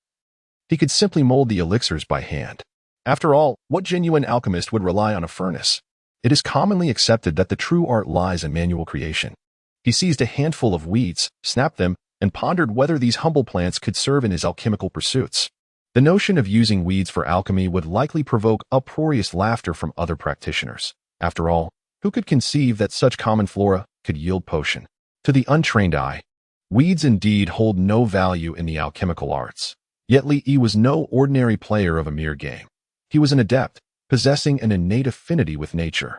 He could simply mold the elixirs by hand. After all, what genuine alchemist would rely on a furnace? It is commonly accepted that the true art lies in manual creation. He seized a handful of weeds, snapped them, and pondered whether these humble plants could serve in his alchemical pursuits. The notion of using weeds for alchemy would likely provoke uproarious laughter from other practitioners. After all, who could conceive that such common flora could yield potion? To the untrained eye, weeds indeed hold no value in the alchemical arts. Yet Li Yi was no ordinary player of a mere game. He was an adept, possessing an innate affinity with nature.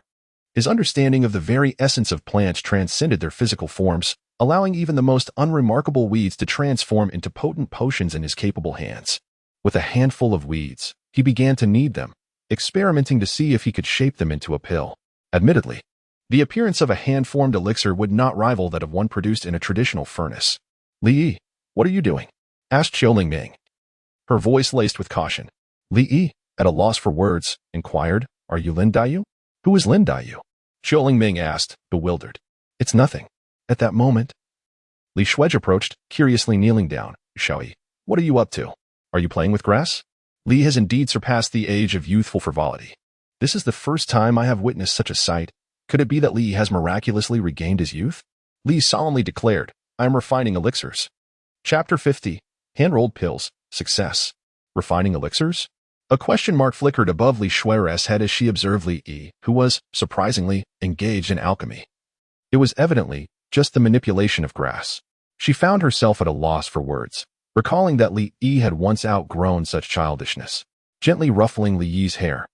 His understanding of the very essence of plants transcended their physical forms, allowing even the most unremarkable weeds to transform into potent potions in his capable hands. With a handful of weeds, he began to knead them, experimenting to see if he could shape them into a pill. Admittedly, the appearance of a hand-formed elixir would not rival that of one produced in a traditional furnace. Li Yi, what are you doing? Asked Xiaoling Ming, her voice laced with caution. Li Yi, at a loss for words, inquired, are you Lin Daiyu? Who is Lin Daiyu? Xiaoling Ming asked, bewildered. It's nothing. At that moment, Li Shuej approached, curiously kneeling down. Xiaoyi, what are you up to? Are you playing with grass? Li has indeed surpassed the age of youthful frivolity. This is the first time I have witnessed such a sight. Could it be that Li has miraculously regained his youth? Li solemnly declared, I am refining elixirs. Chapter 50, Hand-Rolled Pills, Success. Refining elixirs? A question mark flickered above Li Shui's head as she observed Li Yi, who was, surprisingly, engaged in alchemy. It was evidently just the manipulation of grass. She found herself at a loss for words, recalling that Li Yi had once outgrown such childishness. Gently ruffling Li Yi's hair,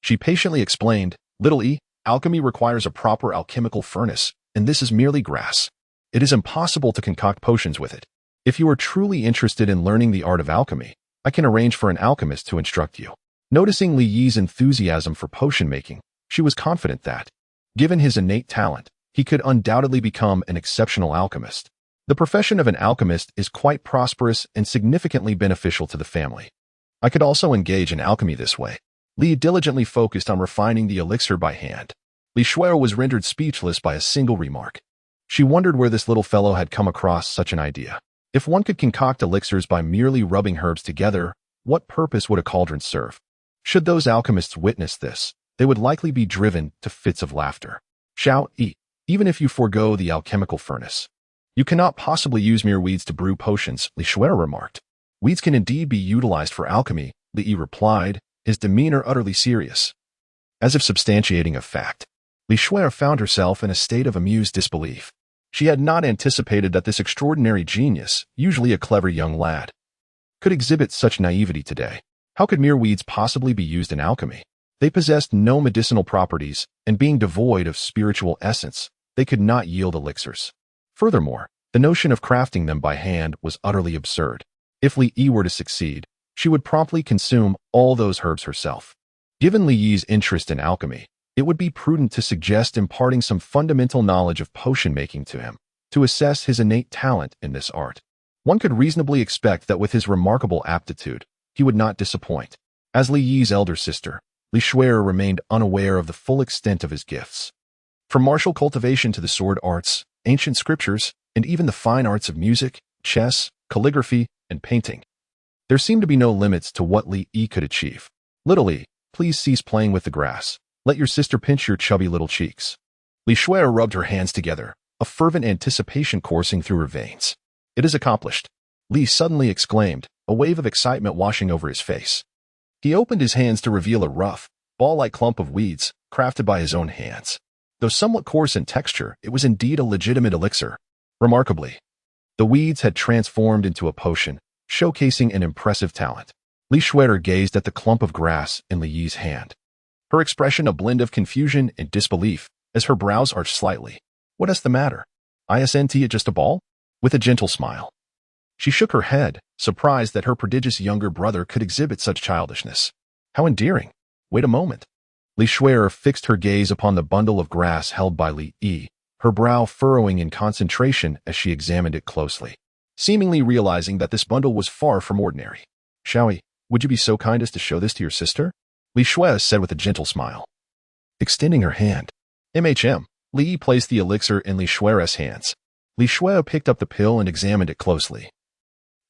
she patiently explained, Little Yi, alchemy requires a proper alchemical furnace, and this is merely grass. It is impossible to concoct potions with it. If you are truly interested in learning the art of alchemy, I can arrange for an alchemist to instruct you. Noticing Li Yi's enthusiasm for potion making, she was confident that, given his innate talent, he could undoubtedly become an exceptional alchemist. The profession of an alchemist is quite prosperous and significantly beneficial to the family. I could also engage in alchemy this way. Li diligently focused on refining the elixir by hand. Li Shuai was rendered speechless by a single remark. She wondered where this little fellow had come across such an idea. If one could concoct elixirs by merely rubbing herbs together, what purpose would a cauldron serve? Should those alchemists witness this, they would likely be driven to fits of laughter. Xiao Yi, even if you forego the alchemical furnace, you cannot possibly use mere weeds to brew potions, Li Shuai remarked. Weeds can indeed be utilized for alchemy, Li Yi replied, his demeanor utterly serious. As if substantiating a fact, Li Shuai found herself in a state of amused disbelief. She had not anticipated that this extraordinary genius, usually a clever young lad, could exhibit such naivety today. How could mere weeds possibly be used in alchemy? They possessed no medicinal properties, and being devoid of spiritual essence, they could not yield elixirs. Furthermore, the notion of crafting them by hand was utterly absurd. If Li Yi were to succeed, she would promptly consume all those herbs herself. Given Li Yi's interest in alchemy, it would be prudent to suggest imparting some fundamental knowledge of potion making to him, to assess his innate talent in this art. One could reasonably expect that with his remarkable aptitude, he would not disappoint. As Li Yi's elder sister, Li Shuai remained unaware of the full extent of his gifts. From martial cultivation to the sword arts, ancient scriptures, and even the fine arts of music, chess, calligraphy, and painting, there seemed to be no limits to what Li Yi could achieve. Little Yi, please cease playing with the grass. Let your sister pinch your chubby little cheeks. Li Shuai rubbed her hands together, a fervent anticipation coursing through her veins. It is accomplished, Li suddenly exclaimed, a wave of excitement washing over his face. He opened his hands to reveal a rough, ball-like clump of weeds, crafted by his own hands. Though somewhat coarse in texture, it was indeed a legitimate elixir. Remarkably, the weeds had transformed into a potion, showcasing an impressive talent. Li Shuai gazed at the clump of grass in Li Yi's hand, her expression a blend of confusion and disbelief, as her brows arched slightly. What is the matter? Isn't it just a ball? With a gentle smile, she shook her head, surprised that her prodigious younger brother could exhibit such childishness. How endearing! Wait a moment. Li Shuai fixed her gaze upon the bundle of grass held by Li Yi, her brow furrowing in concentration as she examined it closely, seemingly realizing that this bundle was far from ordinary. Xiaoyi, would you be so kind as to show this to your sister? Li Shuai said with a gentle smile, extending her hand. Li Yi placed the elixir in Li Shuai's hands. Li Shuai picked up the pill and examined it closely,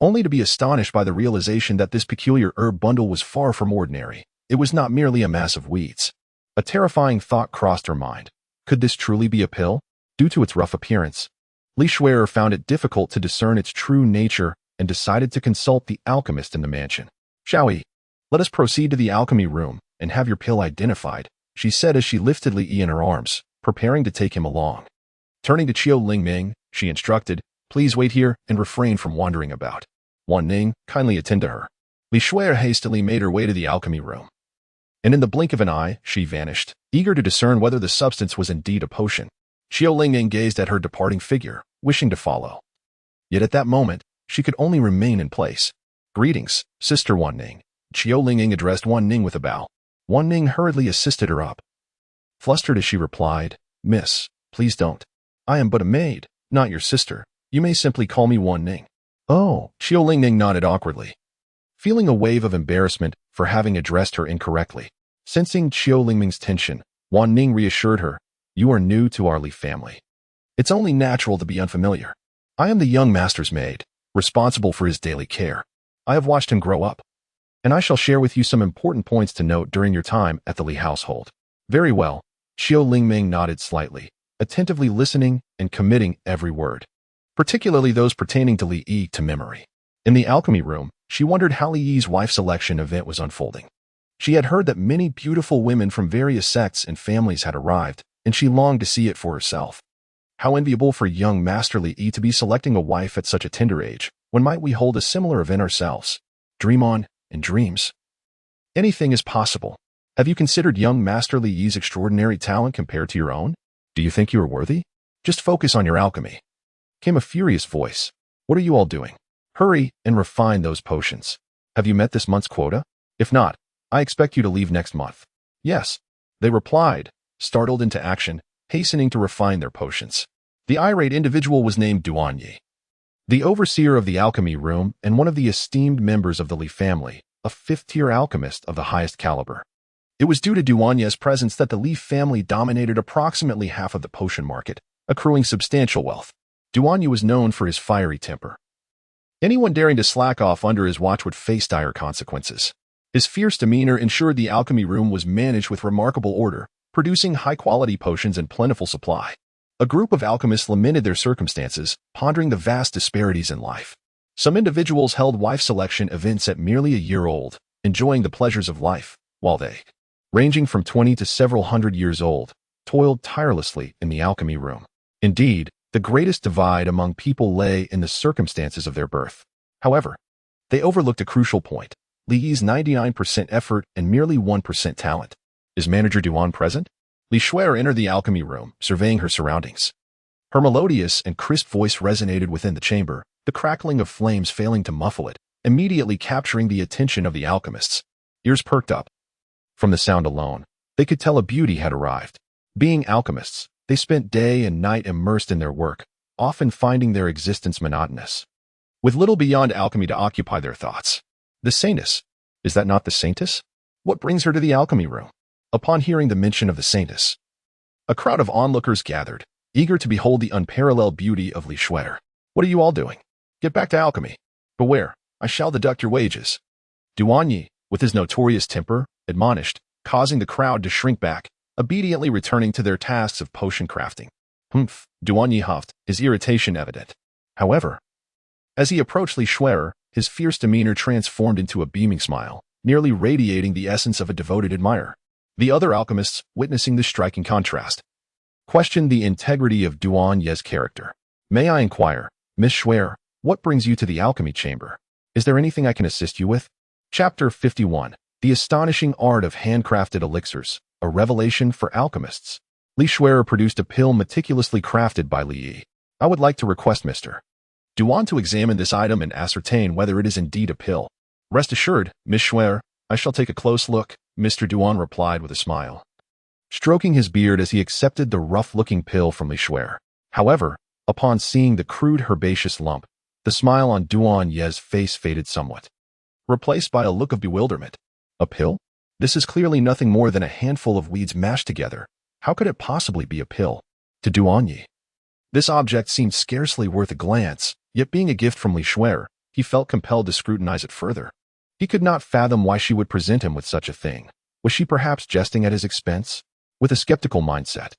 only to be astonished by the realization that this peculiar herb bundle was far from ordinary. It was not merely a mass of weeds. A terrifying thought crossed her mind. Could this truly be a pill? Due to its rough appearance, Li Shuer found it difficult to discern its true nature and decided to consult the alchemist in the mansion. "Shall we? Let us proceed to the alchemy room and have your pill identified," she said as she lifted Li Yi in her arms, preparing to take him along. Turning to Qiu Lingming, she instructed, "Please wait here and refrain from wandering about. Wan Ning, kindly attend to her." Li Shuer hastily made her way to the alchemy room. And in the blink of an eye, she vanished, eager to discern whether the substance was indeed a potion. Qiu Lingming gazed at her departing figure, wishing to follow. Yet at that moment, she could only remain in place. "Greetings, Sister Wan Ning." Qiu Lingming addressed Wan Ning with a bow. Wan Ning hurriedly assisted her up. Flustered as she replied, "Miss, please don't. I am but a maid, not your sister. You may simply call me Wan Ning." "Oh," Qiu Lingming nodded awkwardly, feeling a wave of embarrassment for having addressed her incorrectly. Sensing Qiu Lingming's tension, Wan Ning reassured her, "You are new to our Li family. It's only natural to be unfamiliar. I am the young master's maid, responsible for his daily care. I have watched him grow up, and I shall share with you some important points to note during your time at the Li household." "Very well." Qiu Lingming nodded slightly, attentively listening and committing every word, particularly those pertaining to Li Yi to memory. In the alchemy room, she wondered how Li Yi's wife selection event was unfolding. She had heard that many beautiful women from various sects and families had arrived, and she longed to see it for herself. How enviable for young Master Li Yi to be selecting a wife at such a tender age. When might we hold a similar event ourselves? Dream on, and dreams. Anything is possible. Have you considered young Master Li Yi's extraordinary talent compared to your own? Do you think you are worthy? Just focus on your alchemy." Came a furious voice. "What are you all doing? Hurry and refine those potions. Have you met this month's quota? If not, I expect you to leave next month." "Yes," they replied, startled into action, hastening to refine their potions. The irate individual was named Duanyi, the overseer of the alchemy room and one of the esteemed members of the Li family, a fifth-tier alchemist of the highest caliber. It was due to Duanyi's presence that the Li family dominated approximately half of the potion market, accruing substantial wealth. Duanyi was known for his fiery temper. Anyone daring to slack off under his watch would face dire consequences. His fierce demeanor ensured the alchemy room was managed with remarkable order, producing high-quality potions in plentiful supply. A group of alchemists lamented their circumstances, pondering the vast disparities in life. Some individuals held wife selection events at merely a year old, enjoying the pleasures of life, while they, ranging from 20 to several hundred years old, toiled tirelessly in the alchemy room. Indeed, the greatest divide among people lay in the circumstances of their birth. However, they overlooked a crucial point: Li Yi's 99% effort and merely 1% talent. "Is Manager Duan present?" Li Shuer entered the alchemy room, surveying her surroundings. Her melodious and crisp voice resonated within the chamber, the crackling of flames failing to muffle it, immediately capturing the attention of the alchemists. Ears perked up. From the sound alone, they could tell a beauty had arrived. Being alchemists, they spent day and night immersed in their work, often finding their existence monotonous, with little beyond alchemy to occupy their thoughts. The saintess. Is that not the saintess? What brings her to the alchemy room? Upon hearing the mention of the saintess, a crowd of onlookers gathered, eager to behold the unparalleled beauty of Li Shuer. "What are you all doing? Get back to alchemy. Beware, I shall deduct your wages." Duanyi, with his notorious temper, admonished, causing the crowd to shrink back, obediently returning to their tasks of potion crafting. "Humph," Duanyi huffed, his irritation evident. However, as he approached Li Shuer, his fierce demeanor transformed into a beaming smile, nearly radiating the essence of a devoted admirer. The other alchemists, witnessing this striking contrast, questioned the integrity of Duanyi's character. "May I inquire, Miss Shuer, what brings you to the alchemy chamber? Is there anything I can assist you with?" Chapter 51. The Astonishing Art of Handcrafted Elixirs, a Revelation for Alchemists. Li Shuer produced a pill meticulously crafted by Li Yi. "I would like to request Mr. Duan to examine this item and ascertain whether it is indeed a pill." "Rest assured, Miss Shuer, I shall take a close look," Mr. Duan replied with a smile, stroking his beard as he accepted the rough-looking pill from Li Shuer. However, upon seeing the crude herbaceous lump, the smile on Duanyi's face faded somewhat, replaced by a look of bewilderment. "A pill? This is clearly nothing more than a handful of weeds mashed together. How could it possibly be a pill?" To Duanyi, this object seemed scarcely worth a glance, yet being a gift from Li Shuer, he felt compelled to scrutinize it further. He could not fathom why she would present him with such a thing. Was she perhaps jesting at his expense? With a skeptical mindset,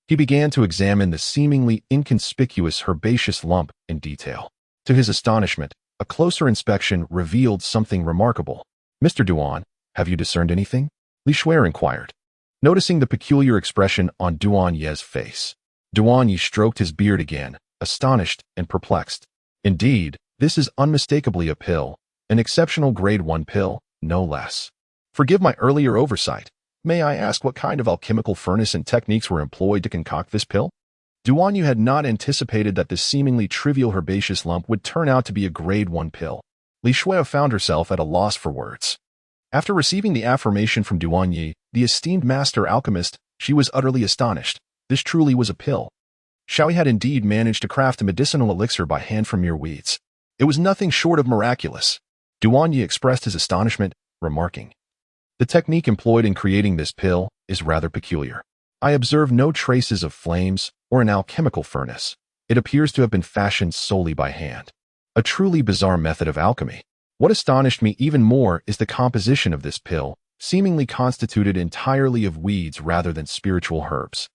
he began to examine the seemingly inconspicuous herbaceous lump in detail. To his astonishment, a closer inspection revealed something remarkable. "Mr. Duan, have you discerned anything?" Li Shuer inquired. Noticing the peculiar expression on Duan Ye's face, Duan Ye stroked his beard again, astonished and perplexed. "Indeed, this is unmistakably a pill, an exceptional grade 1 pill, no less. Forgive my earlier oversight. May I ask what kind of alchemical furnace and techniques were employed to concoct this pill?" Duan Yu had not anticipated that this seemingly trivial herbaceous lump would turn out to be a grade 1 pill. Li Shuer found herself at a loss for words. After receiving the affirmation from Duan Yi, the esteemed master alchemist, she was utterly astonished. This truly was a pill. Xiaoyi had indeed managed to craft a medicinal elixir by hand from mere weeds. It was nothing short of miraculous. Duan Yi expressed his astonishment, remarking, "The technique employed in creating this pill is rather peculiar. I observe no traces of flames or an alchemical furnace. It appears to have been fashioned solely by hand. A truly bizarre method of alchemy. What astonished me even more is the composition of this pill, seemingly constituted entirely of weeds rather than spiritual herbs.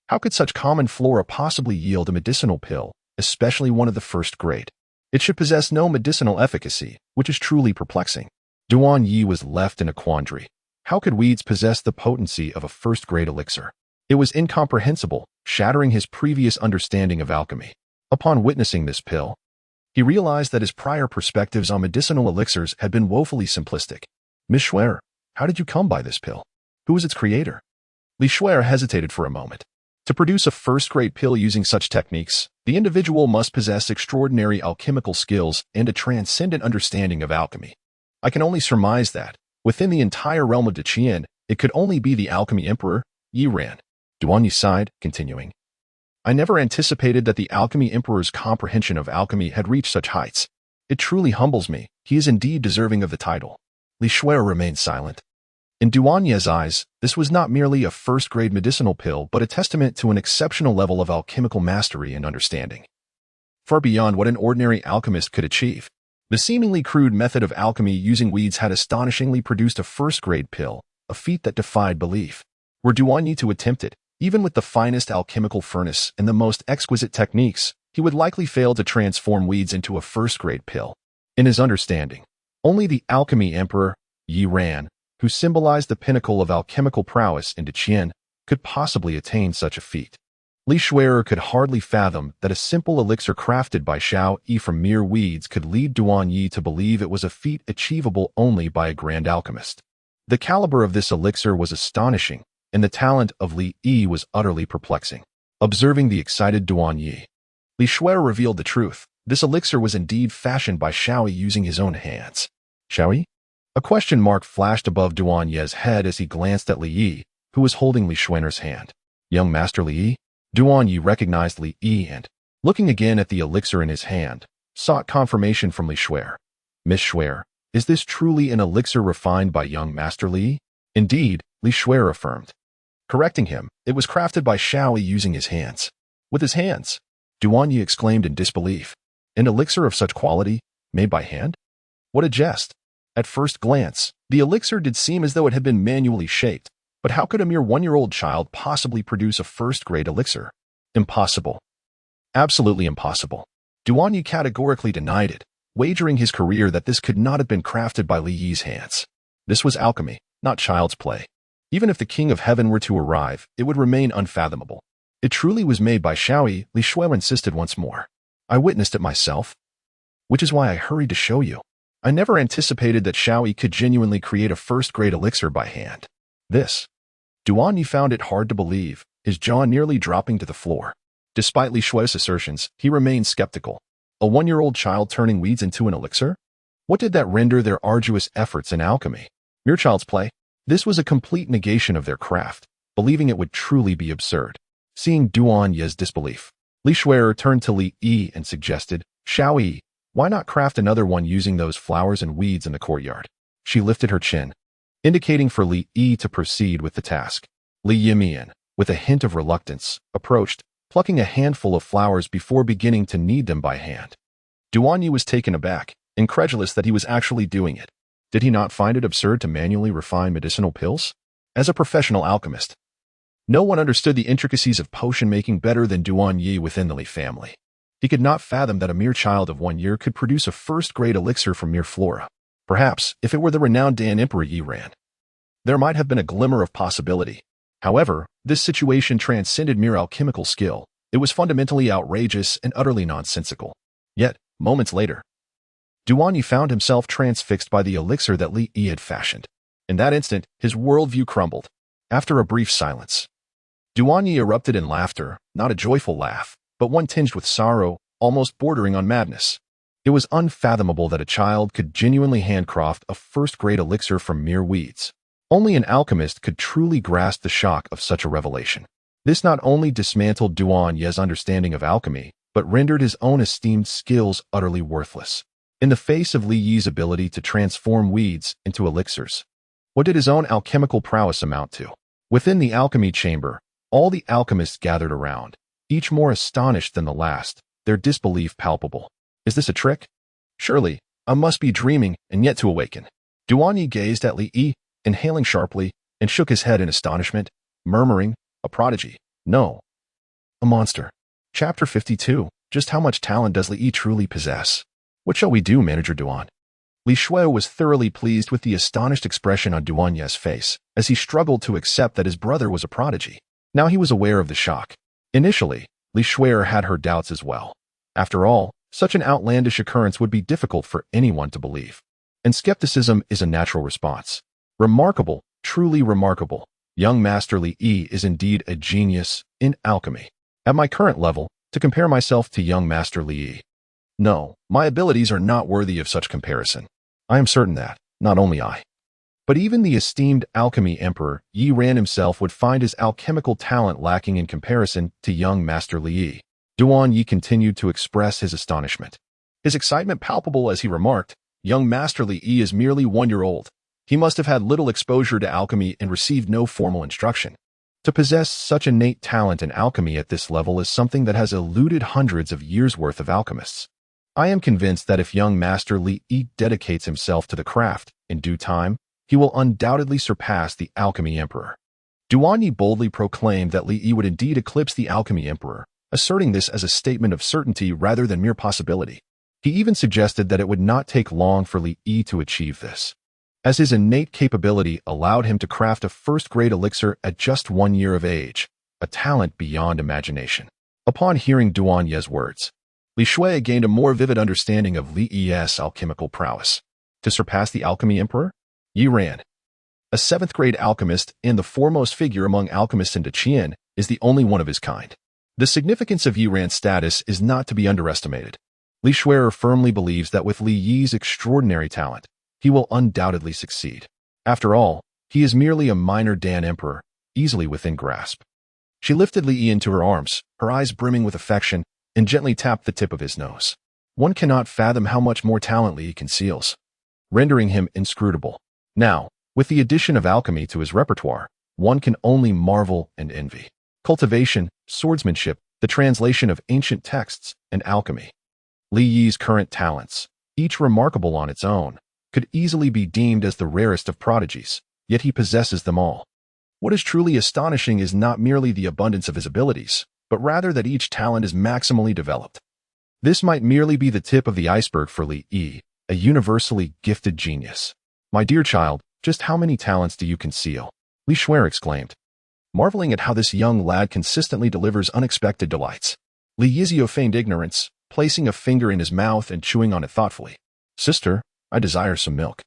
How could such common flora possibly yield a medicinal pill, especially one of the first grade? It should possess no medicinal efficacy, which is truly perplexing." Duan Yi was left in a quandary. How could weeds possess the potency of a first-grade elixir? It was incomprehensible, shattering his previous understanding of alchemy. Upon witnessing this pill, he realized that his prior perspectives on medicinal elixirs had been woefully simplistic. "Miss Shuer, how did you come by this pill? Who was its creator?" Li Shuer hesitated for a moment. To produce a first-grade pill using such techniques, the individual must possess extraordinary alchemical skills and a transcendent understanding of alchemy. I can only surmise that, within the entire realm of Deqian, it could only be the alchemy emperor, Yi Ran. Duan Yi sighed, continuing, "I never anticipated that the alchemy emperor's comprehension of alchemy had reached such heights. It truly humbles me. He is indeed deserving of the title." Li Shuer remained silent. In Duan Ye's eyes, this was not merely a first-grade medicinal pill, but a testament to an exceptional level of alchemical mastery and understanding, far beyond what an ordinary alchemist could achieve. The seemingly crude method of alchemy using weeds had astonishingly produced a first-grade pill, a feat that defied belief. Were Duan Yi to attempt it, even with the finest alchemical furnace and the most exquisite techniques, he would likely fail to transform weeds into a first-grade pill. In his understanding, only the alchemy emperor, Yi Ran, who symbolized the pinnacle of alchemical prowess in Deqian, could possibly attain such a feat. Li Shuer could hardly fathom that a simple elixir crafted by Xiao Yi from mere weeds could lead Duan Yi to believe it was a feat achievable only by a grand alchemist. The caliber of this elixir was astonishing, and the talent of Li Yi was utterly perplexing. Observing the excited Duan Yi, Li Shuer revealed the truth. This elixir was indeed fashioned by Xiao Yi using his own hands. "Xiao Yi?" A question mark flashed above Duan Ye's head as he glanced at Li Yi, who was holding Li Shuer's hand. "Young Master Li Yi?" Duan Yi recognized Li Yi and, looking again at the elixir in his hand, sought confirmation from Li Shuer. "Miss Shuer, is this truly an elixir refined by young Master Li Yi?" "Indeed," Li Shuer affirmed. Correcting him, it was crafted by Xiao Yi using his hands. "With his hands?" Duan Yi exclaimed in disbelief. "An elixir of such quality, made by hand? What a jest!" At first glance, the elixir did seem as though it had been manually shaped, but how could a mere 1-year-old child possibly produce a first-grade elixir? Impossible. Absolutely impossible. Duan Yi categorically denied it, wagering his career that this could not have been crafted by Li Yi's hands. This was alchemy, not child's play. Even if the King of Heaven were to arrive, it would remain unfathomable. It truly was made by Xiao Yi, Li Shuer insisted once more. "I witnessed it myself, which is why I hurried to show you. I never anticipated that Xiao Yi could genuinely create a first-grade elixir by hand. This." Duan Yi found it hard to believe, his jaw nearly dropping to the floor. Despite Li Shuer's assertions, he remained skeptical. A 1-year-old child turning weeds into an elixir? What did that render their arduous efforts in alchemy? Mere child's play? This was a complete negation of their craft, believing it would truly be absurd. Seeing Duan Yi's disbelief, Li Shuer turned to Li Yi and suggested, "Xiao Yi, why not craft another one using those flowers and weeds in the courtyard?" She lifted her chin, indicating for Li Yi to proceed with the task. Li Yimian, with a hint of reluctance, approached, plucking a handful of flowers before beginning to knead them by hand. Duan Yi was taken aback, incredulous that he was actually doing it. Did he not find it absurd to manually refine medicinal pills? as a professional alchemist. No one understood the intricacies of potion-making better than Duan Yi within the Li family. He could not fathom that a mere child of 1 year could produce a first-grade elixir from mere flora. Perhaps, if it were the renowned Dan Emperor Yi Ran, there might have been a glimmer of possibility. However, this situation transcended mere alchemical skill. It was fundamentally outrageous and utterly nonsensical. Yet, moments later, Duan Yi found himself transfixed by the elixir that Li Yi had fashioned. In that instant, his worldview crumbled. After a brief silence, Duan Yi erupted in laughter, not a joyful laugh, but one tinged with sorrow, almost bordering on madness. It was unfathomable that a child could genuinely handcraft a first-grade elixir from mere weeds. Only an alchemist could truly grasp the shock of such a revelation. This not only dismantled Duan Yi's understanding of alchemy, but rendered his own esteemed skills utterly worthless. In the face of Li Yi's ability to transform weeds into elixirs, what did his own alchemical prowess amount to? Within the alchemy chamber, all the alchemists gathered around, each more astonished than the last, their disbelief palpable. Is this a trick? Surely, I must be dreaming and yet to awaken. Duan Yi gazed at Li Yi, inhaling sharply, and shook his head in astonishment, murmuring, "A prodigy. No. A monster." Chapter 52. Just how much talent does Li Yi truly possess? What shall we do, Manager Duan? Li Shui was thoroughly pleased with the astonished expression on Duan Yi's face, as he struggled to accept that his brother was a prodigy. Now he was aware of the shock. Initially, Li Shui had her doubts as well. After all, such an outlandish occurrence would be difficult for anyone to believe. And skepticism is a natural response. Remarkable, truly remarkable. Young Master Li Yi is indeed a genius in alchemy. At my current level, to compare myself to young Master Li Yi. No, my abilities are not worthy of such comparison. I am certain that, not only I, but even the esteemed alchemy emperor Yi Ran himself would find his alchemical talent lacking in comparison to young Master Li Yi. Duan Yi continued to express his astonishment. His excitement palpable as he remarked, "Young Master Li Yi is merely 1 year old. He must have had little exposure to alchemy and received no formal instruction. To possess such innate talent in alchemy at this level is something that has eluded hundreds of years' worth of alchemists. I am convinced that if young Master Li Yi dedicates himself to the craft, in due time, he will undoubtedly surpass the alchemy emperor." Duan Yi boldly proclaimed that Li Yi would indeed eclipse the alchemy emperor, asserting this as a statement of certainty rather than mere possibility. He even suggested that it would not take long for Li Yi to achieve this, as his innate capability allowed him to craft a first-grade elixir at just 1 year of age, a talent beyond imagination. Upon hearing Duan Yi's words, Li Shui gained a more vivid understanding of Li Yi's alchemical prowess. To surpass the alchemy emperor? Yi Ran, a 7th-grade alchemist and the foremost figure among alchemists in Deqian, is the only one of his kind. The significance of Yi Ran's status is not to be underestimated. Li Shui firmly believes that with Li Yi's extraordinary talent, he will undoubtedly succeed. After all, he is merely a minor Dan Emperor, easily within grasp. She lifted Li Yi into her arms, her eyes brimming with affection, and gently tapped the tip of his nose. One cannot fathom how much more talent Li Yi conceals, rendering him inscrutable. Now, with the addition of alchemy to his repertoire, one can only marvel and envy. Cultivation, swordsmanship, the translation of ancient texts, and alchemy. Li Yi's current talents, each remarkable on its own, could easily be deemed as the rarest of prodigies, yet he possesses them all. What is truly astonishing is not merely the abundance of his abilities, but rather that each talent is maximally developed. This might merely be the tip of the iceberg for Li Yi, a universally gifted genius. "My dear child, just how many talents do you conceal?" Li Shui exclaimed, marveling at how this young lad consistently delivers unexpected delights. Li Yizio feigned ignorance, placing a finger in his mouth and chewing on it thoughtfully. "Sister, I desire some milk,"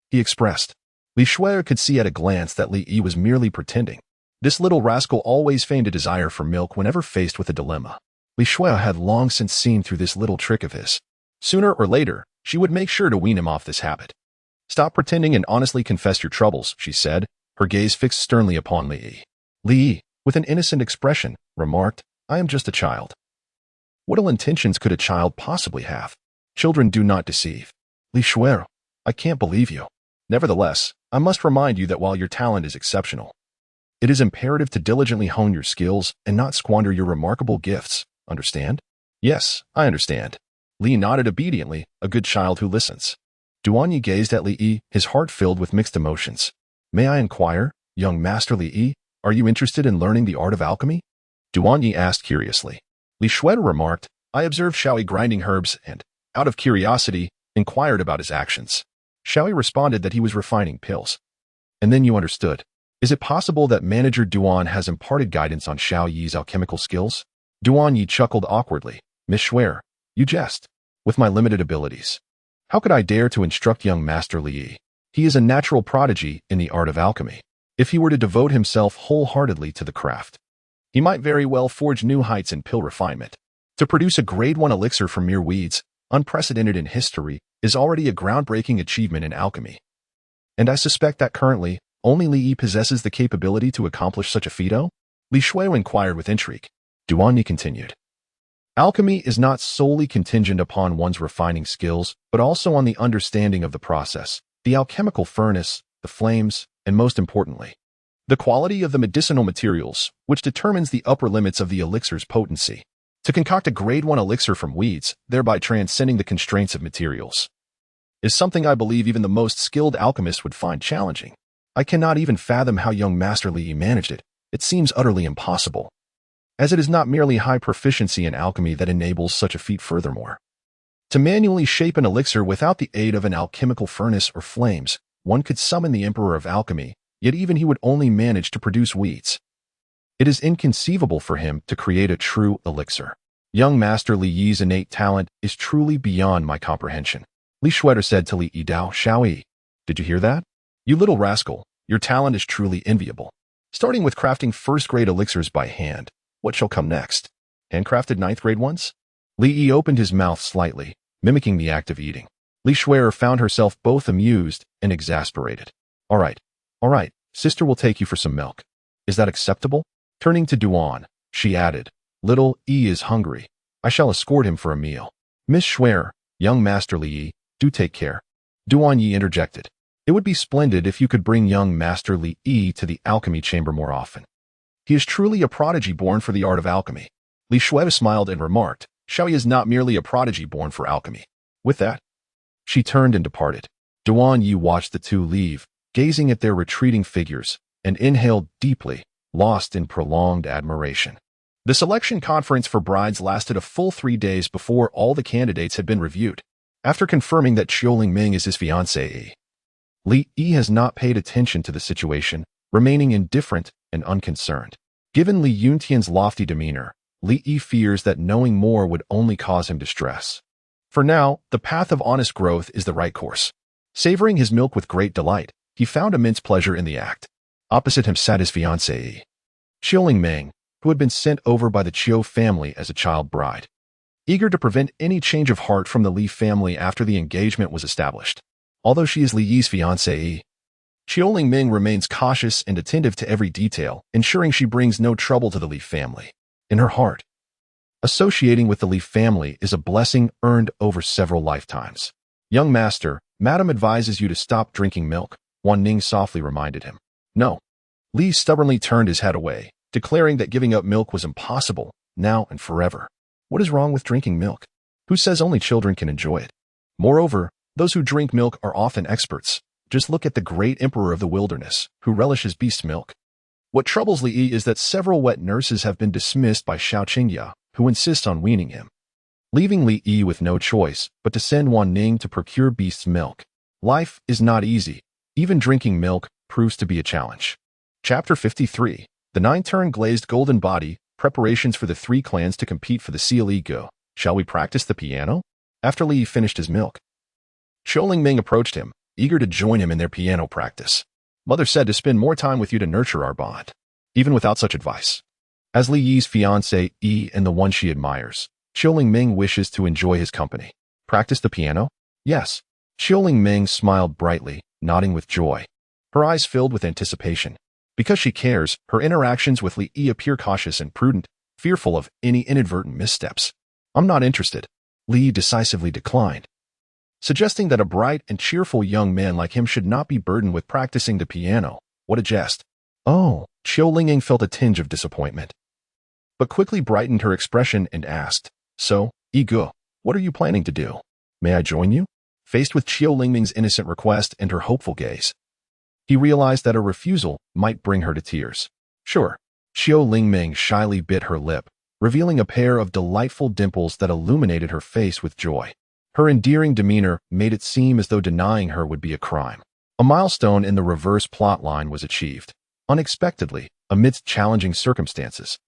he expressed. Li Shui could see at a glance that Li Yi was merely pretending. This little rascal always feigned a desire for milk whenever faced with a dilemma. Li Shui had long since seen through this little trick of his. Sooner or later, she would make sure to wean him off this habit. "Stop pretending and honestly confess your troubles," she said, her gaze fixed sternly upon Li Yi. Li Yi, with an innocent expression, remarked, "I am just a child." What ill intentions could a child possibly have? Children do not deceive. "Li Shui, I can't believe you. Nevertheless, I must remind you that while your talent is exceptional, it is imperative to diligently hone your skills and not squander your remarkable gifts. Understand?" "Yes, I understand." Li nodded obediently, a good child who listens. Duan Yi gazed at Li Yi, his heart filled with mixed emotions. "May I inquire, Young Master Li Yi, are you interested in learning the art of alchemy? Duan Yi asked curiously. Li Shuai remarked, I observed Xiaoyi grinding herbs and, out of curiosity, inquired about his actions. Xiaoyi responded that he was refining pills. And then you understood. Is it possible that Manager Duan has imparted guidance on Xiao Yi's alchemical skills? Duan Yi chuckled awkwardly. Miss Shuai, you jest. With my limited abilities. How could I dare to instruct young Master Li Yi? He is a natural prodigy in the art of alchemy. If he were to devote himself wholeheartedly to the craft, he might very well forge new heights in pill refinement. To produce a grade 1 elixir from mere weeds, unprecedented in history, is already a groundbreaking achievement in alchemy. And I suspect that currently, only Li Yi possesses the capability to accomplish such a feat. Li Shuai inquired with intrigue. Duan Yi continued. Alchemy is not solely contingent upon one's refining skills, but also on the understanding of the process, the alchemical furnace, the flames, and most importantly, the quality of the medicinal materials, which determines the upper limits of the elixir's potency. To concoct a grade 1 elixir from weeds, thereby transcending the constraints of materials, is something I believe even the most skilled alchemist would find challenging. I cannot even fathom how young Master Li Yi managed it. It seems utterly impossible, as it is not merely high proficiency in alchemy that enables such a feat. Furthermore, to manually shape an elixir without the aid of an alchemical furnace or flames, one could summon the Emperor of Alchemy, yet even he would only manage to produce weeds. It is inconceivable for him to create a true elixir. Young Master Li Yi's innate talent is truly beyond my comprehension. Li Shuai said to Li Yi Dao Xiaoyi, did you hear that? You little rascal, your talent is truly enviable. Starting with crafting first-grade elixirs by hand, what shall come next? Handcrafted 9th-grade ones? Li Yi opened his mouth slightly, mimicking the act of eating. Li Shuai found herself both amused and exasperated. All right, sister will take you for some milk. Is that acceptable? Turning to Duan, she added, little Yi is hungry. I shall escort him for a meal. Miss Shuai, young Master Li Yi, do take care. Duan Yi interjected. It would be splendid if you could bring young Master Li Yi to the alchemy chamber more often. He is truly a prodigy born for the art of alchemy. Li Shuai smiled and remarked, Xiaoyi is not merely a prodigy born for alchemy. With that, she turned and departed. Duan Yi watched the two leave, gazing at their retreating figures, and inhaled deeply, lost in prolonged admiration. The selection conference for brides lasted a full 3 days before all the candidates had been reviewed. After confirming that Qiuling Ming is his fiancée, Li Yi has not paid attention to the situation, remaining indifferent and unconcerned. Given Li Yuntian's lofty demeanor, Li Yi fears that knowing more would only cause him distress. For now, the path of honest growth is the right course. Savoring his milk with great delight, he found immense pleasure in the act. Opposite him sat his fiancée, Qiuling Ming, who had been sent over by the Qiu family as a child bride. Eager to prevent any change of heart from the Li family after the engagement was established. Although she is Li Yi's fiancée, Qiuling Ming remains cautious and attentive to every detail, ensuring she brings no trouble to the Li family. In her heart, associating with the Li family is a blessing earned over several lifetimes. Young master, madam advises you to stop drinking milk, Wan Ning softly reminded him. No. Li stubbornly turned his head away, declaring that giving up milk was impossible, now and forever. What is wrong with drinking milk? Who says only children can enjoy it? Moreover, those who drink milk are often experts. Just look at the great emperor of the wilderness, who relishes beast milk. What troubles Li Yi is that several wet nurses have been dismissed by Xiao Qingya, who insists on weaning him, leaving Li Yi with no choice but to send Wan Ning to procure beast's milk. Life is not easy. Even drinking milk proves to be a challenge. Chapter 53. The 9-turn glazed golden body, preparations for the 3 clans to compete for the CLE go. Shall we practice the piano? After Li finished his milk, Qiuling Ming approached him, eager to join him in their piano practice. Mother said to spend more time with you to nurture our bond, even without such advice. As Li Yi's fiancée and the one she admires, Qiuling Ming wishes to enjoy his company. Practice the piano? Yes. Qiuling Ming smiled brightly, nodding with joy. Her eyes filled with anticipation. Because she cares, her interactions with Li Yi appear cautious and prudent, fearful of any inadvertent missteps. I'm not interested. Li decisively declined, suggesting that a bright and cheerful young man like him should not be burdened with practicing the piano. What a jest. Oh, Qiuling felt a tinge of disappointment, but quickly brightened her expression and asked, So, Yi Ge, what are you planning to do? May I join you? Faced with Qiuling Ming's innocent request and her hopeful gaze, He realized that a refusal might bring her to tears. Sure. Xiao Lingming shyly bit her lip, revealing a pair of delightful dimples that illuminated her face with joy. Her endearing demeanor made it seem as though denying her would be a crime. A milestone in the reverse plot line was achieved. Unexpectedly, amidst challenging circumstances.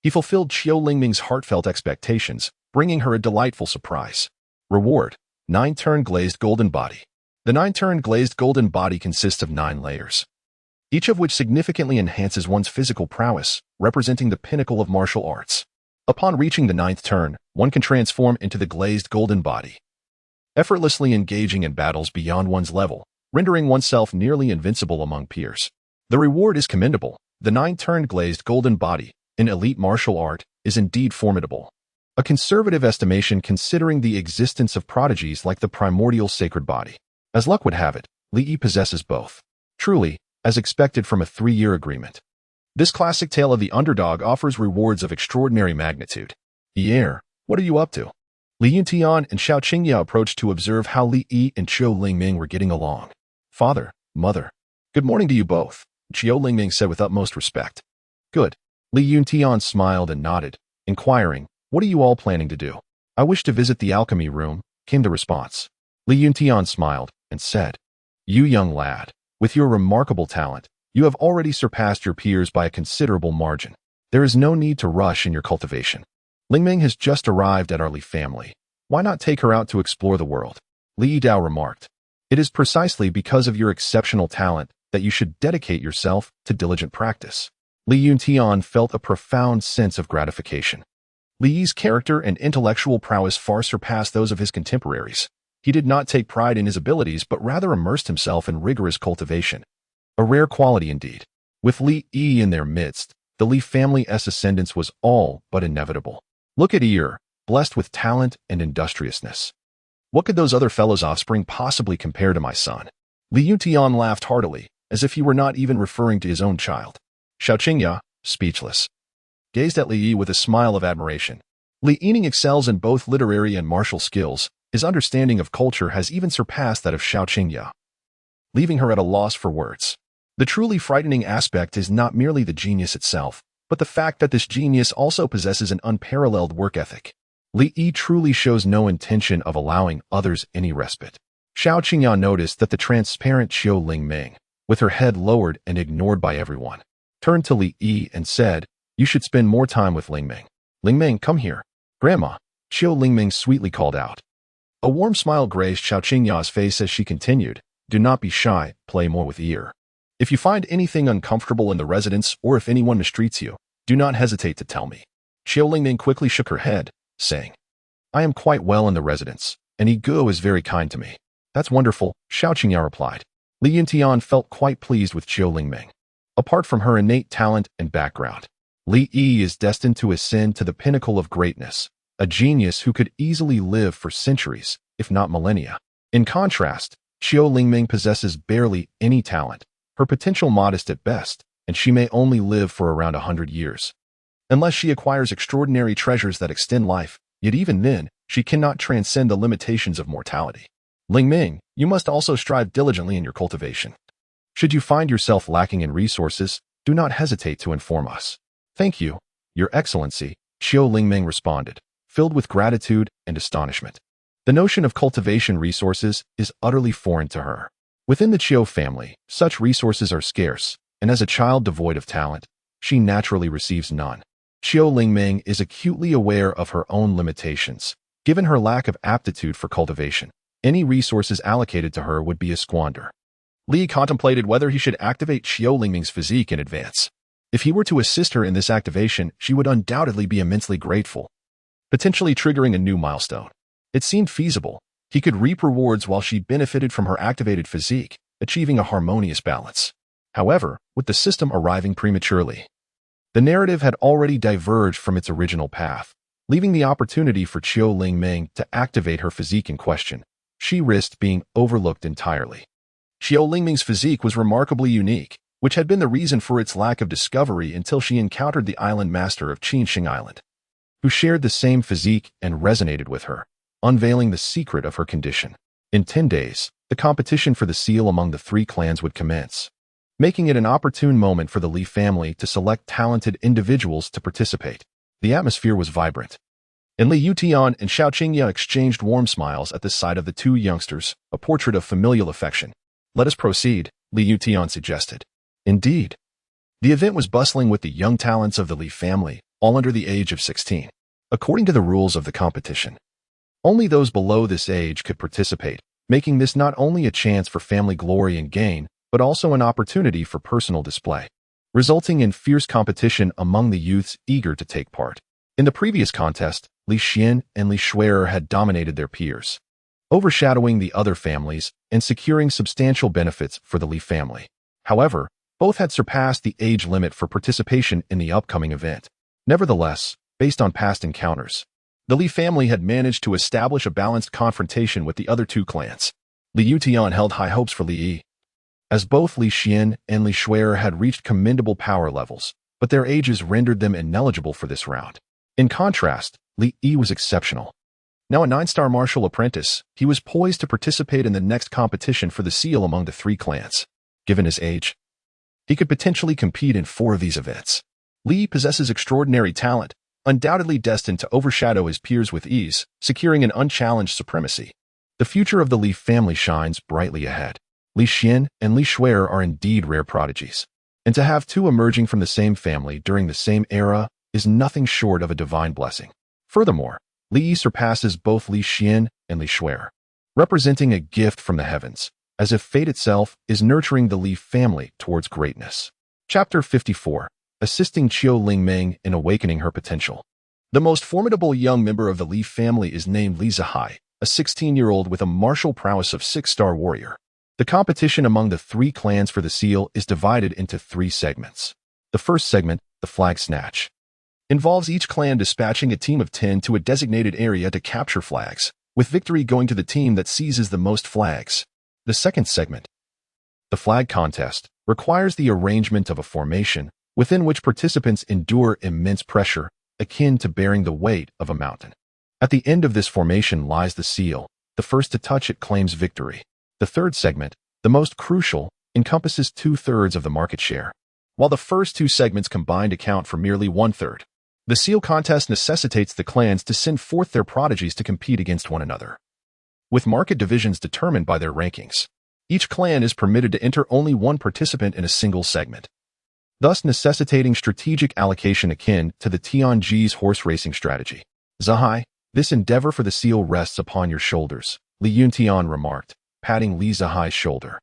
He fulfilled Xiao Lingming's heartfelt expectations, bringing her a delightful surprise. Reward: 9-turn glazed golden body. The 9-turn glazed golden body consists of 9 layers, each of which significantly enhances one's physical prowess, representing the pinnacle of martial arts. Upon reaching the 9th turn, one can transform into the glazed golden body, effortlessly engaging in battles beyond one's level, rendering oneself nearly invincible among peers. The reward is commendable. The 9-turn glazed golden body, in elite martial art, is indeed formidable. A conservative estimation considering the existence of prodigies like the primordial sacred body. As luck would have it, Li Yi possesses both. Truly, as expected from a 3-year agreement. This classic tale of the underdog offers rewards of extraordinary magnitude. Ye, what are you up to? Li Yuntian and Xiao Qingya approached to observe how Li Yi and Qiu Lingming were getting along. Father, mother. Good morning to you both, Qiu Lingming said with utmost respect. Good. Li Yuntian smiled and nodded, inquiring, what are you all planning to do? I wish to visit the alchemy room, came the response. Li Yuntian smiled and said, You young lad, with your remarkable talent, you have already surpassed your peers by a considerable margin. There is no need to rush in your cultivation. Lingming has just arrived at our Li family. Why not take her out to explore the world? Li Yidao remarked. It is precisely because of your exceptional talent that you should dedicate yourself to diligent practice. Li Yuntian felt a profound sense of gratification. Li Yi's character and intellectual prowess far surpassed those of his contemporaries. He did not take pride in his abilities but rather immersed himself in rigorous cultivation. A rare quality indeed. With Li Yi in their midst, the Li family's ascendance was all but inevitable. Look at Yi, blessed with talent and industriousness. What could those other fellows' offspring possibly compare to my son? Li Yuntian laughed heartily, as if he were not even referring to his own child. Xiao Qingya, speechless, gazed at Li Yi with a smile of admiration. Li Yining excels in both literary and martial skills. His understanding of culture has even surpassed that of Xiao Qingya, leaving her at a loss for words. The truly frightening aspect is not merely the genius itself, but the fact that this genius also possesses an unparalleled work ethic. Li Yi truly shows no intention of allowing others any respite. Xiao Qingya noticed that the transparent Qiu Lingming, with her head lowered and ignored by everyone, turned to Li Yi and said, You should spend more time with Lingming. Lingming, come here. Grandma, Qiu Lingming sweetly called out. A warm smile graced Xiao Qingya's face as she continued, Do not be shy, play more with Yi. If you find anything uncomfortable in the residence or if anyone mistreats you, do not hesitate to tell me. Qiu Lingming quickly shook her head, saying, I am quite well in the residence, and Yi Guo is very kind to me. That's wonderful, Xiao Qingya replied. Li Yuntian felt quite pleased with Qiu Lingming. Apart from her innate talent and background, Li Yi is destined to ascend to the pinnacle of greatness, a genius who could easily live for centuries, if not millennia. In contrast, Qiu Lingming possesses barely any talent, her potential modest at best, and she may only live for around 100 years. Unless she acquires extraordinary treasures that extend life, yet even then, she cannot transcend the limitations of mortality. Lingming, you must also strive diligently in your cultivation. Should you find yourself lacking in resources, do not hesitate to inform us. Thank you, Your Excellency, Qiu Lingming responded, filled with gratitude and astonishment. The notion of cultivation resources is utterly foreign to her. Within the Qiu family, such resources are scarce, and as a child devoid of talent, she naturally receives none. Qiu Lingming is acutely aware of her own limitations. Given her lack of aptitude for cultivation, any resources allocated to her would be a squander. Li contemplated whether he should activate Qiu Lingming's physique in advance. If he were to assist her in this activation, she would undoubtedly be immensely grateful, potentially triggering a new milestone. It seemed feasible. He could reap rewards while she benefited from her activated physique, achieving a harmonious balance. However, with the system arriving prematurely, the narrative had already diverged from its original path, leaving the opportunity for Qiu Lingming to activate her physique in question. She risked being overlooked entirely. Qiu Lingming's physique was remarkably unique, which had been the reason for its lack of discovery until she encountered the island master of Qinxing Island, who shared the same physique and resonated with her, unveiling the secret of her condition. In 10 days, the competition for the seal among the 3 clans would commence. making it an opportune moment for the Li family to select talented individuals to participate. The atmosphere was vibrant, and Li Yutian and Xiao Qingya exchanged warm smiles at the sight of the two youngsters, a portrait of familial affection. "Let us proceed," Li Yutian suggested. Indeed. The event was bustling with the young talents of the Li family, all under the age of 16. According to the rules of the competition, only those below this age could participate, making this not only a chance for family glory and gain, but also an opportunity for personal display, resulting in fierce competition among the youths eager to take part. In the previous contest, Li Xian and Li Shui'er had dominated their peers, overshadowing the other families and securing substantial benefits for the Li family. However, both had surpassed the age limit for participation in the upcoming event. Nevertheless, based on past encounters, the Li family had managed to establish a balanced confrontation with the other two clans. Li Yutian held high hopes for Li Yi, as both Li Xian and Li Shui'er had reached commendable power levels, but their ages rendered them ineligible for this round. In contrast, Li Yi was exceptional. Now a 9-star martial apprentice, he was poised to participate in the next competition for the seal among the three clans. Given his age, he could potentially compete in 4 of these events. Li possesses extraordinary talent, undoubtedly destined to overshadow his peers with ease, securing an unchallenged supremacy. The future of the Li family shines brightly ahead. Li Xian and Li Shui'er are indeed rare prodigies, and to have two emerging from the same family during the same era is nothing short of a divine blessing. Furthermore, Li Yi surpasses both Li Xian and Li Shui'er, representing a gift from the heavens, as if fate itself is nurturing the Li family towards greatness. Chapter 54. Assisting Qiu Lingmeng in awakening her potential. The most formidable young member of the Li family is named Li Zihai, a 16-year-old with a martial prowess of 6-star warrior. The competition among the 3 clans for the seal is divided into 3 segments. The first segment, the Flag Snatch, involves each clan dispatching a team of 10 to a designated area to capture flags, with victory going to the team that seizes the most flags. The second segment, the Flag Contest, requires the arrangement of a formation within which participants endure immense pressure, akin to bearing the weight of a mountain. At the end of this formation lies the seal. The first to touch it claims victory. The third segment, the most crucial, encompasses 2/3 of the market share, while the first 2 segments combined account for merely 1/3. The seal contest necessitates the clans to send forth their prodigies to compete against one another, with market divisions determined by their rankings. Each clan is permitted to enter only 1 participant in a single segment, thus necessitating strategic allocation akin to the Tianji's horse racing strategy. "Zihai, this endeavor for the seal rests upon your shoulders," Li Yuntian remarked, patting Li Zihai's shoulder.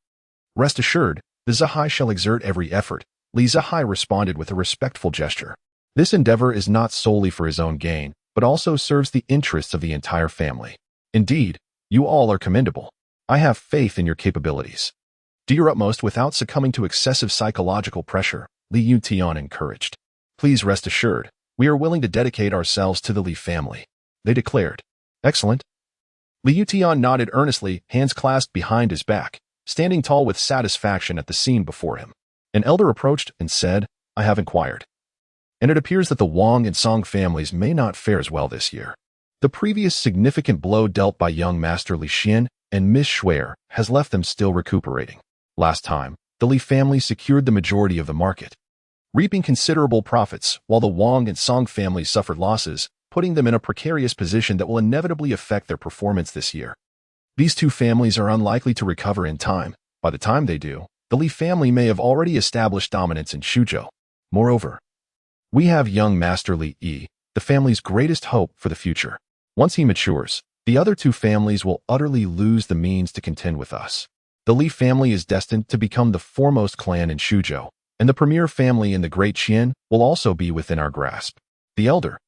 "Rest assured, the Zihai shall exert every effort," Li Zihai responded with a respectful gesture. This endeavor is not solely for his own gain, but also serves the interests of the entire family. Indeed, you all are commendable. I have faith in your capabilities. Do your utmost without succumbing to excessive psychological pressure, Li Yutian encouraged. "Please rest assured, we are willing to dedicate ourselves to the Li family," they declared. "Excellent." Li Yutian nodded earnestly, hands clasped behind his back, standing tall with satisfaction at the scene before him. An elder approached and said, "I have inquired, and it appears that the Wang and Song families may not fare as well this year. The previous significant blow dealt by young Master Li Xian and Miss Shui'er has left them still recuperating. Last time, the Li family secured the majority of the market, reaping considerable profits, while the Wang and Song families suffered losses, putting them in a precarious position that will inevitably affect their performance this year. These 2 families are unlikely to recover in time. By the time they do, the Li family may have already established dominance in Shuzhou. Moreover, we have young Master Li Yi, the family's greatest hope for the future. Once he matures, the other 2 families will utterly lose the means to contend with us. The Li family is destined to become the foremost clan in Shuzhou, and the premier family in the Great Qian will also be within our grasp." The elder,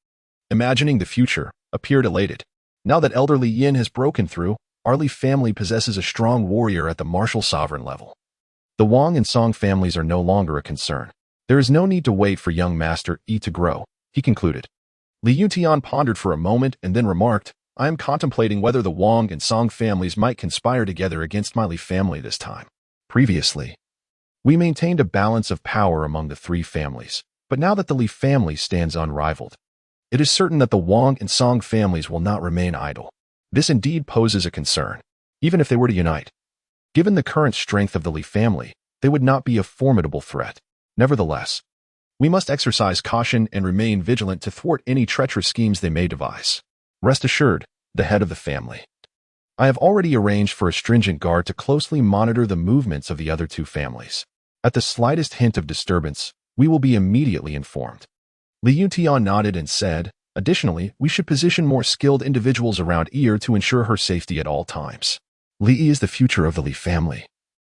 imagining the future, appeared elated. Now that Elder Li Yin has broken through, our Li family possesses a strong warrior at the martial sovereign level. The Wang and Song families are no longer a concern. There is no need to wait for young Master Yi to grow, he concluded. Li Yutian pondered for a moment and then remarked, "I am contemplating whether the Wang and Song families might conspire together against my Li family this time. Previously, we maintained a balance of power among the 3 families, but now that the Li family stands unrivaled, it is certain that the Wang and Song families will not remain idle. This indeed poses a concern, even if they were to unite. Given the current strength of the Li family, they would not be a formidable threat. Nevertheless, we must exercise caution and remain vigilant to thwart any treacherous schemes they may devise. Rest assured, the head of the family. I have already arranged for a stringent guard to closely monitor the movements of the other two families. At the slightest hint of disturbance, we will be immediately informed. Li Yuntian nodded and said, additionally, we should position more skilled individuals around Yi to ensure her safety at all times. Li Yi is the future of the Li family,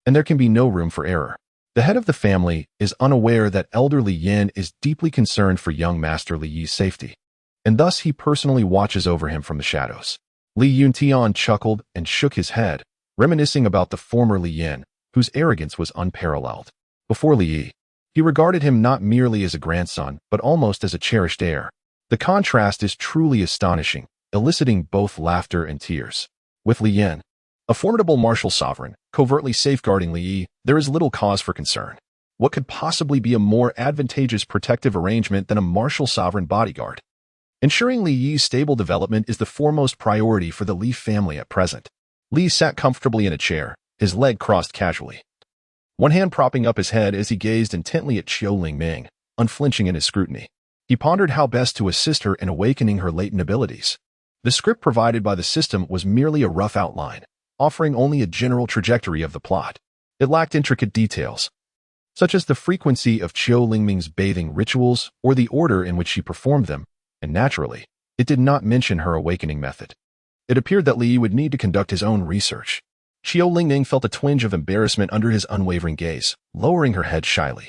and there can be no room for error. The head of the family is unaware that elder Li Yin is deeply concerned for young Master Li Yi's safety, and thus he personally watches over him from the shadows. Li Yuntian chuckled and shook his head, reminiscing about the former Li Yin, whose arrogance was unparalleled. Before Li Yi, he regarded him not merely as a grandson, but almost as a cherished heir. The contrast is truly astonishing, eliciting both laughter and tears. With Li Yin, a formidable martial sovereign, covertly safeguarding Li Yi, there is little cause for concern. What could possibly be a more advantageous protective arrangement than a martial sovereign bodyguard? Ensuring Li Yi's stable development is the foremost priority for the Li family at present. Li sat comfortably in a chair, his leg crossed casually, one hand propping up his head as he gazed intently at Qiu Lingming, unflinching in his scrutiny. He pondered how best to assist her in awakening her latent abilities. The script provided by the system was merely a rough outline, offering only a general trajectory of the plot. It lacked intricate details, such as the frequency of Qiu Lingming's bathing rituals or the order in which she performed them, and naturally, it did not mention her awakening method. It appeared that Li would need to conduct his own research. Qiu Lingming felt a twinge of embarrassment under his unwavering gaze, lowering her head shyly.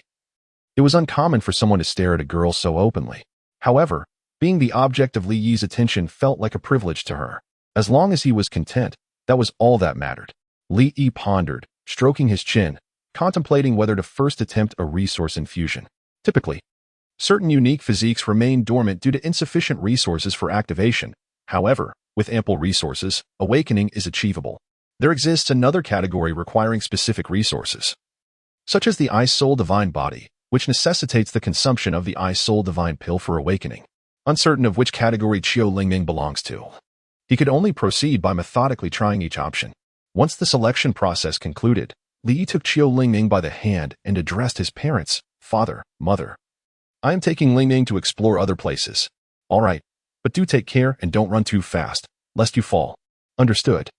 It was uncommon for someone to stare at a girl so openly. However, being the object of Li Yi's attention felt like a privilege to her. As long as he was content, that was all that mattered. Li Yi pondered, stroking his chin, contemplating whether to first attempt a resource infusion. Typically, certain unique physiques remain dormant due to insufficient resources for activation. However, with ample resources, awakening is achievable. There exists another category requiring specific resources, such as the I-Soul Divine Body, which necessitates the consumption of the I-Soul Divine Pill for awakening. Uncertain of which category Qiu Lingming belongs to, he could only proceed by methodically trying each option. Once the selection process concluded, Li Yi took Qiu Lingming by the hand and addressed his parents, father, mother. I am taking Lingming to explore other places. All right, but do take care and don't run too fast, lest you fall. Understood.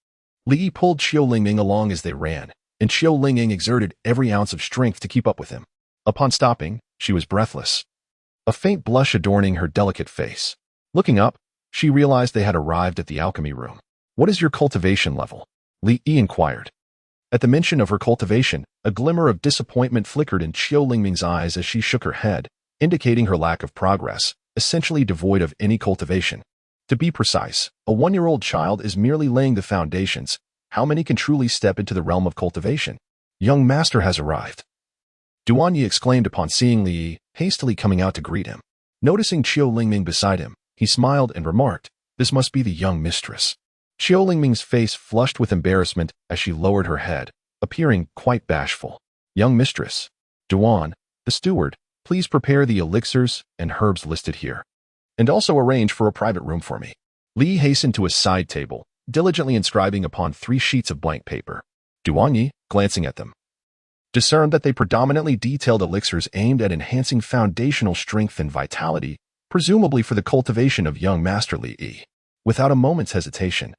Li Yi pulled Qiu Lingming along as they ran, and Qiu Lingming exerted every ounce of strength to keep up with him. Upon stopping, she was breathless, a faint blush adorning her delicate face. Looking up, she realized they had arrived at the alchemy room. What is your cultivation level? Li Yi inquired. At the mention of her cultivation, a glimmer of disappointment flickered in Qiu Lingming's eyes as she shook her head, indicating her lack of progress, essentially devoid of any cultivation. To be precise, a 1-year-old child is merely laying the foundations. How many can truly step into the realm of cultivation? Young master has arrived. Duan Yi exclaimed upon seeing Li Yi, hastily coming out to greet him. Noticing Qiu Lingming beside him, he smiled and remarked, "This must be the young mistress." Qiu Lingming's face flushed with embarrassment as she lowered her head, appearing quite bashful. "Young mistress. Duan, the steward, please prepare the elixirs and herbs listed here, and also arrange for a private room for me." Li hastened to a side table, diligently inscribing upon 3 sheets of blank paper. Duan Yi, glancing at them, discerned that they predominantly detailed elixirs aimed at enhancing foundational strength and vitality, presumably for the cultivation of young Master Li Yi. Without a moment's hesitation,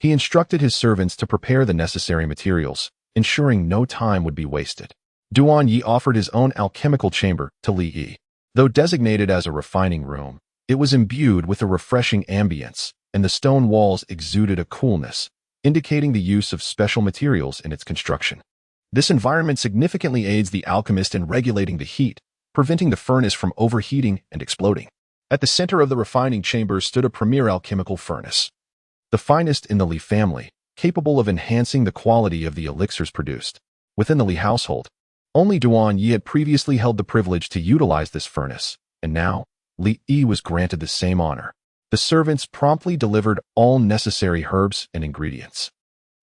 he instructed his servants to prepare the necessary materials, ensuring no time would be wasted. Duan Yi offered his own alchemical chamber to Li Yi. Though designated as a refining room, it was imbued with a refreshing ambience, and the stone walls exuded a coolness, indicating the use of special materials in its construction. This environment significantly aids the alchemist in regulating the heat, preventing the furnace from overheating and exploding. At the center of the refining chamber stood a premier alchemical furnace, the finest in the Li family, capable of enhancing the quality of the elixirs produced. Within the Li household, only Duan Yi had previously held the privilege to utilize this furnace, and now, Li Yi was granted the same honor. The servants promptly delivered all necessary herbs and ingredients.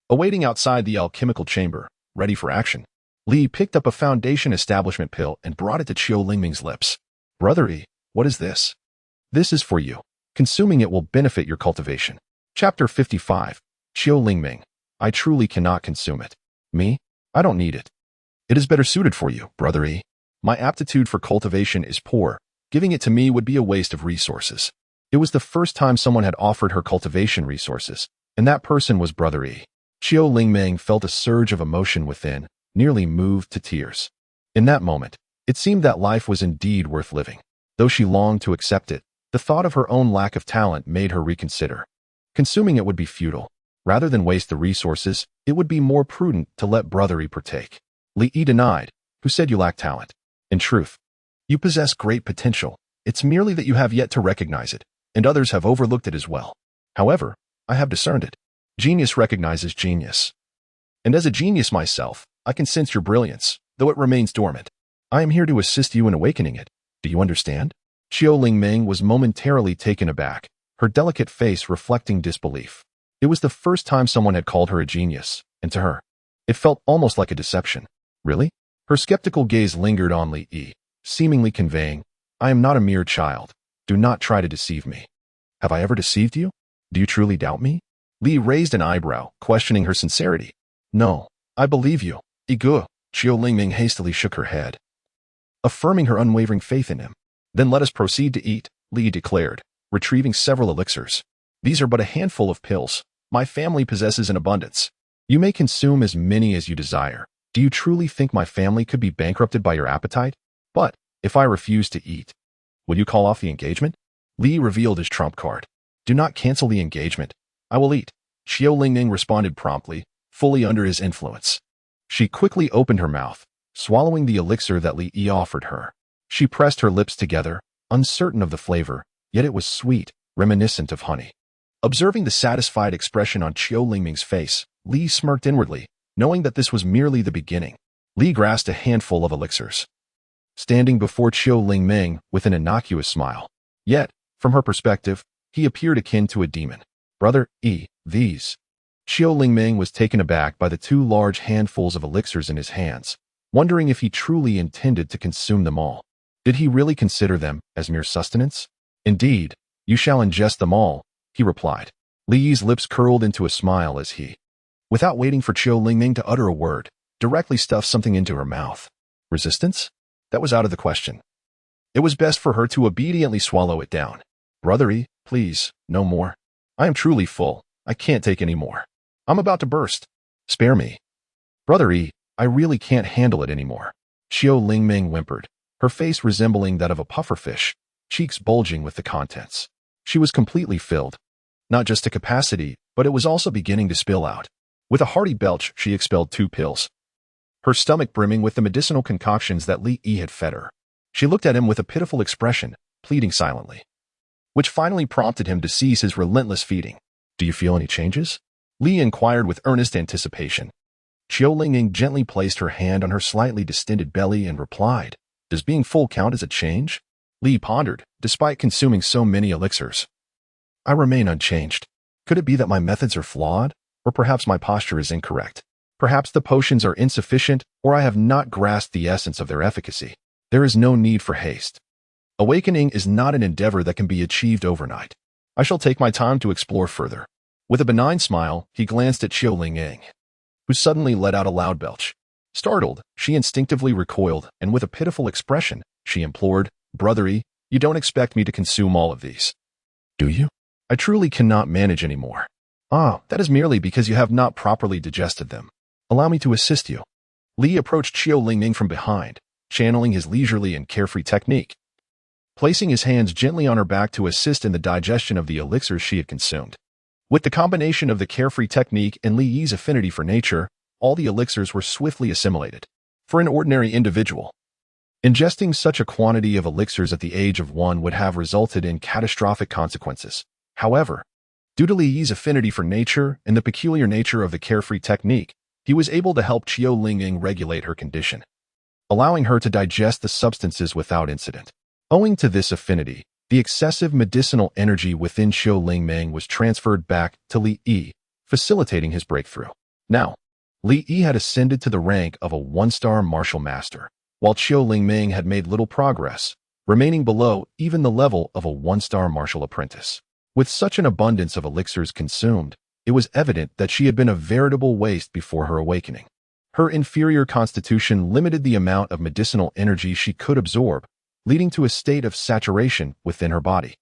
Awaiting outside the alchemical chamber, ready for action, Li picked up a foundation establishment pill and brought it to Qiu Lingming's lips. "Brother Yi, what is this?" "This is for you. Consuming it will benefit your cultivation." Chapter 55. Qiu Lingming. I truly cannot consume it. Me? I don't need it. It is better suited for you, Brother E. My aptitude for cultivation is poor. Giving it to me would be a waste of resources. It was the first time someone had offered her cultivation resources, and that person was Brother E. Qiu Lingmeng felt a surge of emotion within, nearly moved to tears. In that moment, it seemed that life was indeed worth living. Though she longed to accept it, the thought of her own lack of talent made her reconsider. Consuming it would be futile. Rather than waste the resources, it would be more prudent to let Brother E partake. Li Yi denied. Who said you lack talent? In truth, you possess great potential. It's merely that you have yet to recognize it, and others have overlooked it as well. However, I have discerned it. Genius recognizes genius. And as a genius myself, I can sense your brilliance, though it remains dormant. I am here to assist you in awakening it. Do you understand? Qiu Lingmeng was momentarily taken aback, her delicate face reflecting disbelief. It was the first time someone had called her a genius, and to her, it felt almost like a deception. Really? Her skeptical gaze lingered on Li Yi, seemingly conveying, I am not a mere child. Do not try to deceive me. Have I ever deceived you? Do you truly doubt me? Li raised an eyebrow, questioning her sincerity. No, I believe you. Igu. Qiu Lingmeng hastily shook her head, affirming her unwavering faith in him. Then let us proceed to eat, Li declared, retrieving several elixirs. These are but a handful of pills. My family possesses an abundance. You may consume as many as you desire. Do you truly think my family could be bankrupted by your appetite? But, if I refuse to eat, will you call off the engagement? Li revealed his trump card. Do not cancel the engagement. I will eat. Qiu Lingmeng responded promptly, fully under his influence. She quickly opened her mouth, swallowing the elixir that Li Yi offered her. She pressed her lips together, uncertain of the flavor, yet it was sweet, reminiscent of honey. Observing the satisfied expression on Qiu Lingmeng's face, Li smirked inwardly, knowing that this was merely the beginning. Li grasped a handful of elixirs, standing before Qiu Lingmeng with an innocuous smile. Yet, from her perspective, he appeared akin to a demon. Brother E, these. Qiu Lingmeng was taken aback by the two large handfuls of elixirs in his hands, wondering if he truly intended to consume them all. Did he really consider them as mere sustenance? Indeed, you shall ingest them all, he replied. Li Yi's lips curled into a smile as he, without waiting for Qiu Lingmeng to utter a word, directly stuffed something into her mouth. Resistance? That was out of the question. It was best for her to obediently swallow it down. Brother E, please, no more. I am truly full. I can't take any more. I'm about to burst. Spare me. Brother E, I really can't handle it anymore. Qiu Lingmeng whimpered, her face resembling that of a pufferfish, cheeks bulging with the contents. She was completely filled. Not just to capacity, but it was also beginning to spill out. With a hearty belch, she expelled 2 pills, her stomach brimming with the medicinal concoctions that Li Yi had fed her. She looked at him with a pitiful expression, pleading silently, which finally prompted him to cease his relentless feeding. Do you feel any changes? Li inquired with earnest anticipation. Qiu Lingmeng gently placed her hand on her slightly distended belly and replied, Does being full count as a change? Li pondered, despite consuming so many elixirs. I remain unchanged. Could it be that my methods are flawed? Or perhaps my posture is incorrect? Perhaps the potions are insufficient, or I have not grasped the essence of their efficacy. There is no need for haste. Awakening is not an endeavor that can be achieved overnight. I shall take my time to explore further. With a benign smile, he glanced at Qiu Lingmeng, who suddenly let out a loud belch. Startled, she instinctively recoiled, and with a pitiful expression, she implored, Brother E, you don't expect me to consume all of these, do you? I truly cannot manage any more. Ah, that is merely because you have not properly digested them. Allow me to assist you. Li approached Qiu Lingmeng from behind, channeling his leisurely and carefree technique, placing his hands gently on her back to assist in the digestion of the elixirs she had consumed. With the combination of the carefree technique and Li Yi's affinity for nature, all the elixirs were swiftly assimilated. For an ordinary individual, ingesting such a quantity of elixirs at the age of 1 would have resulted in catastrophic consequences. However, due to Li Yi's affinity for nature and the peculiar nature of the carefree technique, he was able to help Qiu Lingmeng regulate her condition, allowing her to digest the substances without incident. Owing to this affinity, the excessive medicinal energy within Qiu Lingmeng was transferred back to Li Yi, facilitating his breakthrough. Now, Li Yi had ascended to the rank of a 1-star martial master, while Qiu Lingmeng had made little progress, remaining below even the level of a 1-star martial apprentice. With such an abundance of elixirs consumed, it was evident that she had been a veritable waste before her awakening. Her inferior constitution limited the amount of medicinal energy she could absorb, leading to a state of saturation within her body,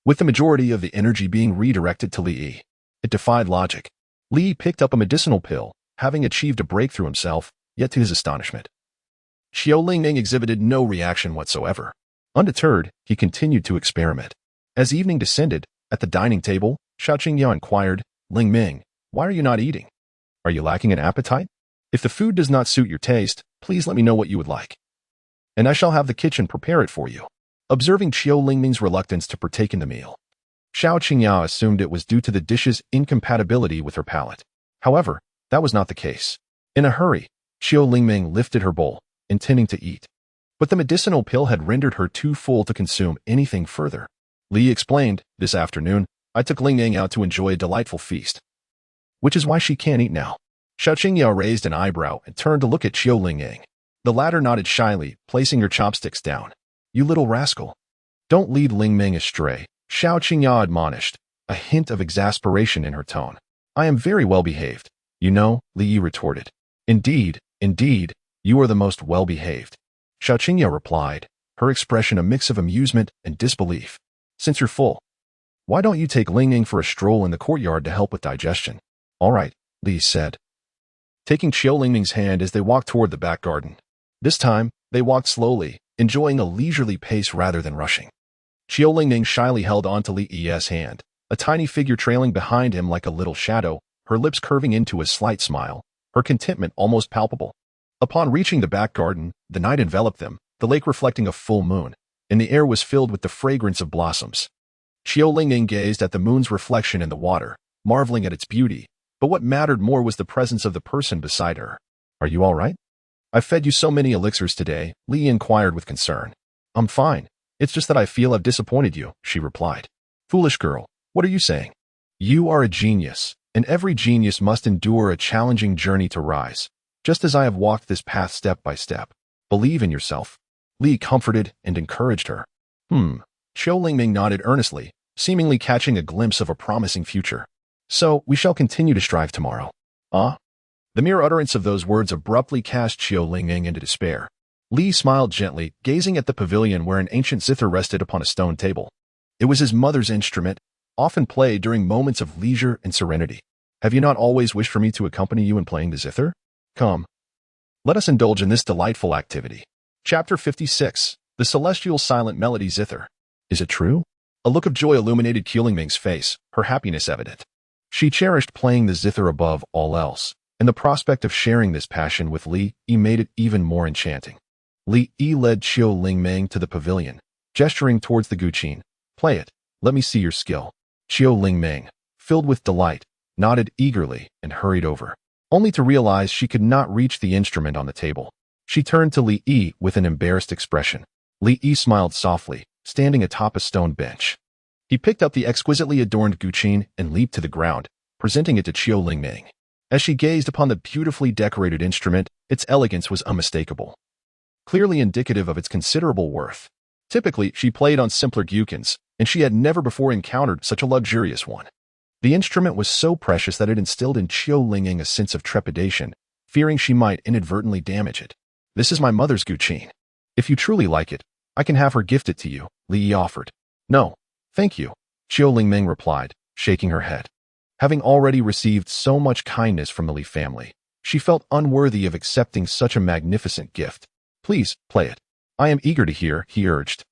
with the majority of the energy being redirected to Li Yi. It defied logic. Li Yi picked up a medicinal pill, having achieved a breakthrough himself, yet to his astonishment, Xiao Lingming exhibited no reaction whatsoever. Undeterred, he continued to experiment. As evening descended, at the dining table, Xiao Qingya inquired, Lingming, why are you not eating? Are you lacking an appetite? If the food does not suit your taste, please let me know what you would like, and I shall have the kitchen prepare it for you. Observing Xiao Lingming's reluctance to partake in the meal, Xiao Qingya assumed it was due to the dish's incompatibility with her palate. However, that was not the case. In a hurry, Xiao Lingming lifted her bowl, intending to eat, but the medicinal pill had rendered her too full to consume anything further. Li explained, this afternoon, I took Lingming out to enjoy a delightful feast, which is why she can't eat now. Xiao Qingya raised an eyebrow and turned to look at Xiao Lingming. The latter nodded shyly, placing her chopsticks down. You little rascal. Don't lead Lingming astray, Xiao Qingya admonished, a hint of exasperation in her tone. I am very well behaved. You know, Li Yi retorted. Indeed, you are the most well-behaved, Xiao Qingya replied, her expression a mix of amusement and disbelief. Since you're full, why don't you take Lingming for a stroll in the courtyard to help with digestion? All right, Li said, taking Xiao Lingming's hand as they walked toward the back garden. This time, they walked slowly, enjoying a leisurely pace rather than rushing. Xiao Lingming shyly held on to Li Yi's hand, a tiny figure trailing behind him like a little shadow, her lips curving into a slight smile, her contentment almost palpable. Upon reaching the back garden, the night enveloped them, the lake reflecting a full moon, and the air was filled with the fragrance of blossoms. Xiao Lingming gazed at the moon's reflection in the water, marveling at its beauty, but what mattered more was the presence of the person beside her. Are you all right? I fed you so many elixirs today, Li inquired with concern. I'm fine. It's just that I feel I've disappointed you, she replied. Foolish girl, what are you saying? You are a genius, and every genius must endure a challenging journey to rise, just as I have walked this path step by step. Believe in yourself. Li comforted and encouraged her. Xiao Lingming nodded earnestly, seemingly catching a glimpse of a promising future. So, we shall continue to strive tomorrow. The mere utterance of those words abruptly cast Xiao Lingming into despair. Li smiled gently, gazing at the pavilion where an ancient zither rested upon a stone table. It was his mother's instrument, often played during moments of leisure and serenity. Have you not always wished for me to accompany you in playing the zither? Come, let us indulge in this delightful activity. Chapter 56. The Celestial Silent Melody Zither. Is it true? A look of joy illuminated Xiao Lingming's face, her happiness evident. She cherished playing the zither above all else, and the prospect of sharing this passion with Li Yi made it even more enchanting. Li Yi led Xiao Lingming to the pavilion, gesturing towards the guqin. Play it, let me see your skill. Xiao Lingming, filled with delight, nodded eagerly and hurried over, only to realize she could not reach the instrument on the table. She turned to Li Yi with an embarrassed expression. Li Yi smiled softly, standing atop a stone bench. He picked up the exquisitely adorned guqin and leaped to the ground, presenting it to Xiao Lingming. As she gazed upon the beautifully decorated instrument, its elegance was unmistakable, clearly indicative of its considerable worth. Typically, she played on simpler guqins, and she had never before encountered such a luxurious one. The instrument was so precious that it instilled in Xiao Lingming a sense of trepidation, fearing she might inadvertently damage it. This is my mother's guqin. If you truly like it, I can have her gift it to you, Li Yi offered. No, thank you, Xiao Lingming replied, shaking her head. Having already received so much kindness from the Li family, she felt unworthy of accepting such a magnificent gift. Please, play it. I am eager to hear, he urged.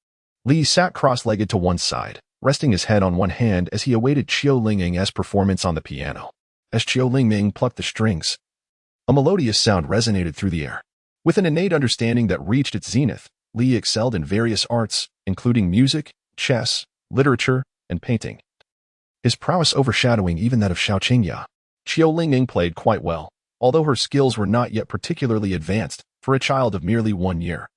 Li sat cross-legged to one side, resting his head on one hand as he awaited Xiao Lingming's performance on the piano. As Xiao Lingming plucked the strings, a melodious sound resonated through the air. With an innate understanding that reached its zenith, Li excelled in various arts, including music, chess, literature, and painting, his prowess overshadowing even that of Xiao Qingya. Xiao Lingming played quite well, although her skills were not yet particularly advanced for a child of merely 1 year.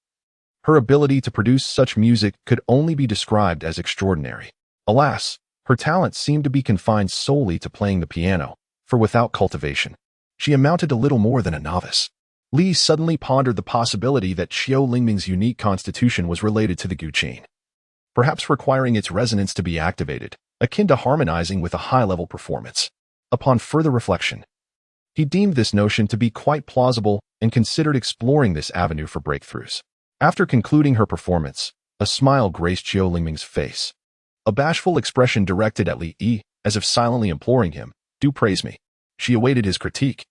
Her ability to produce such music could only be described as extraordinary. Alas, her talent seemed to be confined solely to playing the piano, for without cultivation, she amounted to little more than a novice. Li suddenly pondered the possibility that Xiao Lingming's unique constitution was related to the guqin, perhaps requiring its resonance to be activated, akin to harmonizing with a high-level performance. Upon further reflection, He deemed this notion to be quite plausible and considered exploring this avenue for breakthroughs. After concluding her performance, a smile graced Qiu Lingming's face. A bashful expression directed at Li Yi, as if silently imploring him, "Do praise me." She awaited his critique,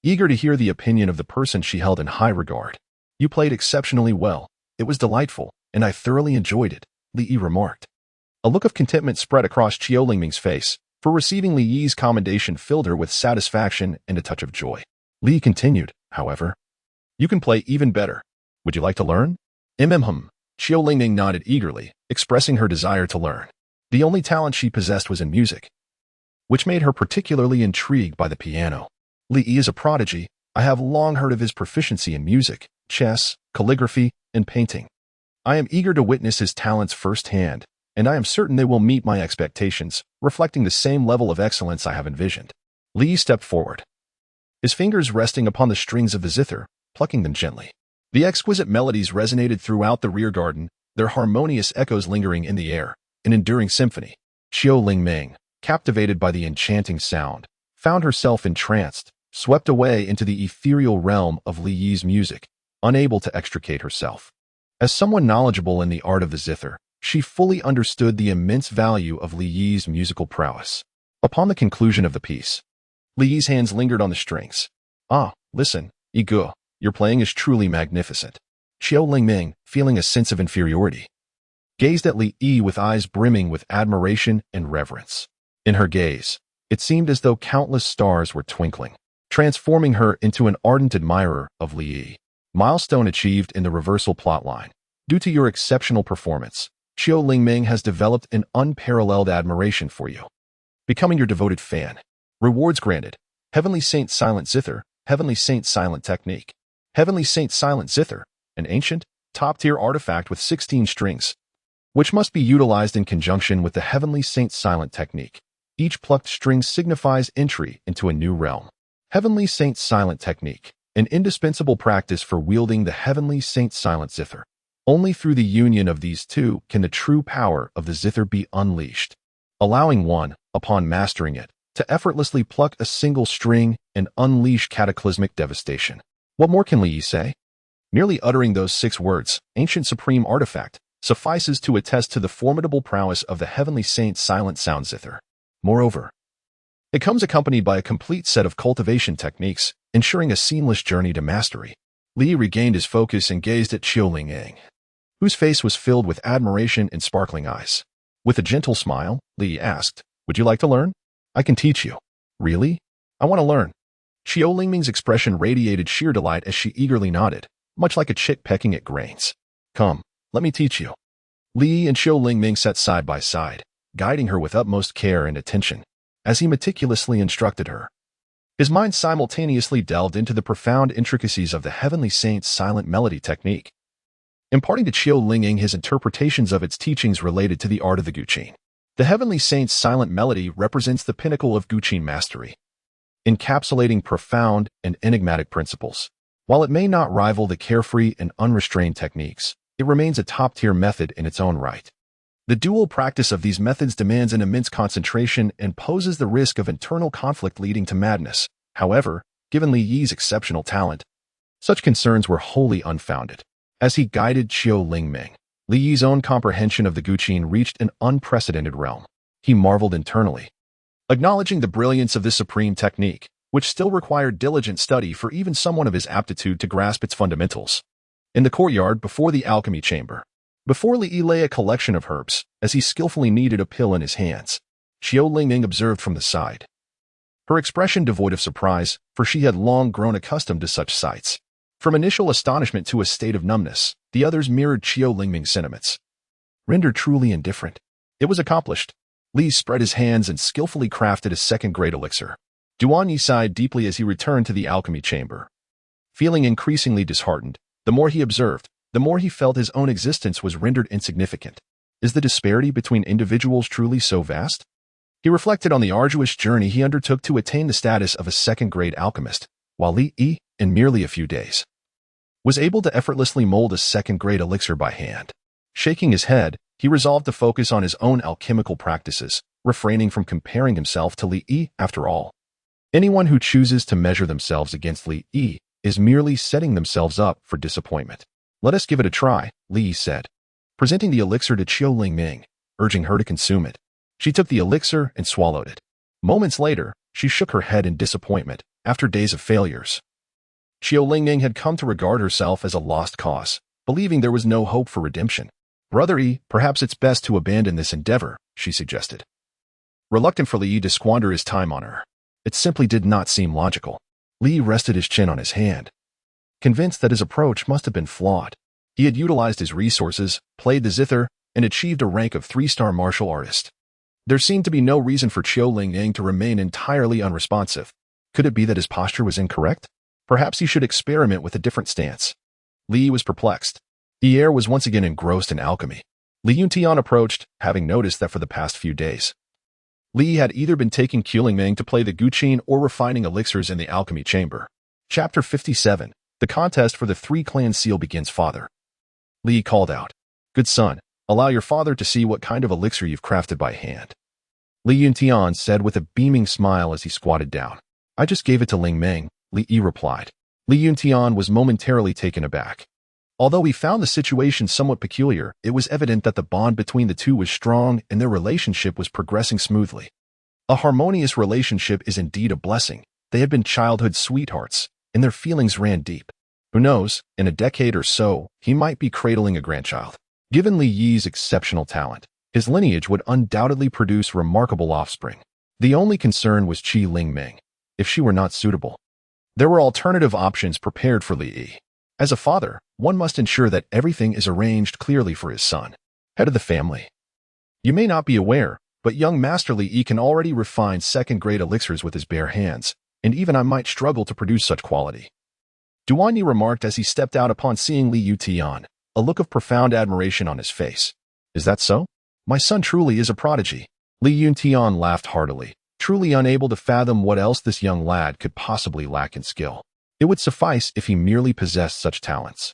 eager to hear the opinion of the person she held in high regard. "You played exceptionally well. It was delightful, and I thoroughly enjoyed it," Li Yi remarked. A look of contentment spread across Qiu Lingming's face, for receiving Li Yi's commendation filled her with satisfaction and a touch of joy. Li continued, however, "You can play even better. Would you like to learn?" Qiu Lingming nodded eagerly, expressing her desire to learn. The only talent she possessed was in music, which made her particularly intrigued by the piano. "Li Yi is a prodigy. I have long heard of his proficiency in music, chess, calligraphy, and painting. I am eager to witness his talents firsthand, and I am certain they will meet my expectations, reflecting the same level of excellence I have envisioned." Li Yi stepped forward, his fingers resting upon the strings of the zither, plucking them gently. The exquisite melodies resonated throughout the rear garden, their harmonious echoes lingering in the air, an enduring symphony. Qiu Lingming, captivated by the enchanting sound, found herself entranced, swept away into the ethereal realm of Li Yi's music, unable to extricate herself. As someone knowledgeable in the art of the zither, she fully understood the immense value of Li Yi's musical prowess. Upon the conclusion of the piece, Li Yi's hands lingered on the strings. "Ah, listen, Yi, your playing is truly magnificent." Qiu Lingming, feeling a sense of inferiority, gazed at Li Yi with eyes brimming with admiration and reverence. In her gaze, it seemed as though countless stars were twinkling, transforming her into an ardent admirer of Li Yi. Milestone achieved in the reversal plotline. Due to your exceptional performance, Qiu Lingming has developed an unparalleled admiration for you, becoming your devoted fan. Rewards granted. Heavenly Saint Silent Zither, Heavenly Saint Silent Technique. Heavenly Saint Silent Zither, an ancient, top-tier artifact with 16 strings, which must be utilized in conjunction with the Heavenly Saint Silent Technique. Each plucked string signifies entry into a new realm. Heavenly Saint Silent Technique, an indispensable practice for wielding the Heavenly Saint Silent Zither. Only through the union of these two can the true power of the zither be unleashed, allowing one, upon mastering it, to effortlessly pluck a single string and unleash cataclysmic devastation. What more can Li Yi say? Merely uttering those 6 words, "ancient supreme artifact," suffices to attest to the formidable prowess of the Heavenly Saint Silent Sound Zither. Moreover, it comes accompanied by a complete set of cultivation techniques, ensuring a seamless journey to mastery. Li Yi regained his focus and gazed at Qiu Lingming, whose face was filled with admiration and sparkling eyes. With a gentle smile, Li Yi asked, "Would you like to learn? I can teach you." "Really? I want to learn." Qiu Lingming's expression radiated sheer delight as she eagerly nodded, much like a chick pecking at grains. "Come, let me teach you." Li Yi and Qiu Lingming sat side by side, guiding her with utmost care and attention, as he meticulously instructed her. His mind simultaneously delved into the profound intricacies of the Heavenly Saint's silent melody technique, imparting to Qiu Lingming his interpretations of its teachings related to the art of the guqin. The Heavenly Saint's silent melody represents the pinnacle of guqin mastery, encapsulating profound and enigmatic principles. While it may not rival the carefree and unrestrained techniques, it remains a top-tier method in its own right. The dual practice of these methods demands an immense concentration and poses the risk of internal conflict leading to madness. However, given Li Yi's exceptional talent, such concerns were wholly unfounded. As he guided Qiu Lingming, Li Yi's own comprehension of the guqin reached an unprecedented realm. He marveled internally, acknowledging the brilliance of this supreme technique, which still required diligent study for even someone of his aptitude to grasp its fundamentals. In the courtyard before the alchemy chamber, before Li Yi lay a collection of herbs, as he skillfully kneaded a pill in his hands, Qiu Lingming observed from the side, her expression devoid of surprise, for she had long grown accustomed to such sights. From initial astonishment to a state of numbness, the others mirrored Qiu Lingming's sentiments. Rendered truly indifferent. It was accomplished. Li spread his hands and skillfully crafted a second-grade elixir. Duanyi sighed deeply as he returned to the alchemy chamber. Feeling increasingly disheartened, the more he observed, the more he felt his own existence was rendered insignificant. Is the disparity between individuals truly so vast? He reflected on the arduous journey he undertook to attain the status of a second-grade alchemist, while Li Yi, in merely a few days, was able to effortlessly mold a second-grade elixir by hand. Shaking his head, he resolved to focus on his own alchemical practices, refraining from comparing himself to Li Yi after all. Anyone who chooses to measure themselves against Li Yi is merely setting themselves up for disappointment. Let us give it a try, Li Yi said, presenting the elixir to Qiu Lingming, urging her to consume it. She took the elixir and swallowed it. Moments later, she shook her head in disappointment after days of failures. Qiu Lingming had come to regard herself as a lost cause, believing there was no hope for redemption. Brother Yi, perhaps it's best to abandon this endeavor, she suggested. Reluctant for Li Yi to squander his time on her, it simply did not seem logical. Li Yi rested his chin on his hand, convinced that his approach must have been flawed. He had utilized his resources, played the zither, and achieved a rank of 3-star martial artist. There seemed to be no reason for Qiu Lingming to remain entirely unresponsive. Could it be that his posture was incorrect? Perhaps he should experiment with a different stance. Li Yi was perplexed. Pierre was once again engrossed in alchemy. Li Yuntian approached, having noticed that for the past few days, Li Yi had either been taking Qiu Lingming to play the guqin or refining elixirs in the alchemy chamber. Chapter 57. The contest for the 3-clan seal begins. Father, Li Yi called out. Good son, allow your father to see what kind of elixir you've crafted by hand. Li Yuntian said with a beaming smile as he squatted down. I just gave it to Lingming, Li Yi replied. Li Yuntian was momentarily taken aback. Although he found the situation somewhat peculiar, it was evident that the bond between the two was strong and their relationship was progressing smoothly. A harmonious relationship is indeed a blessing. They had been childhood sweethearts, and their feelings ran deep. Who knows, in a decade or so, he might be cradling a grandchild. Given Li Yi's exceptional talent, his lineage would undoubtedly produce remarkable offspring. The only concern was Qiu Lingming. If she were not suitable, there were alternative options prepared for Li Yi. As a father, one must ensure that everything is arranged clearly for his son, head of the family. You may not be aware, but young Master Li Yi can already refine second-grade elixirs with his bare hands, and even I might struggle to produce such quality. Duan Yi remarked as he stepped out upon seeing Li Yutian, a look of profound admiration on his face. Is that so? My son truly is a prodigy. Li Yutian laughed heartily, truly unable to fathom what else this young lad could possibly lack in skill. It would suffice if he merely possessed such talents.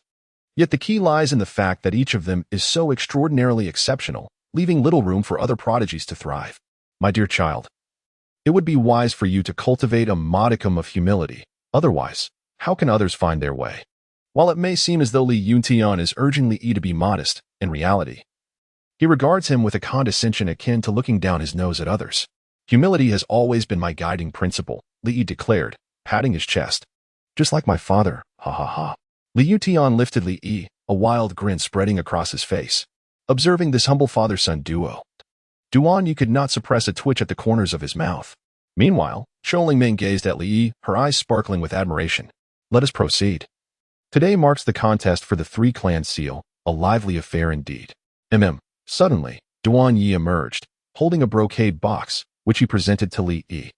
Yet the key lies in the fact that each of them is so extraordinarily exceptional, leaving little room for other prodigies to thrive. My dear child, it would be wise for you to cultivate a modicum of humility. Otherwise, how can others find their way? While it may seem as though Li Yuntian is urging Li Yi to be modest, in reality, he regards him with a condescension akin to looking down his nose at others. Humility has always been my guiding principle, Li Yi declared, patting his chest. Just like my father, ha ha ha. Li Yutian lifted Li Yi, a wild grin spreading across his face. Observing this humble father-son duo, Duan Yi could not suppress a twitch at the corners of his mouth. Meanwhile, Qiu Lingming gazed at Li Yi, her eyes sparkling with admiration. Let us proceed. Today marks the contest for the 3-clan seal, a lively affair indeed. Suddenly, Duan Yi emerged, holding a brocade box, which he presented to Li Yi.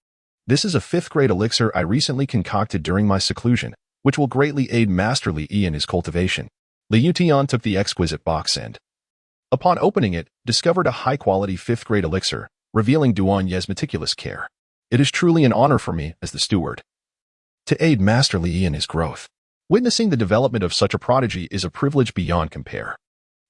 This is a 5th-grade elixir I recently concocted during my seclusion, which will greatly aid Master Li Yi in his cultivation. Li Yutian took the exquisite box and, upon opening it, discovered a high-quality 5th-grade elixir, revealing Duan Yi's meticulous care. It is truly an honor for me, as the steward, to aid Master Li Yi in his growth. Witnessing the development of such a prodigy is a privilege beyond compare.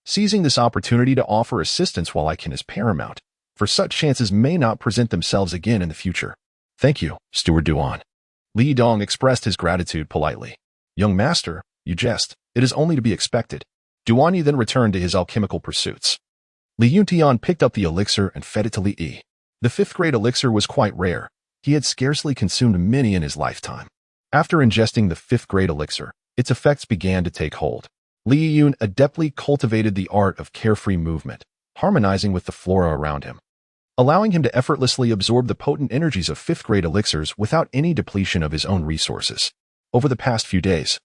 Seizing this opportunity to offer assistance while I can is paramount, for such chances may not present themselves again in the future. Thank you, Steward Duan. Li Dong expressed his gratitude politely. Young master, you jest. It is only to be expected. Duan Yi then returned to his alchemical pursuits. Li Yuntian picked up the elixir and fed it to Li Yi. The 5th-grade elixir was quite rare. He had scarcely consumed many in his lifetime. After ingesting the 5th-grade elixir, its effects began to take hold. Li Yun adeptly cultivated the art of carefree movement, harmonizing with the flora around him, allowing him to effortlessly absorb the potent energies of 5th-grade elixirs without any depletion of his own resources. Over the past few days,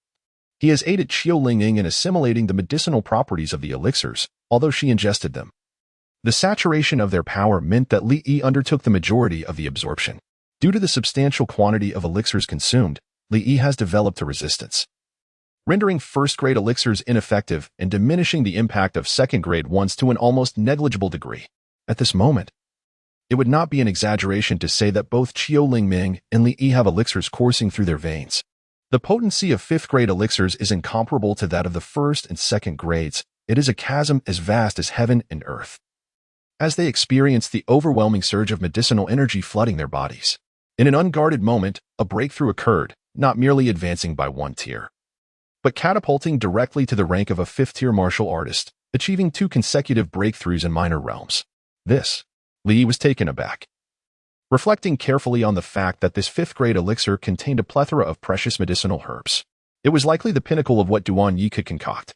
he has aided Qiu Lingming in assimilating the medicinal properties of the elixirs, although she ingested them. The saturation of their power meant that Li Yi undertook the majority of the absorption. Due to the substantial quantity of elixirs consumed, Li Yi has developed a resistance, rendering 1st-grade elixirs ineffective and diminishing the impact of 2nd-grade ones to an almost negligible degree. At this moment, it would not be an exaggeration to say that both Qiu Lingming and Li Yi have elixirs coursing through their veins. The potency of 5th-grade elixirs is incomparable to that of the 1st and 2nd grades. It is a chasm as vast as heaven and earth. As they experience the overwhelming surge of medicinal energy flooding their bodies, In an unguarded moment, a breakthrough occurred, not merely advancing by one tier, but catapulting directly to the rank of a fifth-tier martial artist, achieving 2 consecutive breakthroughs in minor realms. Li was taken aback. Reflecting carefully on the fact that this 5th-grade elixir contained a plethora of precious medicinal herbs, it was likely the pinnacle of what Duan Yi could concoct.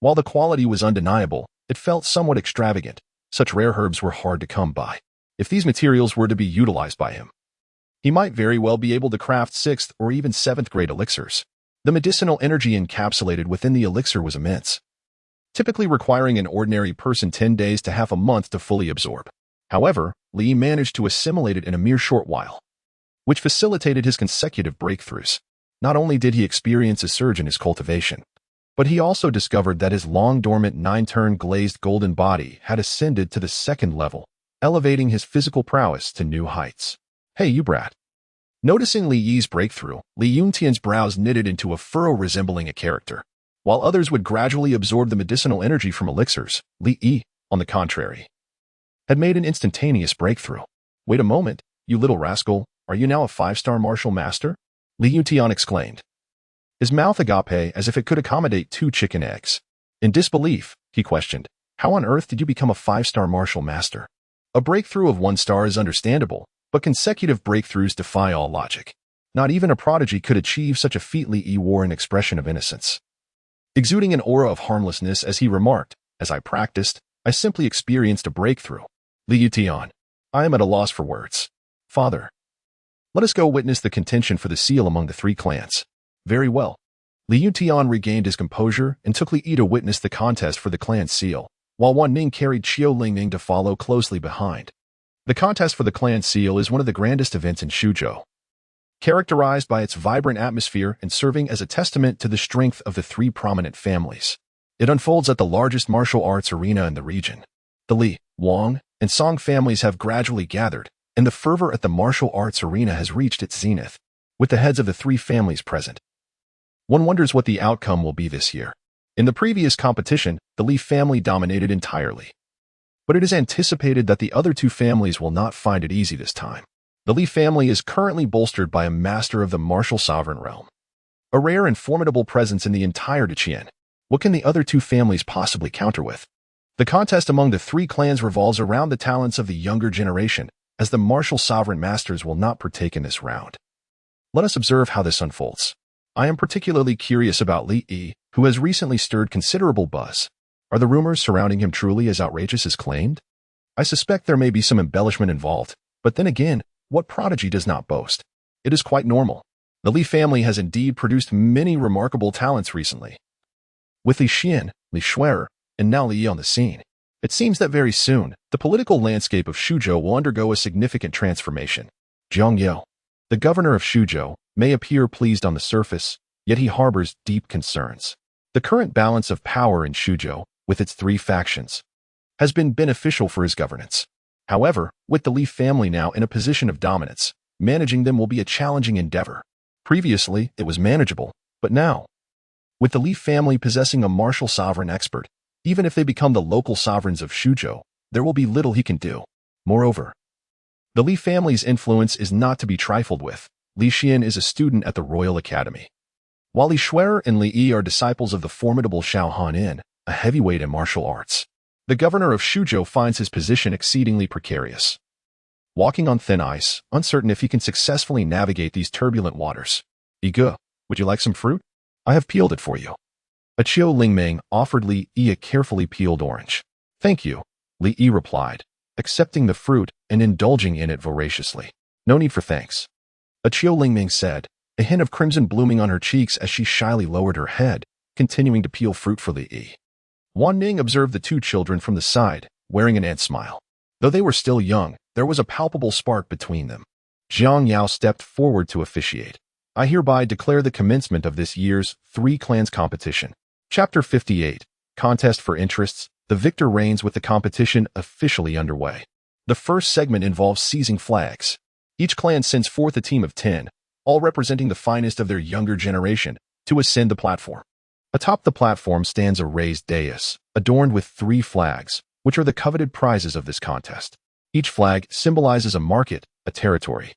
While the quality was undeniable, it felt somewhat extravagant. Such rare herbs were hard to come by. If these materials were to be utilized by him, he might very well be able to craft 6th or even 7th-grade elixirs. The medicinal energy encapsulated within the elixir was immense, typically requiring an ordinary person 10 days to half a month to fully absorb. However, Li managed to assimilate it in a mere short while, which facilitated his consecutive breakthroughs. Not only did he experience a surge in his cultivation, but he also discovered that his long-dormant 9-turn glazed golden body had ascended to the 2nd level, elevating his physical prowess to new heights. Hey, you brat. Noticing Li Yi's breakthrough, Li Yuntian's brows knitted into a furrow resembling a character. While others would gradually absorb the medicinal energy from elixirs, Li Yi, on the contrary, had made an instantaneous breakthrough. Wait a moment, you little rascal, are you now a 5-star martial master? Li Yuntian exclaimed, his mouth agape as if it could accommodate 2 chicken eggs. In disbelief, he questioned, how on earth did you become a 5-star martial master? A breakthrough of 1 star is understandable, but consecutive breakthroughs defy all logic. Not even a prodigy could achieve such a feat. Li Yi wore an expression of innocence, exuding an aura of harmlessness as he remarked, as I practiced, I simply experienced a breakthrough. Li Yuntian, I am at a loss for words. Father, let us go witness the contention for the seal among the 3 clans. Very well. Li Yuntian regained his composure and took Li Yi to witness the contest for the clan seal, while Wan Ning carried Qiu Lingning to follow closely behind. The contest for the clan seal is one of the grandest events in Shuzhou, characterized by its vibrant atmosphere and serving as a testament to the strength of the 3 prominent families. It unfolds at the largest martial arts arena in the region. The Li, Wang, and Song families have gradually gathered, and the fervor at the martial arts arena has reached its zenith, with the heads of the 3 families present. One wonders what the outcome will be this year. In the previous competition, the Li family dominated entirely, but it is anticipated that the other 2 families will not find it easy this time. The Li family is currently bolstered by a master of the martial sovereign realm, a rare and formidable presence in the entire Deqian. What can the other 2 families possibly counter with? The contest among the 3 clans revolves around the talents of the younger generation, as the martial sovereign masters will not partake in this round. Let us observe how this unfolds. I am particularly curious about Li Yi, who has recently stirred considerable buzz. Are the rumors surrounding him truly as outrageous as claimed? I suspect there may be some embellishment involved, but then again, what prodigy does not boast? It is quite normal. The Li family has indeed produced many remarkable talents recently. With Li Xian, Li Shuer, and now Li Yi on the scene, it seems that very soon, the political landscape of Shuzhou will undergo a significant transformation. Jiang Yao, the governor of Shuzhou, may appear pleased on the surface, yet he harbors deep concerns. The current balance of power in Shuzhou, with its 3 factions, has been beneficial for his governance. However, with the Li family now in a position of dominance, managing them will be a challenging endeavor. Previously, it was manageable, but now, with the Li family possessing a martial sovereign expert, even if they become the local sovereigns of Shuzhou, there will be little he can do. Moreover, the Li family's influence is not to be trifled with. Li Xian is a student at the Royal Academy, while Li Shuer and Li Yi are disciples of the formidable Xiao Han In, a heavyweight in martial arts. The governor of Shuzhou finds his position exceedingly precarious, walking on thin ice, uncertain if he can successfully navigate these turbulent waters. Igu, would you like some fruit? I have peeled it for you. A Qiu Lingming offered Li Yi a carefully peeled orange. Thank you, Li Yi replied, accepting the fruit and indulging in it voraciously. No need for thanks. A Qiu Lingming said, a hint of crimson blooming on her cheeks as she shyly lowered her head, continuing to peel fruit for Li Yi. Wan Ning observed the 2 children from the side, wearing an ant smile. Though they were still young, there was a palpable spark between them. Jiang Yao stepped forward to officiate. I hereby declare the commencement of this year's 3 clans competition. Chapter 58, Contest for Interests. The victor reigns with the competition officially underway. The first segment involves seizing flags. Each clan sends forth a team of 10, all representing the finest of their younger generation, to ascend the platform. Atop the platform stands a raised dais, adorned with 3 flags, which are the coveted prizes of this contest. Each flag symbolizes a market, a territory.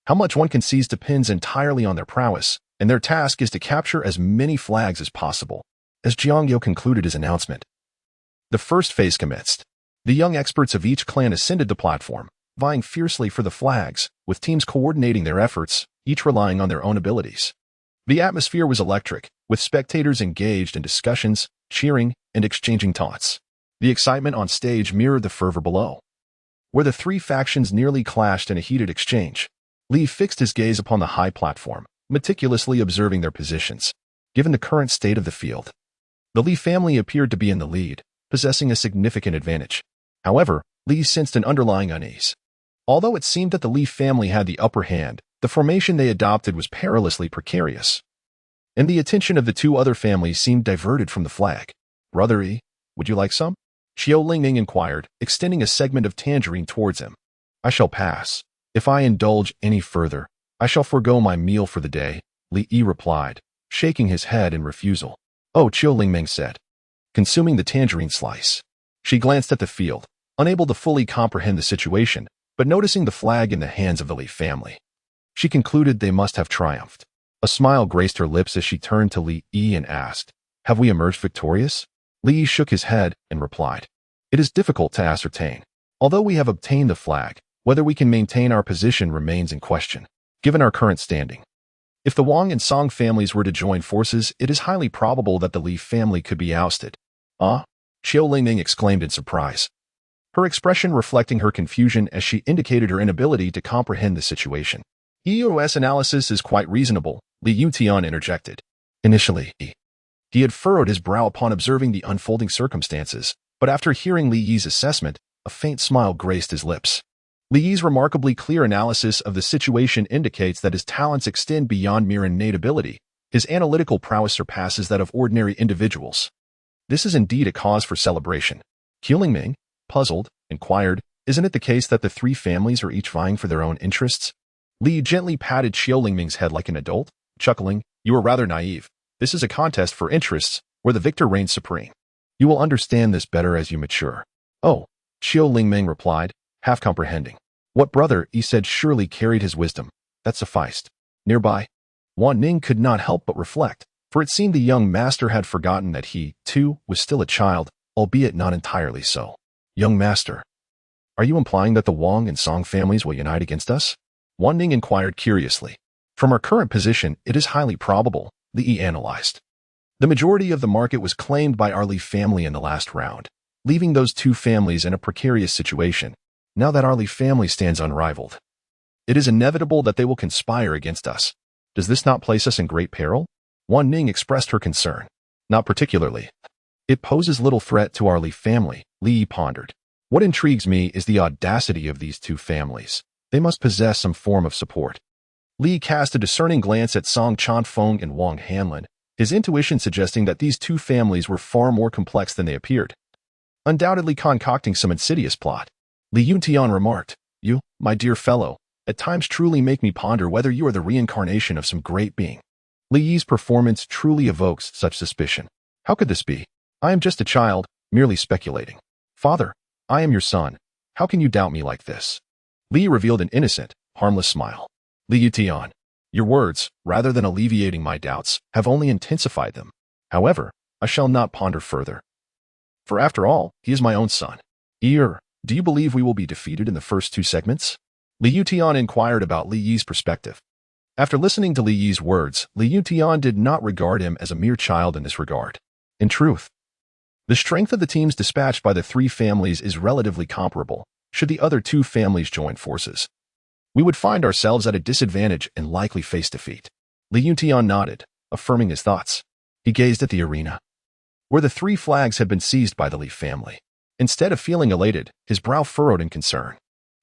How much one can seize depends entirely on their prowess, and their task is to capture as many flags as possible. As Jiangyo concluded his announcement, the first phase commenced. The young experts of each clan ascended the platform, vying fiercely for the flags, with teams coordinating their efforts, each relying on their own abilities. The atmosphere was electric, with spectators engaged in discussions, cheering, and exchanging taunts. The excitement on stage mirrored the fervor below, where the three factions nearly clashed in a heated exchange. Li fixed his gaze upon the high platform, meticulously observing their positions. Given the current state of the field, the Li family appeared to be in the lead, possessing a significant advantage. However, Li sensed an underlying unease. Although it seemed that the Li family had the upper hand, the formation they adopted was perilously precarious, and the attention of the two other families seemed diverted from the flag. "Brother Yi, would you like some?" Xiao Lingming inquired, extending a segment of tangerine towards him. "I shall pass. If I indulge any further, I shall forego my meal for the day," Li Yi replied, shaking his head in refusal. "Oh," Xiao Lingming said, consuming the tangerine slice. She glanced at the field, unable to fully comprehend the situation, but noticing the flag in the hands of the Li family, she concluded they must have triumphed. A smile graced her lips as she turned to Li Yi and asked, "Have we emerged victorious?" Li Yi shook his head and replied, "It is difficult to ascertain. Although we have obtained the flag, whether we can maintain our position remains in question, given our current standing. If the Wang and Song families were to join forces, it is highly probable that the Li family could be ousted." "Ah?" Xiao Lingming exclaimed in surprise, her expression reflecting her confusion as she indicated her inability to comprehend the situation. "EOS analysis is quite reasonable," Li Yutian interjected. Initially, he had furrowed his brow upon observing the unfolding circumstances, but after hearing Li Yi's assessment, a faint smile graced his lips. Li Yi's remarkably clear analysis of the situation indicates that his talents extend beyond mere innate ability. His analytical prowess surpasses that of ordinary individuals. This is indeed a cause for celebration. Qilingming, puzzled, inquired, "Isn't it the case that the three families are each vying for their own interests?" Li gently patted Xiao Lingming's head like an adult, chuckling, "You are rather naive. This is a contest for interests, where the victor reigns supreme. You will understand this better as you mature." "Oh," Xiao Lingming replied, half comprehending. What Brother Yi said surely carried his wisdom. That sufficed. Nearby, Wan Ning could not help but reflect, for it seemed the young master had forgotten that he, too, was still a child, albeit not entirely so. "Young master, are you implying that the Wang and Song families will unite against us?" Wan Ning inquired curiously. "From our current position, it is highly probable," Li Yi analyzed. "The majority of the market was claimed by our Li family in the last round, leaving those two families in a precarious situation. Now that our Li family stands unrivaled, it is inevitable that they will conspire against us. Does this not place us in great peril?" Wan Ning expressed her concern. "Not particularly. It poses little threat to our Li family," Li Yi pondered. "What intrigues me is the audacity of these two families. They must possess some form of support." Li cast a discerning glance at Song Chanfeng and Wang Hanlin, his intuition suggesting that these two families were far more complex than they appeared, undoubtedly concocting some insidious plot. Li Yuntian remarked, "You, my dear fellow, at times truly make me ponder whether you are the reincarnation of some great being." Li Yi's performance truly evokes such suspicion. "How could this be? I am just a child, merely speculating." "Father, I am your son. How can you doubt me like this?" Li revealed an innocent, harmless smile. "Li Yutian, your words, rather than alleviating my doubts, have only intensified them. However, I shall not ponder further. For after all, he is my own son. Do you believe we will be defeated in the first two segments?" Li Yutian inquired about Li Yi's perspective. After listening to Li Yi's words, Li Yutian did not regard him as a mere child in this regard. In truth, the strength of the teams dispatched by the three families is relatively comparable. Should the other two families join forces, we would find ourselves at a disadvantage and likely face defeat. Li Yutian nodded, affirming his thoughts. He gazed at the arena, where the three flags had been seized by the Li family. Instead of feeling elated, his brow furrowed in concern.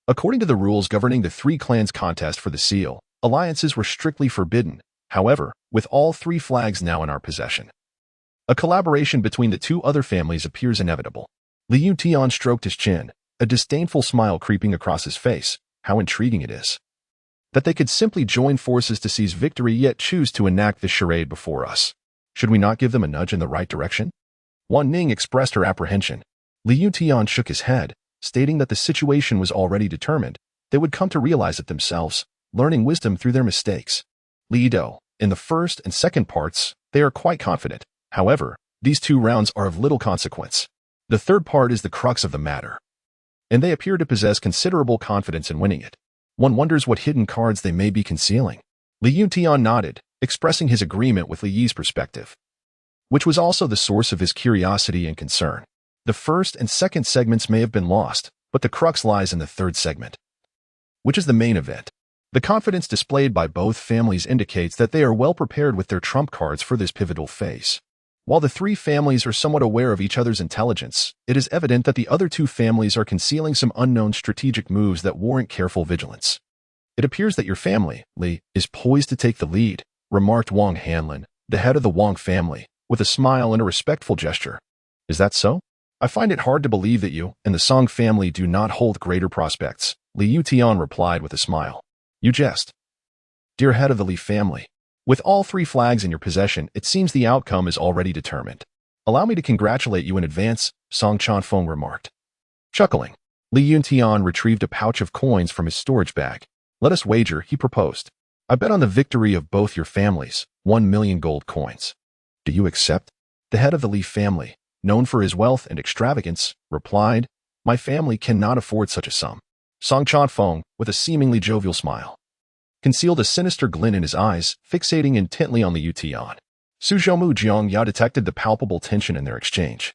According to the rules governing the three clans' contest for the seal, alliances were strictly forbidden. However, with all three flags now in our possession, a collaboration between the two other families appears inevitable. Li Yutian stroked his chin, a disdainful smile creeping across his face. How intriguing it is that they could simply join forces to seize victory yet choose to enact this charade before us. Should we not give them a nudge in the right direction? Wan Ning expressed her apprehension. Li Yutian shook his head, stating that the situation was already determined. They would come to realize it themselves. learning wisdom through their mistakes. Li Do, in the first and second parts, they are quite confident. However, these 2 rounds are of little consequence. The third part is the crux of the matter, and they appear to possess considerable confidence in winning it. One wonders what hidden cards they may be concealing. Li Yuntian nodded, expressing his agreement with Li Yi's perspective, which was also the source of his curiosity and concern. The first and second segments may have been lost, but the crux lies in the third segment, which is the main event. The confidence displayed by both families indicates that they are well prepared with their trump cards for this pivotal phase. While the 3 families are somewhat aware of each other's intelligence, it is evident that the other 2 families are concealing some unknown strategic moves that warrant careful vigilance. It appears that your family, Li, is poised to take the lead, remarked Wang Hanlin, the head of the Wang family, with a smile and a respectful gesture. Is that so? I find it hard to believe that you and the Song family do not hold greater prospects, Li Yutian replied with a smile. You jest. Dear head of the Li family, with all 3 flags in your possession, it seems the outcome is already determined. Allow me to congratulate you in advance, Song Chanfeng remarked. Chuckling, Li Yuntian retrieved a pouch of coins from his storage bag. Let us wager, he proposed. I bet on the victory of both your families, 1 million gold coins. Do you accept? The head of the Li family, known for his wealth and extravagance, replied, My family cannot afford such a sum. Song Chanfeng, with a seemingly jovial smile, concealed a sinister glint in his eyes, fixating intently on the Yutian. Su Zhoumu Jiangya detected the palpable tension in their exchange,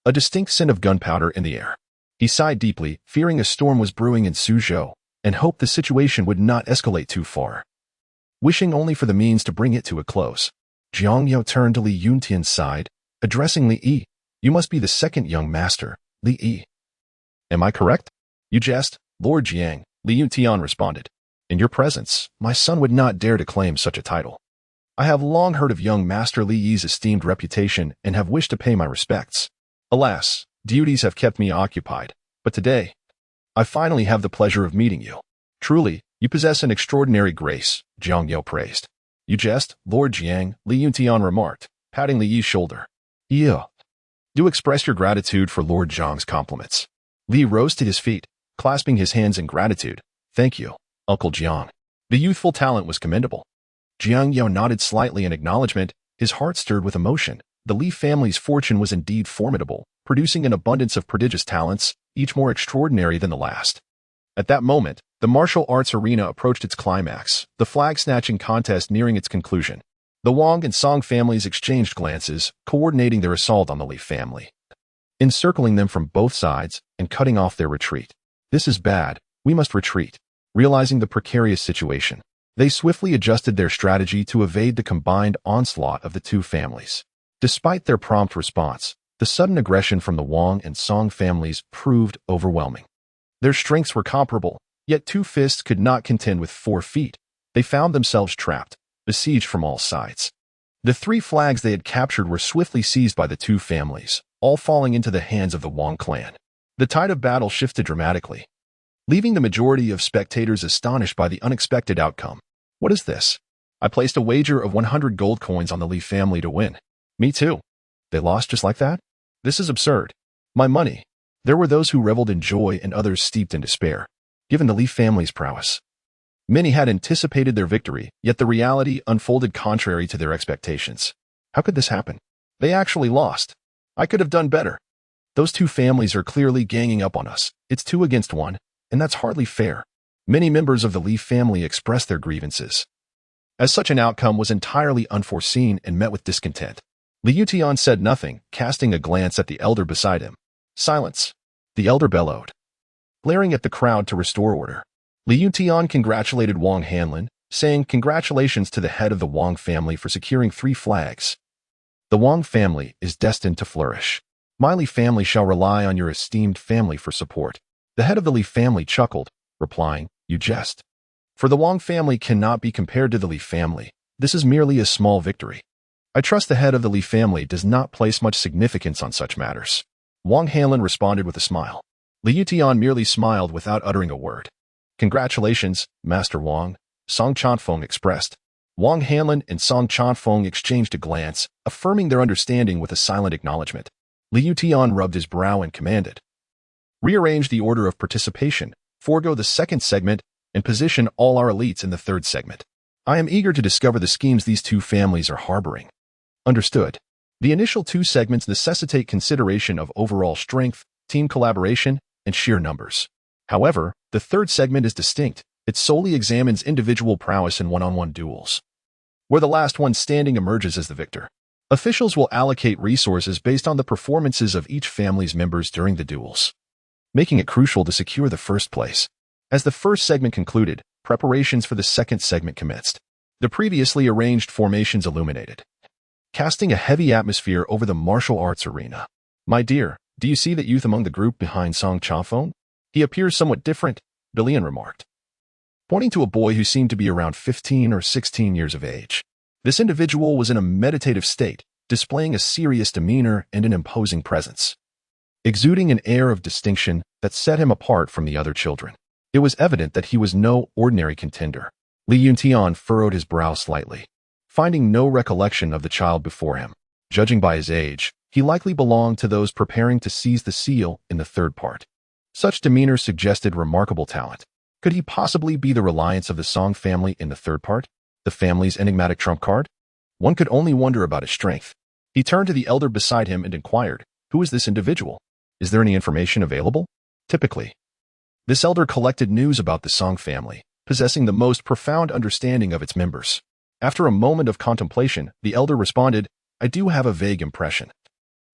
a distinct scent of gunpowder in the air. He sighed deeply, fearing a storm was brewing in Suzhou, and hoped the situation would not escalate too far, wishing only for the means to bring it to a close. Jiang Yao turned to Li Yuntian's side, addressing Li Yi. You must be the second young master, Li Yi. Am I correct? You jest, Lord Jiang, Li Yuntian responded. In your presence, my son would not dare to claim such a title. I have long heard of young Master Li Yi's esteemed reputation and have wished to pay my respects. Alas, duties have kept me occupied, but today, I finally have the pleasure of meeting you. Truly, you possess an extraordinary grace, Jiang Yao praised. You jest, Lord Jiang, Li Yuntian remarked, patting Li Yi's shoulder. Yeah. Do express your gratitude for Lord Zhang's compliments. Li rose to his feet, clasping his hands in gratitude. Thank you, Uncle Jiang. The youthful talent was commendable. Jiang Yao nodded slightly in acknowledgement, his heart stirred with emotion. The Li family's fortune was indeed formidable, producing an abundance of prodigious talents, each more extraordinary than the last. At that moment, the martial arts arena approached its climax, the flag-snatching contest nearing its conclusion. The Wang and Song families exchanged glances, coordinating their assault on the Li family, encircling them from both sides and cutting off their retreat. This is bad, we must retreat. Realizing the precarious situation, they swiftly adjusted their strategy to evade the combined onslaught of the 2 families. Despite their prompt response, the sudden aggression from the Wang and Song families proved overwhelming. Their strengths were comparable, yet 2 fists could not contend with 4 feet. They found themselves trapped, besieged from all sides. The 3 flags they had captured were swiftly seized by the 2 families, all falling into the hands of the Wang clan. The tide of battle shifted dramatically, leaving the majority of spectators astonished by the unexpected outcome. What is this? I placed a wager of 100 gold coins on the Li family to win. Me too. They lost just like that? This is absurd. My money. There were those who reveled in joy and others steeped in despair, given the Li family's prowess. Many had anticipated their victory, yet the reality unfolded contrary to their expectations. How could this happen? They actually lost. I could have done better. Those 2 families are clearly ganging up on us. It's 2 against 1, and that's hardly fair. Many members of the Li family expressed their grievances, as such an outcome was entirely unforeseen and met with discontent. Li Yutian said nothing, casting a glance at the elder beside him. Silence. The elder bellowed, glaring at the crowd to restore order. Li Yutian congratulated Wang Hanlin, saying congratulations to the head of the Wang family for securing 3 flags. The Wang family is destined to flourish. My Li family shall rely on your esteemed family for support. The head of the Li family chuckled, replying, You jest. For the Wang family cannot be compared to the Li family. This is merely a small victory. I trust the head of the Li family does not place much significance on such matters. Wang Hanlin responded with a smile. Li Yutian merely smiled without uttering a word. Congratulations, Master Wang, Song Chanfeng expressed. Wang Hanlin and Song Chanfeng exchanged a glance, affirming their understanding with a silent acknowledgement. Li Yutian rubbed his brow and commanded, Rearrange the order of participation, forego the second segment, and position all our elites in the third segment. I am eager to discover the schemes these two families are harboring. Understood. The initial two segments necessitate consideration of overall strength, team collaboration, and sheer numbers. However, the third segment is distinct. It solely examines individual prowess in one-on-one duels, where the last one standing emerges as the victor. Officials will allocate resources based on the performances of each family's members during the duels, making it crucial to secure the first place. As the first segment concluded, preparations for the second segment commenced. The previously arranged formations illuminated, casting a heavy atmosphere over the martial arts arena. My dear, do you see that youth among the group behind Song Chafeng? He appears somewhat different, Billion remarked, pointing to a boy who seemed to be around 15 or 16 years of age. This individual was in a meditative state, displaying a serious demeanor and an imposing presence, exuding an air of distinction that set him apart from the other children. It was evident that he was no ordinary contender. Li Yuntian furrowed his brow slightly, finding no recollection of the child before him. Judging by his age, he likely belonged to those preparing to seize the seal in the third part. Such demeanor suggested remarkable talent. Could he possibly be the reliance of the Song family in the third part? The family's enigmatic trump card? One could only wonder about his strength. He turned to the elder beside him and inquired, "Who is this individual? Is there any information available?" Typically, this elder collected news about the Song family, possessing the most profound understanding of its members. After a moment of contemplation, the elder responded, "I do have a vague impression.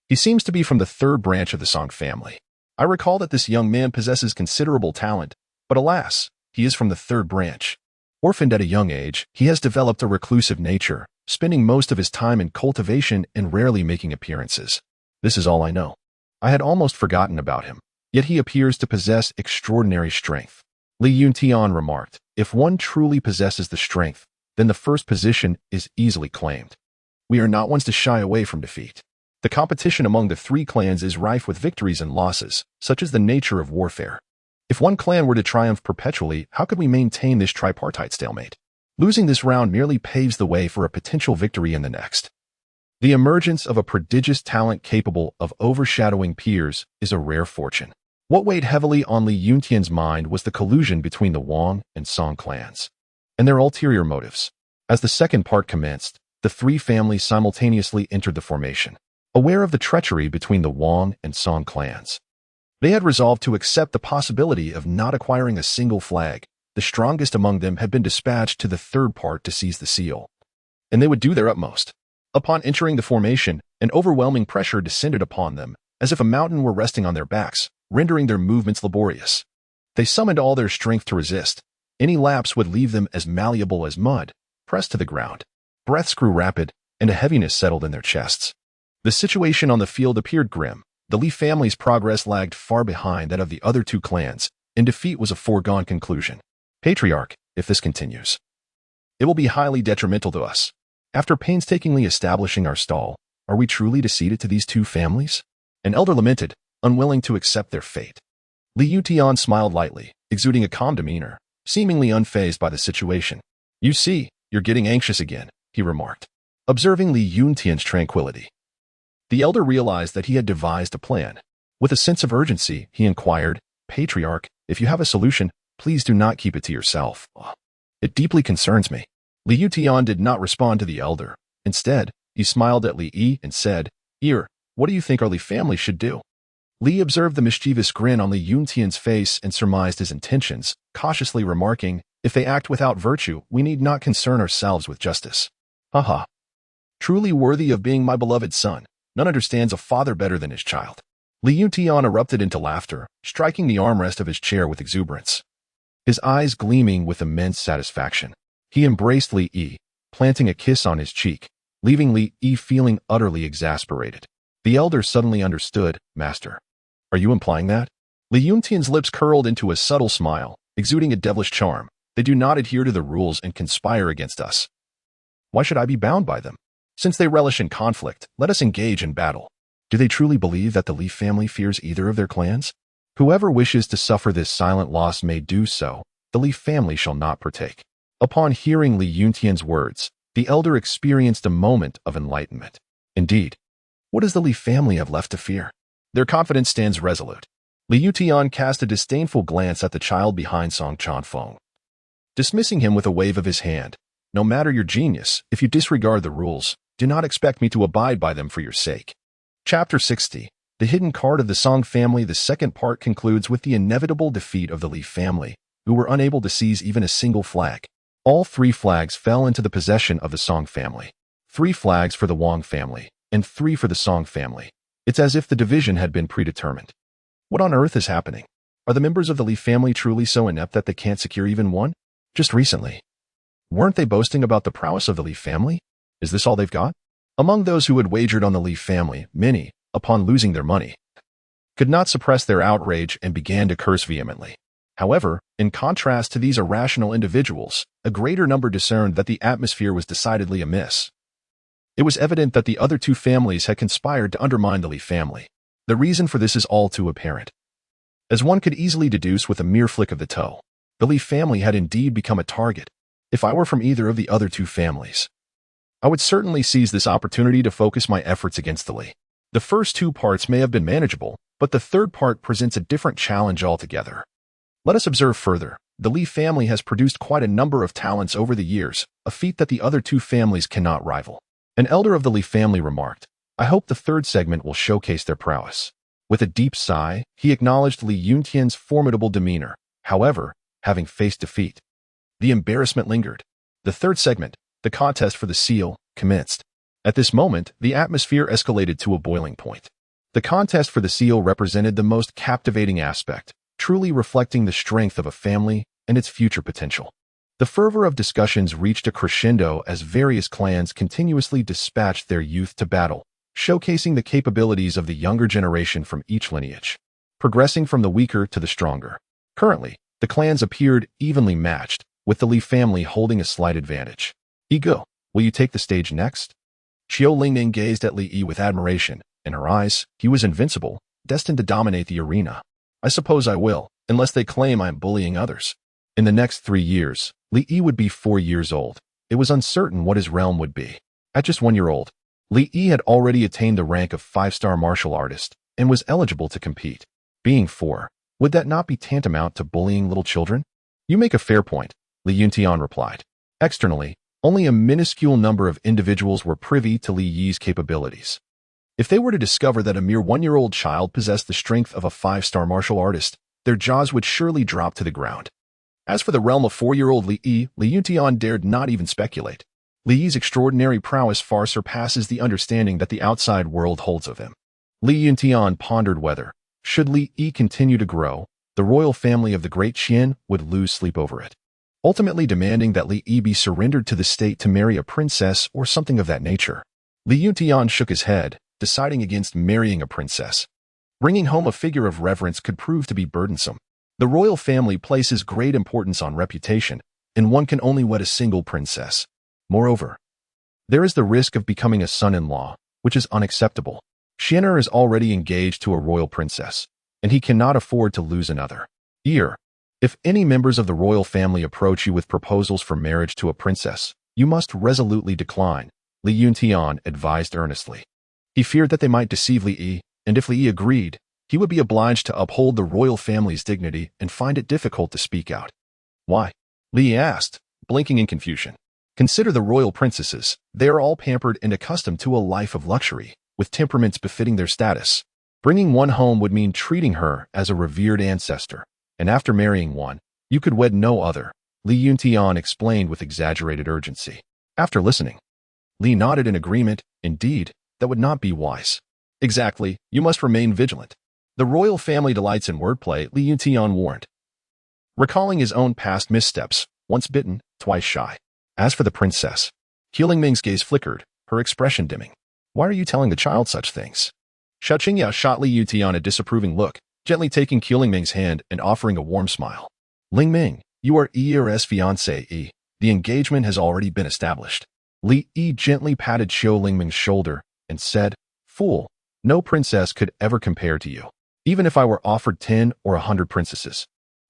He seems to be from the third branch of the Song family. I recall that this young man possesses considerable talent, but alas, he is from the third branch. Orphaned at a young age, he has developed a reclusive nature, spending most of his time in cultivation and rarely making appearances. This is all I know. I had almost forgotten about him, yet he appears to possess extraordinary strength." Li Yuntian remarked, "If one truly possesses the strength, then the first position is easily claimed. We are not ones to shy away from defeat. The competition among the three clans is rife with victories and losses, such is the nature of warfare. If one clan were to triumph perpetually, how could we maintain this tripartite stalemate? Losing this round merely paves the way for a potential victory in the next. The emergence of a prodigious talent capable of overshadowing peers is a rare fortune." What weighed heavily on Li Yuntian's mind was the collusion between the Wang and Song clans, and their ulterior motives. As the second part commenced, the three families simultaneously entered the formation, aware of the treachery between the Wang and Song clans. They had resolved to accept the possibility of not acquiring a single flag. The strongest among them had been dispatched to the third part to seize the seal, and they would do their utmost. Upon entering the formation, an overwhelming pressure descended upon them, as if a mountain were resting on their backs, rendering their movements laborious. They summoned all their strength to resist. Any lapse would leave them as malleable as mud, pressed to the ground. Breaths grew rapid, and a heaviness settled in their chests. The situation on the field appeared grim. The Li family's progress lagged far behind that of the other two clans, and defeat was a foregone conclusion. "Patriarch, if this continues, it will be highly detrimental to us. After painstakingly establishing our stall, are we truly to cede it to these two families?" An elder lamented, unwilling to accept their fate. Li Yuntian smiled lightly, exuding a calm demeanor, seemingly unfazed by the situation. "You see, you're getting anxious again," he remarked, observing Li Yuntian's tranquility. The elder realized that he had devised a plan. With a sense of urgency, he inquired, "Patriarch, if you have a solution, please do not keep it to yourself. It deeply concerns me." Li Yuntian did not respond to the elder. Instead, he smiled at Li Yi and said, What do you think our Li family should do?" Li observed the mischievous grin on Li Yuntian's face and surmised his intentions, cautiously remarking, "If they act without virtue, we need not concern ourselves with justice." Haha. Truly worthy of being my beloved son. None understands a father better than his child. Li Yuntian erupted into laughter, striking the armrest of his chair with exuberance, his eyes gleaming with immense satisfaction. He embraced Li Yi, planting a kiss on his cheek, leaving Li Yi feeling utterly exasperated. The elder suddenly understood. "Master, are you implying that?" Li Yuntian's lips curled into a subtle smile, exuding a devilish charm. "They do not adhere to the rules and conspire against us. Why should I be bound by them? Since they relish in conflict, let us engage in battle. Do they truly believe that the Li family fears either of their clans? Whoever wishes to suffer this silent loss may do so. The Li family shall not partake." Upon hearing Li Yuntian's words, the elder experienced a moment of enlightenment. Indeed, what does the Li family have left to fear? Their confidence stands resolute. Li Yuntian cast a disdainful glance at the child behind Song Chafeng, dismissing him with a wave of his hand. No matter your genius, if you disregard the rules, do not expect me to abide by them for your sake. Chapter 60. The Hidden Card of the Song Family. The second part concludes with the inevitable defeat of the Li family, who were unable to seize even a single flag. All 3 flags fell into the possession of the Song family. 3 flags for the Wang family, and 3 for the Song family. It's as if the division had been predetermined. What on earth is happening? Are the members of the Li family truly so inept that they can't secure even one? Just recently, weren't they boasting about the prowess of the Li family? Is this all they've got? Among those who had wagered on the Li family, many, upon losing their money, could not suppress their outrage and began to curse vehemently. However, in contrast to these irrational individuals, a greater number discerned that the atmosphere was decidedly amiss. It was evident that the other 2 families had conspired to undermine the Li family. The reason for this is all too apparent. As one could easily deduce with a mere flick of the toe, the Li family had indeed become a target. If I were from either of the other 2 families, I would certainly seize this opportunity to focus my efforts against the Li. The first 2 parts may have been manageable, but the third part presents a different challenge altogether. Let us observe further. The Li family has produced quite a number of talents over the years, a feat that the other 2 families cannot rival. An elder of the Li family remarked, "I hope the third segment will showcase their prowess." With a deep sigh, he acknowledged Li Yuntian's formidable demeanor. However, having faced defeat, the embarrassment lingered. The third segment, the contest for the seal, commenced. At this moment, the atmosphere escalated to a boiling point. The contest for the seal represented the most captivating aspect, truly reflecting the strength of a family and its future potential. The fervor of discussions reached a crescendo as various clans continuously dispatched their youth to battle, showcasing the capabilities of the younger generation from each lineage, progressing from the weaker to the stronger. Currently, the clans appeared evenly matched, with the Li family holding a slight advantage. Ego, will you take the stage next? Xiao Lingning gazed at Li Yi with admiration. In her eyes, he was invincible, destined to dominate the arena. I suppose I will, unless they claim I am bullying others. In the next 3 years, Li Yi would be 4 years old. It was uncertain what his realm would be. At just 1 year old, Li Yi had already attained the rank of 5-star martial artist and was eligible to compete. Being 4, would that not be tantamount to bullying little children? You make a fair point, Li Yuntian replied. Externally, only a minuscule number of individuals were privy to Li Yi's capabilities. If they were to discover that a mere 1-year-old child possessed the strength of a 5-star martial artist, their jaws would surely drop to the ground. As for the realm of 4-year-old Li Yi, Li Yuntian dared not even speculate. Li Yi's extraordinary prowess far surpasses the understanding that the outside world holds of him. Li Yuntian pondered whether, should Li Yi continue to grow, the royal family of the Great Qian would lose sleep over it, ultimately demanding that Li Yi be surrendered to the state to marry a princess or something of that nature. Li Yuntian shook his head, deciding against marrying a princess. Bringing home a figure of reverence could prove to be burdensome. The royal family places great importance on reputation, and one can only wed a single princess. Moreover, there is the risk of becoming a son-in-law, which is unacceptable. Xian'er is already engaged to a royal princess, and he cannot afford to lose another. If any members of the royal family approach you with proposals for marriage to a princess, you must resolutely decline, Li Yuntian advised earnestly. He feared that they might deceive Li Yi, and if Li Yi agreed, he would be obliged to uphold the royal family's dignity and find it difficult to speak out. Why? Li Yi asked, blinking in confusion. Consider the royal princesses. They are all pampered and accustomed to a life of luxury, with temperaments befitting their status. Bringing one home would mean treating her as a revered ancestor, and after marrying one, you could wed no other, Li Yuntian explained with exaggerated urgency. After listening, Li nodded in agreement. Indeed, that would not be wise. Exactly, you must remain vigilant. The royal family delights in wordplay, Li Yuntian warned, recalling his own past missteps, once bitten, twice shy. As for the princess, Qilingming's gaze flickered, her expression dimming. Why are you telling the child such things? Xiao Qingyao shot Li Yuntian a disapproving look, gently taking Qilingming's hand and offering a warm smile. Ling Ming, you are Yi's fiancé. The engagement has already been established. Li Yi gently patted Xiao Lingming's shoulder and said, Fool, no princess could ever compare to you. Even if I were offered 10 or 100 princesses,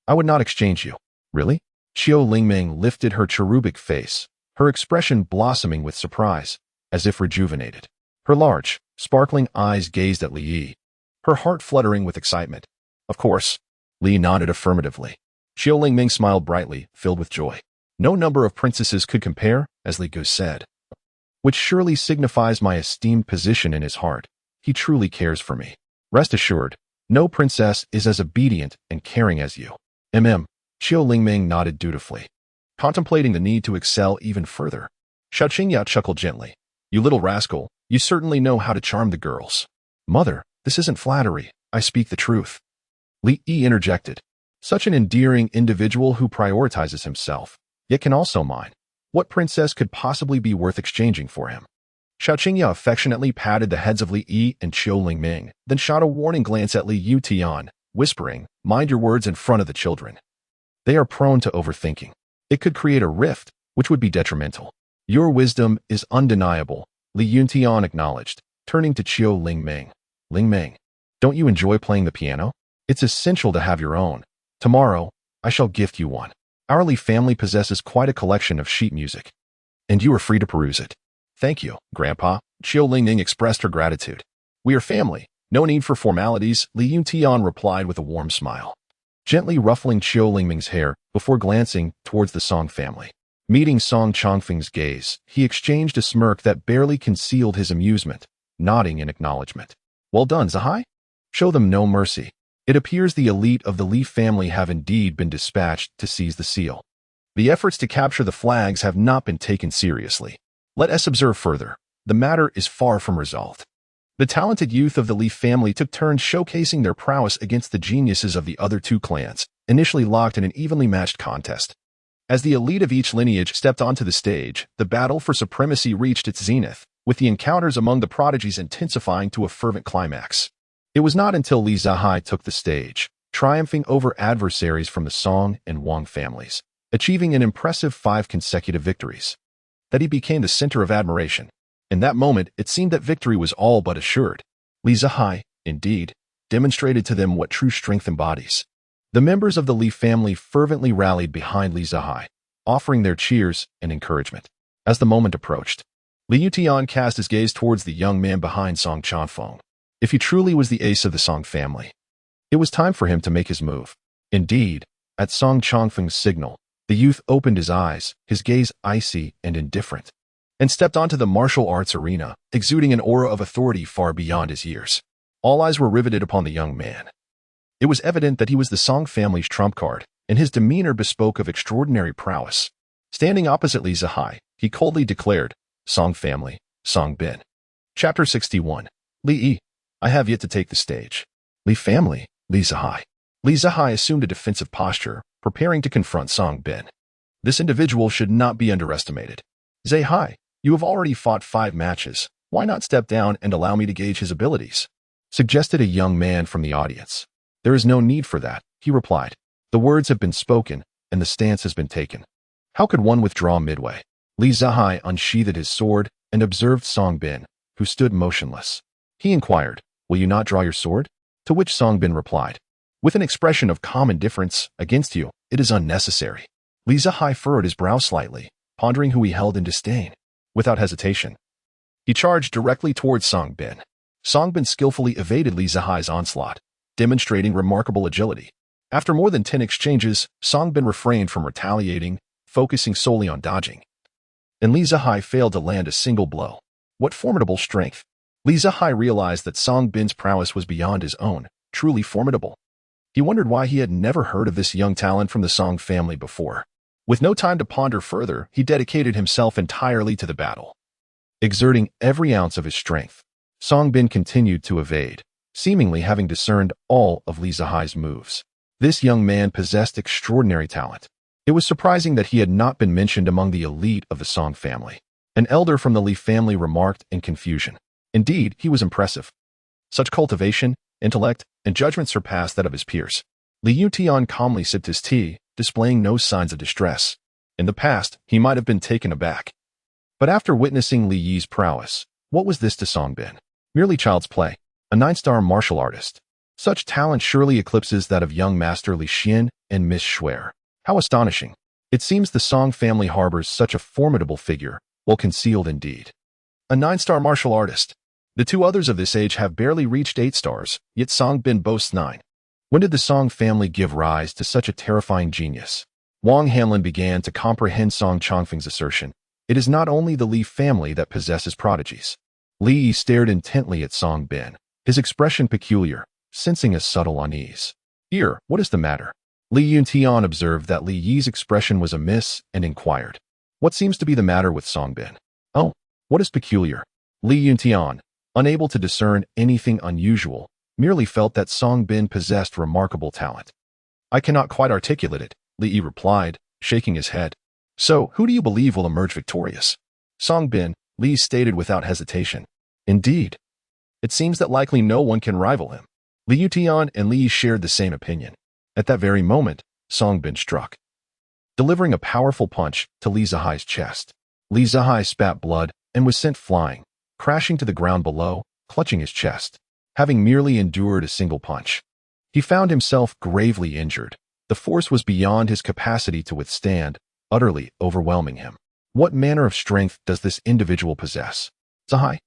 I would not exchange you. Really? Xiao Lingming lifted her cherubic face, her expression blossoming with surprise, as if rejuvenated. Her large, sparkling eyes gazed at Li Yi, her heart fluttering with excitement. Of course. Li nodded affirmatively. Xiao Lingming smiled brightly, filled with joy. No number of princesses could compare, as Li Gu said, which surely signifies my esteemed position in his heart. He truly cares for me. Rest assured, no princess is as obedient and caring as you. Qiu Lingming nodded dutifully, contemplating the need to excel even further. Xiao Qingya chuckled gently. You little rascal, you certainly know how to charm the girls. Mother, this isn't flattery. I speak the truth. Li Yi interjected. Such an endearing individual who prioritizes himself, yet can also mine. What princess could possibly be worth exchanging for him? Xiao Qingya affectionately patted the heads of Li Yi and Qiu Lingming, then shot a warning glance at Li Yutian, whispering, mind your words in front of the children. They are prone to overthinking. It could create a rift, which would be detrimental. Your wisdom is undeniable, Li Yutian acknowledged, turning to Qiu Lingming. Lingming, don't you enjoy playing the piano? It's essential to have your own. Tomorrow, I shall gift you one. Our Li family possesses quite a collection of sheet music, and you are free to peruse it. Thank you, Grandpa. Qiu Lingming expressed her gratitude. We are family. No need for formalities, Li Yutian replied with a warm smile, gently ruffling Qiu Lingming's hair before glancing towards the Song family. Meeting Song Chongfeng's gaze, he exchanged a smirk that barely concealed his amusement, nodding in acknowledgement. Well done, Zahai. Show them no mercy. It appears the elite of the Li family have indeed been dispatched to seize the seal. The efforts to capture the flags have not been taken seriously. Let us observe further. The matter is far from resolved. The talented youth of the Li family took turns showcasing their prowess against the geniuses of the other two clans, initially locked in an evenly matched contest. As the elite of each lineage stepped onto the stage, the battle for supremacy reached its zenith, with the encounters among the prodigies intensifying to a fervent climax. It was not until Li Zahai took the stage, triumphing over adversaries from the Song and Wang families, achieving an impressive 5 consecutive victories, that he became the center of admiration. In that moment, it seemed that victory was all but assured. Li Zahai, indeed, demonstrated to them what true strength embodies. The members of the Li family fervently rallied behind Li Zahai, offering their cheers and encouragement. As the moment approached, Li Yutian cast his gaze towards the young man behind Song Chongfeng. If he truly was the ace of the Song family, it was time for him to make his move. Indeed, at Song Chongfeng's signal, the youth opened his eyes, his gaze icy and indifferent, and stepped onto the martial arts arena, exuding an aura of authority far beyond his years. All eyes were riveted upon the young man. It was evident that he was the Song family's trump card, and his demeanor bespoke of extraordinary prowess. Standing opposite Li Zahai, he coldly declared, Song family, Song Bin. Chapter 61. Li Yi, I have yet to take the stage. Li family, Li Zahai. Li Zahai assumed a defensive posture, preparing to confront Song Bin. This individual should not be underestimated. Zahai, you have already fought 5 matches. Why not step down and allow me to gauge his abilities? Suggested a young man from the audience. There is no need for that, he replied. The words have been spoken, and the stance has been taken. How could one withdraw midway? Li Zahai unsheathed his sword and observed Song Bin, who stood motionless. He inquired, will you not draw your sword? To which Song Bin replied, with an expression of calm indifference, against you, it is unnecessary. Li Zahai furrowed his brow slightly, pondering who he held in disdain. Without hesitation, he charged directly towards Song Bin. Song Bin skillfully evaded Li Zahai's onslaught, demonstrating remarkable agility. After more than 10 exchanges, Song Bin refrained from retaliating, focusing solely on dodging. And Li Zahai failed to land a single blow. What formidable strength! Li Zahai realized that Song Bin's prowess was beyond his own, truly formidable. He wondered why he had never heard of this young talent from the Song family before. With no time to ponder further, he dedicated himself entirely to the battle. Exerting every ounce of his strength, Song Bin continued to evade, seemingly having discerned all of Li Zahai's moves. This young man possessed extraordinary talent. It was surprising that he had not been mentioned among the elite of the Song family. An elder from the Li family remarked in confusion. Indeed, he was impressive. Such cultivation, intellect, and judgment surpassed that of his peers. Li Yutian calmly sipped his tea, displaying no signs of distress. In the past, he might have been taken aback. But after witnessing Li Yi's prowess, what was this to Song Bin? Merely child's play. A 9-star martial artist. Such talent surely eclipses that of young master Li Xian and Miss Shuer. How astonishing. It seems the Song family harbors such a formidable figure, well concealed indeed. A 9-star martial artist. The 2 others of this age have barely reached 8 stars, yet Song Bin boasts 9. When did the Song family give rise to such a terrifying genius? Wang Hanlin began to comprehend Song Chongfeng's assertion. It is not only the Li family that possesses prodigies. Li Yi stared intently at Song Bin, his expression peculiar, sensing a subtle unease. "Here, what is the matter?" Li Yuntian observed that Li Yi's expression was amiss and inquired, "What seems to be the matter with Song Bin?" "Oh, what is peculiar?" Li Yuntian, unable to discern anything unusual, merely felt that Song Bin possessed remarkable talent. "I cannot quite articulate it," Li Yi replied, shaking his head. "So, who do you believe will emerge victorious?" "Song Bin," Li stated without hesitation. "Indeed. It seems that likely no one can rival him." Li Yutian and Li Yi shared the same opinion. At that very moment, Song Bin struck, delivering a powerful punch to Li Zihai's chest. Li Zihai spat blood and was sent flying, crashing to the ground below, clutching his chest. Having merely endured a single punch, he found himself gravely injured. The force was beyond his capacity to withstand, utterly overwhelming him. What manner of strength does this individual possess? Zihai?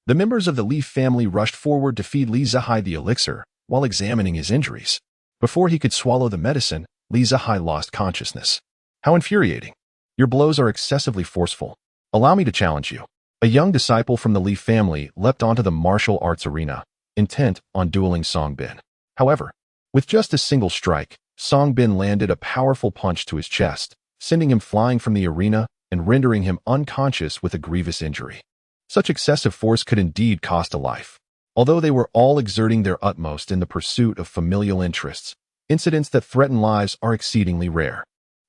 The members of the Li family rushed forward to feed Li Zihai the elixir while examining his injuries. Before he could swallow the medicine, Li Zihai lost consciousness. "How infuriating. Your blows are excessively forceful. Allow me to challenge you." A young disciple from the Li family leapt onto the martial arts arena, intent on dueling Song Bin. However, with just a single strike, Song Bin landed a powerful punch to his chest, sending him flying from the arena and rendering him unconscious with a grievous injury. Such excessive force could indeed cost a life. Although they were all exerting their utmost in the pursuit of familial interests, incidents that threaten lives are exceedingly rare.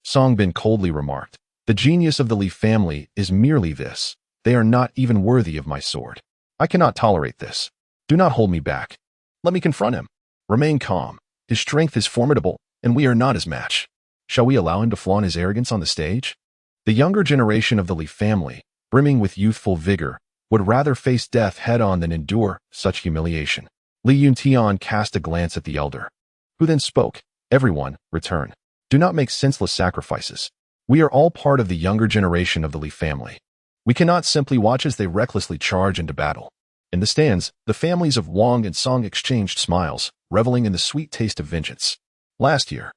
Song Bin coldly remarked, "The genius of the Li family is merely this. They are not even worthy of my sword. I cannot tolerate this. Do not hold me back. Let me confront him. Remain calm. His strength is formidable, and we are not his match. Shall we allow him to flaunt his arrogance on the stage?" The younger generation of the Li family, brimming with youthful vigor, would rather face death head-on than endure such humiliation. Li Yuntian cast a glance at the elder, who then spoke, "Everyone, return. Do not make senseless sacrifices. We are all part of the younger generation of the Li family. We cannot simply watch as they recklessly charge into battle." In the stands, the families of Wang and Song exchanged smiles, reveling in the sweet taste of vengeance. Last year,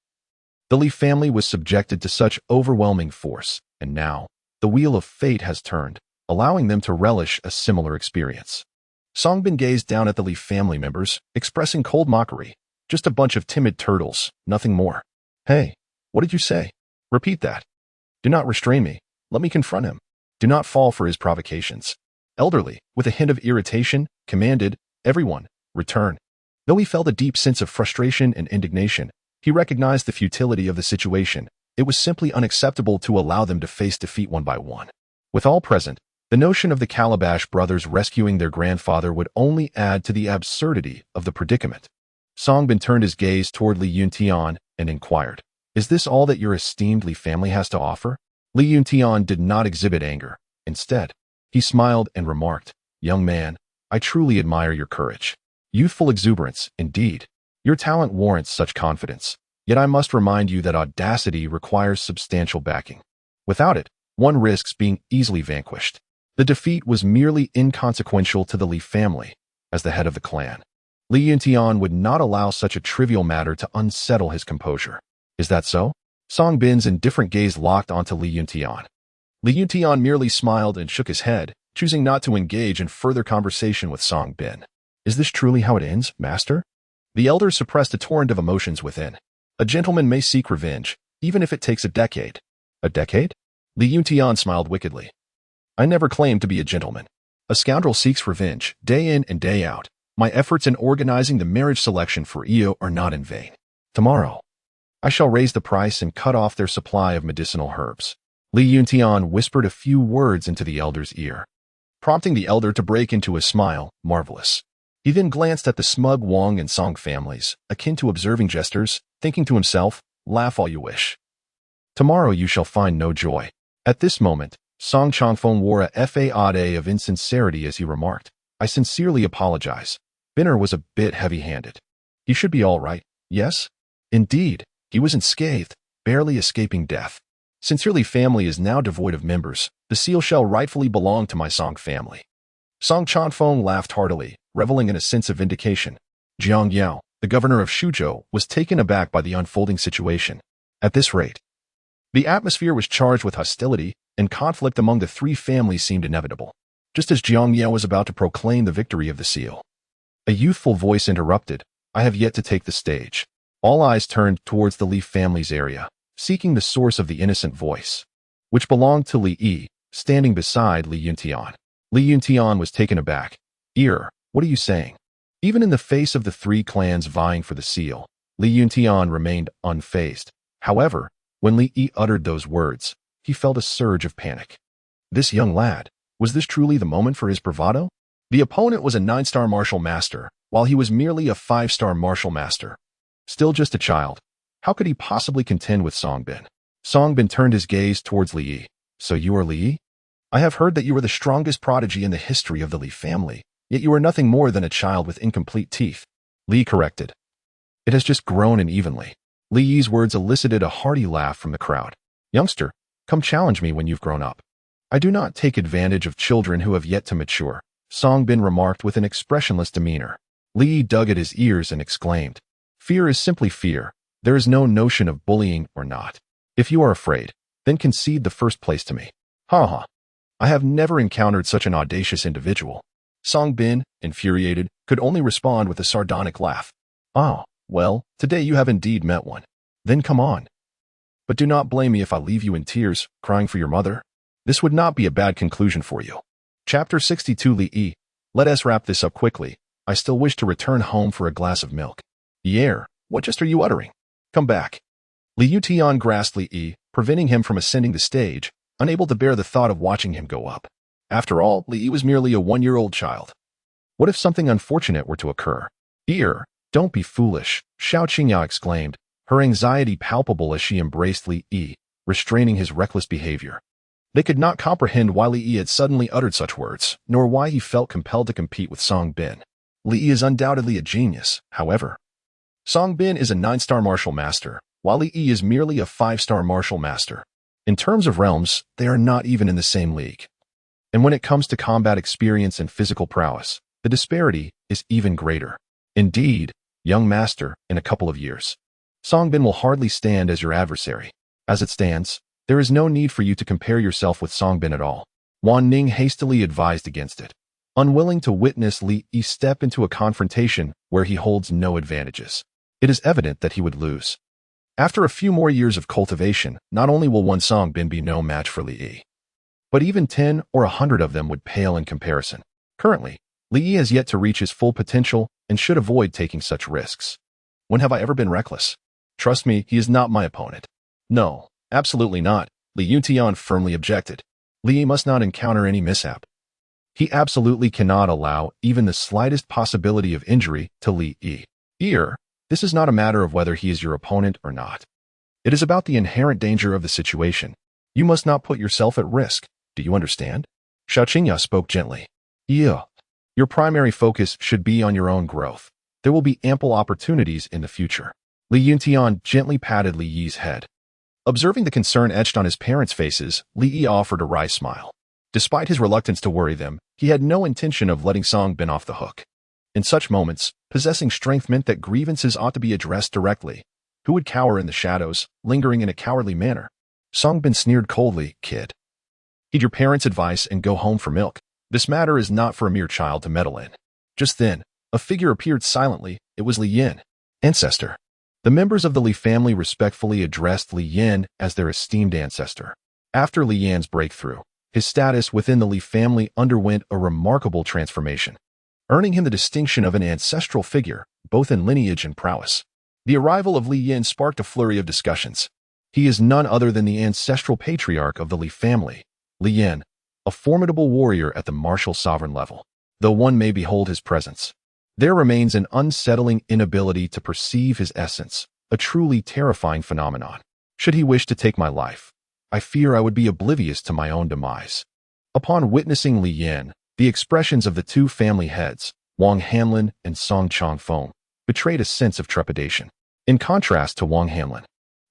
the Li family was subjected to such overwhelming force, and now, the wheel of fate has turned, allowing them to relish a similar experience. Song Bin gazed down at the Li family members, expressing cold mockery. "Just a bunch of timid turtles, nothing more." "Hey, what did you say? Repeat that. Do not restrain me. Let me confront him. Do not fall for his provocations." Elderly, with a hint of irritation, commanded, "Everyone, return." Though he felt a deep sense of frustration and indignation, he recognized the futility of the situation. It was simply unacceptable to allow them to face defeat one by one. With all present, the notion of the Calabash brothers rescuing their grandfather would only add to the absurdity of the predicament. Song Bin turned his gaze toward Li Yuntian and inquired, "Is this all that your esteemed Li family has to offer?" Li Yuntian did not exhibit anger. Instead, he smiled and remarked, "Young man, I truly admire your courage. Youthful exuberance, indeed. Your talent warrants such confidence. Yet I must remind you that audacity requires substantial backing. Without it, one risks being easily vanquished." The defeat was merely inconsequential to the Li family. As the head of the clan, Li Yuntian would not allow such a trivial matter to unsettle his composure. "Is that so?" Song Bin's indifferent gaze locked onto Li Yuntian. Li Yuntian merely smiled and shook his head, choosing not to engage in further conversation with Song Bin. "Is this truly how it ends, master?" The elder suppressed a torrent of emotions within. "A gentleman may seek revenge, even if it takes a decade." "A decade?" Li Yuntian smiled wickedly. "I never claimed to be a gentleman. A scoundrel seeks revenge, day in and day out. My efforts in organizing the marriage selection for Io are not in vain. Tomorrow, I shall raise the price and cut off their supply of medicinal herbs." Li Yuntian whispered a few words into the elder's ear, prompting the elder to break into a smile, marvelous. He then glanced at the smug Wang and Song families, akin to observing jesters, thinking to himself, "Laugh all you wish. Tomorrow you shall find no joy." At this moment, Song Chongfeng wore a facade of insincerity as he remarked, "I sincerely apologize. Binner was a bit heavy-handed. He should be all right, yes?" Indeed, he was unscathed, barely escaping death. "Sincerely family is now devoid of members. The seal shall rightfully belong to my Song family." Song Chongfeng laughed heartily, reveling in a sense of vindication. Jiang Yao, the governor of Shuzhou, was taken aback by the unfolding situation. At this rate, The atmosphere was charged with hostility, and conflict among the three families seemed inevitable. Just as Jiang Yao was about to proclaim the victory of the seal, a youthful voice interrupted. I have yet to take the stage. All eyes turned towards the Li family's area, seeking the source of the innocent voice, which belonged to Li Yi, standing beside Li Yuntian. Li Yuntian was taken aback. What are you saying? Even in the face of the three clans vying for the seal, Li Yuntian remained unfazed. However, when Li Yi uttered those words, he felt a surge of panic. This young lad, was this truly the moment for his bravado? The opponent was a 9-star martial master, while he was merely a 5-star martial master. Still just a child, how could he possibly contend with Songbin? Songbin turned his gaze towards Li Yi. So you are Li Yi? I have heard that you are the strongest prodigy in the history of the Li family, yet you are nothing more than a child with incomplete teeth. Li corrected. It has just grown unevenly. Li Yi's words elicited a hearty laugh from the crowd. Youngster, come challenge me when you've grown up. I do not take advantage of children who have yet to mature, Songbin remarked with an expressionless demeanor. Li Yi dug at his ears and exclaimed, fear is simply fear. There is no notion of bullying or not. If you are afraid, then concede the first place to me. Ha ha. I have never encountered such an audacious individual. Songbin, infuriated, could only respond with a sardonic laugh. Ah, well, today you have indeed met one. Then come on. But do not blame me if I leave you in tears, crying for your mother. This would not be a bad conclusion for you. Chapter 62 Li Yi. Let us wrap this up quickly. I still wish to return home for a glass of milk. What just are you uttering? Come back. Li Yutian grasped Li Yi, preventing him from ascending the stage, unable to bear the thought of watching him go up. After all, Li Yi was merely a 1-year-old child. What if something unfortunate were to occur? Don't be foolish, Xiao Qingyao exclaimed, her anxiety palpable as she embraced Li Yi, restraining his reckless behavior. They could not comprehend why Li Yi had suddenly uttered such words, nor why he felt compelled to compete with Songbin. Li Yi is undoubtedly a genius, however. Songbin is a 9-star martial master, while Li Yi is merely a 5-star martial master. In terms of realms, they are not even in the same league. And when it comes to combat experience and physical prowess, the disparity is even greater. Indeed, young master, in a couple of years, Songbin will hardly stand as your adversary. As it stands, there is no need for you to compare yourself with Songbin at all. Wan Ning hastily advised against it, unwilling to witness Li Yi step into a confrontation where he holds no advantages. It is evident that he would lose. After a few more years of cultivation, not only will one Songbin be no match for Li Yi, but even 10 or 100 of them would pale in comparison. Currently, Li Yi has yet to reach his full potential and should avoid taking such risks. When have I ever been reckless? Trust me, he is not my opponent. No, absolutely not, Li Yuntian firmly objected. Li Yi must not encounter any mishap. He absolutely cannot allow even the slightest possibility of injury to Li Yi. This is not a matter of whether he is your opponent or not. It is about the inherent danger of the situation. You must not put yourself at risk. Do you understand? Xiao Qingya spoke gently. Your primary focus should be on your own growth. There will be ample opportunities in the future. Li Yuntian gently patted Li Yi's head. Observing the concern etched on his parents' faces, Li Yi offered a wry smile. Despite his reluctance to worry them, he had no intention of letting Songbin off the hook. In such moments, possessing strength meant that grievances ought to be addressed directly. Who would cower in the shadows, lingering in a cowardly manner? Songbin sneered coldly, kid. Heed your parents' advice and go home for milk. This matter is not for a mere child to meddle in. Just then, a figure appeared silently. It was Li Yin. Ancestor. The members of the Li family respectfully addressed Li Yin as their esteemed ancestor. After Li Yan's breakthrough, his status within the Li family underwent a remarkable transformation, earning him the distinction of an ancestral figure, both in lineage and prowess. The arrival of Li Yin sparked a flurry of discussions. He is none other than the ancestral patriarch of the Li family, Li Yin, a formidable warrior at the martial sovereign level. Though one may behold his presence, there remains an unsettling inability to perceive his essence, a truly terrifying phenomenon. Should he wish to take my life, I fear I would be oblivious to my own demise. Upon witnessing Li Yin, the expressions of the two family heads, Wang Hanlin and Song Chongfeng, betrayed a sense of trepidation. In contrast to Wang Hanlin,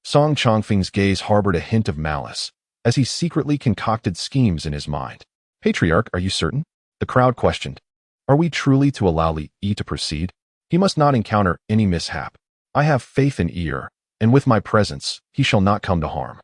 Song Chongfeng's gaze harbored a hint of malice, as he secretly concocted schemes in his mind. Patriarch, are you certain? The crowd questioned. Are we truly to allow Li Yi to proceed? He must not encounter any mishap. I have faith in Yi, and with my presence, he shall not come to harm.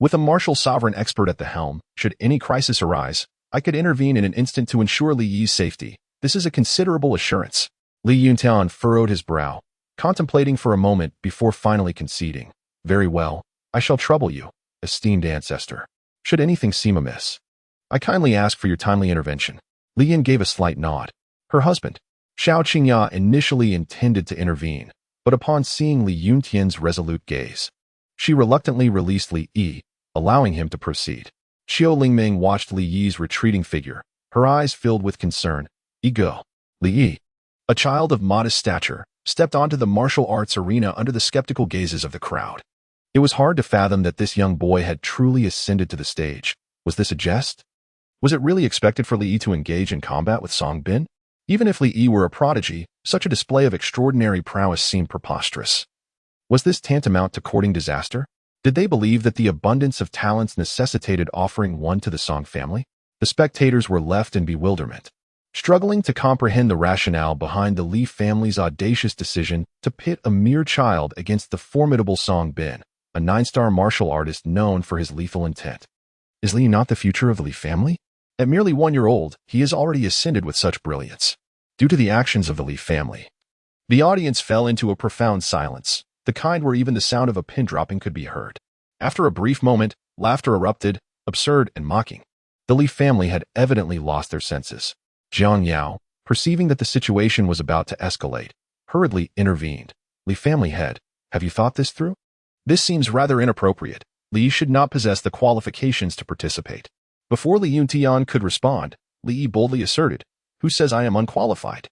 With a martial sovereign expert at the helm, should any crisis arise, I could intervene in an instant to ensure Li Yi's safety. This is a considerable assurance. Li Yuntian furrowed his brow, contemplating for a moment before finally conceding. Very well, I shall trouble you, esteemed ancestor. Should anything seem amiss, I kindly ask for your timely intervention. Li Yin gave a slight nod. Her husband, Xiao Qingya, initially intended to intervene, but upon seeing Li Yuntian's resolute gaze, she reluctantly released Li Yi, allowing him to proceed. Qiu Lingming watched Li Yi's retreating figure, her eyes filled with concern. Ego. Li Yi, a child of modest stature, stepped onto the martial arts arena under the skeptical gazes of the crowd. It was hard to fathom that this young boy had truly ascended to the stage. Was this a jest? Was it really expected for Li Yi to engage in combat with Song Bin? Even if Li Yi were a prodigy, such a display of extraordinary prowess seemed preposterous. Was this tantamount to courting disaster? Did they believe that the abundance of talents necessitated offering one to the Song family? The spectators were left in bewilderment, struggling to comprehend the rationale behind the Li family's audacious decision to pit a mere child against the formidable Song Bin, a 9-star martial artist known for his lethal intent. Is Li not the future of the Li family? At merely 1 year old, he has already ascended with such brilliance. Due to the actions of the Li family, the audience fell into a profound silence, the kind where even the sound of a pin dropping could be heard. After a brief moment, laughter erupted, absurd and mocking. The Li family had evidently lost their senses. Jiang Yao, perceiving that the situation was about to escalate, hurriedly intervened. Li family head, have you thought this through? This seems rather inappropriate. Li should not possess the qualifications to participate. Before Li Yuntian could respond, Li boldly asserted, who says I am unqualified?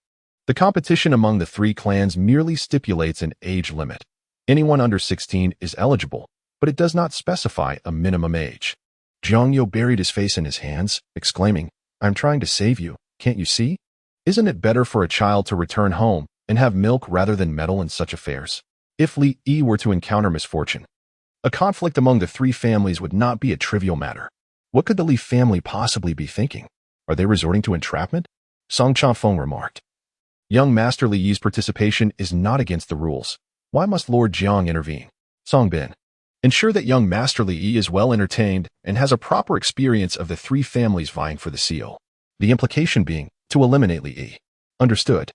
The competition among the 3 clans merely stipulates an age limit. Anyone under 16 is eligible, but it does not specify a minimum age. Jiang Yo buried his face in his hands, exclaiming, I'm trying to save you, can't you see? Isn't it better for a child to return home and have milk rather than meddle in such affairs? If Li Yi were to encounter misfortune, a conflict among the 3 families would not be a trivial matter. What could the Li family possibly be thinking? Are they resorting to entrapment? Song Chanfeng remarked. Young Master Li Yi's participation is not against the rules. Why must Lord Jiang intervene? Song Bin, ensure that young Master Li Yi is well entertained and has a proper experience of the 3 families vying for the seal. The implication being, to eliminate Li Yi. Understood.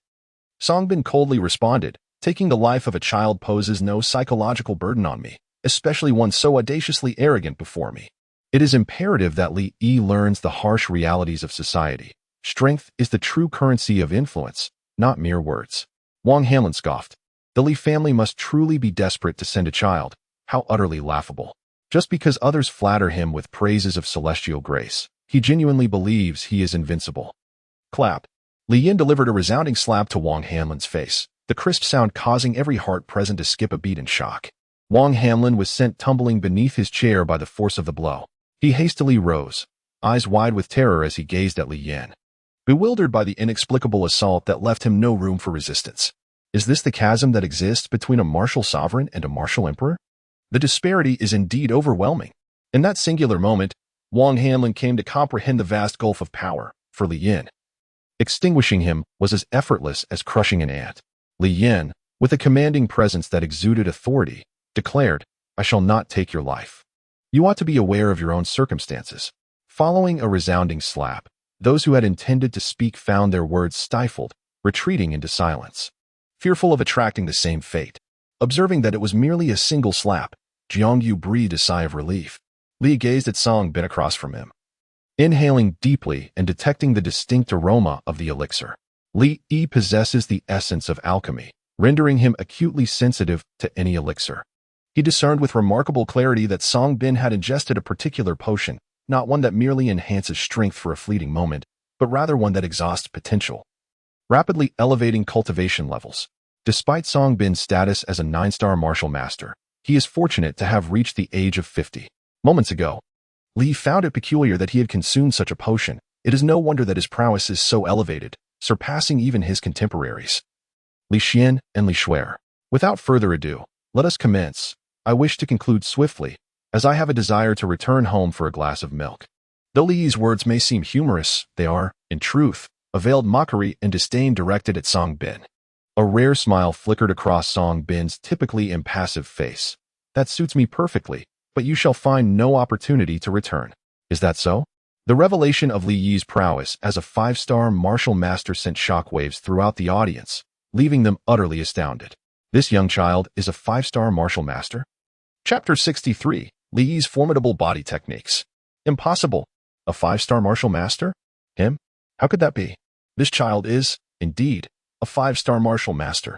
Song Bin coldly responded, taking the life of a child poses no psychological burden on me, especially one so audaciously arrogant before me. It is imperative that Li Yi learns the harsh realities of society. Strength is the true currency of influence, not mere words. Wang Hanlin scoffed. The Li family must truly be desperate to send a child. How utterly laughable. Just because others flatter him with praises of celestial grace, he genuinely believes he is invincible. Clap. Li Yin delivered a resounding slap to Wang Hanlin's face, the crisp sound causing every heart present to skip a beat in shock. Wang Hanlin was sent tumbling beneath his chair by the force of the blow. He hastily rose, eyes wide with terror as he gazed at Li Yin, bewildered by the inexplicable assault that left him no room for resistance. Is this the chasm that exists between a martial sovereign and a martial emperor? The disparity is indeed overwhelming. In that singular moment, Wang Hanlin came to comprehend the vast gulf of power for Li Yin. Extinguishing him was as effortless as crushing an ant. Li Yin, with a commanding presence that exuded authority, declared, I shall not take your life. You ought to be aware of your own circumstances. Following a resounding slap, those who had intended to speak found their words stifled, retreating into silence, fearful of attracting the same fate. Observing that it was merely a single slap, Jiang Yu breathed a sigh of relief. Li gazed at Song Bin across from him, inhaling deeply and detecting the distinct aroma of the elixir. Li Yi possesses the essence of alchemy, rendering him acutely sensitive to any elixir. He discerned with remarkable clarity that Song Bin had ingested a particular potion, not one that merely enhances strength for a fleeting moment, but rather one that exhausts potential, rapidly elevating cultivation levels. Despite Song Bin's status as a 9-star martial master, he is fortunate to have reached the age of 50. Moments ago, Li found it peculiar that he had consumed such a potion. It is no wonder that his prowess is so elevated, surpassing even his contemporaries. Li Xian and Li Shuer. Without further ado, let us commence. I wish to conclude swiftly, as I have a desire to return home for a glass of milk. Though Li's words may seem humorous, they are, in truth, a veiled mockery and disdain directed at Song Bin. A rare smile flickered across Song Bin's typically impassive face. That suits me perfectly, but you shall find no opportunity to return. Is that so? The revelation of Li Yi's prowess as a 5-star martial master sent shockwaves throughout the audience, leaving them utterly astounded. This young child is a 5-star martial master? Chapter 63. Li Yi's formidable body techniques. Impossible. A 5-star martial master? Him? How could that be? This child is, indeed, a 5-star martial master.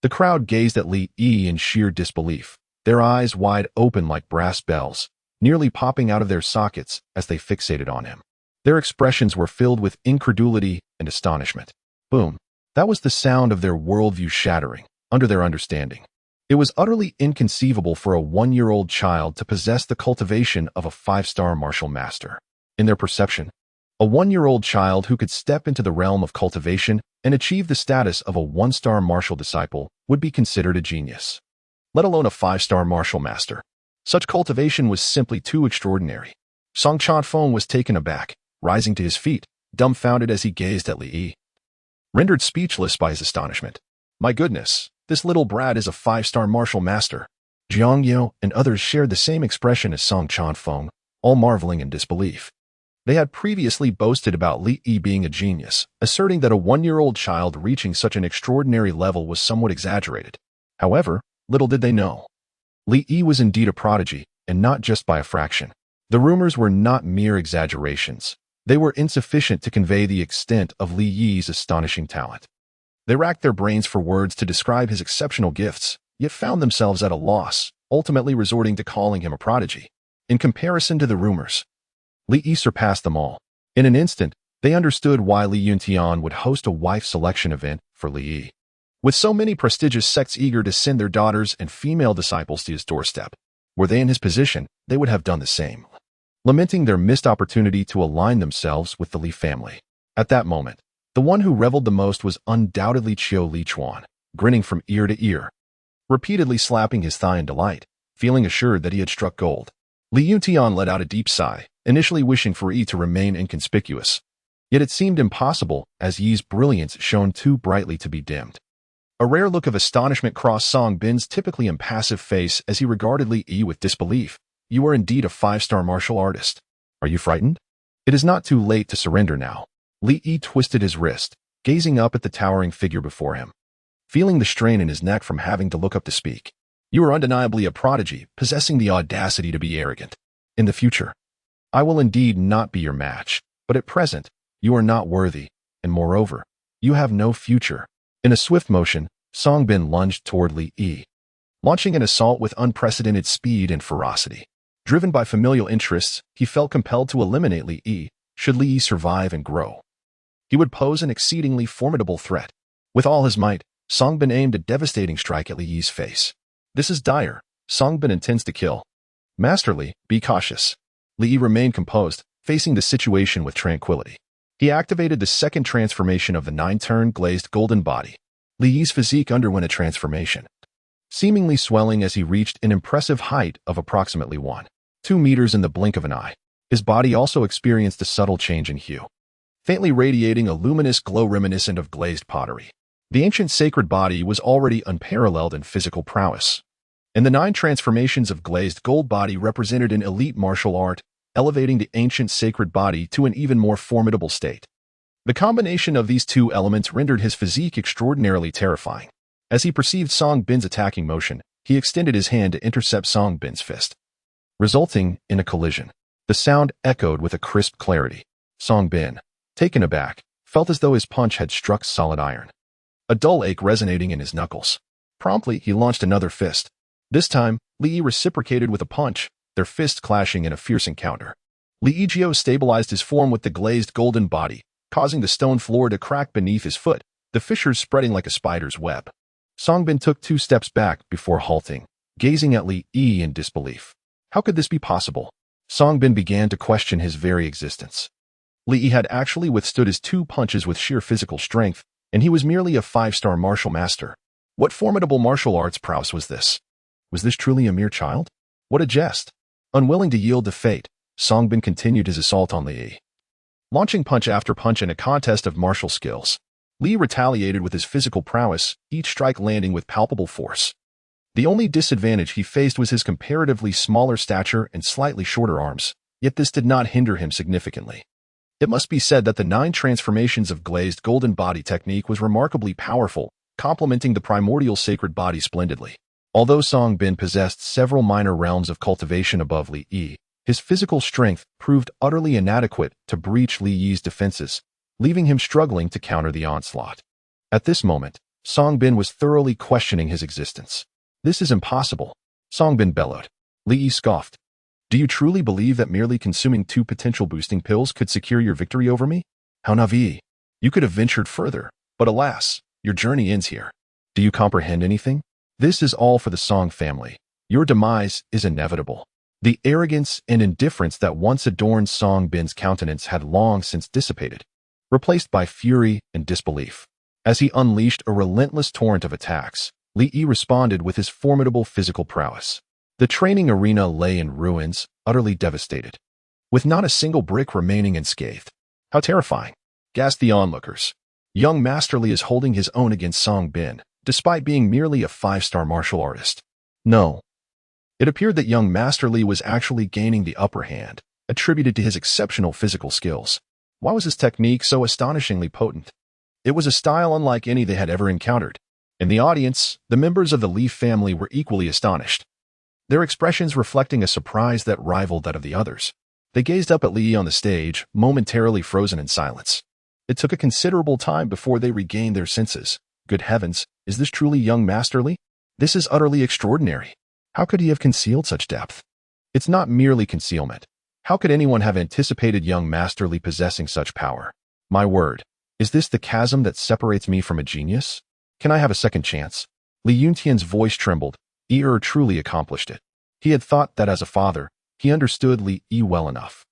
The crowd gazed at Li Yi in sheer disbelief, their eyes wide open like brass bells, nearly popping out of their sockets as they fixated on him. Their expressions were filled with incredulity and astonishment. Boom. That was the sound of their worldview shattering, under their understanding. It was utterly inconceivable for a 1-year-old child to possess the cultivation of a 5-star martial master. In their perception, a 1-year-old child who could step into the realm of cultivation and achieve the status of a 1-star martial disciple would be considered a genius, let alone a 5-star martial master. Such cultivation was simply too extraordinary. Song Chanfeng was taken aback, rising to his feet, dumbfounded as he gazed at Li Yi, rendered speechless by his astonishment. My goodness, this little brat is a 5-star martial master. Jiang Yao and others shared the same expression as Song Chanfeng, all marveling in disbelief. They had previously boasted about Li Yi being a genius, asserting that a 1-year-old child reaching such an extraordinary level was somewhat exaggerated. However, little did they know, Li Yi was indeed a prodigy, and not just by a fraction. The rumors were not mere exaggerations. They were insufficient to convey the extent of Li Yi's astonishing talent. They racked their brains for words to describe his exceptional gifts, yet found themselves at a loss, ultimately resorting to calling him a prodigy. In comparison to the rumors, Li Yi surpassed them all. In an instant, they understood why Li Yuntian would host a wife selection event for Li Yi. With so many prestigious sects eager to send their daughters and female disciples to his doorstep, were they in his position, they would have done the same, lamenting their missed opportunity to align themselves with the Li family. At that moment, the one who reveled the most was undoubtedly Qiu Lichuan, grinning from ear to ear, repeatedly slapping his thigh in delight, feeling assured that he had struck gold. Li Yuntian let out a deep sigh, initially wishing for Yi to remain inconspicuous. Yet it seemed impossible, as Yi's brilliance shone too brightly to be dimmed. A rare look of astonishment crossed Song Bin's typically impassive face as he regarded Li Yi with disbelief. You are indeed a 5-star martial artist. Are you frightened? It is not too late to surrender now. Li Yi twisted his wrist, gazing up at the towering figure before him, feeling the strain in his neck from having to look up to speak. You are undeniably a prodigy, possessing the audacity to be arrogant. In the future, I will indeed not be your match, but at present, you are not worthy, and moreover, you have no future. In a swift motion, Song Bin lunged toward Li Yi, launching an assault with unprecedented speed and ferocity. Driven by familial interests, he felt compelled to eliminate Li Yi, should Li Yi survive and grow. He would pose an exceedingly formidable threat. With all his might, Song Bin aimed a devastating strike at Li Yi's face. This is dire. Song Bin intends to kill. Master Li, be cautious. Li Yi remained composed, facing the situation with tranquility. He activated the second transformation of the 9-turn glazed golden body. Li Yi's physique underwent a transformation, seemingly swelling as he reached an impressive height of approximately 1.2 meters in the blink of an eye. His body also experienced a subtle change in hue, faintly radiating a luminous glow reminiscent of glazed pottery. The ancient sacred body was already unparalleled in physical prowess, and the 9 transformations of glazed gold body represented an elite martial art, elevating the ancient sacred body to an even more formidable state. The combination of these two elements rendered his physique extraordinarily terrifying. As he perceived Song Bin's attacking motion, he extended his hand to intercept Song Bin's fist, resulting in a collision. The sound echoed with a crisp clarity. Song Bin, taken aback, felt as though his punch had struck solid iron, a dull ache resonating in his knuckles. Promptly, he launched another fist. This time, Li Yi reciprocated with a punch, their fists clashing in a fierce encounter. Li Yijio stabilized his form with the glazed golden body, causing the stone floor to crack beneath his foot, the fissures spreading like a spider's web. Song Bin took 2 steps back before halting, gazing at Li Yi in disbelief. How could this be possible? Song Bin began to question his very existence. Li Yi had actually withstood his 2 punches with sheer physical strength, and he was merely a 5-star martial master. What formidable martial arts prowess was this? Was this truly a mere child? What a jest! Unwilling to yield to fate, Song Bin continued his assault on Li Yi, launching punch after punch in a contest of martial skills. Li retaliated with his physical prowess, each strike landing with palpable force. The only disadvantage he faced was his comparatively smaller stature and slightly shorter arms, yet this did not hinder him significantly. It must be said that the 9 transformations of glazed golden body technique was remarkably powerful, complementing the primordial sacred body splendidly. Although Song Bin possessed several minor realms of cultivation above Li Yi, his physical strength proved utterly inadequate to breach Li Yi's defenses, leaving him struggling to counter the onslaught. At this moment, Song Bin was thoroughly questioning his existence. "This is impossible," Song Bin bellowed. Li Yi scoffed. "Do you truly believe that merely consuming 2 potential boosting pills could secure your victory over me? How naive! You could have ventured further, but alas, your journey ends here. Do you comprehend anything? This is all for the Song family. Your demise is inevitable." The arrogance and indifference that once adorned Song Bin's countenance had long since dissipated, replaced by fury and disbelief. As he unleashed a relentless torrent of attacks, Li Yi responded with his formidable physical prowess. The training arena lay in ruins, utterly devastated, with not a single brick remaining unscathed. "How terrifying," gasped the onlookers. Young Master Li is holding his own against Song Bin, despite being merely a 5-star martial artist. No. It appeared that young Master Li was actually gaining the upper hand, attributed to his exceptional physical skills. Why was his technique so astonishingly potent? It was a style unlike any they had ever encountered. In the audience, the members of the Li family were equally astonished, their expressions reflecting a surprise that rivaled that of the others. They gazed up at Li Yi on the stage, momentarily frozen in silence. It took a considerable time before they regained their senses. Good heavens, is this truly young Master Li? This is utterly extraordinary. How could he have concealed such depth? It's not merely concealment. How could anyone have anticipated young Master Li possessing such power? My word, is this the chasm that separates me from a genius? Can I have a second chance? Li Yuntian's voice trembled. Truly accomplished it. He had thought that as a father, he understood Li Yi well enough.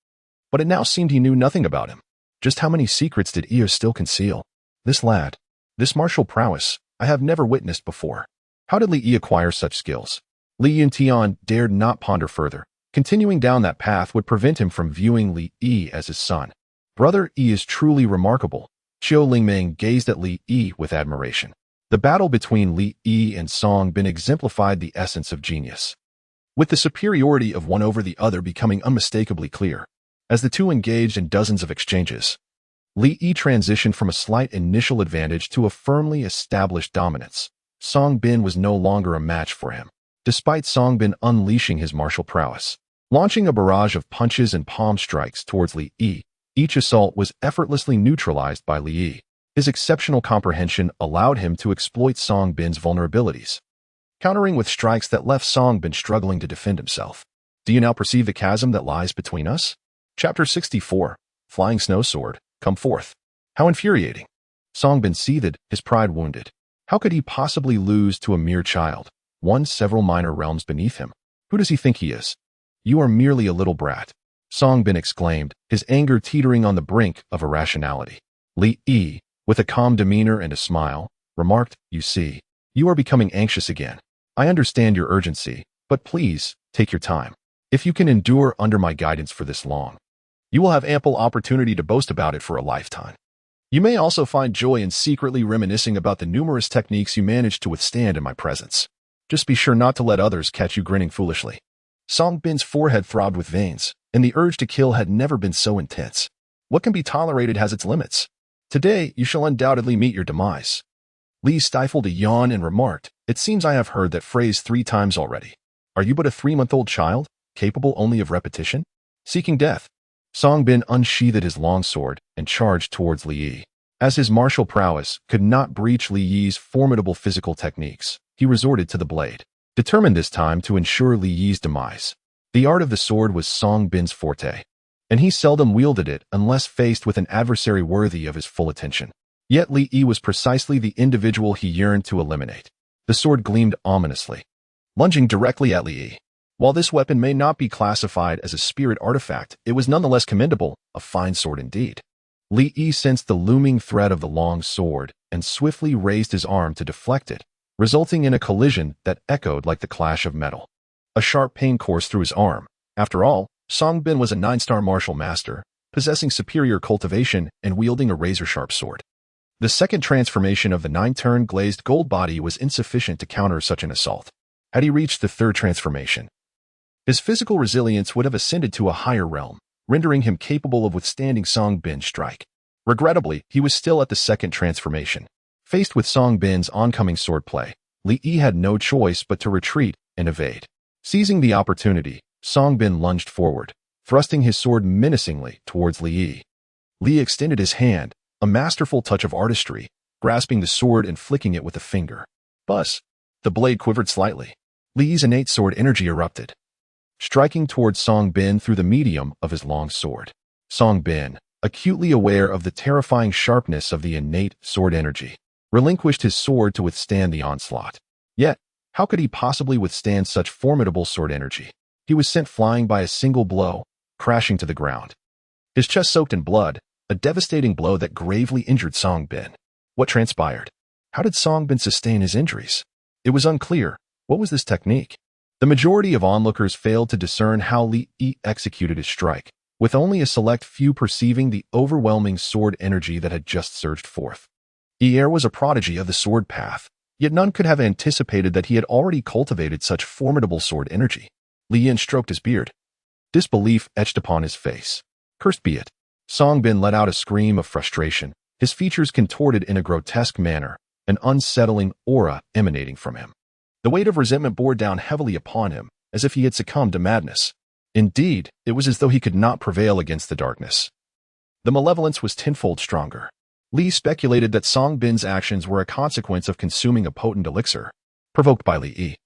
But it now seemed he knew nothing about him. Just how many secrets did Yi still conceal? This lad, this martial prowess, I have never witnessed before. How did Li Yi acquire such skills? Li Yuntian dared not ponder further. Continuing down that path would prevent him from viewing Li Yi as his son. Brother Yi is truly remarkable. Qiu Lingmeng gazed at Li Yi with admiration. The battle between Li Yi and Song Bin exemplified the essence of genius, with the superiority of one over the other becoming unmistakably clear. As the two engaged in dozens of exchanges, Li Yi transitioned from a slight initial advantage to a firmly established dominance. Song Bin was no longer a match for him, despite Song Bin unleashing his martial prowess. Launching a barrage of punches and palm strikes towards Li Yi, each assault was effortlessly neutralized by Li Yi. His exceptional comprehension allowed him to exploit Song Bin's vulnerabilities, countering with strikes that left Song Bin struggling to defend himself. Do you now perceive the chasm that lies between us? Chapter 64, Flying Snow Sword, come forth. How infuriating. Song Bin seethed, his pride wounded. How could he possibly lose to a mere child, one several minor realms beneath him? Who does he think he is? You are merely a little brat, Song Bin exclaimed, his anger teetering on the brink of irrationality. Li Yi, with a calm demeanor and a smile, remarked, "You see, you are becoming anxious again. I understand your urgency, but please, take your time. If you can endure under my guidance for this long, you will have ample opportunity to boast about it for a lifetime. You may also find joy in secretly reminiscing about the numerous techniques you managed to withstand in my presence. Just be sure not to let others catch you grinning foolishly." Song Bin's forehead throbbed with veins, and the urge to kill had never been so intense. What can be tolerated has its limits. Today, you shall undoubtedly meet your demise. Li stifled a yawn and remarked, "It seems I have heard that phrase 3 times already. Are you but a 3-month-old child, capable only of repetition? Seeking death?" Song Bin unsheathed his long sword and charged towards Li Yi. As his martial prowess could not breach Li Yi's formidable physical techniques, he resorted to the blade, determined this time to ensure Li Yi's demise. The art of the sword was Song Bin's forte, and he seldom wielded it unless faced with an adversary worthy of his full attention. Yet Li Yi was precisely the individual he yearned to eliminate. The sword gleamed ominously, lunging directly at Li Yi. While this weapon may not be classified as a spirit artifact, it was nonetheless commendable, a fine sword indeed. Li Yi sensed the looming threat of the long sword and swiftly raised his arm to deflect it, resulting in a collision that echoed like the clash of metal. A sharp pain coursed through his arm. After all, Song Bin was a 9-star martial master, possessing superior cultivation and wielding a razor-sharp sword. The second transformation of the 9-turn glazed gold body was insufficient to counter such an assault. had he reached the third transformation. His physical resilience would have ascended to a higher realm, rendering him capable of withstanding Song Bin's strike. Regrettably, he was still at the second transformation. Faced with Song Bin's oncoming swordplay, Li Yi had no choice but to retreat and evade. Seizing the opportunity, Song Bin lunged forward, thrusting his sword menacingly towards Li Yi. Li extended his hand, a masterful touch of artistry, grasping the sword and flicking it with a finger. Buzz! The blade quivered slightly. Li Yi's innate sword energy erupted, striking towards Song Bin through the medium of his long sword. Song Bin, acutely aware of the terrifying sharpness of the innate sword energy, relinquished his sword to withstand the onslaught. Yet, how could he possibly withstand such formidable sword energy? He was sent flying by a single blow, crashing to the ground. His chest soaked in blood, a devastating blow that gravely injured Song Bin. What transpired? How did Song Bin sustain his injuries? It was unclear. What was this technique? The majority of onlookers failed to discern how Li Yi executed his strike, with only a select few perceiving the overwhelming sword energy that had just surged forth. Yi was a prodigy of the sword path, yet none could have anticipated that he had already cultivated such formidable sword energy. Li Yin stroked his beard. Disbelief etched upon his face. Cursed be it. Song Bin let out a scream of frustration, his features contorted in a grotesque manner, an unsettling aura emanating from him. The weight of resentment bore down heavily upon him, as if he had succumbed to madness. Indeed, it was as though he could not prevail against the darkness. The malevolence was tenfold stronger. Li speculated that Song Bin's actions were a consequence of consuming a potent elixir, provoked by Li Yi.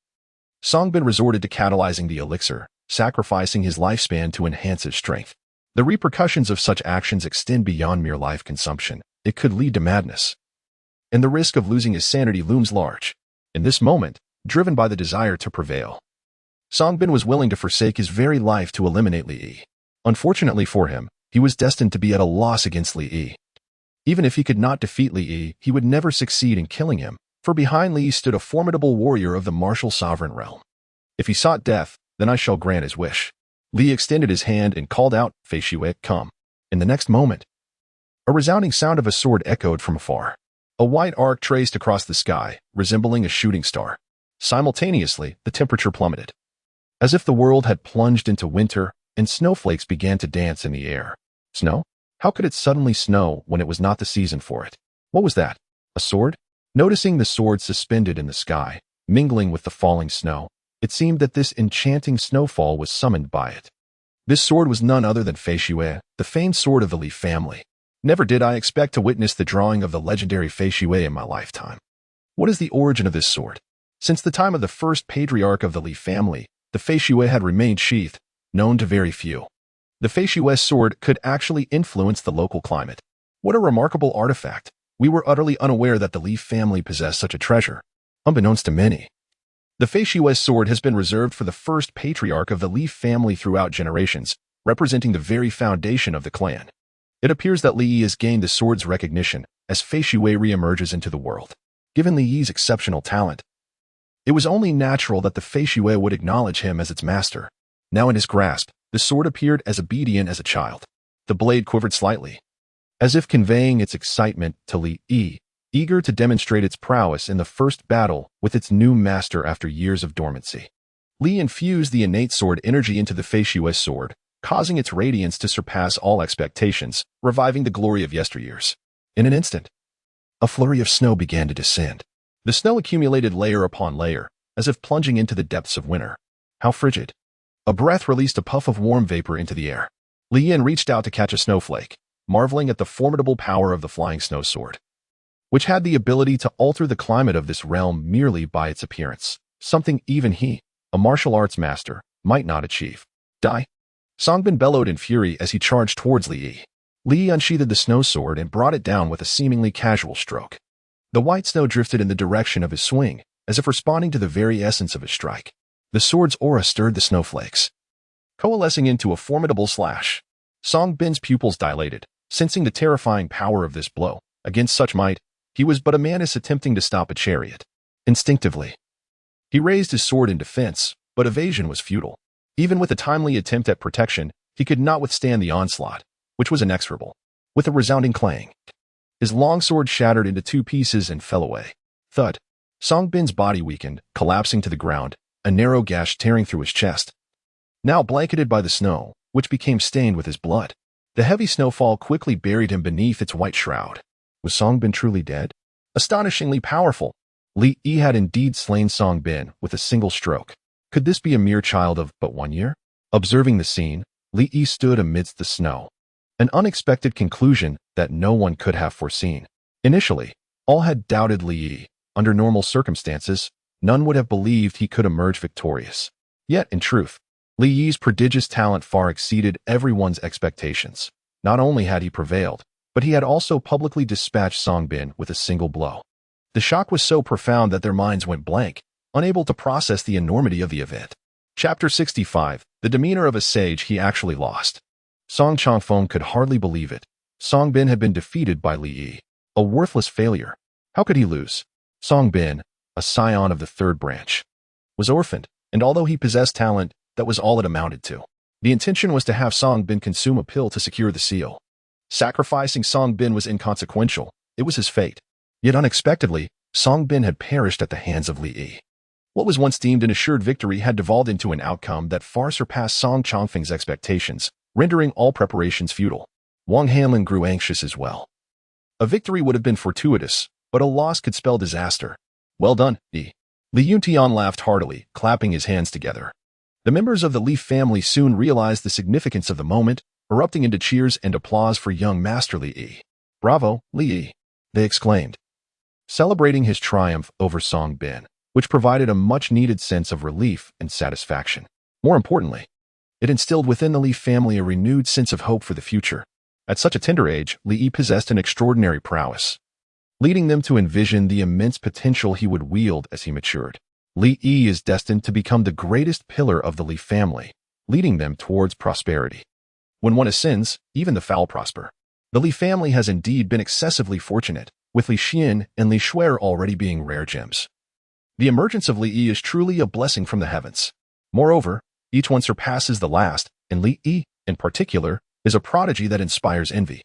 Song Bin resorted to catalyzing the elixir, sacrificing his lifespan to enhance his strength. The repercussions of such actions extend beyond mere life consumption. It could lead to madness. And the risk of losing his sanity looms large. In this moment, driven by the desire to prevail, Song Bin was willing to forsake his very life to eliminate Li Yi. Unfortunately for him, he was destined to be at a loss against Li Yi. Even if he could not defeat Li Yi, he would never succeed in killing him, for behind Li Yi stood a formidable warrior of the martial sovereign realm. If he sought death, then I shall grant his wish. Li extended his hand and called out, Fei Xue, come. In the next moment, a resounding sound of a sword echoed from afar. A white arc traced across the sky, resembling a shooting star. Simultaneously, the temperature plummeted. As if the world had plunged into winter, and snowflakes began to dance in the air. Snow? How could it suddenly snow when it was not the season for it? What was that? A sword? Noticing the sword suspended in the sky, mingling with the falling snow, it seemed that this enchanting snowfall was summoned by it. This sword was none other than Fei Xue, the famed sword of the Li family. Never did I expect to witness the drawing of the legendary Fei Xue in my lifetime. What is the origin of this sword? Since the time of the first patriarch of the Li family, the Fei Xue had remained sheathed, known to very few. The Fei Xue sword could actually influence the local climate. What a remarkable artifact. We were utterly unaware that the Li family possessed such a treasure, unbeknownst to many. The Fei Xue sword has been reserved for the first patriarch of the Li family throughout generations, representing the very foundation of the clan. It appears that Li Yi has gained the sword's recognition as Fei Xue re-emerges into the world. Given Li Yi's exceptional talent, it was only natural that the Fei Xue would acknowledge him as its master. Now in his grasp, the sword appeared as obedient as a child. The blade quivered slightly, as if conveying its excitement to Li Yi, eager to demonstrate its prowess in the first battle with its new master after years of dormancy. Li infused the innate sword energy into the Fei Xue sword, causing its radiance to surpass all expectations, reviving the glory of yesteryears. In an instant, a flurry of snow began to descend. The snow accumulated layer upon layer, as if plunging into the depths of winter. How frigid. A breath released a puff of warm vapor into the air. Li Yin reached out to catch a snowflake, marveling at the formidable power of the flying snow sword, which had the ability to alter the climate of this realm merely by its appearance, something even he, a martial arts master, might not achieve. Die! Song Bin bellowed in fury as he charged towards Li Yi. Li Yi unsheathed the snow sword and brought it down with a seemingly casual stroke. The white snow drifted in the direction of his swing, as if responding to the very essence of his strike. The sword's aura stirred the snowflakes, coalescing into a formidable slash. Song Bin's pupils dilated, sensing the terrifying power of this blow. Against such might, he was but a mantis attempting to stop a chariot. Instinctively, he raised his sword in defense, but evasion was futile. Even with a timely attempt at protection, he could not withstand the onslaught, which was inexorable. With a resounding clang, his long sword shattered into two pieces and fell away. Thud. Song Bin's body weakened, collapsing to the ground, a narrow gash tearing through his chest. Now blanketed by the snow, which became stained with his blood, the heavy snowfall quickly buried him beneath its white shroud. Was Songbin truly dead? Astonishingly powerful, Li Yi had indeed slain Songbin with a single stroke. Could this be a mere child of but 1 year? Observing the scene, Li Yi stood amidst the snow. An unexpected conclusion that no one could have foreseen. Initially, all had doubted Li Yi. Under normal circumstances, none would have believed he could emerge victorious. Yet, in truth, Li Yi's prodigious talent far exceeded everyone's expectations. Not only had he prevailed, but he had also publicly dispatched Songbin with a single blow. The shock was so profound that their minds went blank, unable to process the enormity of the event. Chapter 65, The Demeanor of a Sage He Actually Lost. Song Changfeng could hardly believe it. Songbin had been defeated by Li Yi, a worthless failure. How could he lose? Songbin, a scion of the third branch, was orphaned, and although he possessed talent, that was all it amounted to. The intention was to have Songbin consume a pill to secure the seal. Sacrificing Songbin was inconsequential. It was his fate. Yet unexpectedly, Songbin had perished at the hands of Li Yi. What was once deemed an assured victory had devolved into an outcome that far surpassed Song Changfeng's expectations, rendering all preparations futile. Wang Hanlin grew anxious as well. A victory would have been fortuitous, but a loss could spell disaster. Well done, Yi. Li Yuntian laughed heartily, clapping his hands together. The members of the Li family soon realized the significance of the moment, erupting into cheers and applause for young Master Li Yi. Bravo, Li Yi, they exclaimed, celebrating his triumph over Songbin, which provided a much-needed sense of relief and satisfaction. More importantly, it instilled within the Li family a renewed sense of hope for the future. At such a tender age, Li Yi possessed an extraordinary prowess, leading them to envision the immense potential he would wield as he matured. Li Yi is destined to become the greatest pillar of the Li family, leading them towards prosperity. When one ascends, even the foul prosper. The Li family has indeed been excessively fortunate, with Li Xian and Li Shuer already being rare gems. The emergence of Li Yi is truly a blessing from the heavens. Moreover, each one surpasses the last, and Li Yi, in particular, is a prodigy that inspires envy.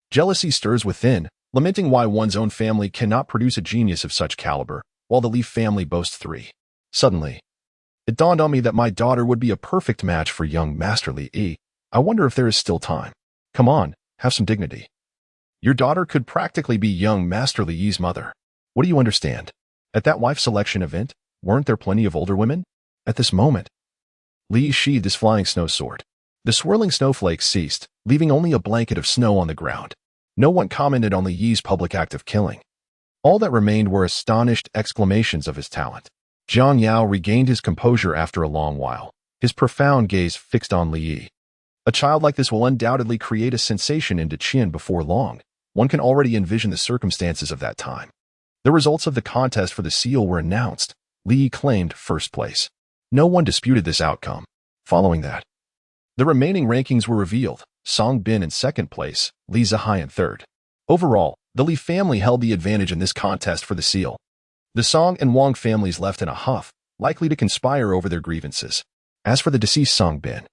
Jealousy stirs within, lamenting why one's own family cannot produce a genius of such caliber, while the Li family boasts 3. Suddenly, it dawned on me that my daughter would be a perfect match for young Master Li Yi. I wonder if there is still time. Come on, have some dignity. Your daughter could practically be young Master Li Yi's mother. What do you understand? At that wife selection event, weren't there plenty of older women? At this moment, Li sheathed his flying snow sword. The swirling snowflakes ceased, leaving only a blanket of snow on the ground. No one commented on Li Yi's public act of killing. All that remained were astonished exclamations of his talent. Jiang Yao regained his composure after a long while, his profound gaze fixed on Li Yi. A child like this will undoubtedly create a sensation in Deqian before long. One can already envision the circumstances of that time. The results of the contest for the seal were announced. Li Yi claimed first place. No one disputed this outcome. Following that, the remaining rankings were revealed. Songbin in second place, Li Zihai in third. Overall, the Li family held the advantage in this contest for the seal. The Song and Wang families left in a huff, likely to conspire over their grievances. As for the deceased Songbin,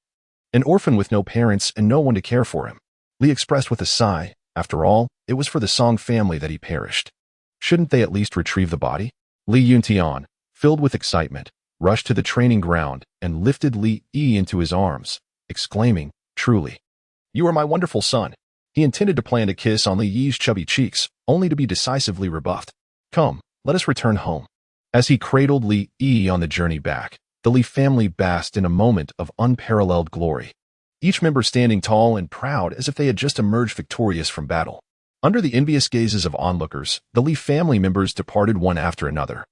an orphan with no parents and no one to care for him, Li expressed with a sigh, after all, it was for the Song family that he perished. Shouldn't they at least retrieve the body? Li Yuntian, filled with excitement, rushed to the training ground and lifted Li Yi into his arms, exclaiming, truly, you are my wonderful son. He intended to plant a kiss on Li Yi's chubby cheeks, only to be decisively rebuffed. Come, let us return home. As he cradled Li Yi on the journey back, the Li family basked in a moment of unparalleled glory, each member standing tall and proud as if they had just emerged victorious from battle. Under the envious gazes of onlookers, the Li family members departed one after another.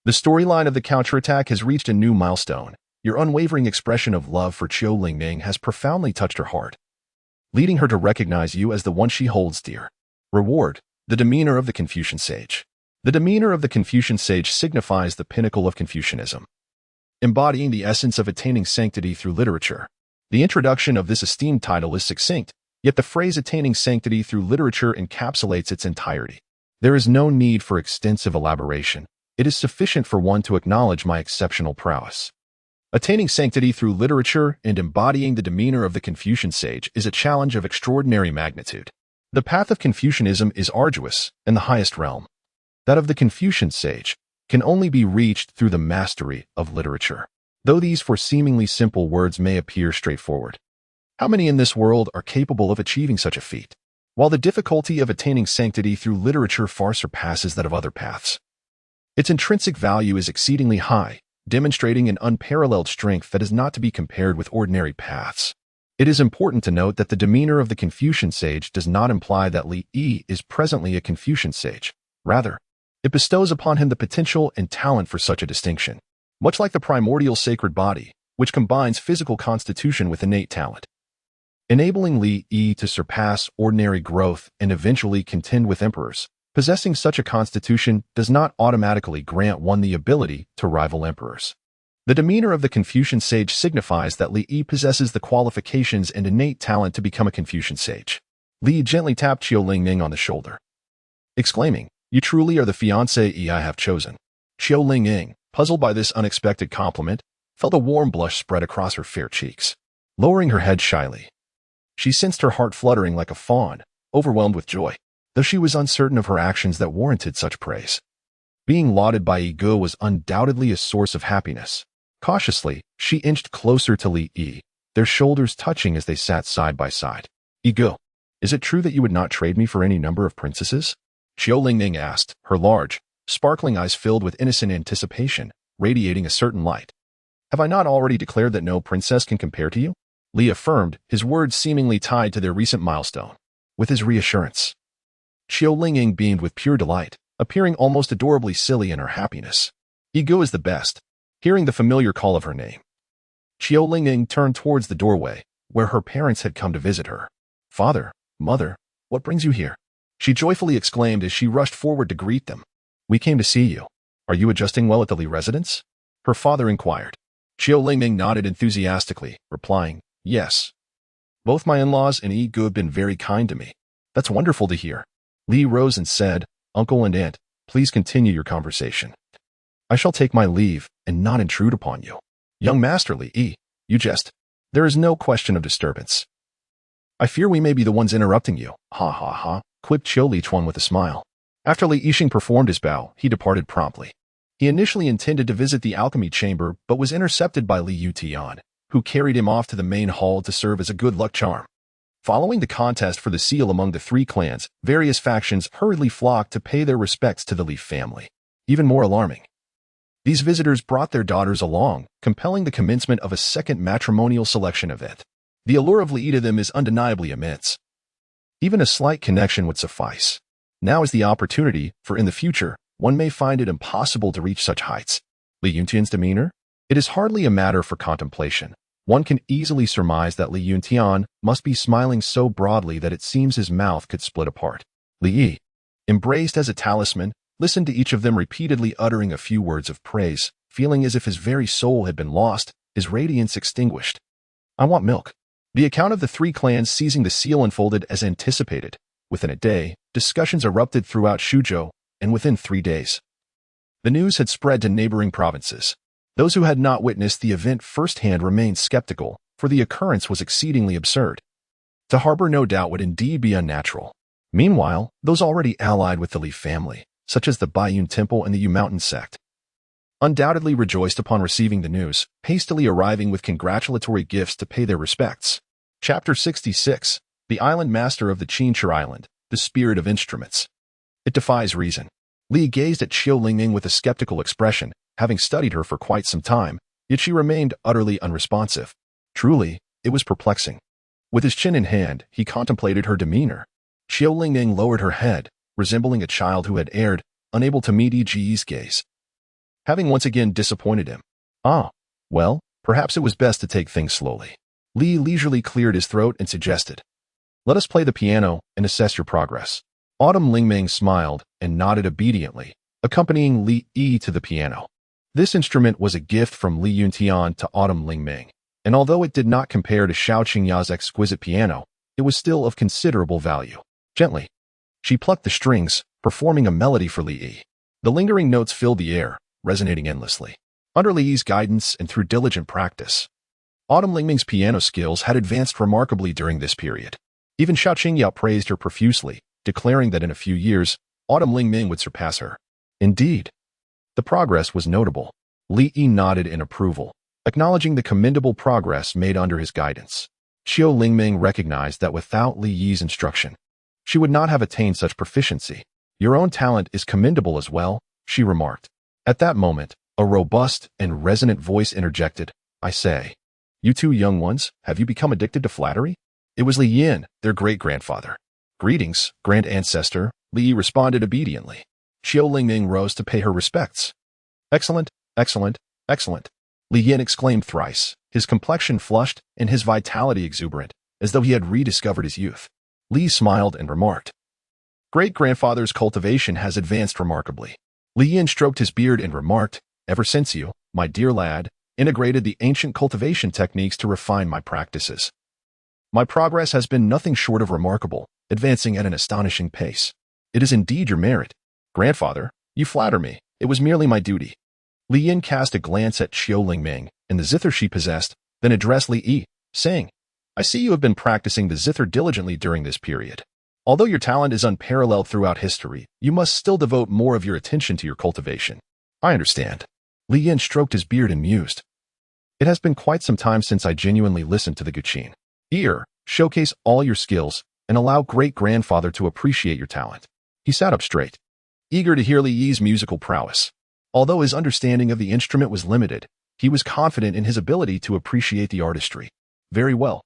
The storyline of the counterattack has reached a new milestone. Your unwavering expression of love for Qiu Lingming has profoundly touched her heart, leading her to recognize you as the one she holds dear. Reward, the demeanor of the Confucian sage. The demeanor of the Confucian sage signifies the pinnacle of Confucianism, embodying the essence of attaining sanctity through literature. The introduction of this esteemed title is succinct, yet the phrase attaining sanctity through literature encapsulates its entirety. There is no need for extensive elaboration. It is sufficient for one to acknowledge my exceptional prowess. Attaining sanctity through literature and embodying the demeanor of the Confucian sage is a challenge of extraordinary magnitude. The path of Confucianism is arduous and the highest realm, that of the Confucian sage, can only be reached through the mastery of literature. though these four seemingly simple words may appear straightforward. How many in this world are capable of achieving such a feat? While the difficulty of attaining sanctity through literature far surpasses that of other paths, its intrinsic value is exceedingly high, demonstrating an unparalleled strength that is not to be compared with ordinary paths. It is important to note that the demeanor of the Confucian sage does not imply that Li Yi is presently a Confucian sage. Rather, it bestows upon him the potential and talent for such a distinction, much like the primordial sacred body, which combines physical constitution with innate talent, enabling Li Yi to surpass ordinary growth and eventually contend with emperors. Possessing such a constitution does not automatically grant one the ability to rival emperors. The demeanor of the Confucian sage signifies that Li Yi possesses the qualifications and innate talent to become a Confucian sage. Li gently tapped Qiu Lingming on the shoulder, exclaiming, "You truly are the fiancé I have chosen." Qiu Lingming, puzzled by this unexpected compliment, felt a warm blush spread across her fair cheeks. Lowering her head shyly, she sensed her heart fluttering like a fawn, overwhelmed with joy, though she was uncertain of her actions that warranted such praise. Being lauded by Yi Ge was undoubtedly a source of happiness. Cautiously, she inched closer to Li Yi, their shoulders touching as they sat side by side. "Yi Ge, is it true that you would not trade me for any number of princesses?" Qiu Lingming asked, her large, sparkling eyes filled with innocent anticipation, radiating a certain light. "Have I not already declared that no princess can compare to you?" Li affirmed, his words seemingly tied to their recent milestone. With his reassurance, Qiu Lingming beamed with pure delight, appearing almost adorably silly in her happiness. "Yi Ge is the best." Hearing the familiar call of her name, Qiu Lingming turned towards the doorway, where her parents had come to visit her. "Father, mother, what brings you here?" she joyfully exclaimed as she rushed forward to greet them. "We came to see you. Are you adjusting well at the Li residence?" her father inquired. Qiu Lingming nodded enthusiastically, replying, "Yes. Both my in-laws and Yi Ge have been very kind to me." "That's wonderful to hear." Li rose and said, "Uncle and aunt, please continue your conversation. I shall take my leave and not intrude upon you." "Young Master Li Yi, you jest. There is no question of disturbance." "I fear we may be the ones interrupting you." "Ha ha ha," quipped Qiu Lichuan with a smile. After Li Yixing performed his bow, he departed promptly. He initially intended to visit the alchemy chamber but was intercepted by Li Yutian, who carried him off to the main hall to serve as a good luck charm. Following the contest for the seal among the three clans, various factions hurriedly flocked to pay their respects to the Li family. Even more alarming, these visitors brought their daughters along, compelling the commencement of a second matrimonial selection event. The allure of Li to them is undeniably immense. Even a slight connection would suffice. Now is the opportunity, for in the future, one may find it impossible to reach such heights. Li Yuntian's demeanor? It is hardly a matter for contemplation. One can easily surmise that Li Yuntian must be smiling so broadly that it seems his mouth could split apart. Li Yi, embraced as a talisman, listened to each of them repeatedly uttering a few words of praise, feeling as if his very soul had been lost, his radiance extinguished. "I want milk." The account of the three clans seizing the seal unfolded as anticipated. Within a day, discussions erupted throughout Shuzhou, and within 3 days, the news had spread to neighboring provinces. Those who had not witnessed the event firsthand remained skeptical, for the occurrence was exceedingly absurd. To harbor no doubt would indeed be unnatural. Meanwhile, those already allied with the Li family, such as the Baiyun Temple and the Yu Mountain sect, undoubtedly rejoiced upon receiving the news, hastily arriving with congratulatory gifts to pay their respects. Chapter 66. The Island Master of the Qinchur Island, the Spirit of Instruments. It defies reason. Li gazed at Qiu Lingming with a skeptical expression, having studied her for quite some time, yet she remained utterly unresponsive. Truly, it was perplexing. With his chin in hand, he contemplated her demeanor. Qiu Lingming lowered her head, resembling a child who had erred, unable to meet Yi's gaze, having once again disappointed him. "Ah, well, perhaps it was best to take things slowly." Li leisurely cleared his throat and suggested, "Let us play the piano and assess your progress." Autumn Lingming smiled and nodded obediently, accompanying Li Yi to the piano. This instrument was a gift from Li Yuntian to Autumn Lingming, and although it did not compare to Xiao Qingya's exquisite piano, it was still of considerable value. Gently, she plucked the strings, performing a melody for Li Yi. The lingering notes filled the air, resonating endlessly. Under Li Yi's guidance and through diligent practice, Autumn Lingming's piano skills had advanced remarkably during this period. Even Xiao Qingya praised her profusely, declaring that in a few years, Autumn Lingming would surpass her. Indeed, the progress was notable. Li Yi nodded in approval, acknowledging the commendable progress made under his guidance. Xiao Lingming recognized that without Li Yi's instruction, she would not have attained such proficiency. Your own talent is commendable as well, she remarked. At that moment, a robust and resonant voice interjected, I say, you two young ones, have you become addicted to flattery? It was Li Yin, their great-grandfather. Greetings, grand ancestor, Li Yi responded obediently. Xiao Lingming rose to pay her respects. Excellent, excellent, excellent. Li Yin exclaimed thrice, his complexion flushed and his vitality exuberant, as though he had rediscovered his youth. Li smiled and remarked, Great-grandfather's cultivation has advanced remarkably. Li Yin stroked his beard and remarked, Ever since you, my dear lad, integrated the ancient cultivation techniques to refine my practices, my progress has been nothing short of remarkable, advancing at an astonishing pace. It is indeed your merit. Grandfather, you flatter me. It was merely my duty. Li Yin cast a glance at Xiao Lingming and the zither she possessed, then addressed Li Yi, saying, I see you have been practicing the zither diligently during this period. Although your talent is unparalleled throughout history, you must still devote more of your attention to your cultivation. I understand. Li Yin stroked his beard and mused. It has been quite some time since I genuinely listened to the Guqin. Here, showcase all your skills and allow great-grandfather to appreciate your talent. He sat up straight, eager to hear Li Yi's musical prowess. Although his understanding of the instrument was limited, he was confident in his ability to appreciate the artistry. Very well.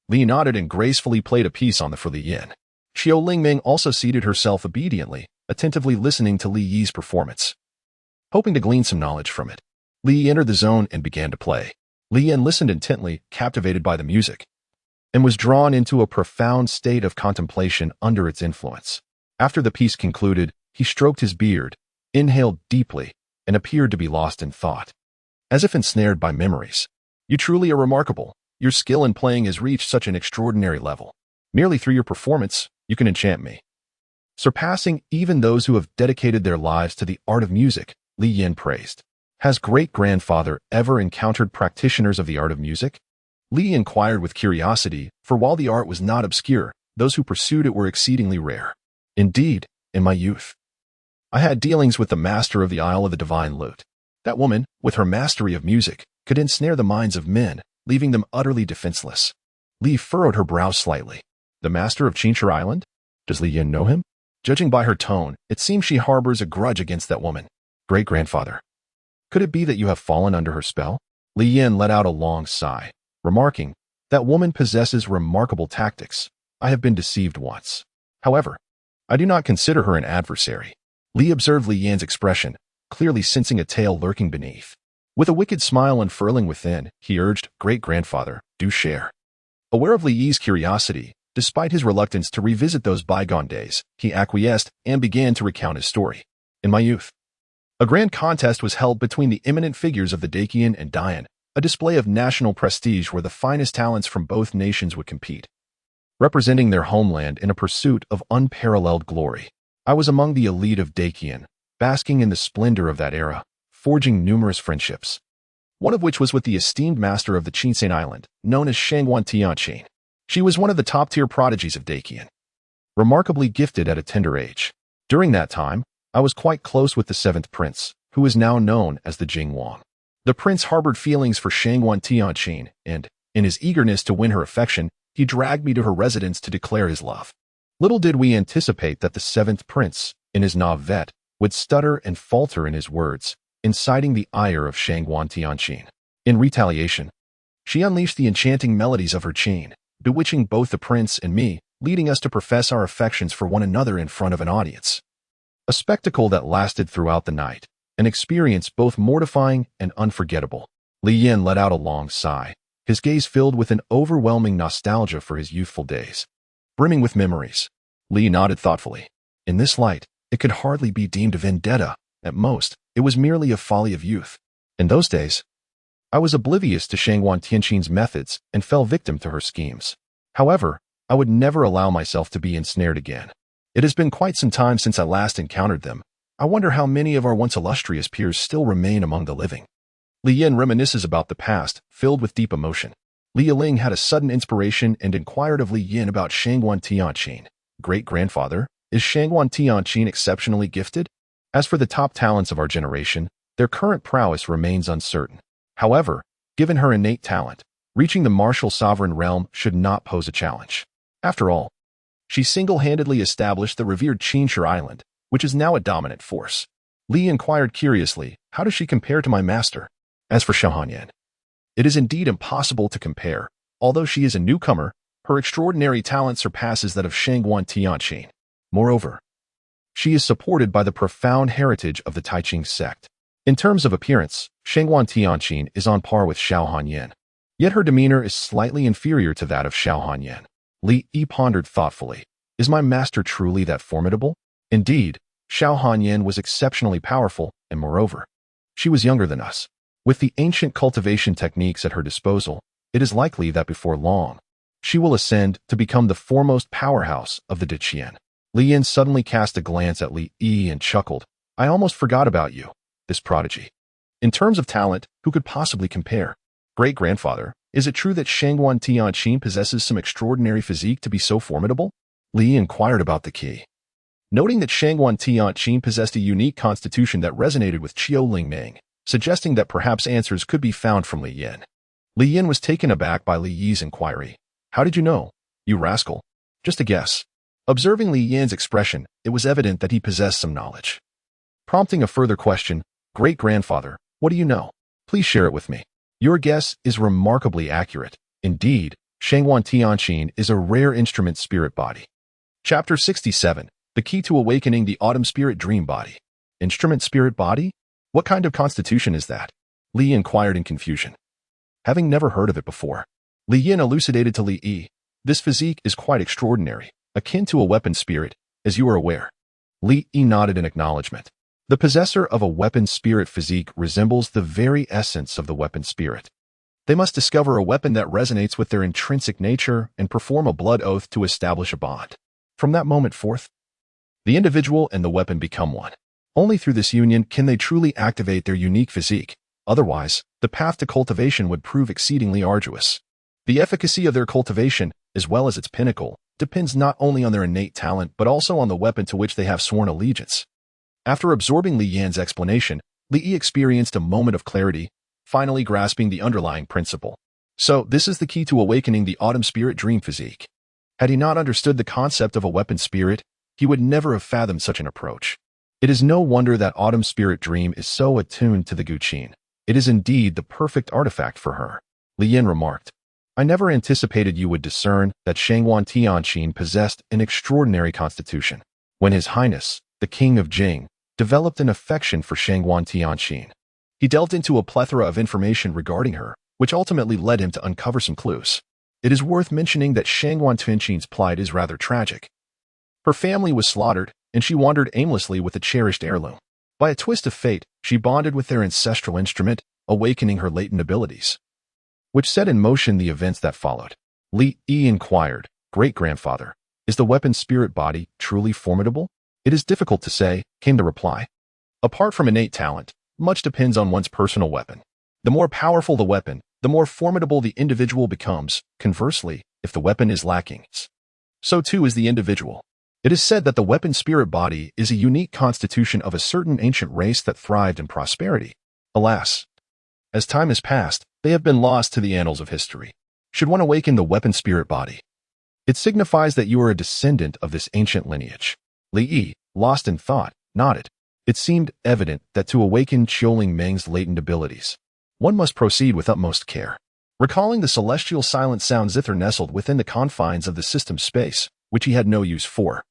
Li nodded and gracefully played a piece on the for Li Yin. Xiao Lingming also seated herself obediently, attentively listening to Li Yi's performance. Hoping to glean some knowledge from it, Li entered the zone and began to play. Li Yin listened intently, captivated by the music, and was drawn into a profound state of contemplation under its influence. After the piece concluded, he stroked his beard, inhaled deeply, and appeared to be lost in thought, as if ensnared by memories. You truly are remarkable. Your skill in playing has reached such an extraordinary level. Merely through your performance, you can enchant me, surpassing even those who have dedicated their lives to the art of music, Li Yin praised. Has great-grandfather ever encountered practitioners of the art of music? Li inquired with curiosity, for while the art was not obscure, those who pursued it were exceedingly rare. Indeed, in my youth, I had dealings with the master of the Isle of the Divine Lute. That woman, with her mastery of music, could ensnare the minds of men, leaving them utterly defenseless. Li furrowed her brow slightly. The master of Qinshur Island? Does Li Yin know him? Judging by her tone, it seems she harbors a grudge against that woman. Great-grandfather, could it be that you have fallen under her spell? Li Yin let out a long sigh, remarking, that woman possesses remarkable tactics. I have been deceived once. However, I do not consider her an adversary. Li observed Li Yin's expression, clearly sensing a tale lurking beneath. With a wicked smile unfurling within, he urged, Great-grandfather, do share. Aware of Li Yi's curiosity, despite his reluctance to revisit those bygone days, he acquiesced and began to recount his story. In my youth, a grand contest was held between the eminent figures of the Dacian and Dayan, a display of national prestige where the finest talents from both nations would compete, representing their homeland in a pursuit of unparalleled glory. I was among the elite of Dacian, basking in the splendor of that era, forging numerous friendships, one of which was with the esteemed master of the Qinsan Island, known as Shangguan Tianqin. She was one of the top-tier prodigies of Dacian, remarkably gifted at a tender age. During that time, I was quite close with the seventh prince, who is now known as the Jingwang. The prince harbored feelings for Shangguan Tianqin, and, in his eagerness to win her affection, he dragged me to her residence to declare his love. Little did we anticipate that the seventh prince, in his navet, would stutter and falter in his words, inciting the ire of Shangguan Tianqin. In retaliation, she unleashed the enchanting melodies of her chain, bewitching both the prince and me, leading us to profess our affections for one another in front of an audience. A spectacle that lasted throughout the night, an experience both mortifying and unforgettable. Li Yin let out a long sigh, his gaze filled with an overwhelming nostalgia for his youthful days. Brimming with memories, Li nodded thoughtfully. In this light, it could hardly be deemed a vendetta. At most, it was merely a folly of youth. In those days, I was oblivious to Shangguan Tianqin's methods and fell victim to her schemes. However, I would never allow myself to be ensnared again. It has been quite some time since I last encountered them. I wonder how many of our once illustrious peers still remain among the living. Li Yin reminisces about the past, filled with deep emotion. Li Ling had a sudden inspiration and inquired of Li Yin about Shangguan Tianqin. Great-grandfather, is Shangguan Tianqin exceptionally gifted? As for the top talents of our generation, their current prowess remains uncertain. However, Given her innate talent, reaching the martial sovereign realm should not pose a challenge. After all, she single-handedly established the revered Qinshi Island, which is now a dominant force. Li inquired curiously, how does she compare to my master? As for Xiaohanyan, it is indeed impossible to compare. Although she is a newcomer, her extraordinary talent surpasses that of Shangguan Tianqin. Moreover, she is supported by the profound heritage of the Taiqing sect. In terms of appearance, Shangguan Tianqin is on par with Xiaohanyan. Yet her demeanor is slightly inferior to that of Xiaohanyan. Li Yi pondered thoughtfully. Is my master truly that formidable? Indeed, Xiaohanyan was exceptionally powerful, and moreover, she was younger than us. With the ancient cultivation techniques at her disposal, it is likely that before long, she will ascend to become the foremost powerhouse of the Diqian. Li Yin suddenly cast a glance at Li Yi and chuckled. I almost forgot about you, this prodigy. In terms of talent, who could possibly compare? Great-grandfather, is it true that Shangguan Tianqin possesses some extraordinary physique to be so formidable? Li inquired about the key. Noting that Shangguan Tianqin possessed a unique constitution that resonated with Qiu Lingming, suggesting that perhaps answers could be found from Li Yin. Li Yin was taken aback by Li Yi's inquiry. How did you know? You rascal. Just a guess. Observing Li Yin's expression, it was evident that he possessed some knowledge. Prompting a further question, Great-grandfather, what do you know? Please share it with me. Your guess is remarkably accurate. Indeed, Shangguan Tianqin is a rare instrument spirit body. Chapter 67. The Key to Awakening the Autumn Spirit Dream Body. Instrument spirit body? What kind of constitution is that? Li inquired in confusion. Having never heard of it before, Li Yin elucidated to Li Yi. This physique is quite extraordinary, akin to a weapon spirit, as you are aware. Li Yi nodded in acknowledgement. The possessor of a weapon spirit physique resembles the very essence of the weapon spirit. They must discover a weapon that resonates with their intrinsic nature and perform a blood oath to establish a bond. From that moment forth, the individual and the weapon become one. Only through this union can they truly activate their unique physique. Otherwise, the path to cultivation would prove exceedingly arduous. The efficacy of their cultivation, as well as its pinnacle, depends not only on their innate talent but also on the weapon to which they have sworn allegiance. After absorbing Li Yan's explanation, Li Yi experienced a moment of clarity, finally grasping the underlying principle. So, this is the key to awakening the autumn spirit dream physique. Had he not understood the concept of a weapon spirit, he would never have fathomed such an approach. It is no wonder that autumn spirit dream is so attuned to the Guqin. It is indeed the perfect artifact for her. Li Yin remarked. I never anticipated you would discern that Shangguan Tianqin possessed an extraordinary constitution. When His Highness, the King of Jing, developed an affection for Shangguan Tianqin, he delved into a plethora of information regarding her, which ultimately led him to uncover some clues. It is worth mentioning that Shangguan Tianqin's plight is rather tragic. Her family was slaughtered, and she wandered aimlessly with a cherished heirloom. By a twist of fate, she bonded with their ancestral instrument, awakening her latent abilities, which set in motion the events that followed. Li Yi inquired, Great-grandfather, is the weapon spirit body truly formidable? It is difficult to say, came the reply. Apart from innate talent, much depends on one's personal weapon. The more powerful the weapon, the more formidable the individual becomes. Conversely, if the weapon is lacking, so too is the individual. It is said that the weapon spirit body is a unique constitution of a certain ancient race that thrived in prosperity. Alas, as time has passed, they have been lost to the annals of history. Should one awaken the weapon spirit body, it signifies that you are a descendant of this ancient lineage. Li Yi, lost in thought, nodded. It seemed evident that to awaken Qiu Meng's latent abilities, one must proceed with utmost care. Recalling the celestial silent sound zither nestled within the confines of the system space, which he had no use for,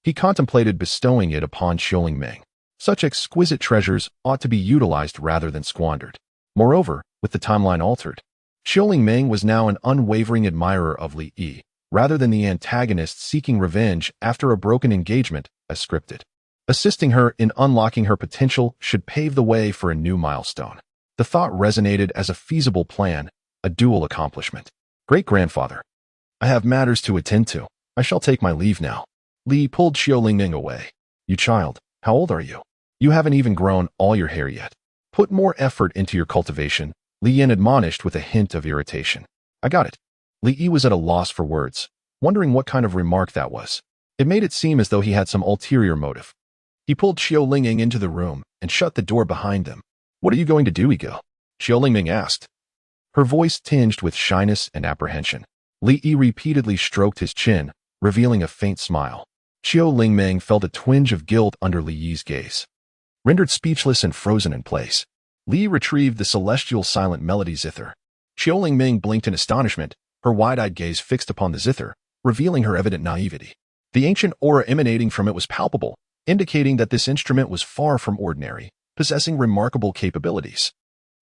he contemplated bestowing it upon Qiu Meng. Such exquisite treasures ought to be utilized rather than squandered. Moreover, with the timeline altered, Qiu Meng was now an unwavering admirer of Li Yi, rather than the antagonist seeking revenge after a broken engagement, as scripted. Assisting her in unlocking her potential should pave the way for a new milestone. The thought resonated as a feasible plan, a dual accomplishment. Great-grandfather, I have matters to attend to. I shall take my leave now. Li pulled Qiu Lingming away. You child, how old are you? You haven't even grown all your hair yet. Put more effort into your cultivation, Li Yin admonished with a hint of irritation. I got it. Li Yi was at a loss for words, wondering what kind of remark that was. It made it seem as though he had some ulterior motive. He pulled Qiu Lingming into the room and shut the door behind them. What are you going to do, Ego? Qiu Lingming asked. her voice tinged with shyness and apprehension. Li Yi repeatedly stroked his chin, revealing a faint smile. Qiu Lingmeng felt a twinge of guilt under Li Yi's gaze. Rendered speechless and frozen in place, Li retrieved the celestial silent melody zither. Qiu Lingmeng blinked in astonishment, her wide-eyed gaze fixed upon the zither, revealing her evident naivety. The ancient aura emanating from it was palpable, indicating that this instrument was far from ordinary, possessing remarkable capabilities.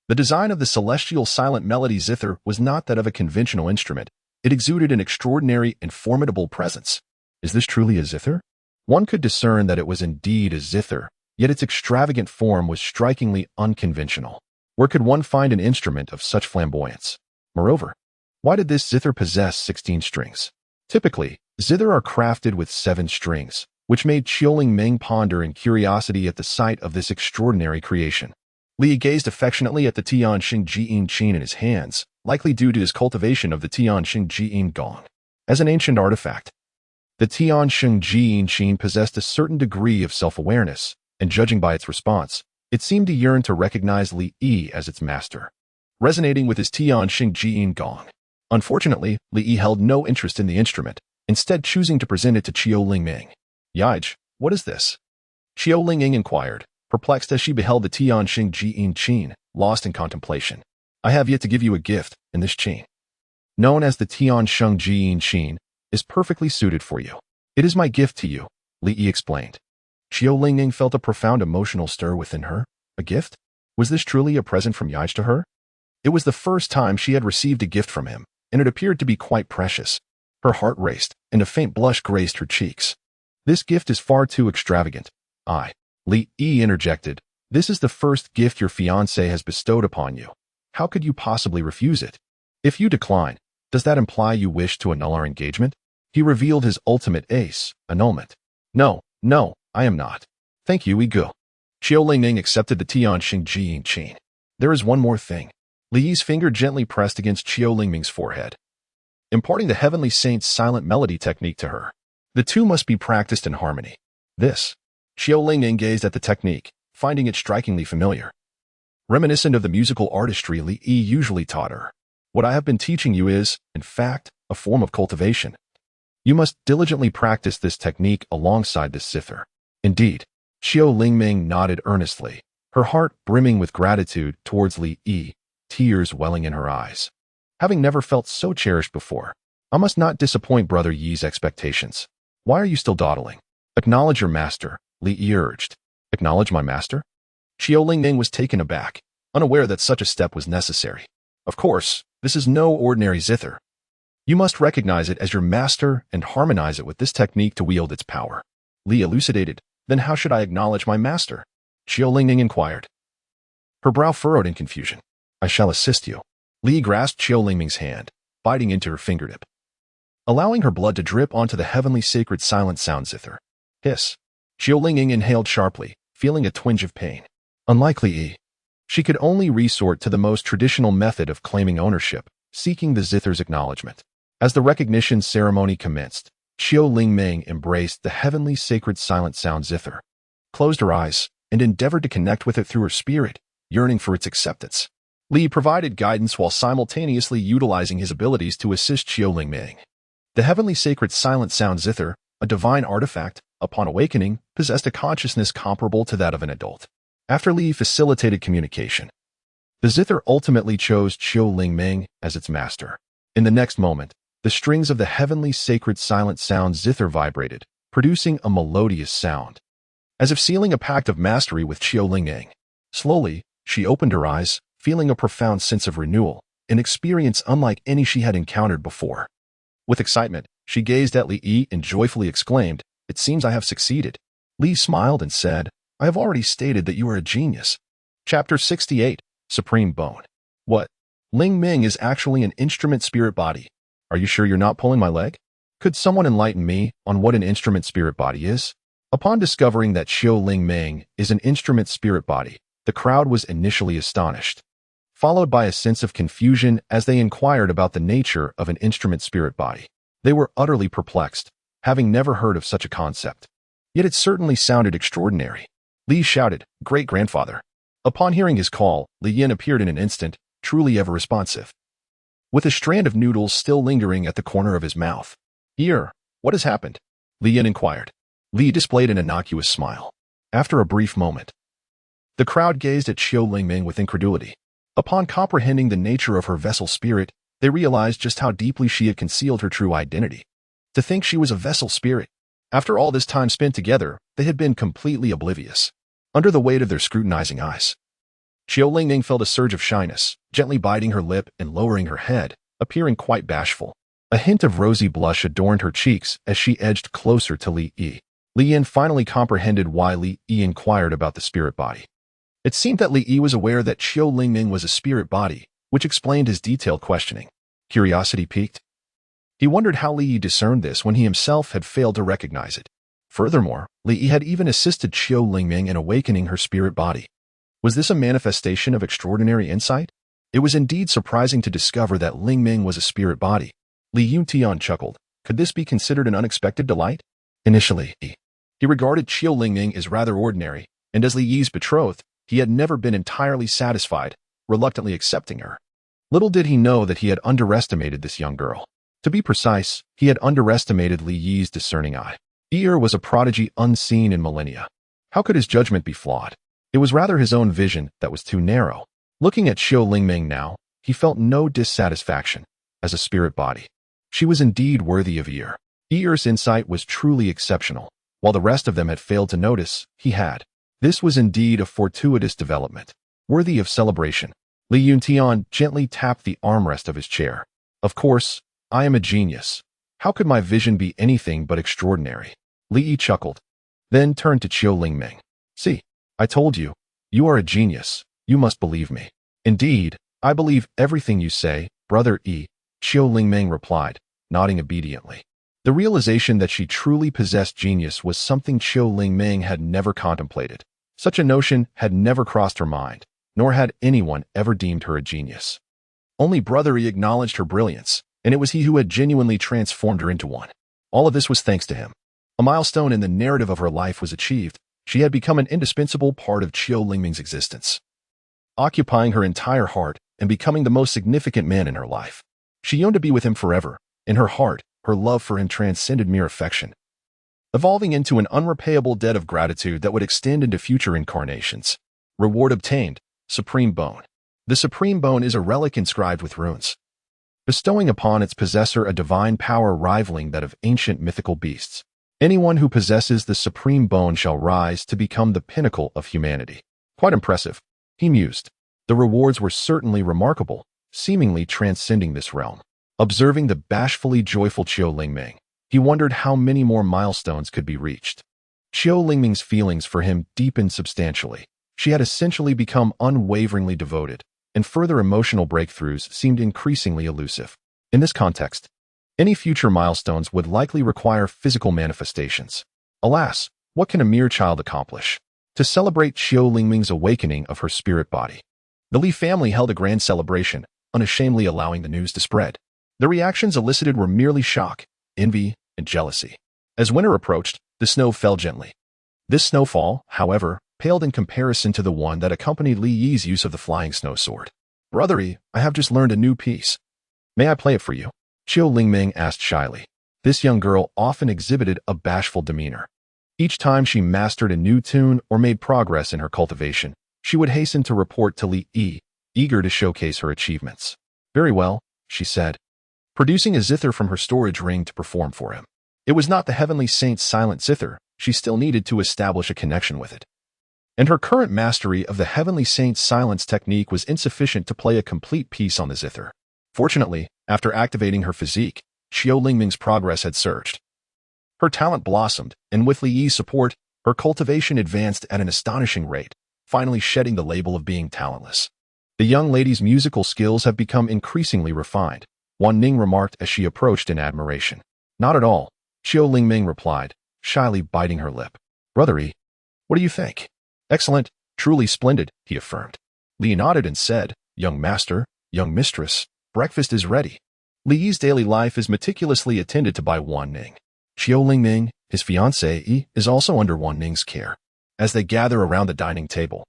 The design of the celestial silent melody zither was not that of a conventional instrument. It exuded an extraordinary and formidable presence. Is this truly a zither? One could discern that it was indeed a zither, yet its extravagant form was strikingly unconventional. Where could one find an instrument of such flamboyance? Moreover, why did this zither possess 16 strings? Typically, zither are crafted with 7 strings, which made Qiu Lingmeng ponder in curiosity at the sight of this extraordinary creation. Li gazed affectionately at the Tianxing Jiyin Qin in his hands, likely due to his cultivation of the Tianxing Jiyin Gong. As an ancient artifact, the Tianxing Jiyin Qin possessed a certain degree of self-awareness, and judging by its response, it seemed to yearn to recognize Li Yi as its master, resonating with his Tianxing Jiyin Gong. Unfortunately, Li Yi held no interest in the instrument, instead choosing to present it to Qiu Lingmeng. "Yaij, what is this?" Qiu Lingmeng inquired, perplexed as she beheld the Tianxing Jiyin Qin, lost in contemplation. "I have yet to give you a gift, and this qin, known as the Tianxing Jiyin Qin, is perfectly suited for you. It is my gift to you," Li Yi explained. Qiu Lingmeng felt a profound emotional stir within her. A gift? Was this truly a present from Yaij to her? It was the first time she had received a gift from him, and it appeared to be quite precious. Her heart raced, and a faint blush graced her cheeks. "This gift is far too extravagant." Li Yi interjected. "This is the first gift your fiancé has bestowed upon you. How could you possibly refuse it? If you decline, does that imply you wish to annul our engagement?" He revealed his ultimate ace, annulment. No, I am not. Thank you, Egu." Qiu Lingmeng accepted the Tianxing Jiyin Qin. "There is one more thing." Li Yi's finger gently pressed against Qiu Lingmeng's forehead, imparting the heavenly saint's silent melody technique to her. The two must be practiced in harmony. This. Qiu Lingmeng gazed at the technique, finding it strikingly familiar, reminiscent of the musical artistry Li Yi usually taught her. "What I have been teaching you is, in fact, a form of cultivation. You must diligently practice this technique alongside this zither." "Indeed." Qiu Lingmeng nodded earnestly, her heart brimming with gratitude towards Li Yi, tears welling in her eyes. Having never felt so cherished before, "I must not disappoint Brother Yi's expectations. Why are you still dawdling? Acknowledge your master," Li Yi urged. "Acknowledge my master?" Qiu Lingmeng was taken aback, unaware that such a step was necessary. "Of course, this is no ordinary zither. You must recognize it as your master and harmonize it with this technique to wield its power." Li elucidated. "Then how should I acknowledge my master?" Qiu Lingmeng inquired, her brow furrowed in confusion. "I shall assist you." Li grasped Qiu Lingmeng's hand, biting into her fingertip, allowing her blood to drip onto the heavenly sacred silent sound zither. Hiss. Qiu Lingmeng inhaled sharply, feeling a twinge of pain. Unlike Li Yi, she could only resort to the most traditional method of claiming ownership, seeking the zither's acknowledgement. As the recognition ceremony commenced, Qiu Lingmeng embraced the heavenly sacred silent sound zither, closed her eyes, and endeavored to connect with it through her spirit, yearning for its acceptance. Li provided guidance while simultaneously utilizing his abilities to assist Qiu Lingmeng. The heavenly sacred silent sound zither, a divine artifact, upon awakening, possessed a consciousness comparable to that of an adult. After Li facilitated communication, the zither ultimately chose Qiu Lingmeng as its master. In the next moment, the strings of the heavenly sacred silent sound zither vibrated, producing a melodious sound, as if sealing a pact of mastery with Qiu Lingmeng. Slowly, she opened her eyes, feeling a profound sense of renewal, an experience unlike any she had encountered before. With excitement, she gazed at Li Yi and joyfully exclaimed, "It seems I have succeeded." Li smiled and said, "I have already stated that you are a genius." Chapter 68, Supreme Bone. "What? Lingmeng is actually an instrument spirit body. Are you sure you're not pulling my leg? Could someone enlighten me on what an instrument spirit body is?" Upon discovering that Qiu Lingmeng is an instrument spirit body, the crowd was initially astonished, followed by a sense of confusion as they inquired about the nature of an instrument spirit body. They were utterly perplexed, having never heard of such a concept. Yet it certainly sounded extraordinary. Li shouted, "Great-grandfather." Upon hearing his call, Li Yin appeared in an instant, truly ever responsive. with a strand of noodles still lingering at the corner of his mouth. "Here, what has happened?" Li Yin inquired. Li displayed an innocuous smile. After a brief moment, the crowd gazed at Qiu Lingming with incredulity. Upon comprehending the nature of her vessel spirit, they realized just how deeply she had concealed her true identity. To think she was a vessel spirit. After all this time spent together, they had been completely oblivious. Under the weight of their scrutinizing eyes, Qiu Lingming felt a surge of shyness, gently biting her lip and lowering her head, appearing quite bashful. A hint of rosy blush adorned her cheeks as she edged closer to Li Yi. Li Yin finally comprehended why Li Yi inquired about the spirit body. It seemed that Li Yi was aware that Qiu Lingming was a spirit body, which explained his detailed questioning. Curiosity piqued. He wondered how Li Yi discerned this when he himself had failed to recognize it. Furthermore, Li Yi had even assisted Qiu Lingming in awakening her spirit body. Was this a manifestation of extraordinary insight? It was indeed surprising to discover that Lingming was a spirit body. Li Yuntian chuckled. Could this be considered an unexpected delight? Initially, he regarded Qiu Lingming as rather ordinary, and as Li Yi's betrothed, he had never been entirely satisfied, reluctantly accepting her. Little did he know that he had underestimated this young girl. To be precise, he had underestimated Li Yi's discerning eye. Yi was a prodigy unseen in millennia. How could his judgment be flawed? It was rather his own vision that was too narrow. Looking at Qiu Lingming now, he felt no dissatisfaction. As a spirit body, she was indeed worthy of Yi. Yi's insight was truly exceptional. While the rest of them had failed to notice, he had. This was indeed a fortuitous development, worthy of celebration. Li Yuntian gently tapped the armrest of his chair. Of course, I am a genius. How could my vision be anything but extraordinary? Li Yi chuckled, then turned to Qiu Lingming. See, I told you, you are a genius. You must believe me. Indeed, I believe everything you say, brother Yi, Qiu Lingming replied, nodding obediently. The realization that she truly possessed genius was something Qiu Lingming had never contemplated. Such a notion had never crossed her mind, nor had anyone ever deemed her a genius. Only brother Yi acknowledged her brilliance, and it was he who had genuinely transformed her into one. All of this was thanks to him. A milestone in the narrative of her life was achieved. She had become an indispensable part of Qiu Lingming's existence, occupying her entire heart and becoming the most significant man in her life. She yearned to be with him forever. In her heart, her love for him transcended mere affection, evolving into an unrepayable debt of gratitude that would extend into future incarnations. Reward obtained, Supreme Bone. The Supreme Bone is a relic inscribed with runes, bestowing upon its possessor a divine power rivaling that of ancient mythical beasts. Anyone who possesses the Supreme Bone shall rise to become the pinnacle of humanity. Quite impressive, he mused. The rewards were certainly remarkable, seemingly transcending this realm. Observing the bashfully joyful Qiu Lingming, he wondered how many more milestones could be reached. Qiu Lingming's feelings for him deepened substantially. She had essentially become unwaveringly devoted, and further emotional breakthroughs seemed increasingly elusive. In this context, any future milestones would likely require physical manifestations. Alas, what can a mere child accomplish? To celebrate Qiu Lingming's awakening of her spirit body, the Li family held a grand celebration, unashamedly allowing the news to spread. The reactions elicited were merely shock, envy, and jealousy. As winter approached, the snow fell gently. This snowfall, however, paled in comparison to the one that accompanied Li Yi's use of the flying snow sword. Brother Yi, I have just learned a new piece. May I play it for you? Qiu Lingming asked shyly. This young girl often exhibited a bashful demeanor. Each time she mastered a new tune or made progress in her cultivation, she would hasten to report to Li Yi, eager to showcase her achievements. Very well, she said, producing a zither from her storage ring to perform for him. It was not the heavenly saint's silent zither. She still needed to establish a connection with it. And her current mastery of the heavenly saint's silence technique was insufficient to play a complete piece on the zither. Fortunately, after activating her physique, Qiu Lingming's progress had surged. Her talent blossomed, and with Li Yi's support, her cultivation advanced at an astonishing rate, finally shedding the label of being talentless. The young lady's musical skills have become increasingly refined, Wan Ning remarked as she approached in admiration. Not at all, Qiu Lingming replied, shyly biting her lip. Brother Yi, what do you think? Excellent, truly splendid, he affirmed. Li nodded and said, young master, young mistress, breakfast is ready. Li Yi's daily life is meticulously attended to by Wan Ning. Qiu Lingming, his fiancée Yi, is also under Wan Ning's care. As they gather around the dining table,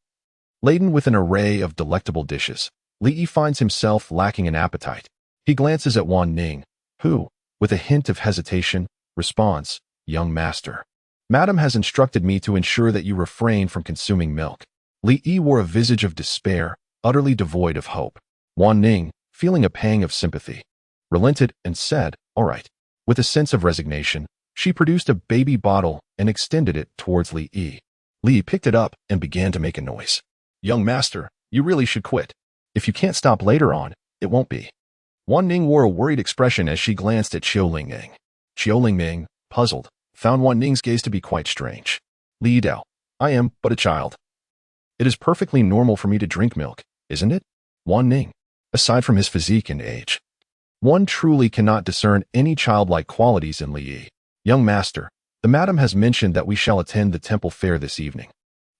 laden with an array of delectable dishes, Li Yi finds himself lacking in appetite. He glances at Wan Ning, who, with a hint of hesitation, responds, "Young master, Madam has instructed me to ensure that you refrain from consuming milk." Li Yi wore a visage of despair, utterly devoid of hope. Wan Ning, feeling a pang of sympathy, relented and said, "All right." With a sense of resignation, she produced a baby bottle and extended it towards Li Yi. Li picked it up and began to make a noise. "Young master, you really should quit. If you can't stop later on, it won't be." Wan Ning wore a worried expression as she glanced at Qiu Lingming. Qiu Lingming, puzzled, found Wan Ning's gaze to be quite strange. "Li Dao, I am but a child. It is perfectly normal for me to drink milk, isn't it?" Wan Ning, aside from his physique and age, one truly cannot discern any childlike qualities in Li Yi. "Young master, the madam has mentioned that we shall attend the temple fair this evening."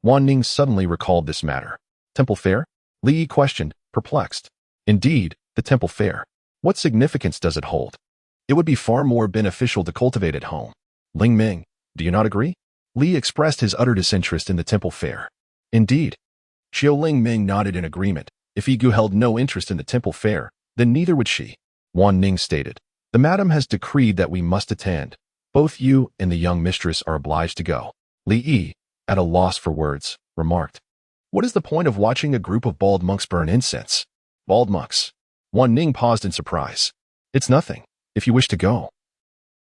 Wan Ning suddenly recalled this matter. "Temple fair?" Li Yi questioned, perplexed. "Indeed, the temple fair. What significance does it hold? It would be far more beneficial to cultivate at home. Ling Ming, do you not agree?" Li expressed his utter disinterest in the temple fair. "Indeed." Qiu Lingming nodded in agreement. If Yigu held no interest in the temple fair, then neither would she. Wan Ning stated, "The madam has decreed that we must attend. Both you and the young mistress are obliged to go." Li Yi, at a loss for words, remarked, "What is the point of watching a group of bald monks burn incense?" "Bald monks?" Wan Ning paused in surprise. "It's nothing, if you wish to go."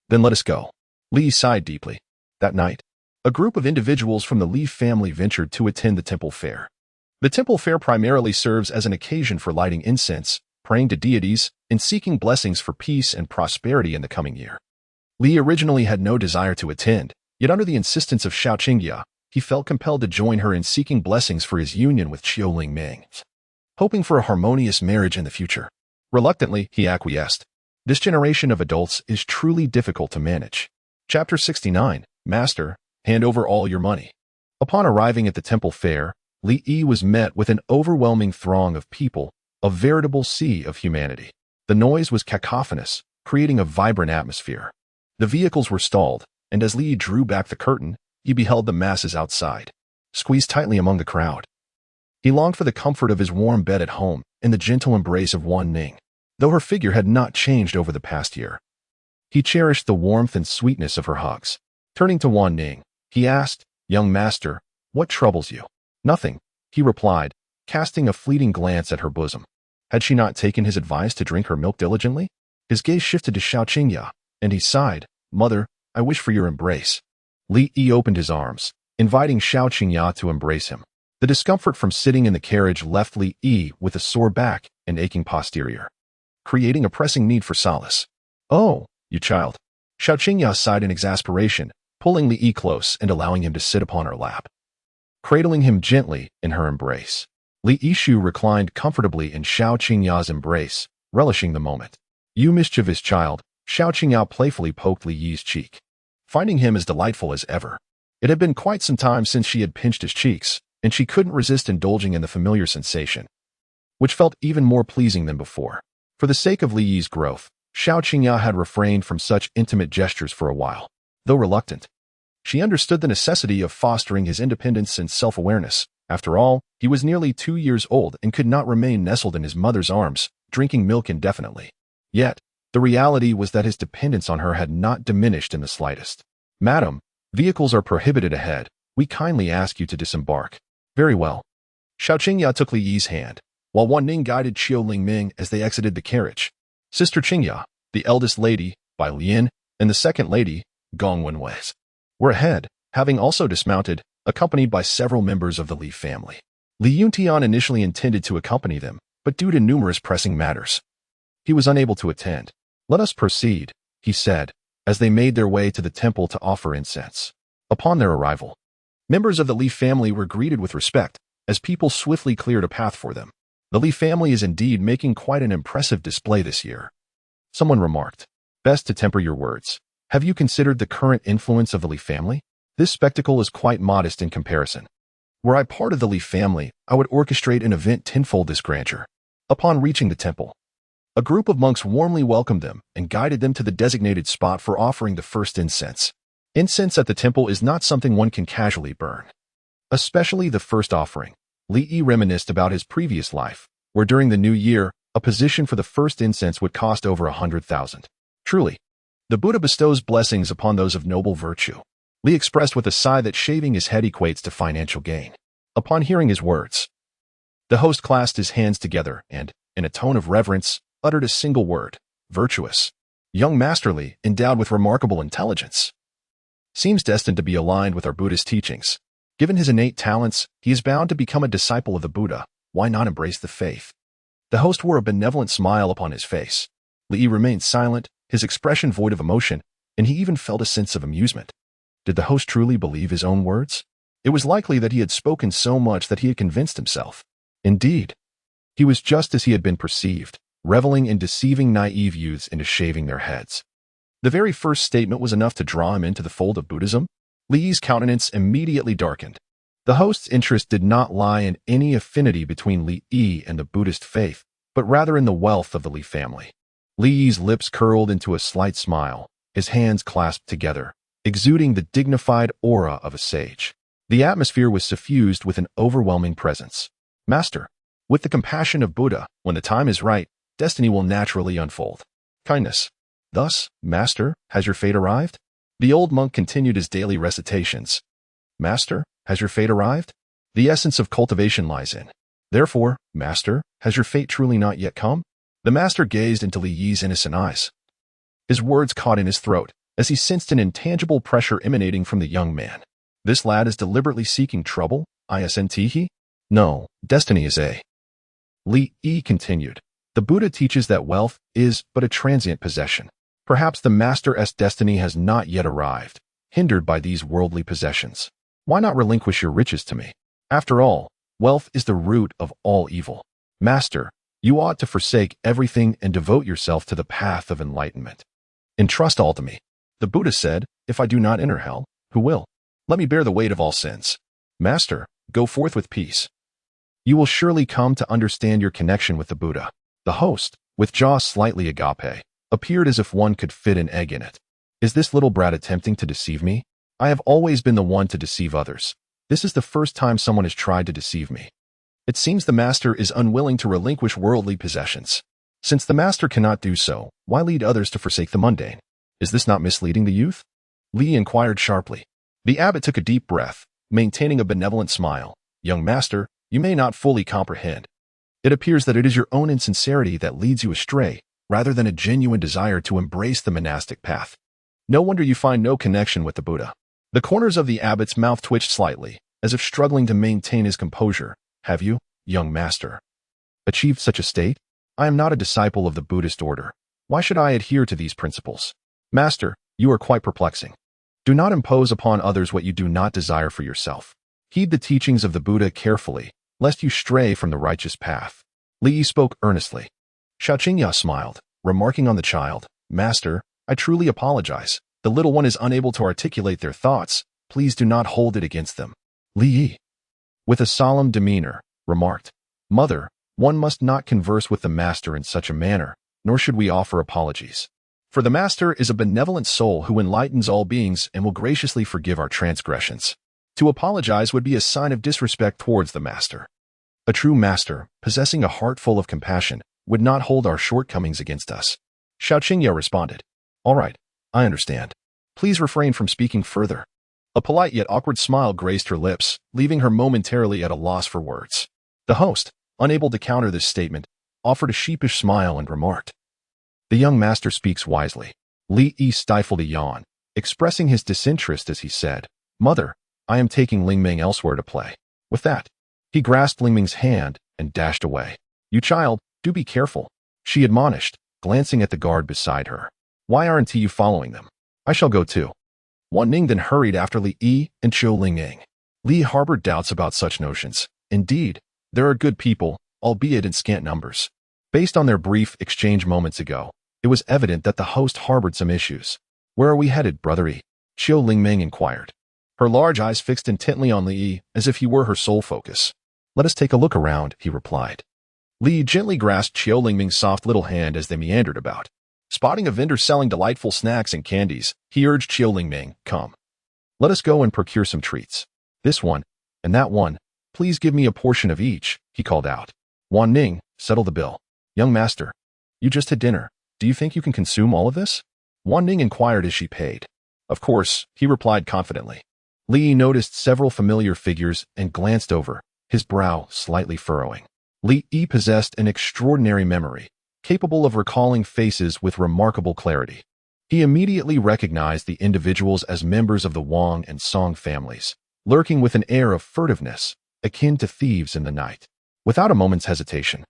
"Then let us go." Li sighed deeply. That night, a group of individuals from the Li family ventured to attend the temple fair. The temple fair primarily serves as an occasion for lighting incense, praying to deities, and seeking blessings for peace and prosperity in the coming year. Li originally had no desire to attend, yet under the insistence of Xiao Qingya, he felt compelled to join her in seeking blessings for his union with Qiu Lingming, hoping for a harmonious marriage in the future. Reluctantly, he acquiesced. This generation of adults is truly difficult to manage. Chapter 69, Master, hand over all your money. Upon arriving at the temple fair, Li Yi was met with an overwhelming throng of people, a veritable sea of humanity. The noise was cacophonous, creating a vibrant atmosphere. The vehicles were stalled, and as Li drew back the curtain, he beheld the masses outside, squeezed tightly among the crowd. He longed for the comfort of his warm bed at home and the gentle embrace of Wan Ning, though her figure had not changed over the past year. He cherished the warmth and sweetness of her hugs. Turning to Wan Ning, he asked, "Young master, what troubles you?" "Nothing," he replied, casting a fleeting glance at her bosom. Had she not taken his advice to drink her milk diligently? His gaze shifted to Xiao Qingya, and he sighed, "Mother, I wish for your embrace." Li Yi opened his arms, inviting Xiao Qingya to embrace him. The discomfort from sitting in the carriage left Li Yi with a sore back and aching posterior, creating a pressing need for solace. "Oh, you child." Xiao Qingya sighed in exasperation, pulling Li Yi close and allowing him to sit upon her lap, cradling him gently in her embrace. Li Yishu reclined comfortably in Xiao Qingya's embrace, relishing the moment. "You mischievous child," Xiao Qingya playfully poked Li Yi's cheek, finding him as delightful as ever. It had been quite some time since she had pinched his cheeks, and she couldn't resist indulging in the familiar sensation, which felt even more pleasing than before. For the sake of Li Yi's growth, Xiao Qingya had refrained from such intimate gestures for a while. Though reluctant, she understood the necessity of fostering his independence and self-awareness. After all, he was nearly 2 years old and could not remain nestled in his mother's arms, drinking milk indefinitely. Yet, the reality was that his dependence on her had not diminished in the slightest. "Madam, vehicles are prohibited ahead. We kindly ask you to disembark." "Very well." Xiao Qingya took Li Yi's hand, while Wan Ning guided Qiu Lingming as they exited the carriage. Sister Qingya, the eldest lady, Bai Lian, and the second lady, Gong Wenwei, were ahead, having also dismounted, accompanied by several members of the Li family. Li Yuntian initially intended to accompany them, but due to numerous pressing matters, he was unable to attend. "Let us proceed," he said, as they made their way to the temple to offer incense. Upon their arrival, members of the Li family were greeted with respect, as people swiftly cleared a path for them. "The Li family is indeed making quite an impressive display this year," someone remarked. "Best to temper your words. Have you considered the current influence of the Li family? This spectacle is quite modest in comparison. Were I part of the Li family, I would orchestrate an event tenfold this grandeur." Upon reaching the temple, a group of monks warmly welcomed them and guided them to the designated spot for offering the first incense. Incense at the temple is not something one can casually burn, especially the first offering. Li Yi reminisced about his previous life, where during the new year, A position for the first incense would cost over 100,000. Truly, the Buddha bestows blessings upon those of noble virtue. Li expressed with a sigh that shaving his head equates to financial gain. Upon hearing his words, the host clasped his hands together and, in a tone of reverence, uttered a single word: virtuous. Young Master Li, endowed with remarkable intelligence, seems destined to be aligned with our Buddhist teachings. Given his innate talents, he is bound to become a disciple of the Buddha. Why not embrace the faith? The host wore a benevolent smile upon his face. Li remained silent, his expression void of emotion, and he even felt a sense of amusement. Did the host truly believe his own words? It was likely that he had spoken so much that he had convinced himself. Indeed, he was just as he had been perceived, reveling in deceiving naive youths into shaving their heads. The very first statement was enough to draw him into the fold of Buddhism. Li's countenance immediately darkened. The host's interest did not lie in any affinity between Li and the Buddhist faith, but rather in the wealth of the Li family. Li's lips curled into a slight smile, his hands clasped together, exuding the dignified aura of a sage. The atmosphere was suffused with an overwhelming presence. Master, with the compassion of Buddha, when the time is right, destiny will naturally unfold. Kindness. Thus, Master, has your fate arrived? The old monk continued his daily recitations. Master, has your fate arrived? The essence of cultivation lies in. Therefore, Master, has your fate truly not yet come? The master gazed into Li's innocent eyes. His words caught in his throat, as he sensed an intangible pressure emanating from the young man. This lad is deliberately seeking trouble, isn't he? No, destiny is a. Li continued. The Buddha teaches that wealth is but a transient possession. Perhaps the master's destiny has not yet arrived, hindered by these worldly possessions. Why not relinquish your riches to me? After all, wealth is the root of all evil. Master, you ought to forsake everything and devote yourself to the path of enlightenment. Entrust all to me. The Buddha said, if I do not enter hell, who will? Let me bear the weight of all sins. Master, go forth with peace. You will surely come to understand your connection with the Buddha. The host, with jaw slightly agape, appeared as if one could fit an egg in it. Is this little brat attempting to deceive me? I have always been the one to deceive others. This is the first time someone has tried to deceive me. It seems the master is unwilling to relinquish worldly possessions. Since the master cannot do so, why lead others to forsake the mundane? Is this not misleading the youth? Li inquired sharply. The abbot took a deep breath, maintaining a benevolent smile. Young master, you may not fully comprehend. It appears that it is your own insincerity that leads you astray, rather than a genuine desire to embrace the monastic path. No wonder you find no connection with the Buddha. The corners of the abbot's mouth twitched slightly, as if struggling to maintain his composure. Have you, young master, achieved such a state? I am not a disciple of the Buddhist order. Why should I adhere to these principles? Master, you are quite perplexing. Do not impose upon others what you do not desire for yourself. Heed the teachings of the Buddha carefully, lest you stray from the righteous path. Li spoke earnestly. Xiaoqingya smiled, remarking on the child, Master, I truly apologize. The little one is unable to articulate their thoughts. Please do not hold it against them. Li, with a solemn demeanor, remarked, Mother, one must not converse with the master in such a manner, nor should we offer apologies. For the master is a benevolent soul who enlightens all beings and will graciously forgive our transgressions. To apologize would be a sign of disrespect towards the master. A true master, possessing a heart full of compassion, would not hold our shortcomings against us. Xiaoqingya responded. All right, I understand. Please refrain from speaking further. A polite yet awkward smile graced her lips, leaving her momentarily at a loss for words. The host, unable to counter this statement, offered a sheepish smile and remarked, The young master speaks wisely. Li stifled a yawn, expressing his disinterest as he said, Mother, I am taking Lingming elsewhere to play. With that, he grasped Lingming's hand and dashed away. You child, do be careful, she admonished, glancing at the guard beside her. Why aren't you following them? I shall go too. Wan Ning then hurried after Li and Qiu Lingming. Li harbored doubts about such notions. Indeed, there are good people, albeit in scant numbers. Based on their brief exchange moments ago, it was evident that the host harbored some issues. Where are we headed, brother Yi? Qiu Lingming inquired. Her large eyes fixed intently on Li as if he were her sole focus. Let us take a look around, he replied. Li gently grasped Qiu Lingming's soft little hand as they meandered about. Spotting a vendor selling delightful snacks and candies, he urged Qiu Lingming, Come. Let us go and procure some treats. This one, and that one, please give me a portion of each, he called out. Wan Ning, settle the bill. Young master, you just had dinner. Do you think you can consume all of this? Wan Ning inquired as she paid. Of course, he replied confidently. Li noticed several familiar figures and glanced over, his brow slightly furrowing. Li possessed an extraordinary memory, capable of recalling faces with remarkable clarity. He immediately recognized the individuals as members of the Wang and Song families, lurking with an air of furtiveness, akin to thieves in the night. Without a moment's hesitation,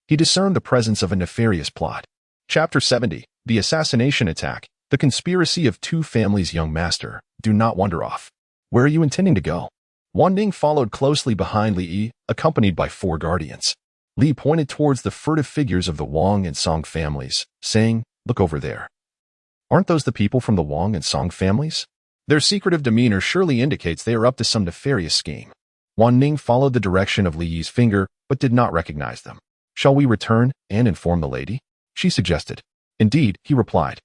he discerned the presence of a nefarious plot. Chapter 70, The Assassination Attack, The Conspiracy of Two Families. Young master, do not wander off. Where are you intending to go? Wan Ning followed closely behind Li, accompanied by 4 guardians. Li pointed towards the furtive figures of the Wang and Song families, saying, "Look over there. Aren't those the people from the Wang and Song families? Their secretive demeanor surely indicates they are up to some nefarious scheme." Wan Ning followed the direction of Li Yi's finger, but did not recognize them. "Shall we return and inform the lady?" she suggested. "Indeed," he replied.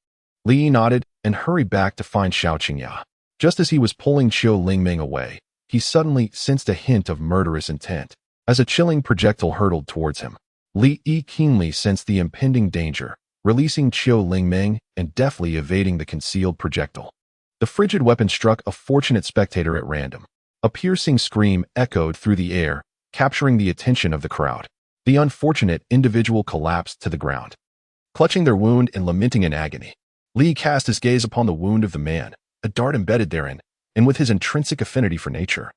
Li Yi nodded and hurried back to find Xiao Qingya. Just as he was pulling Qiu Lingming away, he suddenly sensed a hint of murderous intent, as a chilling projectile hurtled towards him. Li Yi keenly sensed the impending danger, releasing Qiu Lingming and deftly evading the concealed projectile. The frigid weapon struck a fortunate spectator at random. A piercing scream echoed through the air, capturing the attention of the crowd. The unfortunate individual collapsed to the ground, clutching their wound and lamenting in agony. Li cast his gaze upon the wound of the man, a dart embedded therein, and with his intrinsic affinity for nature,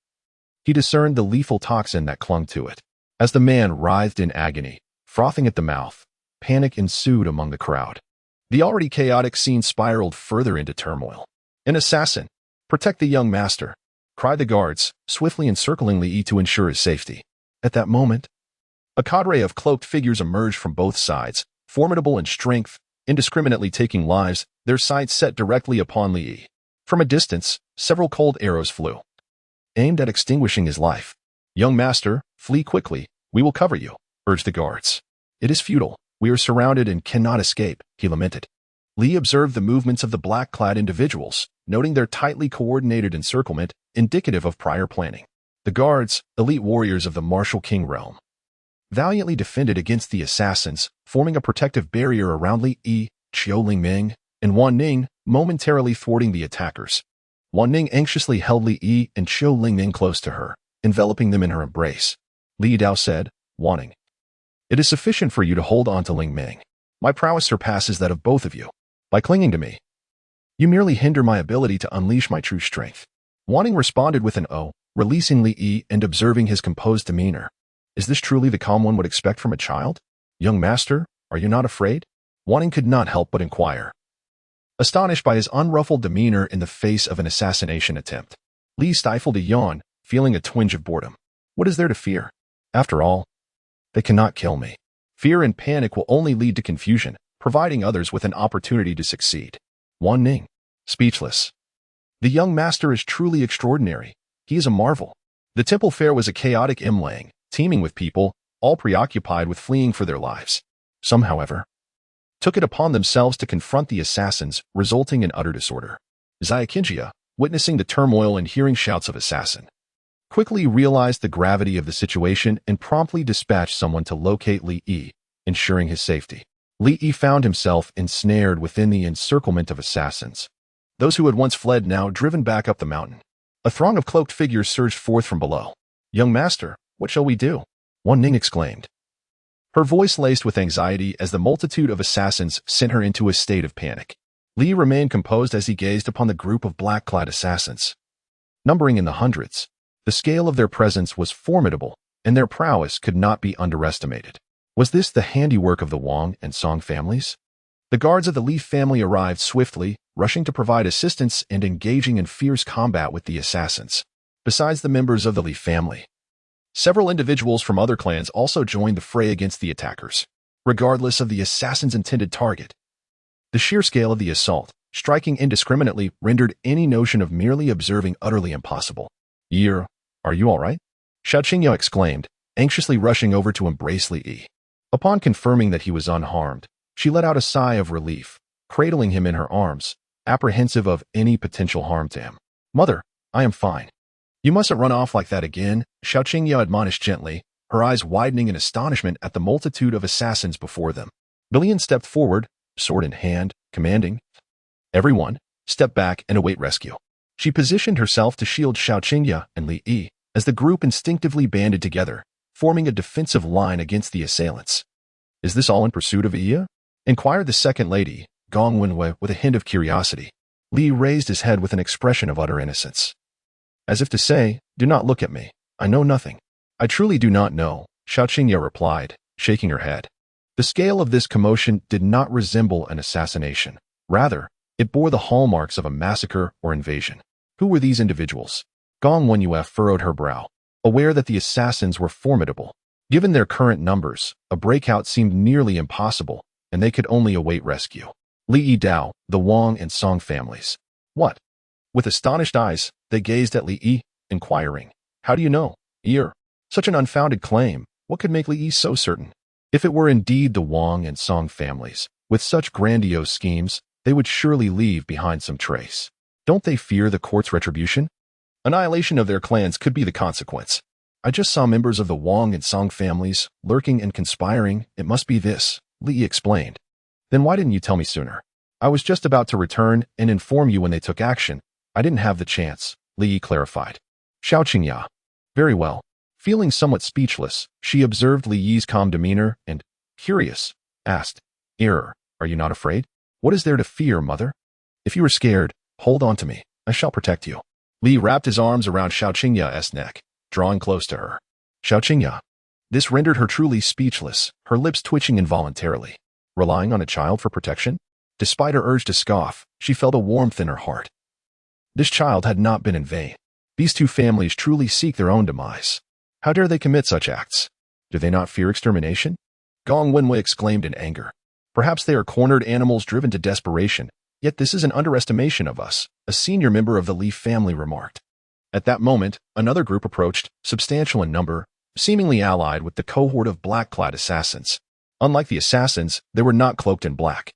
he discerned the lethal toxin that clung to it. As the man writhed in agony, frothing at the mouth, panic ensued among the crowd. The already chaotic scene spiraled further into turmoil. "An assassin! Protect the young master!" cried the guards, swiftly encircling Li Yi to ensure his safety. At that moment, a cadre of cloaked figures emerged from both sides, formidable in strength, indiscriminately taking lives, their sights set directly upon Li Yi. From a distance, several cold arrows flew, aimed at extinguishing his life. "Young master, flee quickly, we will cover you," urged the guards. "It is futile. We are surrounded and cannot escape," he lamented. Li observed the movements of the black-clad individuals, noting their tightly coordinated encirclement, indicative of prior planning. The guards, elite warriors of the martial king realm, valiantly defended against the assassins, forming a protective barrier around Li Yi, Qiu Lingming, and Wan Ning, momentarily thwarting the attackers. Wan Ning anxiously held Li Yi and Qiu Lingming close to her, enveloping them in her embrace. Li Dao said, "Wanting, it is sufficient for you to hold on to Lingming. My prowess surpasses that of both of you. By clinging to me, you merely hinder my ability to unleash my true strength." Wanting responded with an "oh," releasing Li Yi and observing his composed demeanor. "Is this truly the calm one would expect from a child? Young master, are you not afraid?" Wanting could not help but inquire, astonished by his unruffled demeanor in the face of an assassination attempt. Li stifled a yawn, feeling a twinge of boredom. What is there to fear? After all, they cannot kill me. Fear and panic will only lead to confusion, providing others with an opportunity to succeed. Wan Ning, speechless. The young master is truly extraordinary. He is a marvel. The temple fair was a chaotic imlang, teeming with people, all preoccupied with fleeing for their lives. Some, however, took it upon themselves to confront the assassins, resulting in utter disorder. Xiaoqinjia, witnessing the turmoil and hearing shouts of assassin, quickly realized the gravity of the situation and promptly dispatched someone to locate Li Yi, ensuring his safety. Li Yi found himself ensnared within the encirclement of assassins. Those who had once fled now driven back up the mountain. A throng of cloaked figures surged forth from below. "Young master, what shall we do?" Wan Ning exclaimed, her voice laced with anxiety as the multitude of assassins sent her into a state of panic. Li remained composed as he gazed upon the group of black-clad assassins, numbering in the hundreds. The scale of their presence was formidable, and their prowess could not be underestimated. Was this the handiwork of the Wang and Song families? The guards of the Li family arrived swiftly, rushing to provide assistance and engaging in fierce combat with the assassins. Besides the members of the Li family, several individuals from other clans also joined the fray against the attackers. Regardless of the assassin's intended target, the sheer scale of the assault, striking indiscriminately, rendered any notion of merely observing utterly impossible. Are you all right?" Xiao Qingya exclaimed, anxiously rushing over to embrace Li Yi. Upon confirming that he was unharmed, she let out a sigh of relief, cradling him in her arms, apprehensive of any potential harm to him. "Mother, I am fine." "You mustn't run off like that again," Xiao Qingya admonished gently, her eyes widening in astonishment at the multitude of assassins before them. Li Yin stepped forward, sword in hand, commanding, "Everyone, step back and await rescue." She positioned herself to shield Xiao Qingya and Li Yi as the group instinctively banded together, forming a defensive line against the assailants. "Is this all in pursuit of Iya?" inquired the second lady, Gong Wenwei, with a hint of curiosity. Li raised his head with an expression of utter innocence. As if to say, "Do not look at me. I know nothing." "I truly do not know," Xiao Qingya replied, shaking her head. The scale of this commotion did not resemble an assassination. Rather, it bore the hallmarks of a massacre or invasion. Who were these individuals? Gong Wenyue furrowed her brow, aware that the assassins were formidable. Given their current numbers, a breakout seemed nearly impossible, and they could only await rescue. Li Yi, the Wang and Song families. What? With astonished eyes, they gazed at Li Yi, inquiring, "How do you know, Yi?" Such an unfounded claim. What could make Li Yi so certain? If it were indeed the Wang and Song families, with such grandiose schemes, they would surely leave behind some trace. Don't they fear the court's retribution? Annihilation of their clans could be the consequence. I just saw members of the Wang and Song families lurking and conspiring. It must be this, Li Yi explained. Then why didn't you tell me sooner? I was just about to return and inform you when they took action. I didn't have the chance, Li Yi clarified. Xiao Qingya. Very well. Feeling somewhat speechless, she observed Li Yi's calm demeanor and, curious, asked, "Are you not afraid? What is there to fear, mother? If you are scared, hold on to me. I shall protect you." Li wrapped his arms around Xiao Qingya's neck, drawing close to her. Xiao Qingya. This rendered her truly speechless, her lips twitching involuntarily. Relying on a child for protection? Despite her urge to scoff, she felt a warmth in her heart. This child had not been in vain. These two families truly seek their own demise. How dare they commit such acts? Do they not fear extermination? Gong Wenwei exclaimed in anger. Perhaps they are cornered animals driven to desperation, yet this is an underestimation of us, a senior member of the Li family remarked. At that moment, another group approached, substantial in number, seemingly allied with the cohort of black-clad assassins. Unlike the assassins, they were not cloaked in black,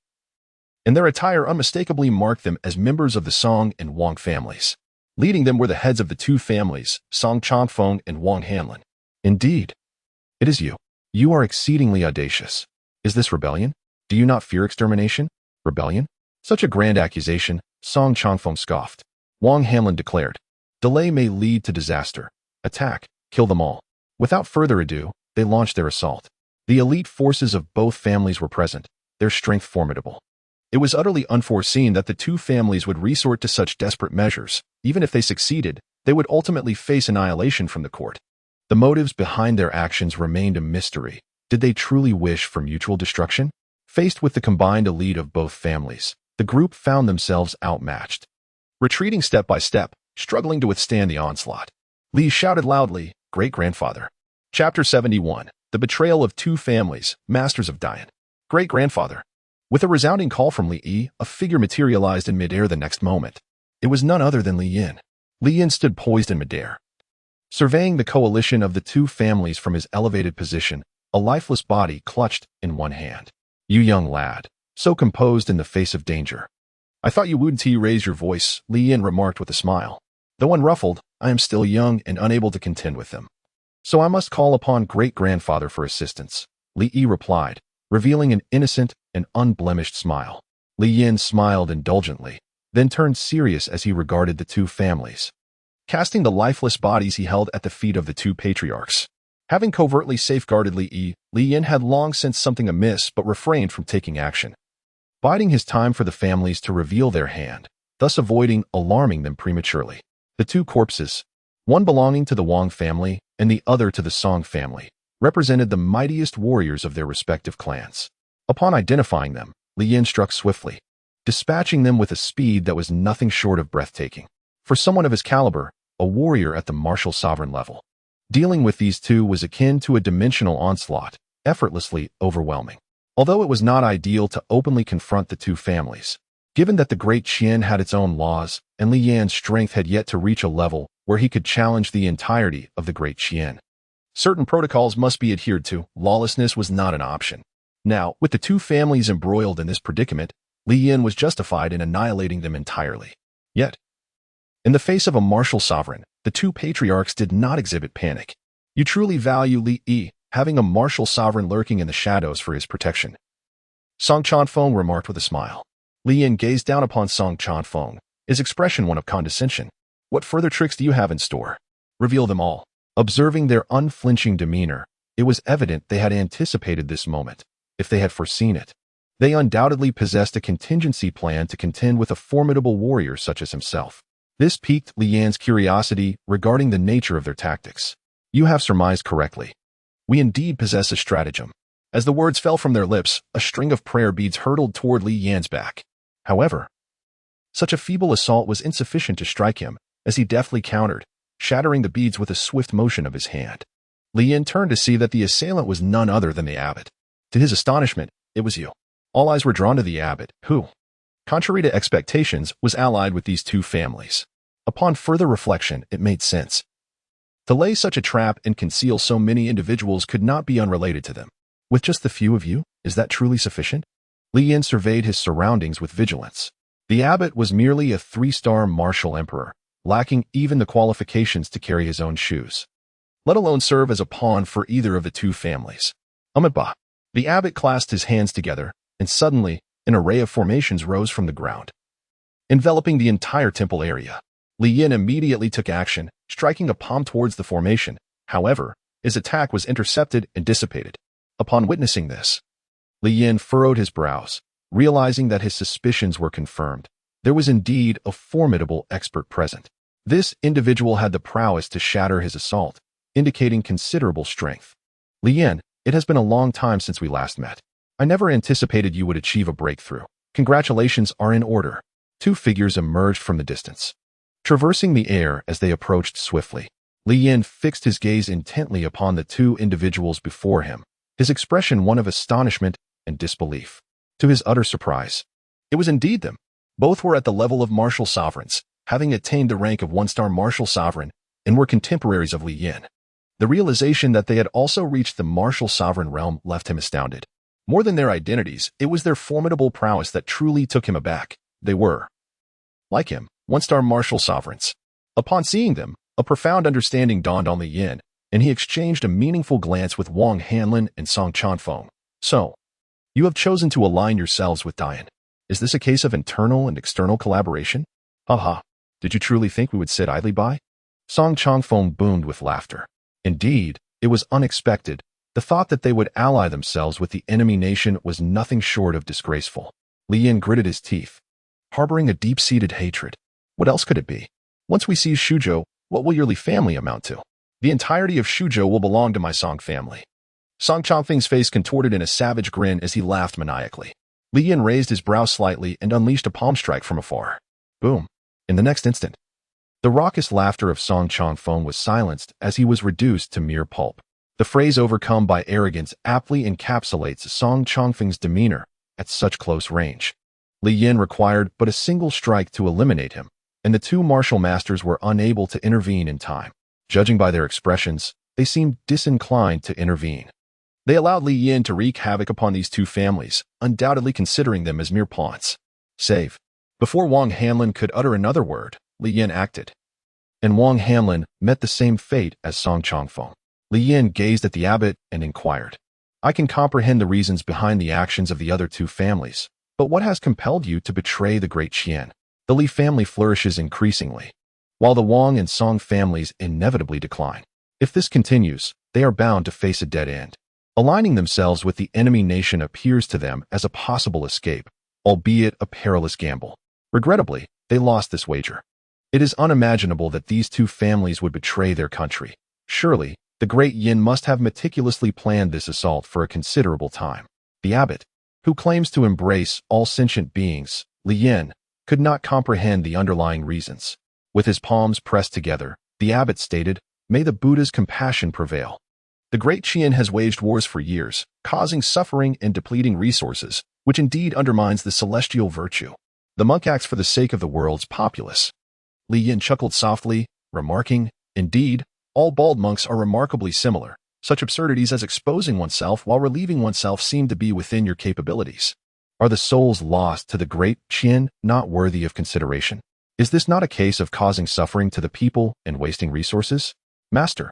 and their attire unmistakably marked them as members of the Song and Wang families. Leading them were the heads of the two families, Song Changfeng and Wang Hanlin. Indeed, it is you. You are exceedingly audacious. Is this rebellion? Do you not fear extermination? Rebellion? Such a grand accusation, Song Changfeng scoffed. Wang Hanlin declared, "Delay may lead to disaster. Attack, kill them all." Without further ado, they launched their assault. The elite forces of both families were present, their strength formidable. It was utterly unforeseen that the two families would resort to such desperate measures. Even if they succeeded, they would ultimately face annihilation from the court. The motives behind their actions remained a mystery. Did they truly wish for mutual destruction? Faced with the combined elite of both families, the group found themselves outmatched. Retreating step by step, struggling to withstand the onslaught, Li shouted loudly, "Great-grandfather." Chapter 71, The Betrayal of Two Families, Masters of Dian. Great-grandfather. With a resounding call from Li Yi, a figure materialized in midair the next moment. It was none other than Li Yin. Li Yin stood poised in midair, surveying the coalition of the two families from his elevated position, a lifeless body clutched in one hand. "You young lad, so composed in the face of danger. I thought you wouldn't raise your voice," Li Yin remarked with a smile. "Though unruffled, I am still young and unable to contend with them. So I must call upon great-grandfather for assistance," Li Yi replied, revealing an innocent and unblemished smile. Li Yin smiled indulgently, then turned serious as he regarded the two families, casting the lifeless bodies he held at the feet of the two patriarchs. Having covertly safeguarded Li Yin had long sensed something amiss but refrained from taking action, biding his time for the families to reveal their hand, thus avoiding alarming them prematurely. The two corpses, one belonging to the Wang family and the other to the Song family, represented the mightiest warriors of their respective clans. Upon identifying them, Li Yin struck swiftly, dispatching them with a speed that was nothing short of breathtaking. For someone of his caliber, a warrior at the martial sovereign level, dealing with these two was akin to a dimensional onslaught, effortlessly overwhelming. Although it was not ideal to openly confront the two families, given that the Great Qian had its own laws and Li Yan's strength had yet to reach a level where he could challenge the entirety of the Great Qian, certain protocols must be adhered to. Lawlessness was not an option. Now, with the two families embroiled in this predicament, Li Yin was justified in annihilating them entirely. Yet, in the face of a martial sovereign, the two patriarchs did not exhibit panic. You truly value Li Yi, having a martial sovereign lurking in the shadows for his protection. Song Chanfeng remarked with a smile. Li Yin gazed down upon Song Chanfeng, his expression one of condescension. What further tricks do you have in store? Reveal them all. Observing their unflinching demeanor, it was evident they had anticipated this moment, if they had foreseen it. They undoubtedly possessed a contingency plan to contend with a formidable warrior such as himself. This piqued Li Yan's curiosity regarding the nature of their tactics. You have surmised correctly. We indeed possess a stratagem. As the words fell from their lips, a string of prayer beads hurtled toward Li Yan's back. However, such a feeble assault was insufficient to strike him, as he deftly countered, shattering the beads with a swift motion of his hand. Li Yan turned to see that the assailant was none other than the abbot. To his astonishment, it was you. All eyes were drawn to the abbot, who, contrary to expectations, was allied with these two families. Upon further reflection, it made sense. To lay such a trap and conceal so many individuals could not be unrelated to them. With just the few of you, is that truly sufficient? Li Yan surveyed his surroundings with vigilance. The abbot was merely a 3-star martial emperor, lacking even the qualifications to carry his own shoes, let alone serve as a pawn for either of the two families. Amitabha. The abbot clasped his hands together, and suddenly, an array of formations rose from the ground, enveloping the entire temple area. Li Yin immediately took action, striking a palm towards the formation. However, his attack was intercepted and dissipated. Upon witnessing this, Li Yin furrowed his brows, realizing that his suspicions were confirmed. There was indeed a formidable expert present. This individual had the prowess to shatter his assault, indicating considerable strength. Li Yin, it has been a long time since we last met. I never anticipated you would achieve a breakthrough. Congratulations are in order. Two figures emerged from the distance, traversing the air as they approached swiftly. Li Yin fixed his gaze intently upon the two individuals before him, his expression one of astonishment and disbelief. To his utter surprise, it was indeed them. Both were at the level of martial sovereigns, having attained the rank of 1-star martial sovereign, and were contemporaries of Li Yin. The realization that they had also reached the martial sovereign realm left him astounded. More than their identities, it was their formidable prowess that truly took him aback. They were, like him, 1-star martial sovereigns. Upon seeing them, a profound understanding dawned on Li Yin, and he exchanged a meaningful glance with Wang Hanlin and Song Chanfeng. So, you have chosen to align yourselves with Dian. Is this a case of internal and external collaboration? Haha, did you truly think we would sit idly by? Song Chanfeng boomed with laughter. Indeed, it was unexpected. The thought that they would ally themselves with the enemy nation was nothing short of disgraceful. Li Yin gritted his teeth, harboring a deep-seated hatred. What else could it be? Once we seize Shuzhou, what will your Li family amount to? The entirety of Shuzhou will belong to my Song family. Song Chanfeng's face contorted in a savage grin as he laughed maniacally. Li Yin raised his brow slightly and unleashed a palm strike from afar. Boom. In the next instant, the raucous laughter of Song Chanfeng was silenced as he was reduced to mere pulp. The phrase overcome by arrogance aptly encapsulates Song Chanfeng's demeanor at such close range. Li Yin required but a single strike to eliminate him, and the two martial masters were unable to intervene in time. Judging by their expressions, they seemed disinclined to intervene. They allowed Li Yin to wreak havoc upon these two families, undoubtedly considering them as mere pawns. Save. Before Wang Hanlin could utter another word, Li Yin acted, and Wang Hanlin met the same fate as Song Chanfeng. Li Yin gazed at the abbot and inquired, I can comprehend the reasons behind the actions of the other two families, but what has compelled you to betray the great Qian? The Li family flourishes increasingly, while the Wang and Song families inevitably decline. If this continues, they are bound to face a dead end. Aligning themselves with the enemy nation appears to them as a possible escape, albeit a perilous gamble. Regrettably, they lost this wager. It is unimaginable that these two families would betray their country. Surely, the great Yin must have meticulously planned this assault for a considerable time. The abbot, who claims to embrace all sentient beings, Li Yin, could not comprehend the underlying reasons. With his palms pressed together, the abbot stated, May the Buddha's compassion prevail. The great Qian has waged wars for years, causing suffering and depleting resources, which indeed undermines the celestial virtue. The monk acts for the sake of the world's populace. Li Yin chuckled softly, remarking, Indeed, all bald monks are remarkably similar. Such absurdities as exposing oneself while relieving oneself seem to be within your capabilities. Are the souls lost to the great Qian not worthy of consideration? Is this not a case of causing suffering to the people and wasting resources? Master,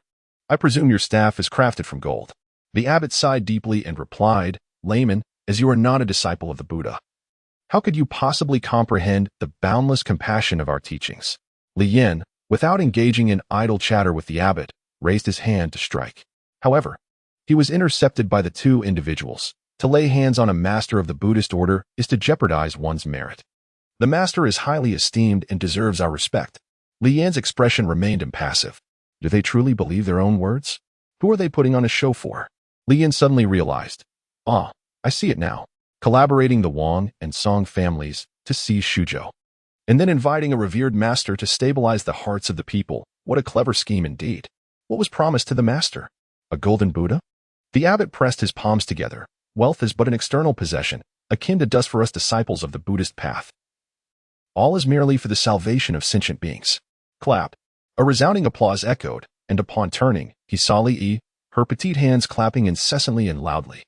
I presume your staff is crafted from gold. The abbot sighed deeply and replied, Layman, as you are not a disciple of the Buddha, how could you possibly comprehend the boundless compassion of our teachings? Li Yin, without engaging in idle chatter with the abbot, raised his hand to strike. However, he was intercepted by the two individuals. To lay hands on a master of the Buddhist order is to jeopardize one's merit. The master is highly esteemed and deserves our respect. Li Yin's expression remained impassive. Do they truly believe their own words? Who are they putting on a show for? Li Yin suddenly realized. I see it now. Collaborating the Wang and Song families to seize Shuzhou, and then inviting a revered master to stabilize the hearts of the people. What a clever scheme indeed. What was promised to the master? A golden Buddha? The abbot pressed his palms together. Wealth is but an external possession, akin to dust for us disciples of the Buddhist path. All is merely for the salvation of sentient beings. Clap. A resounding applause echoed, and upon turning, he saw Li Yi, her petite hands clapping incessantly and loudly.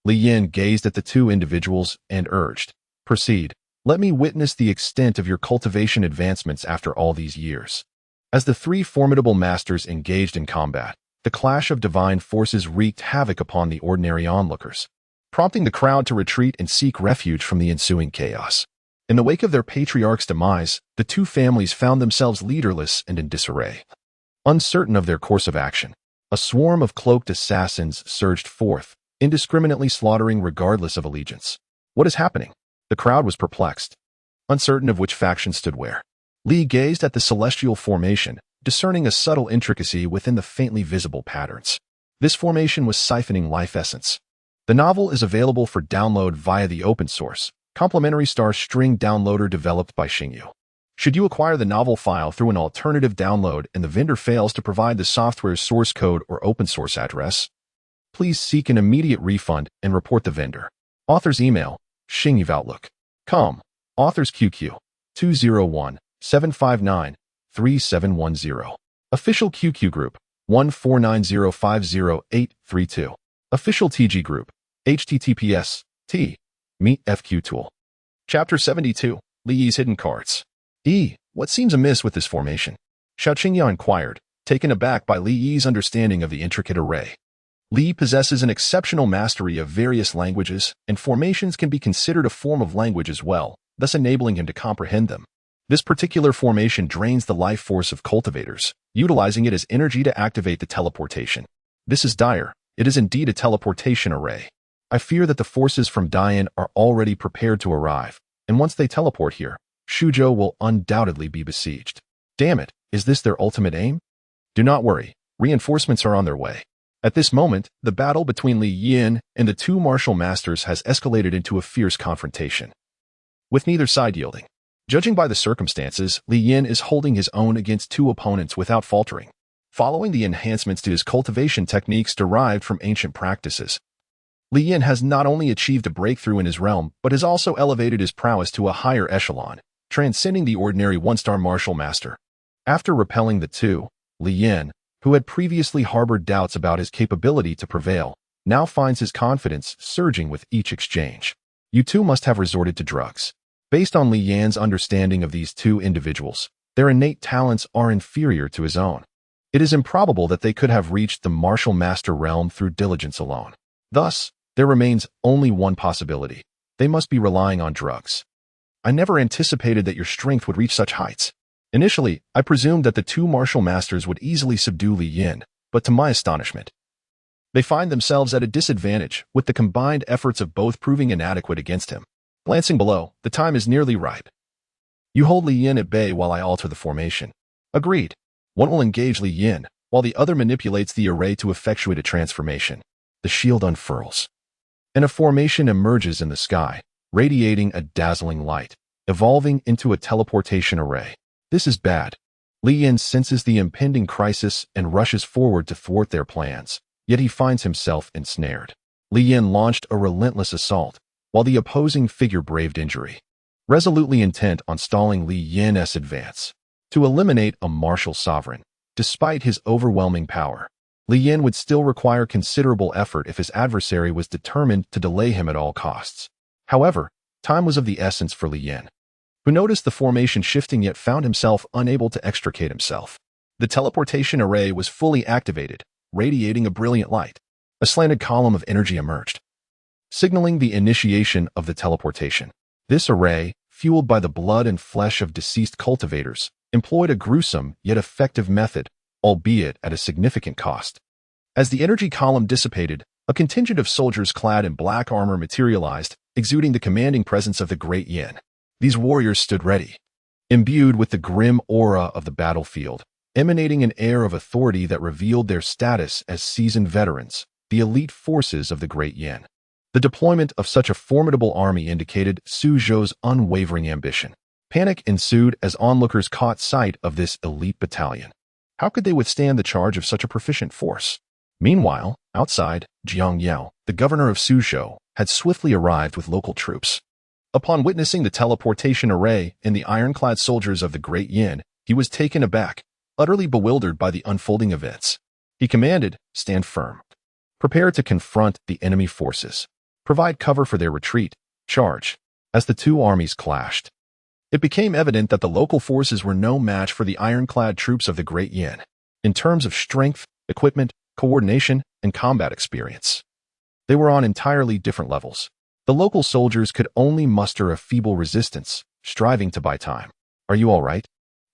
Li Yin gazed at the two individuals and urged, Proceed. Let me witness the extent of your cultivation advancements after all these years. As the three formidable masters engaged in combat, the clash of divine forces wreaked havoc upon the ordinary onlookers, prompting the crowd to retreat and seek refuge from the ensuing chaos. In the wake of their patriarch's demise, the two families found themselves leaderless and in disarray. Uncertain of their course of action, a swarm of cloaked assassins surged forth, indiscriminately slaughtering regardless of allegiance. What is happening? The crowd was perplexed, uncertain of which faction stood where. Li gazed at the celestial formation, discerning a subtle intricacy within the faintly visible patterns. This formation was siphoning life essence. The novel is available for download via the open source, complementary star string downloader developed by Xingyu. Should you acquire the novel file through an alternative download and the vendor fails to provide the software's source code or open source address, please seek an immediate refund and report the vendor. Author's email, xingyuoutlook.com. Author's QQ, 201-759-3710. Official QQ group, 149050832. Official TG group, https://t. Meet FQ tool. Chapter 72, Li Yi's hidden cards. What seems amiss with this formation? Xiao Qingya inquired, taken aback by Li Yi's understanding of the intricate array. Li possesses an exceptional mastery of various languages, and formations can be considered a form of language as well, thus enabling him to comprehend them. This particular formation drains the life force of cultivators, utilizing it as energy to activate the teleportation. This is dire. It is indeed a teleportation array. I fear that the forces from Dian are already prepared to arrive, and once they teleport here, Shuzhou will undoubtedly be besieged. Damn it, is this their ultimate aim? Do not worry, reinforcements are on their way. At this moment, the battle between Li Yin and the two martial masters has escalated into a fierce confrontation, with neither side yielding. Judging by the circumstances, Li Yin is holding his own against two opponents without faltering. Following the enhancements to his cultivation techniques derived from ancient practices, Li Yin has not only achieved a breakthrough in his realm, but has also elevated his prowess to a higher echelon, transcending the ordinary one-star martial master. After repelling the two, Li Yin, who had previously harbored doubts about his capability to prevail, now finds his confidence surging with each exchange. You two must have resorted to drugs. Based on Li Yin's understanding of these two individuals, their innate talents are inferior to his own. It is improbable that they could have reached the martial master realm through diligence alone. Thus, there remains only one possibility. They must be relying on drugs. I never anticipated that your strength would reach such heights. Initially, I presumed that the two martial masters would easily subdue Li Yin, but to my astonishment, they find themselves at a disadvantage, with the combined efforts of both proving inadequate against him. Glancing below, the time is nearly ripe. You hold Li Yin at bay while I alter the formation. Agreed. One will engage Li Yin, while the other manipulates the array to effectuate a transformation. The shield unfurls, and a formation emerges in the sky, radiating a dazzling light, evolving into a teleportation array. This is bad. Li Yin senses the impending crisis and rushes forward to thwart their plans, yet he finds himself ensnared. Li Yin launched a relentless assault, while the opposing figure braved injury, resolutely intent on stalling Li Yin's advance. To eliminate a martial sovereign, despite his overwhelming power, Li Yin would still require considerable effort if his adversary was determined to delay him at all costs. However, time was of the essence for Li Yin, who noticed the formation shifting yet found himself unable to extricate himself. The teleportation array was fully activated, radiating a brilliant light. A slanted column of energy emerged, signaling the initiation of the teleportation. This array, fueled by the blood and flesh of deceased cultivators, employed a gruesome yet effective method, albeit at a significant cost. As the energy column dissipated, a contingent of soldiers clad in black armor materialized, exuding the commanding presence of the Great Yin. These warriors stood ready, imbued with the grim aura of the battlefield, emanating an air of authority that revealed their status as seasoned veterans, the elite forces of the Great Yin. The deployment of such a formidable army indicated Suzhou's unwavering ambition. Panic ensued as onlookers caught sight of this elite battalion. How could they withstand the charge of such a proficient force? Meanwhile, outside, Jiang Yao, the governor of Suzhou, had swiftly arrived with local troops. Upon witnessing the teleportation array and the ironclad soldiers of the Great Yin, he was taken aback, utterly bewildered by the unfolding events. He commanded, "Stand firm. Prepare to confront the enemy forces. Provide cover for their retreat. Charge." As the two armies clashed, it became evident that the local forces were no match for the ironclad troops of the Great Yin. In terms of strength, equipment, coordination, and combat experience, they were on entirely different levels. The local soldiers could only muster a feeble resistance, striving to buy time. "Are you all right?"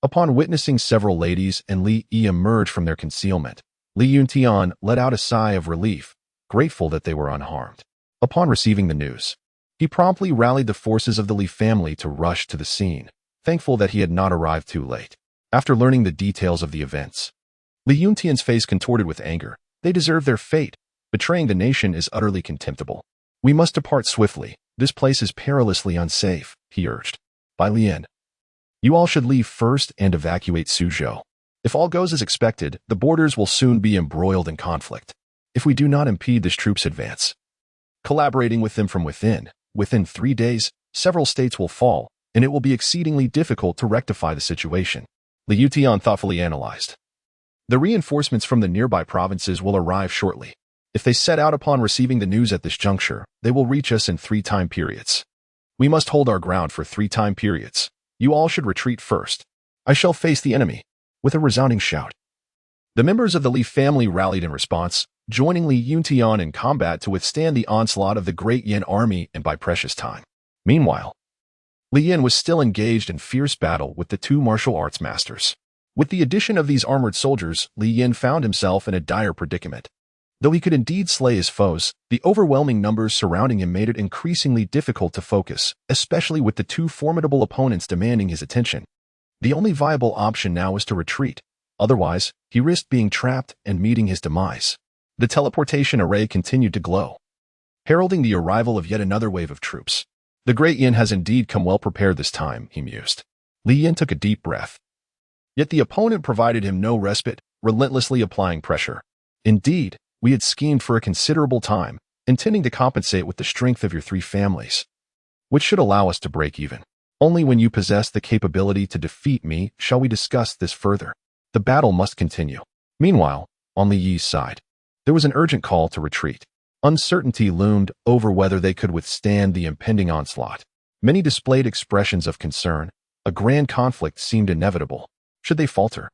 Upon witnessing several ladies and Li Yi emerge from their concealment, Li Yuntian let out a sigh of relief, grateful that they were unharmed. Upon receiving the news, he promptly rallied the forces of the Li family to rush to the scene, thankful that he had not arrived too late. After learning the details of the events, Li Yuntian's face contorted with anger. They deserve their fate. Betraying the nation is utterly contemptible. "We must depart swiftly. This place is perilously unsafe," he urged. "Bai Lian, you all should leave first and evacuate Suzhou. If all goes as expected, the borders will soon be embroiled in conflict. If we do not impede this troops' advance, collaborating with them from within 3 days, several states will fall, and it will be exceedingly difficult to rectify the situation." Li Yutian thoughtfully analyzed. "The reinforcements from the nearby provinces will arrive shortly. If they set out upon receiving the news at this juncture, they will reach us in 3 time periods. We must hold our ground for 3 time periods. You all should retreat first. I shall face the enemy." With a resounding shout, the members of the Li family rallied in response, joining Li Yuntian in combat to withstand the onslaught of the Great Yin army and buy precious time. Meanwhile, Li Yin was still engaged in fierce battle with the 2 martial arts masters. With the addition of these armored soldiers, Li Yin found himself in a dire predicament. Though he could indeed slay his foes, the overwhelming numbers surrounding him made it increasingly difficult to focus, especially with the 2 formidable opponents demanding his attention. The only viable option now was to retreat. Otherwise, he risked being trapped and meeting his demise. The teleportation array continued to glow, heralding the arrival of yet another wave of troops. "The Great Yin has indeed come well prepared this time," he mused. Li Yin took a deep breath. Yet the opponent provided him no respite, relentlessly applying pressure. "Indeed, we had schemed for a considerable time, intending to compensate with the strength of your 3 families, which should allow us to break even. Only when you possess the capability to defeat me shall we discuss this further. The battle must continue." Meanwhile, on Li Yi's side, there was an urgent call to retreat. Uncertainty loomed over whether they could withstand the impending onslaught. Many displayed expressions of concern. A grand conflict seemed inevitable. Should they falter,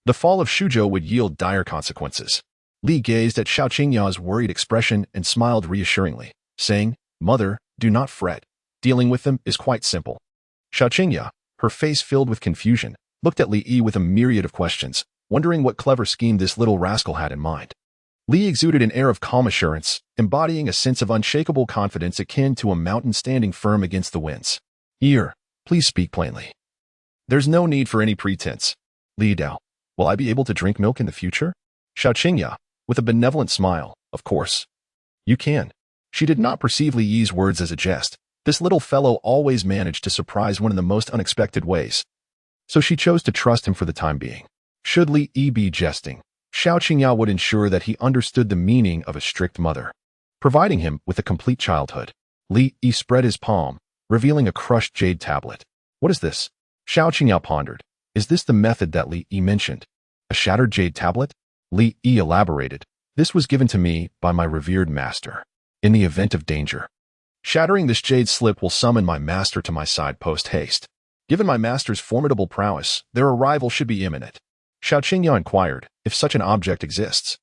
the fall of Suzhou would yield dire consequences. Li gazed at Xiao Qingya's worried expression and smiled reassuringly, saying, "Mother, do not fret. Dealing with them is quite simple." Xiao Qingya, her face filled with confusion, looked at Li Yi with a myriad of questions, wondering what clever scheme this little rascal had in mind. Li exuded an air of calm assurance, embodying a sense of unshakable confidence akin to a mountain standing firm against the winds. "Here, please speak plainly. There's no need for any pretense. Li Dao, will I be able to drink milk in the future?" Xiao Qingya, with a benevolent smile, "Of course. You can." She did not perceive Li Yi's words as a jest. This little fellow always managed to surprise one in the most unexpected ways, so she chose to trust him for the time being. Should Li Yi be jesting, Xiao Qingya would ensure that he understood the meaning of a strict mother, providing him with a complete childhood. Li Yi spread his palm, revealing a crushed jade tablet. "What is this?" Xiao Qingya pondered. "Is this the method that Li Yi mentioned? A shattered jade tablet?" Li Yi elaborated. "This was given to me by my revered master. In the event of danger, shattering this jade slip will summon my master to my side post-haste. Given my master's formidable prowess, their arrival should be imminent." Xiao Qingya inquired if such an object exists.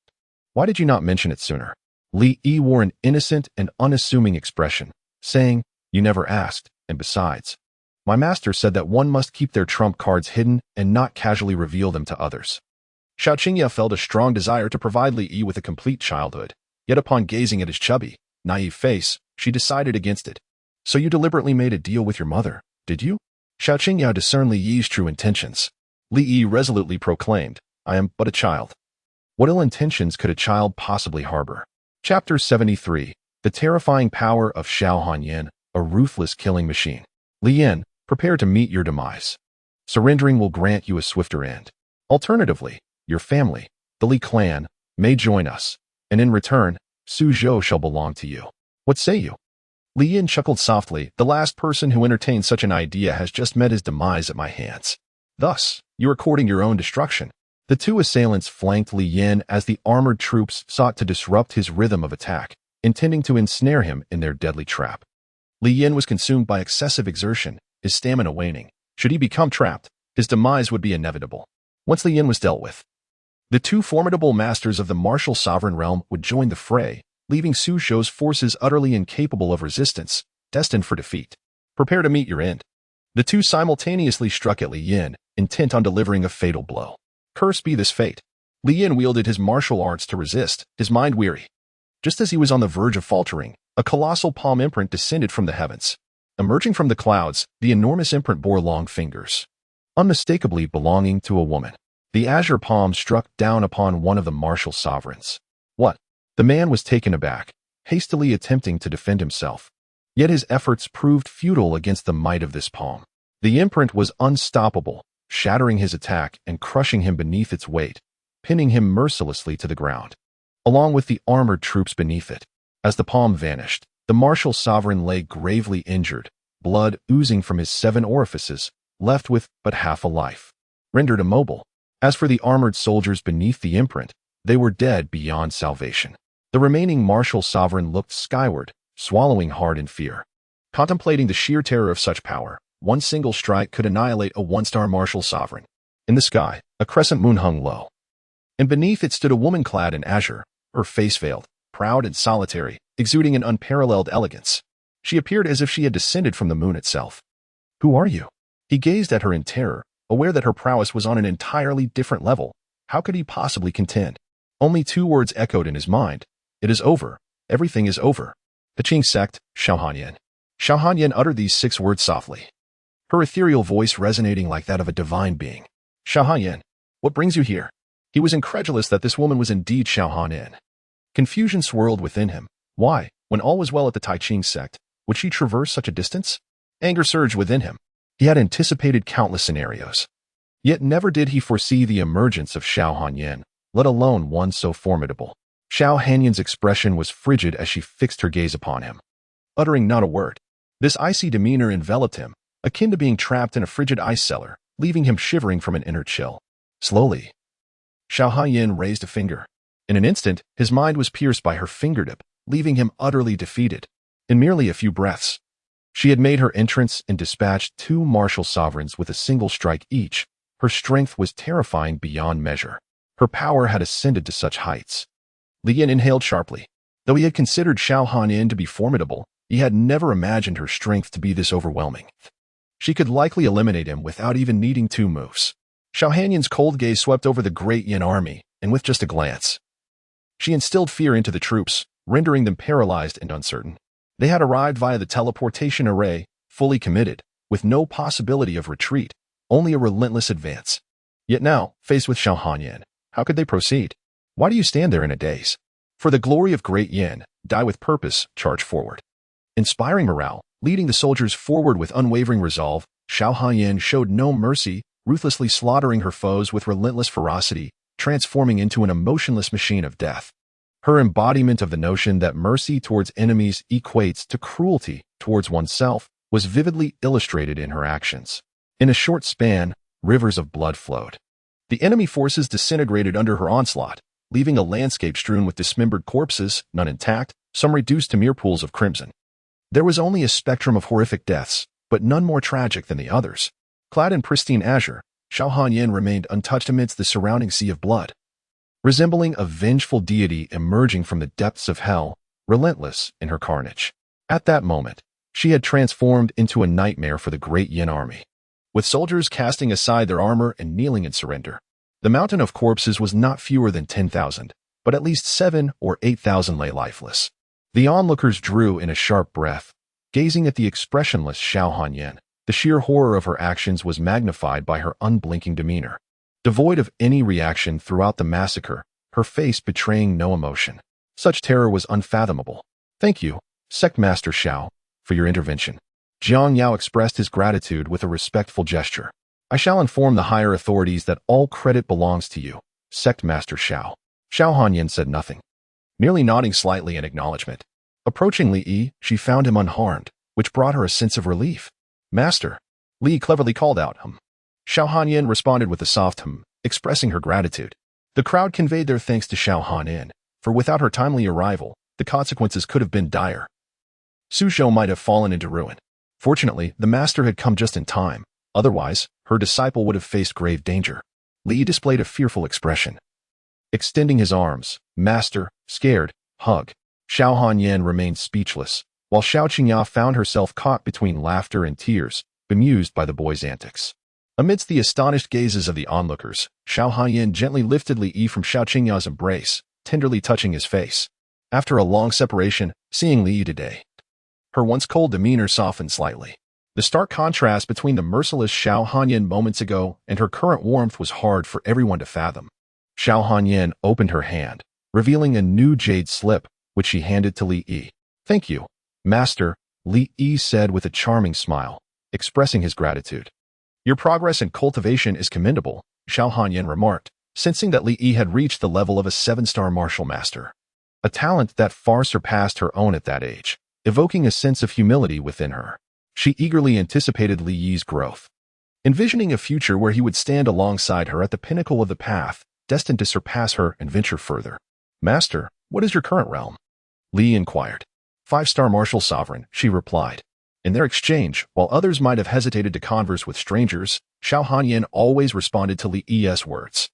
Why did you not mention it sooner? Li Yi wore an innocent and unassuming expression, saying, "You never asked, and besides, my master said that one must keep their trump cards hidden and not casually reveal them to others." Xiao Qingya felt a strong desire to provide Li Yi with a complete childhood, yet upon gazing at his chubby, naive face, she decided against it. "So you deliberately made a deal with your mother, did you?" Xiao Qingya discerned Li Yi's true intentions. Li Yi resolutely proclaimed, "I am but a child. What ill intentions could a child possibly harbor?" Chapter 73. The Terrifying Power of Xiao Hanyan, a Ruthless Killing Machine. Li Yin, prepare to meet your demise. Surrendering will grant you a swifter end. Alternatively, your family, the Li clan, may join us, and in return, Suzhou shall belong to you. What say you? Li Yin chuckled softly. The last person who entertained such an idea has just met his demise at my hands. Thus, you are courting your own destruction. The two assailants flanked Li Yin as the armored troops sought to disrupt his rhythm of attack, intending to ensnare him in their deadly trap. Li Yin was consumed by excessive exertion, his stamina waning. Should he become trapped, his demise would be inevitable. Once Li Yin was dealt with, the two formidable masters of the martial sovereign realm would join the fray, leaving Suzhou's forces utterly incapable of resistance, destined for defeat. Prepare to meet your end. The two simultaneously struck at Li Yin, intent on delivering a fatal blow. Cursed be this fate. Li Yin wielded his martial arts to resist, his mind weary. Just as he was on the verge of faltering, a colossal palm imprint descended from the heavens. Emerging from the clouds, the enormous imprint bore long fingers, unmistakably belonging to a woman. The azure palm struck down upon one of the martial sovereigns. What? The man was taken aback, hastily attempting to defend himself. Yet his efforts proved futile against the might of this palm. The imprint was unstoppable, shattering his attack and crushing him beneath its weight, pinning him mercilessly to the ground, along with the armored troops beneath it. As the palm vanished, the martial sovereign lay gravely injured, blood oozing from his 7 orifices, left with but half a life, rendered immobile. As for the armored soldiers beneath the imprint, they were dead beyond salvation. The remaining martial sovereign looked skyward, swallowing hard in fear. Contemplating the sheer terror of such power, one single strike could annihilate a 1-star martial sovereign. In the sky, a crescent moon hung low, and beneath it stood a woman clad in azure, her face veiled, proud and solitary, exuding an unparalleled elegance. She appeared as if she had descended from the moon itself. "Who are you?" He gazed at her in terror, aware that her prowess was on an entirely different level. How could he possibly contend? Only 2 words echoed in his mind. "It is over. Everything is over." The Qing sect, Xiao Hanyan. Xiao Hanyan uttered these 6 words softly, her ethereal voice resonating like that of a divine being. "Xiao Hanyan, what brings you here?" He was incredulous that this woman was indeed Xiao Hanyan. Confusion swirled within him. Why, when all was well at the Tai Qing sect, would she traverse such a distance? Anger surged within him. He had anticipated countless scenarios. Yet never did he foresee the emergence of Xiao Hanyan, let alone one so formidable. Xiao Hanyan's expression was frigid as she fixed her gaze upon him, uttering not a word. This icy demeanor enveloped him, akin to being trapped in a frigid ice cellar, leaving him shivering from an inner chill. Slowly, Xiao Hanyan raised a finger. In an instant, his mind was pierced by her fingertip, leaving him utterly defeated. In merely a few breaths, she had made her entrance and dispatched 2 martial sovereigns with a single strike each. Her strength was terrifying beyond measure. Her power had ascended to such heights. Li Yin inhaled sharply. Though he had considered Xiao Hanyan to be formidable, he had never imagined her strength to be this overwhelming. She could likely eliminate him without even needing 2 moves. Xiao Hanyan's cold gaze swept over the great Yin army, and with just a glance, she instilled fear into the troops, rendering them paralyzed and uncertain. They had arrived via the teleportation array, fully committed, with no possibility of retreat, only a relentless advance. Yet now, faced with Xiao Hanyan, how could they proceed? Why do you stand there in a daze? For the glory of great Yin, die with purpose, charge forward. Inspiring morale, leading the soldiers forward with unwavering resolve, Xiao Hanyan showed no mercy, ruthlessly slaughtering her foes with relentless ferocity, transforming into an emotionless machine of death. Her embodiment of the notion that mercy towards enemies equates to cruelty towards oneself was vividly illustrated in her actions. In a short span, rivers of blood flowed. The enemy forces disintegrated under her onslaught, leaving a landscape strewn with dismembered corpses, none intact, some reduced to mere pools of crimson. There was only a spectrum of horrific deaths, but none more tragic than the others. Clad in pristine azure, Xiao Hanyan remained untouched amidst the surrounding sea of blood. resembling a vengeful deity emerging from the depths of hell, relentless in her carnage. At that moment, she had transformed into a nightmare for the great Yin army. With soldiers casting aside their armor and kneeling in surrender, the mountain of corpses was not fewer than 10,000, but at least 7 or 8,000 lay lifeless. The onlookers drew in a sharp breath, gazing at the expressionless Xiao Hanyan. The sheer horror of her actions was magnified by her unblinking demeanor. Devoid of any reaction throughout the massacre, her face betraying no emotion. Such terror was unfathomable. "Thank you, Sect Master Xiao, for your intervention." Jiang Yao expressed his gratitude with a respectful gesture. "I shall inform the higher authorities that all credit belongs to you, Sect Master Xiao." Xiao Hanyan said nothing, merely nodding slightly in acknowledgement. Approaching Li Yi, she found him unharmed, which brought her a sense of relief. "Master," Li cleverly called out, Xiao Hanyan responded with a soft expressing her gratitude. The crowd conveyed their thanks to Xiao Hanyan, for without her timely arrival, the consequences could have been dire. Suzhou might have fallen into ruin. Fortunately, the master had come just in time. Otherwise, her disciple would have faced grave danger. Li displayed a fearful expression. Extending his arms, "Master, scared, hug." Xiao Hanyan remained speechless, while Xiao Qingya found herself caught between laughter and tears, bemused by the boy's antics. Amidst the astonished gazes of the onlookers, Xiao Hanyan gently lifted Li Yi from Xiao Qingya's embrace, tenderly touching his face. After a long separation, seeing Li Yi today, her once cold demeanor softened slightly. The stark contrast between the merciless Xiao Hanyan moments ago and her current warmth was hard for everyone to fathom. Xiao Hanyan opened her hand, revealing a new jade slip, which she handed to Li Yi. "Thank you, Master," Li Yi said with a charming smile, expressing his gratitude. "Your progress in cultivation is commendable," Xiao Hanyan remarked, sensing that Li Yi had reached the level of a 7-star martial master. A talent that far surpassed her own at that age, evoking a sense of humility within her. She eagerly anticipated Li Yi's growth, envisioning a future where he would stand alongside her at the pinnacle of the path, destined to surpass her and venture further. "Master, what is your current realm?" Li inquired. 5-star martial sovereign, she replied. In their exchange, while others might have hesitated to converse with strangers, Xiao Hanyan always responded to Li Yi's words.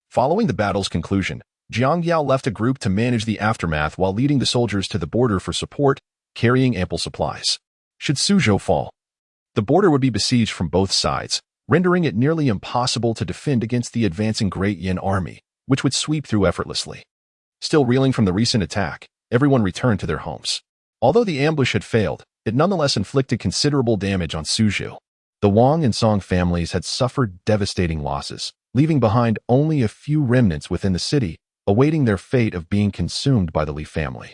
Following the battle's conclusion, Jiang Yao left a group to manage the aftermath while leading the soldiers to the border for support, carrying ample supplies. Should Suzhou fall, the border would be besieged from both sides, rendering it nearly impossible to defend against the advancing Great Yin army, which would sweep through effortlessly. Still reeling from the recent attack, everyone returned to their homes. Although the ambush had failed, it nonetheless inflicted considerable damage on Suzhou. The Wang and Song families had suffered devastating losses, leaving behind only a few remnants within the city, awaiting their fate of being consumed by the Li family.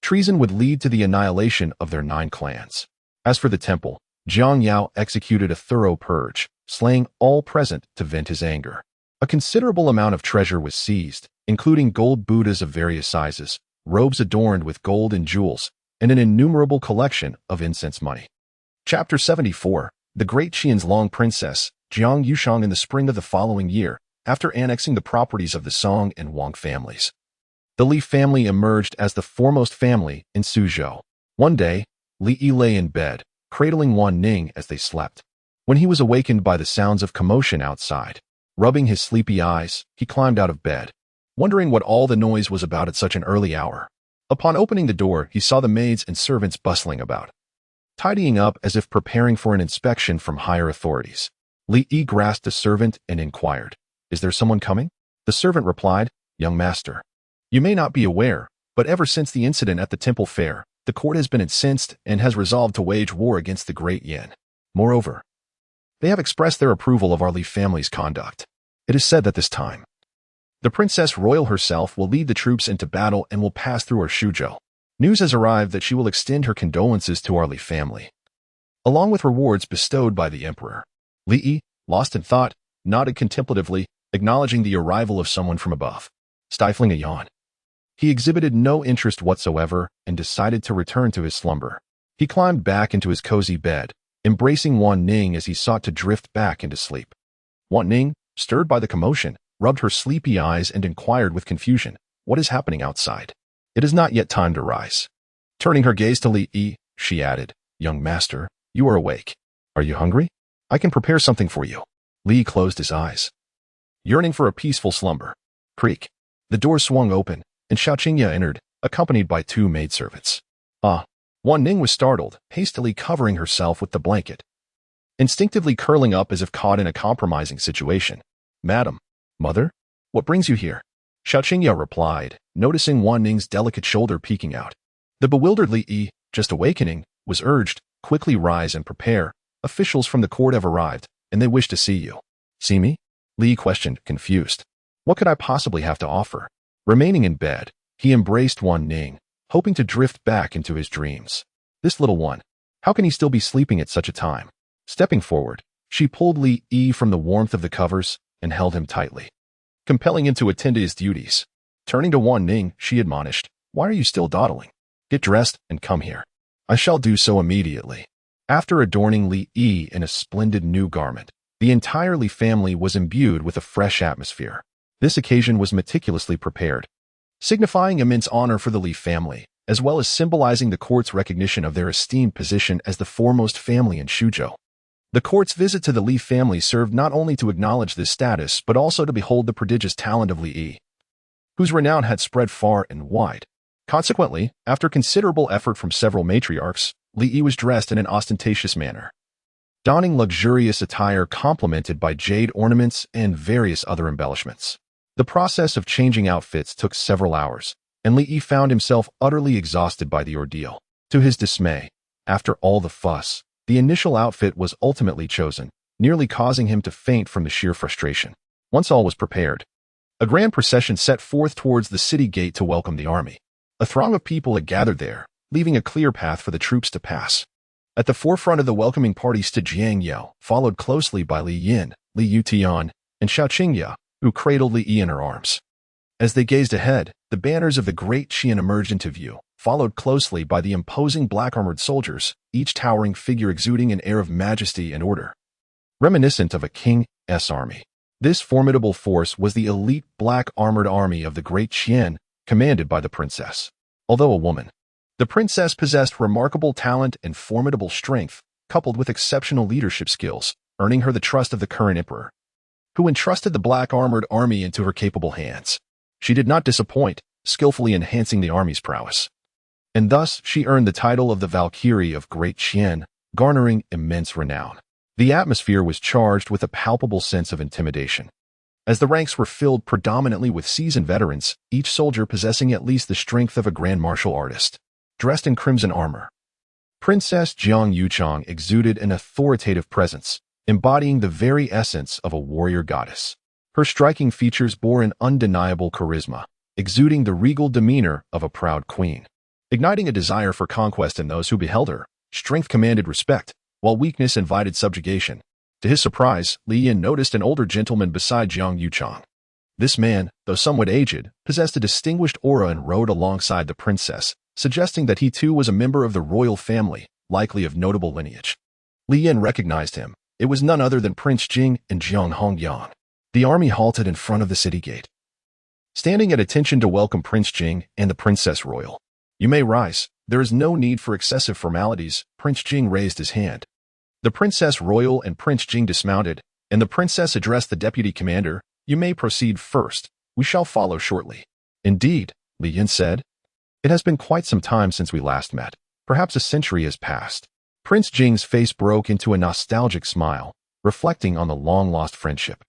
Treason would lead to the annihilation of their 9 clans. As for the temple, Jiang Yao executed a thorough purge, slaying all present to vent his anger. A considerable amount of treasure was seized, including gold Buddhas of various sizes, robes adorned with gold and jewels, and an innumerable collection of incense money. Chapter 74. The Great Qian's Long Princess, Jiang Yushang. In the spring of the following year, after annexing the properties of the Song and Wang families, the Li family emerged as the foremost family in Suzhou. One day, Li Yi lay in bed, cradling Wan Ning as they slept. When he was awakened by the sounds of commotion outside, rubbing his sleepy eyes, he climbed out of bed, wondering what all the noise was about at such an early hour. Upon opening the door, he saw the maids and servants bustling about, tidying up as if preparing for an inspection from higher authorities. Li Yi grasped a servant and inquired, "Is there someone coming?" The servant replied, "Young master, you may not be aware, but ever since the incident at the temple fair, the court has been incensed and has resolved to wage war against the Great Yin. Moreover, they have expressed their approval of our Li family's conduct. It is said that this time, the Princess Royal herself will lead the troops into battle and will pass through our Suzhou. News has arrived that she will extend her condolences to our Li family, along with rewards bestowed by the Emperor." Li Yi, lost in thought, nodded contemplatively, acknowledging the arrival of someone from above. Stifling a yawn, he exhibited no interest whatsoever and decided to return to his slumber. He climbed back into his cozy bed, embracing Wan Ning as he sought to drift back into sleep. Wan Ning, stirred by the commotion, rubbed her sleepy eyes and inquired with confusion, "What is happening outside? It is not yet time to rise." Turning her gaze to Li Yi, she added, "Young master, you are awake. Are you hungry? I can prepare something for you." Li closed his eyes, yearning for a peaceful slumber. Creak. The door swung open, and Xiao Qingye entered, accompanied by 2 maidservants. Ah! Wan Ning was startled, hastily covering herself with the blanket, instinctively curling up as if caught in a compromising situation. Madam, mother, what brings you here? Xiao Qingye replied, noticing Wan Ning's delicate shoulder peeking out. The bewildered Li Yi, just awakening, was urged, quickly rise and prepare. Officials from the court have arrived, and they wish to see you. See me? Li questioned, confused. What could I possibly have to offer? Remaining in bed, he embraced Wan Ning, hoping to drift back into his dreams. This little one, how can he still be sleeping at such a time? Stepping forward, she pulled Li Yi from the warmth of the covers and held him tightly, compelling him to attend to his duties. Turning to Wan Ning, she admonished, "Why are you still dawdling? Get dressed and come here." "I shall do so immediately." After adorning Li Yi in a splendid new garment, the entire Li family was imbued with a fresh atmosphere. This occasion was meticulously prepared, signifying immense honor for the Li family, as well as symbolizing the court's recognition of their esteemed position as the foremost family in Shuzhou. The court's visit to the Li family served not only to acknowledge this status, but also to behold the prodigious talent of Li Yi, whose renown had spread far and wide. Consequently, after considerable effort from several matriarchs, Li Yi was dressed in an ostentatious manner, donning luxurious attire complemented by jade ornaments and various other embellishments. The process of changing outfits took several hours, and Li Yi found himself utterly exhausted by the ordeal. To his dismay, after all the fuss, the initial outfit was ultimately chosen, nearly causing him to faint from the sheer frustration. Once all was prepared, a grand procession set forth towards the city gate to welcome the army. A throng of people had gathered there, leaving a clear path for the troops to pass. At the forefront of the welcoming party stood Jiang Yao, followed closely by Li Yin, Li Yutian, and Xiao Qingye, who cradled Li Yi in her arms. As they gazed ahead, the banners of the Great Qian emerged into view, followed closely by the imposing black-armored soldiers, each towering figure exuding an air of majesty and order, reminiscent of a king's army. This formidable force was the elite black-armored army of the Great Qian, commanded by the princess. Although a woman, the princess possessed remarkable talent and formidable strength, coupled with exceptional leadership skills, earning her the trust of the current emperor, who entrusted the black-armored army into her capable hands. She did not disappoint, skillfully enhancing the army's prowess. And thus she earned the title of the Valkyrie of Great Qian, garnering immense renown. The atmosphere was charged with a palpable sense of intimidation, as the ranks were filled predominantly with seasoned veterans, each soldier possessing at least the strength of a grand martial artist. Dressed in crimson armor, Princess Jiang Yuchang exuded an authoritative presence, embodying the very essence of a warrior goddess. Her striking features bore an undeniable charisma, exuding the regal demeanor of a proud queen. Igniting a desire for conquest in those who beheld her, strength commanded respect, while weakness invited subjugation. To his surprise, Li Yin noticed an older gentleman beside Jiang Yuchang. This man, though somewhat aged, possessed a distinguished aura and rode alongside the princess, suggesting that he too was a member of the royal family, likely of notable lineage. Li Yin recognized him. It was none other than Prince Jing and Jiang Hongyang. The army halted in front of the city gate, standing at attention to welcome Prince Jing and the Princess Royal. "You may rise. There is no need for excessive formalities." Prince Jing raised his hand. The Princess Royal and Prince Jing dismounted, and the princess addressed the deputy commander. "You may proceed first. We shall follow shortly." "Indeed," Li Yin said. "It has been quite some time since we last met. Perhaps a century has passed." Prince Jing's face broke into a nostalgic smile, reflecting on the long-lost friendship.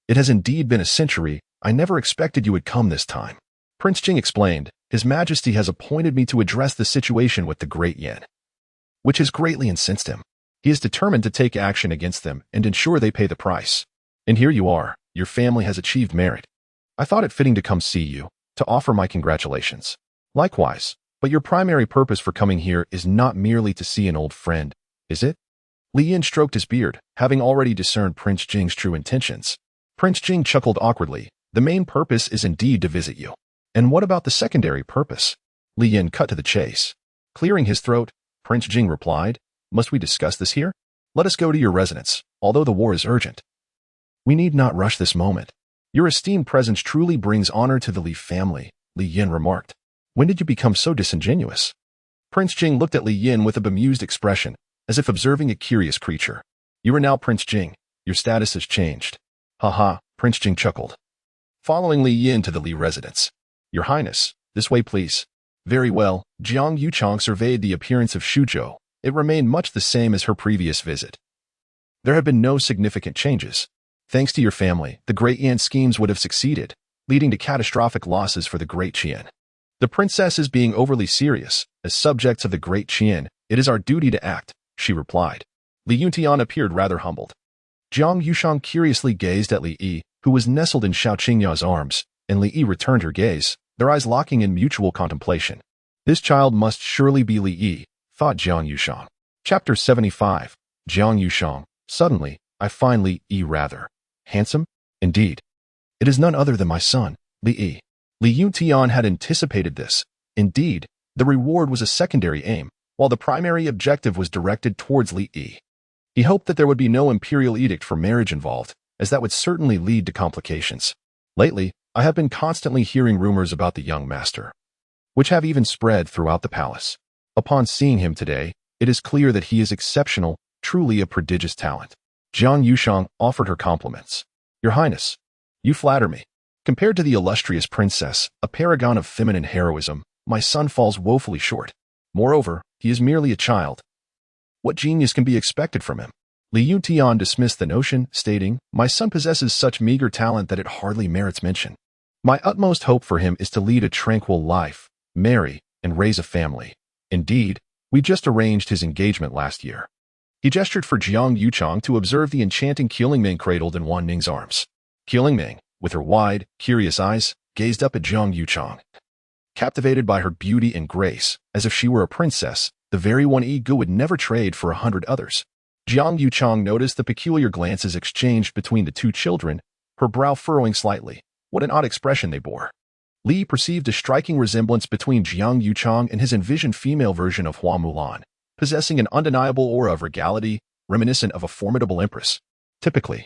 "It has indeed been a century. I never expected you would come this time." Prince Jing explained, "His Majesty has appointed me to address the situation with the Great Yin, which has greatly incensed him. He is determined to take action against them and ensure they pay the price. And here you are. Your family has achieved merit. I thought it fitting to come see you, to offer my congratulations." "Likewise, but your primary purpose for coming here is not merely to see an old friend, is it?" Li Yin stroked his beard, having already discerned Prince Jing's true intentions. Prince Jing chuckled awkwardly. "The main purpose is indeed to visit you." "And what about the secondary purpose?" Li Yin cut to the chase. Clearing his throat, Prince Jing replied, "Must we discuss this here? Let us go to your residence, although the war is urgent. We need not rush this moment. Your esteemed presence truly brings honor to the Li family," Li Yin remarked. "When did you become so disingenuous?" Prince Jing looked at Li Yin with a bemused expression, as if observing a curious creature. "You are now Prince Jing. Your status has changed." "Ha ha," Prince Jing chuckled. Following Li Yin to the Li residence, Your Highness, this way please. Very well. Jiang Yuchang surveyed the appearance of Shuzhou. It remained much the same as her previous visit. There had been no significant changes. Thanks to your family, the Great Yan schemes would have succeeded, leading to catastrophic losses for the Great Qian. The princess is being overly serious. As subjects of the Great Qian, it is our duty to act, she replied. Li Yuntian appeared rather humbled. Jiang Yushang curiously gazed at Li Yi, who was nestled in Xiao Qingya's arms, and Li Yi returned her gaze, their eyes locking in mutual contemplation. This child must surely be Li Yi, thought Jiang Yushang. Chapter 75. Jiang Yushang. Suddenly, I find Li Yi rather handsome. Indeed. It is none other than my son, Li Yi. Li Yuntian had anticipated this. Indeed, the reward was a secondary aim, while the primary objective was directed towards Li Yi. He hoped that there would be no imperial edict for marriage involved, as that would certainly lead to complications. Lately, I have been constantly hearing rumors about the young master, which have even spread throughout the palace. Upon seeing him today, it is clear that he is exceptional, truly a prodigious talent. Jiang Yushang offered her compliments. Your Highness, you flatter me. Compared to the illustrious princess, a paragon of feminine heroism, my son falls woefully short. Moreover, he is merely a child. What genius can be expected from him? Li Yuntian dismissed the notion, stating, my son possesses such meager talent that it hardly merits mention. My utmost hope for him is to lead a tranquil life, marry, and raise a family. Indeed, we just arranged his engagement last year. He gestured for Jiang Yuchang to observe the enchanting Qilingming cradled in Wan Ning's arms. Qilingming, with her wide, curious eyes, gazed up at Jiang Yuchang. Captivated by her beauty and grace, as if she were a princess, the very one Yi Gu would never trade for 100 others. Jiang Yuchang noticed the peculiar glances exchanged between the two children, her brow furrowing slightly. What an odd expression they bore. Li perceived a striking resemblance between Jiang Yuchang and his envisioned female version of Hua Mulan, possessing an undeniable aura of regality, reminiscent of a formidable empress. Typically,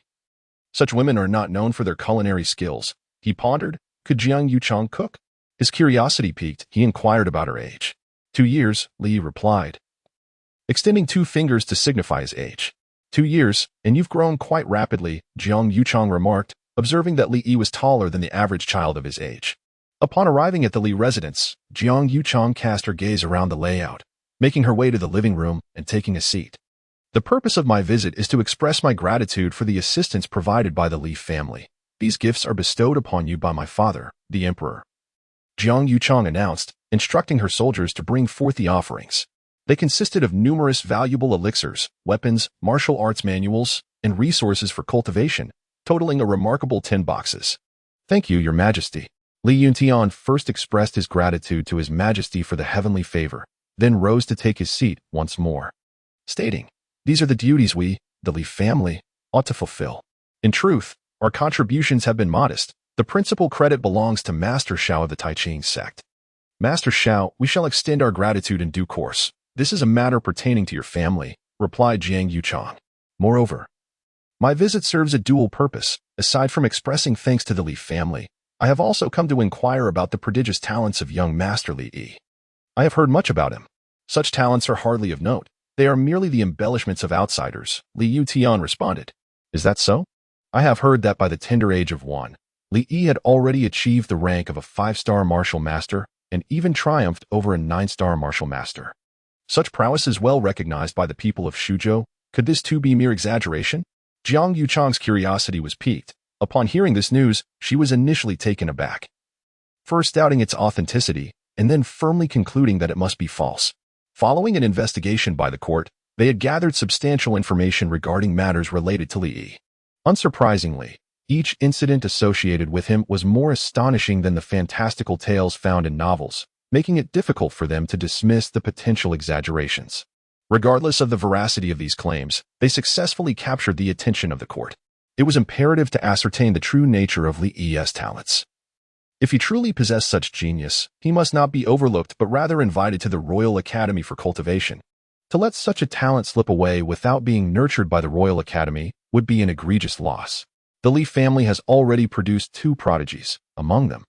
such women are not known for their culinary skills. He pondered, could Jiang Yuchang cook? His curiosity piqued, he inquired about her age. 2 years, Li replied, extending 2 fingers to signify his age. 2 years, and you've grown quite rapidly, Jiang Yuchang remarked, observing that Li Yi was taller than the average child of his age. Upon arriving at the Li residence, Jiang Yuchang cast her gaze around the layout, making her way to the living room and taking a seat. The purpose of my visit is to express my gratitude for the assistance provided by the Li family. These gifts are bestowed upon you by my father, the emperor. Jiang Yuchang announced, instructing her soldiers to bring forth the offerings. They consisted of numerous valuable elixirs, weapons, martial arts manuals, and resources for cultivation, totaling a remarkable 10 boxes. Thank you, Your Majesty. Li Yuntian first expressed his gratitude to His Majesty for the heavenly favor, then rose to take his seat once more, stating, these are the duties we, the Li family, ought to fulfill. In truth, our contributions have been modest. The principal credit belongs to Master Xiao of the Taiqing sect. Master Xiao, we shall extend our gratitude in due course. This is a matter pertaining to your family, replied Jiang Yuchang. Moreover, my visit serves a dual purpose. Aside from expressing thanks to the Li family, I have also come to inquire about the prodigious talents of young Master Li Yi. I have heard much about him. Such talents are hardly of note. They are merely the embellishments of outsiders, Li Yutian responded. Is that so? I have heard that by the tender age of 1, Li Yi had already achieved the rank of a 5-star martial master and even triumphed over a 9-star martial master. Such prowess is well recognized by the people of Shuzhou. Could this too be mere exaggeration? Jiang Yuchang's curiosity was piqued. Upon hearing this news, she was initially taken aback, first doubting its authenticity, and then firmly concluding that it must be false. Following an investigation by the court, they had gathered substantial information regarding matters related to Li Yi. Unsurprisingly, each incident associated with him was more astonishing than the fantastical tales found in novels, making it difficult for them to dismiss the potential exaggerations. Regardless of the veracity of these claims, they successfully captured the attention of the court. It was imperative to ascertain the true nature of Li Yi's talents. If he truly possessed such genius, he must not be overlooked but rather invited to the Royal Academy for cultivation. To let such a talent slip away without being nurtured by the Royal Academy would be an egregious loss. The Li family has already produced 2 prodigies. Among them,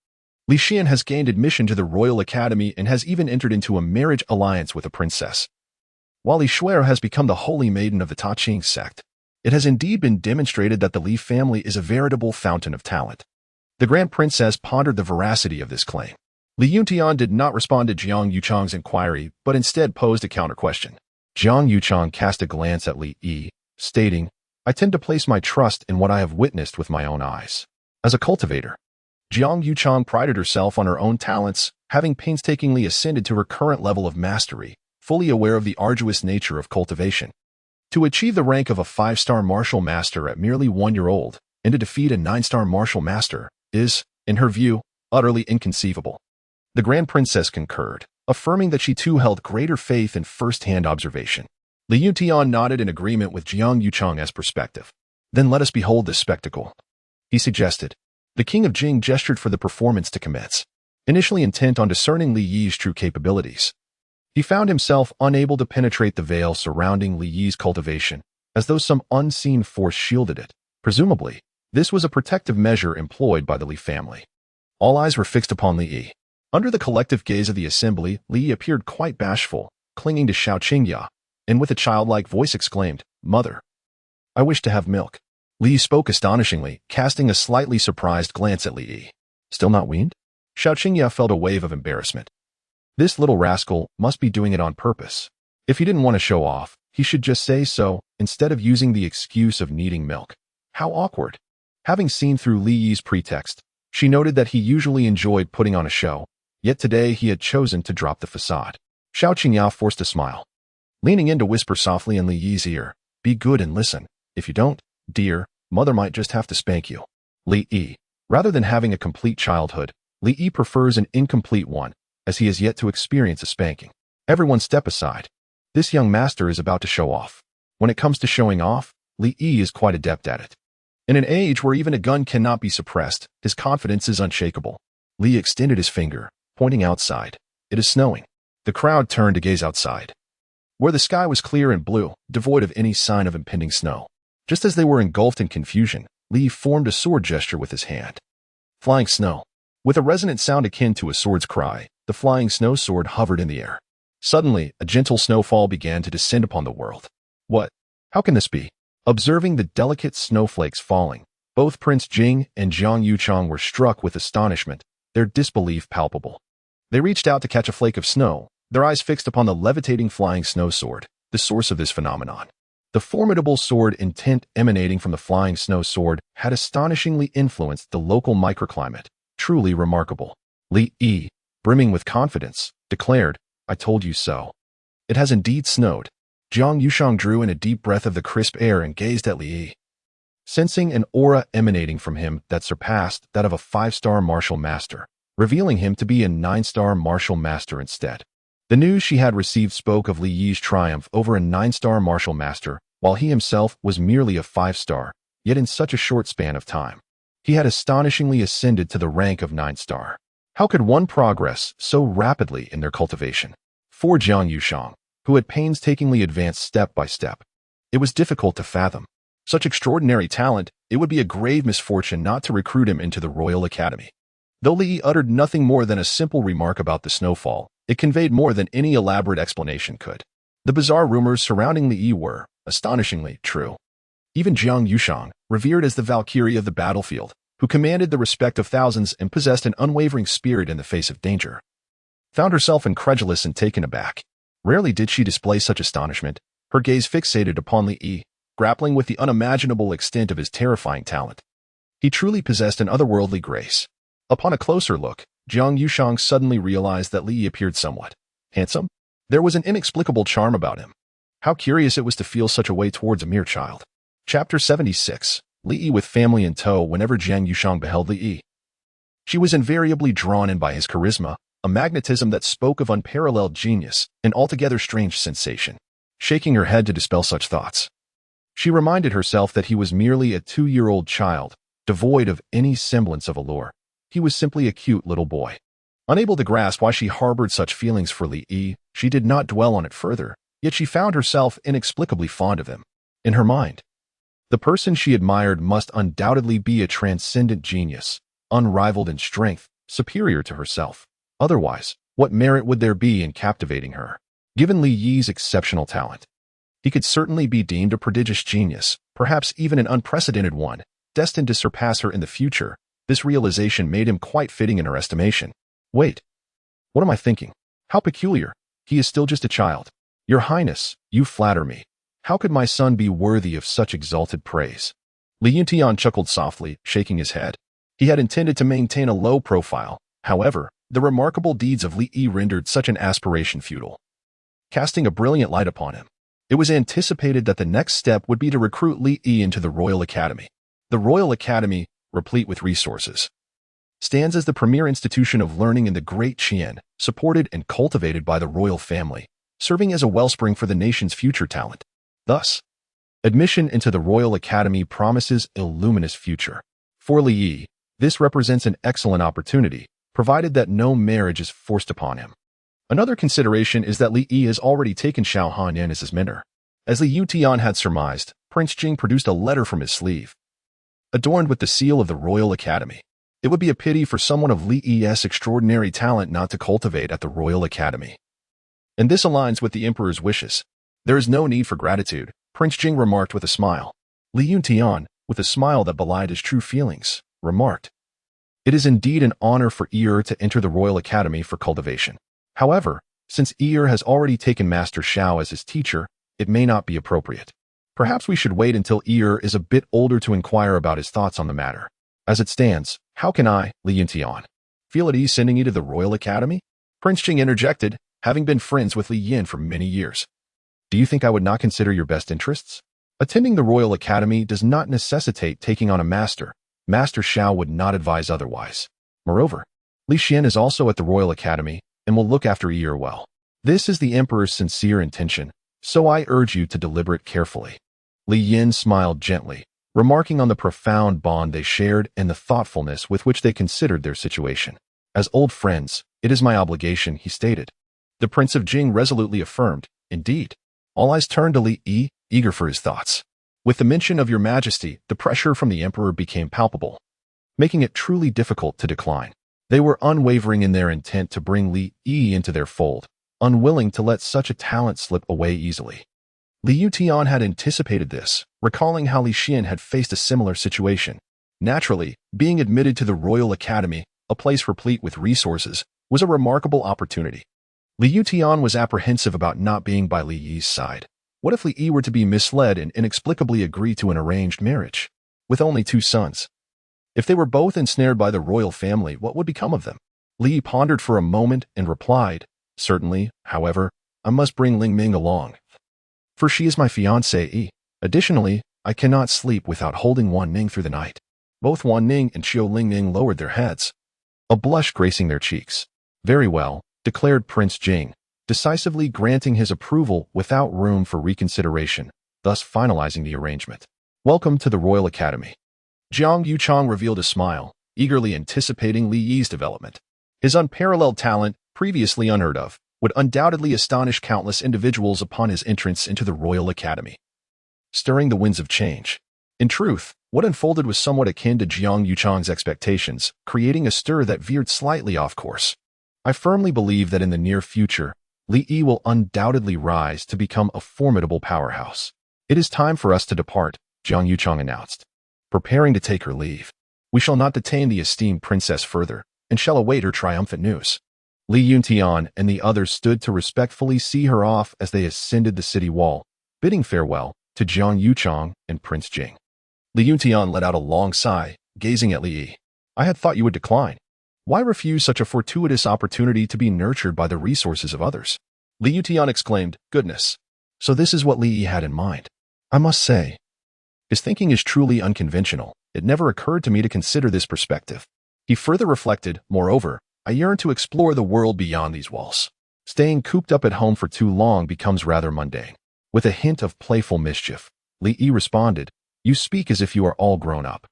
Li Xian has gained admission to the Royal Academy and has even entered into a marriage alliance with a princess, while Li Shuer has become the holy maiden of the Taiqing sect. It has indeed been demonstrated that the Li family is a veritable fountain of talent. The Grand Princess pondered the veracity of this claim. Li Yuntian did not respond to Jiang Yuchang's inquiry, but instead posed a counter-question. Jiang Yuchang cast a glance at Li Yi, stating, I tend to place my trust in what I have witnessed with my own eyes. As a cultivator, Jiang Yuchang prided herself on her own talents, having painstakingly ascended to her current level of mastery, fully aware of the arduous nature of cultivation. To achieve the rank of a 5-star martial master at merely 1 year old, and to defeat a 9-star martial master, is, in her view, utterly inconceivable. The Grand Princess concurred, affirming that she too held greater faith in first-hand observation. Li Yuntian nodded in agreement with Jiang Yuchang's perspective. Then let us behold this spectacle, he suggested. The king of Jing gestured for the performance to commence, initially intent on discerning Li Yi's true capabilities. He found himself unable to penetrate the veil surrounding Li Yi's cultivation, as though some unseen force shielded it. Presumably, this was a protective measure employed by the Li family. All eyes were fixed upon Li Yi. Under the collective gaze of the assembly, Li Yi appeared quite bashful, clinging to Xiao Qingya, and with a childlike voice exclaimed, Mother, I wish to have milk. Li Yi spoke astonishingly, casting a slightly surprised glance at Li Yi. Still not weaned? Xiao Qingya felt a wave of embarrassment. This little rascal must be doing it on purpose. If he didn't want to show off, he should just say so, instead of using the excuse of needing milk. How awkward. Having seen through Li Yi's pretext, she noted that he usually enjoyed putting on a show, yet today he had chosen to drop the facade. Xiao Qingya forced a smile, leaning in to whisper softly in Li Yi's ear, Be good and listen. If you don't, dear, mother might just have to spank you. Li Yi. Rather than having a complete childhood, Li Yi prefers an incomplete one, as he has yet to experience a spanking. Everyone step aside. This young master is about to show off. When it comes to showing off, Li Yi is quite adept at it. In an age where even a gun cannot be suppressed, his confidence is unshakable. Li extended his finger, pointing outside. It is snowing. The crowd turned to gaze outside, where the sky was clear and blue, devoid of any sign of impending snow. Just as they were engulfed in confusion, Li formed a sword gesture with his hand. Flying snow. With a resonant sound akin to a sword's cry, the flying snow sword hovered in the air. Suddenly, a gentle snowfall began to descend upon the world. What? How can this be? Observing the delicate snowflakes falling, both Prince Jing and Jiang Yuchang were struck with astonishment, their disbelief palpable. They reached out to catch a flake of snow, their eyes fixed upon the levitating flying snow sword, the source of this phenomenon. The formidable sword intent emanating from the flying snow sword had astonishingly influenced the local microclimate. Truly remarkable. Li Yi, brimming with confidence, declared, I told you so. It has indeed snowed. Jiang Yuchang drew in a deep breath of the crisp air and gazed at Li Yi, sensing an aura emanating from him that surpassed that of a 5-star martial master, revealing him to be a 9-star martial master instead. The news she had received spoke of Li Yi's triumph over a 9-star martial master, while he himself was merely a 5-star, yet in such a short span of time. He had astonishingly ascended to the rank of 9-star. How could one progress so rapidly in their cultivation? For Jiang Yuchang, who had painstakingly advanced step by step, it was difficult to fathom. Such extraordinary talent, it would be a grave misfortune not to recruit him into the Royal Academy. Though Li Yi uttered nothing more than a simple remark about the snowfall, it conveyed more than any elaborate explanation could. The bizarre rumors surrounding Li Yi were, astonishingly, true. Even Jiang Yuchang, revered as the Valkyrie of the battlefield, who commanded the respect of thousands and possessed an unwavering spirit in the face of danger, found herself incredulous and taken aback. Rarely did she display such astonishment, her gaze fixated upon Li Yi, grappling with the unimaginable extent of his terrifying talent. He truly possessed an otherworldly grace. Upon a closer look, Jiang Yuchang suddenly realized that Li Yi appeared somewhat handsome. There was an inexplicable charm about him. How curious it was to feel such a way towards a mere child. Chapter 76. Li Yi with family in tow. Whenever Jiang Yuchang beheld Li Yi, she was invariably drawn in by his charisma, a magnetism that spoke of unparalleled genius, an altogether strange sensation. Shaking her head to dispel such thoughts, she reminded herself that he was merely a 2-year-old child, devoid of any semblance of allure. He was simply a cute little boy. Unable to grasp why she harbored such feelings for Li Yi, she did not dwell on it further, yet she found herself inexplicably fond of him. In her mind, the person she admired must undoubtedly be a transcendent genius, unrivaled in strength, superior to herself. Otherwise, what merit would there be in captivating her? Given Li Yi's exceptional talent, he could certainly be deemed a prodigious genius, perhaps even an unprecedented one, destined to surpass her in the future. This realization made him quite fitting in her estimation. Wait, What am I thinking? How peculiar. He is still just a child. Your Highness, you flatter me. How could my son be worthy of such exalted praise? Li Yuntian chuckled softly, shaking his head. He had intended to maintain a low profile. However, the remarkable deeds of Li Yi rendered such an aspiration futile, casting a brilliant light upon him. It was anticipated that the next step would be to recruit Li Yi into the Royal Academy. The Royal Academy, replete with resources, stands as the premier institution of learning in the Great Qian, supported and cultivated by the royal family, serving as a wellspring for the nation's future talent. Thus, admission into the Royal Academy promises a luminous future. For Li Yi, this represents an excellent opportunity, provided that no marriage is forced upon him. Another consideration is that Li Yi has already taken Xiao Hanyan as his mentor. As Li Yutian had surmised, Prince Jing produced a letter from his sleeve, adorned with the seal of the Royal Academy. It would be a pity for someone of Li Yi's extraordinary talent not to cultivate at the Royal Academy. And this aligns with the Emperor's wishes. There is no need for gratitude, Prince Jing remarked with a smile. Li Yuntian, with a smile that belied his true feelings, remarked, "It is indeed an honor for Yi to enter the Royal Academy for cultivation. However, since Yi has already taken Master Xiao as his teacher, it may not be appropriate. Perhaps we should wait until Yi is a bit older to inquire about his thoughts on the matter. As it stands, how can I, Li Yuntian, feel at ease sending you to the Royal Academy?" Prince Jing interjected, having been friends with Li Yin for many years. "Do you think I would not consider your best interests? Attending the Royal Academy does not necessitate taking on a master. Master Xiao would not advise otherwise. Moreover, Li Xian is also at the Royal Academy and will look after Yi well. This is the Emperor's sincere intention, so I urge you to deliberate carefully." Li Yin smiled gently, remarking on the profound bond they shared and the thoughtfulness with which they considered their situation. "As old friends, it is my obligation," he stated. The Prince of Jing resolutely affirmed, "Indeed." All eyes turned to Li Yi, eager for his thoughts. With the mention of Your Majesty, the pressure from the Emperor became palpable, making it truly difficult to decline. They were unwavering in their intent to bring Li Yi into their fold, unwilling to let such a talent slip away easily. Li Yutian had anticipated this, recalling how Li Xian had faced a similar situation. Naturally, being admitted to the Royal Academy, a place replete with resources, was a remarkable opportunity. Li Yutian was apprehensive about not being by Li Yi's side. What if Li Yi were to be misled and inexplicably agree to an arranged marriage, with only 2 sons? If they were both ensnared by the royal family, what would become of them? Li Yi pondered for a moment and replied, "Certainly, however, I must bring Ling Ming along, for she is my fiancée. Additionally, I cannot sleep without holding Wan Ning through the night." Both Wan Ning and Xiao Lingning lowered their heads, a blush gracing their cheeks. "Very well," declared Prince Jing, decisively granting his approval without room for reconsideration, thus finalizing the arrangement. "Welcome to the Royal Academy." Jiang Yuchang revealed a smile, eagerly anticipating Li Yi's development. His unparalleled talent, previously unheard of, would undoubtedly astonish countless individuals upon his entrance into the Royal Academy, stirring the winds of change. In truth, what unfolded was somewhat akin to Jiang Yuchang's expectations, creating a stir that veered slightly off course. "I firmly believe that in the near future, Li Yi will undoubtedly rise to become a formidable powerhouse. It is time for us to depart," Jiang Yuchang announced, preparing to take her leave. "We shall not detain the esteemed princess further, and shall await her triumphant news." Li Yuntian and the others stood to respectfully see her off as they ascended the city wall, bidding farewell to Jiang Yuchang and Prince Jing. Li Yuntian let out a long sigh, gazing at Li Yi. "I had thought you would decline. Why refuse such a fortuitous opportunity to be nurtured by the resources of others?" Li Yutian exclaimed, "Goodness! So this is what Li Yi had in mind. I must say, his thinking is truly unconventional. It never occurred to me to consider this perspective." He further reflected, "Moreover, I yearn to explore the world beyond these walls. Staying cooped up at home for too long becomes rather mundane." With a hint of playful mischief, Li Yi responded, "You speak as if you are all grown up."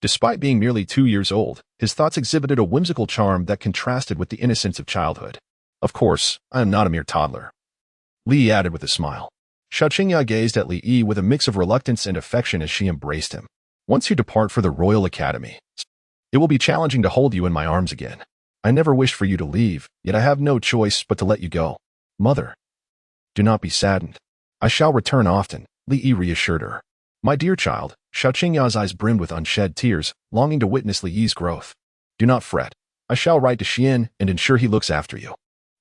Despite being merely 2 years old, his thoughts exhibited a whimsical charm that contrasted with the innocence of childhood. "Of course, I am not a mere toddler," Li Yi added with a smile. Xiao Qingya gazed at Li Yi with a mix of reluctance and affection as she embraced him. "Once you depart for the Royal Academy, it will be challenging to hold you in my arms again. I never wished for you to leave, yet I have no choice but to let you go. Mother, do not be saddened. I shall return often," Li Yi reassured her. "My dear child," Xiao Qingya's eyes brimmed with unshed tears, longing to witness Li Yi's growth. "Do not fret. I shall write to Xian and ensure he looks after you."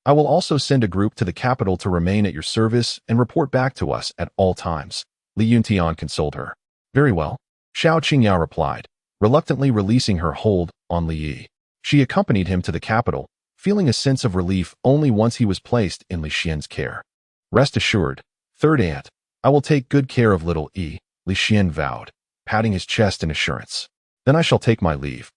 I will also send a group to the capital to remain at your service and report back to us at all times. Li Yuntian consoled her. Very well, Xiao Qingyao replied, reluctantly releasing her hold on Li Yi. She accompanied him to the capital, feeling a sense of relief only once he was placed in Li Xian's care. Rest assured, third aunt, I will take good care of little Yi, Li Xian vowed, patting his chest in assurance. Then I shall take my leave.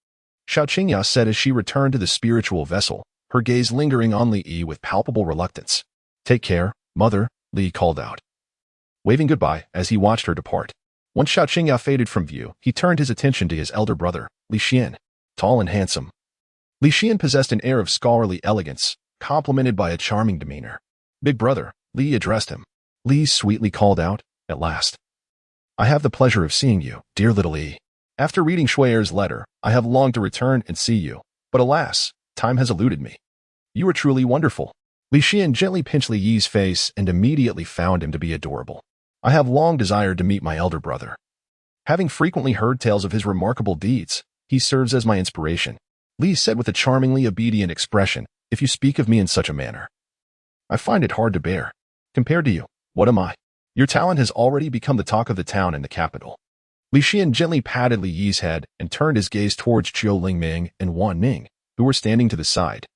Xiao Qingyao said as she returned to the spiritual vessel, her gaze lingering on Li Yi with palpable reluctance. Take care, mother, Li called out, waving goodbye as he watched her depart. Once Xiao Qingyao faded from view, he turned his attention to his elder brother, Li Xian, tall and handsome. Li Xian possessed an air of scholarly elegance, complemented by a charming demeanor. Big brother, Li addressed him. Li sweetly called out, at last. I have the pleasure of seeing you, dear little Li. After reading Shui'er's letter, I have longed to return and see you, but alas, time has eluded me. You are truly wonderful. Li Xian gently pinched Li Yi's face and immediately found him to be adorable. I have long desired to meet my elder brother. Having frequently heard tales of his remarkable deeds, he serves as my inspiration. Li said with a charmingly obedient expression, if you speak of me in such a manner, I find it hard to bear. Compared to you, what am I? Your talent has already become the talk of the town and the capital. Li Xian gently patted Li Yi's head and turned his gaze towards Qiu Lingming and Wan Ning, who were standing to the side.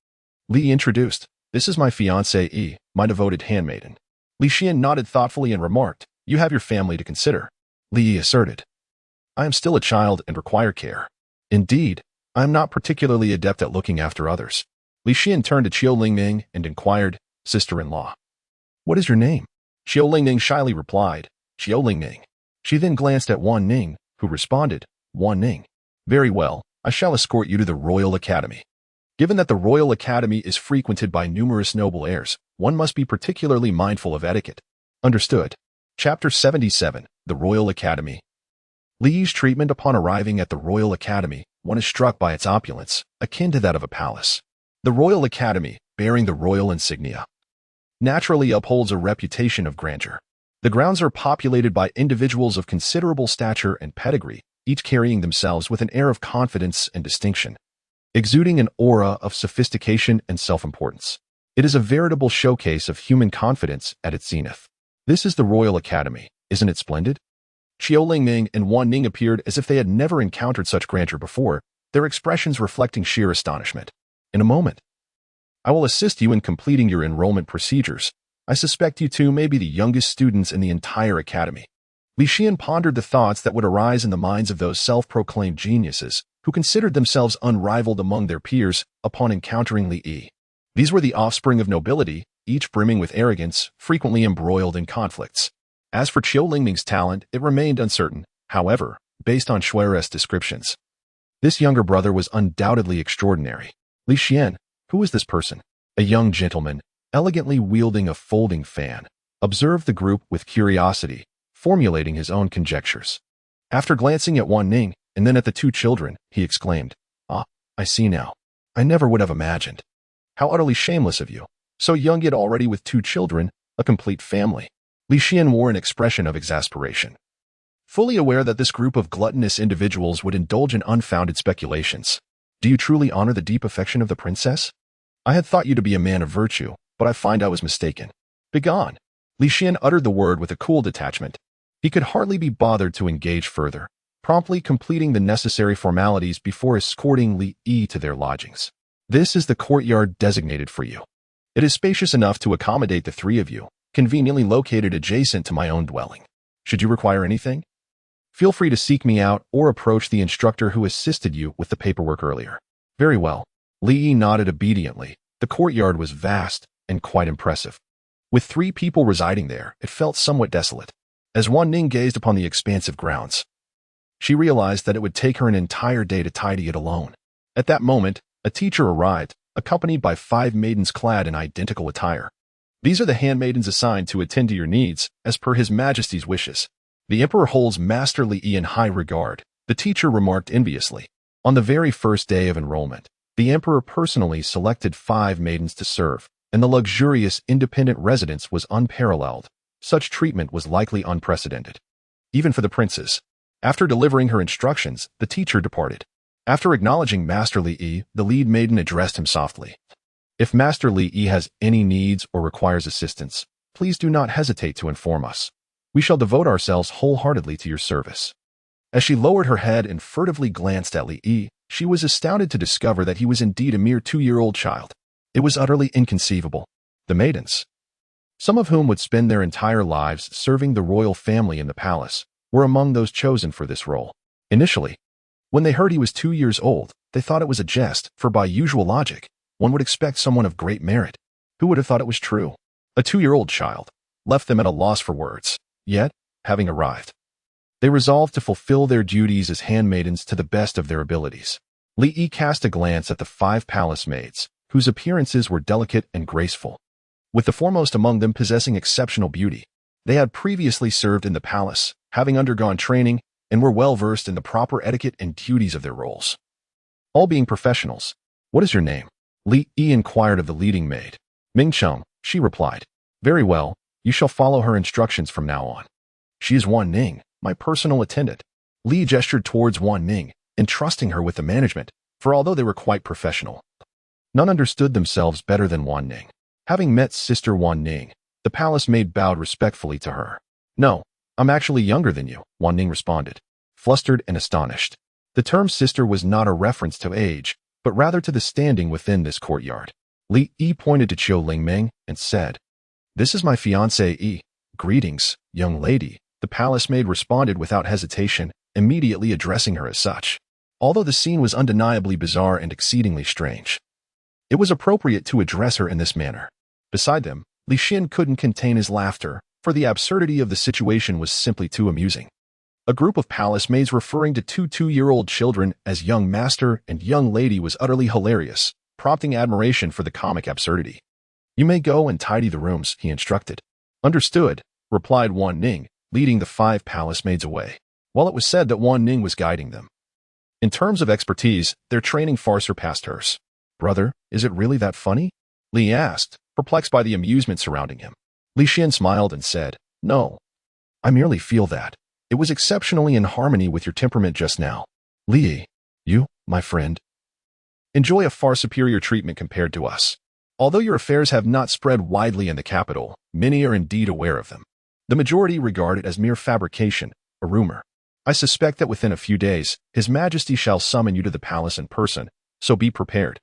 Li introduced, this is my fiancée Yi, my devoted handmaiden. Li Xian nodded thoughtfully and remarked, you have your family to consider. Li Yi asserted, I am still a child and require care. Indeed, I am not particularly adept at looking after others. Li Xian turned to Qiu Lingming and inquired, sister-in-law, what is your name? Qiu Lingming shyly replied, Qiu Lingming. She then glanced at Wan Ning, who responded, Wan Ning. Very well, I shall escort you to the Royal Academy. Given that the Royal Academy is frequented by numerous noble heirs, one must be particularly mindful of etiquette. Understood. Chapter 77, The Royal Academy. Li Yi's treatment upon arriving at the Royal Academy, one is struck by its opulence, akin to that of a palace. The Royal Academy, bearing the royal insignia, naturally upholds a reputation of grandeur. The grounds are populated by individuals of considerable stature and pedigree, each carrying themselves with an air of confidence and distinction, exuding an aura of sophistication and self-importance. It is a veritable showcase of human confidence at its zenith. This is the Royal Academy, isn't it splendid? Qiu Lingming and Wan Ning appeared as if they had never encountered such grandeur before, their expressions reflecting sheer astonishment. In a moment, I will assist you in completing your enrollment procedures. I suspect you two may be the youngest students in the entire academy. Li Xian pondered the thoughts that would arise in the minds of those self-proclaimed geniuses who considered themselves unrivaled among their peers upon encountering Li Yi. These were the offspring of nobility, each brimming with arrogance, frequently embroiled in conflicts. As for Qiu Lingming's talent, it remained uncertain, however, based on Shui'er's descriptions. This younger brother was undoubtedly extraordinary. Li Xian, who is this person? A young gentleman, elegantly wielding a folding fan, observed the group with curiosity, formulating his own conjectures. After glancing at Wan Ning and then at the two children, he exclaimed, Ah, I see now. I never would have imagined. How utterly shameless of you. So young yet already with two children, a complete family. Li Xian wore an expression of exasperation, fully aware that this group of gluttonous individuals would indulge in unfounded speculations. Do you truly honor the deep affection of the princess? I had thought you to be a man of virtue, but I find I was mistaken. Begone. Li Xian uttered the word with a cool detachment. He could hardly be bothered to engage further, promptly completing the necessary formalities before escorting Li Yi to their lodgings. This is the courtyard designated for you. It is spacious enough to accommodate the three of you, conveniently located adjacent to my own dwelling. Should you require anything, feel free to seek me out or approach the instructor who assisted you with the paperwork earlier. Very well. Li Yi nodded obediently. The courtyard was vast and quite impressive. With 3 people residing there, it felt somewhat desolate. As Wan Ning gazed upon the expansive grounds, she realized that it would take her an entire day to tidy it alone. At that moment, a teacher arrived, accompanied by 5 maidens clad in identical attire. These are the handmaidens assigned to attend to your needs, as per His Majesty's wishes. The Emperor holds Master Li Yi in high regard, the teacher remarked enviously. On the very first day of enrollment, the Emperor personally selected 5 maidens to serve, and the luxurious independent residence was unparalleled. Such treatment was likely unprecedented, even for the princes. After delivering her instructions, the teacher departed. After acknowledging Master Li Yi, the lead maiden addressed him softly. If Master Li Yi has any needs or requires assistance, please do not hesitate to inform us. We shall devote ourselves wholeheartedly to your service. As she lowered her head and furtively glanced at Li Yi, she was astounded to discover that he was indeed a mere 2-year-old child. It was utterly inconceivable. The maidens, some of whom would spend their entire lives serving the royal family in the palace, were among those chosen for this role. Initially, when they heard he was 2 years old, they thought it was a jest, for by usual logic, one would expect someone of great merit. Who would have thought it was true? A 2-year-old child left them at a loss for words. Yet, having arrived, they resolved to fulfill their duties as handmaidens to the best of their abilities. Li Yi cast a glance at the 5 palace maids, whose appearances were delicate and graceful, with the foremost among them possessing exceptional beauty. They had previously served in the palace, having undergone training, and were well versed in the proper etiquette and duties of their roles. All being professionals. What is your name? Li Yi inquired of the leading maid. Ming Cheng, she replied. Very well, you shall follow her instructions from now on. She is Wan Ning, my personal attendant. Li gestured towards Wan Ning, entrusting her with the management, for although they were quite professional, none understood themselves better than Wan Ning. Having met Sister Wan Ning, the palace maid bowed respectfully to her. No, I'm actually younger than you, Wan Ning responded, flustered and astonished. The term sister was not a reference to age, but rather to the standing within this courtyard. Li Yi pointed to Qiu Lingming and said, This is my fiancée Yi. Greetings, young lady. The palace maid responded without hesitation, immediately addressing her as such. Although the scene was undeniably bizarre and exceedingly strange, it was appropriate to address her in this manner. Beside them, Li Xin couldn't contain his laughter, for the absurdity of the situation was simply too amusing. A group of palace maids referring to 2-year-old children as young master and young lady was utterly hilarious, prompting admiration for the comic absurdity. You may go and tidy the rooms, he instructed. Understood, replied Wan Ning, leading the 5 palace maids away, while it was said that Wan Ning was guiding them. In terms of expertise, their training far surpassed hers. Brother, is it really that funny? Li asked, perplexed by the amusement surrounding him. Li Xin smiled and said, No. I merely feel that it was exceptionally in harmony with your temperament just now. Li, you, my friend, enjoy a far superior treatment compared to us. Although your affairs have not spread widely in the capital, many are indeed aware of them. The majority regard it as mere fabrication, a rumor. I suspect that within a few days, His Majesty shall summon you to the palace in person, so be prepared.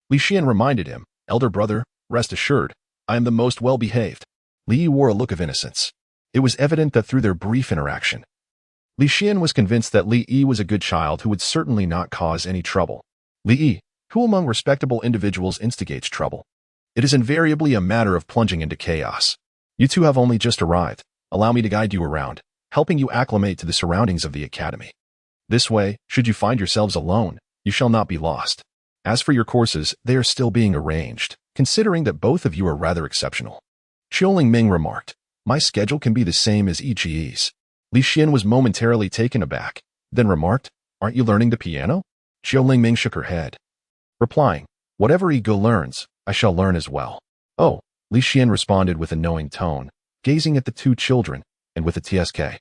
Li Xian reminded him, Elder brother, rest assured, I am the most well-behaved. Li Yi wore a look of innocence. It was evident that through their brief interaction, Li Xian was convinced that Li Yi was a good child who would certainly not cause any trouble. Li Yi, who among respectable individuals instigates trouble? It is invariably a matter of plunging into chaos. You two have only just arrived. Allow me to guide you around, helping you acclimate to the surroundings of the academy. This way, should you find yourselves alone, you shall not be lost. As for your courses, they are still being arranged, considering that both of you are rather exceptional. Qiu Lingming remarked, My schedule can be the same as Yi's. Li Xian was momentarily taken aback, then remarked, Aren't you learning the piano? Qiu Lingming shook her head, replying, Whatever Ego learns, I shall learn as well. Oh, Li Xian responded with a knowing tone, gazing at the 2 children, and with a TSK.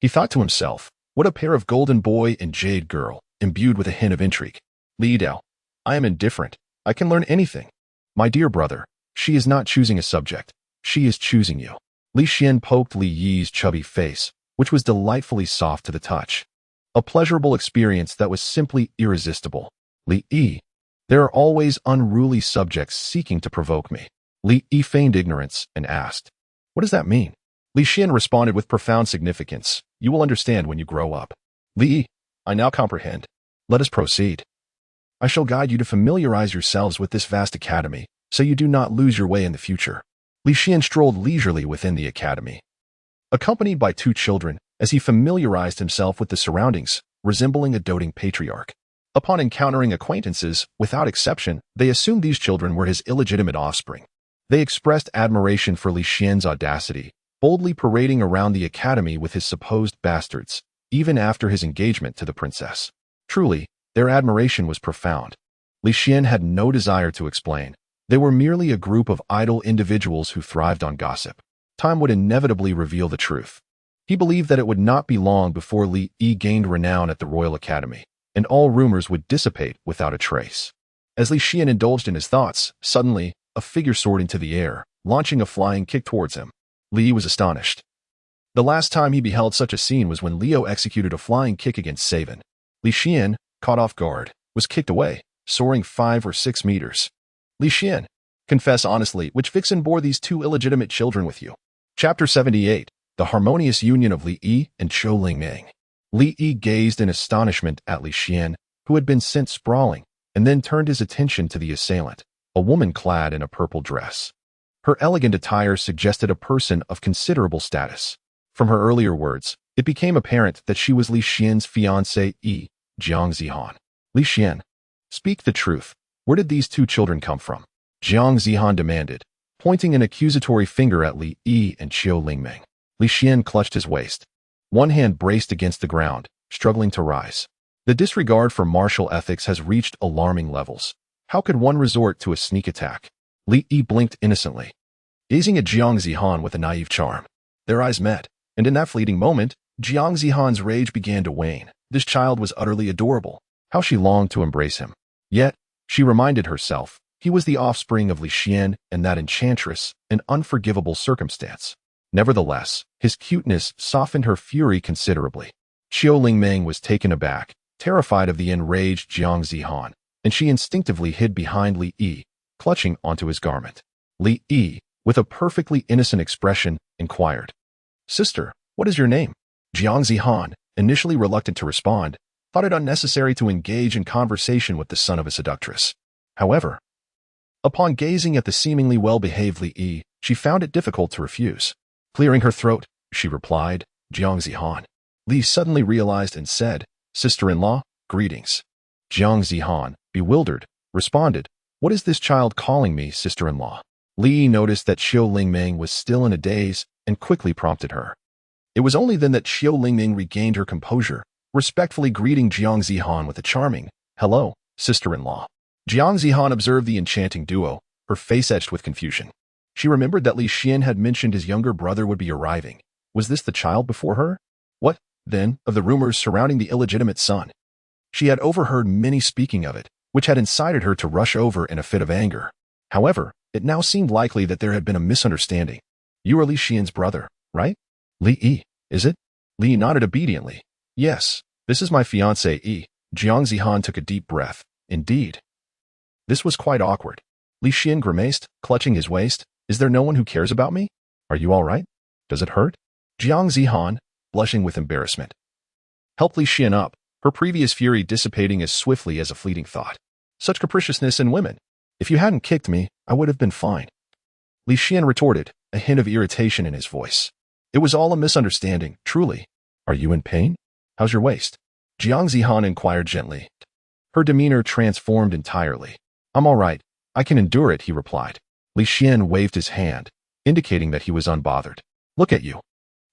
He thought to himself, what a pair of golden boy and jade girl, imbued with a hint of intrigue. Li Dao, I am indifferent. I can learn anything. My dear brother, she is not choosing a subject. She is choosing you. Li Xian poked Li Yi's chubby face, which was delightfully soft to the touch. A pleasurable experience that was simply irresistible. Li Yi, there are always unruly subjects seeking to provoke me. Li Yi feigned ignorance and asked, What does that mean? Li Xian responded with profound significance. You will understand when you grow up. Li Yi, I now comprehend. Let us proceed. I shall guide you to familiarize yourselves with this vast academy, so you do not lose your way in the future. Li Xian strolled leisurely within the academy, accompanied by 2 children, as he familiarized himself with the surroundings, resembling a doting patriarch. Upon encountering acquaintances, without exception, they assumed these children were his illegitimate offspring. They expressed admiration for Li Xian's audacity, boldly parading around the academy with his supposed bastards, even after his engagement to the princess. Truly, their admiration was profound. Li Xian had no desire to explain. They were merely a group of idle individuals who thrived on gossip. Time would inevitably reveal the truth. He believed that it would not be long before Li Yi gained renown at the Royal Academy, and all rumors would dissipate without a trace. As Li Xian indulged in his thoughts, suddenly, a figure soared into the air, launching a flying kick towards him. Li was astonished. The last time he beheld such a scene was when Leo executed a flying kick against Savan. Li Xian, caught off guard, was kicked away, soaring 5 or 6 meters. Li Xian, confess honestly, which vixen bore these 2 illegitimate children with you? Chapter 78, The Harmonious Union of Li Yi and Qiu Lingming. Li Yi gazed in astonishment at Li Xian, who had been sent sprawling, and then turned his attention to the assailant, a woman clad in a purple dress. Her elegant attire suggested a person of considerable status. From her earlier words, it became apparent that she was Li Xian's fiancée Yi, Jiang Zihan. Li Xian, speak the truth. Where did these 2 children come from? Jiang Zihan demanded, pointing an accusatory finger at Li Yi and Qiu Lingming. Li Xian clutched his waist. One hand braced against the ground, struggling to rise. The disregard for martial ethics has reached alarming levels. How could one resort to a sneak attack? Li Yi blinked innocently, gazing at Jiang Zihan with a naive charm. Their eyes met, and in that fleeting moment, Jiang Zihan's rage began to wane. This child was utterly adorable. How she longed to embrace him. Yet, she reminded herself, he was the offspring of Li Xian and that enchantress, an unforgivable circumstance. Nevertheless, his cuteness softened her fury considerably. Qiu Lingming was taken aback, terrified of the enraged Jiang Zihan, and she instinctively hid behind Li Yi, clutching onto his garment. Li Yi, with a perfectly innocent expression, inquired, "Sister, what is your name?" Jiang Zihan, initially reluctant to respond, thought it unnecessary to engage in conversation with the son of a seductress. However, upon gazing at the seemingly well-behaved Li Yi, she found it difficult to refuse. Clearing her throat, she replied, "Jiang Zihan." Li suddenly realized and said, "Sister-in-law, greetings." Jiang Zihan, bewildered, responded, "What is this child calling me, sister-in-law?" Li noticed that Qiu Lingming was still in a daze and quickly prompted her. It was only then that Qiu Lingming regained her composure, respectfully greeting Jiang Zihan with a charming, "Hello, sister-in-law." Jiang Zihan observed the enchanting duo, her face etched with confusion. She remembered that Li Xian had mentioned his younger brother would be arriving. Was this the child before her? What, then, of the rumors surrounding the illegitimate son? She had overheard many speaking of it, which had incited her to rush over in a fit of anger. However, it now seemed likely that there had been a misunderstanding. "You are Li Xian's brother, right?" "Li Yi, is it?" Li nodded obediently. "Yes, this is my fiancée Yi." Jiang Zihan took a deep breath. "Indeed." This was quite awkward. Li Xian grimaced, clutching his waist. "Is there no one who cares about me? Are you all right? Does it hurt?" Jiang Zihan, blushing with embarrassment, helped Li Xian up, her previous fury dissipating as swiftly as a fleeting thought. Such capriciousness in women. "If you hadn't kicked me, I would have been fine." Li Xian retorted, a hint of irritation in his voice. "It was all a misunderstanding, truly. Are you in pain? How's your waist?" Jiang Zihan inquired gently. Her demeanor transformed entirely. "I'm all right. I can endure it," he replied. Li Xian waved his hand, indicating that he was unbothered. "Look at you.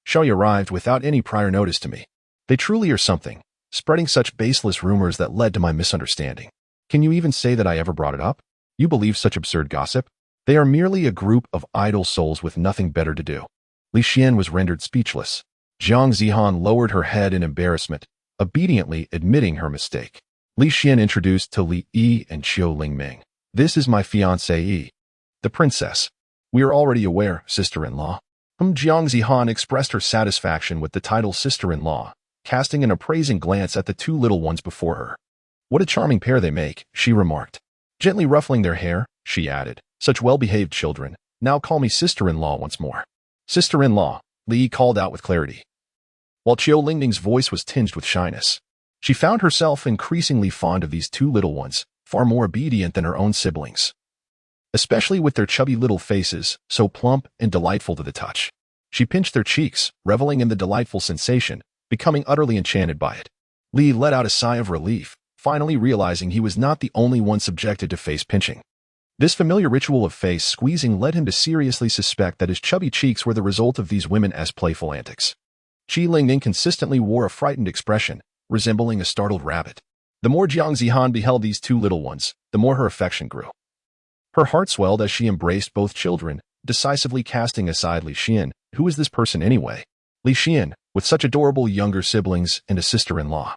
Xiaoyi arrived without any prior notice to me. They truly are something, spreading such baseless rumors that led to my misunderstanding. Can you even say that I ever brought it up? You believe such absurd gossip? They are merely a group of idle souls with nothing better to do." Li Xian was rendered speechless. Jiang Zihan lowered her head in embarrassment, obediently admitting her mistake. Li Xian introduced to Li Yi and Qiu Lingming. "This is my fiancée Yi, the princess. We are already aware, sister-in-law." Jiang Zihan expressed her satisfaction with the title sister-in-law, casting an appraising glance at the 2 little ones before her. "What a charming pair they make," she remarked. Gently ruffling their hair, she added, "Such well-behaved children. Now call me sister-in-law once more." "Sister-in-law," Li called out with clarity, while Qiu Lingming's voice was tinged with shyness. She found herself increasingly fond of these 2 little ones, far more obedient than her own siblings, especially with their chubby little faces, so plump and delightful to the touch. She pinched their cheeks, reveling in the delightful sensation, becoming utterly enchanted by it. Li let out a sigh of relief, finally realizing he was not the only one subjected to face pinching. This familiar ritual of face squeezing led him to seriously suspect that his chubby cheeks were the result of these women's playful antics. Qiu Lingming consistently wore a frightened expression, resembling a startled rabbit. The more Jiang Zihan beheld these 2 little ones, the more her affection grew. Her heart swelled as she embraced both children, decisively casting aside Li Xian. Who is this person anyway? Li Xian, with such adorable younger siblings and a sister-in-law.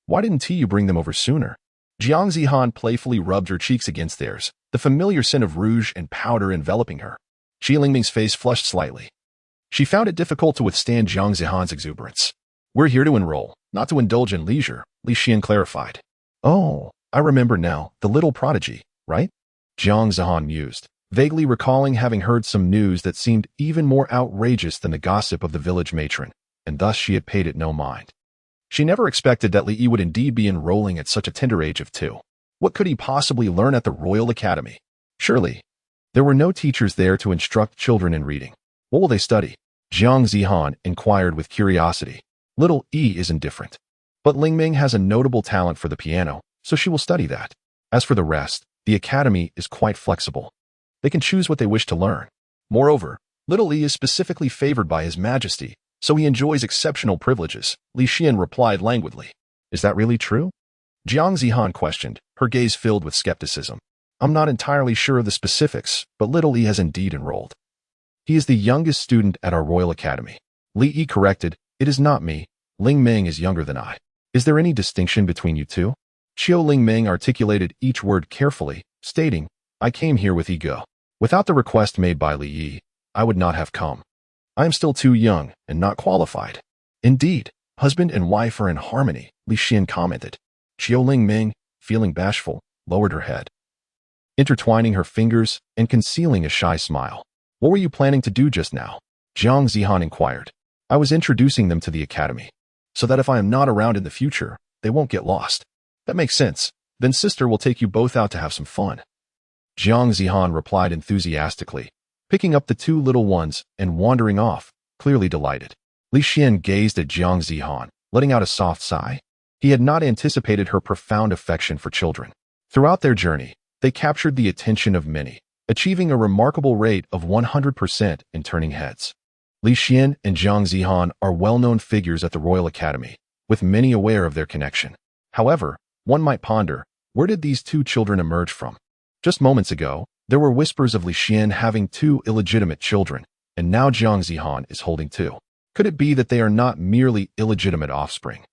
Why didn't you bring them over sooner? Jiang Zihan playfully rubbed her cheeks against theirs, the familiar scent of rouge and powder enveloping her. Xie Lingming's face flushed slightly. She found it difficult to withstand Jiang Zihan's exuberance. "We're here to enroll, not to indulge in leisure," Li Xian clarified. "Oh, I remember now, the little prodigy, right?" Jiang Zihan mused, vaguely recalling having heard some news that seemed even more outrageous than the gossip of the village matron, and thus she had paid it no mind. She never expected that Li Yi would indeed be enrolling at such a tender age of 2. What could he possibly learn at the Royal Academy? Surely, there were no teachers there to instruct children in reading. What will they study? Jiang Zihan inquired with curiosity. Little E is indifferent. But Lingming has a notable talent for the piano, so she will study that. As for the rest, the academy is quite flexible. They can choose what they wish to learn. Moreover, little E is specifically favored by His Majesty, so he enjoys exceptional privileges, Li Xian replied languidly. Is that really true? Jiang Zihan questioned, her gaze filled with skepticism. I'm not entirely sure of the specifics, but little E has indeed enrolled. He is the youngest student at our Royal Academy. Li Yi corrected, it is not me. Ling Ming is younger than I. Is there any distinction between you two? Qiu Lingming articulated each word carefully, stating, I came here with ego. Without the request made by Li Yi, I would not have come. I am still too young and not qualified. Indeed, husband and wife are in harmony, Li Xian commented. Qiu Lingming, feeling bashful, lowered her head, intertwining her fingers and concealing a shy smile. What were you planning to do just now? Jiang Zihan inquired. I was introducing them to the academy, so that if I am not around in the future, they won't get lost. That makes sense. Then sister will take you both out to have some fun. Jiang Zihan replied enthusiastically, picking up the two little ones and wandering off, clearly delighted. Li Xian gazed at Jiang Zihan, letting out a soft sigh. He had not anticipated her profound affection for children. Throughout their journey, they captured the attention of many, achieving a remarkable rate of 100% in turning heads. Li Xian and Jiang Zihan are well-known figures at the Royal Academy, with many aware of their connection. However, one might ponder, where did these two children emerge from? Just moments ago, there were whispers of Li Xian having 2 illegitimate children, and now Jiang Zihan is holding 2. Could it be that they are not merely illegitimate offspring,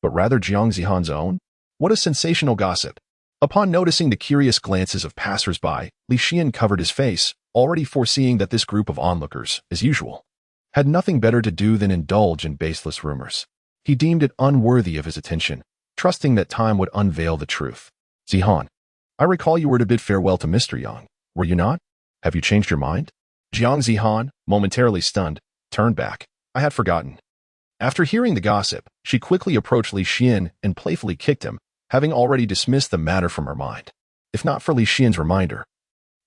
but rather Jiang Zihan's own? What a sensational gossip! Upon noticing the curious glances of passers-by, Li Xian covered his face, already foreseeing that this group of onlookers, as usual, had nothing better to do than indulge in baseless rumors. He deemed it unworthy of his attention, trusting that time would unveil the truth. Zihan, I recall you were to bid farewell to Mr. Yang, were you not? Have you changed your mind? Jiang Zihan, momentarily stunned, turned back. I had forgotten. After hearing the gossip, she quickly approached Li Xian and playfully kicked him, having already dismissed the matter from her mind. If not for Li Xian's reminder,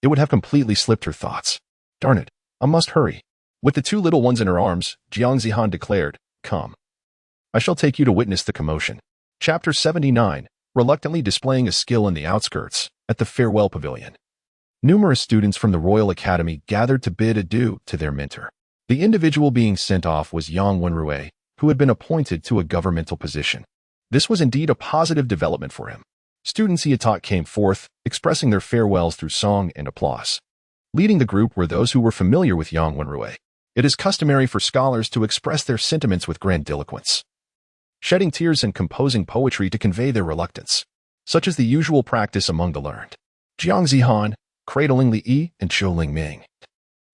it would have completely slipped her thoughts. Darn it, I must hurry. With the 2 little ones in her arms, Jiang Zihan declared, Come. I shall take you to witness the commotion. Chapter 79, reluctantly displaying a skill in the outskirts, at the farewell pavilion. Numerous students from the Royal Academy gathered to bid adieu to their mentor. The individual being sent off was Yang Wenrui, who had been appointed to a governmental position. This was indeed a positive development for him. Students he had taught came forth, expressing their farewells through song and applause. Leading the group were those who were familiar with Yang Wenrui. It is customary for scholars to express their sentiments with grandiloquence, shedding tears and composing poetry to convey their reluctance. Such is the usual practice among the learned. Jiang Zihan, cradling Li Yi and Qiu Lingming,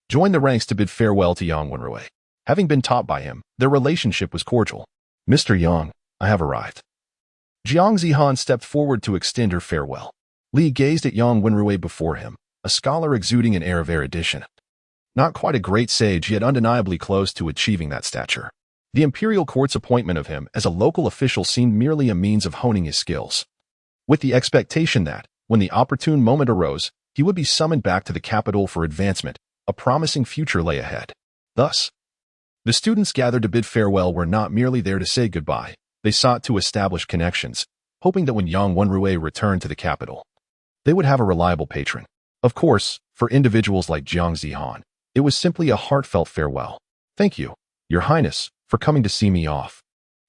joined the ranks to bid farewell to Yang Wenrui. Having been taught by him, their relationship was cordial. Mr. Yang, I have arrived. Jiang Zihan stepped forward to extend her farewell. Li gazed at Yang Wenrui before him, a scholar exuding an air of erudition. Not quite a great sage, yet undeniably close to achieving that stature. The imperial court's appointment of him as a local official seemed merely a means of honing his skills, with the expectation that, when the opportune moment arose, he would be summoned back to the capital for advancement. A promising future lay ahead. Thus, the students gathered to bid farewell were not merely there to say goodbye. They sought to establish connections, hoping that when Yang Wenrui returned to the capital, they would have a reliable patron. Of course, for individuals like Jiang Zihan, it was simply a heartfelt farewell. Thank you, Your Highness, for coming to see me off.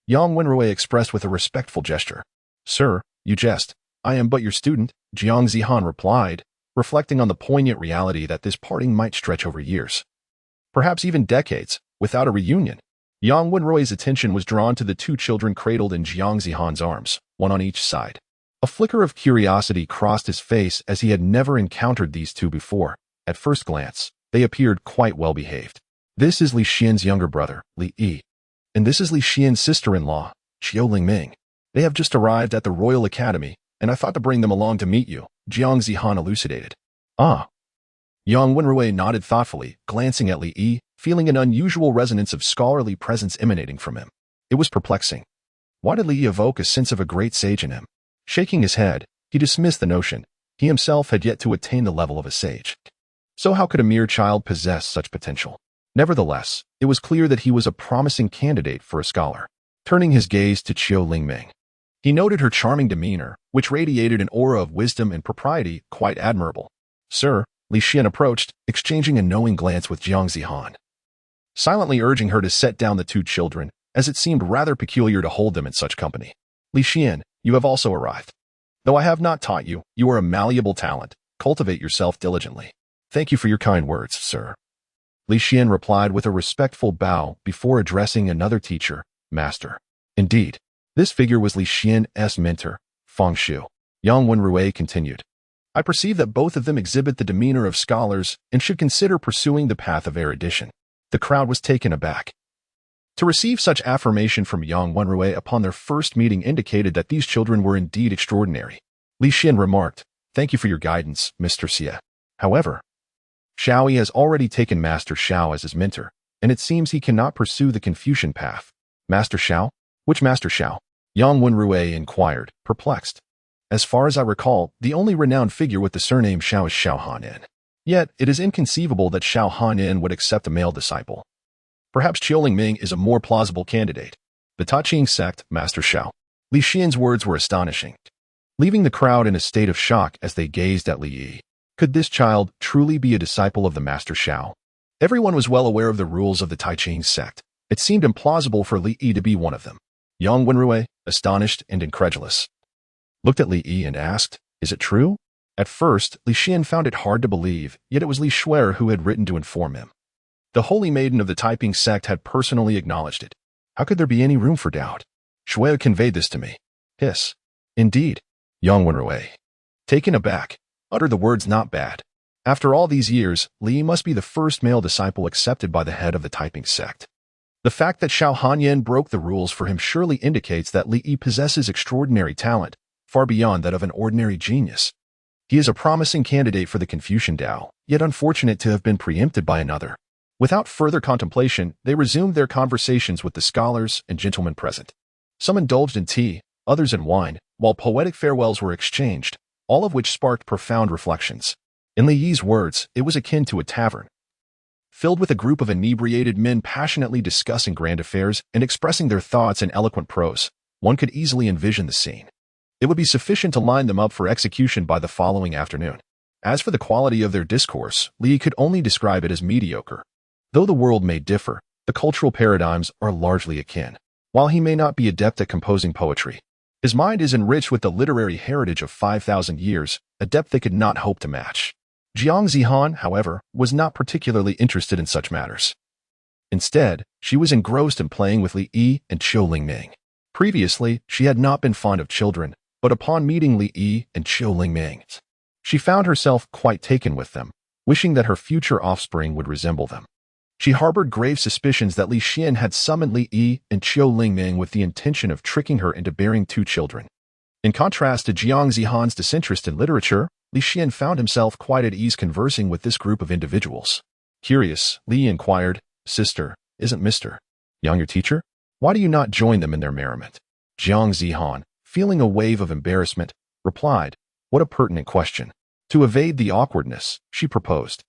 Yang Wenrui expressed with a respectful gesture. Sir, you jest. I am but your student, Jiang Zihan replied, reflecting on the poignant reality that this parting might stretch over years, perhaps even decades, without a reunion. Yang Wenrui's attention was drawn to the 2 children cradled in Jiang Zihan's arms, one on each side. A flicker of curiosity crossed his face as he had never encountered these two before. At first glance, they appeared quite well behaved. This is Li Xian's younger brother, Li Yi. And this is Li Xian's sister-in-law, Qiu Lingming. They have just arrived at the Royal Academy, and I thought to bring them along to meet you, Jiang Zihan elucidated. Ah. Yang Wenrui nodded thoughtfully, glancing at Li Yi, feeling an unusual resonance of scholarly presence emanating from him. It was perplexing. Why did Li Yi evoke a sense of a great sage in him? Shaking his head, he dismissed the notion. He himself had yet to attain the level of a sage. So how could a mere child possess such potential? Nevertheless, it was clear that he was a promising candidate for a scholar. Turning his gaze to Qiu Lingming, he noted her charming demeanor, which radiated an aura of wisdom and propriety quite admirable. Sir, Li Xian approached, exchanging a knowing glance with Jiang Zihan, silently urging her to set down the two children, as it seemed rather peculiar to hold them in such company. Li Xian, you have also arrived. Though I have not taught you, you are a malleable talent. Cultivate yourself diligently. Thank you for your kind words, sir. Li Xian replied with a respectful bow before addressing another teacher, Master. Indeed, this figure was Li Xian's mentor, Feng Shu. Yang Wenrui continued. I perceive that both of them exhibit the demeanor of scholars and should consider pursuing the path of erudition. The crowd was taken aback. To receive such affirmation from Yang Wenrui upon their first meeting indicated that these children were indeed extraordinary. Li Xian remarked, Thank you for your guidance, Mr. Xie. However, Xiaoyi has already taken Master Xiao as his mentor, and it seems he cannot pursue the Confucian path. Master Xiao? Which Master Xiao? Yang Wenrui inquired, perplexed. As far as I recall, the only renowned figure with the surname Xiao is Xiao Hanin. Yet, it is inconceivable that Xiao Hanin would accept a male disciple. Perhaps Qiu Lingming is a more plausible candidate. The Taqing sect, Master Xiao. Li Xian's words were astonishing, leaving the crowd in a state of shock as they gazed at Li Yi. Could this child truly be a disciple of the Master Xiao? Everyone was well aware of the rules of the Taqing sect. It seemed implausible for Li Yi to be one of them. Yang Wenrui, astonished and incredulous, looked at Li Yi and asked, Is it true? At first, Li Xian found it hard to believe, yet it was Li Shuer who had written to inform him. The holy maiden of the Taiping sect had personally acknowledged it. How could there be any room for doubt? Shuer conveyed this to me. Hiss. Indeed. Yang Wenrui, taken aback, uttered the words not bad. After all these years, Li must be the first male disciple accepted by the head of the Taiping sect. The fact that Xiao Hanyan broke the rules for him surely indicates that Li Yi possesses extraordinary talent, far beyond that of an ordinary genius. He is a promising candidate for the Confucian Tao, yet unfortunate to have been preempted by another. Without further contemplation, they resumed their conversations with the scholars and gentlemen present. Some indulged in tea, others in wine, while poetic farewells were exchanged, all of which sparked profound reflections. In Li Yi's words, it was akin to a tavern, filled with a group of inebriated men passionately discussing grand affairs and expressing their thoughts in eloquent prose. One could easily envision the scene. It would be sufficient to line them up for execution by the following afternoon. As for the quality of their discourse, Li could only describe it as mediocre. Though the world may differ, the cultural paradigms are largely akin. While he may not be adept at composing poetry, his mind is enriched with the literary heritage of 5,000 years, a depth they could not hope to match. Jiang Zihan, however, was not particularly interested in such matters. Instead, she was engrossed in playing with Li Yi and Qiu Lingming. Previously, she had not been fond of children, but upon meeting Li Yi and Qiu Lingming, she found herself quite taken with them, wishing that her future offspring would resemble them. She harbored grave suspicions that Li Xian had summoned Li Yi and Qiu Lingming with the intention of tricking her into bearing two children. In contrast to Jiang Zihan's disinterest in literature, Li Xian found himself quite at ease conversing with this group of individuals. Curious, Li inquired, Sister, isn't Mr. Yang your teacher? Why do you not join them in their merriment? Jiang Zihan, feeling a wave of embarrassment, replied, What a pertinent question. To evade the awkwardness, she proposed,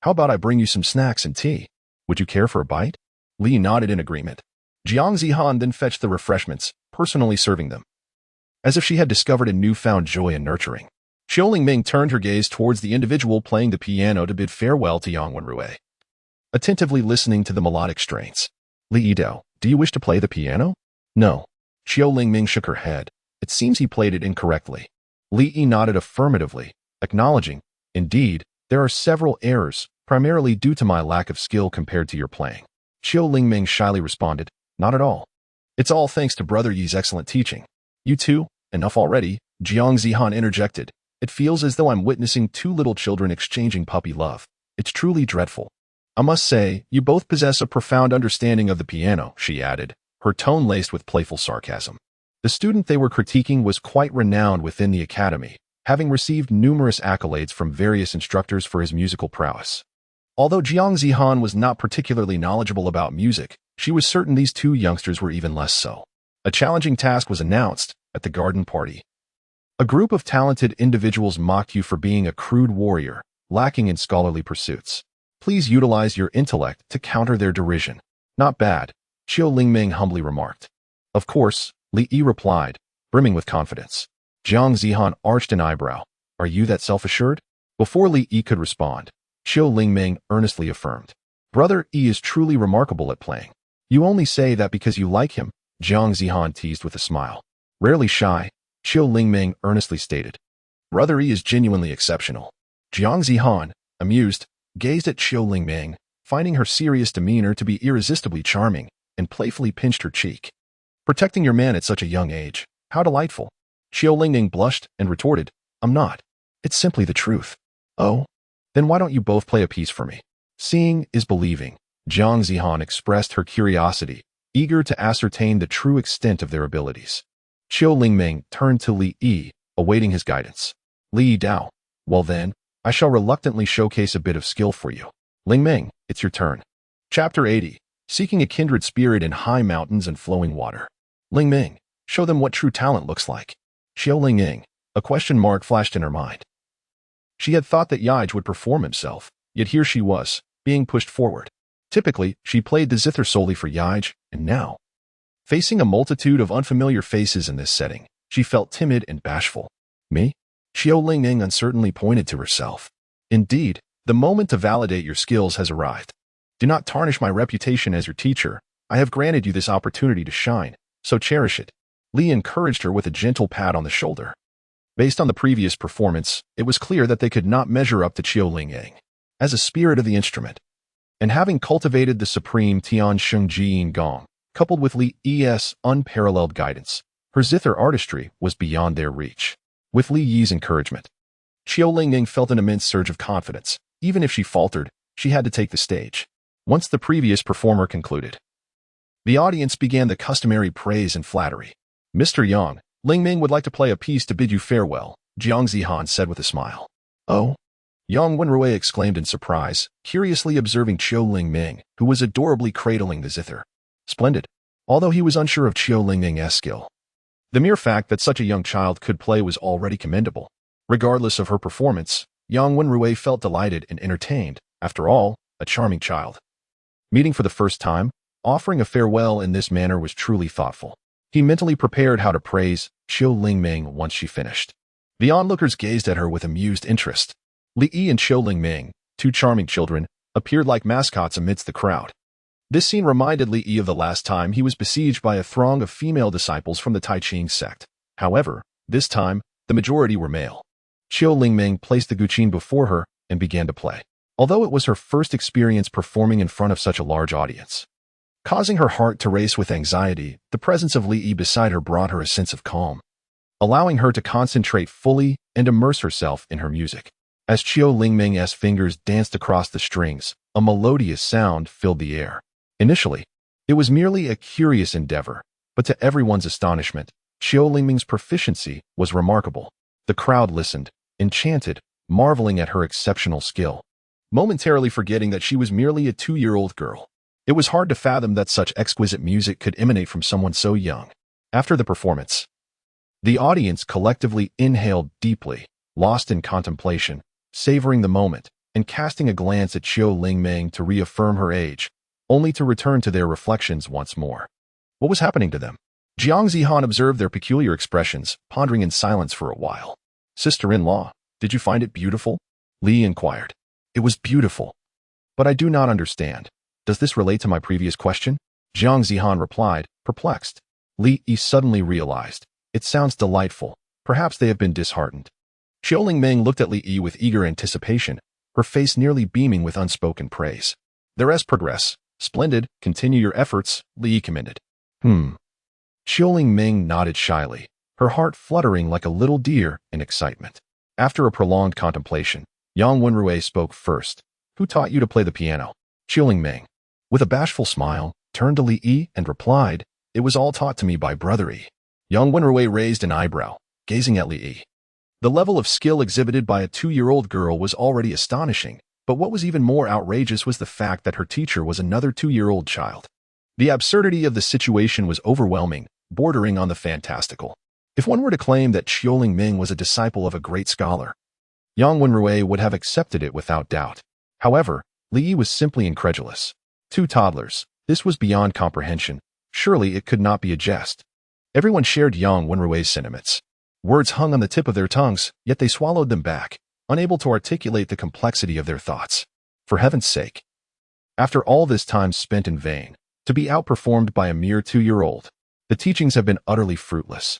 How about I bring you some snacks and tea? Would you care for a bite? Li nodded in agreement. Jiang Zihan then fetched the refreshments, personally serving them, as if she had discovered a newfound joy in nurturing. Qiu Lingming turned her gaze towards the individual playing the piano to bid farewell to Yang Wenrui, attentively listening to the melodic strains. Li Yidao, do you wish to play the piano? No. Qiu Lingming shook her head. It seems he played it incorrectly. Li Yi nodded affirmatively, acknowledging, Indeed, there are several errors, primarily due to my lack of skill compared to your playing. Qiu Lingming shyly responded, Not at all. It's all thanks to Brother Yi's excellent teaching. You two, enough already, Jiang Zihan interjected. It feels as though I'm witnessing two little children exchanging puppy love. It's truly dreadful. I must say, you both possess a profound understanding of the piano, she added, her tone laced with playful sarcasm. The student they were critiquing was quite renowned within the academy, having received numerous accolades from various instructors for his musical prowess. Although Jiang Zihan was not particularly knowledgeable about music, she was certain these two youngsters were even less so. A challenging task was announced at the garden party. A group of talented individuals mocked you for being a crude warrior, lacking in scholarly pursuits. Please utilize your intellect to counter their derision. Not bad, Qiu Lingming humbly remarked. Of course, Li Yi replied, brimming with confidence. Jiang Zihan arched an eyebrow. Are you that self-assured? Before Li Yi could respond, Qiu Lingming earnestly affirmed. Brother Yi is truly remarkable at playing. You only say that because you like him, Jiang Zihan teased with a smile. Rarely shy, Qiu Lingming earnestly stated. Brother Yi is genuinely exceptional. Jiang Zihan, amused, gazed at Qiu Lingming, finding her serious demeanor to be irresistibly charming, and playfully pinched her cheek. Protecting your man at such a young age, how delightful. Qiu Lingming blushed and retorted, I'm not. It's simply the truth. Oh? Then why don't you both play a piece for me? Seeing is believing. Jiang Zihan expressed her curiosity, eager to ascertain the true extent of their abilities. Qiu Lingming turned to Li Yi, awaiting his guidance. Li Dao, well then, I shall reluctantly showcase a bit of skill for you. Lingming, it's your turn. Chapter 80, Seeking a Kindred Spirit in High Mountains and Flowing Water. Lingming, show them what true talent looks like. Qiu Lingming, a question mark flashed in her mind. She had thought that Yaij would perform himself, yet here she was, being pushed forward. Typically, she played the zither solely for Yaij, and now, facing a multitude of unfamiliar faces in this setting, she felt timid and bashful. Me? Qiu Lingming uncertainly pointed to herself. Indeed, the moment to validate your skills has arrived. Do not tarnish my reputation as your teacher. I have granted you this opportunity to shine, so cherish it. Li encouraged her with a gentle pat on the shoulder. Based on the previous performance, it was clear that they could not measure up to Qiu Lingming as a spirit of the instrument. And having cultivated the supreme Tian Sheng Jiyin Gong, coupled with Li Yi's unparalleled guidance, her zither artistry was beyond their reach. With Li Yi's encouragement, Qiu Lingming felt an immense surge of confidence. Even if she faltered, she had to take the stage. Once the previous performer concluded, the audience began the customary praise and flattery. Mr. Yang, Lingming would like to play a piece to bid you farewell, Jiang Zihan said with a smile. Oh? Yang Wenrui exclaimed in surprise, curiously observing Qiu Lingming, who was adorably cradling the zither. Splendid. Although he was unsure of Qiu Lingming's skill, the mere fact that such a young child could play was already commendable. Regardless of her performance, Yang Wenrui felt delighted and entertained. After all, a charming child. Meeting for the first time, offering a farewell in this manner was truly thoughtful. He mentally prepared how to praise Qiu Lingming once she finished. The onlookers gazed at her with amused interest. Li Yi and Qiu Lingming, two charming children, appeared like mascots amidst the crowd. This scene reminded Li Yi of the last time he was besieged by a throng of female disciples from the Tai Ching sect. However, this time, the majority were male. Qiu Lingming placed the guqin before her and began to play. Although it was her first experience performing in front of such a large audience, causing her heart to race with anxiety, the presence of Li Yi beside her brought her a sense of calm, allowing her to concentrate fully and immerse herself in her music. As Qiu Lingming's fingers danced across the strings, a melodious sound filled the air. Initially, it was merely a curious endeavor, but to everyone's astonishment, Qiu Lingming's proficiency was remarkable. The crowd listened, enchanted, marveling at her exceptional skill, momentarily forgetting that she was merely a 2-year-old girl. It was hard to fathom that such exquisite music could emanate from someone so young. After the performance, the audience collectively inhaled deeply, lost in contemplation, savoring the moment, and casting a glance at Qiu Lingming to reaffirm her age, only to return to their reflections once more. What was happening to them? Jiang Zihan observed their peculiar expressions, pondering in silence for a while. Sister-in-law, did you find it beautiful? Li inquired. It was beautiful. But I do not understand. Does this relate to my previous question? Jiang Zihan replied, perplexed. Li Yi suddenly realized. It sounds delightful. Perhaps they have been disheartened. Qiu Lingming looked at Li Yi with eager anticipation, her face nearly beaming with unspoken praise. There is progress. Splendid. Continue your efforts, Li Yi commended. Qiu Lingming nodded shyly, her heart fluttering like a little deer in excitement. After a prolonged contemplation, Yang Wenrui spoke first. Who taught you to play the piano? Qiuling Ming, with a bashful smile, turned to Li Yi and replied, It was all taught to me by Brother Yi. Yang Wenrui raised an eyebrow, gazing at Li Yi. The level of skill exhibited by a 2-year-old girl was already astonishing, but what was even more outrageous was the fact that her teacher was another 2-year-old child. The absurdity of the situation was overwhelming, bordering on the fantastical. If one were to claim that Qiuling Ming was a disciple of a great scholar, Yang Wenrui would have accepted it without doubt. However, Li Yi was simply incredulous. 2 toddlers, this was beyond comprehension. Surely it could not be a jest. Everyone shared Yang Wenrui's sentiments. Words hung on the tip of their tongues, yet they swallowed them back, unable to articulate the complexity of their thoughts. For heaven's sake. After all this time spent in vain, to be outperformed by a mere 2-year-old, the teachings have been utterly fruitless.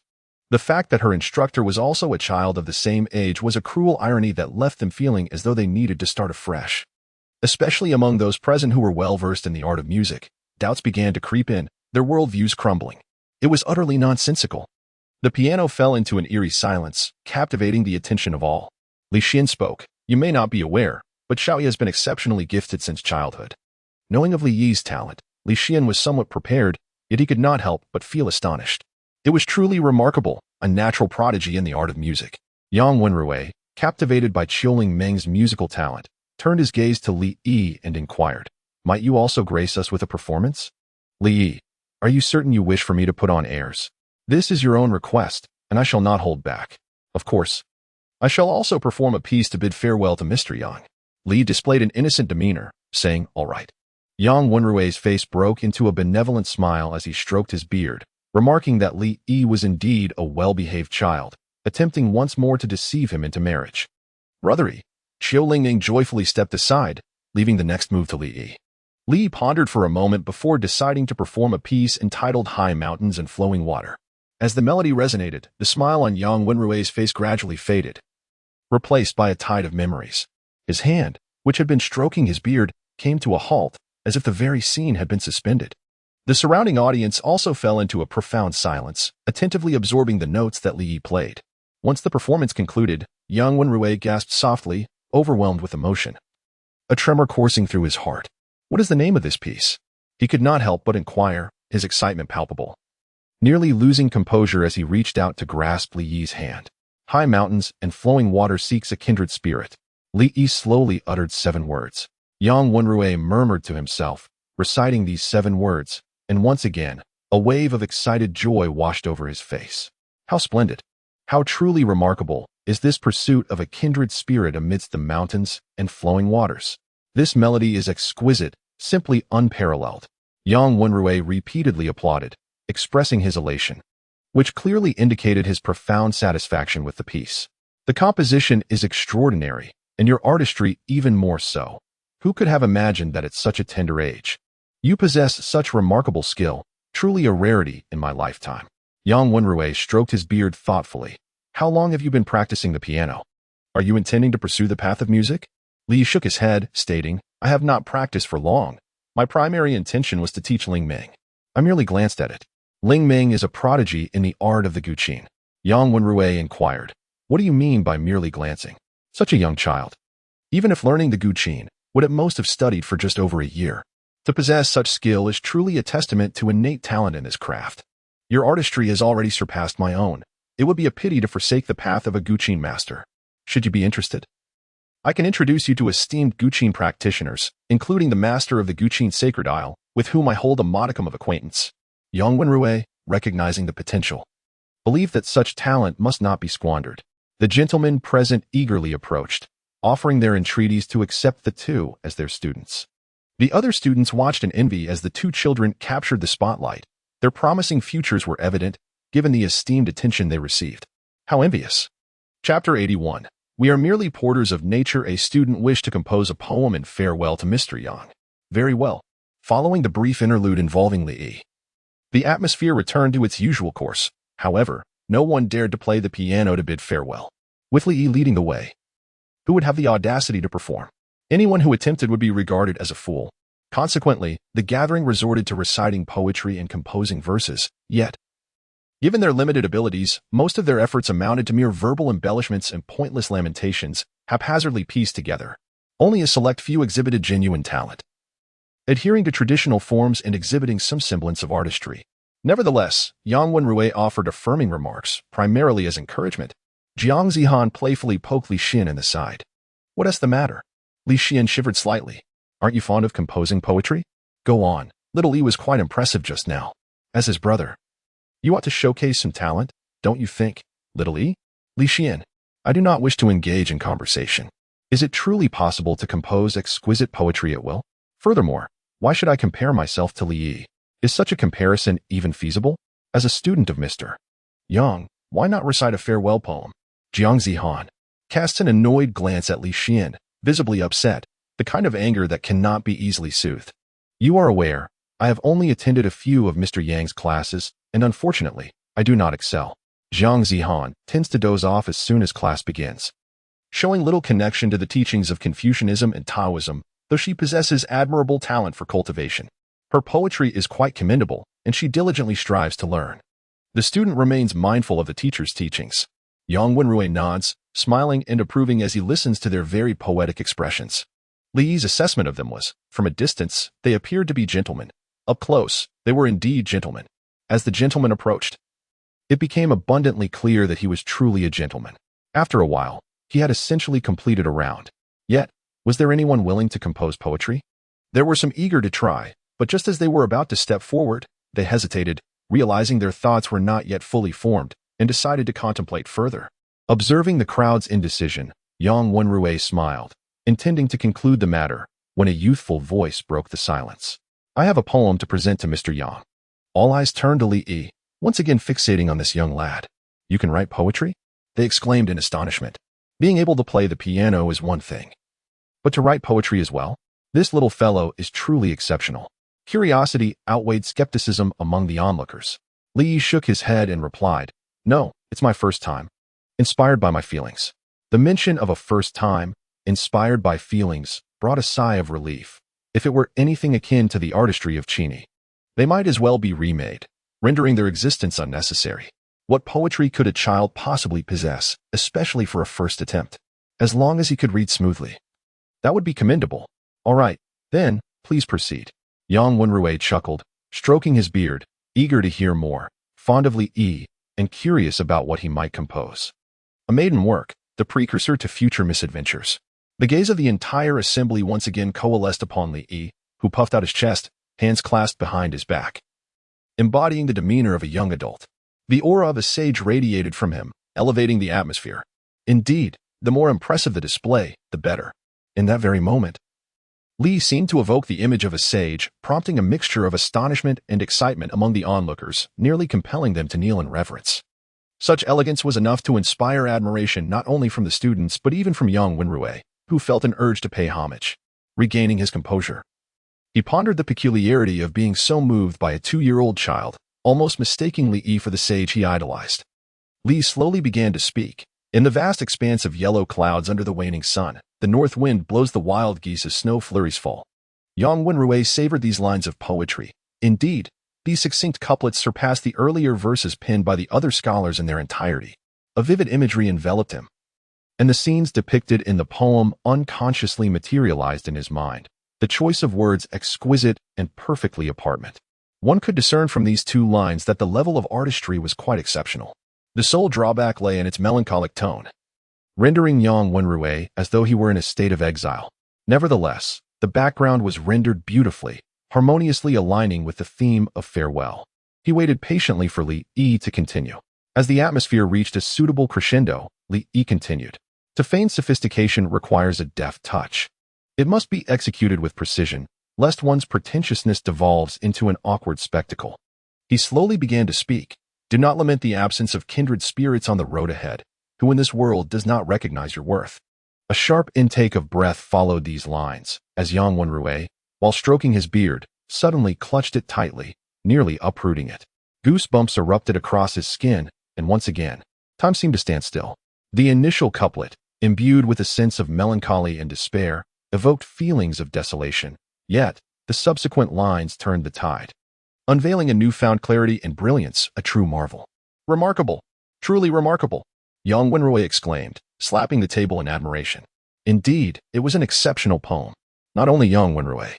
The fact that her instructor was also a child of the same age was a cruel irony that left them feeling as though they needed to start afresh. Especially among those present who were well-versed in the art of music, doubts began to creep in, their worldviews crumbling. It was utterly nonsensical. The piano fell into an eerie silence, captivating the attention of all. Li Xin spoke. You may not be aware, but Xiaoyi has been exceptionally gifted since childhood. Knowing of Li Yi's talent, Li Xian was somewhat prepared, yet he could not help but feel astonished. It was truly remarkable, a natural prodigy in the art of music. Yang Wenrui, captivated by Qiuling Ming's musical talent, turned his gaze to Li Yi and inquired, Might you also grace us with a performance? Li Yi, are you certain you wish for me to put on airs? This is your own request, and I shall not hold back. Of course. I shall also perform a piece to bid farewell to Mr. Yang. Li displayed an innocent demeanor, saying, All right. Yang Wenrui's face broke into a benevolent smile as he stroked his beard, remarking that Li Yi was indeed a well-behaved child, attempting once more to deceive him into marriage. Brother Yi, Qiuling Ming joyfully stepped aside, leaving the next move to Li Yi. Li pondered for a moment before deciding to perform a piece entitled High Mountains and Flowing Water. As the melody resonated, the smile on Yang Wenrui's face gradually faded, replaced by a tide of memories. His hand, which had been stroking his beard, came to a halt, as if the very scene had been suspended. The surrounding audience also fell into a profound silence, attentively absorbing the notes that Li Yi played. Once the performance concluded, Yang Wenrui gasped softly, overwhelmed with emotion. A tremor coursing through his heart. What is the name of this piece? He could not help but inquire, his excitement palpable. Nearly losing composure as he reached out to grasp Li Yi's hand. High mountains and flowing water seeks a kindred spirit. Li Yi slowly uttered 7 words. Yang Wenrui murmured to himself, reciting these 7 words, and once again, a wave of excited joy washed over his face. How splendid, how truly remarkable is this pursuit of a kindred spirit amidst the mountains and flowing waters. This melody is exquisite, simply unparalleled. Yang Wenrui repeatedly applauded, expressing his elation, which clearly indicated his profound satisfaction with the piece. The composition is extraordinary, and your artistry even more so. Who could have imagined that at such a tender age? You possess such remarkable skill, truly a rarity in my lifetime. Yang Wenrui stroked his beard thoughtfully. How long have you been practicing the piano? Are you intending to pursue the path of music? Li shook his head, stating, I have not practiced for long. My primary intention was to teach Ling Ming. I merely glanced at it. Ling Ming is a prodigy in the art of the guqin. Yang Wenrui inquired, What do you mean by merely glancing? Such a young child. Even if learning the guqin, would at most have studied for just over a year. To possess such skill is truly a testament to innate talent in this craft. Your artistry has already surpassed my own. It would be a pity to forsake the path of a guqin master. Should you be interested? I can introduce you to esteemed guqin practitioners, including the master of the guqin sacred isle, with whom I hold a modicum of acquaintance. Yang Wenrui, recognizing the potential, believed that such talent must not be squandered. The gentlemen present eagerly approached, offering their entreaties to accept the 2 as their students. The other students watched in envy as the 2 children captured the spotlight. Their promising futures were evident, given the esteemed attention they received. How envious. Chapter 81. We are merely porters of nature. A student wished to compose a poem in farewell to Mr. Yang. Very well. Following the brief interlude involving Li Yi, the atmosphere returned to its usual course. However, no one dared to play the piano to bid farewell, with Li Yi leading the way. Who would have the audacity to perform? Anyone who attempted would be regarded as a fool. Consequently, the gathering resorted to reciting poetry and composing verses, yet Given their limited abilities, most of their efforts amounted to mere verbal embellishments and pointless lamentations, haphazardly pieced together. Only a select few exhibited genuine talent, adhering to traditional forms and exhibiting some semblance of artistry. Nevertheless, Yang Wenrui offered affirming remarks, primarily as encouragement. Jiang Zihan playfully poked Li Xian in the side. "What's the matter?" Li Xian shivered slightly. "Aren't you fond of composing poetry? Go on. Little Li was quite impressive just now. As his brother, you ought to showcase some talent, don't you think, little Li?" "Li Xian, I do not wish to engage in conversation. Is it truly possible to compose exquisite poetry at will? Furthermore, why should I compare myself to Li Yi? Is such a comparison even feasible? As a student of Mr. Yang, why not recite a farewell poem?" Jiang Zihan cast an annoyed glance at Li Xian, visibly upset, the kind of anger that cannot be easily soothed. "You are aware, I have only attended a few of Mr. Yang's classes, and unfortunately, I do not excel." Jiang Zihan tends to doze off as soon as class begins, showing little connection to the teachings of Confucianism and Taoism, though she possesses admirable talent for cultivation. Her poetry is quite commendable, and she diligently strives to learn. The student remains mindful of the teacher's teachings. Yang Wenrui nods, smiling and approving as he listens to their very poetic expressions. Li Yi's assessment of them was, from a distance, they appeared to be gentlemen. Up close, they were indeed gentlemen. As the gentleman approached, it became abundantly clear that he was truly a gentleman. After a while, he had essentially completed a round. Yet, was there anyone willing to compose poetry? There were some eager to try, but just as they were about to step forward, they hesitated, realizing their thoughts were not yet fully formed, and decided to contemplate further. Observing the crowd's indecision, Yang Wenrui smiled, intending to conclude the matter, when a youthful voice broke the silence. "I have a poem to present to Mr. Yang." All eyes turned to Li Yi, once again fixating on this young lad. "You can write poetry?" they exclaimed in astonishment. Being able to play the piano is one thing, but to write poetry as well? This little fellow is truly exceptional. Curiosity outweighed skepticism among the onlookers. Li Yi shook his head and replied, "No, it's my first time. Inspired by my feelings." The mention of a first time, inspired by feelings, brought a sigh of relief. If it were anything akin to the artistry of Chini, they might as well be remade, rendering their existence unnecessary. What poetry could a child possibly possess, especially for a first attempt? As long as he could read smoothly, that would be commendable. "All right, then, please proceed." Yang Wenrui chuckled, stroking his beard, eager to hear more, fond of Li Yi, and curious about what he might compose. A maiden work, the precursor to future misadventures. The gaze of the entire assembly once again coalesced upon Li Yi, who puffed out his chest, hands clasped behind his back, embodying the demeanor of a young adult. The aura of a sage radiated from him, elevating the atmosphere. Indeed, the more impressive the display, the better. In that very moment, Li seemed to evoke the image of a sage, prompting a mixture of astonishment and excitement among the onlookers, nearly compelling them to kneel in reverence. Such elegance was enough to inspire admiration not only from the students but even from Yang Wenrui, who felt an urge to pay homage. Regaining his composure, he pondered the peculiarity of being so moved by a 2-year-old child, almost mistaking Li Yi for the sage he idolized. Li slowly began to speak. "In the vast expanse of yellow clouds under the waning sun, the north wind blows the wild geese as snow flurries fall." Yang Wenrui savored these lines of poetry. Indeed, these succinct couplets surpassed the earlier verses penned by the other scholars in their entirety. A vivid imagery enveloped him, and the scenes depicted in the poem unconsciously materialized in his mind, the choice of words exquisite and perfectly apparent. One could discern from these 2 lines that the level of artistry was quite exceptional. The sole drawback lay in its melancholic tone, rendering Yang Wenrui as though he were in a state of exile. Nevertheless, the background was rendered beautifully, harmoniously aligning with the theme of farewell. He waited patiently for Li Yi to continue. As the atmosphere reached a suitable crescendo, Li Yi continued. To feign sophistication requires a deft touch. It must be executed with precision, lest one's pretentiousness devolves into an awkward spectacle. He slowly began to speak. "Do not lament the absence of kindred spirits on the road ahead, who in this world does not recognize your worth." A sharp intake of breath followed these lines, as Yang Wenrui, while stroking his beard, suddenly clutched it tightly, nearly uprooting it. Goosebumps erupted across his skin, and once again, time seemed to stand still. The initial couplet, imbued with a sense of melancholy and despair, evoked feelings of desolation, yet the subsequent lines turned the tide, unveiling a newfound clarity and brilliance, a true marvel. Remarkable. Truly remarkable. Yang Wenrui exclaimed, slapping the table in admiration. Indeed, it was an exceptional poem. Not only Yang Wenrui,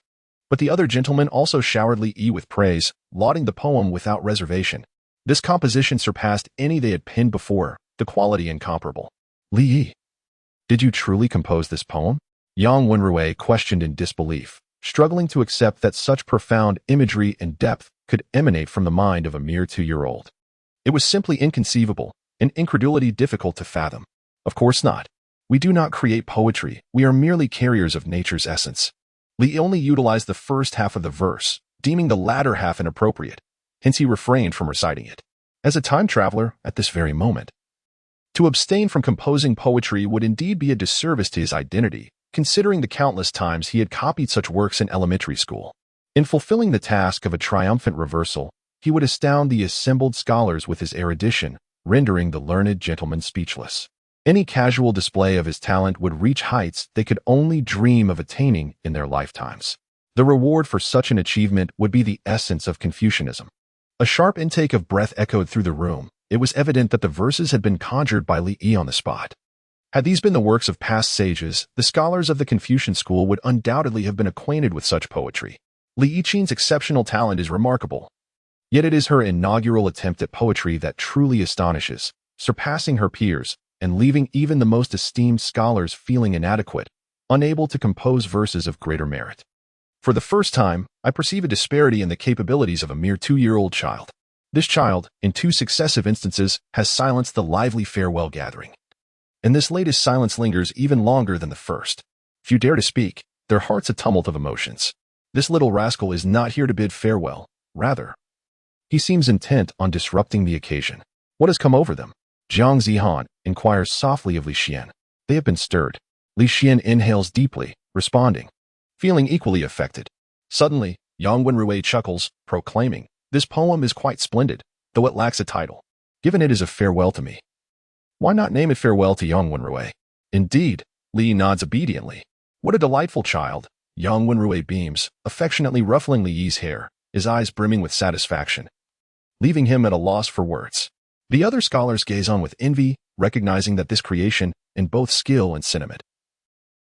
but the other gentlemen also showered Li Yi with praise, lauding the poem without reservation. This composition surpassed any they had penned before, the quality incomparable. Li Yi, did you truly compose this poem? Yang Wenrui questioned in disbelief, struggling to accept that such profound imagery and depth could emanate from the mind of a mere 2-year-old. It was simply inconceivable, an incredulity difficult to fathom. Of course not. We do not create poetry, we are merely carriers of nature's essence. Li only utilized the first half of the verse, deeming the latter half inappropriate. Hence he refrained from reciting it. As a time traveler, at this very moment, to abstain from composing poetry would indeed be a disservice to his identity, considering the countless times he had copied such works in elementary school. In fulfilling the task of a triumphant reversal, he would astound the assembled scholars with his erudition, rendering the learned gentleman speechless. Any casual display of his talent would reach heights they could only dream of attaining in their lifetimes. The reward for such an achievement would be the essence of Confucianism. A sharp intake of breath echoed through the room. It was evident that the verses had been conjured by Li Yi on the spot. Had these been the works of past sages, the scholars of the Confucian school would undoubtedly have been acquainted with such poetry. Li Yiqian's exceptional talent is remarkable. Yet it is her inaugural attempt at poetry that truly astonishes, surpassing her peers, and leaving even the most esteemed scholars feeling inadequate, unable to compose verses of greater merit. For the first time, I perceive a disparity in the capabilities of a mere 2-year-old child. This child, in 2 successive instances, has silenced the lively farewell gathering. And this latest silence lingers even longer than the first. Few dare to speak, their hearts a tumult of emotions. This little rascal is not here to bid farewell, rather. He seems intent on disrupting the occasion. What has come over them? Jiang Zihan inquires softly of Li Xian. They have been stirred. Li Xian inhales deeply, responding, feeling equally affected. Suddenly, Yang Wenrui chuckles, proclaiming, "This poem is quite splendid, though it lacks a title. Given it as a farewell to me. Why not name it Farewell to Yang Wenrui?" Indeed, Li nods obediently. What a delightful child. Yang Wenrui beams, affectionately ruffling Li Yi's hair, his eyes brimming with satisfaction, leaving him at a loss for words. The other scholars gaze on with envy, recognizing that this creation, in both skill and sentiment,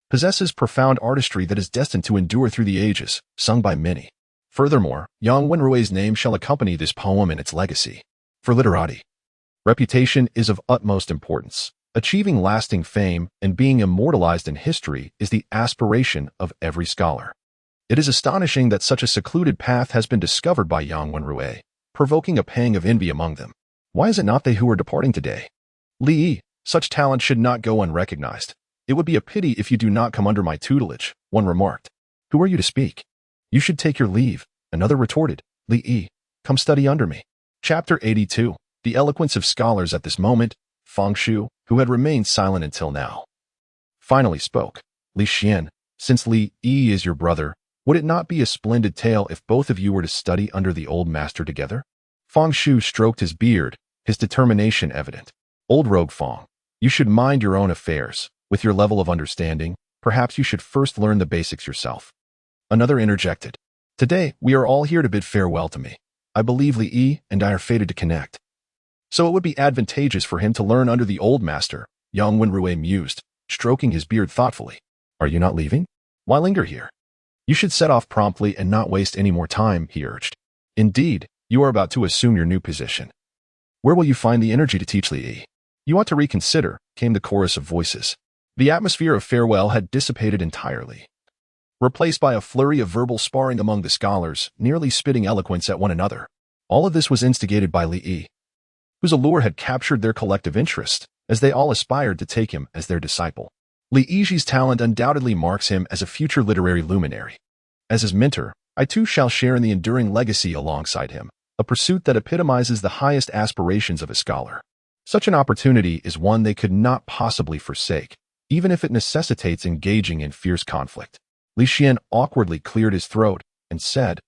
possesses profound artistry that is destined to endure through the ages, sung by many. Furthermore, Yang Wenrui's name shall accompany this poem and its legacy. For literati, reputation is of utmost importance. Achieving lasting fame and being immortalized in history is the aspiration of every scholar. It is astonishing that such a secluded path has been discovered by Yang Wenrui, provoking a pang of envy among them. Why is it not they who are departing today? Li Yi, such talent should not go unrecognized. It would be a pity if you do not come under my tutelage, one remarked. Who are you to speak? You should take your leave, another retorted. Li Yi, come study under me. Chapter 82. The eloquence of scholars at this moment. Fang Shu, who had remained silent until now, finally spoke. Li Xian, since Li Yi is your brother, would it not be a splendid tale if both of you were to study under the old master together? Fang Shu stroked his beard, his determination evident. Old rogue Fang, you should mind your own affairs. With your level of understanding, perhaps you should first learn the basics yourself. Another interjected. Today, we are all here to bid farewell to me. I believe Li Yi and I are fated to connect. So it would be advantageous for him to learn under the old master, Yang Wenrui mused, stroking his beard thoughtfully. Are you not leaving? Why linger here? You should set off promptly and not waste any more time, he urged. Indeed, you are about to assume your new position. Where will you find the energy to teach Li Yi? You ought to reconsider, came the chorus of voices. The atmosphere of farewell had dissipated entirely, replaced by a flurry of verbal sparring among the scholars, nearly spitting eloquence at one another. All of this was instigated by Li Yi, whose allure had captured their collective interest, as they all aspired to take him as their disciple. Li Yi's talent undoubtedly marks him as a future literary luminary. As his mentor, I too shall share in the enduring legacy alongside him, a pursuit that epitomizes the highest aspirations of a scholar. Such an opportunity is one they could not possibly forsake, even if it necessitates engaging in fierce conflict. Li Xian awkwardly cleared his throat and said,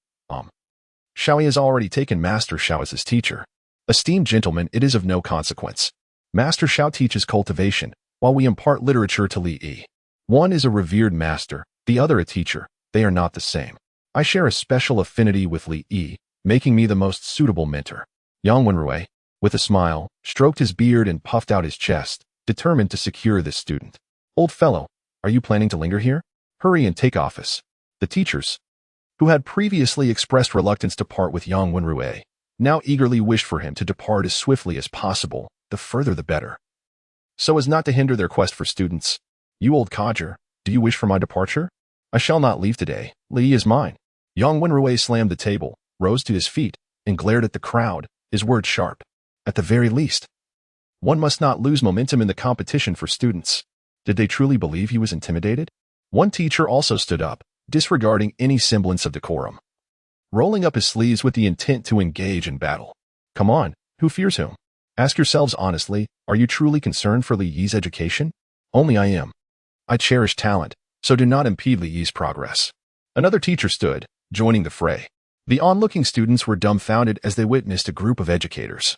Shaoyi has already taken Master Shao as his teacher. Esteemed gentlemen, it is of no consequence. Master Shao teaches cultivation, while we impart literature to Li Yi. One is a revered master, the other a teacher. They are not the same. I share a special affinity with Li Yi, making me the most suitable mentor. Yang Wenrui, With a smile, stroked his beard and puffed out his chest, determined to secure this student. Old fellow, are you planning to linger here? Hurry and take office. The teachers, who had previously expressed reluctance to part with Yang Wenrui, now eagerly wished for him to depart as swiftly as possible, the further the better. So as not to hinder their quest for students. You old codger, do you wish for my departure? I shall not leave today. Li is mine. Yang Wenrui slammed the table, rose to his feet, and glared at the crowd, his words sharp. At the very least, one must not lose momentum in the competition for students. Did they truly believe he was intimidated? One teacher also stood up, disregarding any semblance of decorum, rolling up his sleeves with the intent to engage in battle. Come on, who fears whom? Ask yourselves honestly, are you truly concerned for Li Yi's education? Only I am. I cherish talent, so do not impede Li Yi's progress. Another teacher stood, joining the fray. The onlooking students were dumbfounded as they witnessed a group of educators,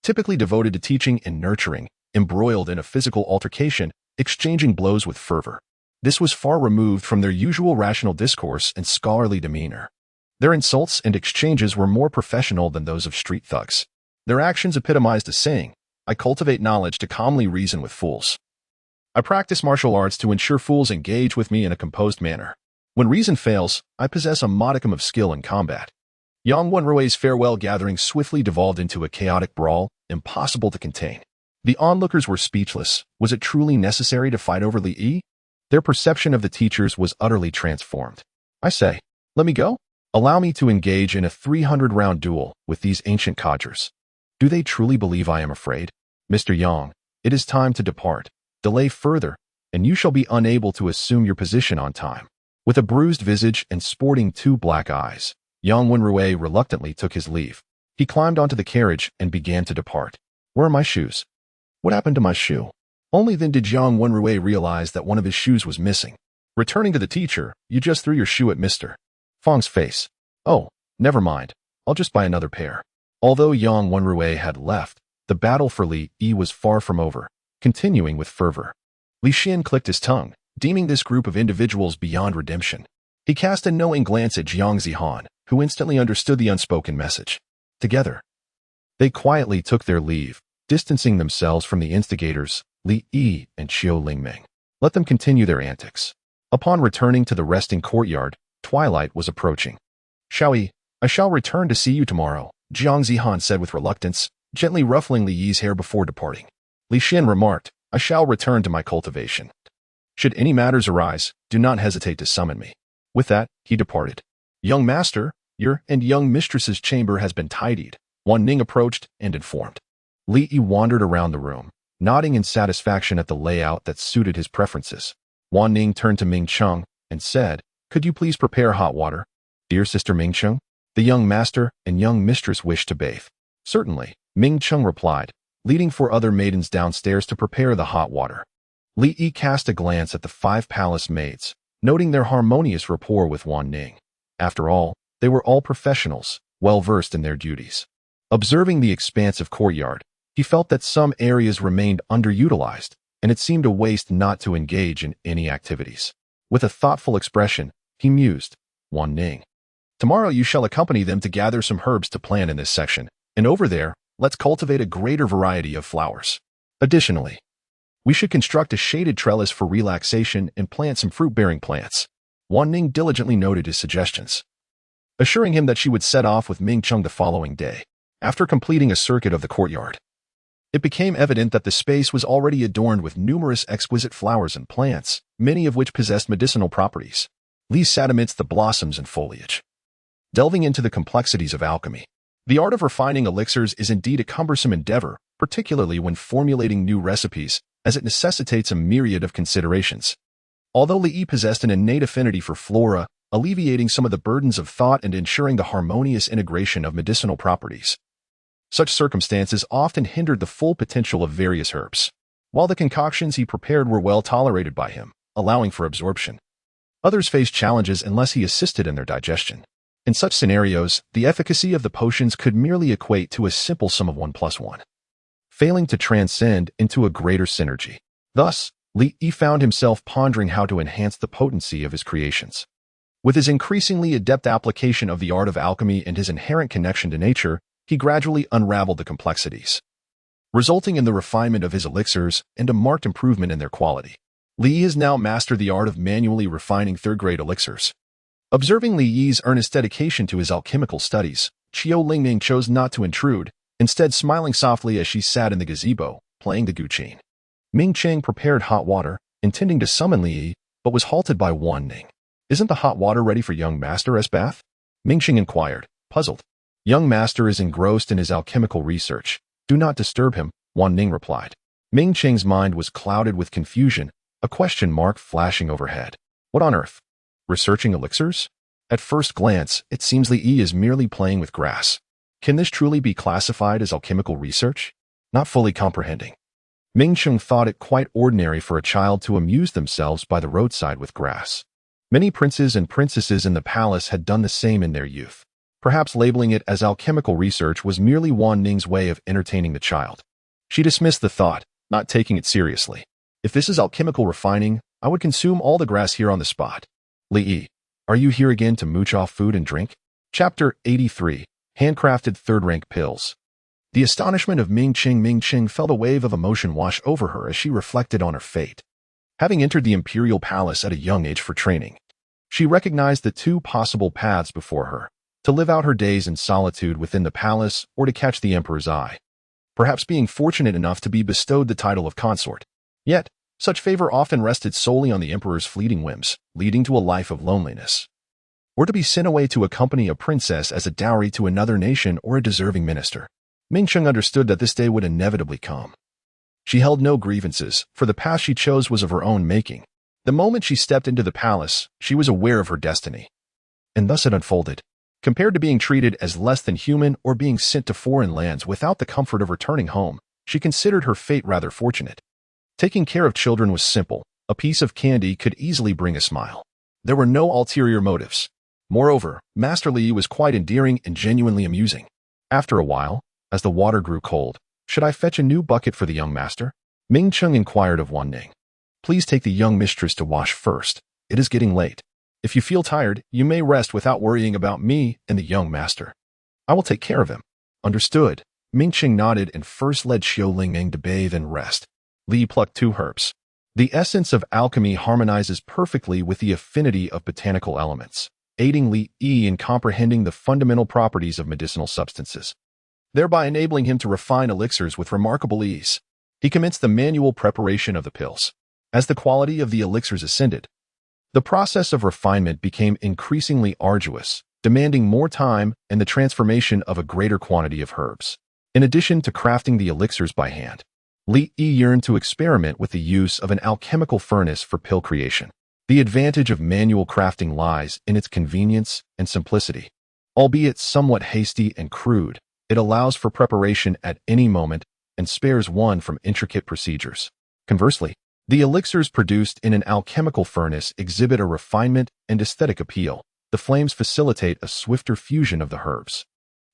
typically devoted to teaching and nurturing, embroiled in a physical altercation, exchanging blows with fervor. This was far removed from their usual rational discourse and scholarly demeanor. Their insults and exchanges were more professional than those of street thugs. Their actions epitomized a saying, I cultivate knowledge to calmly reason with fools. I practice martial arts to ensure fools engage with me in a composed manner. When reason fails, I possess a modicum of skill in combat. Yang Wenrui's farewell gathering swiftly devolved into a chaotic brawl, impossible to contain. The onlookers were speechless. Was it truly necessary to fight over Li Yi? Their perception of the teachers was utterly transformed. I say, let me go? Allow me to engage in a 300-round duel with these ancient codgers. Do they truly believe I am afraid? Mr. Yang, it is time to depart. Delay further, and you shall be unable to assume your position on time. With a bruised visage and sporting 2 black eyes, Yang Wenrui reluctantly took his leave. He climbed onto the carriage and began to depart. Where are my shoes? What happened to my shoe? Only then did Yang Wenrui realize that one of his shoes was missing. Returning to the teacher, you just threw your shoe at Mr. Fang's face. Oh, never mind. I'll just buy another pair. Although Yang Wenrui had left, the battle for Li Yi was far from over, continuing with fervor. Li Xin clicked his tongue, deeming this group of individuals beyond redemption. He cast a knowing glance at Jiang Zihan, who instantly understood the unspoken message. Together, they quietly took their leave, distancing themselves from the instigators, Li Yi and Qiu Lingming. Let them continue their antics. Upon returning to the resting courtyard, twilight was approaching. Xiaoyi, I shall return to see you tomorrow, Jiang Zihan said with reluctance, gently ruffling Li Yi's hair before departing. Li Xin remarked, I shall return to my cultivation. Should any matters arise, do not hesitate to summon me. With that, he departed. Young master, your and young mistress's chamber has been tidied. Wan Ning approached and informed. Li Yi wandered around the room, nodding in satisfaction at the layout that suited his preferences. Wan Ning turned to Ming Cheng and said, could you please prepare hot water? Dear Sister Ming Cheng, the young master and young mistress wish to bathe. Certainly, Ming Cheng replied, leading 4 other maidens downstairs to prepare the hot water. Li Yi cast a glance at the 5 palace maids, noting their harmonious rapport with Wan Ning. After all, they were all professionals, well-versed in their duties. Observing the expansive courtyard, he felt that some areas remained underutilized, and it seemed a waste not to engage in any activities. With a thoughtful expression, he mused, Wan Ning, tomorrow you shall accompany them to gather some herbs to plant in this section, and over there, let's cultivate a greater variety of flowers. Additionally, we should construct a shaded trellis for relaxation and plant some fruit-bearing plants. Wan Ning diligently noted his suggestions, assuring him that she would set off with Ming Cheng the following day. After completing a circuit of the courtyard, it became evident that the space was already adorned with numerous exquisite flowers and plants, many of which possessed medicinal properties. Li sat amidst the blossoms and foliage, delving into the complexities of alchemy. The art of refining elixirs is indeed a cumbersome endeavor, particularly when formulating new recipes, as it necessitates a myriad of considerations. Although Li Yi possessed an innate affinity for flora, alleviating some of the burdens of thought and ensuring the harmonious integration of medicinal properties, such circumstances often hindered the full potential of various herbs. While the concoctions he prepared were well tolerated by him, allowing for absorption, others faced challenges unless he assisted in their digestion. In such scenarios, the efficacy of the potions could merely equate to a simple sum of 1 + 1, failing to transcend into a greater synergy. Thus, Li Yi found himself pondering how to enhance the potency of his creations. With his increasingly adept application of the art of alchemy and his inherent connection to nature, he gradually unraveled the complexities, resulting in the refinement of his elixirs and a marked improvement in their quality. Li Yi has now mastered the art of manually refining third-grade elixirs. Observing Li Yi's earnest dedication to his alchemical studies, Qiu Lingming chose not to intrude, instead smiling softly as she sat in the gazebo, playing the guqin. Ming Qing prepared hot water, intending to summon Li Yi, but was halted by Wan Ning. "Isn't the hot water ready for young master's bath?" Ming Qing inquired, puzzled. "Young master is engrossed in his alchemical research. Do not disturb him," Wan Ning replied. Ming Qing's mind was clouded with confusion, a question mark flashing overhead. What on earth? Researching elixirs? At first glance, it seems Li Yi is merely playing with grass. Can this truly be classified as alchemical research? Not fully comprehending. Ming Qing thought it quite ordinary for a child to amuse themselves by the roadside with grass. Many princes and princesses in the palace had done the same in their youth. Perhaps labeling it as alchemical research was merely Wan Ning's way of entertaining the child. She dismissed the thought, not taking it seriously. "If this is alchemical refining, I would consume all the grass here on the spot." "Li Yi, are you here again to mooch off food and drink?" Chapter 83. Handcrafted Third-Rank Pills. The astonishment of Ming Qing felt a wave of emotion wash over her as she reflected on her fate. Having entered the imperial palace at a young age for training, she recognized the two possible paths before her: to live out her days in solitude within the palace or to catch the emperor's eye, perhaps being fortunate enough to be bestowed the title of consort. Yet, such favor often rested solely on the emperor's fleeting whims, leading to a life of loneliness. Or to be sent away to accompany a princess as a dowry to another nation or a deserving minister. Ming Qing understood that this day would inevitably come. She held no grievances, for the path she chose was of her own making. The moment she stepped into the palace, she was aware of her destiny. And thus it unfolded. Compared to being treated as less than human or being sent to foreign lands without the comfort of returning home, she considered her fate rather fortunate. Taking care of children was simple. A piece of candy could easily bring a smile. There were no ulterior motives. Moreover, Master Li was quite endearing and genuinely amusing. After a while, as the water grew cold, "Should I fetch a new bucket for the young master?" Ming Qing inquired of Wan Ning. "Please take the young mistress to wash first. It is getting late. If you feel tired, you may rest without worrying about me and the young master. I will take care of him." "Understood." Ming Qing nodded and first led Qiu Lingming to bathe and rest. Li plucked 2 herbs. The essence of alchemy harmonizes perfectly with the affinity of botanical elements, aiding Li Yi in comprehending the fundamental properties of medicinal substances, thereby enabling him to refine elixirs with remarkable ease. He commenced the manual preparation of the pills. As the quality of the elixirs ascended, the process of refinement became increasingly arduous, demanding more time and the transformation of a greater quantity of herbs. In addition to crafting the elixirs by hand, Li Yi yearned to experiment with the use of an alchemical furnace for pill creation. The advantage of manual crafting lies in its convenience and simplicity. Albeit somewhat hasty and crude, it allows for preparation at any moment and spares one from intricate procedures. Conversely, the elixirs produced in an alchemical furnace exhibit a refinement and aesthetic appeal. The flames facilitate a swifter fusion of the herbs,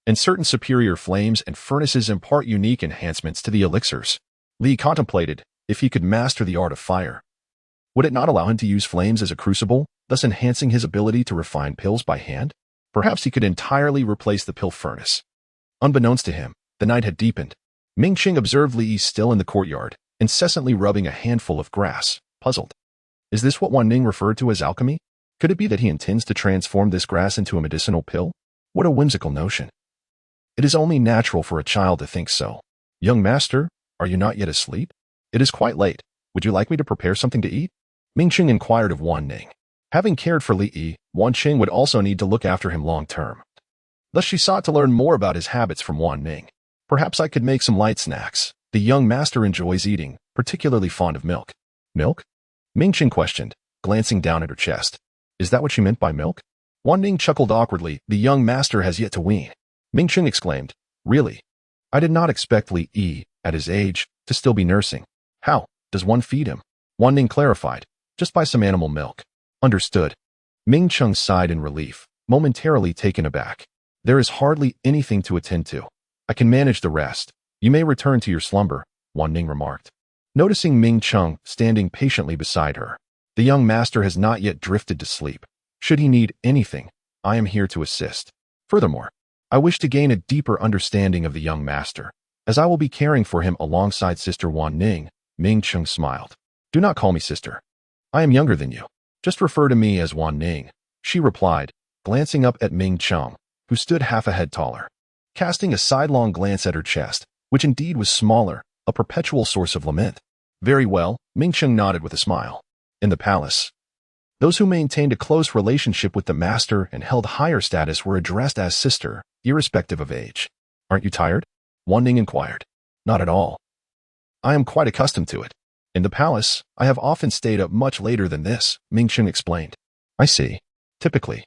and certain superior flames and furnaces impart unique enhancements to the elixirs. Li contemplated if he could master the art of fire. Would it not allow him to use flames as a crucible, thus enhancing his ability to refine pills by hand? Perhaps he could entirely replace the pill furnace. Unbeknownst to him, the night had deepened. Ming Qing observed Li Yi still in the courtyard, incessantly rubbing a handful of grass, puzzled. Is this what Wan Ning referred to as alchemy? Could it be that he intends to transform this grass into a medicinal pill? What a whimsical notion. It is only natural for a child to think so. "Young master, are you not yet asleep? It is quite late. Would you like me to prepare something to eat?" Ming Qing inquired of Wan Ning. Having cared for Li Yi, Wan Qing would also need to look after him long term. Thus she sought to learn more about his habits from Wan Ning. "Perhaps I could make some light snacks. The young master enjoys eating, particularly fond of milk." "Milk?" Ming Qing questioned, glancing down at her chest. Is that what she meant by milk? Wan Ning chuckled awkwardly. "The young master has yet to wean." Ming Qing exclaimed, "Really? I did not expect Li Yi, at his age, to still be nursing. How does one feed him?" Wan Ning clarified, "Just by some animal milk." "Understood." Ming Qing sighed in relief, momentarily taken aback. "There is hardly anything to attend to. I can manage the rest. You may return to your slumber," Wan Ning remarked. Noticing Ming Qing standing patiently beside her, "The young master has not yet drifted to sleep. Should he need anything, I am here to assist. Furthermore, I wish to gain a deeper understanding of the young master, as I will be caring for him alongside Sister Wan Ning. Ming Cheng smiled. Do not call me sister. I am younger than you. Just refer to me as Wan Ning, she replied, glancing up at Ming Cheng, who stood half a head taller. Casting a sidelong glance at her chest, which indeed was smaller, a perpetual source of lament. Very well, Ming Cheng nodded with a smile. In the palace, those who maintained a close relationship with the master and held higher status were addressed as sister, irrespective of age. Aren't you tired? Wan Ning inquired. Not at all. I am quite accustomed to it. In the palace, I have often stayed up much later than this, Ming Cheng explained. I see. Typically,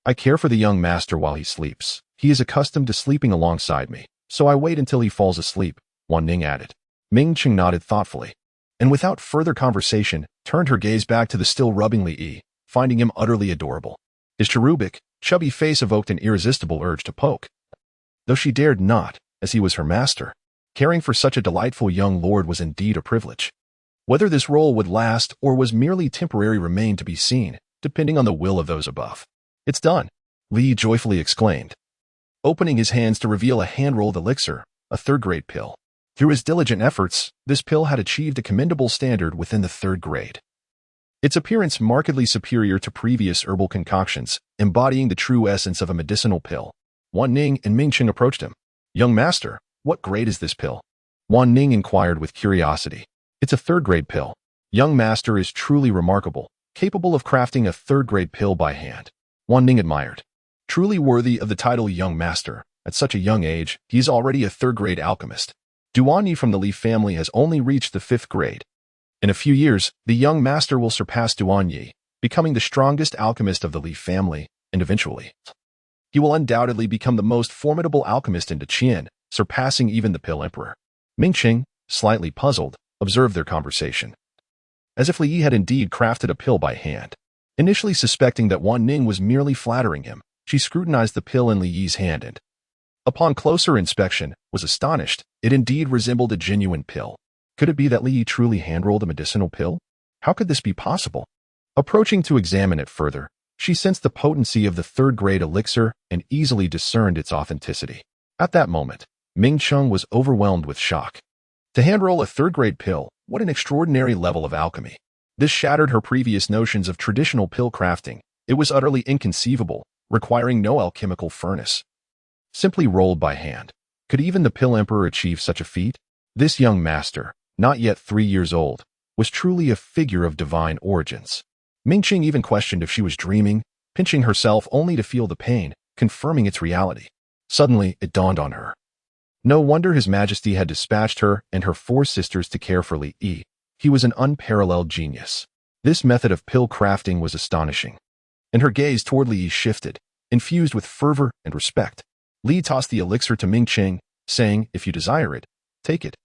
I care for the young master while he sleeps. He is accustomed to sleeping alongside me, so I wait until he falls asleep, Wan Ning added. Ming Cheng nodded thoughtfully, and without further conversation, turned her gaze back to the still rubbing Li Yi, finding him utterly adorable. His cherubic, chubby face evoked an irresistible urge to poke. Though she dared not, as he was her master, caring for such a delightful young lord was indeed a privilege. Whether this role would last or was merely temporary remained to be seen, depending on the will of those above. It's done, Li joyfully exclaimed, opening his hands to reveal a hand-rolled elixir, a third-grade pill. Through his diligent efforts, this pill had achieved a commendable standard within the third grade. Its appearance markedly superior to previous herbal concoctions, embodying the true essence of a medicinal pill. Wan Ning and Ming Cheng approached him. Young master, what grade is this pill? Wan Ning inquired with curiosity. It's a third-grade pill. Young master is truly remarkable, capable of crafting a third-grade pill by hand. Wan Ning admired. Truly worthy of the title young master. At such a young age, he is already a third-grade alchemist. Duan Yi from the Li family has only reached the 5th grade. In a few years, the young master will surpass Duan Yi, becoming the strongest alchemist of the Li family, and eventually, he will undoubtedly become the most formidable alchemist in Deqian, surpassing even the Pill Emperor. Ming Cheng, slightly puzzled, observed their conversation. As if Li Yi had indeed crafted a pill by hand. Initially suspecting that Wan Ning was merely flattering him, she scrutinized the pill in Li Yi's hand and, upon closer inspection, was astonished. It indeed resembled a genuine pill. Could it be that Li Yi truly hand-rolled a medicinal pill? How could this be possible? Approaching to examine it further, she sensed the potency of the third-grade elixir and easily discerned its authenticity. At that moment, Ming Cheng was overwhelmed with shock. To hand-roll a third-grade pill, what an extraordinary level of alchemy. This shattered her previous notions of traditional pill crafting. It was utterly inconceivable, requiring no alchemical furnace. Simply rolled by hand. Could even the Pill Emperor achieve such a feat? This young master, not yet 3 years old, was truly a figure of divine origins. Ming Cheng even questioned if she was dreaming, pinching herself only to feel the pain, confirming its reality. Suddenly, it dawned on her. No wonder His Majesty had dispatched her and her 4 sisters to care for Li Yi. He was an unparalleled genius. This method of pill crafting was astonishing. And her gaze toward Li Yi shifted, infused with fervor and respect. Li tossed the elixir to Ming Cheng, saying, if you desire it, take it.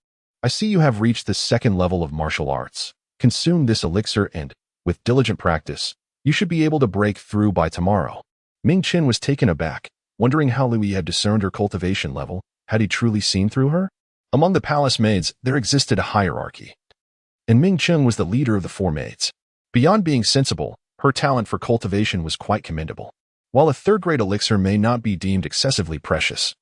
I see you have reached the 2nd level of martial arts. Consume this elixir and, with diligent practice, you should be able to break through by tomorrow. Ming Cheng was taken aback, wondering how Li Yi had discerned her cultivation level. Had he truly seen through her? Among the palace maids, there existed a hierarchy. And Ming Cheng was the leader of the 4 maids. Beyond being sensible, her talent for cultivation was quite commendable. While a third-grade elixir may not be deemed excessively precious,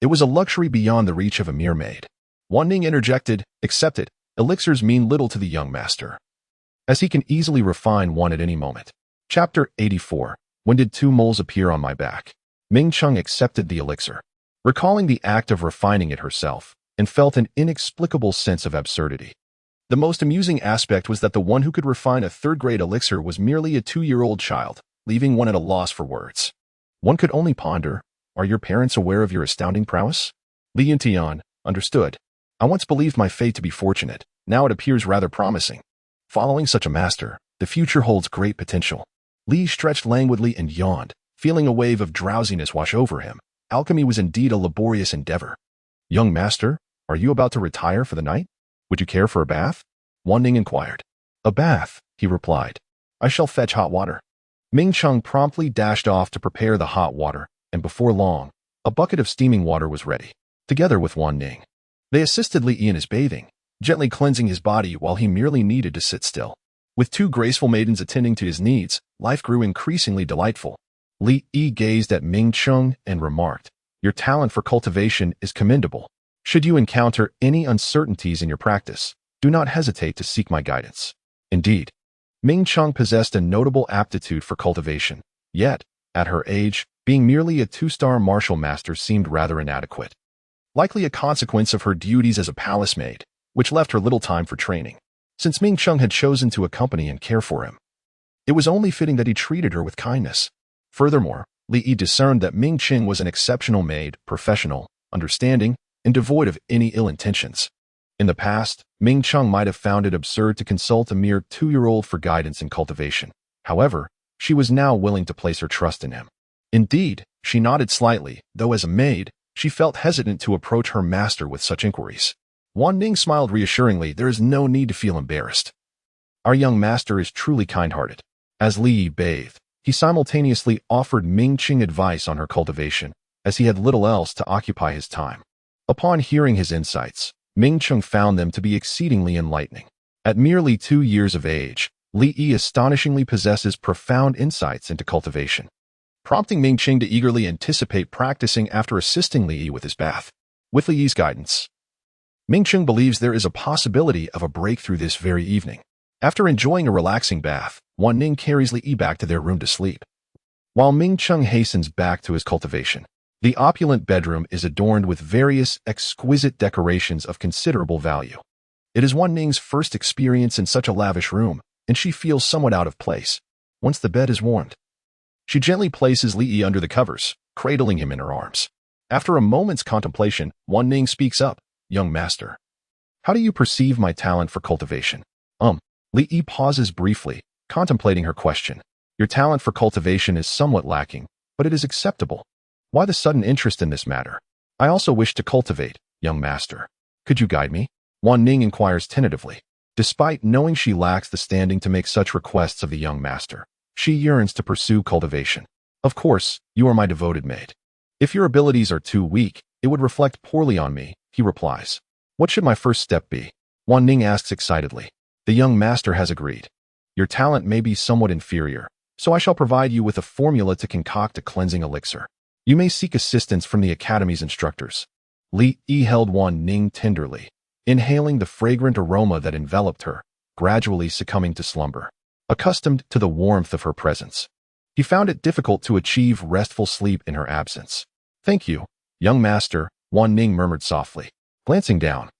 it was a luxury beyond the reach of a mere maid. Wan Ning interjected, accept it, elixirs mean little to the young master, as he can easily refine one at any moment. Chapter 84. When did 2 moles appear on my back? Ming Cheng accepted the elixir, recalling the act of refining it herself, and felt an inexplicable sense of absurdity. The most amusing aspect was that the one who could refine a third-grade elixir was merely a 2-year-old child, leaving one at a loss for words. One could only ponder, are your parents aware of your astounding prowess? Li Yuntian, understood. I once believed my fate to be fortunate, now it appears rather promising. Following such a master, the future holds great potential. Li stretched languidly and yawned, feeling a wave of drowsiness wash over him. Alchemy was indeed a laborious endeavor. Young master, are you about to retire for the night? Would you care for a bath? Wan Ning inquired. A bath, he replied. I shall fetch hot water. Ming Cheng promptly dashed off to prepare the hot water, and before long, a bucket of steaming water was ready. Together with Wan Ning, they assisted Li Yi in his bathing, gently cleansing his body while he merely needed to sit still. With 2 graceful maidens attending to his needs, life grew increasingly delightful. Li Yi gazed at Ming Chung and remarked, "Your talent for cultivation is commendable. Should you encounter any uncertainties in your practice, do not hesitate to seek my guidance." Indeed, Ming Chung possessed a notable aptitude for cultivation, yet, at her age, being merely a two-star martial master seemed rather inadequate. Likely a consequence of her duties as a palace maid, which left her little time for training, since Ming Chung had chosen to accompany and care for him. It was only fitting that he treated her with kindness. Furthermore, Li Yi discerned that Ming Chung was an exceptional maid, professional, understanding, and devoid of any ill intentions. In the past, Ming Chung might have found it absurd to consult a mere 2-year-old for guidance in cultivation. However, she was now willing to place her trust in him. Indeed, she nodded slightly, though as a maid, she felt hesitant to approach her master with such inquiries. Wan Ning smiled reassuringly. "There is no need to feel embarrassed. Our young master is truly kind-hearted." As Li Yi bathed, he simultaneously offered Ming Chung advice on her cultivation, as he had little else to occupy his time. Upon hearing his insights, Ming Chung found them to be exceedingly enlightening. At merely 2 years of age, Li Yi astonishingly possesses profound insights into cultivation, prompting Ming Chung to eagerly anticipate practicing after assisting Li Yi with his bath. With Li Yi's guidance, Ming Chung believes there is a possibility of a breakthrough this very evening. After enjoying a relaxing bath, Wan Ning carries Li Yi back to their room to sleep, while Ming Chung hastens back to his cultivation. The opulent bedroom is adorned with various exquisite decorations of considerable value. It is Wan Ning's first experience in such a lavish room, and she feels somewhat out of place. Once the bed is warmed, she gently places Li Yi under the covers, cradling him in her arms. After a moment's contemplation, Wan Ning speaks up, "Young master, how do you perceive my talent for cultivation?" Li Yi pauses briefly, contemplating her question. "Your talent for cultivation is somewhat lacking, but it is acceptable. Why the sudden interest in this matter?" "I also wish to cultivate, young master. Could you guide me?" Wan Ning inquires tentatively. Despite knowing she lacks the standing to make such requests of the young master, she yearns to pursue cultivation. "Of course, you are my devoted maid. If your abilities are too weak, it would reflect poorly on me," he replies. "What should my first step be?" Wan Ning asks excitedly. The young master has agreed. "Your talent may be somewhat inferior, so I shall provide you with a formula to concoct a cleansing elixir. You may seek assistance from the academy's instructors." Li Yi held Wan Ning tenderly, inhaling the fragrant aroma that enveloped her, gradually succumbing to slumber. Accustomed to the warmth of her presence, he found it difficult to achieve restful sleep in her absence. "Thank you, young master," Wan Ning murmured softly. Glancing down,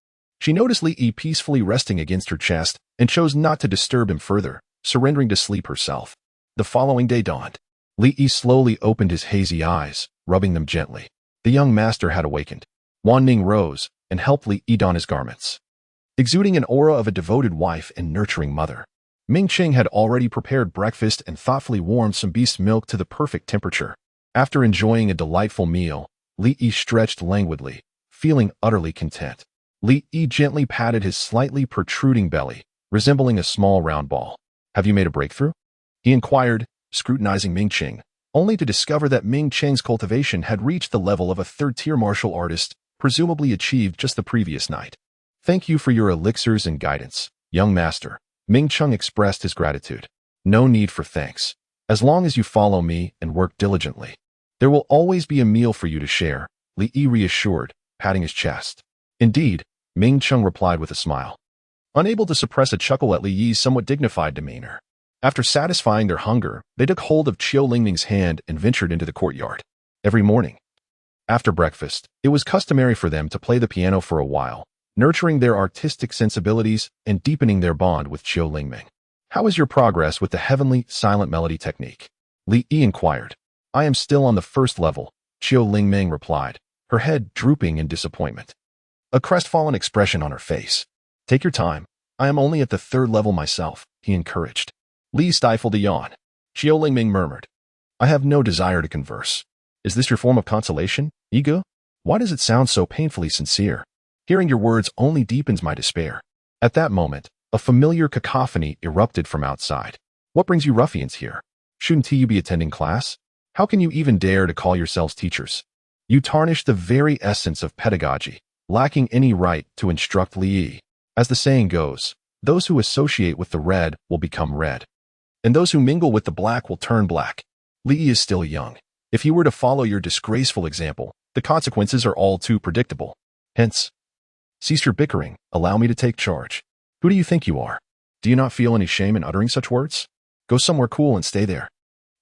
she noticed Li Yi peacefully resting against her chest and chose not to disturb him further, surrendering to sleep herself. The following day dawned. Li Yi slowly opened his hazy eyes, rubbing them gently. The young master had awakened. Wan Ning rose and helped Li Yi don his garments. Exuding an aura of a devoted wife and nurturing mother, Ming Chung had already prepared breakfast and thoughtfully warmed some beast milk to the perfect temperature. After enjoying a delightful meal, Li Yi stretched languidly, feeling utterly content. Li Yi gently patted his slightly protruding belly, resembling a small round ball. "Have you made a breakthrough?" he inquired, scrutinizing Ming Chung, only to discover that Ming Cheng's cultivation had reached the level of a third-tier martial artist, presumably achieved just the previous night. "Thank you for your elixirs and guidance, young master." Ming Chung expressed his gratitude. "No need for thanks. As long as you follow me and work diligently, there will always be a meal for you to share," Li Yi reassured, patting his chest. "Indeed," Ming Chung replied with a smile, unable to suppress a chuckle at Li Yi's somewhat dignified demeanor. After satisfying their hunger, they took hold of Qiu Lingming's hand and ventured into the courtyard. Every morning, after breakfast, it was customary for them to play the piano for a while, nurturing their artistic sensibilities and deepening their bond with Qiu Lingming. "How is your progress with the heavenly silent melody technique?" Li Yi inquired. "I am still on the first level," Qiu Lingming replied, her head drooping in disappointment, a crestfallen expression on her face. "Take your time. I am only at the 3rd level myself," he encouraged. Li stifled a yawn. Qiu Lingming murmured, "I have no desire to converse. Is this your form of consolation, ego? Why does it sound so painfully sincere? Hearing your words only deepens my despair." At that moment, a familiar cacophony erupted from outside. "What brings you ruffians here? Shouldn't you be attending class? How can you even dare to call yourselves teachers? You tarnish the very essence of pedagogy, lacking any right to instruct Li Yi. As the saying goes, those who associate with the red will become red, and those who mingle with the black will turn black." Li is still young. If he were to follow your disgraceful example, the consequences are all too predictable. Hence, cease your bickering, allow me to take charge. Who do you think you are? Do you not feel any shame in uttering such words? Go somewhere cool and stay there.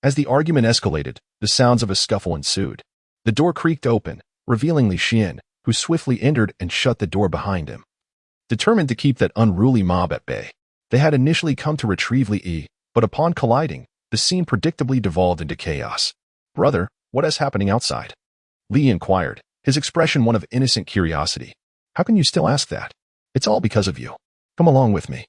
As the argument escalated, the sounds of a scuffle ensued. The door creaked open, revealing Li Xian, who swiftly entered and shut the door behind him. Determined to keep that unruly mob at bay, they had initially come to retrieve Li Yi, but upon colliding, the scene predictably devolved into chaos. Brother, what is happening outside? Li inquired, his expression one of innocent curiosity. How can you still ask that? It's all because of you. Come along with me.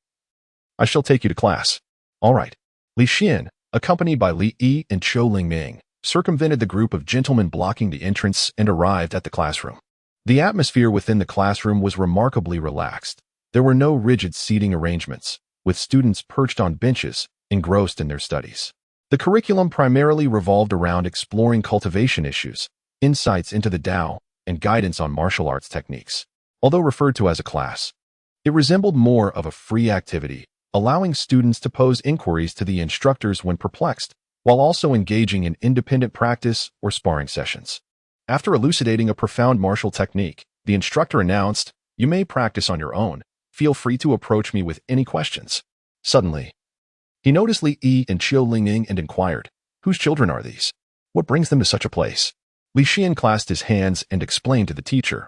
I shall take you to class. All right. Li Xian, accompanied by Li Yi and Qiu Lingming, circumvented the group of gentlemen blocking the entrance and arrived at the classroom. The atmosphere within the classroom was remarkably relaxed. There were no rigid seating arrangements, with students perched on benches, engrossed in their studies. The curriculum primarily revolved around exploring cultivation issues, insights into the Tao, and guidance on martial arts techniques. Although referred to as a class, it resembled more of a free activity, allowing students to pose inquiries to the instructors when perplexed, while also engaging in independent practice or sparring sessions. After elucidating a profound martial technique, the instructor announced, "You may practice on your own. Feel free to approach me with any questions." Suddenly, he noticed Li Yi and Qiu Lingming and inquired, "Whose children are these? What brings them to such a place?" Li Xian clasped his hands and explained to the teacher,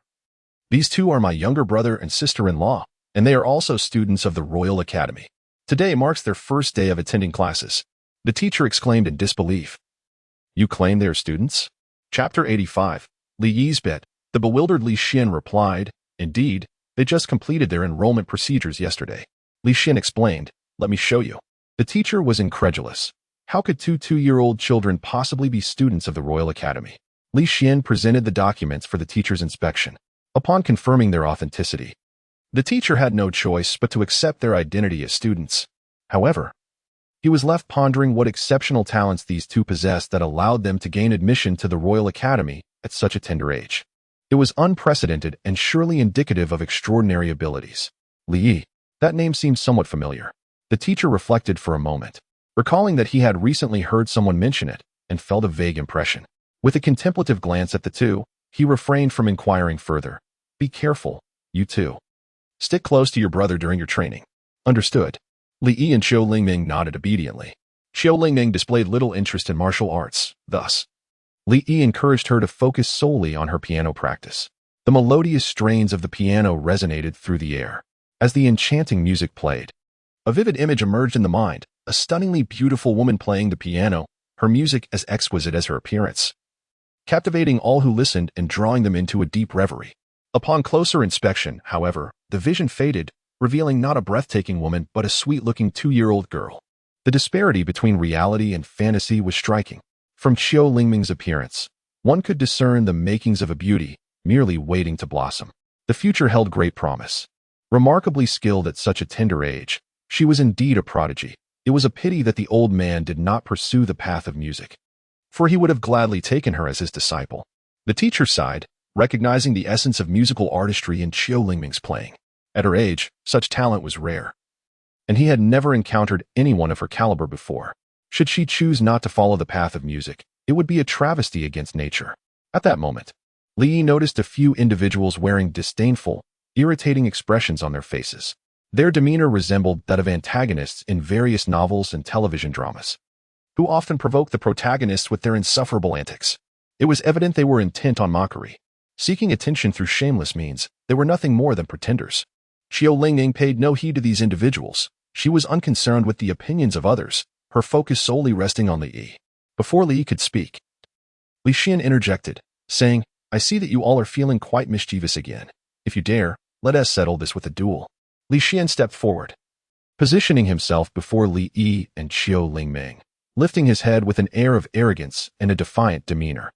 "These two are my younger brother and sister-in-law, and they are also students of the Royal Academy. Today marks their first day of attending classes." The teacher exclaimed in disbelief, "You claim they are students?" Chapter 85, Li Yi's Bet. The bewildered Li Xian replied, "Indeed, they just completed their enrollment procedures yesterday." Li Xian explained, "Let me show you." The teacher was incredulous. How could two 2-year-old children possibly be students of the Royal Academy? Li Xian presented the documents for the teacher's inspection. Upon confirming their authenticity, the teacher had no choice but to accept their identity as students. However, he was left pondering what exceptional talents these two possessed that allowed them to gain admission to the Royal Academy at such a tender age. It was unprecedented and surely indicative of extraordinary abilities. Li Yi, that name seemed somewhat familiar. The teacher reflected for a moment, recalling that he had recently heard someone mention it, and felt a vague impression. With a contemplative glance at the two, he refrained from inquiring further. "Be careful, you two. Stick close to your brother during your training." Understood. Li Yi and Qiu Lingming nodded obediently. Qiu Lingming displayed little interest in martial arts, thus, Li Yi encouraged her to focus solely on her piano practice. The melodious strains of the piano resonated through the air. As the enchanting music played, a vivid image emerged in the mind, a stunningly beautiful woman playing the piano, her music as exquisite as her appearance, captivating all who listened and drawing them into a deep reverie. Upon closer inspection, however, the vision faded, revealing not a breathtaking woman but a sweet-looking 2-year-old girl. The disparity between reality and fantasy was striking. From Qiu Lingming's appearance, one could discern the makings of a beauty, merely waiting to blossom. The future held great promise. Remarkably skilled at such a tender age, she was indeed a prodigy. It was a pity that the old man did not pursue the path of music, for he would have gladly taken her as his disciple. The teacher sighed, recognizing the essence of musical artistry in Qiu Lingming's playing. At her age, such talent was rare, and he had never encountered anyone of her caliber before. Should she choose not to follow the path of music, it would be a travesty against nature. At that moment, Li Yi noticed a few individuals wearing disdainful, irritating expressions on their faces. Their demeanor resembled that of antagonists in various novels and television dramas, who often provoke the protagonists with their insufferable antics. It was evident they were intent on mockery, seeking attention through shameless means. They were nothing more than pretenders. Qiu Lingming paid no heed to these individuals. She was unconcerned with the opinions of others, her focus solely resting on Li Yi. Before Li Yi could speak, Li Xian interjected, saying, "I see that you all are feeling quite mischievous again. If you dare, let us settle this with a duel." Li Xian stepped forward, positioning himself before Li Yi and Qiu Lingming, lifting his head with an air of arrogance and a defiant demeanor.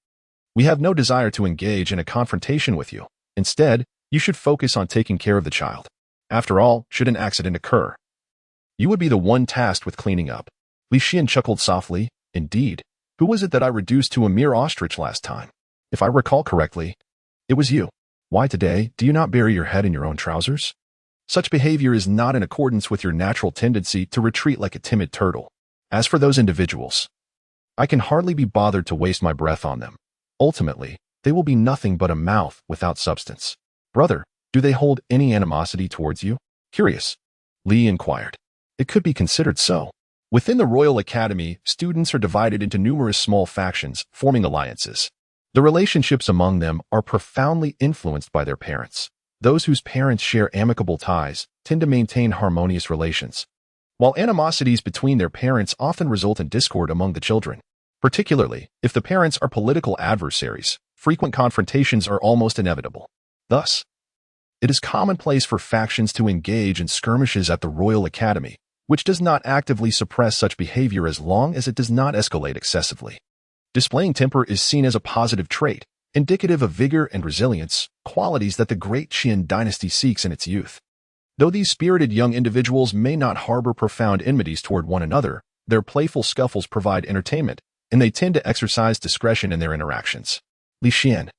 "We have no desire to engage in a confrontation with you. Instead, you should focus on taking care of the child. After all, should an accident occur, you would be the one tasked with cleaning up." Li Xian chuckled softly. "Indeed, who was it that I reduced to a mere ostrich last time? If I recall correctly, it was you. Why today, do you not bury your head in your own trousers? Such behavior is not in accordance with your natural tendency to retreat like a timid turtle. As for those individuals, I can hardly be bothered to waste my breath on them. Ultimately, they will be nothing but a mouth without substance. Brother, do they hold any animosity towards you? Curious. Li inquired. It could be considered so. Within the Royal Academy, students are divided into numerous small factions, forming alliances. The relationships among them are profoundly influenced by their parents. Those whose parents share amicable ties tend to maintain harmonious relations, while animosities between their parents often result in discord among the children. Particularly, if the parents are political adversaries, frequent confrontations are almost inevitable. Thus, it is commonplace for factions to engage in skirmishes at the Royal Academy, which does not actively suppress such behavior as long as it does not escalate excessively. Displaying temper is seen as a positive trait, indicative of vigor and resilience, qualities that the great Qin dynasty seeks in its youth. Though these spirited young individuals may not harbor profound enmities toward one another, their playful scuffles provide entertainment, and they tend to exercise discretion in their interactions. Li Xian,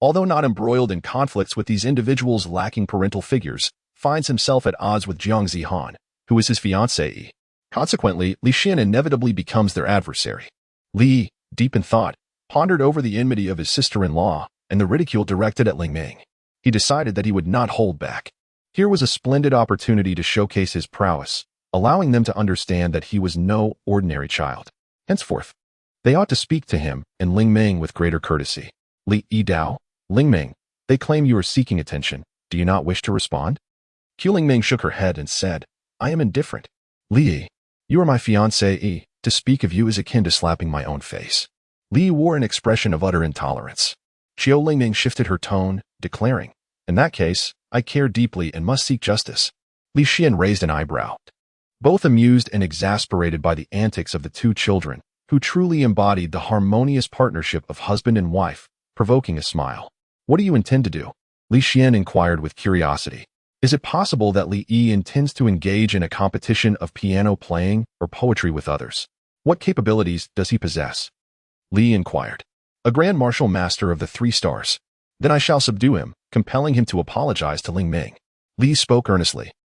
although not embroiled in conflicts with these individuals lacking parental figures, finds himself at odds with Jiang Zihan, who is his fiancée. Consequently, Li Xian inevitably becomes their adversary. Li, deep in thought, pondered over the enmity of his sister-in-law and the ridicule directed at Ling Ming. He decided that he would not hold back. Here was a splendid opportunity to showcase his prowess, allowing them to understand that he was no ordinary child. Henceforth, they ought to speak to him and Ling Ming with greater courtesy. Li Yidao, Ling Ming, they claim you are seeking attention. Do you not wish to respond? Q Ling Ming shook her head and said, I am indifferent. Li, you are my fiancée. To speak of you is akin to slapping my own face. Li wore an expression of utter intolerance. Qiu Lingming shifted her tone, declaring, in that case, I care deeply and must seek justice. Li Xian raised an eyebrow. Both amused and exasperated by the antics of the two children, who truly embodied the harmonious partnership of husband and wife, provoking a smile. What do you intend to do? Li Xian inquired with curiosity. Is it possible that Li Yi intends to engage in a competition of piano playing or poetry with others? What capabilities does he possess? Li inquired. A Grand Martial Master of the 3 stars. Then I shall subdue him, compelling him to apologize to Ling Ming. Li spoke earnestly.